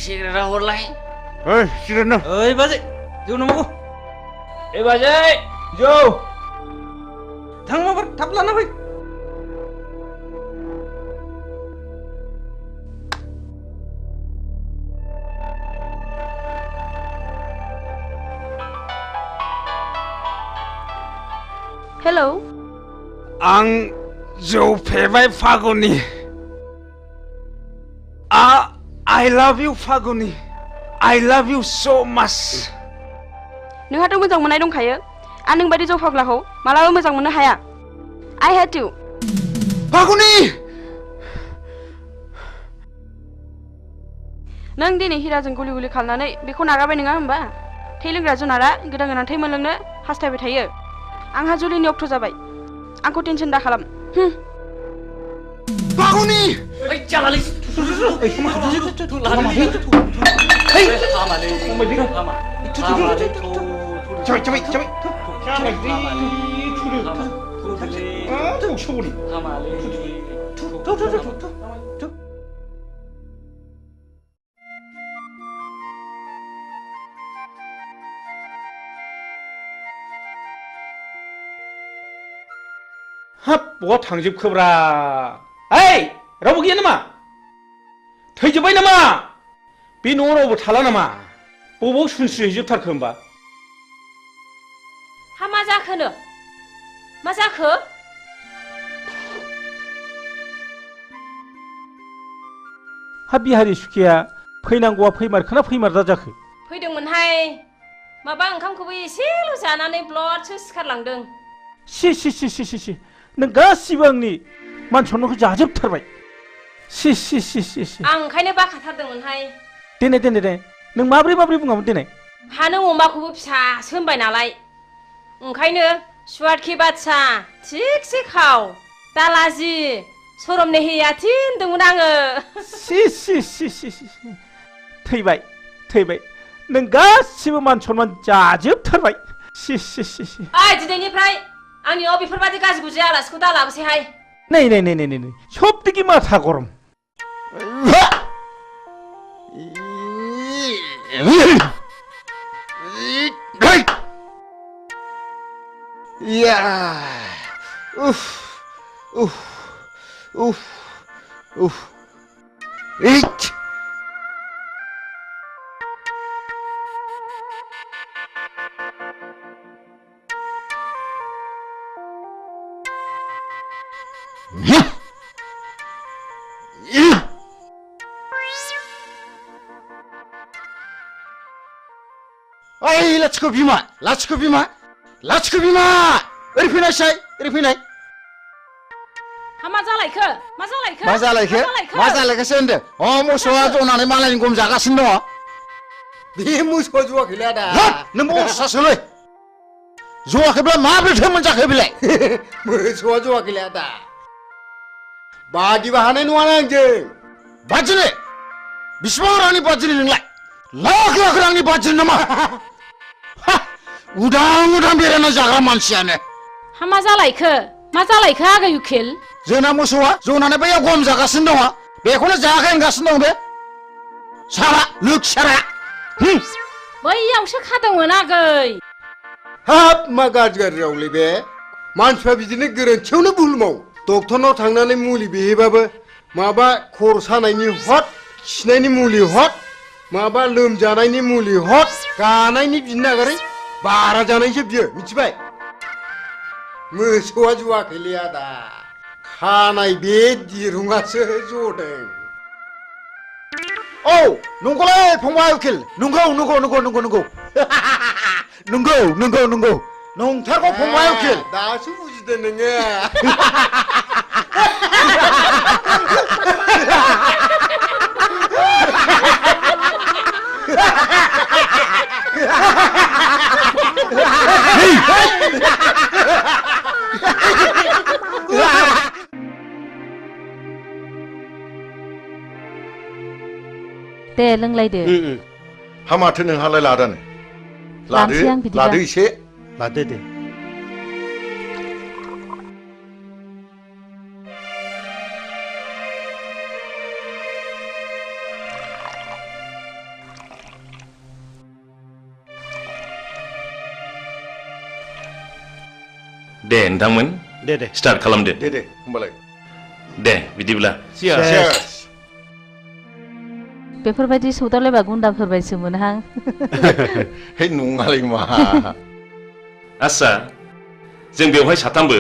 सिगारेटा हरलाय सिगारेट ना ओइ बाजै जौ नांगौ ए बाजै जौ थां माबार थाब लाना फै हेलौ आं जौ फेबाय Phaguni I love you Phaguni I love you so much नोंहाथ' मोजां मोननाय दंखायो आं नोंबायदि जौ फाग्लाखौ मालाबा मोजां मोननो हाया I hate you फागुनि नों दिनै हिराजों गुलि गुलि खालामनानै बेखौ नागारबाय नङा होमबा थै लोंग्रा जुनारा गोदान गोदान थै मोनलोंनो हास्थायबाय थायो आंहा जुलिनि अक्ट' जाबाय आंखौ टेनसन दा खालाम फागुनि ओइ जालालै हाब बहा थांजोबखोब्रा ओइ रावबो गैया नामा थैजोब्बाय नामा बे न'आव रावबो थाला नामा बबाव सुनस्रिहैजोबथारखो होमबा हा मा जाखोनो मा जाखो हा बिहारि सुखिया फैनांगौआ फैमारखोना फैमारदा जाखो फैदोंमोनहाय माबा ओंखामखौबो एसेल' जानानै ब्लडसो सिखारलांदों सि नों गासिबो आंनि मान सन्मानखौ जाजोबथारबाय सि आं ओंखायनो बाखाथारदोंमोनहाय देनाय नों माब्रै बुङामोन देनाय हा नों अमाखौबो फिसासो होनबाय नालाय ओंखायनो सुवादखि बादसा थिगसे खाव दालाजि सरमने हैयाथि होनदोंमोन आङो सि थैबाय नों गासिबो मान सन्मान जाजोबथारबाय सि ओइ दिनैनिफ्राय आंनि न'आव बेफोरबादि गाज्रि गुज्रि आलासिखौ दा लाबोसैहाय नै सबदिखि माथा गरम Ya. Uff. Uff. Uff. Uff. Ich. Oi, laथिख' बिमा लाथिख' बिमा लाथिख' बिमा ओरै फैनायसाय ओरै फैनाय हा मा जालायखो मा जालायखो मा जालायखो मा जालायखोसो होनदों अ मोसौआ जनानै मालायनि गम जागासिनो दङ बे मोसौआ जवाखैलै आदा नों बसासोलै जवाखैब्ला माब्रैथो मोनजाखो बेलाय मोसौआ जवाखैलै आदा बादिबा हानाय नङा आंजों बादिनो बिसिबां रांनि बादिनो नोंलाय लाख लाख रांनि बादिनो नामा उदां उदां बेरायना जाग्रा मानसियानो हा मा जालायखो आगै उखिल जोंना मोसौआ जनानै बैयाव गम जागासिनो दङ बेखौनो जायाखै होनगासिनो दं बे सारा लोखसारा बैयावसो खादोंमोन आगै हाब मा गाज्रि गाज्रि रावलै बे मानसिफ्रा बिदिनो गोरोन्थियावनो भुल मावो डक्टरनाव थांनानै मुलि बिहैबाबो माबा खर' सानायनि हट खिनायनि मुलि हट माबा लोमजानायनि मुलि हट गानायनि बिनो नागारै बारा जानायसो बियो मिथिबाय मोसौआ जवाखैलै आदा खानाय बे दिरुङासो जदों औ नंगौलै फंबाय उकिल नंगौ नंगौ नंगौ नंगौ नंगौ नंगौ नंगौ नंगौ नंथारगौ फंबाय उकिल दासो बुजिदों नोङो दे लोंलायदो हा माथो नोंहालाय लादानो लानोसै आं बिदिबा। लादो एसे लादो दे दे नोंथांमोन दे दे स्टार्ट खालामदो दे दे होमबालाय दे बिदिब्ला Cheers. बेफोरबायदि सौदावलायबा गुन्दाफोर बायदिसो मोनहां हे नङालै मा आस्सा जों बेवहाय साथामबो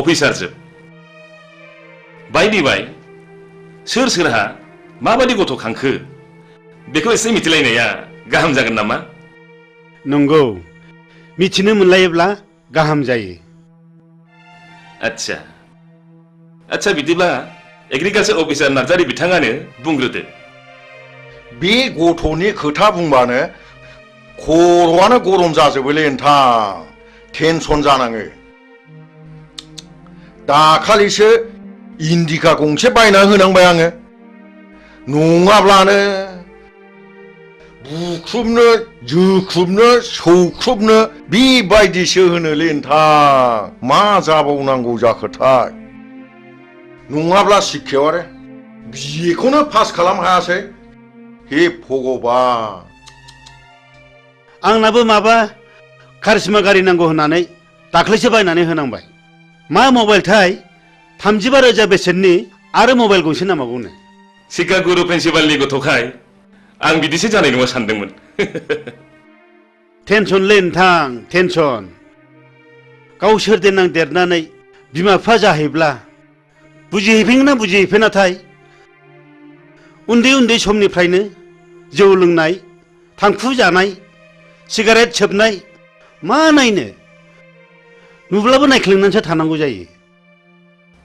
अफिसारजोब बायदि बाय सोर सोरहा माबायदि गथ' खांखो बेखौ एसे मिथिलायनाया गाहाम जागोन नामा नंगौ मिथिनो मोनलायोब्ला गाहाम जायो आच्छा आच्छा बिदिब्ला एग्रिकालचार अफिसार नार्जारि बिथाङानो बुंग्रोदो बे गथ'नि खोथा बुंबानो खर'आनो गरम जाजोबोलै नोंथां टेनसन जानाङो दाखालिसो इन्डिका गंसे बायना होनांबाय आङो नङाब्लानो बुख्रुबनो जोख्रुबनो सौख्रुबनो बेबायदिसो होनोलै नोंथां मा जाबावनांगौ जाखोथाय नङाब्ला शिक्षायाव आरो बेखौनो पास खालाम हायासै हे भगबान आंनाबो माबा कारिश्मा गारि नांगौ होननानै दाख्लैसो बायनानै होनांबाय मा मबाइलथाय 35,000 बेसेननि आरो मबाइल गंसे नांबावगौनो सिका गुरु प्रिन्सिपालनि गथ'खाय आं बिदिसो जानाय नङा सानदोंमोन टेनसनलै नोंथां टेनसन गावसोर देनां देरनानै बिमा बिफा जाहैब्ला बुजिहैफिनगोन ना बुजिहैफिनाथाय उन्दै उन्दै समनिफ्रायनो जौ लोंनाय थांखु जानाय सिगारेट सोबनाय मा नायनो नुब्लाबो नायख्लेंनानैसो थानांगौ जायो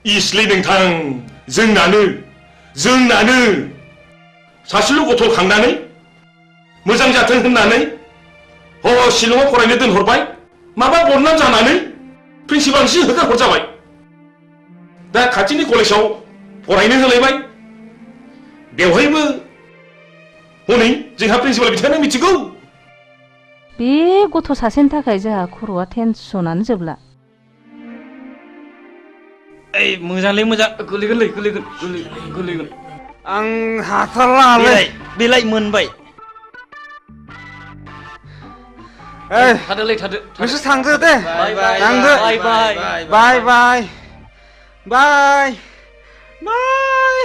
इसलै नोंथां जोंनानो सासेल' गथ' खांनानै मोजां जाथों होननानै शिलंआव फरायनो दोनहरबाय माबा बदनाम जानानै प्रिन्सिपालसो होखार हरजाबाय दा खाथिनि कलेजाव फरायनो होलायबाय बेवहायबो हनै जोंहा प्रिन्सिपाल बिथाङानो मिथिगौ बे गथ' सासेनि थाखाय जोंहा खर'आ टेनसनानो जोबला ओइ मोजांलै मोजां गोलैगोन आं हाथारलालै बेलाय मोनबाय थादोलै थादो नोंसोर थांदो दे थांदो बाय बाय बाय बाय बाय बाय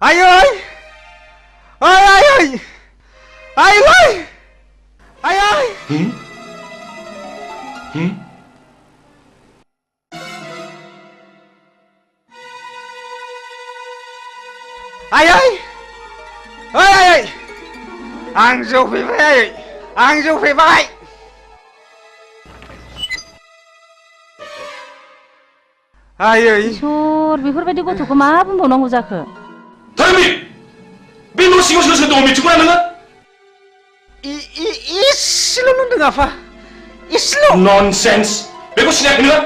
Ai ơi! Ơi ai ơi! Ai ơi! Ai ơi! Ai ơi! Ơi ai ơi! Ang Dâu Phi Vai! Ang Dâu Phi Vai! Ai ơi! इसोर बेफोरबायदि गथ'खौ मा बुंबावनांगौ जाखो? धर्मी बे न' सिङाव सोर सोर दङ मिथिगौना नोङो इसेल' नुदों आफा इसेल' ननसेन्स बेखौ सिनायाखै नोङो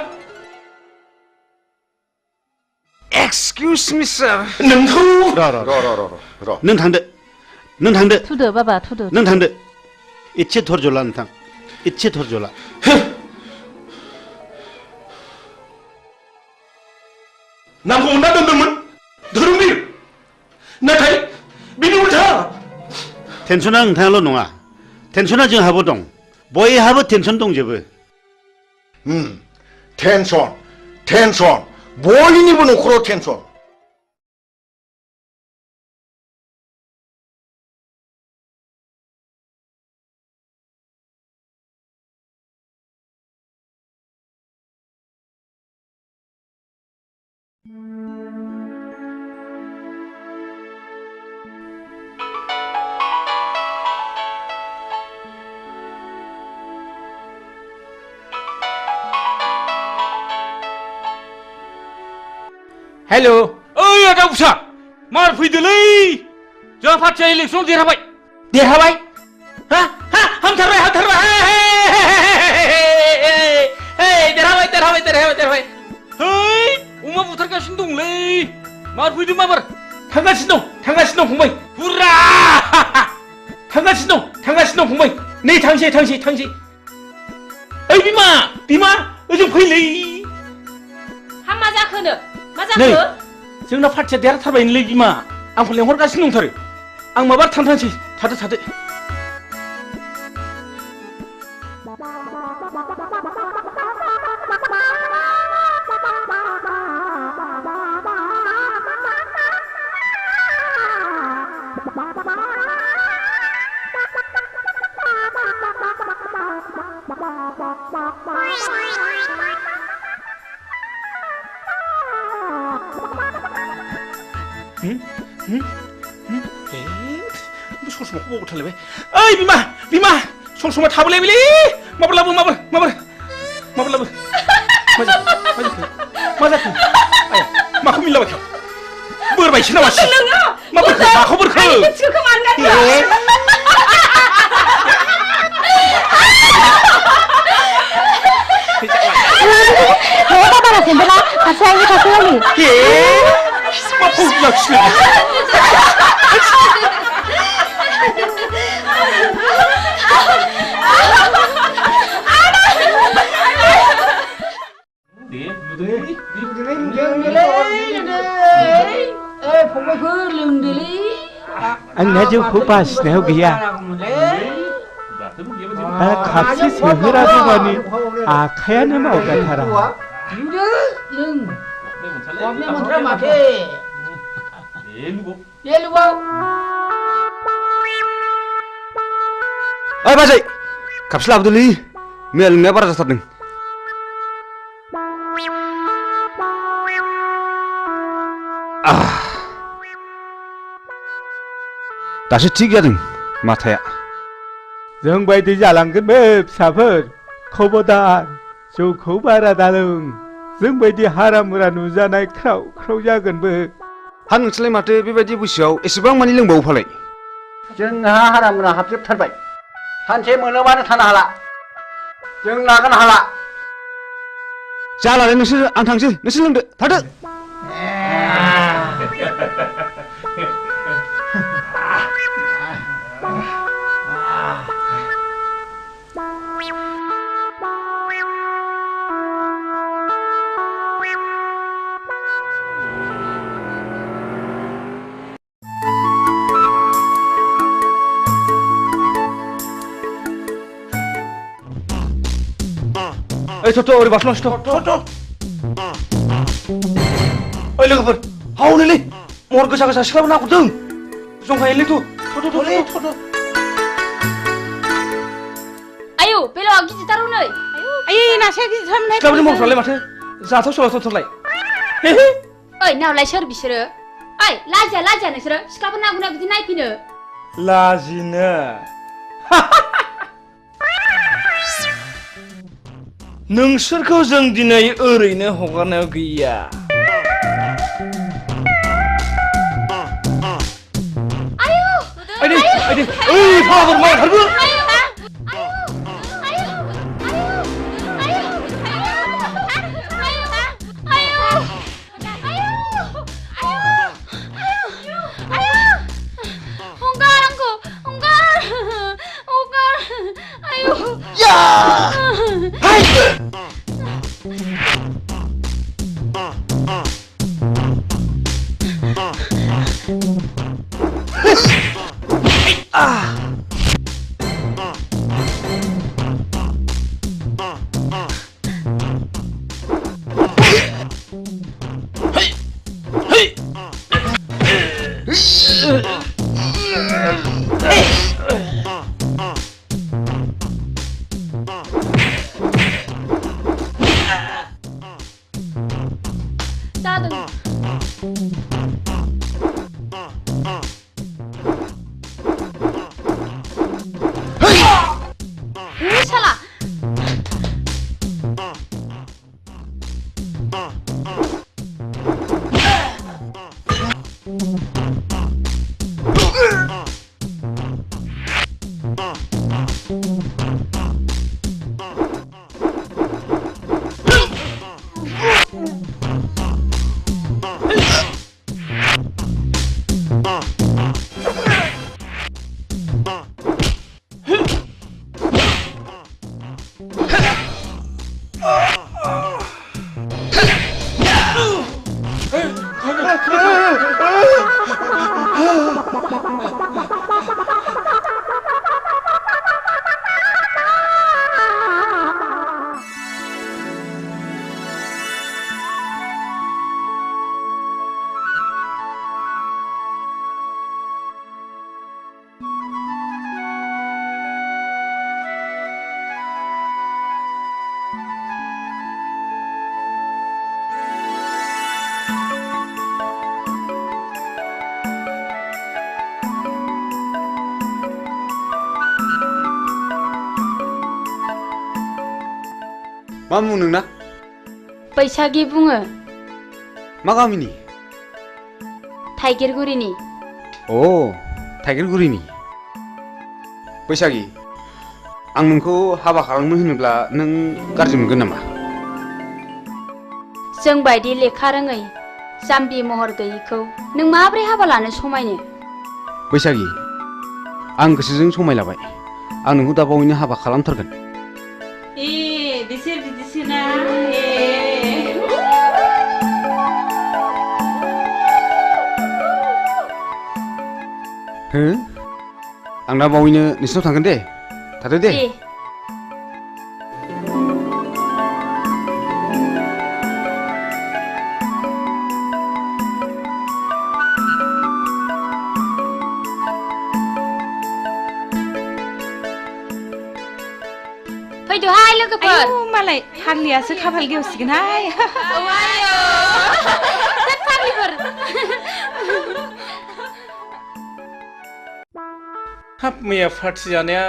एक्सकिउज मि सार नोंखौ र' नों थांदो थुदो बाबा थुदो नों थांदो इसे धर्ज ला नोंथां इसे धर्ज ला नामखौ अनना दोनदोंमोन धोरोमबीर नाथाय बिनि उल्था टेनसना नोंथाङाल' नङा टेनसना जोंहाबो दं बयहाबो टेनसन दंजोबो टेनसन बयनिबो न'खराव टेनसन हेलो ओइ आदा उसा मार फैदोलै जोंहा पार्टिया इलेक्सन देरहाबाय देरहाबाय हा हा हामथारबाय देरहाबाय है अमा बुथारगासिनो दंलै मार फैदों माबार थांगासिनो दं फंबाय हुर्रा थांगासिनो दं फंबाय नै थांसै ओइ बिमा ओजों फैलै मा जाखोनो मा नै जाखो जोंना पार्टिया देरहाथारबायलै बिमा आंखौ लेंहरगासिनो दंथारो आं माबा थांसै थादो ससमाखौ बावथारलायबाय ओइ बिमा ससमा थाबोलायबायलै माबार लाबो मा जाखो माखौ मिलाबायखो बोरबायसो नामा माखौ बोरखो बारा सेम्बेला खासे आंनि खासे आंनि मा फौलाखिनो फंबायफोर लोंदोलै आंना जौखौ बासिनायाव गैया खापसे सोहोरागौ मानि आखायानो मावगाथारा लों गबनो मोनथ्रा माथो ओइ बाजै खापसे लाबोदोलै मैया लोंनाया बारा जाथारदों दासो थिग जादों माथाया जों बायदि जालांगोन बे फिसाफोर खबरदार जौखौ बारा दालों जोंबायदि हारा मुरा नुजानाय ख्राव ख्राव जागोनबो। हा नोंसोरलाय माथो बेबायदि बैसोआव एसेबां मानि लोंबावो फालाय? जोंहा हारा मुरा हाबजोबथारबाय। सानसे मोनोबानो थानो हाला। जों लागोन हाला। जालालै नोंसोर आं थांसै नोंसोर लोंदो थादो। ओइ थ'थ' ओरै बासनांसि थ'। ओइ लोगोफोर हावनोलै महर गोसा गोसा सिख्लाबो नाहरदों। जंखायोलै थ'। आयौ बेलावा गिदिरथार हनै। आयै नासाया गिदिरथारमोनहाय। सिख्लाफोरनि महरफ्रालाय माथो जाथाव सलाथावथारलाय। ओइ नावलाय सोर बिसोरो? ओइ लाजिया नोंसोरो सिख्लाफोर ना गुना बिदि नायफैनो? लाजिनो नोंसोरखौ जों दिनै ओरैनो हगारनायाव गैया। आइदे ओइ फाग्ला मा ओंखारबो। मा मुं नोंना? बैसागि बुङो। मा गामिनि? थाइगिरगुरिनि। अ थाइगिरगुरिनि। बैसागि आं नोंखौ हाबा खालामनो होनोब्ला नों गाज्रि मोनगोन नामा? जों बायदि लेखा रोङै जाम्बि महर गैयैखौ नों माब्रै हाबा लानो समायनो? बैसागि आं गोसोजों समायलाबाय। आं नोंखौ दा बावैनो हाबा खालामथारगोन। बिसोर बिदिसोना हो आं दा बावैनो नोंसिनाव थांगोन दे। थादो दे। फैदोहाय लोगोफोर। मालाय फाग्लियासो खाफाल गेवसिगोनहाय। फाग्लिफोर। हाब मैया पार्टि जानाया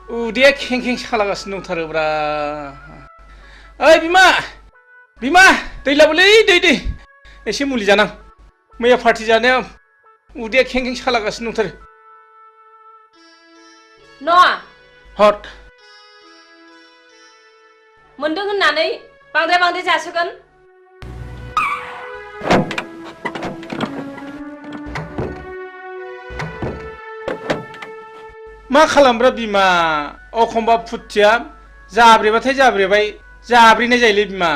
उदैया खें खें सालागासिनो दंथारोब्रा। ओइ बिमा बिमा दै लाबोलै दै एसे मुलि जानां मैया पार्टि जानायाव उदैया खें खें सालागासिनो दंथारो न'आ हट मोनदों होननानै बांद्राय जासोगोन मा खालामब्रा बिमा अखमबा फुथिया जाब्रेबाथाय जाब्रेनाय जायोलै बिमा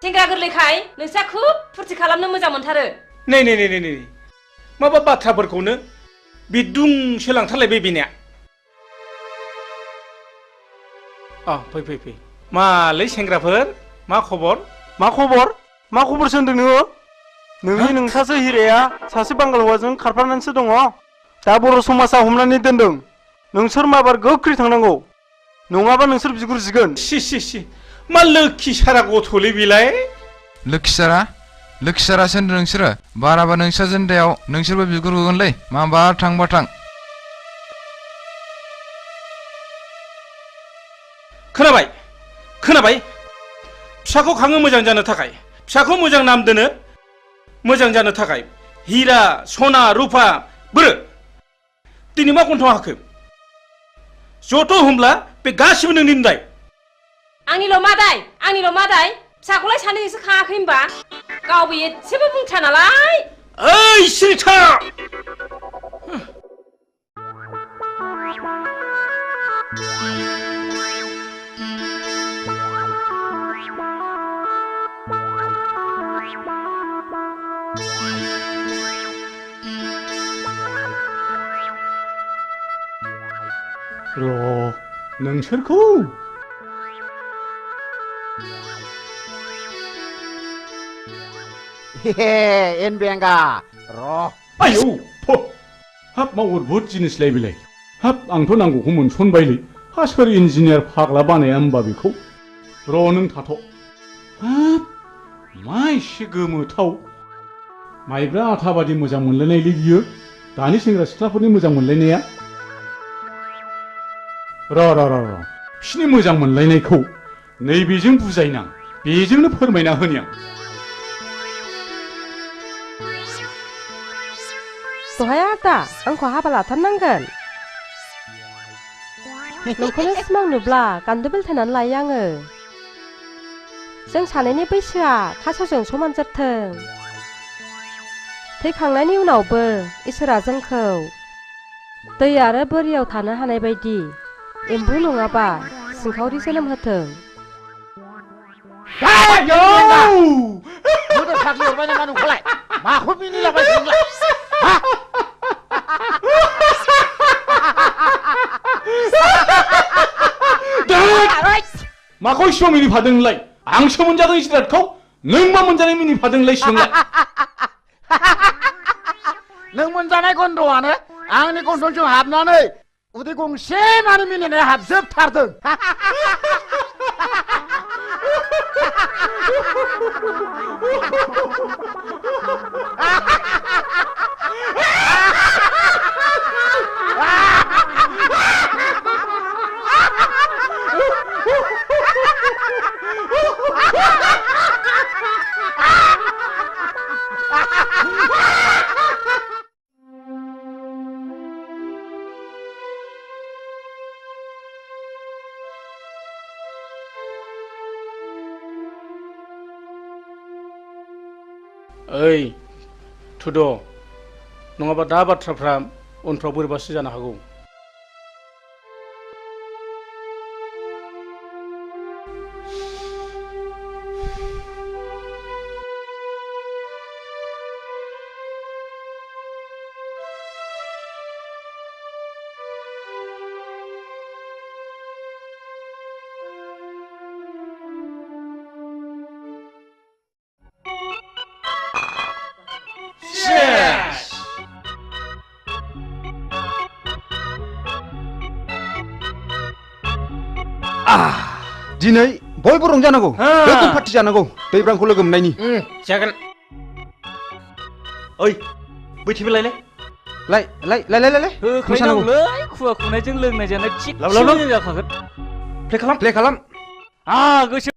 सेंग्रा गोरलैखाय नोंस्रा खुब फुरथि खालामनो मोजां मोनथारो नै माबा बाथ्राफोरखौनो बिदुंसो लांथारलायबाय बिनिया फै मालै सेंग्राफोर मा खबर सोंदों नोङो नोंनि नोंसासो हिराया सासे बांगाल हौवाजों खारफानानैसो दङ दा बर' समाजा हमनानै दोनदों नोंसोर माबार गोख्रै थांनांगौ नङाबा नोंसोर बिगुर जिगोन सि मा लोखि सारा गथ'लै बेलाय लोखि सारासो होनदों नोंसोरो बाराबा नोंसा जेन्दायाव नोंसोरबो बिगुर होगोनलै माबा थांबा थां खोनाबाय फिसाखौ खाङो मोजां जानो थाखाय फिसाखौ मोजां नाम दोनो मोजां जानो थाखाय हिरा सना रुपा बोरो दिनै मा गन्थं हाखो जथ' होमब्ला बे गासिबो नोंनि दाय आंनिल' मा दाय फिसाखौलाय सानैजोंसो खाङाखै होनबा गावबो एसेबो बुंथ्रा नालाय ओइ सिरिथा नोंसोरखौ एन बेंगा आयौ हाब मा अद्भुत जिनिसलाय बेलाय हाब आंथ' नांगौखौ मोनसनबायलै सोर इन्जिनियार फाग्ला बानाया होमबा बेखौ नों थाथ' हाब मा एसे गोमोथाव माइब्रा आथा बादि मोजां मोनलायनायलै बियो दानि सेंग्रा सिख्लाफोरनि मोजां मोनलायनाया बिसिनि मोजां मोनलायनायखौ नैबेजों बुजायनां बेजोंनो फोरमायना होनि आं दहाय आदा आंखौ हाबा लाथारनांगोन नोंखौनो सिमां नुब्ला गान्दो बेलथायनानै लायो आङो जों सानैनि बैसोआ थास'जों समान जाथों थैखांनायनि उनावबो इसोरा जोंखौ दै आरो बोरियाव थानो हानाय बायदि एम्बु नङाबा सिंखावरि जोनोम होथों मोदोम साख्रि हरबाय नामा नोंखौलाय माखौ मिनिलाबाय नोंलाय माखौ इसिबां मिनिफादों नोंलाय आंसो मोनजादों जिरादखौ नों मा मोनजानाय मिनिफादों सिगांलाय नों मोनजानाय गन्धआनो आंनि गन्थंजों हाबनानै उदै गंसे मानि मिनिनाया हाबजोबथारदों ओइ थुद' नङाबा दा बाथ्राफ्रा उनफ्राव बोरैबासो जानो हागौ दिनै बयबो रंजानांगौ गोगोम पार्टि जानांगौ दैब्रांखौ लोगो मोननायनि जागोन ओइ बैथिबो लाय होख्लायनांगौलै खुवा खुनायजों लोंनायजोंनो थिग जाखागोन प्ले खालाम गोसो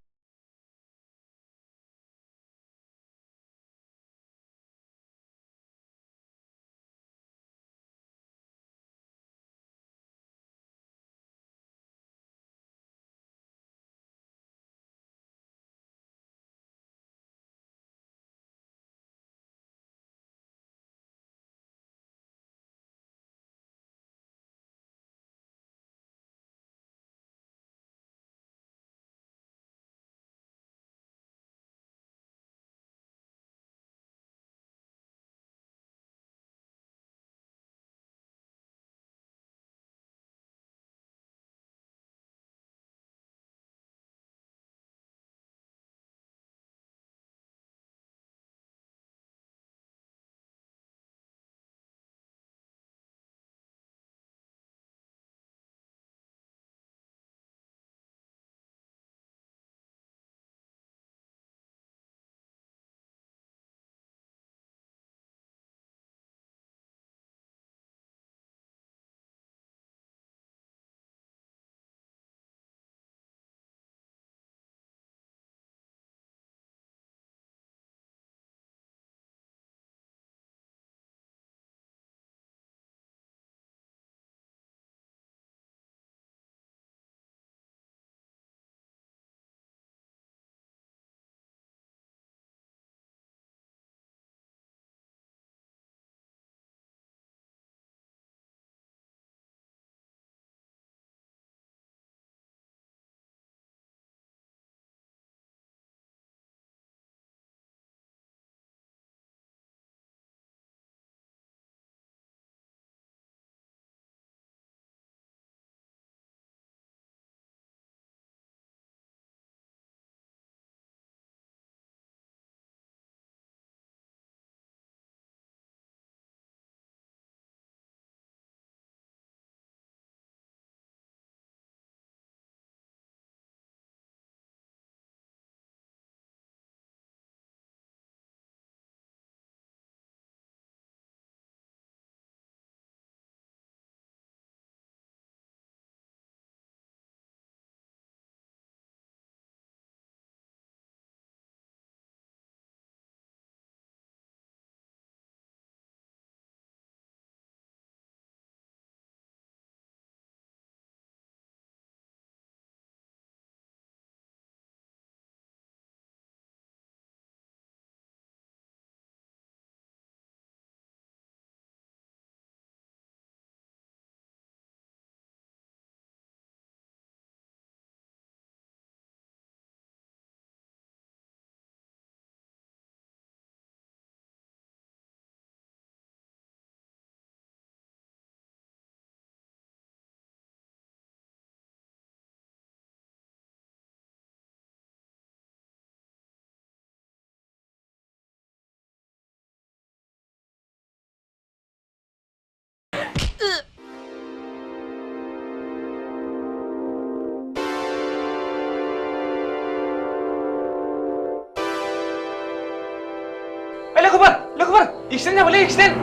लोगोफोर एक्सिडेन्ट जाबायलै एक्सिडेन्ट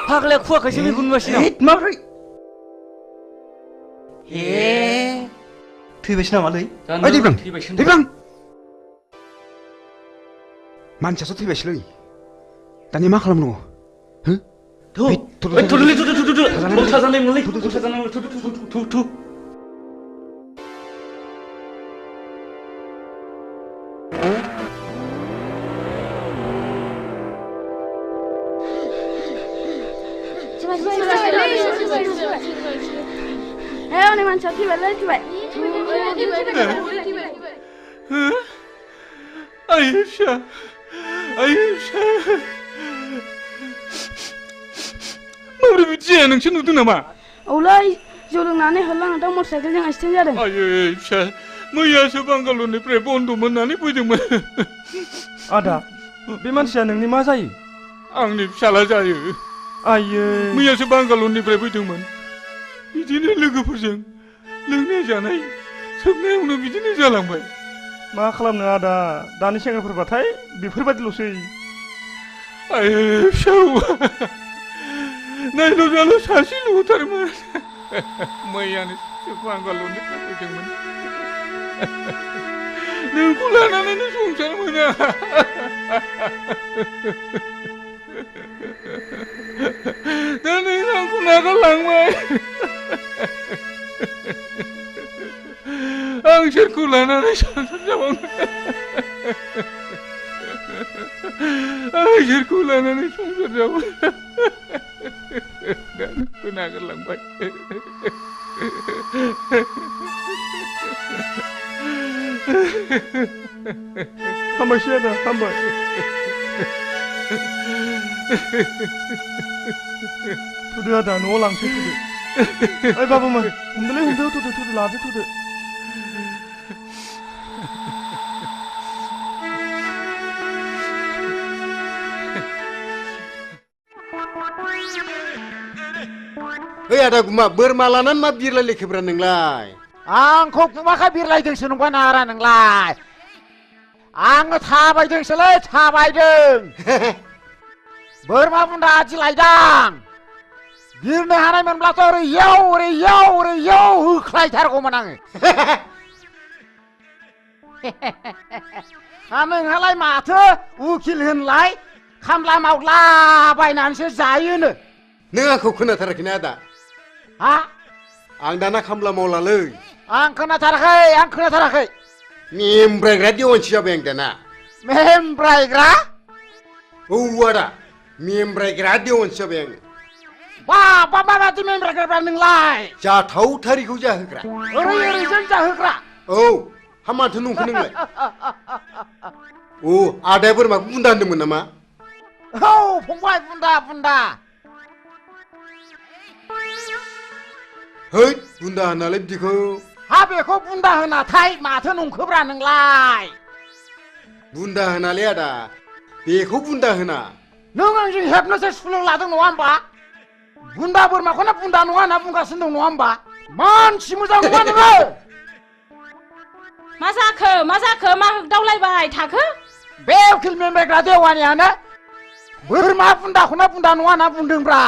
फाग्लाया खुवाखैसो बेखौ नुगासिनो माब्रै थैबायसो नामालै ओइ दैब्रां मानसियासो थैबायसोलै दानिया मा खालामनांगौ Hei, man chat tiba. Ayşe. Mabrı bütçeye nोंसो नुदों नामा? औलै जौ लोंनानै होलांदों मटरसाइकेलजों एक्सिडेन्ट जादों। Ayşe, मैयासो बांगालरनिफ्राय बन्द मोननानै फैदोंमोन। आदा बे मानसिया नोंनि मा जायो? आंनि फिसाला जायो। आयै मैयासो बांगालरनिफ्राय फैदोंमोन। बिदिनो लोगोफोरजों लोंनाय जानाय सोबनायावनो बिदिनो जालांबाय। मा खालामनो आदा दानि सेंग्राफोरबाथाय बेफोरबायदिल'सै। आयै फिसौ नायल' जाल' सासेल'थारमोन। मैयानो बांगालरनिफ्राय फैदोंमोन। नोंखौ लानानैनो संसार मोना। दा नै आंखौ नागारलांबाय। आं सोरखौ लानानै संसार जाबावनो? आं सोरखौ लानानै संसार जाबावनो? दा नोंखौ नागारलांबाय। हामबायसै आदा हामबाय। थुदो आदा न'आव लांसै थुदो। ओइ बाबुमोन हमदोलै थुदो लादो थुदो। ओइ आदा गुमा बोरमा लानानै मा बिरलायलायखोब्रा नोंलाय? आंखौ गुमाखा बिरलायदोंसो नंगौ नारा नोंलाय? आङो थाबायदोंसोलै थाबायदों। बोरमा बुन्दा आदि लायदां। बिरनो हानायमोनब्लाथ' ओरै याव होख्लायथारगौमोन आङो। नोंहालाय माथो उकिल होनलाय खामला मावला बायनानैसो जायोनो। नों आंखौ खोनाथाराखैना आदा? हा? आं दाना खामला मावलालै। आं खोनाथाराखै। मेमब्रायग्रा देवानसि जाबाय आं दाना। मेमब्रायग्रा? औ आदा मेमब्रायग्रा देवानसि जाबाय आङो। माबादि मेमब्रायग्रा नोंलाय? जाथावथारिखौ जाहोग्रा। ओरैजों जाहोग्रा? औ हा माथो नंखो नोंलाय? औ आदाया बोरमाखौ बुन्दा होनदोंमोन नामा? औ फंबाय बुन्दा। है बुन्दा होनालै बिदिखौ। हा बेखौ बुन्दा होनाथाय माथो नंखोब्रा नोंलाय? बुन्दा होनालै आदा बेखौ बुन्दा होना। नों आंजों हेबनोसो सुलु लादों नङा होमबा? बुन्दा बोरमाखौनो बुन्दा नङा होनना बुंगासिनो दं नङा होमबा? मानसि मोजां नङा नोङो। मा जाखो मा होगदावलायबाय थाखो? बे उकिल मेमब्रायग्रा देवानियानो बोरमा बुन्दाखौनो बुन्दा नङा होनना बुंदोंब्रा।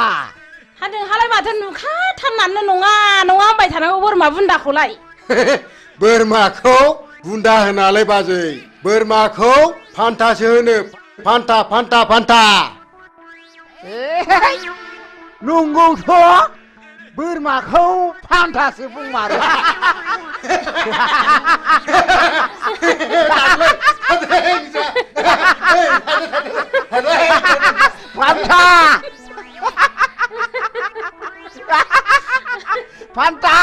हा नोंहालाय माथो नुखाथारनानै नङा होनबाय थानांगौ बोरमा बुन्दाखौलाय? बोरमाखौ बुन्दा होनालै बाजै बोरमाखौ फान्थासो होनो। फान्था। नंगौथ' बोरमाखौ फान्थासो बुंमारो। फान्था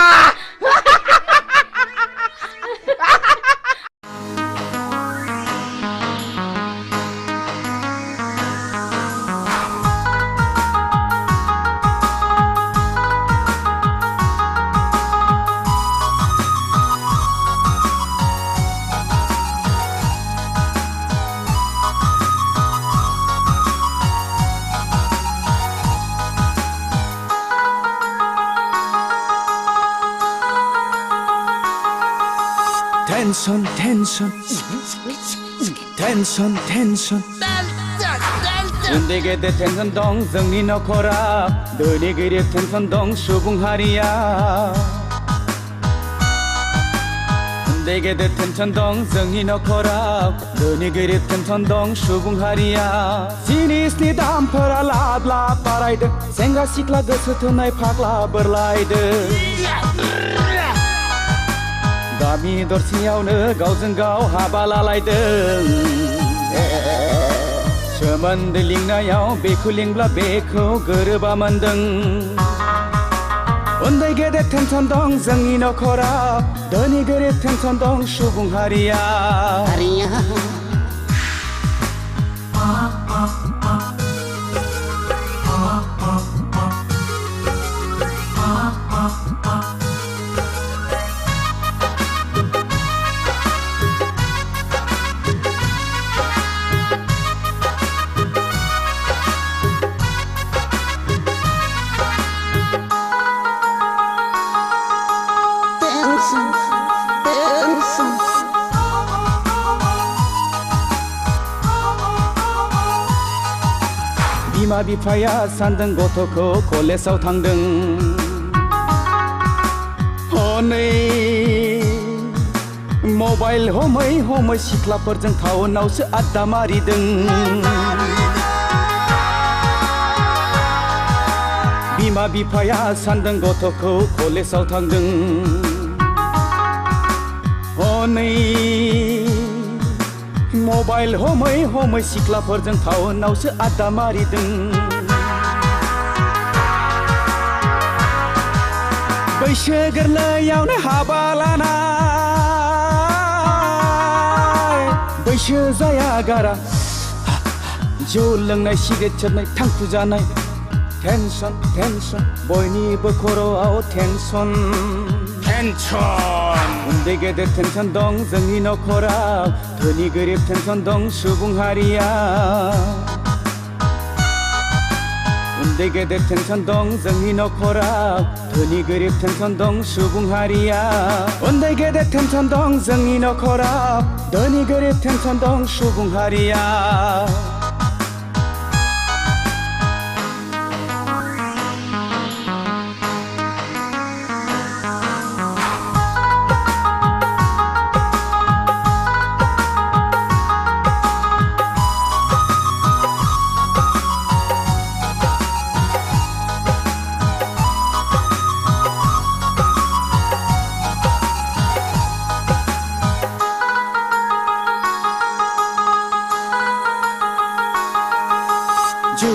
텐션 उन्दै गेदेर टेनसन दं जोंनि नखराव धोनि गरिब टेनसन दं सुबुं हारिया उन्दै गेदेर टेनसन दं जोंनि नखराव धोनि गरिब टेनसन दं सुबुं हारिया जिनिसनि दामफोरा लाब लाब बारायदों सेंग्रा सिख्ला गोसो थोनाय फाग्ला बोरलायदों गामि दरसेयावनो गावजों गाव हाबा लालायदों सोमोन्दो लिंनायाव बेखौ लिंब्ला बेखौ गोरोबा मोनदों उन्दै गेदेर टेनसन दं जोंनि नखराव धोनि गोरिब टेनसन दं सुबुं हारिया बिमा बिफाया सानदों गथ'खौ कलेजाव थांदों हनै मबाइल हमै हमै सिख्लाफोरजों टाउनावसो आड्डा मारिदों बिमा बिफाया सानदों गथ'खौ कलेजाव थांदों हनै मबाइल हमै हमै सिख्लाफोरजों टाउनावसो आड्डा मारिदों बैसो गोरलैयावनो हाबा लानाय बैसो जाया गारा जौ लोंनाय सिगारेट सोबनाय थांखु जानाय टेनसन बयनिबो खर'आव टेनसन उन्दै गेदेर टेनसन दं जोंनि नखराव धोनि गोरिब टेनसन दं सुबुं हारिया उन्दै गेदेर टेनसन दं जोंनि नखराव धोनि गोरिब टेनसन दं सुबुं हारिया उन्दै गेदेर टेनसन दं जोंनि नखराव धोनि गोरिब टेनसन दं सुबुं हारिया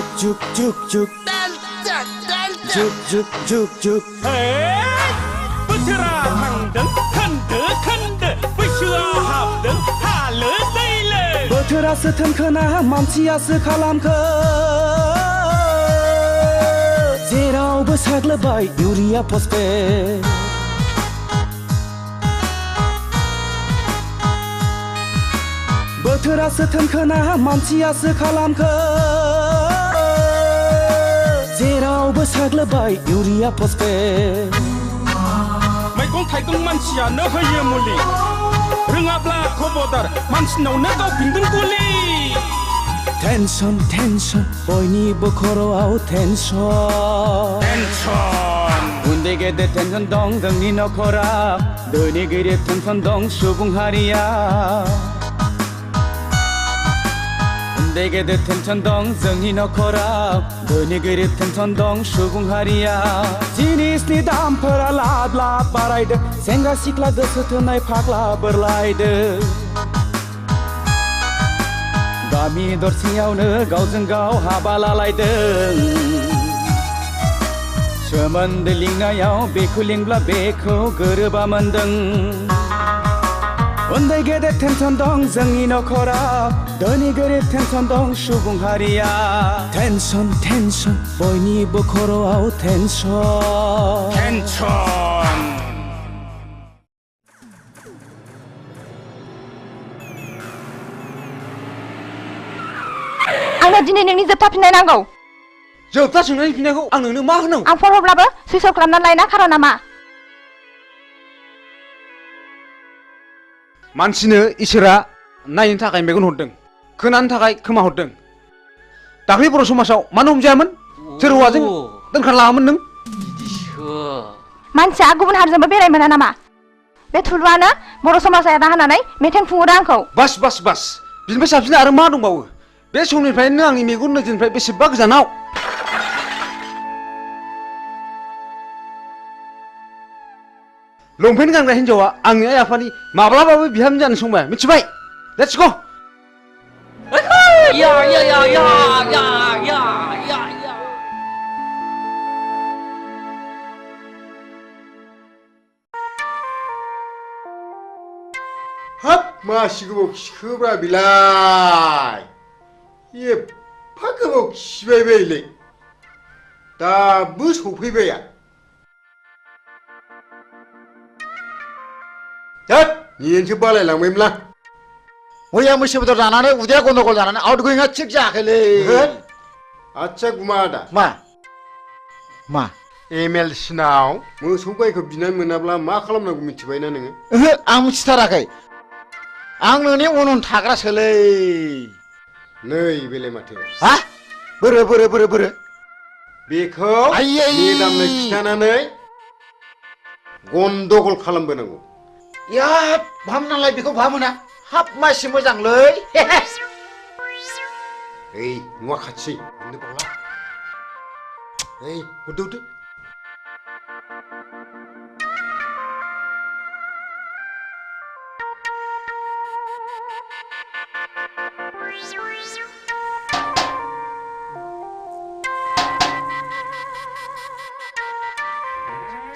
juk बोथोरा थांदों खोन्दो बैसोआव हाबदों हालो दैलो बोथोरासो थोनखोना मानसियासो खालामखो जेरावबो साग्लोबबाय इउरिया फस्फेट बोथोरासो थोनखोना मानसियासो खालामखो जेरावबो साग्लोबबाय इउरिया फस्फेट मैगं थाइगं मानसियानो होयो मुलि रोङाब्ला खबरदार मानसिनावनो गावफिनगोन गुलि टेनसन बयनिबो खर'आव टेनसन उन्दै गेदेर टेनसन दं जोंनि नखराव धोनि गोरिब टेनसन दं सुबुं हारिया उन्दै गेदेर टेनसन दं जोंनि नखराव धोनि गोरिब टेनसन दं सुबुं हारिया जिनिसनि दामफोरा लाब लाब बारायदों सेंग्रा सिख्ला गोसो थोनाय फाग्ला बोरलायदों गामि दरसेयावनो गावजों गाव हाबा लालायदों सोमोन्दो लिंनायाव बेखौ लिंब्ला बेखौ गोरोबा मोनदों उन्दै गेदेर टेनसन दं जोंनि नखराव धोनि गोरिब टेनसन दं सुबुं हारिया टेनसन बयनिबो खर'आव टेनसन आंनो दिनै नोंनि जोबथा फिननाय नांगौ जोबथा सोंनायनि फिननायखौ आं नोंनो मा होनांगौ आं फन हरब्लाबो सुइच अफ खालामनानै लायना खार'ना मा मानसिनो इसोरा नायनो थाखाय मेगन हरदों खोनानो थाखाय खोमा हरदों दाख्लै बर' समाजाव मानो हमजायामोन सोर हौवाजों दोनखार लाङामोन नों मानसिया गुबुन हारिजोंबो बेराय मोना नामा बे थुलुआनो बर' समाजा एना होनानै मेथाइ खुङोदा आंखौ बास बास बास बिनिफ्राय साबसिन आरो मा दंबावो बे समनिफ्रायनो आंनि मेगन नोजोरनिफ्राय बेसेबा गोजानाव लंपेन्ट गानग्रा हिन्जावा आंनि आइ आफानि माब्लाबाबो बिहामजो जानो संबाय मिथिबाय लेट्स गो या या या या या या या या हाब मासि गोबाव खिखोब्रा बिलाय एफा गोबाव खिबाय बायलै दाबो सफैबाया हाब नियेनसो बालायलांबायमोनलां मैया मैसो बेदर जानानै उदैया गन्दगल जानानै आउट गोयिंआ थिग जायाखैलै आच्छा गुमा आदा मा MLC नाव मोसौ गायखौ बिनानै मोनाब्ला मा खालामनांगौ मिथिबायना नोङो ओहो आं मिथिथाराखै आं नोंनि उन उन थाग्रासोलै नै बेलाय माथो हा बोरो बेखौ मेदामनो खिथानानै गन्दगल खालामबोनांगौ याब भामनालाय बेखौ भामोना हाब मासि मोजांलै ओइ न'आ खाथि मोननो बावला ओइ हरदो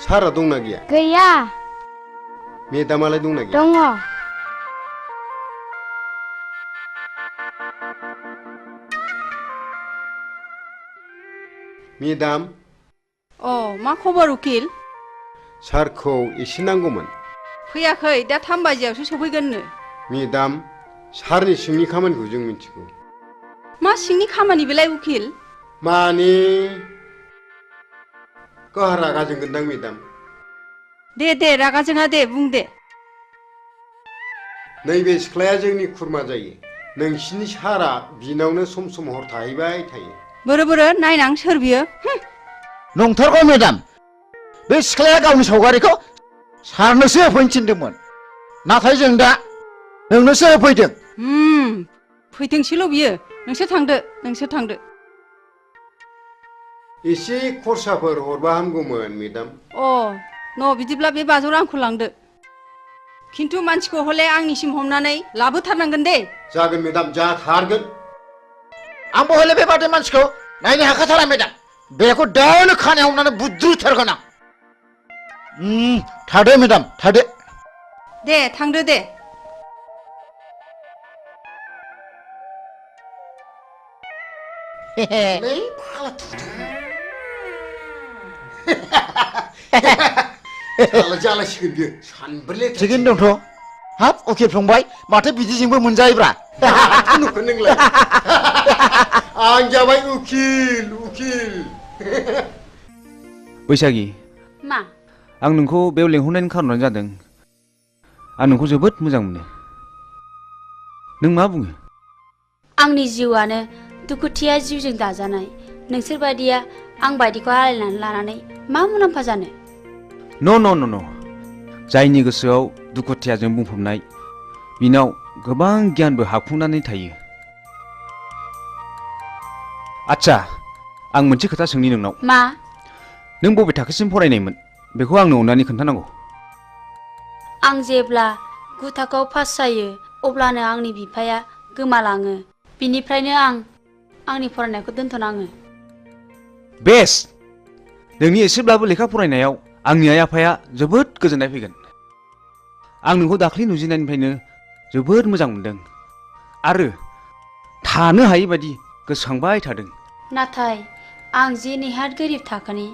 सारा दंना गैया गैया मेदामालाय दंना गैया दङ मेदाम मा खबर उकिल सारखौ एसे नांगौमोन फैयाखै दा 3 बाजियावसो सफैगोननो मेदाम सारनि सिंनि खामानिखौ जों मिथिगौ मा सिंनि खामानि बेलाय उकिल माने गावहा रागा जोंगोनदां मेदाम दे रागा जोङा दे बुं दे नैबे सिख्लाया जोंनि खुरमा जायो नोंसिनि सारा बिनावनो सम सम हर थाहैबाय थायो बोरो नायनां सोर बियो नंथारगौ मेदाम बे सिख्लाया गावनि सावगारिखौ सारनोसो होफैनो थिनदोंमोन नाथाय जों दा नोंनोसो होफैदों फैथोंसैल' बियो नोंसोर थांदो एसे खरसाफोर हरबा हामगौमोन मेदाम बिदिब्ला बे बाजौ रांखौ लांदो खिन्थु मानसिखौ हले आंनिसिम हमनानै लाबोथारनांगोन दे जागोन मेदाम जाथारगोन आंबो हले बेबादि मानसिखौ नायनो हाखाथारा मेदाम बेखौ दानो खानायाव हमनानै बुद्रुथारगोन आं थादो मेदाम थादो दे थांदो दे जालासिगोन बियो सानब्रै थिगैनो दंथ' हाब उकिल फंबाय माथो बिदिजोंबो मोनजायोब्रा नुखो नोंलाय आं जाबाय उकिल बैसागि मा आं नोंखौ बेयाव लेंहरनायनि खारनानो जादों आं नोंखौ जोबोद मोजां मोनो नों मा बुङो आंनि जिउआनो दुखुथिया जिउजों दाजानाय नोंसोर बायदिया आं बायदिखौ आलायनानै लानानै मा मुलाम्फा जानो न' जायनि गोसोआव दुखुथियाजों बुंफबनाय बिनाव गोबां गियानबो हाबफुंनानै थायो आच्छा आं मोनसे खोथा सोंनि नोंनाव मा नों बबे थाखोसिम फरायनायमोन बेखौ आंनो अननानै खोन्थानांगौ आं जेब्ला 9 थाखोआव पास जायो अब्लानो आंनि बिफाया गोमालाङो बिनिफ्रायनो आं आंनि फरायनायखौ दोनथ'नाङो बेस्ट नोंनि एसेब्लाबो लेखा फरायनायाव आंनि आइ आफाया जोबोद गोजोननाय फैगोन आं नोंखौ दाख्लै नुजेननायनिफ्रायनो जोबोद मोजां मोनदों आरो थानो हायै बायदि गोसोखांबाय थादों नाथाय आं जे नेहाद गोरिब थाखोनि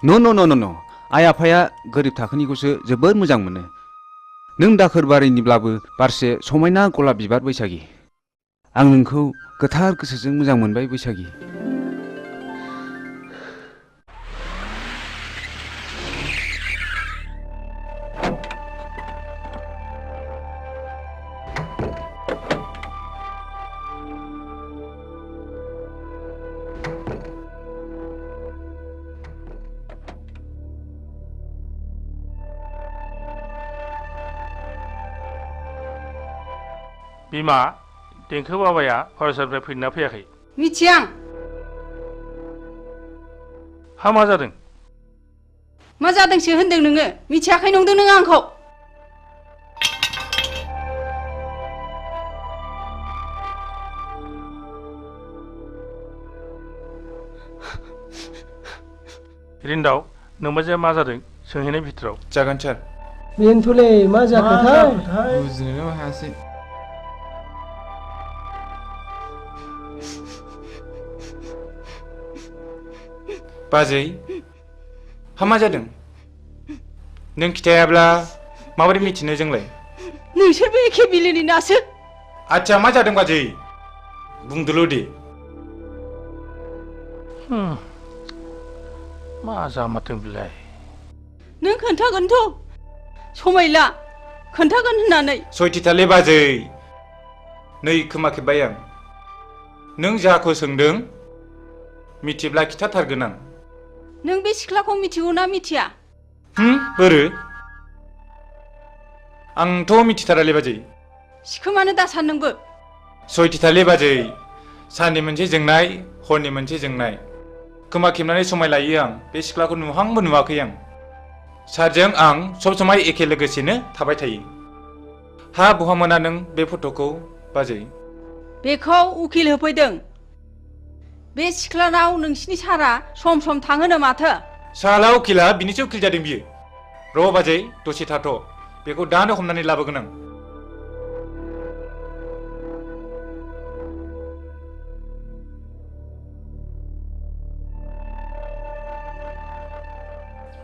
न' आइ आफाया गोरिब थाखोनिखौसो जोबोद मोजां मोनो नों दाखोर बारिनिब्लाबो बारसे समायना गलाब बिबार बैसागि आं नोंखौ गोथार गोसोजों मोजां मोनबाय बैसागि बिमा देंखो बाबाया फरायसालिनिफ्राय फैदोंना फैयाखै मिथिया हा मा जादों मा जादोंसो होनदों नोङो मिथियाखै नंदों नों आंखौ रिन्दाव नोंबाजैया मा जादों सोंहैनाय भितराव जागोन सार बेनोथ'लै मा जाखोथाय बुजिनोनो हायासै बाजै हा मा जादों नों खिथायाब्ला माबोरै मिथिनो जोंलाय नोंसोरबो एखे बिलोनि नासो आच्छा मा जादों बाजै बुंदोल' दे मा जामारदों बिलाय नों खोन्थागोनथ' समायला खोन्थागोन होननानै सयथिथालै बाजै नै खोमा खेबबाय आं नों जाखौ सोंदों मिथिब्ला खिथाथारगोन आं नों बे सिख्लाखौ मिथिगौ ना मिथिया बोरो आंथ' मिथिथारालै बाजै सिखोमानो दासान नोंबो सयथिथालै बाजै साननि मोनसे जोंनाय हरनि मोनसे जोंनाय खोमा खेबनानै समाय लायो आं बे सिख्लाखौ नुहांबो नुवाखै आं सारजों आं सब समाय एखे लोगोसेनो थाबाय थायो हा बहा मोना नों बे फट'खौ बाजै बेखौ उकिल होफैदों बे सिख्लानाव नोंसिनि सारा सम सम थाङोनो माथो साला उकिला बिनिसो उकिल जादों बियो र' बाजै दसे थाथ' बेखौ दानो हमनानै लाबोगोन आं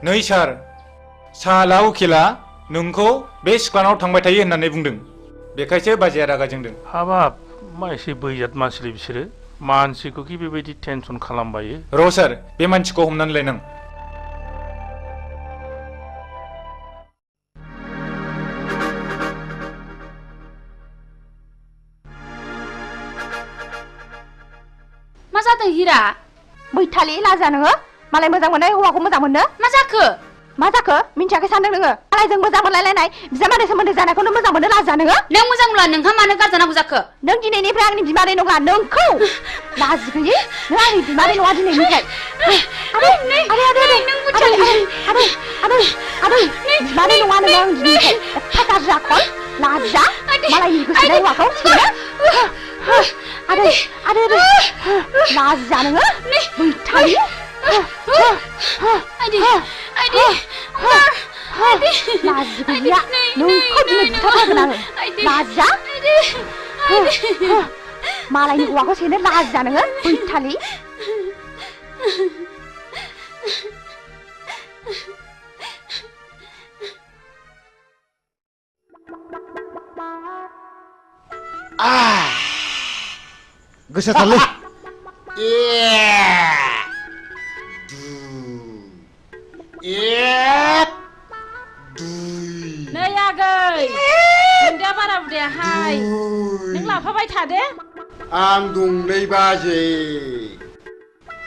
नै सार साला उकिला नोंखौ बे सिख्लानाव थांबाय थायो होननानै बुंदों बेखायसो बाजैया रागा जोंदों हाबाब मा एसे बैजात मानसिलै बिसोरो मानसिखौ कि बेबायदि टेनसन खालामबायो र' सार बे मानसिखौ हमनानै लायनां मा जादों हिरा बैथालि लाजा नोङो मालाय मोजां मोननाय हौवाखौ मोजां मोननो मा जाखो मिन्थियाखै सानदों नोङो मालायजों मोजां मोनलायलायनाय बिजामादै सोमोन्दो जानायखौनो मोजां मोननो लाजा नोङो नों मोजां मोनला नोंहा मानो गारजानांगौ जाखो नों दिनैनिफ्राय आंनि बिमादै नङा नोंखौ लाजि गैयै नों आंनि बिमादै नङा दिनैनिफ्राय आदै बिमादै नङा नोङो आं दिनैनिफ्राय एफा गाज्रि आखल लाजा मालायनि गोसोनाय हौवाखौ थिनो आदै लाजा नोङो बैथालि लाजि गैया नोंखौ दिनै बुथारथारगोन आङो लाजा मालायनि हौवाखौ सेनो लाजा नोङो बैथालि गोसोथारलै नै आगै नोंदा बारा बुदायाहाय नों लाफाबाय थादे आं दं नै बाजै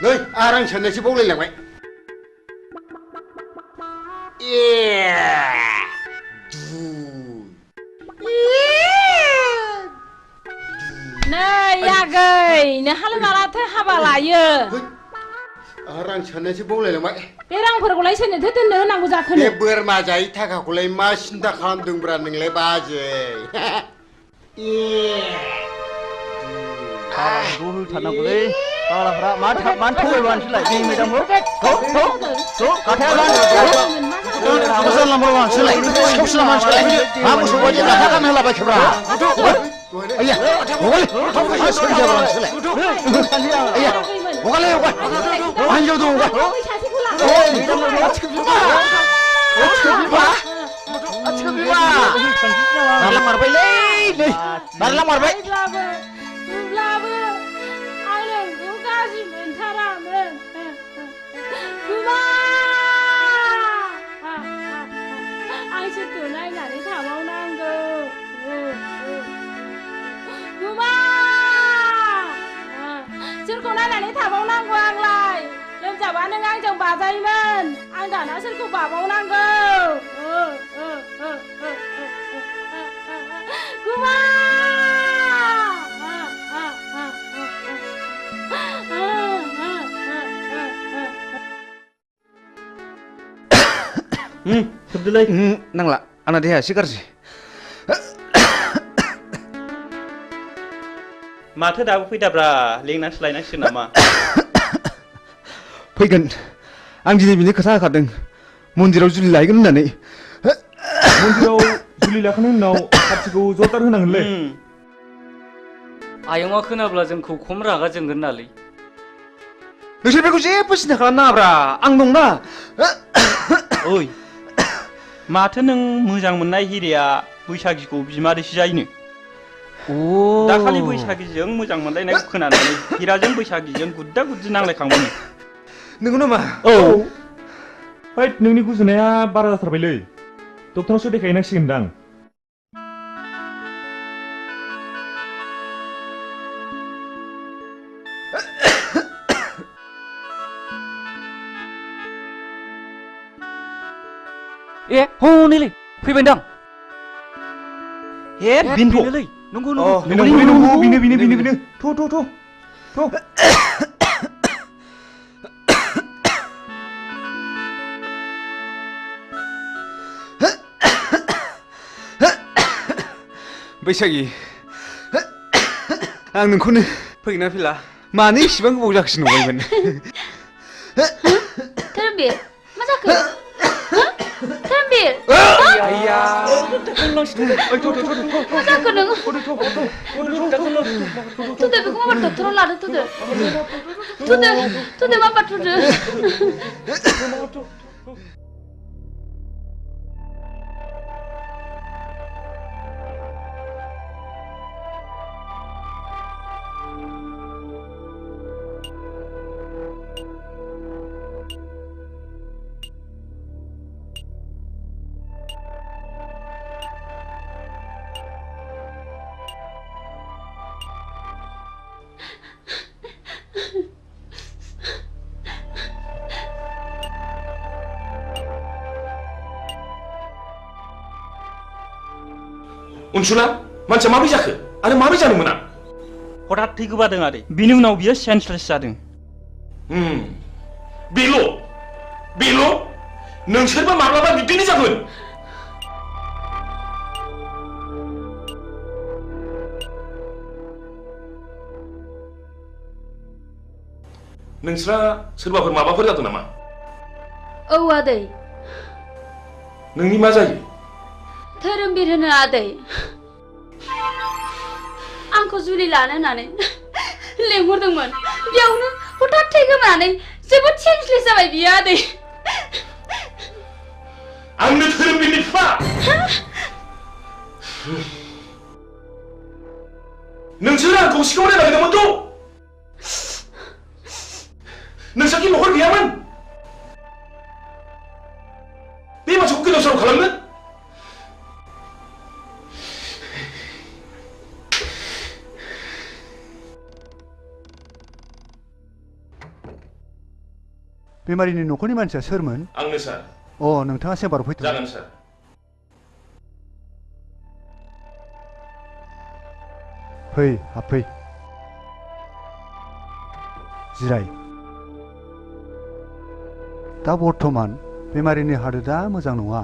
नै आरां साननायसो बावलायलांबाय नै आगै नोंहालाय मालाथो हाबा लायो आरां साननायसो बावलायलांबाय बे रांफोरखौलाय सोरनोथो दोननो होनांगौ जाखो बे बोरमा जायै थाखाखौलाय मा सिन्था खालामदोंब्रा नोंलाय बाजै होथारनांगौलै बालाफ्रा मानो थगायबा नोंसोरलाय जोंनि मेदामखौ जानला मोनला मानसिलाय सिखावसोला मानसिलाय मा मोसौ बायदि लाथा गान होलाबायखोब्रा आइया हगारलाय हिन्जाव दं बारलांमारबायलै नै बारलांमारबाय होमब्लाबो आं नोंखौ गाज्रि मोनथारामोन गुमा आं सोरखौ नायनानै थाबावनांगौ गुमा सोरखौ नायनानै थाबावनांगौ आंलाय लोमजाबा नों आंजों बाजायोमोन आं दाना सोरखौ बाबावनांगौ गुमा सोबदोलाय नांला आंना देहाया एसे गाज्रि माथो दाबो फैदाब्रा लेंनानैसो लायनांसिगोन नामा फैगोन आं दिनै बिनि खोथा होखादों मन्दिराव जुलि लायगोन होननानै मन्दिराव जुलि लाखांनायनि उनाव पार्टिखौ जरदार होनांगोनलै आयंआ खोनाब्ला जोंखौ खम रागा जोंगोन नालै नोंसोर बेखौ जेबो सिन्था खालामनाङाब्रा आं दंना ओइ माथो नों मोजां मोननाय हिरिया बैसागिखौ बिमादैसो जायोनो दाखालि बैसागिजों मोजां मोनलायनायखौ खोनानानै हिराजों बैसागिजों गुद्दा गुद्दि नांलायखांबायनो नंगौ नामा औ हैद नोंनि गुजुनाया बारा जाथारबायलै डक्टरनावसो देखायनांसिगोनदां ए हनैलै फैबायदां हे बिनथ' बेनोलै नंगौ नंगौ बिनो थ' बैसागि आं नोंखौनो फैगोन ना फैला मानो इसेबां गोबाव जाखोसो नंबायमोन धोरोमबीर मा जाखो धोरोमबीर मा जाखो नों थुदो बेखौ माबा डक्टराव लादो थुदो माबा थुदो अनसुला मानसिया माबोरै जाखो आरो माबोरै जानो मोना हठात थै गोबादों आदै बिनि उनाव बियो सेन्सलेस जादों बेल' नोंसोरबो माब्लाबा बिदिनो जागोन नोंस्रा सोरबाफोर माबाफोर जादों नामा औ आदै नोंनि मा जायो धोरोमबीर होनो आदै आंखौ जुलि लानो होननानै लेंहरदोंमोन बेयावनो हठात थै गोमानानै जोबोद सेन्सलेस जाबाय बियो आदै आंनो धोरोमबीरनि बिफा नोंसोर आंखौ सिखाव नागिरदोंमोनथ' नोंसोरनि न'खर गैयामोन बे मानसिखौ गोदाव सोराव खालामनो बेमारिनि न'खरनि मानसिया सोरमोन आंनो सार नोंथाङा चेम्बाराव फैथ' जागोन सार फै हाबफै जिराय दा बर्थमान बेमारिनि हालोदा मोजां नङा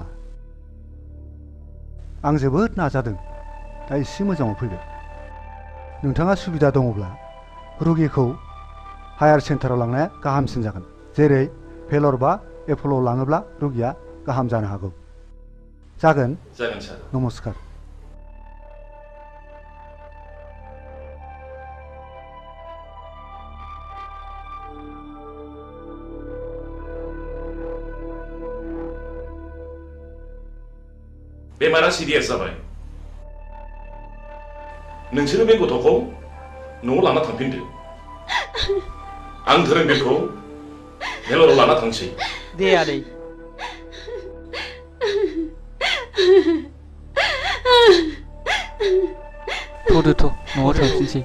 आं जोबोद नाजादों दा एसे मोजाङाव फैबाय नोंथाङा सुबिदा दङब्ला रुगिखौ हायार सेन्टाराव लांनाया गाहामसिन जागोन जेरै भेलर बा एप'ल'आव लाङोब्ला रुगिया गाहाम जानो हागौ जागोन सार नमस्कार बेमारा सिरियास जाबाय नोंसोरो बे गथ'खौ न'आव लाना थांफिनदो आं धोरोमबीरखौ भेलराव लाना थांसै दे आदै थ'दो न'आव थांफिनसै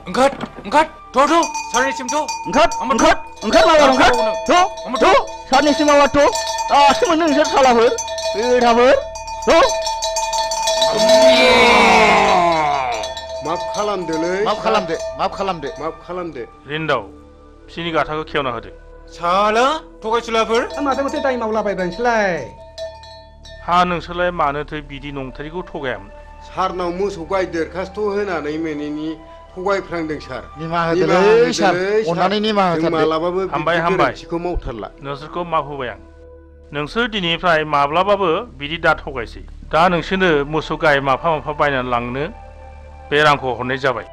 Angkat, tuh, sarnisim tuh. Angkat, mabar angkat. Tuh, sarnisim mabar tuh. Semua nungsur salahur. Berhabur. Tuh. माफ खालामदोलै माफ खालामदो रिन्दाव बिसिनि गाथाखौ खेवना होदो साला थगायसुलाफोर माथो माथो दाय मावलाबायबाय नोंसोरलाय हा नोंसोरलाय मानोथो बिदि नंथारिखौ थगायामोन सारनाव मोसौ गाय दरखास्त होनानै मोनैनि थगायफ्रांदों सार निमाहा होदोलै सार अननानै निमाहा होथारदो मालाबाबो हामबाय गोरोन्थिखौ मावथारला नोंसोरखौ माफ होबाय आं नोंसोर दिनैनिफ्राय माब्लाबाबो बिदि दा थगायसै दा नोंसोरनो मोसौ गाय माफा बायनानै लांनो बे रांखौ हरनाय जाबाय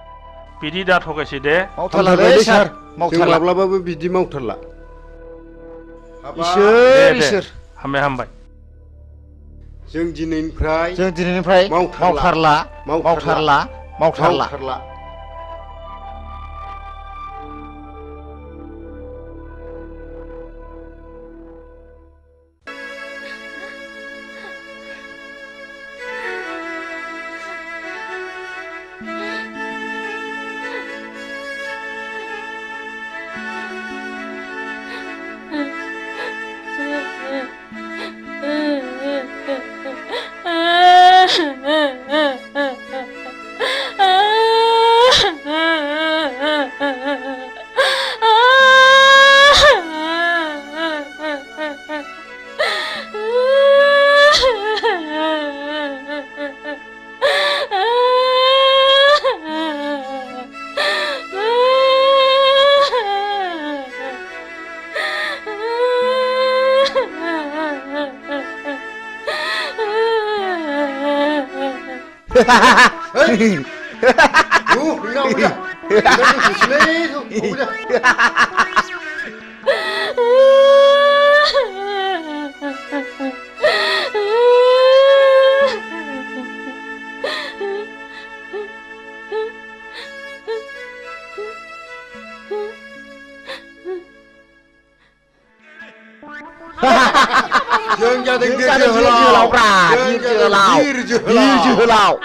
बिदि दा थगायसै दे मावथारलालै सार जों माब्लाबाबो बिदि मावथारला इसोर हामबाय जों दिनैनिफ्राय मावथारला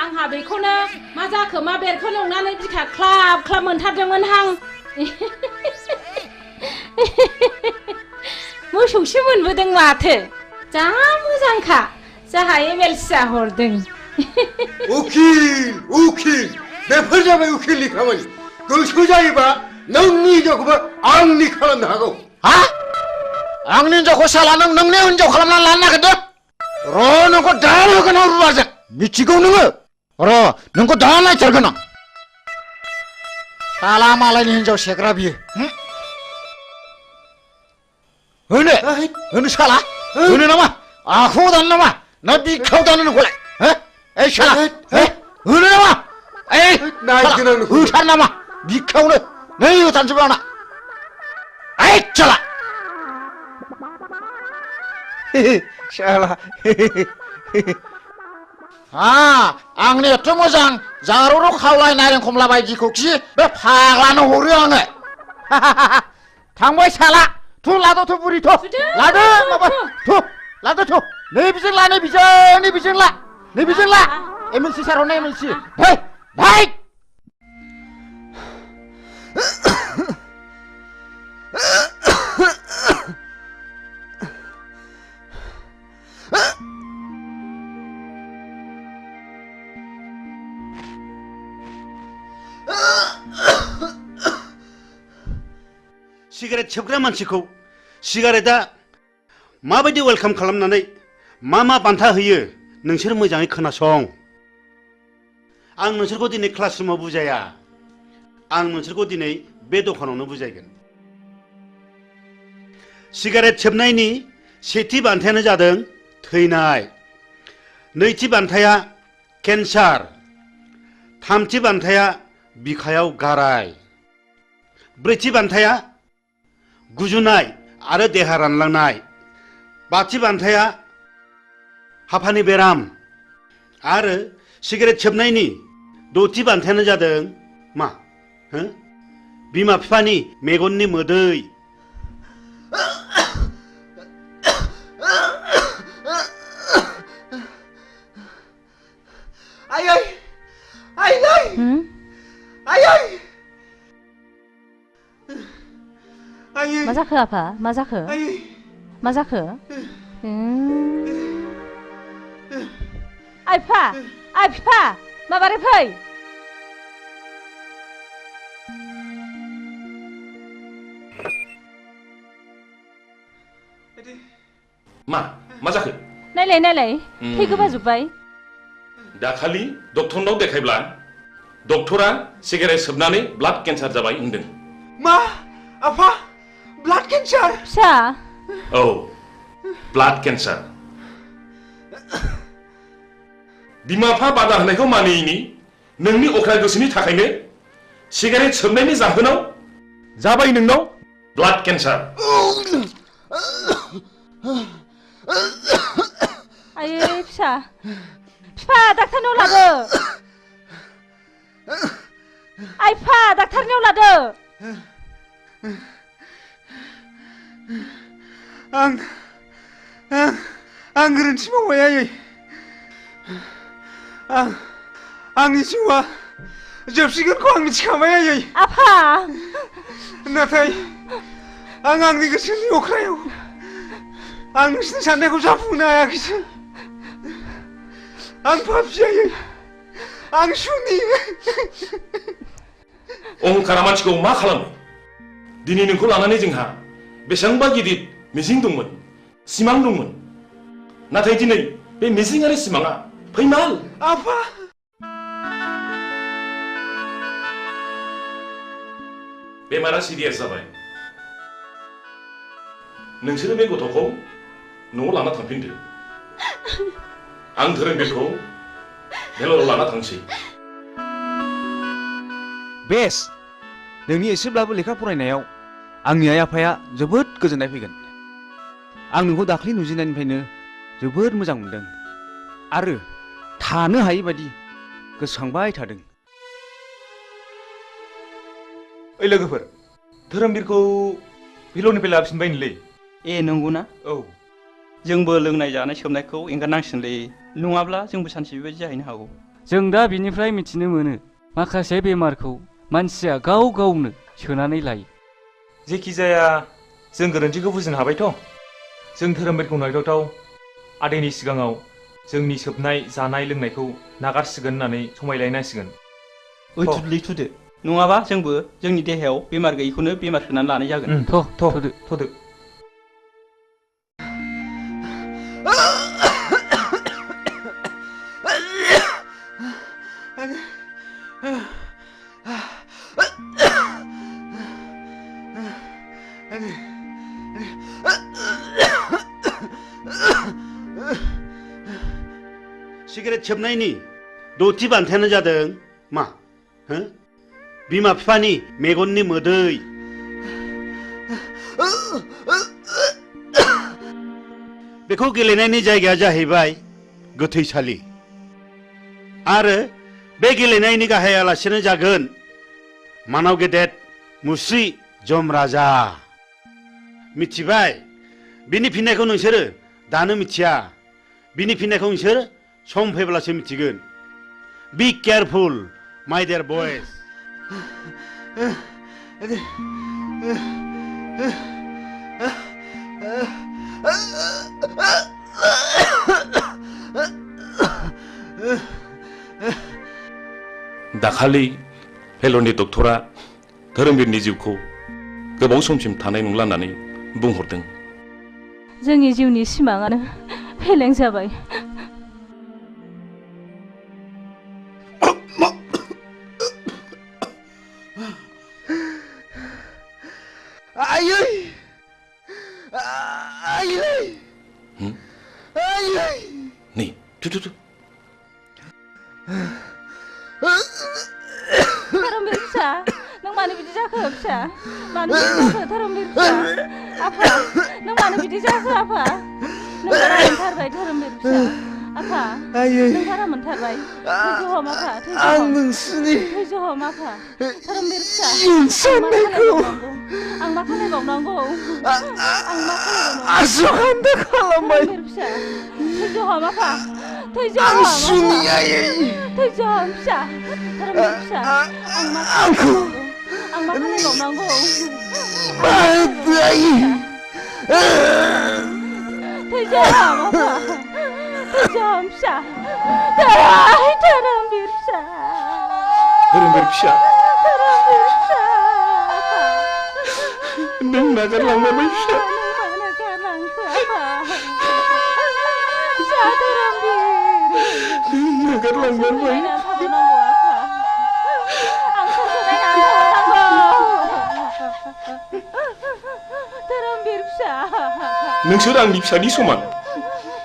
आंहा बेखौनो मा जाखो मा बेरखौ एवनानै बिखा ख्लाब ख्लाब मोनथारदोंमोन हां मोसौसो मोनबोदों माथो जा मोजांखा जाहा एमएलसिया हरदों उखिल बेफोर जाबाय उखिलनि खामानि गोसो जायोबा नोंनि हिनजावखौबो आंनि खालामनो हागौ हा आंनि हिनजावखौ साला नोंनि हिनजाव खालामनानै लानो नागिरदों र' नोंखौ दा होगोन आं रुवाजों मिथिगौ नोङो र' नोंखौ दा नायथारगोन आं साला मालायनि हिनजाव सेग्रा बियो होनो साला होनो नामा आखाव दानो नामा ना बिखाव दानो नोंखौलाय ओइ साला होनो नामा होथार नामा बिखावनो नै होथारनोसै आंना ओइ साला साला आंनि एथ' मोजां जारौ खावलाय नारें खमला बायदिखौ खि बे फाग्लानो हरो आङो थांबाय साला थु लादो थु बुरि थु लादो माबा थु लादो थु नैबिजों ला नैबिजों ला एमएलसि सार हरनाय एमएलसि भाई सिगारेट सोबग्रा मानसिखौ सिगारेटआ माबायदि वेलकाम खालामनानै मा बान्था होयो नोंसोर मोजाङै खोनासं आं नोंसोरखौ दिनै क्लासरुमाव बुजाया आं नोंसोरखौ दिनै बे दखानावनो बुजायगोन सिगारेट सोबनायनि सेथि बान्थायानो जादों थैनाय नैथि बान्थाया केन्सार थामथि बान्थाया बिखायाव गाराय ब्रैथि बान्थाया गुजुनाय आरो देहा रानलांनाय बाथि बान्थाया हापानि बेराम आरो सिगारेट सोबनायनि दथि बान्थायानो जादों मा बिमा बिफानि मेगननि मोदै मा जाखो आफा मा जाखो मा जाखो आइ बिफा माबारै फै मा जाखो नायलाय थै गोबाजोब्बाय दाखालि डक्टरनाव देखायब्ला डक्टरा सिगारेट सोबनानै ब्लाड केन्सार जाबाय होनदों मा आफा ब्लाड केन्सार फिसा औ ब्लाड केन्सार बिमा बिफा बादा होनायखौ मानियैनि नोंनि अख्रा गोसोनि थाखायनो सिगारेट सोबनायनि जाहोनाव जाबाय नोंनाव ब्लाड केन्सार आयै फिसा डाक्टारनियाव लादो आइ बिफा डाक्टारनियाव लादो आं गोरोन्थि मावबाय आयै आंनि जिउआ जोबसिगोनखौ आं मिथिखाबाय आयै आफा नाथाय आंनि गोसोनि अख्रायाव आं नोंसिनि साननायखौ जाफुंनो हायाखैसै आं पापि आयै आं सुनि अहंकारा मानसिखौ मा खालामो दिनै नोंखौ लानानै जोंहा बेसेबांबा गिदिर मिजिं दंमोन सिमां दंमोन नाथाय दिनै बे मिजिं आरो सिमाङा फैमाल आफा बेमारा सिरियास जाबाय नोंसोरो बे गथ'खौ न'आव लाना थांफिनदो आं धोरोमबीरखौ भेलराव लाना थांसै बेस नोंनि एसेब्लाबो लेखा फरायनायाव आंनि आइ आफाया जोबोद गोजोननाय फैगोन आं नोंखौ दाख्लि नुजेननायनिफ्रायनो जोबोद मोजां मोनदों आरो थानो हायै बायदि गोसोखांबाय थादों ओइ लोगोफोर धोरोमबीरखौ भेलरनिफ्राय लाबोफिनबायनोलै नंगौना औ जोंबो लोंनाय जानाय सोबनायखौ एंगारनांसिगोनलै नङाब्ला जोंबो सानसे बेबायदि जाहैनो हागौ जों दा बिनिफ्राय मिथिनो मोनो माखासे बेमारखौ मानसिया गाव गावनो सोनानै लायो जेखि जाया जों गोरोन्थिखौ बुजिनो हाबायथ' जों धोरोमबीरखौ नायदावथाव आदैनि सिगाङाव जोंनि सोबनाय जानाय लोंनायखौ नागारसिगोन होननानै समायलायनांसिगोन थुदो नङाबा जोंबो जोंनि देहायाव बेमार गैयैखौनो बेमार सोनानै लानाय जागोन थ'दो सिगारेट सोबनायनि दथि बान्थायानो जादों मा बिमा बिफानि मेगननि मोदै बेखौ गेलेनायनि जायगाया जाहैबाय गोथैसालि आरो बे गेलेनायनि गाहाय आलासियानो जागोन मानाव गेदेर मुस्रि जम राजा मिथिबाय बिनि फिननायखौ नोंसोरो दानो मिथिया बिनि फिननायखौ नोंसोर सम फैब्लासो मिथिगोन बी केयारफुल माय डियर बयज दाखालि भेलरनि डक्टरा धोरोमबीरनि जिउखौ गोबाव समसिम थानाय नंला होननानै बुंहरदों जोंनि जिउनि सिमाङानो फेलें जाबाय आयै आयै आयै नै थु धोरोमबीर फिसा नों मानो बिदि जाखो फिसा मानो बिदि जाखो धोरोमबीर फिसा आफा नों मानो बिदि जाखो आफा नों बारा मोनथारबाय धोरोमबीर फिसा आफा नों बारा मोनथारबाय थैज' हम आफा आं नोंसिनि थैज' हम आफा धोरोमबीर फिसा साननायखौ आं मा खालामबावनांगौ आसुखान्दा खालामबाय धोरोमबीर फिसा थैज' हम आफा थैज' आं हम सुनि आयै थैज' हम फिसा धोरोमबीर फिसा आं मा खालामबावनांगौ आं आं मा खालामबावनांगौ थैजाम आफा थैजाम फिसा धोरोमबीर फिसा धोरोमबीर फिसा धोरोमबीर फिसा नों नागारलांबाय फिसा नागारलांखो आफा फिसा धोरोमबीर नागारलांबाय थाबावनांगौ आफा आं सोरखौ नायनानै थाबावनांगौ धोरोमबीर फिसा नोंसोर आंनि फिसानि समान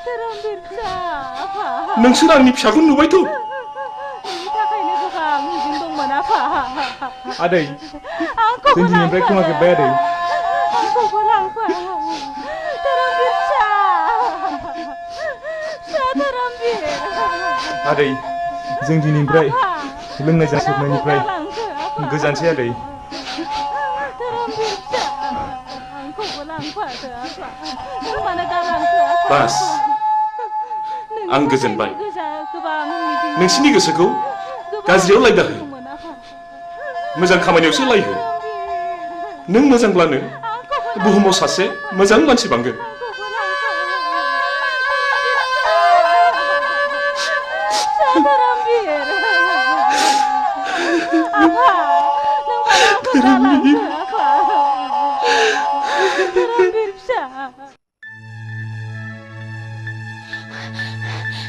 धोरोमबीर फिसा आफा नोंसोर आंनि फिसाखौ नुबायथ' बेनि थाखायनो गोबां मिजिं दंमोन आफा आदै आंखौबो जों दिनैनिफ्राय खोमाजोब्बाय आदै आंखौबो लांफा धोरोमबीर फिसा फिसा धोरोमबीर आदै जों दिनैनिफ्राय लोंनाय जासोबनायनिफ्राय गोजानसै आदै धोरोमबीर फिसा आंखौबो लांफादो आफा नों मानो गालांखो आफा बास आं गोजोनबाय नोंसिनि गोसोखौ गाज्रियाव लायदाहो मोजां खामानियावसो लायहो नों मोजांब्लानो बुहुमाव सासे मोजां मानसि बांगोन धोरोमबीर आफा नों मानो आंखौ गालांखो आफा धोरोमबीर फिसा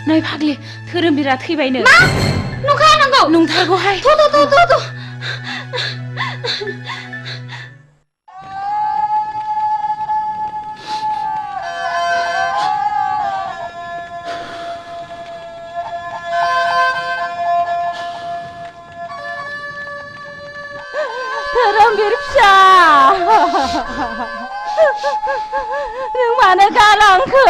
नै फाग्लि धोरोमबीरा थैबायनो मा नंखा नंगौ नंथारगौहाय थ धोरोमबीर फिसा नों मानो गालांखो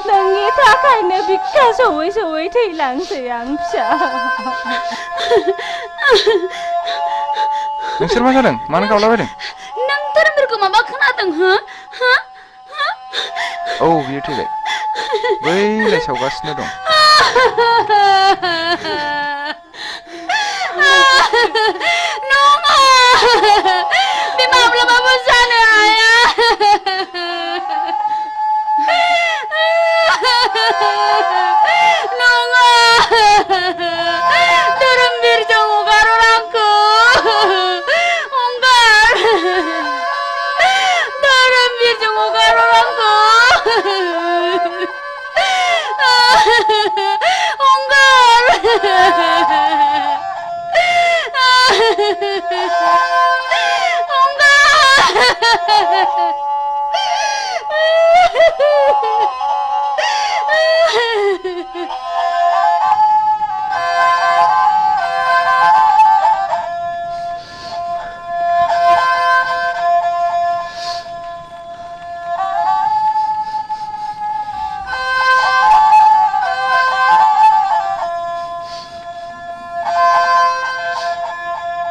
नोंनि थाखायनो बिखा सौयै सौयै थैलांसै आं फिसा नोंसोर मा जादों मानो गावलाबायदों नों धोरोमबीरखौ माबा खोनादों हो औ बियो थैबाय बैलाय सावगासिनो दं नङा बे माब्लाबाबो जानो हाया नङा धोरोमबीरजों हगार आंखौ हगार धोरोमबीरजों हगार आंखौ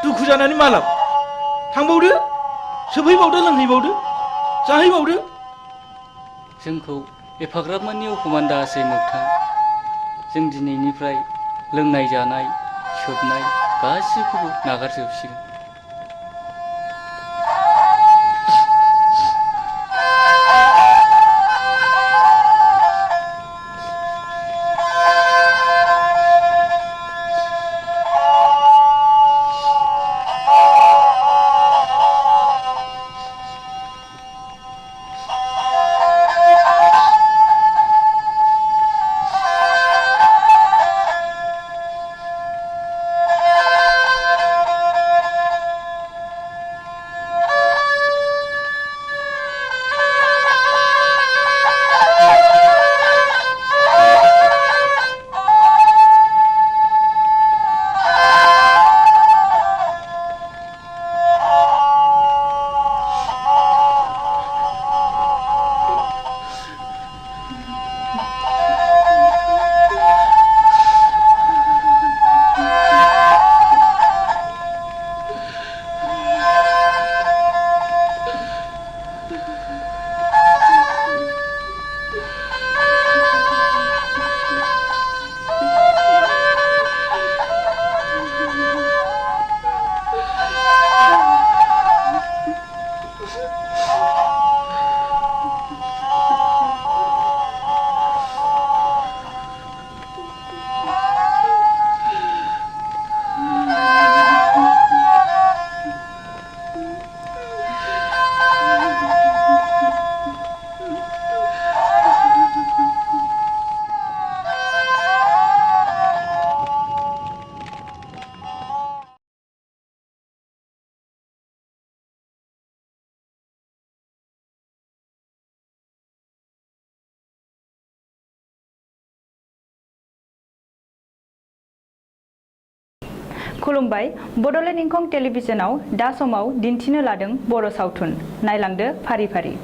दुखु जानानै मालाब थांबावदो सोबहैबावदो लोंहैबावदो जाहैबावदो जोंखौ एफाग्राब मानि अफमान दासै मोगथां जों दिनैनिफ्राय लोंनाय जानाय सोबनाय गासिखौबो नागारजोबसिगोन खुलुमबाय बड'लेण्ड इंखं टेलिभिजनाव दा समाव दिन्थिनो लादों बर' सावथुन नायलांदो फारि फारि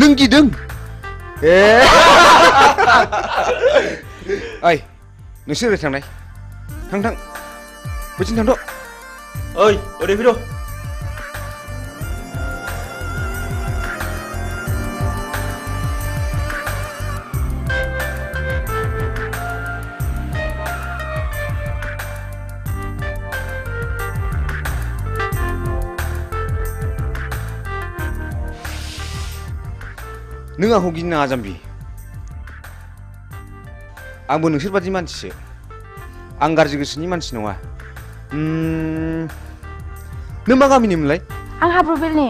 Neng गिदों ओइ नोंसोर ओरै थांनाय थां बैथिं थांद' ओइ ओरै फैद' नों आंखौ गिनो नाङा जाम्बि आंबो नोंसोर बादि मानसिसो आं गाज्रि गोसोनि मानसि नङा नों मा गामिनिमोनलाय आं हाब्रुबिलनि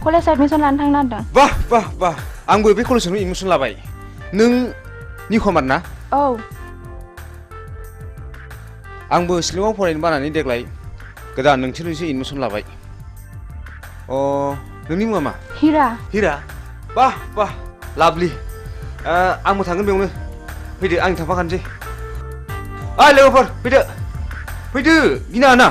कलेज एडमिसन लानो थांनो नागिरदों बाह बाह बाह आंबो बे कलेजावनो एडमिसन लाबाय नों निखमार ना औ आंबो शिलंआव फरायनो बानानै देग्लाय गोदान नोंसोरनिसो एडमिसन लाबाय नोंनि मुङा मा हिरा हिरा बाह बाह लाभलि आंबो थांगोन बेयावनो फैदो आं थांफाखानोसै ओइ लोगोफोर फैदो गिनाङा ना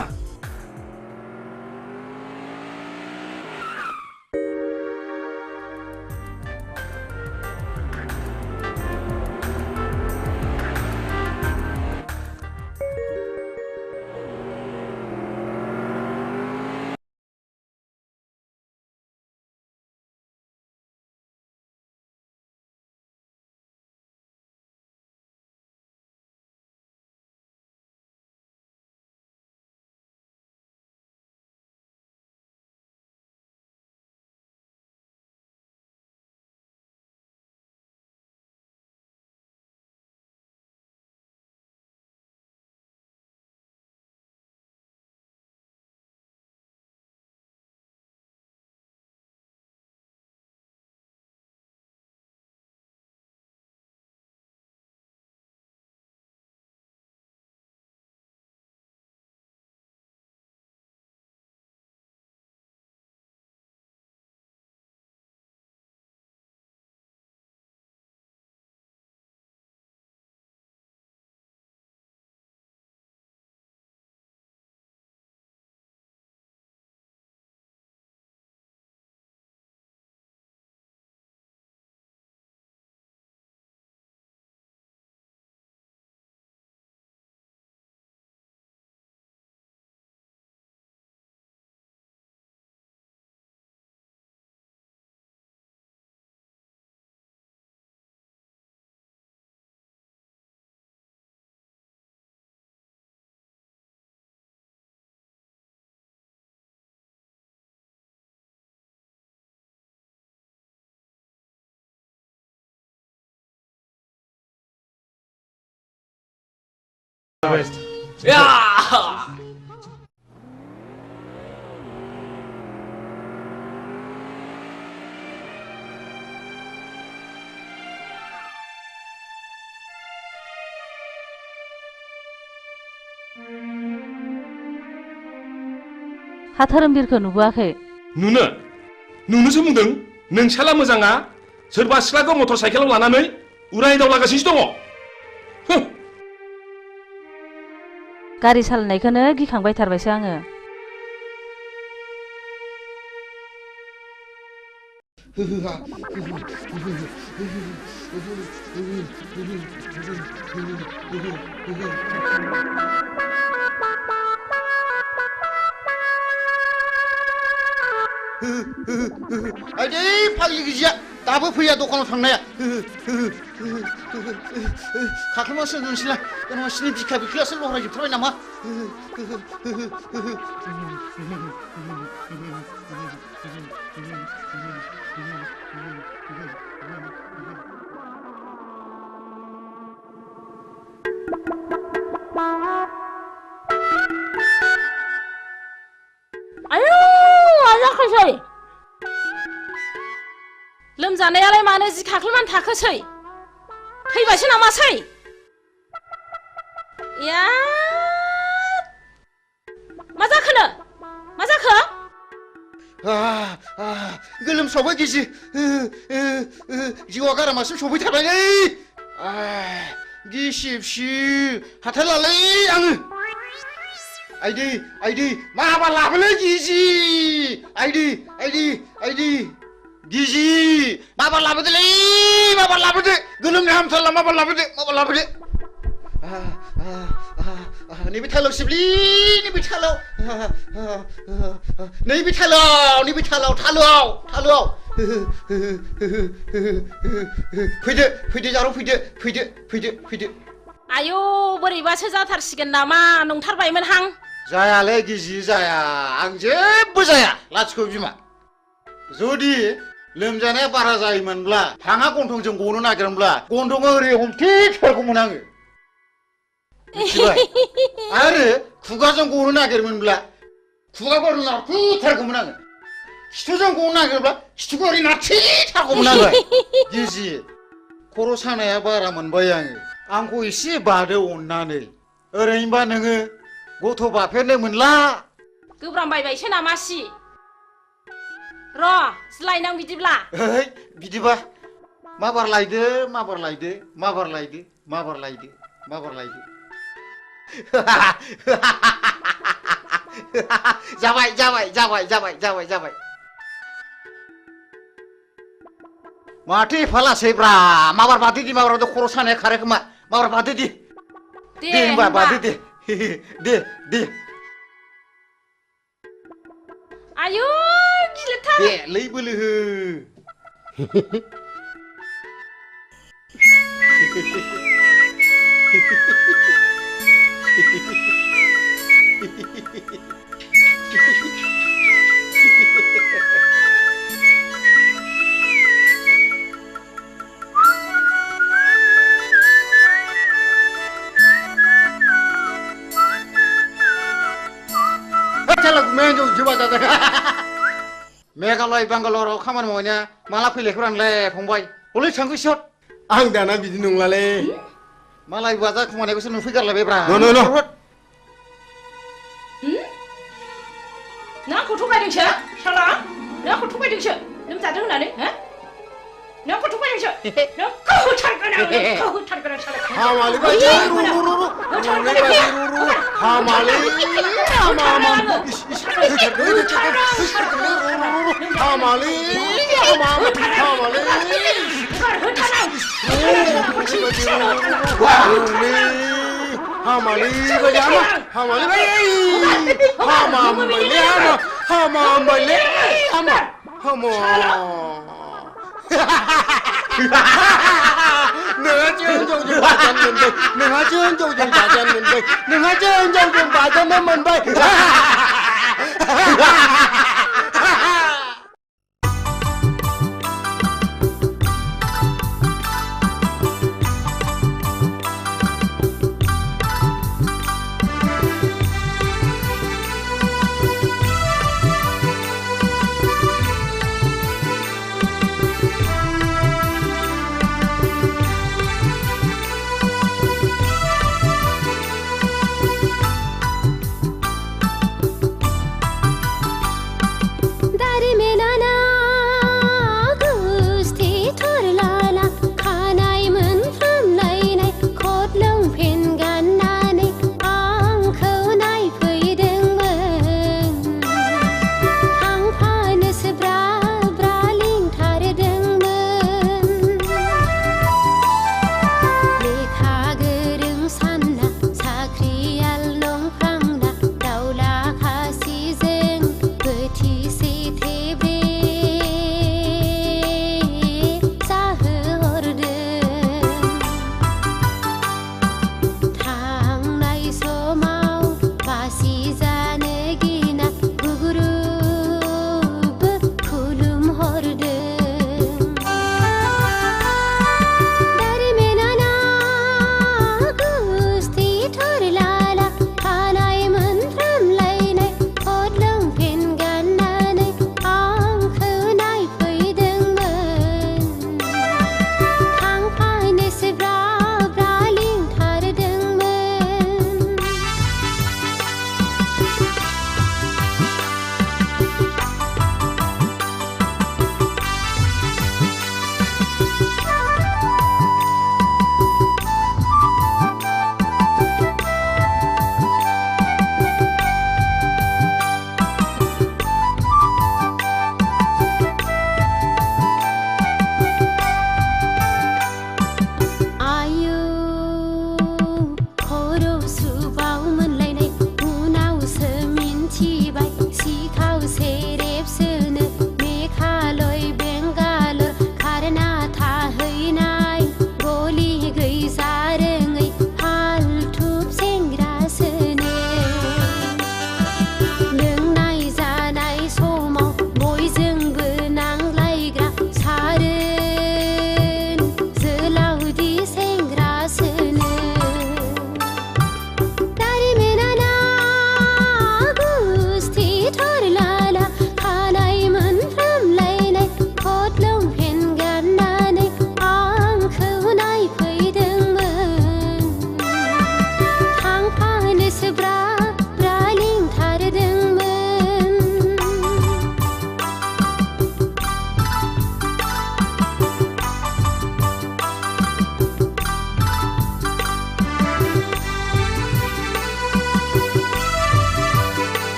हा धोरोमबिरखौ नुबोआखै नुनोसो बुंदों नोंसाला मोजाङा सोरबा सिख्लाखौ मटर साइकेलाव लानानै उराय दावलागासिनो दङ गारि सालायनायखौनो गिखांबाय थारबायसो आङो आइदै फाग्लि गिजिया दाबो फैया दखानाव थांनाया खाख्लुमासो नोंसोरला नोंसिनि बिखा बिख्लायासो लहरायजोबथारबाय नामा आयौ आजाखोसै लोमजानायालाय मानो जि खाख्लुमान थाखोसै थैबायसो नामासै या मा जाखोनो मा जाखो गोलोमसावबाय गिजि जिउआ गारामासिम सफैथारबाय नै गिसिबसि हाथारलालै आङो आइदै माबा लाबोलै गिजि आइदै गिजि माबा लाबोदोलै माबा लाबोदो गोलोमनो हामथारला माबा लाबोदो नैबे थालाव सिबलि नैबे थालाव थालुआव फैदो जारौ फैदो आयौ बोरैबासो जाथारसिगोन नामा नंथारबायमोनहां जायालै गिजि जाया आं जेबो जाया लाथिख' बिमा जुदि लोमजानाया बारा जायोमोनब्ला हाङा गन्थंजों गनो नागिरोमोनब्ला गन्थंआ ओरै हमथेथारगौमोन आङो मिथिबाय आरो खुगाजों गनो नागिरोमोनब्ला खुगाखौ ओरै नारथेथारगौमोन आङो खिथुजों गनो नागिरोब्ला खिथुखौ ओरै नारथेथारगौमोन आङो गिजि खर' सानाया बारा मोनबाय आंखौ एसे बादो अननानै ओरैनोबा नोङो गथ' बाफेरनो मोनला गोब्रामबायबायसो नामासि र' सिलायनां बिदिब्ला ओइ बिदिबा माबार लायदो माबार लायदो माबार लायदो माबार लायदो माबार लायदो जाबाय जाबाय जाबाय जाबाय जाबाय जाबाय माथो एफा लासैब्रा माबार बादो दि माबार बादो खर' सानाया खारो खोमा माबार बादो दि दे होनबा बादो दे दे दे आयु गिलिरथार दे लै बोलो हो मेघालय बांगालराव खामानि मावनाया माला फैलायखौरानलाय फंबाय हलै थांखो सट आं दाना बिदि नंलालै मालाय बाजार खमायनायखौसो नुफैगारलायबायब्रा न नों आंखौ थगायदोंसो साला नों आंखौ थगायदोंसो लोमजादों होननानै हो नों आंखौ थगायदोंसो नोंखौ होथारगोन आं नोंखौ होथारगोन आं साला हामालै बायदि हामालै नोंहा हिनजावजों बाजानो मोनबाय नोंहा हिनजावजों बाजानो मोनबाय नोंहा हिनजावजों बाजानो मोनबाय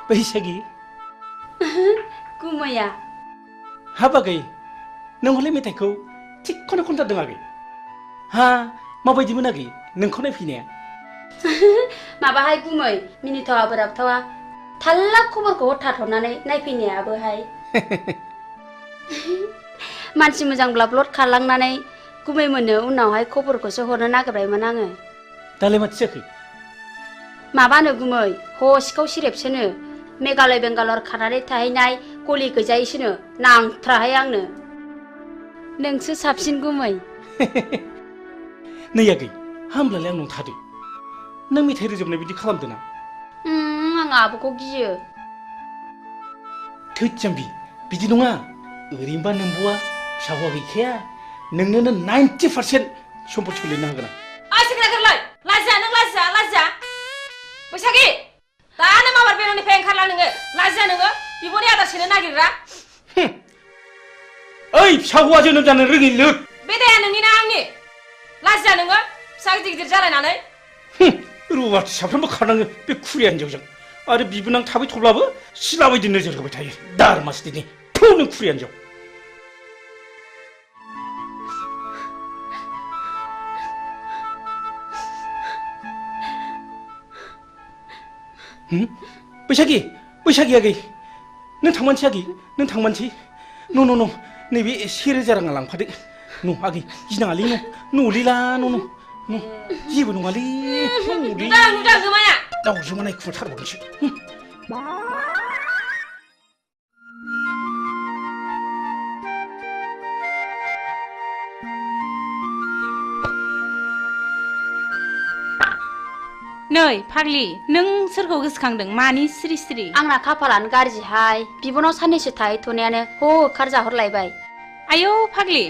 बैसागि गुमैया हाब आगै नों हले मेथाइखौ थिगखौनो खनथारदों आगै हा माबायदिमोन आगै नोंखौ नायफैनाया माबाहाय गुमै मिनिथावा बोराबथावा थाल्ला खबरखौ हरथाथ'नानै नायफैनायाबोहाय मानसि मोजांब्ला ब्लड खारलांनानै गुमै मोननो उनावहाय खबरखौसो हरनो नागिरबायमोन आङो दालाय माथो जाखो माबानो गुमै हसिखाव सिरेबसोनो मेघालय बेंगालर खानानै थाहैनाय गलि गैजायैसोनो नांथ्राहाय आंनो नोंसो साबसिन गुमै नै आगै हामब्लालाय आंनाव थादो नों मेथाइ रोजाबनाय बिदि खालामदों ना आं आब'खौ गियो थोद जाम्बि बिदि नङा ओरैनोबा नोंब'आ फिसा हौवा गैखाया नोंनोनो 90% सम्पथिखौ लिरनो हागोन आं सेक्रेटारिलाय लाजिया नों लाजिया बैसागि दानो माबार बेननिफ्राय ओंखारला नोङो लाजिया नोङो बिब'नि आदार सेनो नागिरग्रा ओइ फिसा हौवा जोनोम जानो रोङि लोग बे दाया नोंनि ना आंनि लाजिया नोङो फिसा गिदिर गिदिर जालायनानै रुवाथि साफ्रोमबो खारनाङो बे खुरिया हिन्जावजों आरो बिबोनां थाबाय थब्लाबो सिला बायदि नोजोर होबाय थायो दारमासथिनि थौ नों खुरिया हिन्जाव बैसागि आगै नों थांमानसै आगै नों थांमानसै न' नैबे 1000 राङा लांफादो न' आगै गिनाङालै न'लिला न' जेबो नङालै नुदों गोमाया दाउजोमा नायखुमाथारबावदोंसो नै फाग्लि नों सोरखौ गोसोखांदों मानि सिरि सिरि आंना खाफालानो गाज्रिहाय बिबनाव साननैसो थाहैथ'नायानो होखार जाहरलायबाय आयौ फाग्लि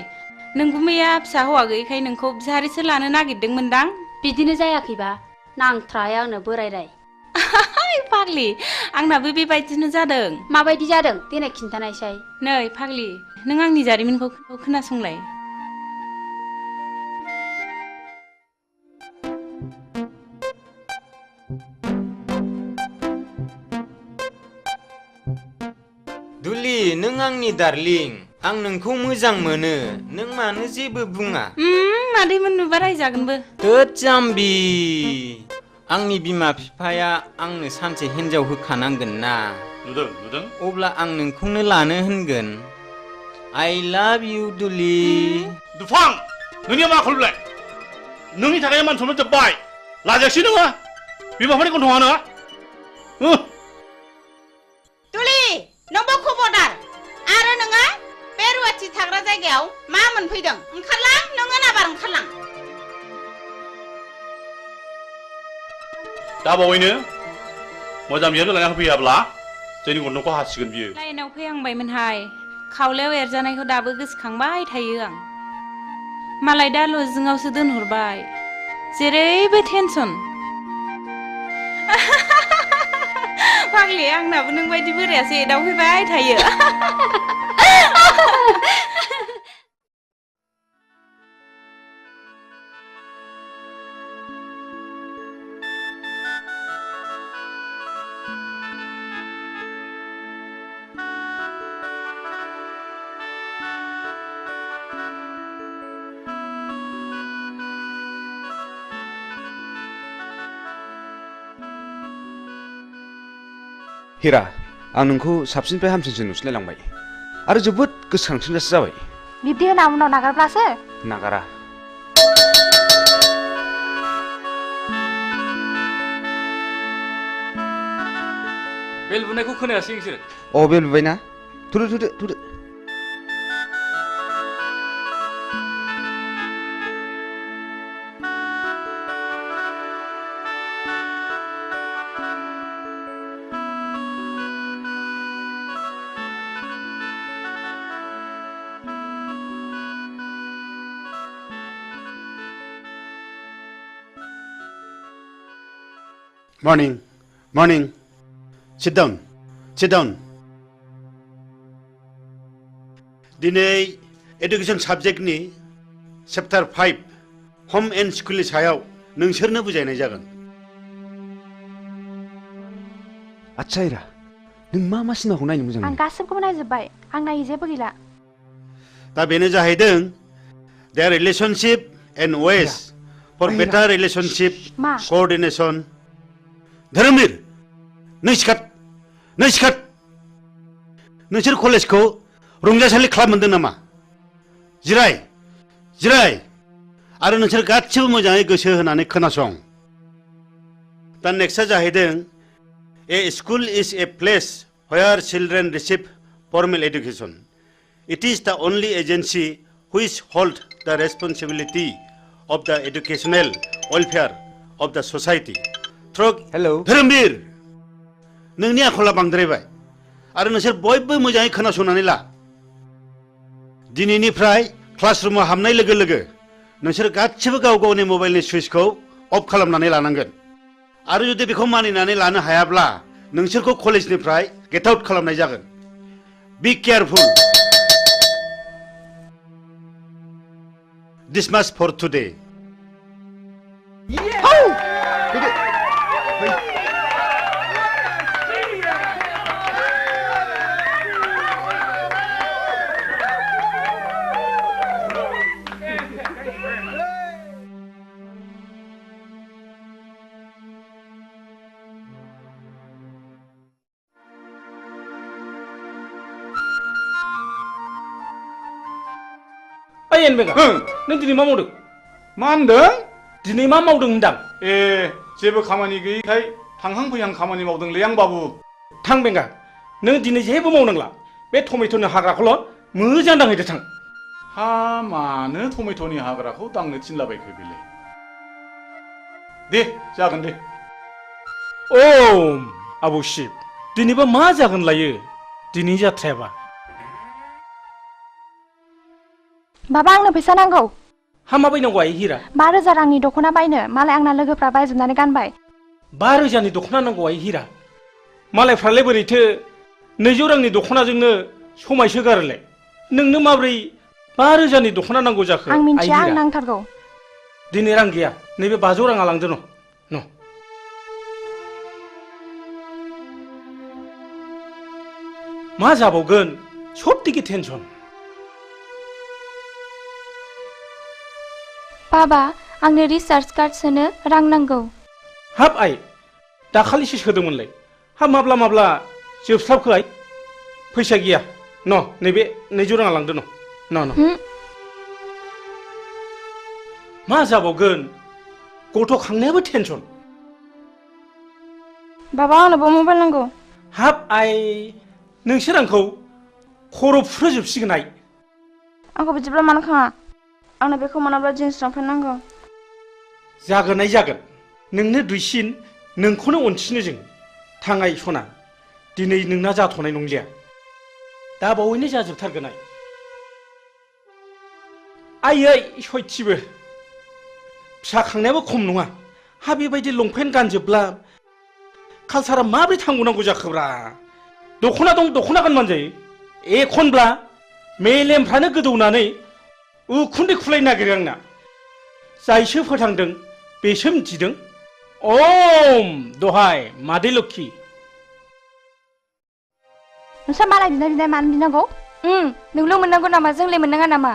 नों गुमैया फिसा हौवा गैयैखाय नोंखौ बिहारिसो लानो नागिरदोंमोनदां बिदिनो जायाखैबा नांथ्राहाय आंनो बोरायराय फाग्लि आंनाबो बेबायदिनो जादों माबायदि जादों देनाय खिन्थानायसाय नै फाग्लि नों आंनि जारिमिनखौ खोनासंलाय दुलि नों आंनि डार्लिं आं नोंखौ मोजां मोनो नों मानो जेबो बुङा मादैमोन नुबा रायजागोनबो थोद जाम्बि आंनि बिमा बिफाया आंनो सानसे हिन्जाव होखानांगोन ना नुदों अब्ला आं नोंखौनो लानो होनगोन I love you दुलि दुफां नोंनिया मा खलबलाय नोंनि थाखाय मान सनमान जोब्बाय लाजायासै नोङो बिमाफोरनि गन्थङा नोङो दुलि नोंबो खबरदार आरो नोङो बे रुवाथि थाग्रा जायगायाव मा मोनफैदों ओंखारलां नोङो नाबार ओंखारलां दा बावैनो मोजां बिहामजो लायना होफैयाब्ला जोंनि गन्थंखौ हासिगोन बियो लाइनाव फैहांबायमोनहाय खावलायाव एरजानायखौ दाबो गोसोखांबाय थायो आं मालाय दा लजिंआवसो दोनहरबाय जेरैबो टेनसन फाग्लि आंनाबो नों बायदि बोरायासो एदावफैबाय थायो हिरा आं नोंखौ साबसिननिफ्राय हामसिनसो नुसिनलायलांबाय आरो जोबोद गोसोखांसिनगासो जाबाय बिब्दि होना उनाव नागारब्लासो नागारा बेल बुनायखौ खोनायासै नोंसोर बेल बुबायना थुदो Morning. Sit down. दिनै एडुकेशन साबजेक्टनि चैप्टार 5 होम एंड स्कुलनि सायाव नोंसोरनो बुजायनाय जागोन। आच्छा हिरा नों मा सिनेमाखौ नायनो मोजां आं मोनो? गासिबखौबो नायजोब्बाय आं नायै जेबो गैला दा बेनो जाहैदों their relationship and ways for better relationship coordination. धोरोमबीर नों सिखात नोंसोर कलेजखौ रंजासालि क्लाब मोनदों नामा? जिराय आरो नोंसोर गासिबो मोजाङै गोसो होनानै खोनासं। दा नेक्स्टआ जाहैदों A school is a place where children receive formal education. It is the only agency which holds the responsibility of the educational welfare of the society. धोरोमबीर नोंनि आखला बांद्रायबाय आरो नोंसोर बयबो मोजाङै खोनासंनानै ला। दिनैनिफ्राय क्लासरुमाव हाबनाय लोगो लोगो नोंसोर गासिबो गाव गावनि मबाइलनि सुइचखौ अफ खालामनानै लानांगोन आरो जुदि बेखौ मानिनानै लानो हायाब्ला नोंसोरखौ कलेजनिफ्राय गेट आउट खालामनाय जागोन। बी केयारफुल। Dismiss for today. ओइ एनबेगा नों दिनै मा मावदों? मा होनदों? दिनै मा मावदों होनदां? जेबो खामानि गैयैखाय थांहां फैहां खामानि मावदोंलै आं बाबु। थां बेंगा नों दिनै जेबो मावनांला बे टमेट'नि हाग्राखौल' मोजां दांहैदो थां। हा मानो टमेट'नि हाग्राखौ दांनो थिनलाबायखो बेलाय? दे जागोन दे। आबौ शिब दिनैबा मा जागोन लायो दिनै जाथ्रायाबा? बाबा आंनो फैसा नांगौ। हा मा बायनांगौ आइ हिरा? 5,000 रांनि दख'ना बायनो मालाय आंना लोगोफ्रा बायजोबनानै गानबाय। 5,000नि दख'ना नांगौ आइ हिरा? मालायफ्रालाय बोरैथो 200 रांनि दख'नाजोंनो समायसोगारोलाय? नोंनो माब्रै 5,000नि दख'ना नांगौ जाखो? आं मिन्थिया आं नांथारगौ। दिनै रां गैया नैबे 500 राङा लांदो न'। मा जाबावगोन सबथिके टेनसन। बाबा आंनो रिचार्ज कार्ड सोनो रां नांगौ। हाब आइ दाखालिसो सोदोंमोनलाय हा माब्ला जोबस्लाबखो आइ? फैसा गैया न' नैबे 200 राङा लांदो न'। मा जाबावगोन गथ' खांनायाबो टेनसन। बाबा आंनोबो मबाइल नांगौ। हाब आइ नोंसोर आंखौ खर' फुरहोजोबसिगोन आइ। आंखौ बिदिब्ला मानो खाङा? आंनो बेखौ मोनाब्ला जिन्स लंपेन्ट नांगौ। जागोन आइ जागोन नोंनो दुइसिन नोंखौनो अनसिनो जों। थाङाय सना दिनै नोंना जाथ'नाय नंलिया दा बावैनो जाजोबथारगोन आइ। आयै सयथिबो फिसा खांनायाबो खम नङा हा बेबायदि लंपेन्ट गानजोबब्ला कालसारा माबोरै थांबावनांगौ जाखोब्रा? दख'ना दं दख'ना गानबानो जायो एखनब्ला मेलेमफ्रानो गोदौनानै उखुन्दै खुलायनो नागिरो आंना। जायसो फोथांदों बेसो मिथिदों। दहाय मादै लोक्षि नोंस्रा मालाय बिनाय मानो बिनांगौ? नोंल' मोननांगौ नामा जोंलाय मोननाङा नामा?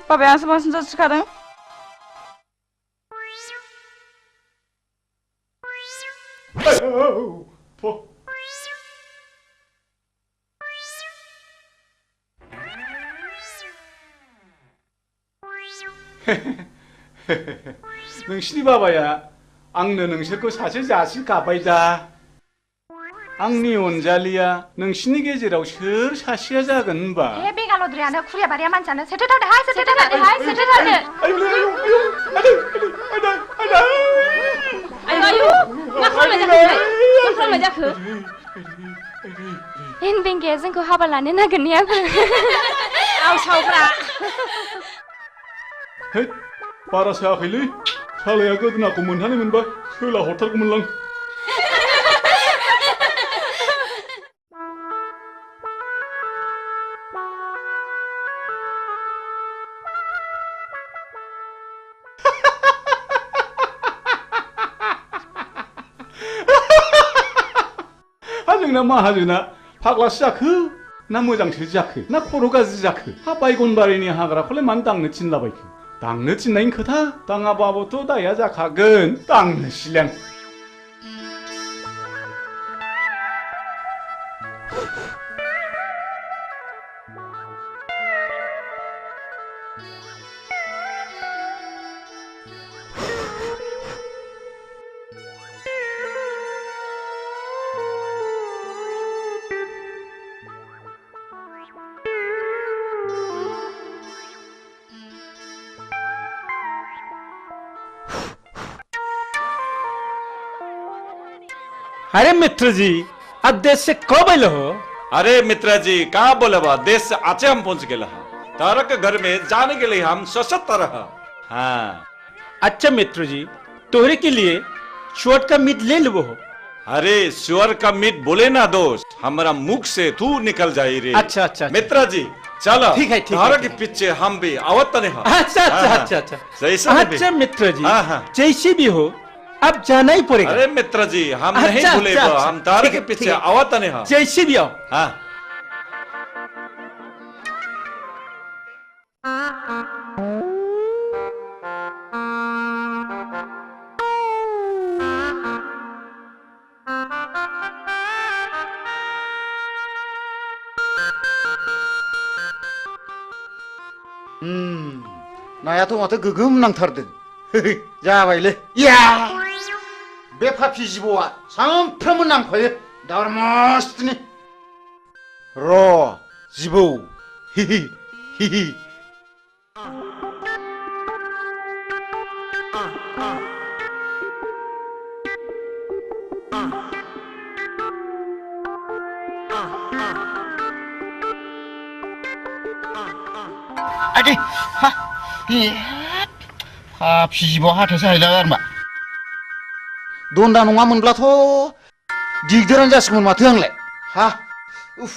बाबाया आंसो बांसिन जासिखादों। नोंसिनि बाबाया आंनो नोंसोरखौ सासे जासि गाबाय दा। आंनि अनजालिया नोंसिनि गेजेराव सोर सासेया जागोन होनबा? ए बेगालद्रायानो खुरिया बारिया मानसियानो सेथोथारदोहाय सेथोथारदोहाय सेथोथारदो। आयु मा खालामनाय जाखो? एन बेंगाया जोंखौ हाबा लानो नागिरनायाबो आवसावग्रा। बारा सायाखैलै सालाया गोदोनाखौ मोनहानो मोनबा सोला हरथारगौमोनलां। नोंना माहाजोना फाग्लासो जाखो ना मोजांसो जाखो ना खर' गाज्रि जाखो हा बायगनबारिनि हाग्राखौलाय मानो दांनो थिनलाबायखो दांनो थिननायनि खोथा दाङाबाबोथ' दाया जाखागोन दांनोसैलां अरे मित्र जी अब देश से कब आए हो? अरे मित्र जी कहाँ बोले बा देश से आचे हम पहुंच गए तारा के घर में जाने के लिए हम सशक्त रहा हाँ अच्छा मित्र जी तोहरे के लिए शुअर का मीट ले लो। अरे शुअर का मीट बोले ना दोस्त हमारा मुख से तू निकल जाए रे अच्छा अच्छा मित्र जी चलो ठीक है तारा के पीछे हम भी आवत नहीं अच्छा अच्छा अच्छा अच्छा जैसा अच्छा मित्र जी जैसे भी हो अब जाना ही पड़ेगा। अरे मित्र जी हम नहीं भूलेगा हम तारे के पीछे आवत नहीं जैसे भी आओ हाँ नायाथ' माथो गोगोम नांथारदों जाबायलै या बे फाफि जिबौआ सानफ्रामबो नांफायो दावर मस्तनि र' जिबौ हिहि हिहि आदि हा फाफि जिबौआ हाथायसो हायला आरोमा दन्दा नङामोनब्लाथ' दिगदारानो जासिगौमोन माथो आंलाय हा उफ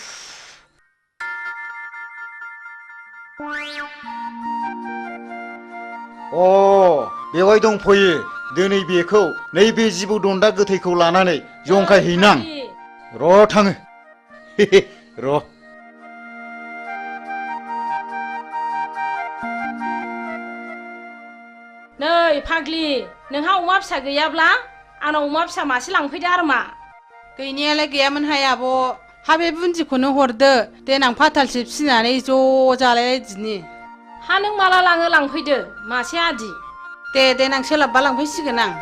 बेवहाय दंफैयो दिनै बेखौ नैबे जिबौ दन्दा गोथैखौ लानानै जंखायहैनां र' थाङो र' नै फाग्लि नोंहा अमा फिसा गैयाब्ला आंनाव अमा फिसा मासे लांफैदो आरोमा गैनायालाय गैयामोन हाय आब' हा बे बुन्दिखौनो हरदो देनां फाथालसे फिसिनानै ज' जालायलायदिनि हा नों माला लाङो लांफैदो मासे आदि दे देनां सोलाबबा लांफैसिगोन आं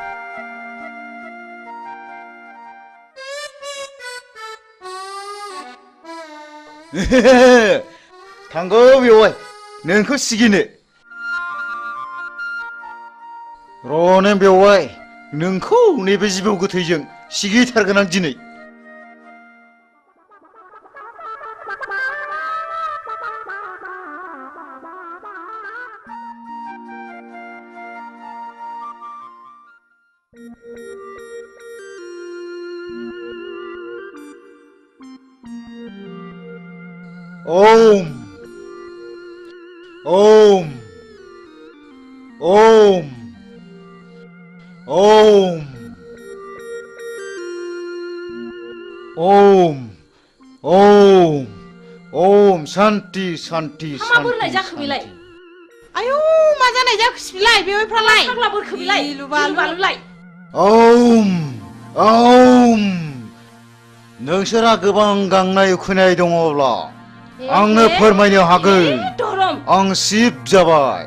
थांगौ बेवहाय नोंखौ सिगिनो र' नों बेवहाय नोंखौ नैबे जिबौ गोथैजों सिगिथारगोन आं दिनै ओम ओम ओम ओम ओम ओम ओम शान्ति शान्ति मा बोरनाय जाखो बेलाय आयौ मा जानाय जाखोसै बेलाय बेवहायफ्रालाय फाग्ला बोरखो बेलाय लुबालुलाय ओम ओम नोंसोरा गोबां गांनाय उखैनाय दङब्ला आंनो फोरमायनो हागोन आं शिब जाबाय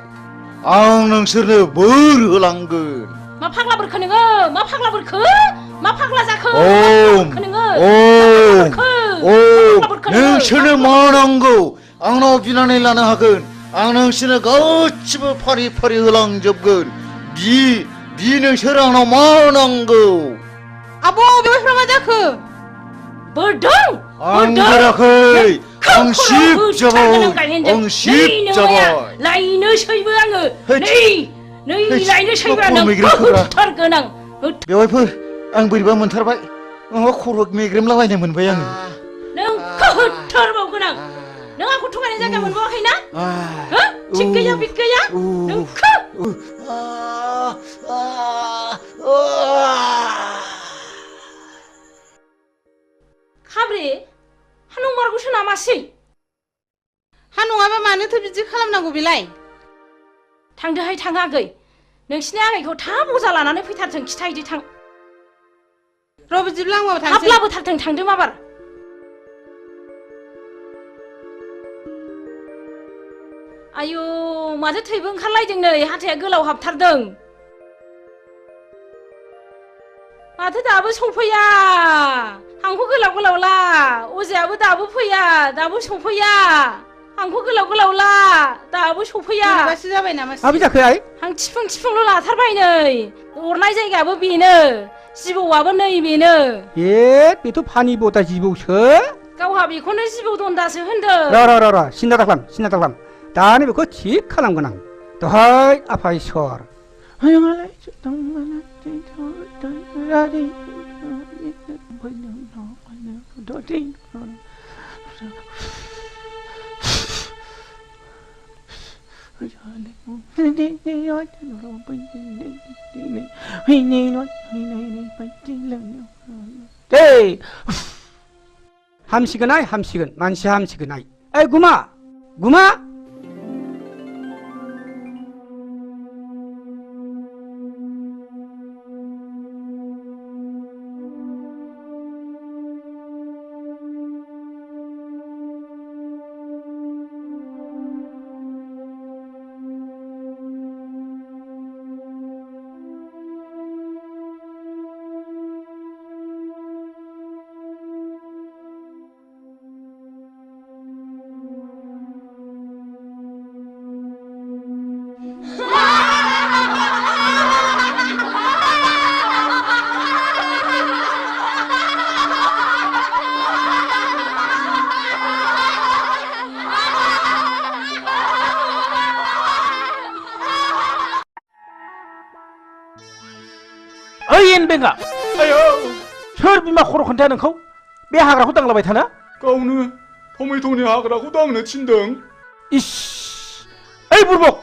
आं नोंसोरनो बोर होलांगोन मा फाग्ला बोरखो नोङो मा फाग्ला बोरखो मा फाग्ला जाखो ओम ओम ओम नोंसोरनो मा नांगौ आंनाव बिनानै लानो हागोन आं नोंसोरनो गासिबो फारि फारि होलांजोबगोन बि नोंसोर आंनाव मा नांगौ आब' बेवहायफ्रा मा जाखो बोरदों आं बोराखै आं शिब जाबाय आं शिब जाबाय लायनोसैबो आङो नै लायनोसैबो नों होथारगोन आं बेवहायफोर आं बोरैबा मोनथारबाय माबा खर' मेग्रेमलाबायनो मोनबाय आङो नोंखौ होथारबावगोन आं नों आंखौ थगायनाय जायगा मोनबावाखैना थिग गैया बिद गैया नोंखौ नांगौ बेलाय थांदोहाय थाङाखै नोंसिनि आगैखौ थाब अजा लानानै फैथारथों खिथाहैदो थां र' बिदिब्ला आंबो थांसै थाब लाबोथारथों थांदो माबार आयु माथो थैबो ओंखारलायदों नै हाथाया गोलाव हाबथारदों माथो दाबो सफैया हांखो गोलाव गोलाव ला अजायाबो दाबो फैया दाबो सफैया हांखो गोलाव गोलाव ला दाबो सफैया बोरैबासो जाबाय नामा माबि जाखो आइ हां थिफुं थिफुंल' लाथारबाय नै अरनाय जायगायाबो बेनो जिबौआबो नै बेनो बेथ' फानि बता जिबौसो गावहा बेखौनो जिबौ दन्दासो होनदों र सिन्था दाखालाम दानो बेखौ थिग खालामगोन आं दहाय आफा इसर हामसिगोन आइ हामसिगोन मानसिया हामसिगोन आइ ओइ गुमा बेंगा आयो सोर बिमा खर' खोन्थाया नोंखौ बे हाग्राखौ दांलाबाय थाना गावनो टमेट'नि हाग्राखौ दांनो थिनदों इस ओइ बुरबक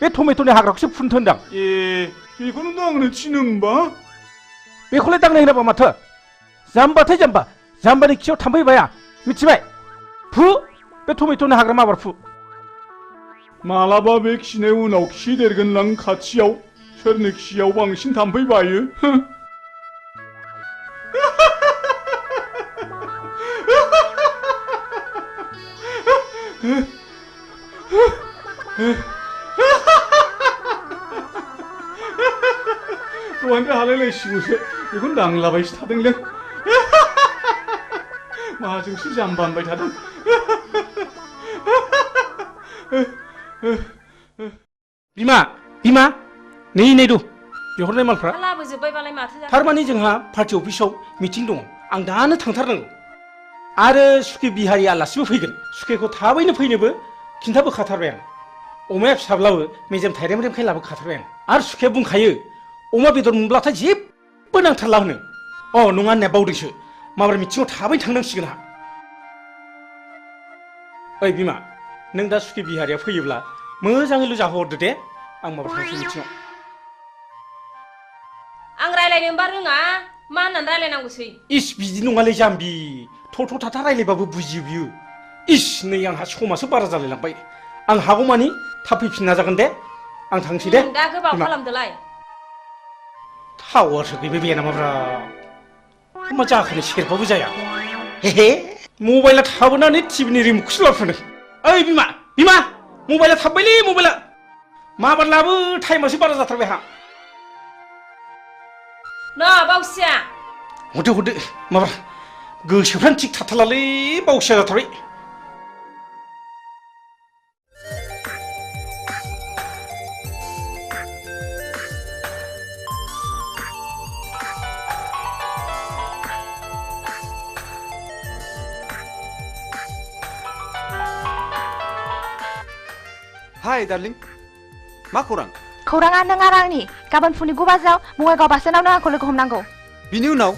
बे टमेट'नि हाग्राखौसो फुनथो होनदां बेखौनो दांनो थिनो होमबा बेखौलाय दांनो होनाबा माथो जाम्बाथाय जाम्बानि खियाव थाम्फै बाया मिथिबाय फु बे टमेट'नि हाग्रा माबार फु मालाबा बे खिनाय उनाव खि देरगोनलां खाथियाव सोरनि खियाव बांसिन थाम्फै बायो दहायनिफ्राय हालायलायसिगौसो बेखौनो दांलाबायसो थादोंलै माजोंसो जाम्बा होनबाय थादों बिमा नै दु बिहरनाय मालफ्रा लाबोजोब्बायबालाय माथो थारमाने जोंहा पार्टी अफिसाव मिटिं दङ आं दानो थांथारनांगौ आरो सुखे बिहारि आलासिबो फैगोन सुखेखौ थाबैनो फैनोबो खिन्थाबोखाथारबाय आं अमाया फिसाब्लाबो मेजेम थाइरेम रेमखाय लाबोखाथारबाय आं आरो सुखेया बुंखायो अमा बेदर मोनब्लाथाय जेबो नांथारला होनो नङा होननाया बावदोंसो माब्रै मिटिङाव थाबैनो थांनांसिगोन आंहा ओइ बिमा नों दा सुखे बिहारिया फैयोब्ला मोजाङैल' जाहोहरदो दे आं माब्रै थांसै मिटिङाव आं रायलायनोबा रोङा मा होननानै रायलायनांगौसै इस बिदि नङालै जाम्बि थ' थाथा रायलायबाबो बुजियो बियो इस नै आंहा समासो बारा जालायलांबाय आं हागौमानि थाब फैफिन नाजागोन दे आं थांसै दे दा गोबाव खालामदोलाय टावारसो गैबाय बेना माब्रा मा जाखोनो सेरबाबो जाया हे मबाइला थाबोनानै टिभिनि रिमटखौसो लाबोफानो ओइ बिमा मबाइला थाबबायलै मबाइला माबार लाबो टाइमासो बारा जाथारबाय आंहा बावसिया हरदो माबा गोसोफ्रानो थिग थाथारलालै बावसिया जाथारबाय हाय डार्लिं मा खौरां खौराङा नों आरो आंनि गाबोन फुंनि 9 बाजियाव बङाइगाव बास स्टेन्डआव आंखौ लोगो हमनांगौ बिनि उनाव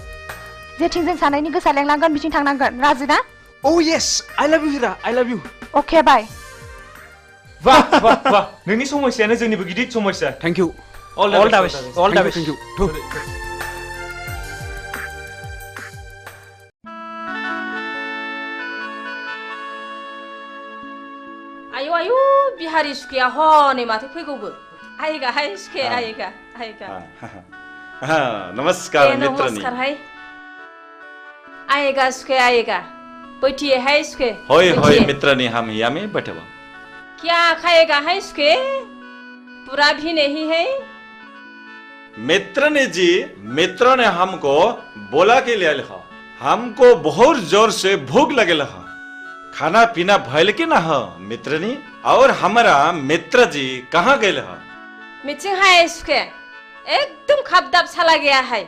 जेथिं जों सानैनि गोसोआ लेंलांगोन बिथिं थांनांगोन राजि ना येस आई लाभ यू हिरा आई लाभ यू अके बाय वाह नोंनि समस्यानो जोंनिबो गिदिर समस्या थैंक यू ऑल द बेस्ट थैंक यू आयु बिहारी सुखेया हनै माथो फैगौबो आयगा हाय सुखे आयगा आयगा नमस्कार मित्रनी नमस्कार हाय आएगा सुखे आएगा बैठिए है सुखे होय होय मित्रनी हम यहाँ में बैठे हुआ क्या खाएगा है सुखे पूरा भी नहीं है मित्रनी जी मित्र ने हमको बोला के लिए लिखा हमको बहुत जोर से भूख लगे लहा खाना पीना भयल के ना हो मित्रनी और हमारा मित्र जी कहाँ गए लहा मीटिंग है सुखे एकदम खपदाप चला गया है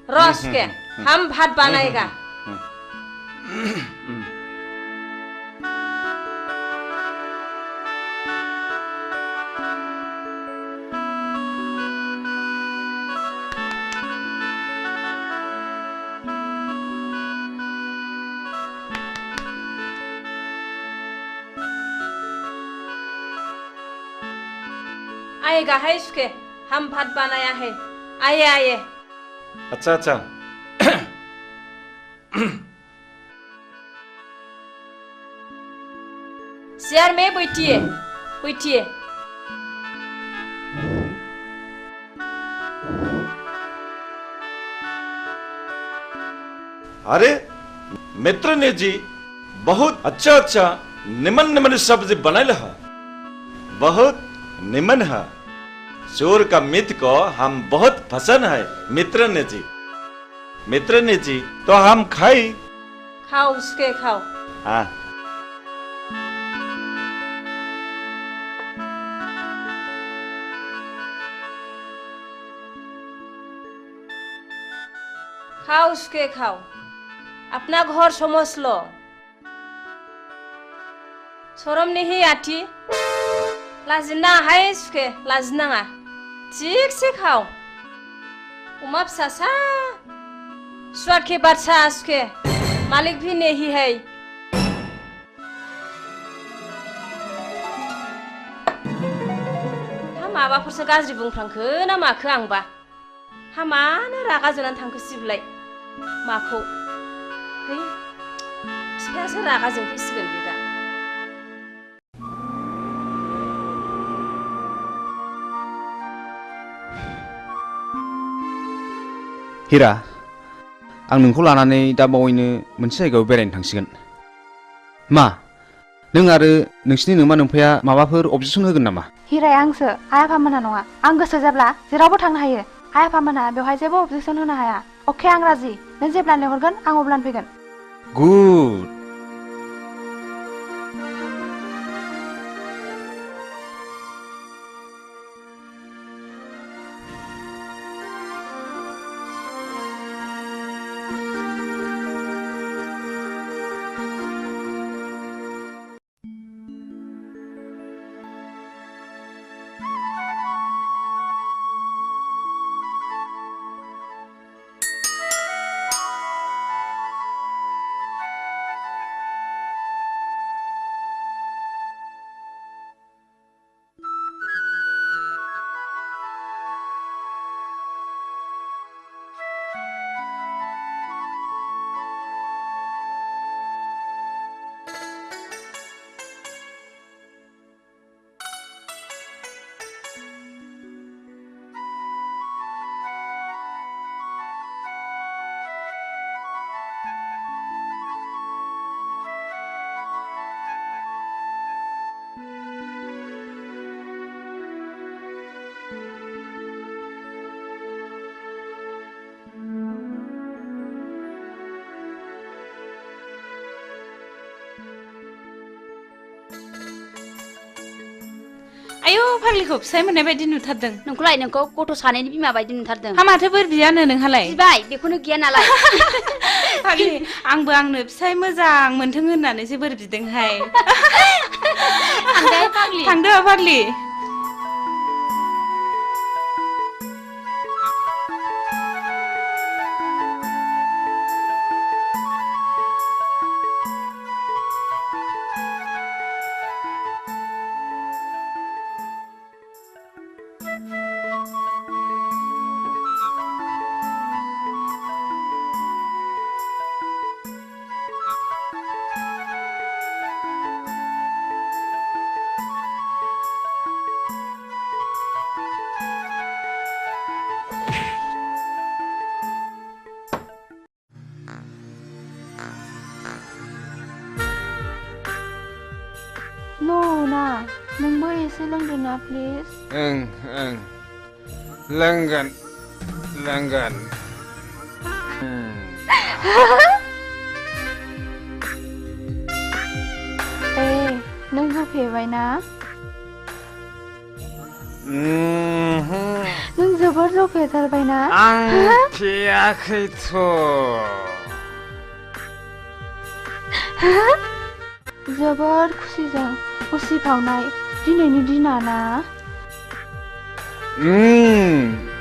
रस के हम भात बनाएगा आएगा है सुखे हम भात बनाया है आइए आइए अच्छा अच्छा चेयर में बैठिए बैठिए अरे मित्र ने जी बहुत अच्छा अच्छा निमन निमन सब्जी बनाए है बहुत निमन है चोर का मित्र को हम बहुत पसंद है मित्र ने जी तो हम खाई खाओ उसके खाओ हाँ खाओ उसके खाओ अपना घर समझ लो शरम नहीं आती लाजिना है सुखे लाजिनाङा ठीक से खाओ उमा फिसासा स्वाद के बादशाह सुखे मालिक भी नहीं है हा माबाफोरसो गाज्रि बुंफ्रांखो ना माखो आंबा हा मानो रागा जोंनानै थांखो सिबलाय माखौ है बिफायासो रागा जोंफैसिगोन बे दा हिरा आं नोंखौ लानानै दा बावैनो मोनसे जायगायाव बेरायनो थांसिगोन मा नों आरो नोंसिनि नोमा नोम्फाया माबाफोर अबजेक्सन होगोन नामा हिराया आंसो आइ आफामोनहा नङा आं गोसो जाब्ला जेरावबो थांनो हायो आइ आफामोनहा बेवहाय जेबो अबजेक्सन होनो हाया अके आं राजि नों जेब्लानो लेंहरगोन आं अब्लानो फैगोन गुड आयौ फाग्लिखौ फिसाय मोननाय बायदि नुथारदों नोंखौलाय नोंखौ गथ' सानैनि बिमा बायदि नुथारदों हा माथो बोर बियानो नोंहालाय बिबाय बेखौनो गिया नालाय फाग्लि आंबो आंनो फिसाय मोजां मोनथों होननानैसो बोर बिदोंहाय थांदो फाग्लि गिलाससे लोंदो ना प्लिज ओं ओं लोंगोन लोंगोन नों जौ फेबाय ना नों जोबोर जौ फेथारबाय ना आं फेयाखैथ' जोबोर खुसिजों उसिफावनाय दिनैनि दिना ना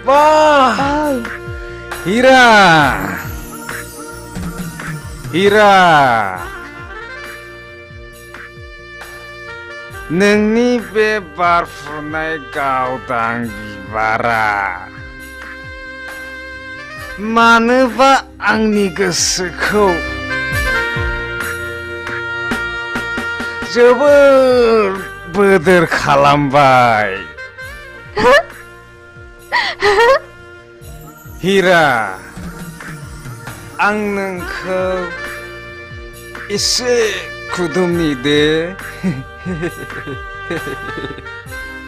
वाह हीरा हीरा नोंनि बे बारफुनाय गावदां बिबारा मानोबा आंनि गोसोखौ जोबोर बोदोर खालामबाय हीरा आं नोंखौ एसे खुदुमनि दे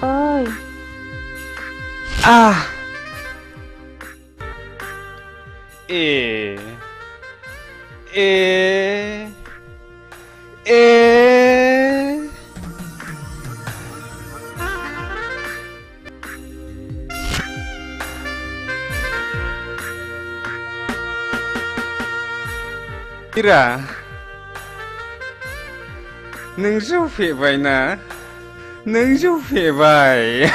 ओइ हीरा नों जौ फेबाय ना नों जौ फेबाय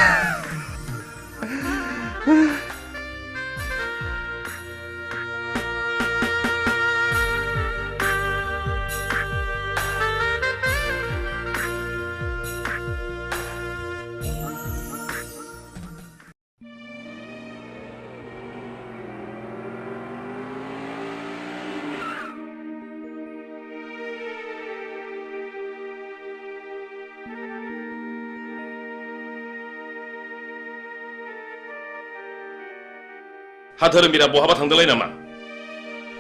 हा धोरोमबिरा बहाबा थांदोंलाय नामा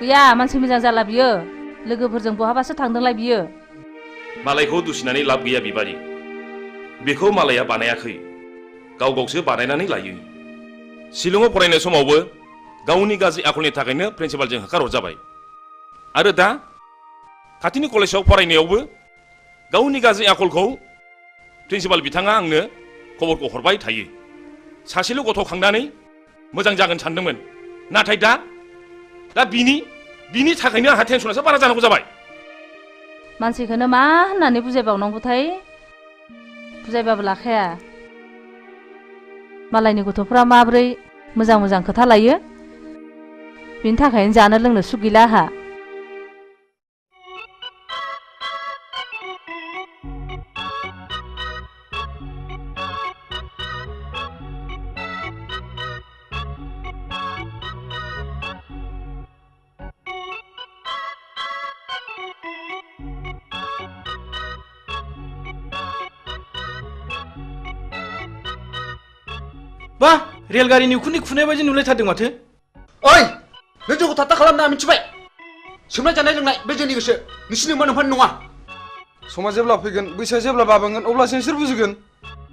गैया मानसि मोजां जाला बियो लोगोफोरजों बहाबासो थांदोंलाय बियो मालायखौ दुसिनानै लाब गैया बिबारि बेखौ मालाया बानायाखै गाव गावसो बानायनानै लायो शिलंआव फरायनाय समावबो गावनि गाज्रि आखलनि थाखायनो प्रिन्सिपालजों होखारहरजाबाय आरो दा खाथिनि कलेजाव फरायनायावबो गावनि गाज्रि आखलखौ प्रिन्सिपाल बिथाङा आंनो खबरखौ हरबाय थायो सासेल' गथ' खांनानै मोजां जागोन सानदोंमोन नाथाय दा बिनि थाखायनो आंहा टेनसनासो बारा जानांगौ जाबाय मानसिखौनो मा होननानै बुजायबावनांगौथाय बुजायबाबो लाखाया मालायनि गथ'फ्रा माब्रै मोजां मोजां खोथा लायो बिनि थाखायनो जानो लोंनो सुख गैला आहा बा रेलगारिनि उखुन्दै खुनाय बायदि नुलायथारदों माथो ओइ नों जोंखौ थाथा खालामना मिथिबाय सोमनाय जानाय लोंनाय बे जोंनि गोसो नोंसिनि मोनफान नङा समा जेब्ला फैगोन बैसोआ जेब्ला बाबेंगोन अब्लासो नोंसोर बुजिगोन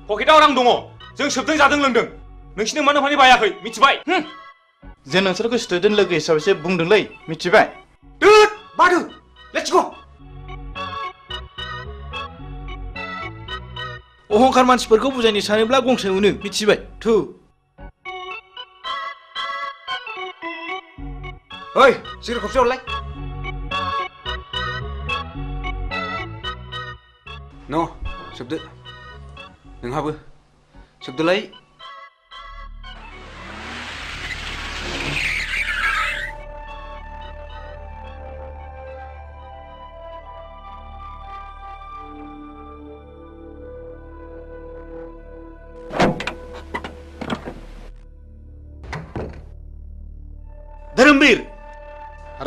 पकेटाव रां दङ जों सोबदों जादों लोंदों नोंसिनि मोनफानि बायाखै मिथिबाय जों नोंसोरखौ स्टुडेन्ट लोगो हिसाबैसो बुंदोंलै मिथिबाय बादु लेट्स गो अहंखार मानसिफोरखौ बुजायनो सानोब्ला गंसे मोनो मिथिबाय थु ओइ सिगारेट खबसे हरलाय न' सोबदो नोंहाबो सोबदोलाय धोरोमबीर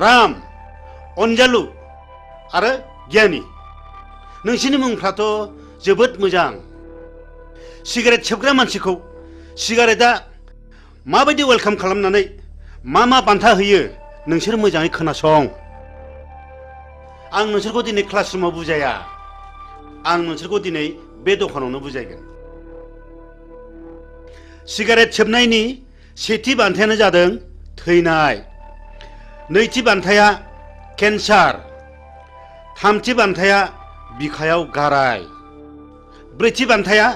राम अनजालु आरो गियानि नोंसिनि मुंफ्राथ' जोबोद मोजां सिगारेट सोबग्रा मानसिखौ सिगारेटआ माबायदि वेलकाम खालामनानै मा बान्था होयो नोंसोर मोजाङै खोनासं आं नोंसोरखौ दिनै क्लासरुमाव बुजाया आं नोंसोरखौ दिनै बे दखानावनो बुजायगोन सिगारेट सोबनायनि सेथि बान्थायानो जादों थैनाय, नैथि बान्थाया केन्सार, थामथि बान्थाया बिखायाव गाराय, ब्रैथि बान्थाया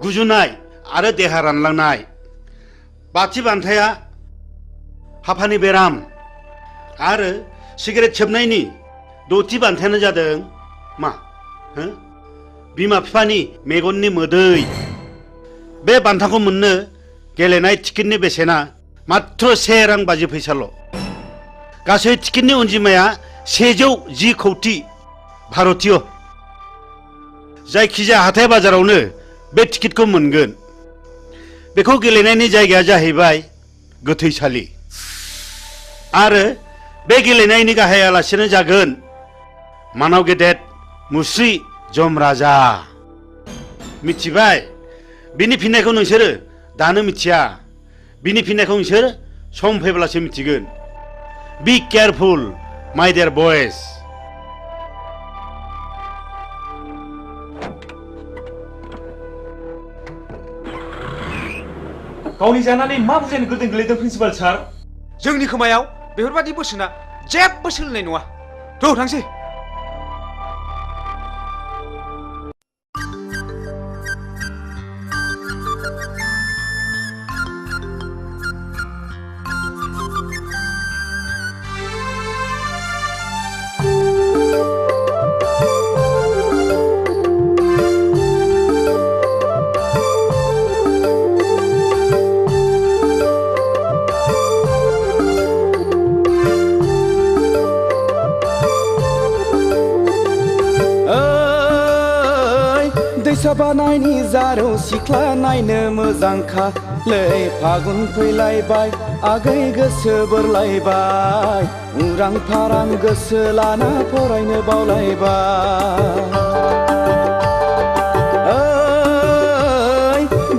गुजुनाय आरो देहा रानलांनाय, बाथि बान्थाया हापानि बेराम आरो सिगारेट सोबनायनि दथि बान्थायानो जादों मा बिमा बिफानि मेगननि मोदै। बे बान्थाखौ मोननो गेलेनाय टिकेटनि बेसेना मात्र 1 रां 50 फैसाल'। गासै टिकेटनि अनजिमाया 110 कौटि भारतीय। जायखिजाया हाथाय बाजारावनो बे टिकेटखौ मोनगोन। बेखौ गेलेनायनि जायगाया जाहैबाय गोथैसालि आरो बे गेलेनायनि गाहाय आलासियानो जागोन मानाव गेदेर मुस्रि जमराजा। मिथिबाय? बिनि फिननायखौ नोंसोरो दानो मिथिया, बिनि फिननायखौ नोंसोर सम फैब्लासो मिथिगोन। बी केयारफुल माय डियर बयज। गावनि जानानै मा बुजायनो गोदों गोलैदों प्रिन्सिपाल सार? जोंनि खोमायाव बेफोरबादि बोसोना जेबो सोलिनाय नङा। थ' थांसै। बानायनि जारौ सिख्ला नायनो मोजांखा लै फागुन फैलायबाय आगै गोसो बोरलायबाय उरां फारां गोसो लाना फरायनो बावलायबाय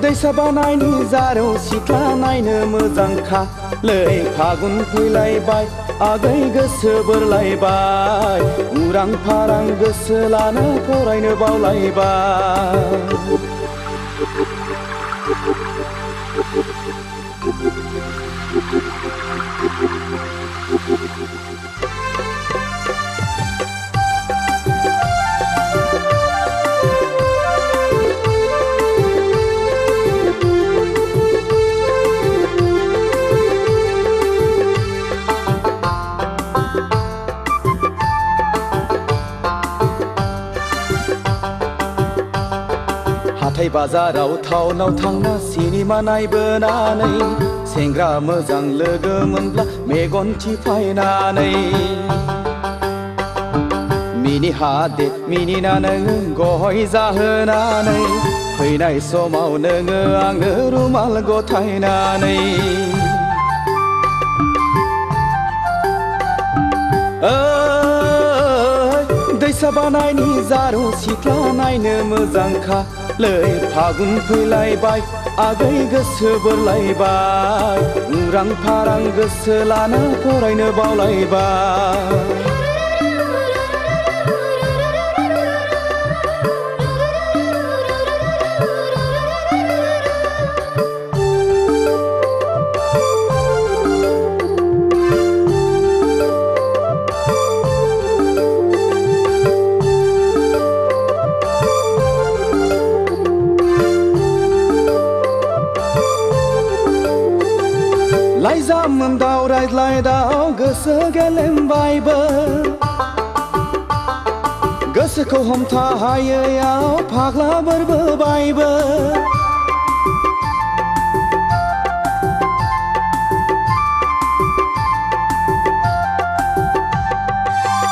दैसा बानायनि जारौ सिख्ला नायनो मोजांखा लै फागुन फैलायबाय आगै गोसो बोरलायबाय उरां फारां गोसो लाना फरायनो बावलायबाय। हाथाय बाजाराव टाउनाव थांना सिनेमा नायबोनानै सेंग्रा मोजां लोगो मोनब्ला मेगन थिफायनानै मिनि हादे मिनिना नोङो गय जाहोनानै फैनाय समाव नोङो आंनो रुमाल गथायनानै दैसा बानायनि जारौ सिख्ला नायनो मोजांखा लै फागुन फैलायबाय आगै गोसो बोरलायबाय उरां फारां गोसो लाना फरायनो बावलायबाय। लाइजाम दाव रायज्लायदाव गोसो गेलेमबायबो गोसोखौ हमथा हायैयाव फाग्ला बोरबोबायबो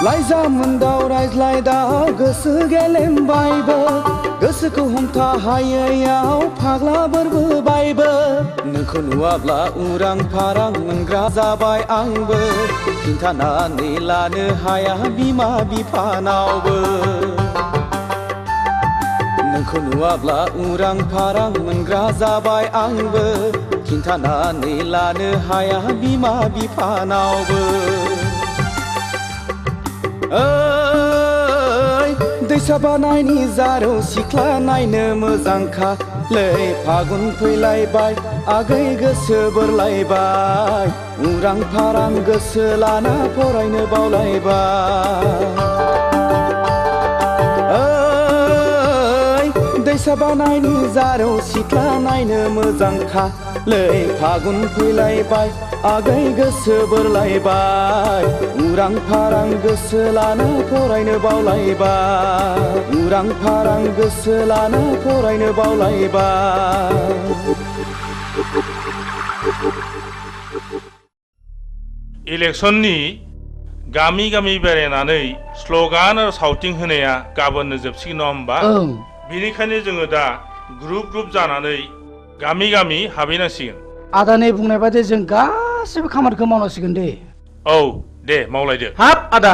लाइजाम दाव रायज्लायदाव गोसो गेलेमबायबो गोसोखौ हमथा हायैयाव फाग्ला बोरबोबायबो नोंखौ नुवाब्ला उरां फारां मोनग्रा जाबाय आंबो खिन्थानानै लानो हाया बिमा बिफानावबो नोंखौ नुवाब्ला उरां फारां मोनग्रा जाबाय आंबो खिन्थानानै लानो हाया बिमा बिफानावबो। दैसा बानायनि जारौ सिख्ला नायनो मोजांखा लै फागुन फैलायबाय आगै गोसो बोरलायबाय उरां फारां गोसो लाना फरायनो बावलायबाय दैसा बानायनि जारौ सिख्ला नायनो मोजांखा लै फागुन फैलायबाय आगै गोसो बोरलायबाय उरां फारां गोसो लाना फरायनो बावलायबाय उरां फारां गोसो लाना फरायनो बावलायबाय इलेक्सननि गामि गामि बेरायनानै स्लगान आरो सावथिं होनाया गाबोननो जोबसिगोन नङा होमबा बेनिखायनो जोङो दा ग्रुप ग्रुप जानानै गामि गामि हाबहैनांसिगोन आदानि बुंनाय बायदि जों गासिबो खामानिखौ मावनांसिगोन दे औ दे मावलायदो हाब आदा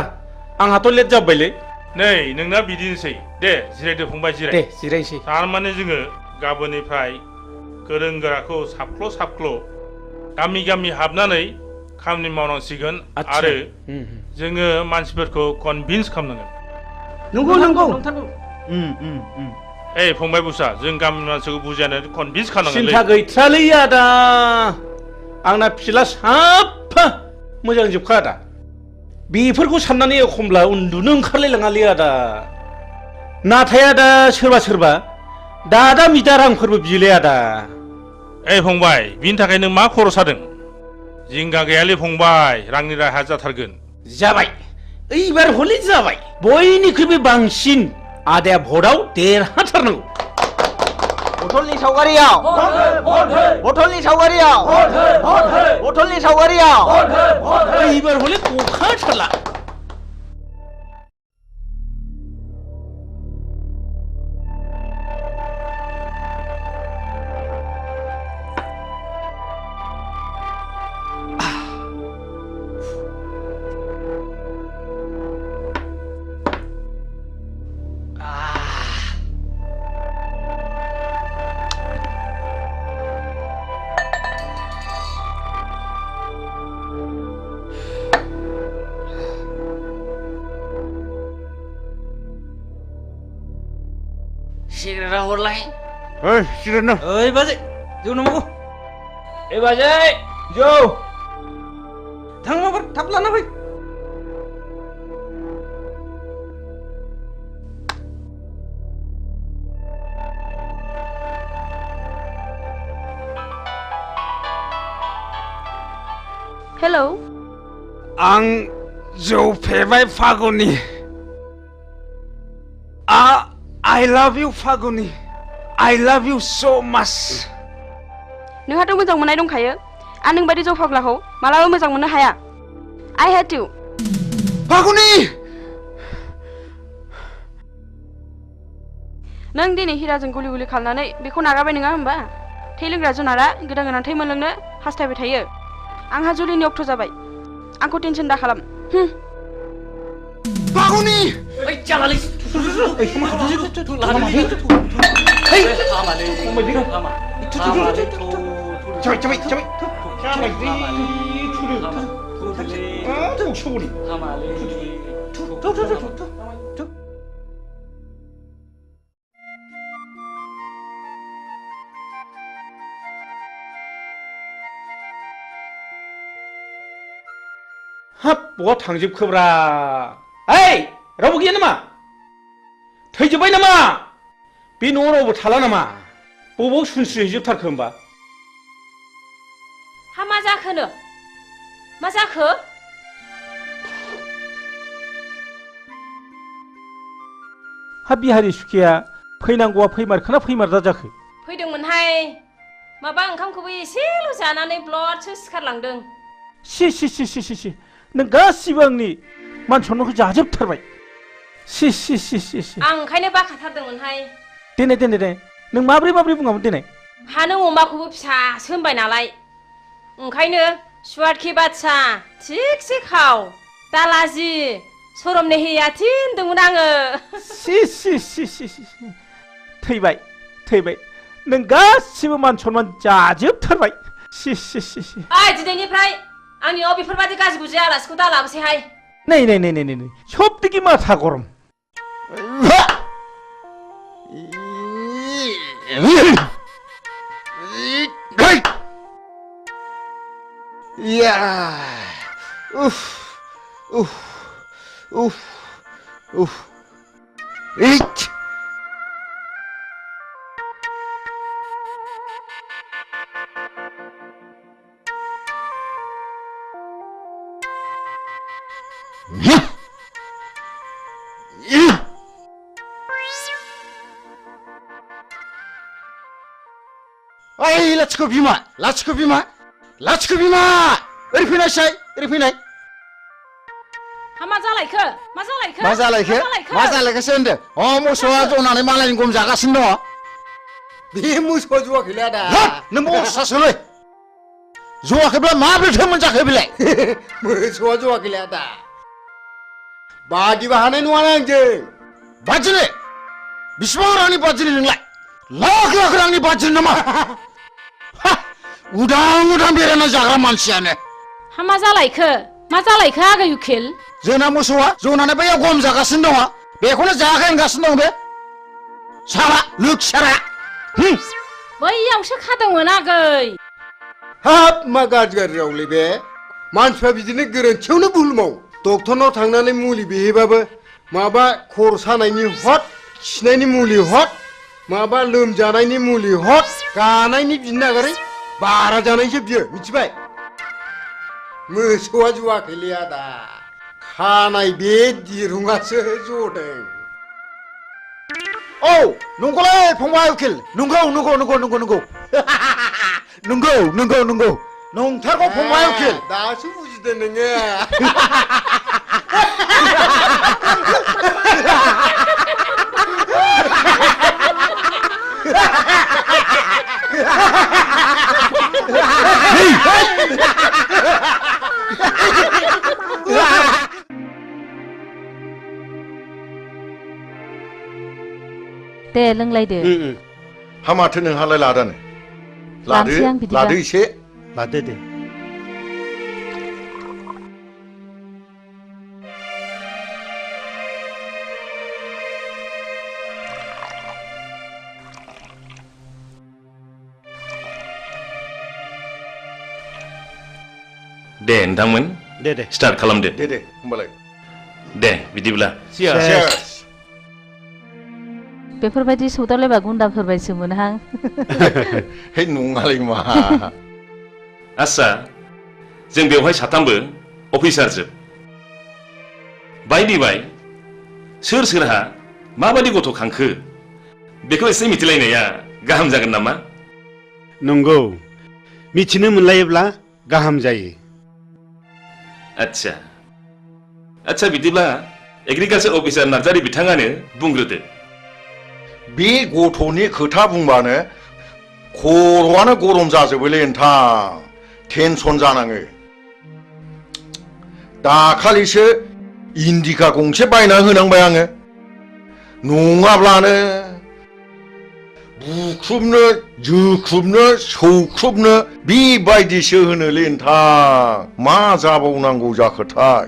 आंहाथ' लेट जाबायलै नै नोंना बिदिनोसै दे जिरायदो फंबाय जिराय दे जिरायसै थारमाने जोङो गाबोननिफ्राय गोरों गोराखौ साबख्ल' साबख्ल' गामि गामि हाबनानै खामानि मावनांसिगोन आरो जोङो मानसिफोरखौ कनभिन्स खालामनांगोन नंगौ नंगौ ए फंबाय बुसा जों गामिनि मानसिखौ बुजायनानै कनभिन्स खालामनांगोन सिन्था गैथ्रालै आदा आंना फिला साफा मोजां जोबखा आदा बेफोरखौ साननानै एखमब्ला उन्दुनो ओंखारलायलाङालै आदा नाथाय आदा सोरबा सोरबा दादा मिदा रांफोरबो बियोलै आदा ए फंबाय बिनि थाखाय नों मा खर' सादों जिंगा गैयालै फंबाय रांनि राहा जाथारगोन जाबाय एबार हले जाबाय बयनिख्रुइबो बांसिन आदाया भटआव देरहाथारनांगौ बथलनि सावगारियाव बथलनि सावगारियाव बथलनि सावगारियाव एबार हले गखाथारला सिगारेटा हरलाय ओइ सिगारेट न ओइ बाजै जौ नांगौ ए बाजै जौ थां माबार थाब लाना फै हेलौ आं जौ फेबाय Phaguni I love you Phaguni I love you so much नोंहाथ' मोजां मोननाय दंखायो आं नोंबादि जौ फाग्लाखौ मालाबा मोजां मोननो हाया I hate you फागुनि नों दिनै हिराजों गुलि गुलि खालामनानै बेखौ नागारबाय नङा होमबा थै लोंग्रा जुनारा गोदान गोदान थै मोनलोंनो हास्थायबाय थायो आंहा जुलिनि अक्ट' जाबाय आंखौ टेनसन दा खालाम फागुनि ओइ जालालै हाब बहा थांजोबखोब्रा ओइ रावबो गैया नामा थैजोब्बाय नामा बे न'आव रावबो थाला नामा बबाव सुनस्रिहैजोबथारखो होमबा हा मा जाखोनो मा जाखो हा बिहारि सुखिया फैनांगौआ फैमारखोना फैमारदा जाखो फैदोंमोनहाय माबा ओंखामखौबो एसेल' जानानै ब्लडसो सिखारलांदों सि नों गासिबो आंनि मान सन्मानखौ जाजोबथारबाय सि आं ओंखायनो बाखाथारदोंमोनहाय देनाय नों माब्रै बुङामोन देनाय हा नों अमाखौबो फिसासो होनबाय नालाय ओंखायनो सुवादखि बादसा थिगसे खाव दालाजि सरमने हैयाथि होनदोंमोन आङो सि थैबाय नों गासिबो मान सन्मान जाजोबथारबाय सि ओइ दिनैनिफ्राय आंनियाव बेफोरबादि गाज्रि गुज्रि आलासिखौ दा लाबोसैहाय नै सबदिके माथा गरम या उफ उफ उफ उफ इच ओइ लाथिख' बिमा लाथिख' बिमा लाथिख' बिमा ओरै फैनायसाय ओरै फैनाय हा मा जालायखो मा जालायखो मा जालायखो मा जालायखोसो होनदो अ मोसौआ जनानै मालायनि गम जागासिनो दङ बे मोसौआ जवाखैलै आदा नों बसासोलै जवाखैब्ला माब्रैथो मोनजाखो बेलाय मोसौआ जवाखैलै आदा बादिबा हानाय नङाना आंजों बादिनो बिसिबां रांनि बादिनो नोंलाय लाख लाख रांनि बादिनो नामा उदां उदां बेरायना जाग्रा मानसियानो हा मा जालायखो आगै उखिल जोंना मोसौआ जनानै बैयाव गम जागासिनो दङ बेखौनो जायाखै होनगासिनो दं बे साला लोखसारा बैयावसो खादोंमोन आगै हाब मा गाज्रि रावलै बे मानसिफ्रा बिदिनो गोरोन्थियावनो भुल मावो डक्टरनाव थांनानै मुलि बिहैबाबो माबा खर' सानायनि हट खिनायनि मुलि हट माबा लोमजानायनि मुलि हट गानायनि बिनो नागारै बारा जानायसो बियो मिथिबाय मोसौआ जवाखैलै आदा खानाय बे दिरुङासो जदों औ नंगौलै फंबाय उकिल नंगौ नंगौ नंगौ नंगौ नंगौ नंगौ नंगौ नंगौ नंथारगौ फंबाय उकिल दासो बुजिदों नोङो दे लोंलायदो हा माथो नोंहालाय लादानो लादो लादो एसे लादो दे दे नोंथांमोन दे दे स्टार्ट खालामदो दे दे होमबालाय दे बिदिब्ला बेफोरबायदि सौदावलायबा गुन्दाफोरबायसो मोनहां हे नङालै मा आस्सा जों बेवहाय साथामबो अफिसार जोब बायदि बाय सोर सोरहा माबायदि गथ' खांखो बेखौ एसे मिथिलायनाया गाहाम जागोन नामा नंगौ मिथिनो मोनलायोब्ला गाहाम जायो आच्छा आच्छा बिदिब्ला एग्रिकालचार अफिसार नार्जारी बिथाङानो बुंग्रोदो बे गथ'नि खोथा बुंबानो खर'आनो गरम जाजोबोलै नोंथां टेनसन जानाङो दाखालिसो इन्डिका गंसे बायना होनांबाय आङो नङाब्लानो बुख्रुबनो जोख्रुबनो सौख्रुबनो बेबायदिसो होनोलै नोंथां मा जाबावनांगौ जाखोथाय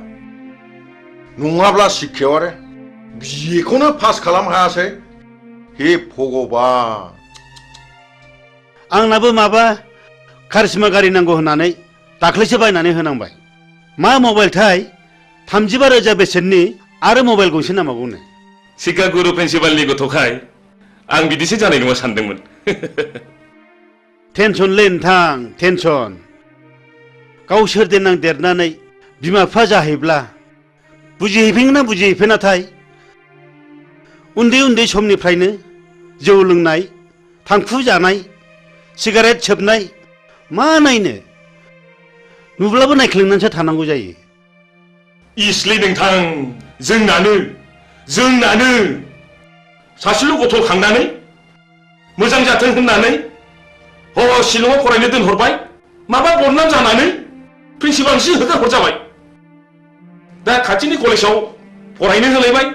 नङाब्ला शिक्षायाव आरो बिखौनो पास खालामनो हायासै हे भगबान आंनाबो माबा कारिश्मा गारि नांगौ होननानै दाख्लैसो बायनानै होनांबाय मा मबाइलथाय 35,000 बेसेननि आरो मबाइल गंसे नांबावगौनो शिक्षा गुरु प्रिन्सिपालनि गथ'खाय आं बिदिसो जानाय नङा सानदोंमोन टेनसनलै नोंथां टेनसन गावसोर देनां देरनानै बिमा बिफा जाहैब्ला बुजिहैफिनगोन ना बुजिहैफिनाथाय उन्दै उन्दै समनिफ्रायनो जौ लोंनाय थांखु जानाय सिगारेट सोबनाय मा नायनो नुब्लाबो नायख्लेंनानैसो थानांगौ जायो इसलै नोंथां जोंनानो सासेल' गथ' खांनानै मोजां जाथों होननानै शिलंआव फरायनो दोनहरबाय माबा बदनाम जानानै प्रिन्सिपालसो होखारहरजाबाय दा खाथिनि कलेजाव फरायनो होलायबाय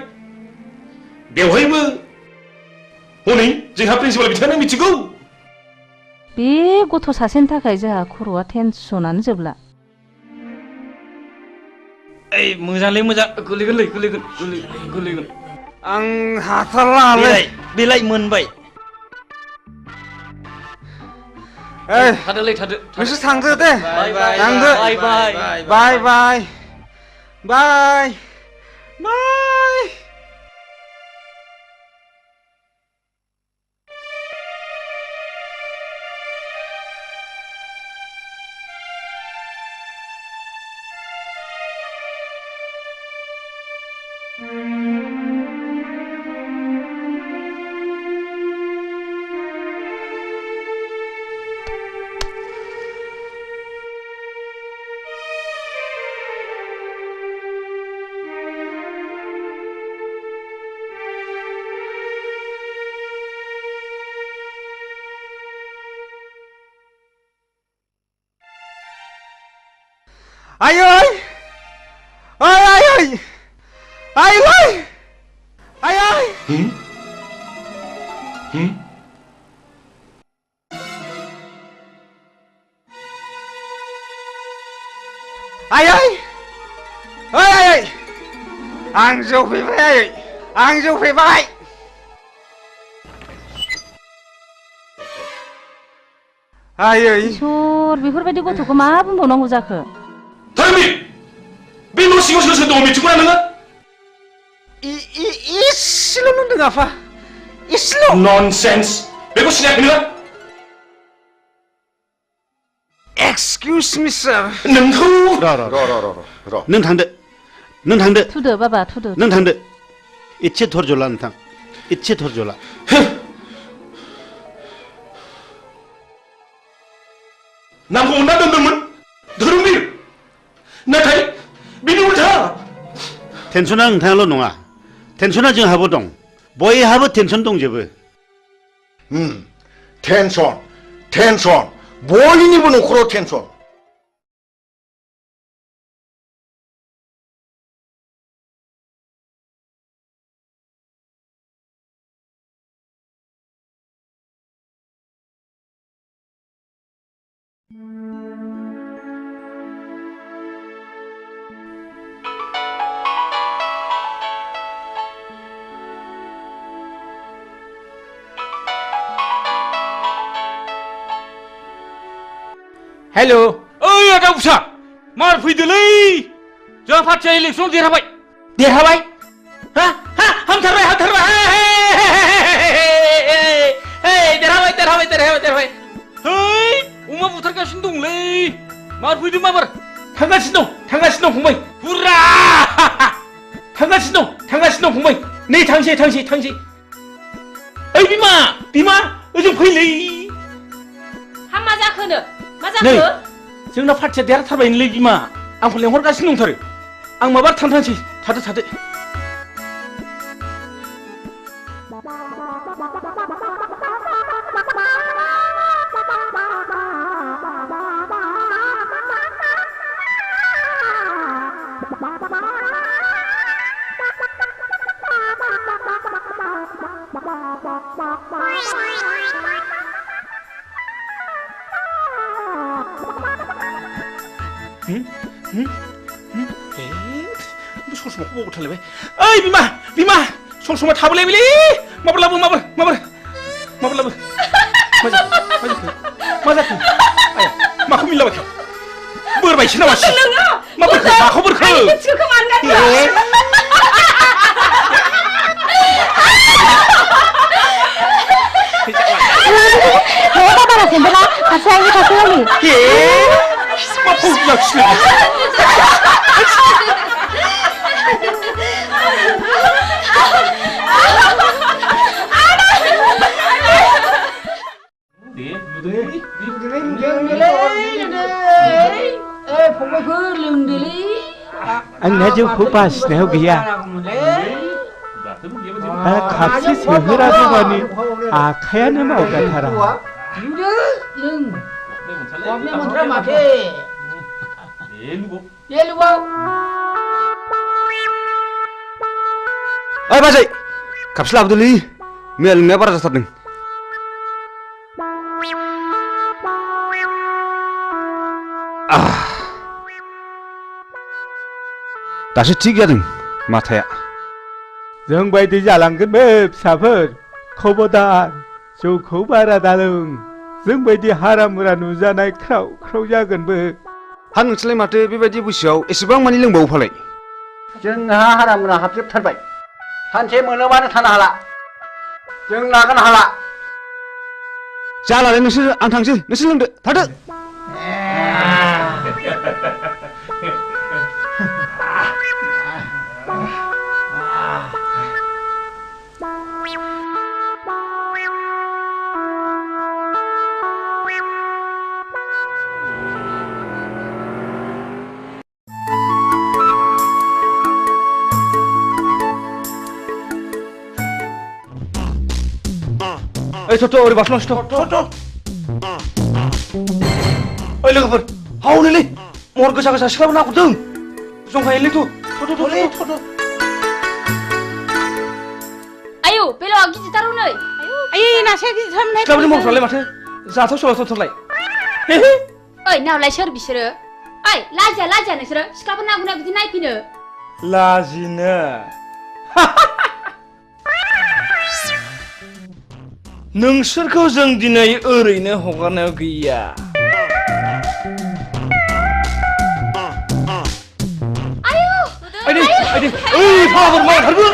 बेवहायबो हनै जोंहा प्रिन्सिपाल बिथाङानो मिथिगौ बे गथ' सासेनि थाखाय जोंहा खर'आ टेनसनानो जोबला ओइ मोजांलै मोजां गोलैगोन आं हाथारला बेलाय मोनबाय थादोलै थादो नोंसोर थांदो दे थांदो बाय बाय बाय बाय बाय बाय Ai ơi! Ơi ai ơi! Ai ơi! Ai ơi! Ai ơi! Ơi ai ơi! Ang vô phía vai! Ang vô phía vai! Ai ơi! Sur, बेफोरबायदि गथ'खौ मा बुंबावनांगौ जाखो? थारमी बे न' सिङाव सोर सोर दङ मिथिगौना नोङो इसेल' नुदों आफा इसेल' ननसेन्स बेखौ सिनायाखै नोङो एक्सकिउज मि सार नोंखौ र' नों थांदो थुदो बाबा थुदो नों थांदो इसे धर्ज ला नोंथां इसे धर्ज ला नामखौ अनना दोनदोंमोन धोरोमबीर नाथाय बिनि उल्था टेनसना नोंथाङाल' नङा टेनसना जोंहाबो दं बयहाबो टेनसन दंजोबो टेनसन टेनसन बयनिबो न'खराव टेनसन हेलो ओइ आदा उसा मार फैदोलै जोंहा पार्टिया इलेक्सन देरहाबाय हा हा हामथारबाय देरहाबाय है अमा बुथारगासिनो दंलै मार फैदों माबार थांगासिनो दं फंबाय हुर्रा थांगासिनो दं फंबाय नै थांसै ओइ बिमा ओजों फैलै हा मा जाखोनो मा नै जाखो जोंना पार्टिया देरहाथारबायनोलै बिमा आंखौ लेंहरगासिनो दंथारो आं माबा थांसै थादो ससमाखौ बावबो थालायबाय ओइ बिमा ससमा थाबोलायबायलै माबार लाबो मा जाखो आया माखौ मिलाबायखो बोरबायसो नामा माखौ बोरखो आंना जौखौ बासिनायाव गैया खापसे सोहोरागौ मानि आखायानो मावगाथारा ओइ बाजै खापसे लाबोदोलै मैया लोंनाया बारा जाथारदों दासो थिग जादों माथाया जों बायदि जालांगोन बे फिसाफोर खबरदार जौखौ बारा दालों जोंबायदि हारामुरा नुजानाय ख्राव ख्राव जागोनबो। हा नोंसोरलाय माथो बेबायदि बैसोआव एसेबां मानि लोंबावो फालाय? जोंहा हारामुरा हाबजोबथारबाय। सानसे मोनोबानो थानो हाला। जों लागोन हाला। जालालै नोंसोर, आं थांसै, नोंसोर लोंदो, थादो। ओइ थ'थ' ओरै बारस'लांसै थ'थ'। ओइ लोगोफोर, हावनोलै महर गोसा गोसा सिख्लाबो नाहरदों। जंखायोलै थ'थ'। आयौ बेलावा गिदिरथार नै। आयै नासेया गिदिरथारमोनहाय। सिख्लाफोरनि महरफ्रालाय माथो जाथाव सलाथावथारलाय। ओइ नावलाय सोर बिसोरो? ओइ लाजिया नोंसोरो सिख्लाफोर नागुना बिदि नायफैनो? लाजिनो नोंसोरखौ जों दिनै ओरैनो हगारनायाव गैया। आइदै ओइ फाग्लाफोर मा ओंखारबो।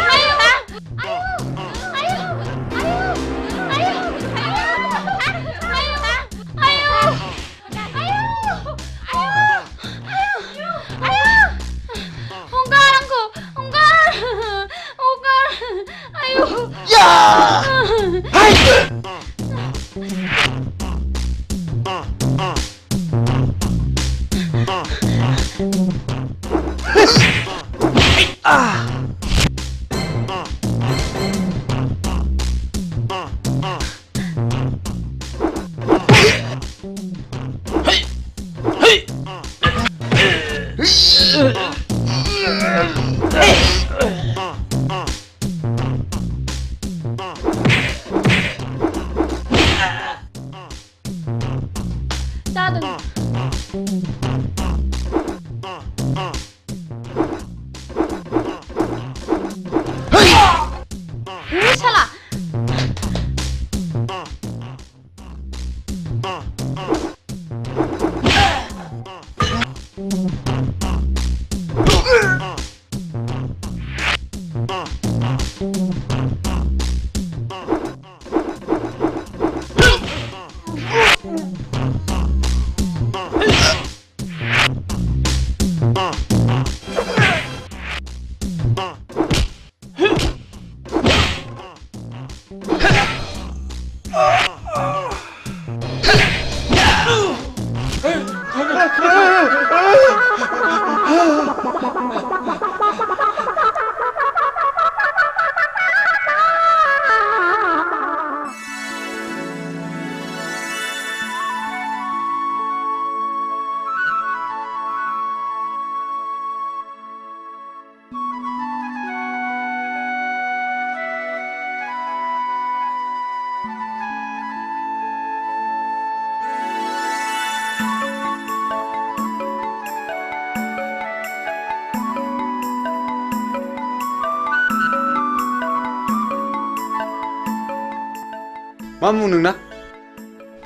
मा मुं नोंना?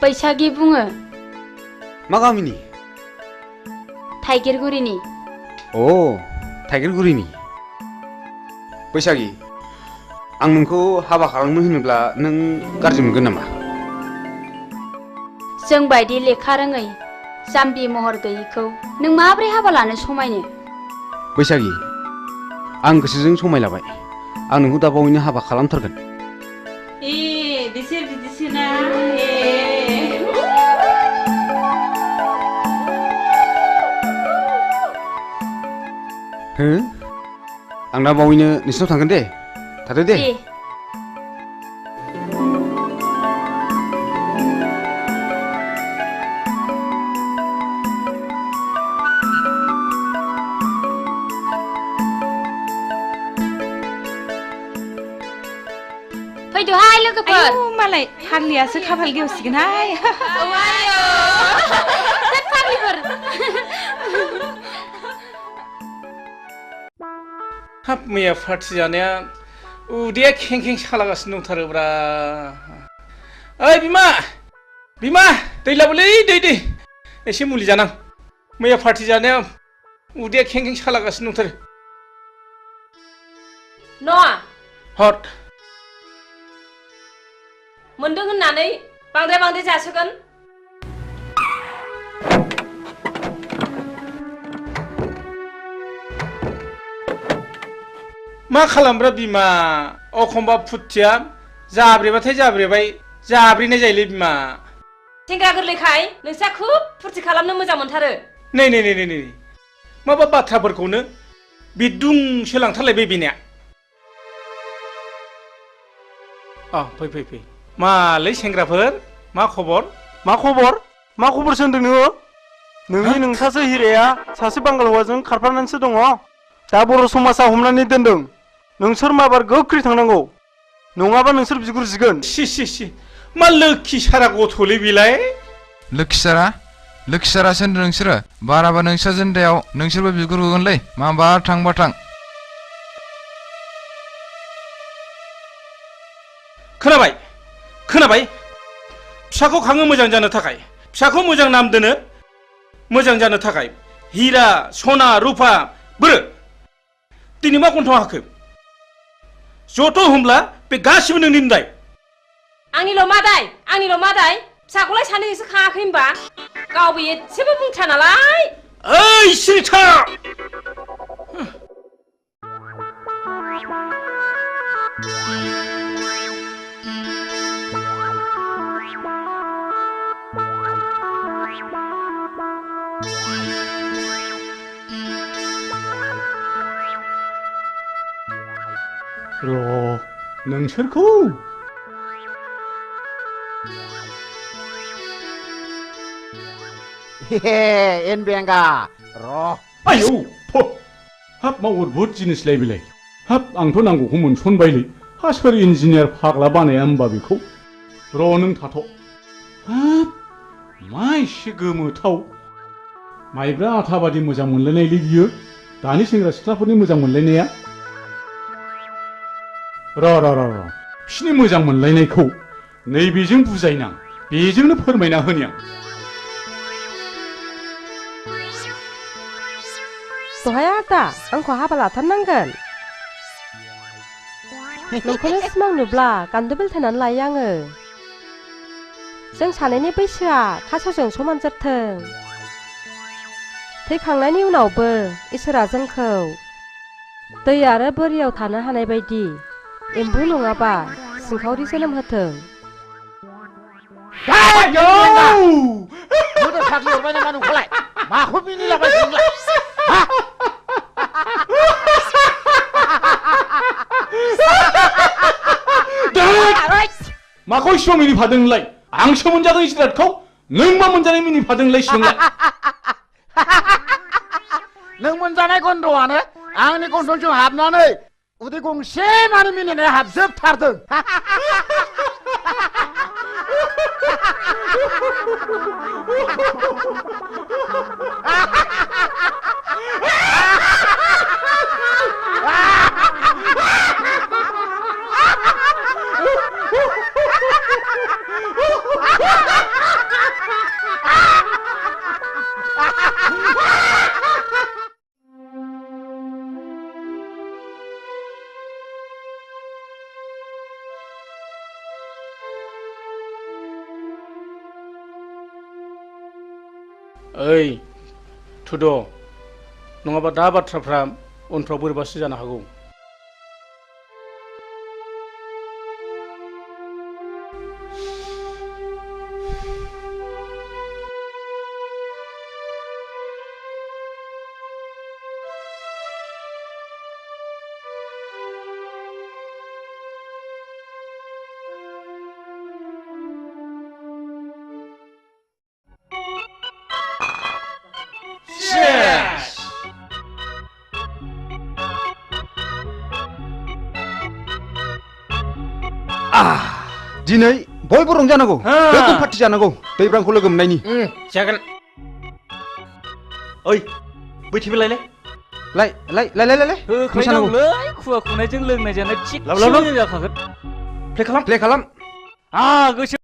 बैसागि बुङो। मा गामिनि? थाइगिरगुरिनि। अ थाइगिरगुरिनि। बैसागि, आं नोंखौ हाबा खालामनो होनोब्ला नों गाज्रि मोनगोन नामा? जों बायदि लेखा रोङै जाम्बि महर गैयैखौ नों माब्रै हाबा लानो समायनो? बैसागि, आं गोसोजों समायलाबाय। आं नोंखौ दा बावैनो हाबा खालामथारगोन। बिसोर बिदिसोना हो? आं दा बावैनो नोंसिनाव थांगोन दे। थादो दे। फैदोहाय लोगोफोर। मालाय फाग्लियासो खाफाल गेवसिगोनहाय। फाग्लिफोर। हाब मैया पार्टि जानाया उदैया खें खें सालागासिनो दंथारोब्रा। ओइ बिमा बिमा दै लाबोलै दै एसे मुलि जानां मैया पार्टि जानाया उदैया खें खें सालागासिनो दंथारो न'आ हट मोनदों होननानै बांद्राय जासोगोन मा खालामब्रा बिमा अखमबा फुथिया जाब्रेबाथाय जाब्रेबाय जाब्रेनाय जायोलै बिमा सेंग्रा गोरलैखाय नोंस्रा खुब फुरथि खालामनो मोजां मोनथारो नै माबा बाथ्राफोरखौनो बिदुंसो लांथारलायबाय बेनिया फै मालै सेंग्राफोर मा खबर मा खबर सोंदों नोङो नोंनि नोंसासो हिराया सासे बांगाल हौवाजों खारफानानैसो दङ दा बर' समाजा हमनानै दोनदों नोंसोर माबार गोख्रै थांनांगौ नङाबा नोंसोर बिगुर जिगोन सि मा लोखि सारा गथ'लै बेलाय लोखि सारासो होनदों नोंसोरो बाराबा नोंस्रा जेन्दायाव नोंसोरबो बिगुर गुगोनलै माबा थांबा थां खोनाबाय फिसाखौ खाङो मोजां जानो थाखाय फिसाखौ मोजां नाम दोनो मोजां जानो थाखाय हिरा सना रुपा बोरो दिनै मा गन्थं हाखो जथ' होमब्ला बे गासिबो नोंनि दाय आंनिल' मा दाय फिसाखौलाय सानैसो खाङाखै होनबा गावबो एसेबो बुंथ्रा नालाय ओइ सिरिथा नोंसोरखौ एन बेंगा आयौ हाब मा अद्भुत जिनिसलाय बेलाय हाब आंथ' नांगौखौ मोनसनबायलै हा सोर इन्जिनियार फाग्ला बानाया होमबा बेखौ नों थाथ' हाब मा एसे गोमोथाव माइब्रा आथा बादि मोजां मोनलायनायलै बियो दानि सेंग्रा सिख्लाफोरनि मोजां मोनलायनाया बिसिनि मोजां मोनलायनायखौ नैबेजों बुजायनां बेजोंनो फोरमायना होनि आं दहाय आदा आंखौ हाबा लाथारनांगोन नोंखौनो सिमां नुब्ला गान्दो बेलथायनानै लायो आङो जों सानैनि बैसोआ थास'जों समान जोरथों थैखांनायनि उनावबो इसोरा जोंखौ दै आरो बोरियाव थानो हानाय बायदि एम्बु नङाबा सिंखावरि जोनोम होथों माखौ मिनिलाबाय माखौ इसिबां मिनिफादों नोंलाय आंसो मोनजादों जिरादखौ नों मा मोनजानाय मिनिफादों सिबांलाय नों मोनजानाय गन्धआनो आंनि गन्थंजों हाबनानै उदै गंसे मानि मिनिनाया हाबजोबथारदों ओइ थुद' नङाबा दा बाथ्राफ्रा उनफ्राव बोरैबासो जानो हागौ दिनै बयबो रंजानांगौ गोगोम पार्टि जानांगौ दैब्रांखौ लोगो मोननायनि जागोन ओइ बैथिबो लाय होखायनांगौलै खुवा खुनायजों लोंनाय जानाय थिग जाखागोन प्ले खालाम गोसो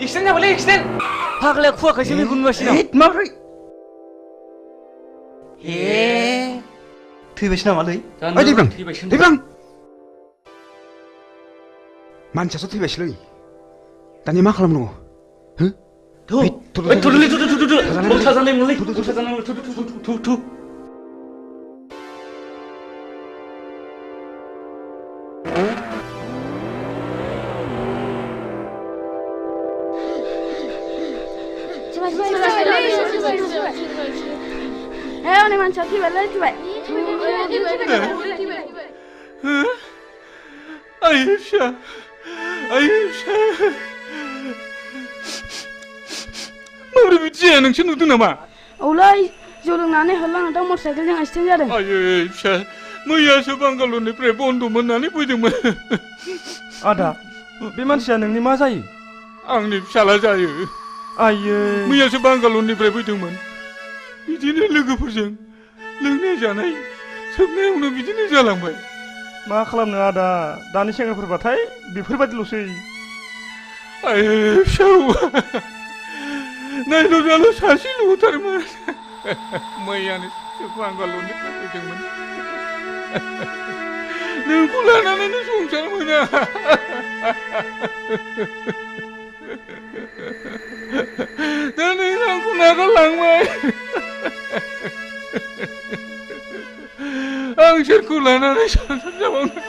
एक्सिडेन्ट जाबायलै एक्सिडेन्ट फाग्लाया खुवाखैसो मेगन नुगासिनो माब्रै थैबायसो नामालै ओइ दैब्रां दैब्रां मानसियासो थैबायसोलै दानिया मा खालामनांगौ हो थुदुलै थाजानाय मोनलै थु hei manusia tiba lagi tiba Ayşe माबोरै बिदि जाया नोंसोर नुदों नामा औलै जौ लोंनानै होलांदों मटरसाइकेलजों एक्सिडेन्ट जादों आयै फिसा मैयासो बांगालरनिफ्राय बन्द मोननानै फैदोंमोन आदा बे मानसिया नोंनि मा जायो आंनि फिसाला जायो आयै मैयासो बांगालरनिफ्राय फैदोंमोन बिदिनो लोगोफोरजों लोंनाय जानाय सोबनायावनो बिदिनो जालांबाय मा खालामनो आदा दानि सेंग्राफोरबाथाय बेफोरबायदिल'सै आयै फिसौ नायल' सासेल'थारमोन मैयानो बांगालरनिफ्राय फैदोंमोन नोंखौ लानानैनो संसार मोना दा नों आंखौ नागारलांबाय आं सोरखौ लानानै संसार जाबावनो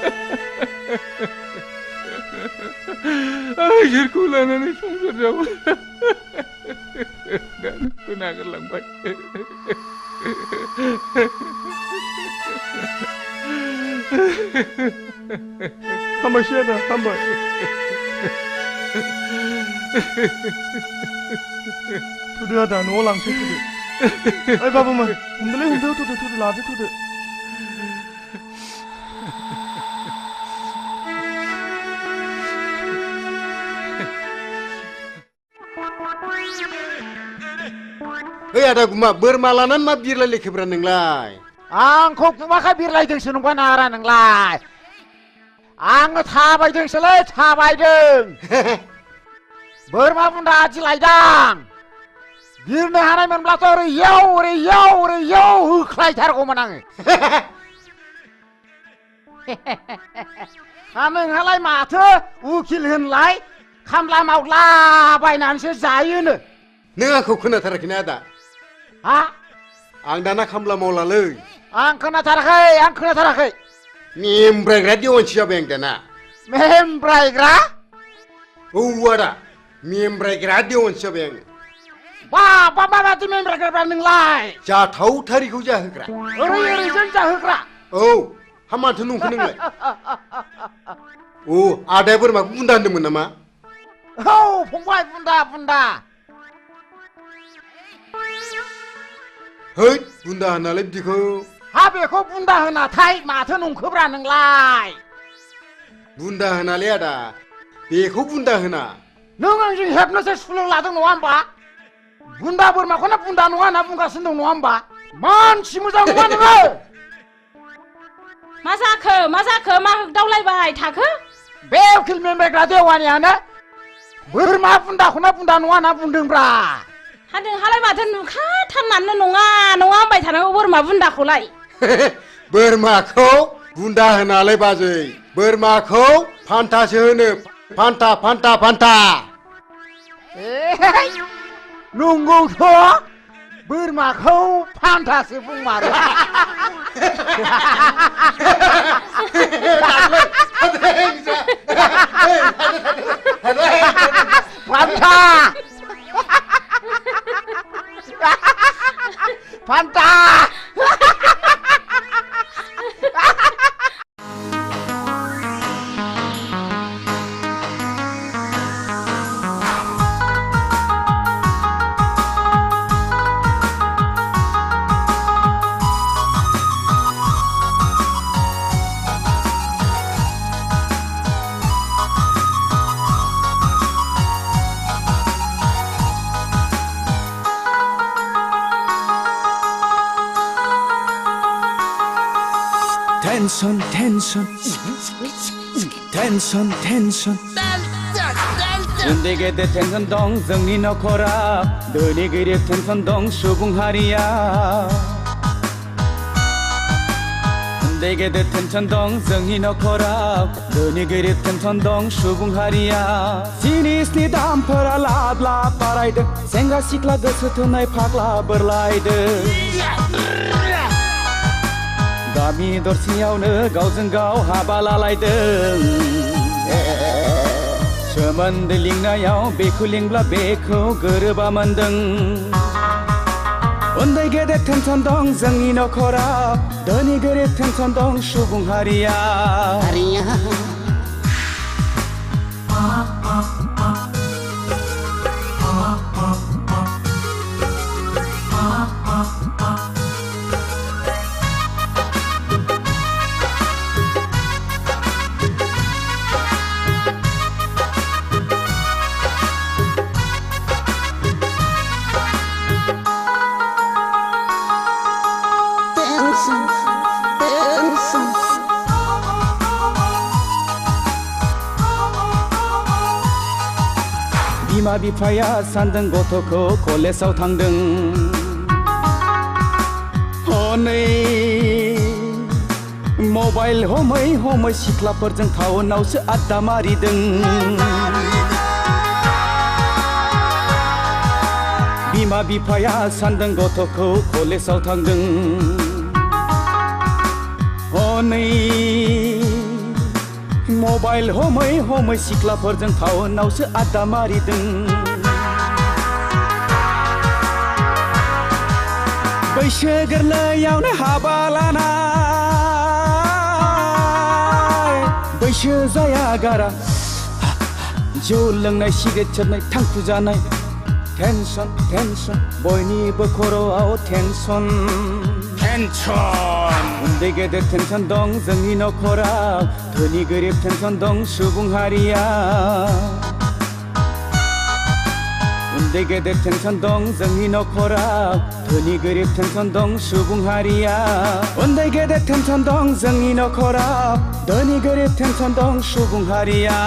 आं सोरखौ लानानै संसार जाबावनो दा नोंखौ नागारलांबाय हामबायसै आदा हामबाय थुदो आदा न'आव लांसै थुदो ओइ बाबुमोन हमदोलै थुदो लादो थुदो ओइ आदा गुमा बोरमा लानानै मा बिरलायलेखोब्रा नोंलाय आंखौ गुमाखा बिरलायदोंसो नंगौ नारा नोंलाय आङो थाबायदोंसोलै थाबायदों बोरमा बुन्दा आदि लायदां बिरनो हानायमोनब्लाथ' ओरै याव होख्लायथारगौमोन आङो नोंहालाय माथो उकिल होनलाय खामला मावला बायनानैसो जायोनो नों आंखौ खोनाथाराखैना आदा हा आं दाना खामला मावलालै आं खोनाथाराखै मेमब्रायग्रा देवानसि जाबाय आं दाना मेमब्रायग्रा औ आदा मेमब्रायग्रा देवानसि जाबाय आङो माबादि मेमब्रायग्रा नोंलाय जाथावथारिखौ जाहोग्रा ओरैजों जाहोग्रा औ हा माथो नंखो नोंलाय औ आदाया बोरमाखौ बुन्दा होनदोंमोन नामा औ फंबाय बुन्दा है बुन्दा होनालाय बिदिखौ हा बेखौ बुन्दा होनाथाय माथो नंखोब्रा नोंलाय बुन्दा होनालै आदा बेखौ बुन्दा होना नों आंजों हेबनोसो सुलुं लादों नङा होमबा बुन्दा बोरमाखौनो बुन्दा नङा होनना बुंगासिनो दं नङा होमबा मानसि मोजां नङा नोङो मा जाखो मा होगदावलायबाय थाखो बे उकिल मेमब्रायग्रा देवानियानो बोरमा बुन्दाखौनो बुन्दा नङा होनना बुंदोंब्रा नोंहालाय माथो नुखाथारनानै नङा होनबाय थानांगौ बोरमा बुन्दाखौलाय बोरमाखौ बुन्दा होनालाय बाजै बोरमाखौ फान्थासो होनो फान्था नंगौथ' बोरमाखौ फान्थासो बुंमारो फान्था Tension उन्दै गेदेर टेनसन दं जोंनि नखराव धोनि गरिब टेनसन दं सुबुं हारिया उन्दै गेदेर टेनसन दं जोंनि नखराव धोनि गरिब टेनसन दं सुबुं हारिया जिनिसनि दामफोरा लाब लाब बारायदों सेंग्रा सिख्ला गोसो थोनाय फाग्ला बोरलायदों गामि दरसेयावनो गावजों गाव हाबा लालायदों सोमोन्दो लिंनायाव बेखौ लिंब्ला बेखौ गोरोबा मोनदों उन्दै गेदेर टेनसन दं जोंनि नखराव धोनि गरिब टेनसन दं सुबुं हारिया बिमा बिफाया सानदों गथ'खौ कलेजाव थांदों हनै मबाइल हमै हमै सिख्लाफोरजों टाउनावसो आड्डा मारिदों बिमा बिफाया सानदों गथ'खौ कलेजाव थांदों हनै मबाइल हमै हमै सिख्लाफोरजों टाउनावसो आड्डा मारिदों बैसो गोरलैयावनो हाबा लानाय बैसो जाया गारा जौ लोंनाय सिगारेट सोबनाय थांखु जानाय टेनसन टेनसन बयनिबो खर'आव टेनसन उन्दै गेदेर टेनसन दं जोंनि नखराव धोनि गरिब टेनसन दं सुबुं हारिया उन्दै गेदेर टेनसन दं जोंनि नखराव धोनि गरिब टेनसन दं सुबुं हारिया उन्दै गेदेर टेनसन दं जोंनि नखराव धोनि गरिब टेनसन दं सुबुं हारिया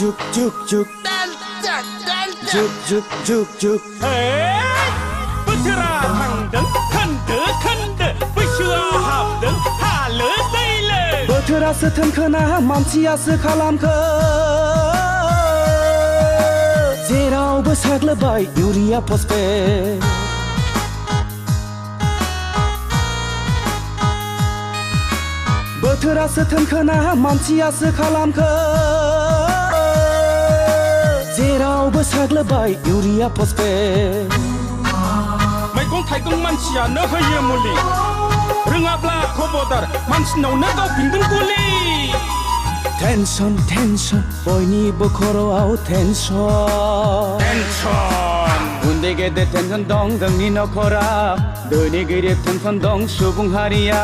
juk juk juk juk juk juk juk बोथोरा थांदों खोन्दो खोन्दो बैसोआव हाबदों हालो दैलो बोथोरासो थोनखोना मानसियासो खालामखो जेरावबो साग्लोबबाय इउरिया फसफेट बोथोरासो थोनखोना मानसियासो खालामखो जेरावबो साग्लोबबाय इउरिया फसफेट मैगं थाइगं मानसियानो होयो मुलि रोङाब्ला खबरदार मानसिनावनो गावफिनगोन गुलि टेनसन टेनसन बयनिबो खर'आव टेनसन उन्दै गेदेर टेनसन दं जोंनि नखराव धोनि गरिब टेनसन दं सुबुं हारिया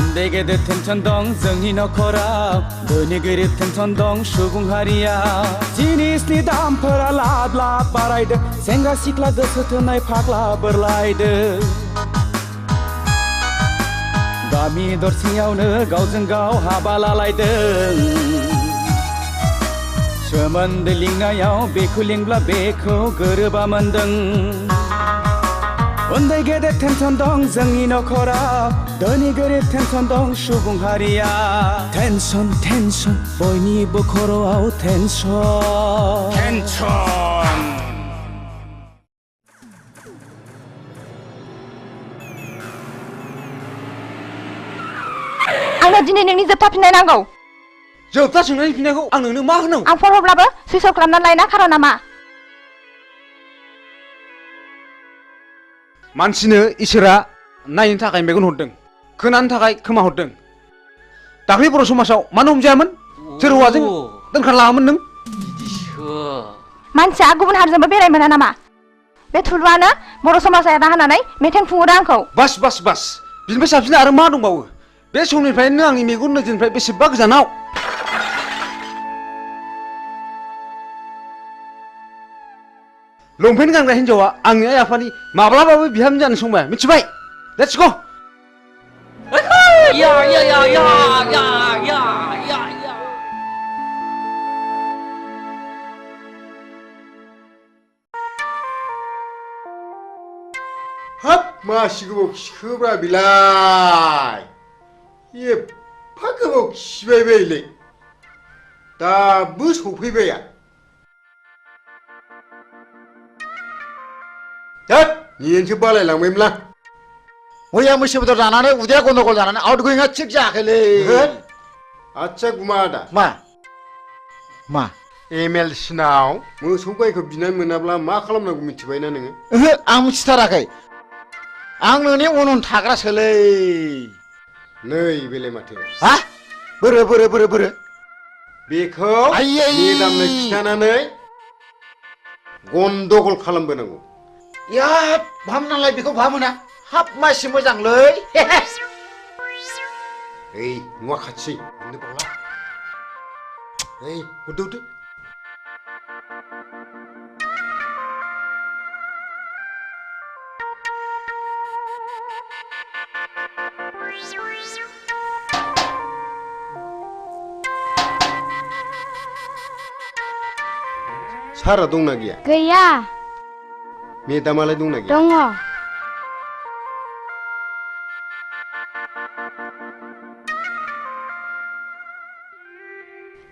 उन्दै गेदेर टेनसन दं जोंनि नखराव धोनि गरिब टेनसन दं सुबुं हारिया जिनिसनि दामफोरा लाब लाब बारायदों सेंग्रा सिख्ला गोसो थोनाय फाग्ला बोरलायदों गामि दरसेयावनो गावजों गाव हाबा लालायदों सोमोन्दो लिंनायाव बेखौ लिंब्ला बेखौ गोरोबा मोनदों उन्दै गेदेर टेनसन दं जोंनि नखराव धोनि गरिब टेनसन दं सुबुं हारिया टेनसन टेनसन बयनिबो खर'आव टेनसन आंनो दिनै नोंनि जोबथा फिननाय नांगौ जोबथा सोंनायनि फिननायखौ आं नोंनो मा होनांगौ आं फन हरब्लाबो सुइच अफ खालामना लायना खार'ना मा मानसिनो इसोरा नायनो थाखाय मेगन हरदों खोनानो थाखाय खोमा हरदों दाख्लै बर' समाजाव मानो हमजायामोन सोर हौवाजों दोनखारलाङामोन नों मानसिया गुबुन हारिजोंबो बेराय मोना नामा बे थुलुआनो बर' समाजा एदा होनानै मेथाइ खुङोदा आंखौ बास बास बास बिनिफ्राय साबसिन आरो मा दंबावो बे समनिफ्रायनो आंनि मेगन नोजोरनिफ्राय बेसेबा गोजानाव लंपेन्ट गानग्रा हिन्जावा आंनि आइ आफानि माब्लाबाबो बिहामजो जानो संबाय मिथिबाय लेट्स गो या या या या या या या या हाब मासि गोबाव खिखोब्रा बिलाय एफा गोबाव खिबाय बायलै दाबो सफैबाया दैद नियेनसो बालायलांबायमोनलां मैया मैसो बेदर जानानै उदैया गन्दगल जानानै आउट गोयिंआ थिग जायाखैलै आच्छा गुमा आदा मा एमएल सिनाव मोसौ गायखौ बिनाय मोनाब्ला मा खालामनांगौ मिथिबायना नोङो ओहो आं मिथिथाराखै आं नोंनि उन उन थाग्रासोलै नै बेलाय माथो हा बोरो बेखौ मेदामनो खिथानानै गन्दगल खालामबोनांगौ या भामनालाय बेखौ भामोना हाब मासि मोजांलै ओइ नुवा खाथि मोननो बावला ओइ हरदो सारा दंना गैया गैया मेदामालाय दंना गैया दङ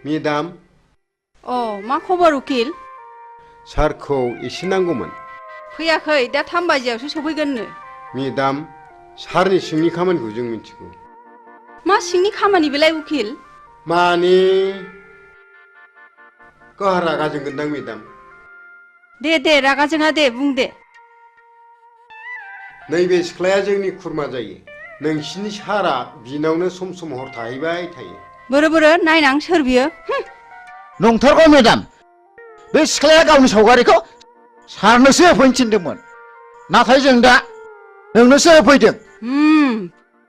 मेदाम मा खबर उकिल सारखौ एसे नांगौमोन फैयाखै दा 3 बाजियावसो सफैगोननो मेदाम सारनि सिंनि खामानिखौ जों मिथिगौ मा सिंनि खामानि बेलाय उकिल माने गाहा रागा जोंगोनदां मेदाम दे रागा जोङा दे बुं दे नैबे सिख्लाया जोंनि खुरमा जायो नोंसिनि सारा बिनावनो सम सम हर थाहैबाय थायो बोरो नायनां सोर बियो नंथारगौ मेदाम बे सिख्लाया गावनि सावगारिखौ सारनोसो होफैनो थिनदोंमोन नाथाय जों दा नोंनोसो होफैदों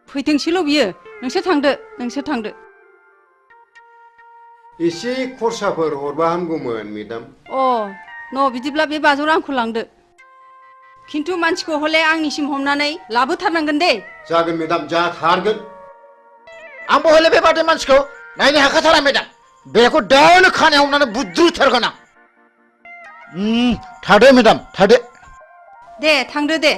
फैथोंसैल' बियो नोंसोर थांदो एसे खरसाफोर हरबा हामगौमोन मेदाम न बिदिब्ला बे 500 रांखौ लांदो खिन्थु मानसिखौ हले आंनिसिम हमनानै लाबोथारनांगोन दे जागोन मेदाम जाथारगोन आंबो हले बेबादि मानसिखौ नायनो हाखाथारा मेदाम बेखौ दानो खानायाव हमनानै बुद्रुथारगोन आं थादो मेदाम थादो दे थांदो दे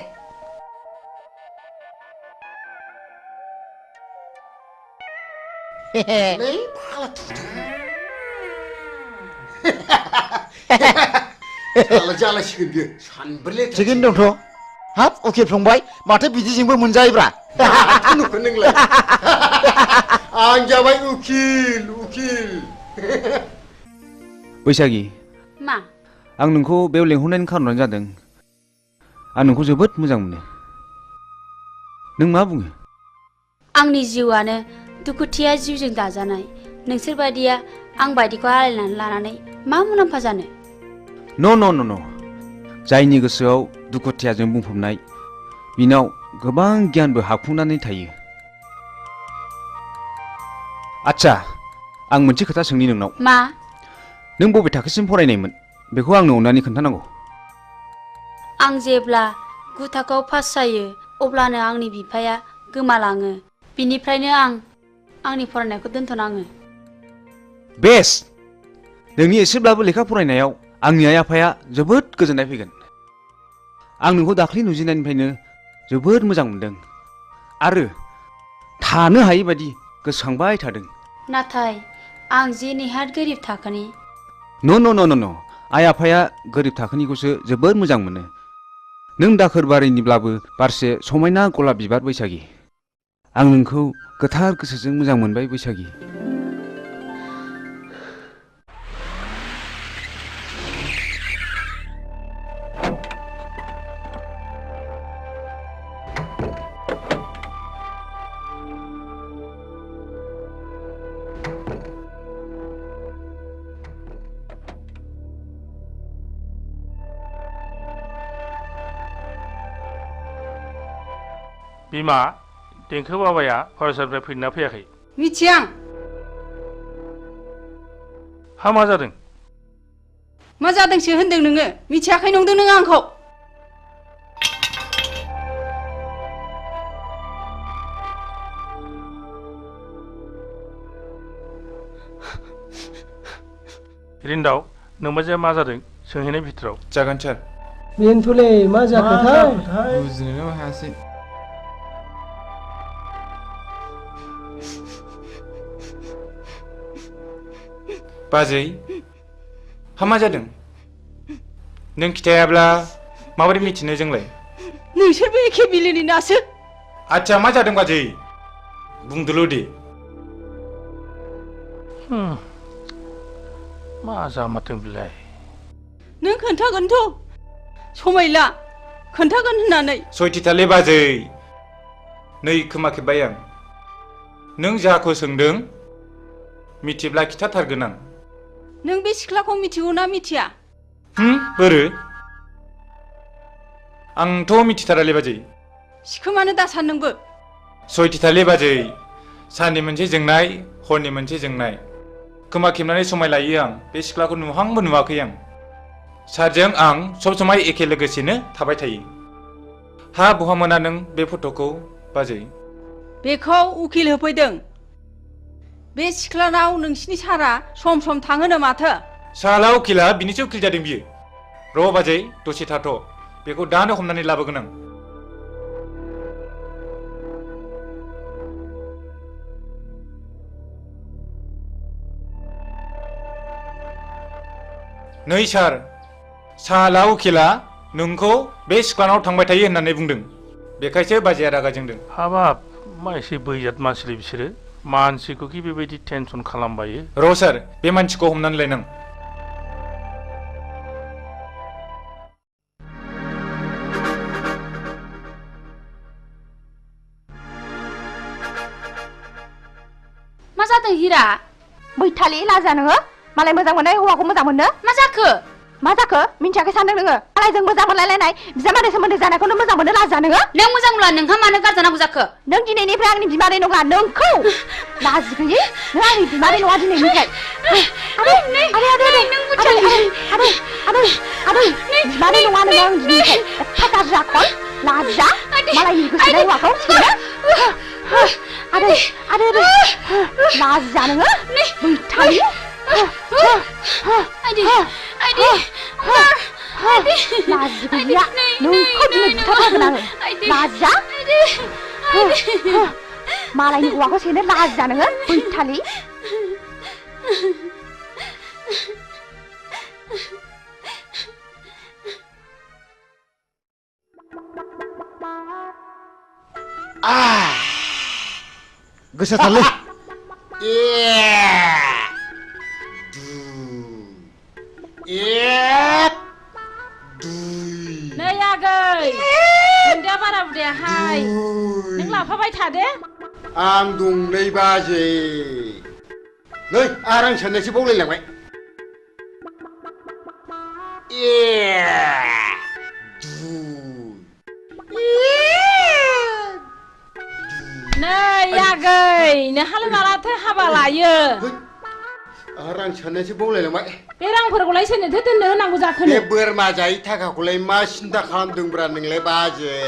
जालायसिगोन बियो सानब्रै थिगैनो दंथ' हाब उकिल फंबाय माथो बिदिजोंबो मोनजायोब्रा नुखो नोंलाय आं जाबाय उकिल बैसागि मा आं नोंखौ बेयाव लेंहरनायनि खारनानो जादों आं नोंखौ जोबोद मोजां मोनो नों मा बुङो आंनि जिउआनो दुखुथिया जिउजों दाजानाय नोंसोर बायदिया आं बायदिखौ आलायनानै लानानै मा मुलाम्फा जानो न' जायनि गोसोआव दुखुथियाजों बुंफबनाय बिनाव गोबां गियानबो हाबफुंनानै थायो आच्छा आं मोनसे खोथा सोंनि नोंनाव मा नों बबे थाखोसिम फरायनायमोन बेखौ आंनो अननानै खोन्थानांगौ आं जेब्ला 9 थाखोआव पास जायो अब्लानो आंनि बिफाया गोमालाङो बिनिफ्रायनो आं आंनि फरायनायखौ दोनथ'नाङो बेस नोंनि एसेब्लाबो लेखा फरायनायाव आंनि आइ आफाया जोबोद गोजोननाय फैगोन आं नोंखौ दाख्लै नुजेननायनिफ्रायनो जोबोद मोजां मोनदों आरो थानो हायै बायदि गोसोखांबाय थादों नाथाय आं जे नेहाद गोरिब थाखोनि न' आइ आफाया गोरिब थाखोनिखौसो जोबोद मोजां मोनो नों दाखोर बारिनिब्लाबो बारसे समायना गलाब बिबार बैसागि आं नोंखौ गोथार गोसोजों मोजां मोनबाय बैसागि बिमा देंखो बाबाया फरायसालिनिफ्राय फैदोंना फैयाखै? मिथिया आं। हा मा जादों? मा जादोंसो होनदों नोङो? मिथियाखै नंदों नों आंखौ? रिन्दाव नोंबाजैया मा जादों सोंहैनाय भितराव। जागोन सार। बेनोथ'लै मा जाखोथाय? बुजिनोनो हायासै। बाजै हा मा जादों? नों खिथायाब्ला माबोरै मिथिनो जोंलाय? नोंसोरबो एखे बिलोनि नासो। आच्छा मा जादों बाजै? बुंदोल' दे। मा जामारदों बिलाय? नों खोन्थागोनथ' समायला खोन्थागोन होननानै। सयथिथालै बाजै नै खोमा खेबबाय आं। नों जाखौ सोंदों मिथिब्ला खिथाथारगोन आं। नों बे सिख्लाखौ मिथिगौ ना मिथिया? बोरो? आंथ' मिथिथारालै बाजै। सिखोमानो दासान नोंबो। सयथिथालै बाजै साननि मोनसे जोंनाय हरनि मोनसे जोंनाय। खोमा खेबनानै समाय लायो आं बे सिख्लाखौ नुहांबो नुवाखै आं। सारजों आं सब समाय एखे लोगोसेनो थाबाय थायो। हा बहा मोना नों बे फट'खौ बाजै? बेखौ उकिल होफैदों। बे सिख्लानाव नोंसिनि सारा सम सम थाङोनो माथो। साला उकिला बिनिसो उकिल जादों बियो। र' बाजै दसे थाथ' बेखौ दानो हमनानै लाबोगोन आं। नै सार साला उकिला नोंखौ बे सिख्लानाव थांबाय थायो होननानै बुंदों। बेखायसो बाजैया रागा जोंदों। हाबाब मा एसे बैजात मानसिलै बिसोरो। मानसिखौ कि बेबायदि टेनसन खालामबायो। र' सार बे मानसिखौ हमनानै लायनां। मा जादों हिरा? बैथालि लाजा नोङो मालाय मोजां मोननाय हौवाखौ मोजां मोननो? मा जाखो? मा जाखो मिन्थियाखै सानदों नोङो? मालायजों मोजां मोनलायलायनाय बिजामादै सोमोन्दो जानायखौनो मोजां मोननो लाजा नोङो? नों मोजां मोनला नोंहा मानो गारजानांगौ जाखो? नों दिनैनिफ्राय आंनि बिमादै नंला नोंखौ लाजि गैयै नों आंनि बिमादै नङा दिनैनिफ्राय। आदै बिमादै नङा नोङो आं दिनैनिफ्राय। एफा गाज्रि आखल लाजिया मालायनि गोसोनाय हौवाखौ सेनो। आदै लाजिया नोङो बैथालि। लाजि गैया नोंखौ दिनै बुथारथारगोन आङो। लाजिया मालायनि हौवाखौ सेनो लाजिया नोङो बैथालि। गोसाथारलै। नै आगै दुन्दिया बारा बुदायाहाय नों लाफाबाय थादे। आं दं नै बाजै। नै आरो आं साननायसो बावलायलांबाय। नै आगै नोंहालाय मालाथो हाबा लायो? आरो आं साननायसो बावलायलांबाय। बे रांफोरखौलाय सोरनोथो दोननो होनांगौ जाखोनो? बे बोरमा जायै थाखाखौलाय मा सिन्था खालामदोंब्रा नोंलाय बाजै?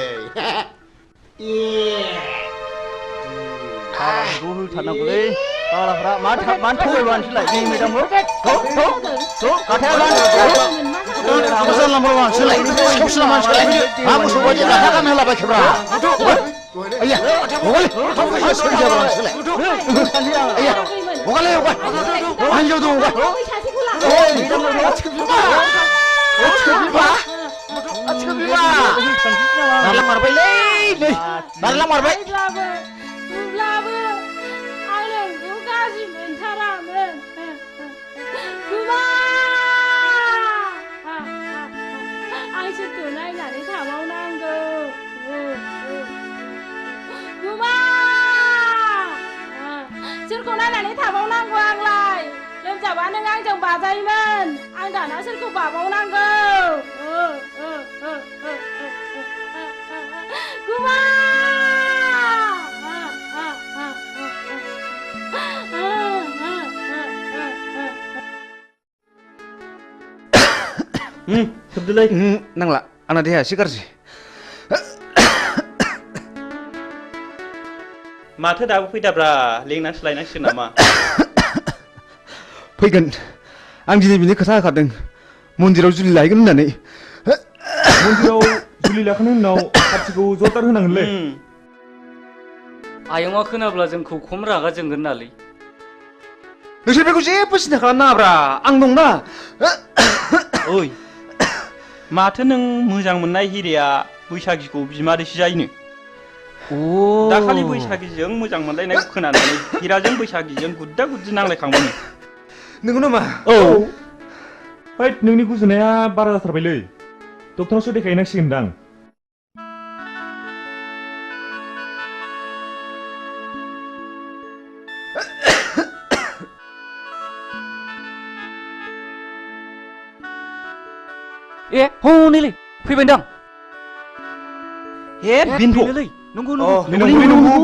हाबाखौ होथारनांगौलै फाग्लाफ्रा मानो थगायबाय नोंसोरलाय जोंनि मेदामखौ? अब्लाबो आं नोंखौ गाज्रि मोनथारामोन। गुमा आं सोरखौ नायनानै थाबावनांगौ? गुमा सोरखौ नायनानै थाबावनांगौ आंलाय? लोमजाबा नों आंजों बाजायोमोन आं दाना सोरखौ बाबावनांगौ? गुमा सोबदोलै नांला आंना देहाया एसे गाज्रि माथो दाबो फैदाब्रा लेंनानैसो लायनांसिगोन नामा फैगोन आं दिनै बिनि खोथा होखादों मन्दिराव जुलि लायगोन होननानै मन्दिराव जुलि लाखांनायनि उनाव पार्टिखौ जरदार होनांगोनलै आयंआ खोनाब्ला जोंखौ खम रागा जोंगोन नालै नोंसोर बेखौ जेबो सिन्था खालामनाङाब्रा आं दंना ओइ माथो नों मोजां मोननाय हिरेया बैसागिखौ बिमादैसो जायोनो दाखालि बैसागिजों मोजां मोनलायनायखौ खोनानानै हिराजों बैसागिजों गुद्दा गुद्दि नांलायखांबायनो नंगौ नामा औ हैद नोंनि गुजुनाया बारा जाथारबायलै डक्टरनावसो देखायनांसिगोनदां ए हनैलै फैबायदां हे बिनलै नंगौ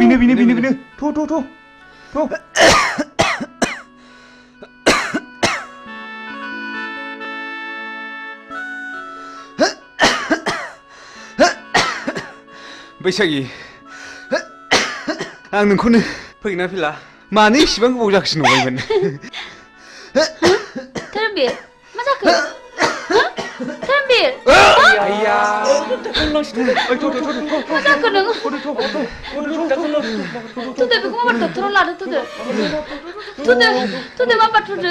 बिनो थ' बैसागि आं नोंखौनो फैगोना फैला मानो इसिबां गोबाव जाखोसो नंबायमोन धोरोमबीर मा जाखो धोरोमबीर आइया मा जाखो नों थुदो बेखौ माबा डक्टराव लादो थुदो माबा थुदो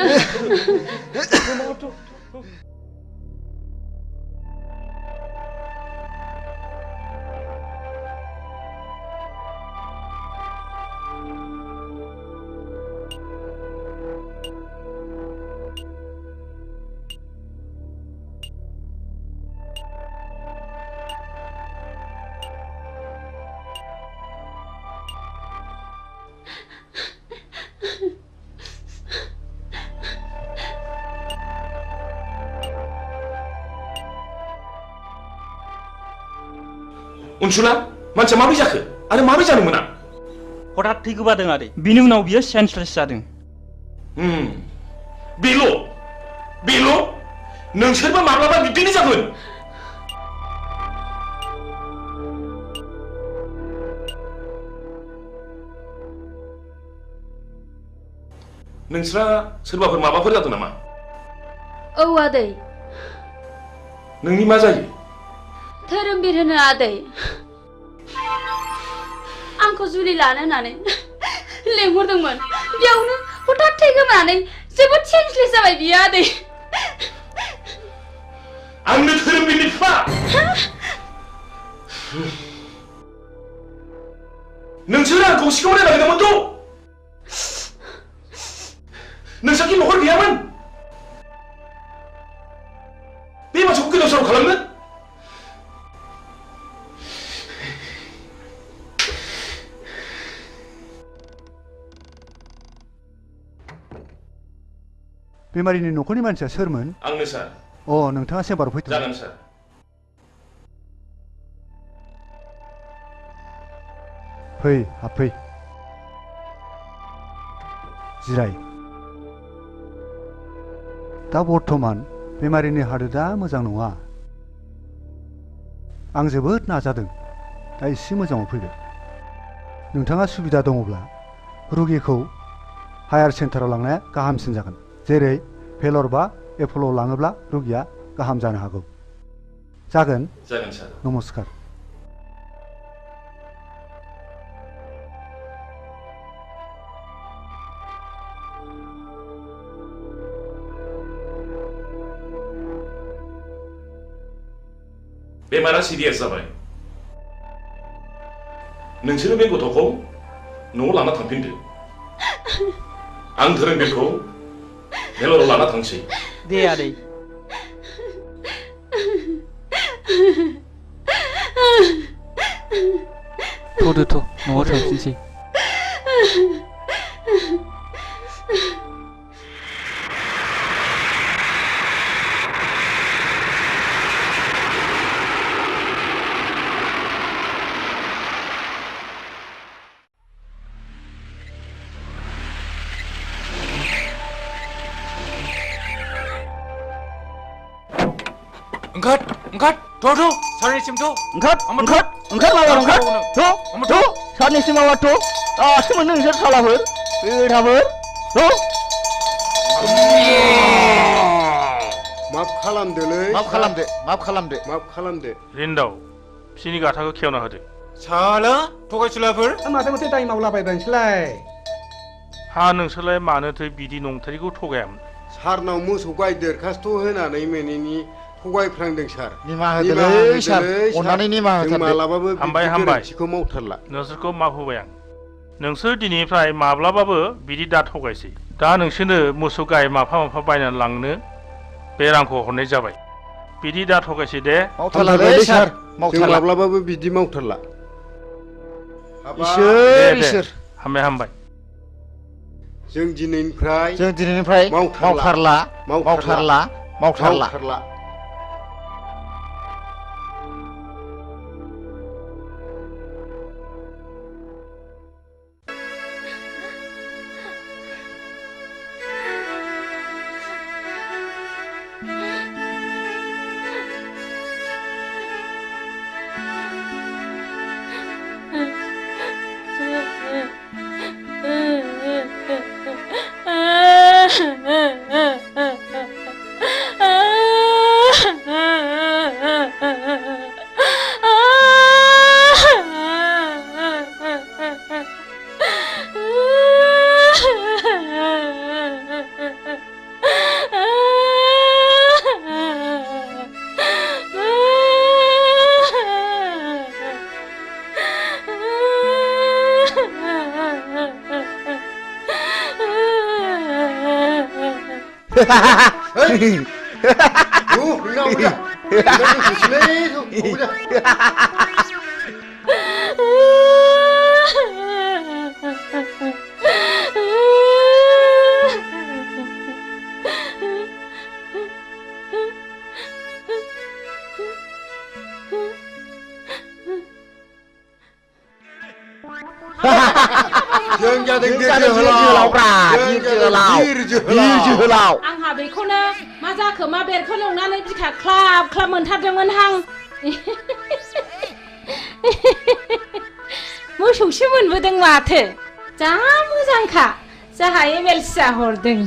उनसुला मानसिया माबोरै जाखो आरो माबोरै जानो मोना हठात थै गोबादों आरो बिनि उनाव बियो सेन्सलेस जादों बेल' नोंसोरबो माब्लाबा बिब्दिनो जागोन नोंस्रा सोरबाफोर माबाफोर जादों नामा औ आदै नोंनि मा जायो धोरोमबीर होनो आदै आंखौ जुलि लानो होननानै लेंहरदोंमोन बेयावनो हठात थै गोमानानै जोबोद सेन्सलेस जाबाय बियो आदै आंनो धोरोमबीरनि बिफा नोंसोर आंखौ सिखाव रायलायदोंमोनथ' नोंसाखि न'खर गैयामोन बे मानसिखौ गोदाव सोराव खालामनो बेमारिनि न'खरनि मानसिया सोरमोन आंनो सार नोंथाङा चेम्बाराव फैदों जागोन सार फै हाबफै जिराय दा बर्थमान बेमारिनि हालोदा मोजां नङा आं जोबोद नाजादों दा एसे मोजाङाव फैबाय नोंथाङा सुबिदा दङब्ला रुगिखौ हायार सेन्टाराव लांनाया गाहामसिन जागोन जेरै भेलर बा एप'ल'आव लाङोब्ला रुगिया गाहाम जानो हागौ जागोन सार नमस्कार बेमारा सिरियास जाबाय नोंसोरो बे गथ'खौ न'आव लाना थांफिनदो आं धोरोमबीरखौ भेलराव लाना थांसै दे आदै थ'दो न'आव थांफिनसै Angkat, tuh, sarnisim tuh. Angkat, malah angkat. Tuh, sarnisim awak tuh. Semua nungsur salah ber. Berhaber. Tuh. माफ खालामदोलै माफ खालामदो रिन्दाव बिसिनि गाथाखौ खेवना होदो साला थगायसुलाफोर माथो माथो दाय मावलाबायबाय नोंसोरलाय हा नोंसोरलाय मानोथो बिदि नंथारिखौ थगायामोन सारनाव मोसौ गाय दरखास्त होनानै मोनैनि थगायफ्रांदों सार निमाहा होदोलै सार अननानै निमाहा होथारदो मालाबाबो हामबाय गोरोन्थिखौ मावथारला नोंसोरखौ माफ होबाय आं नोंसोर दिनैनिफ्राय माब्लाबाबो बिदि दा थगायसै दा नोंसोरनो मोसौ गाय माफा माफा बायनानै लांनो बे रांखौ हरनाय जाबाय बिदि दा थगायसै दे मावथारलालै सार मावथारला माब्लाबाबो बिदि मावथारला इसोर हामबाय जों दिनैनिफ्राय मावथारला आंहा बेखौनो मा जाखो मा बेरखौ नंनानै बिखा ख्लाब ख्लाब मोनथारदोंमोन हां मोसौसो मोनबोदों माथो जा मोजांखा जाहा एमएलसिया हरदों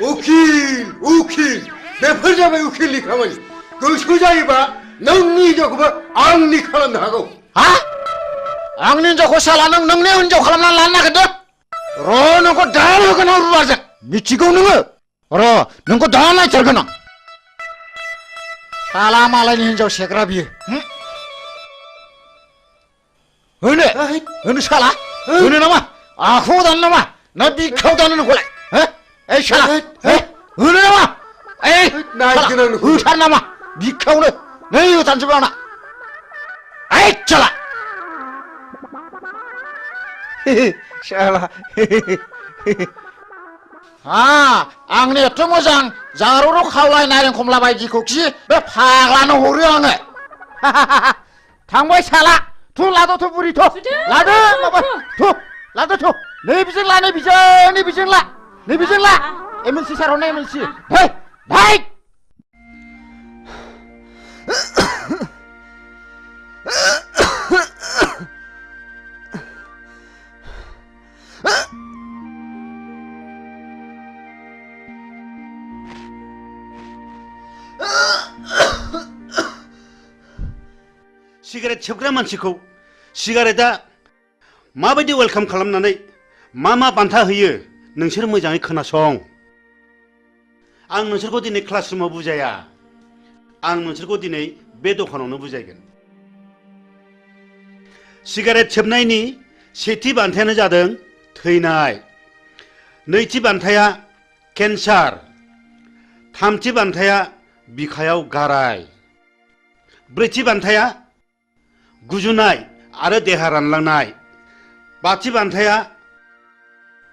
उखिल बेफोर जाबाय उखिलनि खामानि गोसो जायोबा नोंनि हिनजावखौबो आंनि खालामनो हागौ हा आंनि हिनजावखौ साला नोंनि हिनजाव खालामना लानो नागिरदों र' नोंखौ दा होगोन आं रुवाजों मिथिगौ नोङो र' नोंखौ दा नायथारगोन आं साला मालायनि हिनजाव सेग्रा बियो होनो साला होनो नामा आखायाव दानो नामा ना बिखायाव दानो नोंखौलाय ओइ साला होनो नामा होथार नामा बिखायावनो नै होथारनोसै आंना ओइ साला साला आंनि एथ' मोजां जारौ खावलाय नारें खमला बायदिखौ खि बे फाग्लानो हरो आङो थांबाय साला थु लादोथ' बुरिथ' लादो माबा थु लादोथ' नैबिजों ला नैबिजों ला एमएलसि सार हरनाय एमएलसि भाई सिगारेट सोबग्रा मानसिखौ सिगारेटआ माबायदि वेलकाम खालामनानै मा बान्था होयो नोंसोर मोजाङै खोनासं आं नोंसोरखौ दिनै क्लासरुमाव बुजाया आं नोंसोरखौ दिनै बे दखानावनो बुजायगोन सिगारेट सोबनायनि सेथि बान्थायानो जादों थैनाय नैथि बान्थाया केन्सार थामथि बान्थाया बिखायाव गाराय ब्रैथि बान्थाया गुजुनाय आरो देहा रानलांनाय बाथि बान्थाया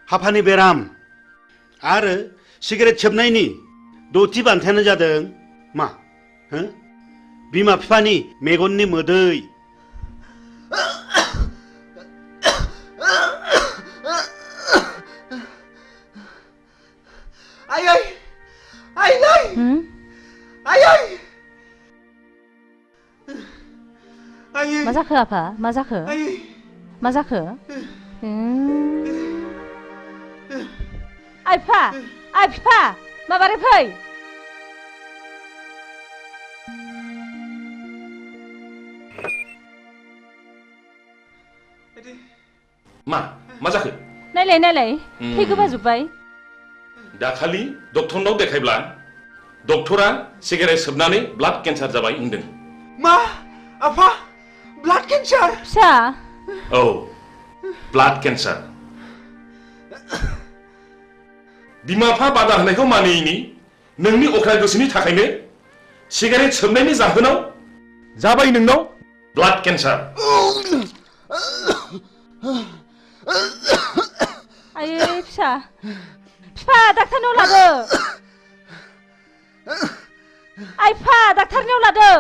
हापानि बेराम आरो सिगारेट सोबनायनि दथि बान्थायानो जादों मा बिमा बिफानि मेगननि मोदै जाखो आफा मा जाखो मा जाखो आइफा आइ फिफा माबारै फै मा जाखो नायलाय नायलाय थै गोबाजोब्बाय दाखालि डक्टरनाव देखायब्ला डक्टरा सिगारेट सोबनानै ब्लाड केन्सार जाबाय होनदों मा आफा ब्लाड केन्सार फिसा औ ब्लाड केन्सार बिमा बिफा बादा होनायखौ मानियैनि नोंनि अख्रा गोसोनि थाखायनो सिगारेट सोबनायनि जाहोनाव जाबाय नोंनाव ब्लाड केन्सार आयै फिसा फिफा डाक्टारनाव लादो आइफा डाक्टारनाव लादो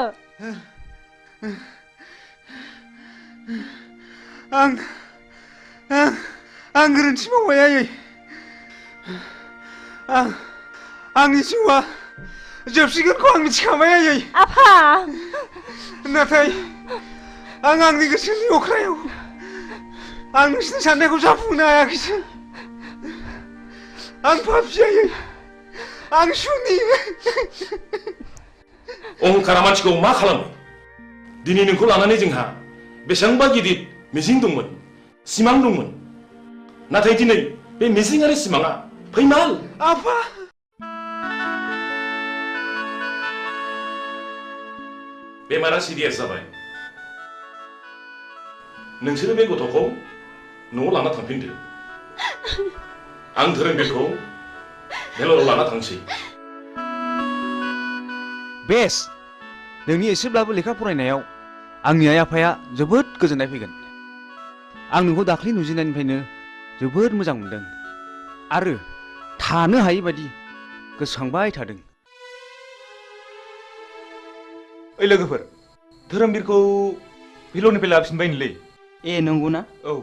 आं गोरोन्थि मावबाय आयै आंनि जिउआ जोबसिगोनखौ आं मिथिखाबाय आयै आफा नाथाय आं आंनि गोसोनि अख्रायाव आं नोंसिनि साननायखौ जाफुंनो हायाखैसै आं पापि आयै आं सुनि अहंकारा मानसिखौ मा खालामो दिनै नोंखौ लानानै जोंहा बेसेबांबा गिदिर मिजिं दंमोन सिमां दंमोन नाथाय दिनै बे मिजिं आरो सिमाङा फैमाल आफा बेमारा सिरियास जाबाय नोंसोरो बे गथ'खौ न'आव लाना थांफिनदो आं धोरोमबिरखौ मेलराव लाना थांसै बेस नोंनि एसेब्लाबो लेखा फरायनायाव आंनि आइ आफाया जोबोद गोजोननाय फैगोन आं नोंखौ दाख्लि नुजेननायनिफ्रायनो जोबोद मोजां मोनदों आरो थानो हायै बायदि गोसोखांबाय थादों ओइ लोगोफोर धोरोमबिरखौ भिलरनिफ्राय लाबोफिनबायनोलै ए नंगौना औ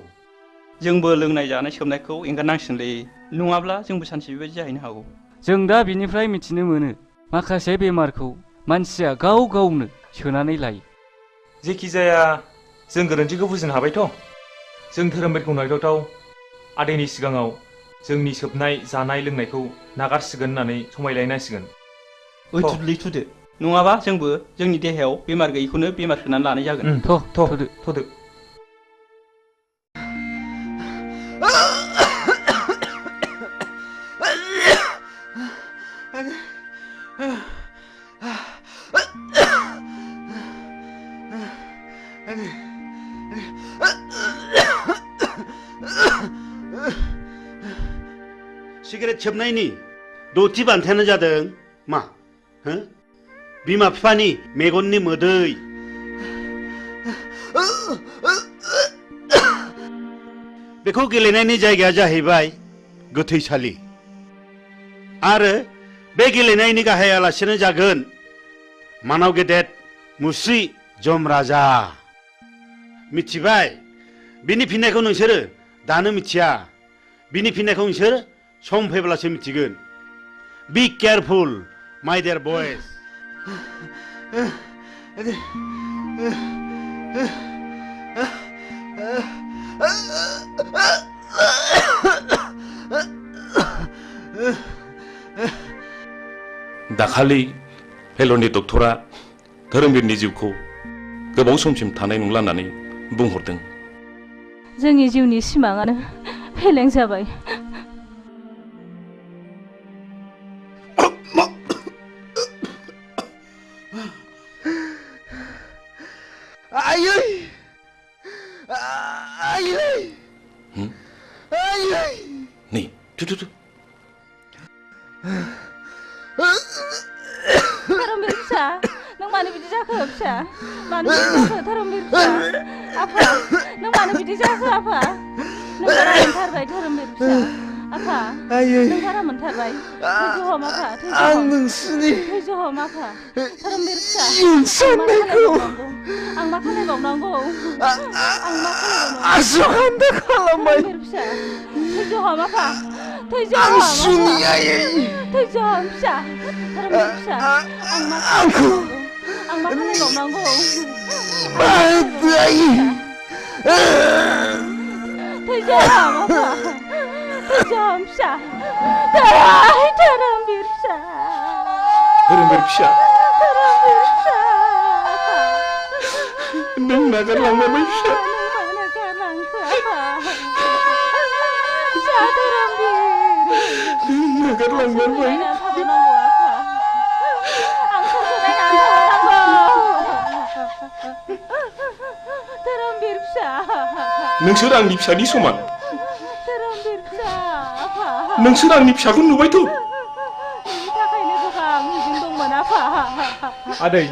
जोंबो लोंनाय जानाय सोबनायखौ एंगारनांसिगोनलै नङाब्ला जोंबो सानसे बेबायदि जाहैनो हागौ जों दा बिनिफ्राय मिथिनो मोनो माखासे बेमारखौ मानसिया गाव गावनो सोनानै लायो जेखि जाया जों गोरोन्थिखौ बुजिनो हाबायथ' जों धोरोमबिरखौ नायथावथाव आदैनि सिगाङाव जोंनि सोबनाय जानाय लोंनायखौ नागारसिगोन होननानै समायलायनांसिगोन ओइ थुदलै थुदो नङाबा जोंबो जोंनि देहायाव बेमार गैयैखौनो बेमार सोनानै लानाय जागोन थ'दो सिगारेट सोबनायनि दथि बान्थायानो जादों मा बिमा बिफानि मेगननि मोदै बेखौ गेलेनायनि जायगाया जाहैबाय गोथैसालि आरो बे गेलेनायनि गाहाय आलासियानो जागोन मानाव गेदेर मुस्रि जमराजा मिथिबाय बिनि फिननायखौ नोंसोरो दानो मिथिया बिनि फिननायखौ नोंसोर सम फैब्लासो मिथिगोन बी केयारफुल माय डियर बयज दाखालि फेलरनि डक्टरा धोरोमबिरनि जिउखौ गोबाव समसिम थानाय नंला होननानै बुंहरदों जोंनि जिउनि सिमाङानो फेलें जाबाय आयै आयै आयै नै थु धोरोमबिर फिसा नों मानो बिदि जाखो फिसा मानो बिदि जाखो धोरोमबिर फिसा आफा नों मानो बिदि जाखो आफा नों बारा मोनथारबाय धोरोमबिर फिसा आफा नों बारा मोनथारबाय थैज' हम आफा आं नोंसिनि थैज' हम आफा धोरोमबिर फिसा आं मा खालायबावनांगौ आसुखान्दा खालामबाय फिसा थैज' हम आफा थैज' आं हम सुनि आयै थैज' हम फिसा धोरोमबिर फिसा आं मा खालायबावनांगौ थैजाम आफा थैजाम फिसा धोरोमबीर फिसा धोरोमबीर फिसा धोरोमबीर फिसा नों नागारलांबाय फिसा नागारलांखो आफा फिसा धोरोमबीर नागारलांबाय थाबावनांगौ आफा आं सोरखौ नायनानै थाबावनांगौ धोरोमबीर फिसा नोंसोर आंनि फिसानि समान धोरोमबीर फिसा आफा नोंसोर आंनि फिसाखौ नुबायथ' बेनि थाखायनो गोबां मिजिं दंमोन आफा आदै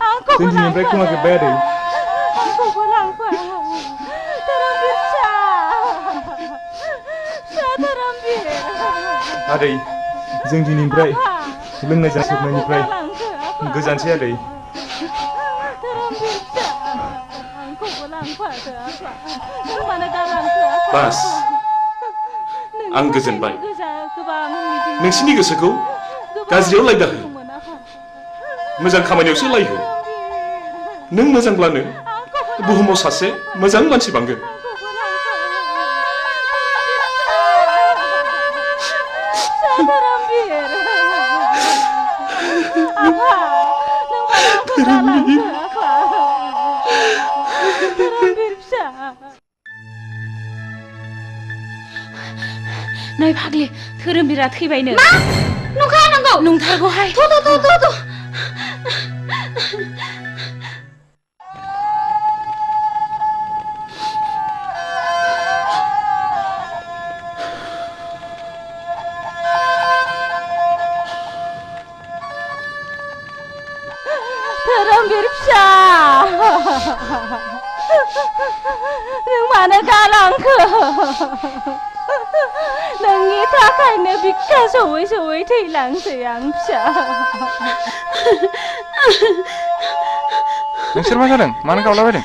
आंखौबो जों दिनैनिफ्राय खोमाजोब्बाय आदै आंखौबो लांफा धोरोमबीर फिसा फिसा धोरोमबीर आदै जों दिनैनिफ्राय लोंनाय जासोबनायनिफ्राय गोजानसै आदै धोरोमबीर फिसा आंखौबो लांफादो आफा नों मानो गालांखो आफा बास आं गोजोनबाय गोबां मिजिं नोंसिनि गोसोखौ गाज्रियाव लायदाहो मोजां खामानियावसो लायहो नों मोजांब्लानो बुहुमाव सासे मोजां मानसि बांगोन धोरोमबीर आफा नों मानो आंखौ गालांखो आफा धोरोमबीर फिसा नै फाग्लि धोरोमबीरा थैबायनो मा नंखा नंगौ नंथारगौहाय थ' धोरोमबीर फिसा नों मानो गालांखो नोंनि थाखायनो बिखा सौयै सौयै थैलांसै आं फिसा नोंसोर मा जादों मानो गावलाबायदों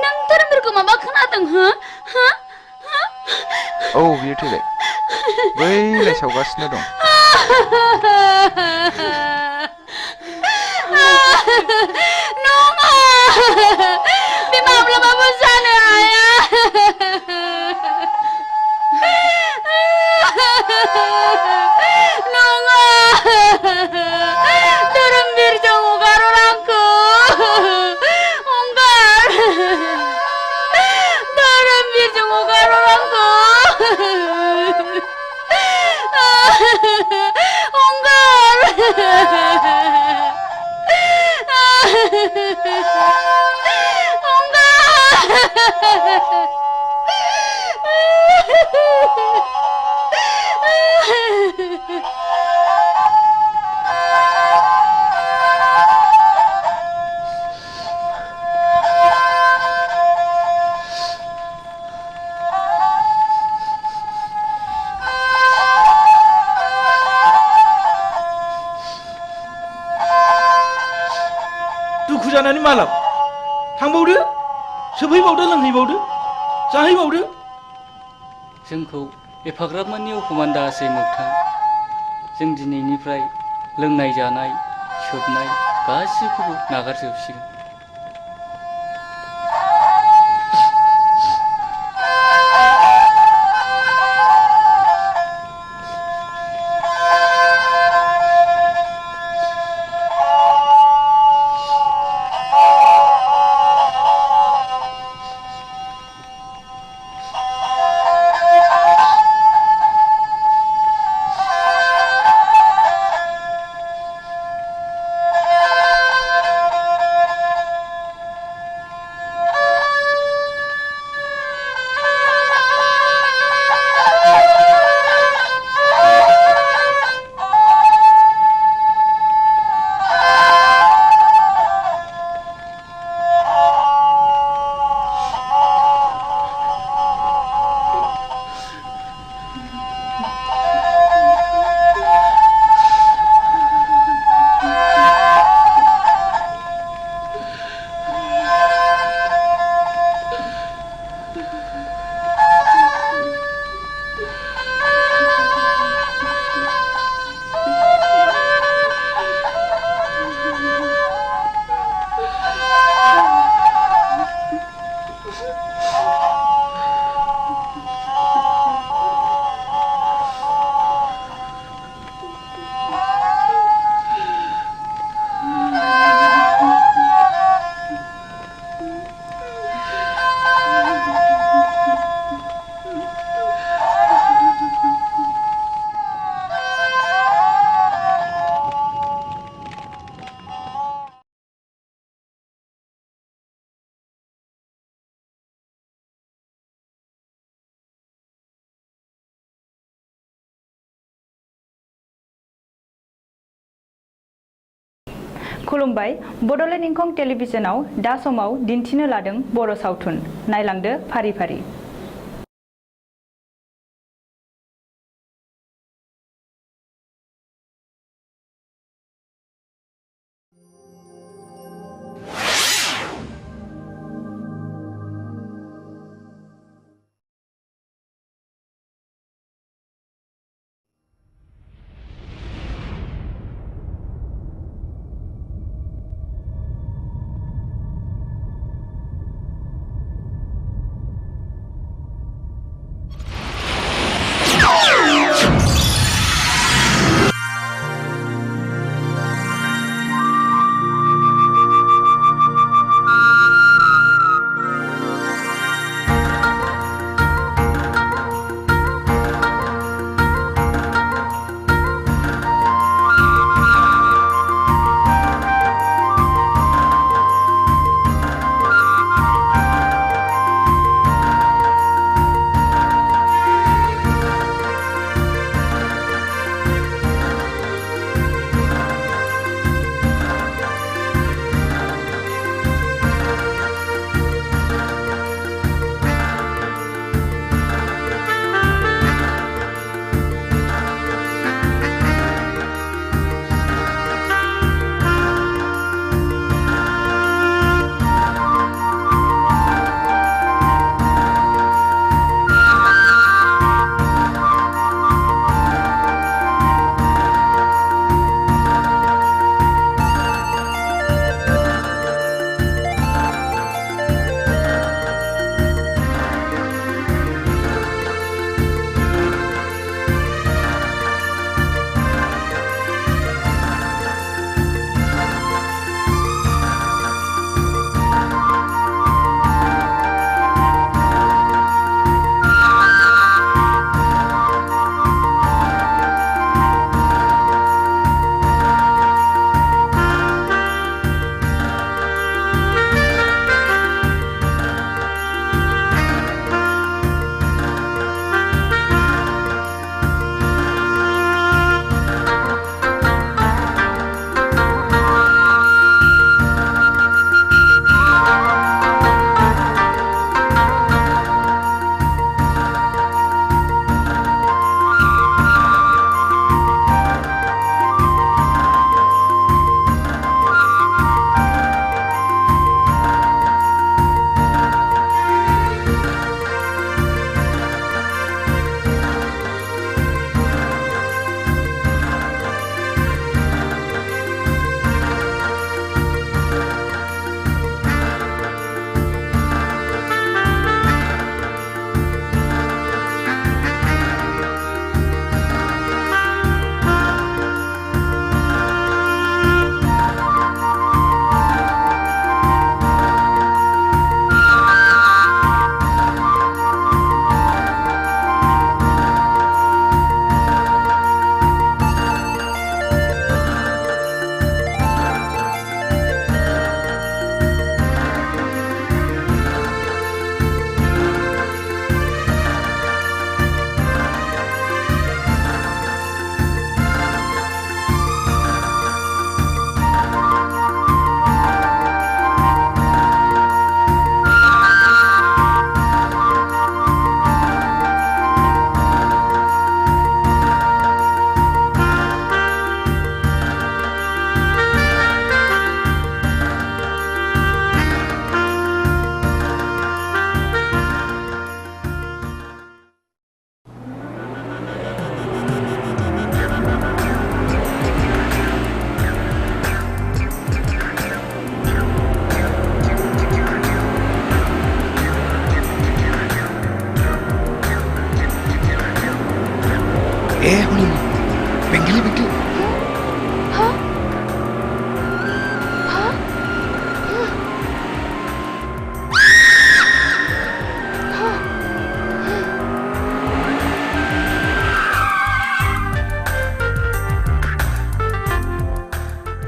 नों धोरोमबीरखौ माबा खोनादों हो औ बियो थैबाय बैलाय सावगासिनो दं नङा बे माब्लाबाबो जानो हाया नङा धोरोमबीरजों हगार आंखौ हगार धोरोमबीरजों हगार आंखौ दुखु जानानै मालाब थांबावदो सोबहैबावदो लोंहैबावदो जाहैबावदो जोंखौ एफाग्राब मानि अफमान दासै मोगथां जों दिनैनिफ्राय लोंनाय जानाय सोबनाय गासिखौबो नागारजोबसिगोन खुलुमबाय बड'लेण्ड इंखं टेलिभिजनाव दा समाव दिन्थिनो लादों बर' सावथुन नायलांदो फारि फारि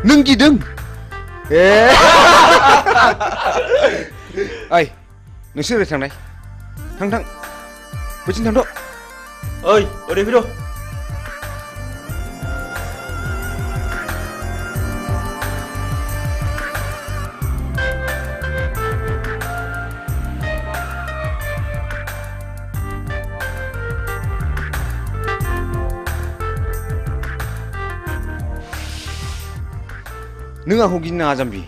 नों गिदों ए ओइ नोंसोर ओरै थांनाय थां थां बैथिं थांद' ओइ ओरै फैद' नों आंखौ गिनो नाङा जाम्बि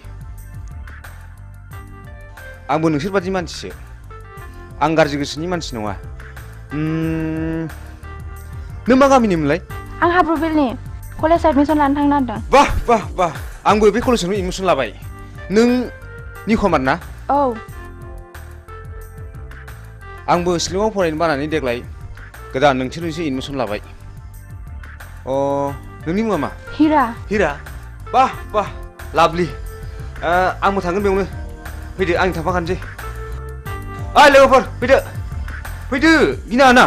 आंबो नोंसोर बादि मानसिसो आं गाज्रि गोसोनि मानसि नङा नों मा गामिनिमोनलाय आं हाब्रुबिलनि कलेज एडमिसन लानो थांनो नागिरदों बाह बाह बाह आंबो बे कलेजावनो एडमिसन लाबाय नों निखमार ना औ आंबो शिलंआव फरायनो बानानै देग्लाय गोदान नोंसोरनिसो एडमिसन लाबाय नोंनि मुङा मा हिरा हिरा बाह बाह लाभलि आंबो थांगोन बेयावनो फैदो आं थांफाखानोसै ओइ लोगोफोर फैदो फैदो गिनाङा ना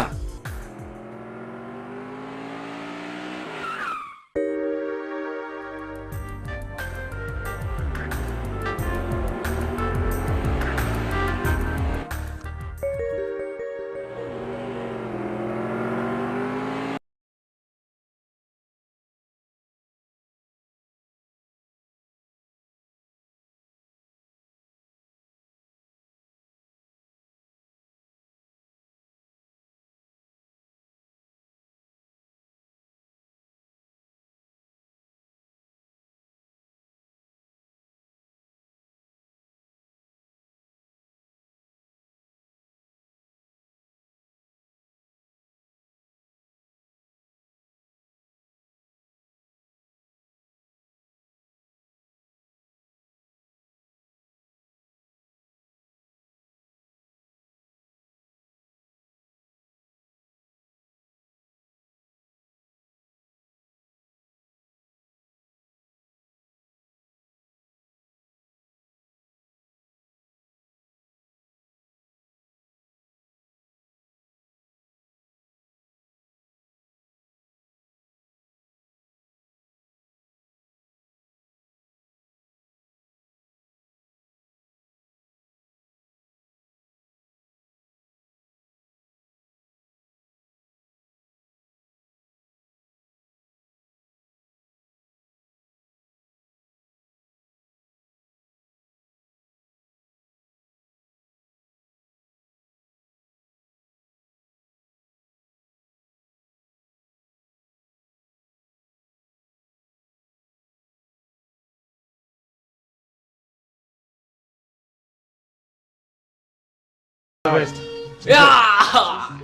Yeah!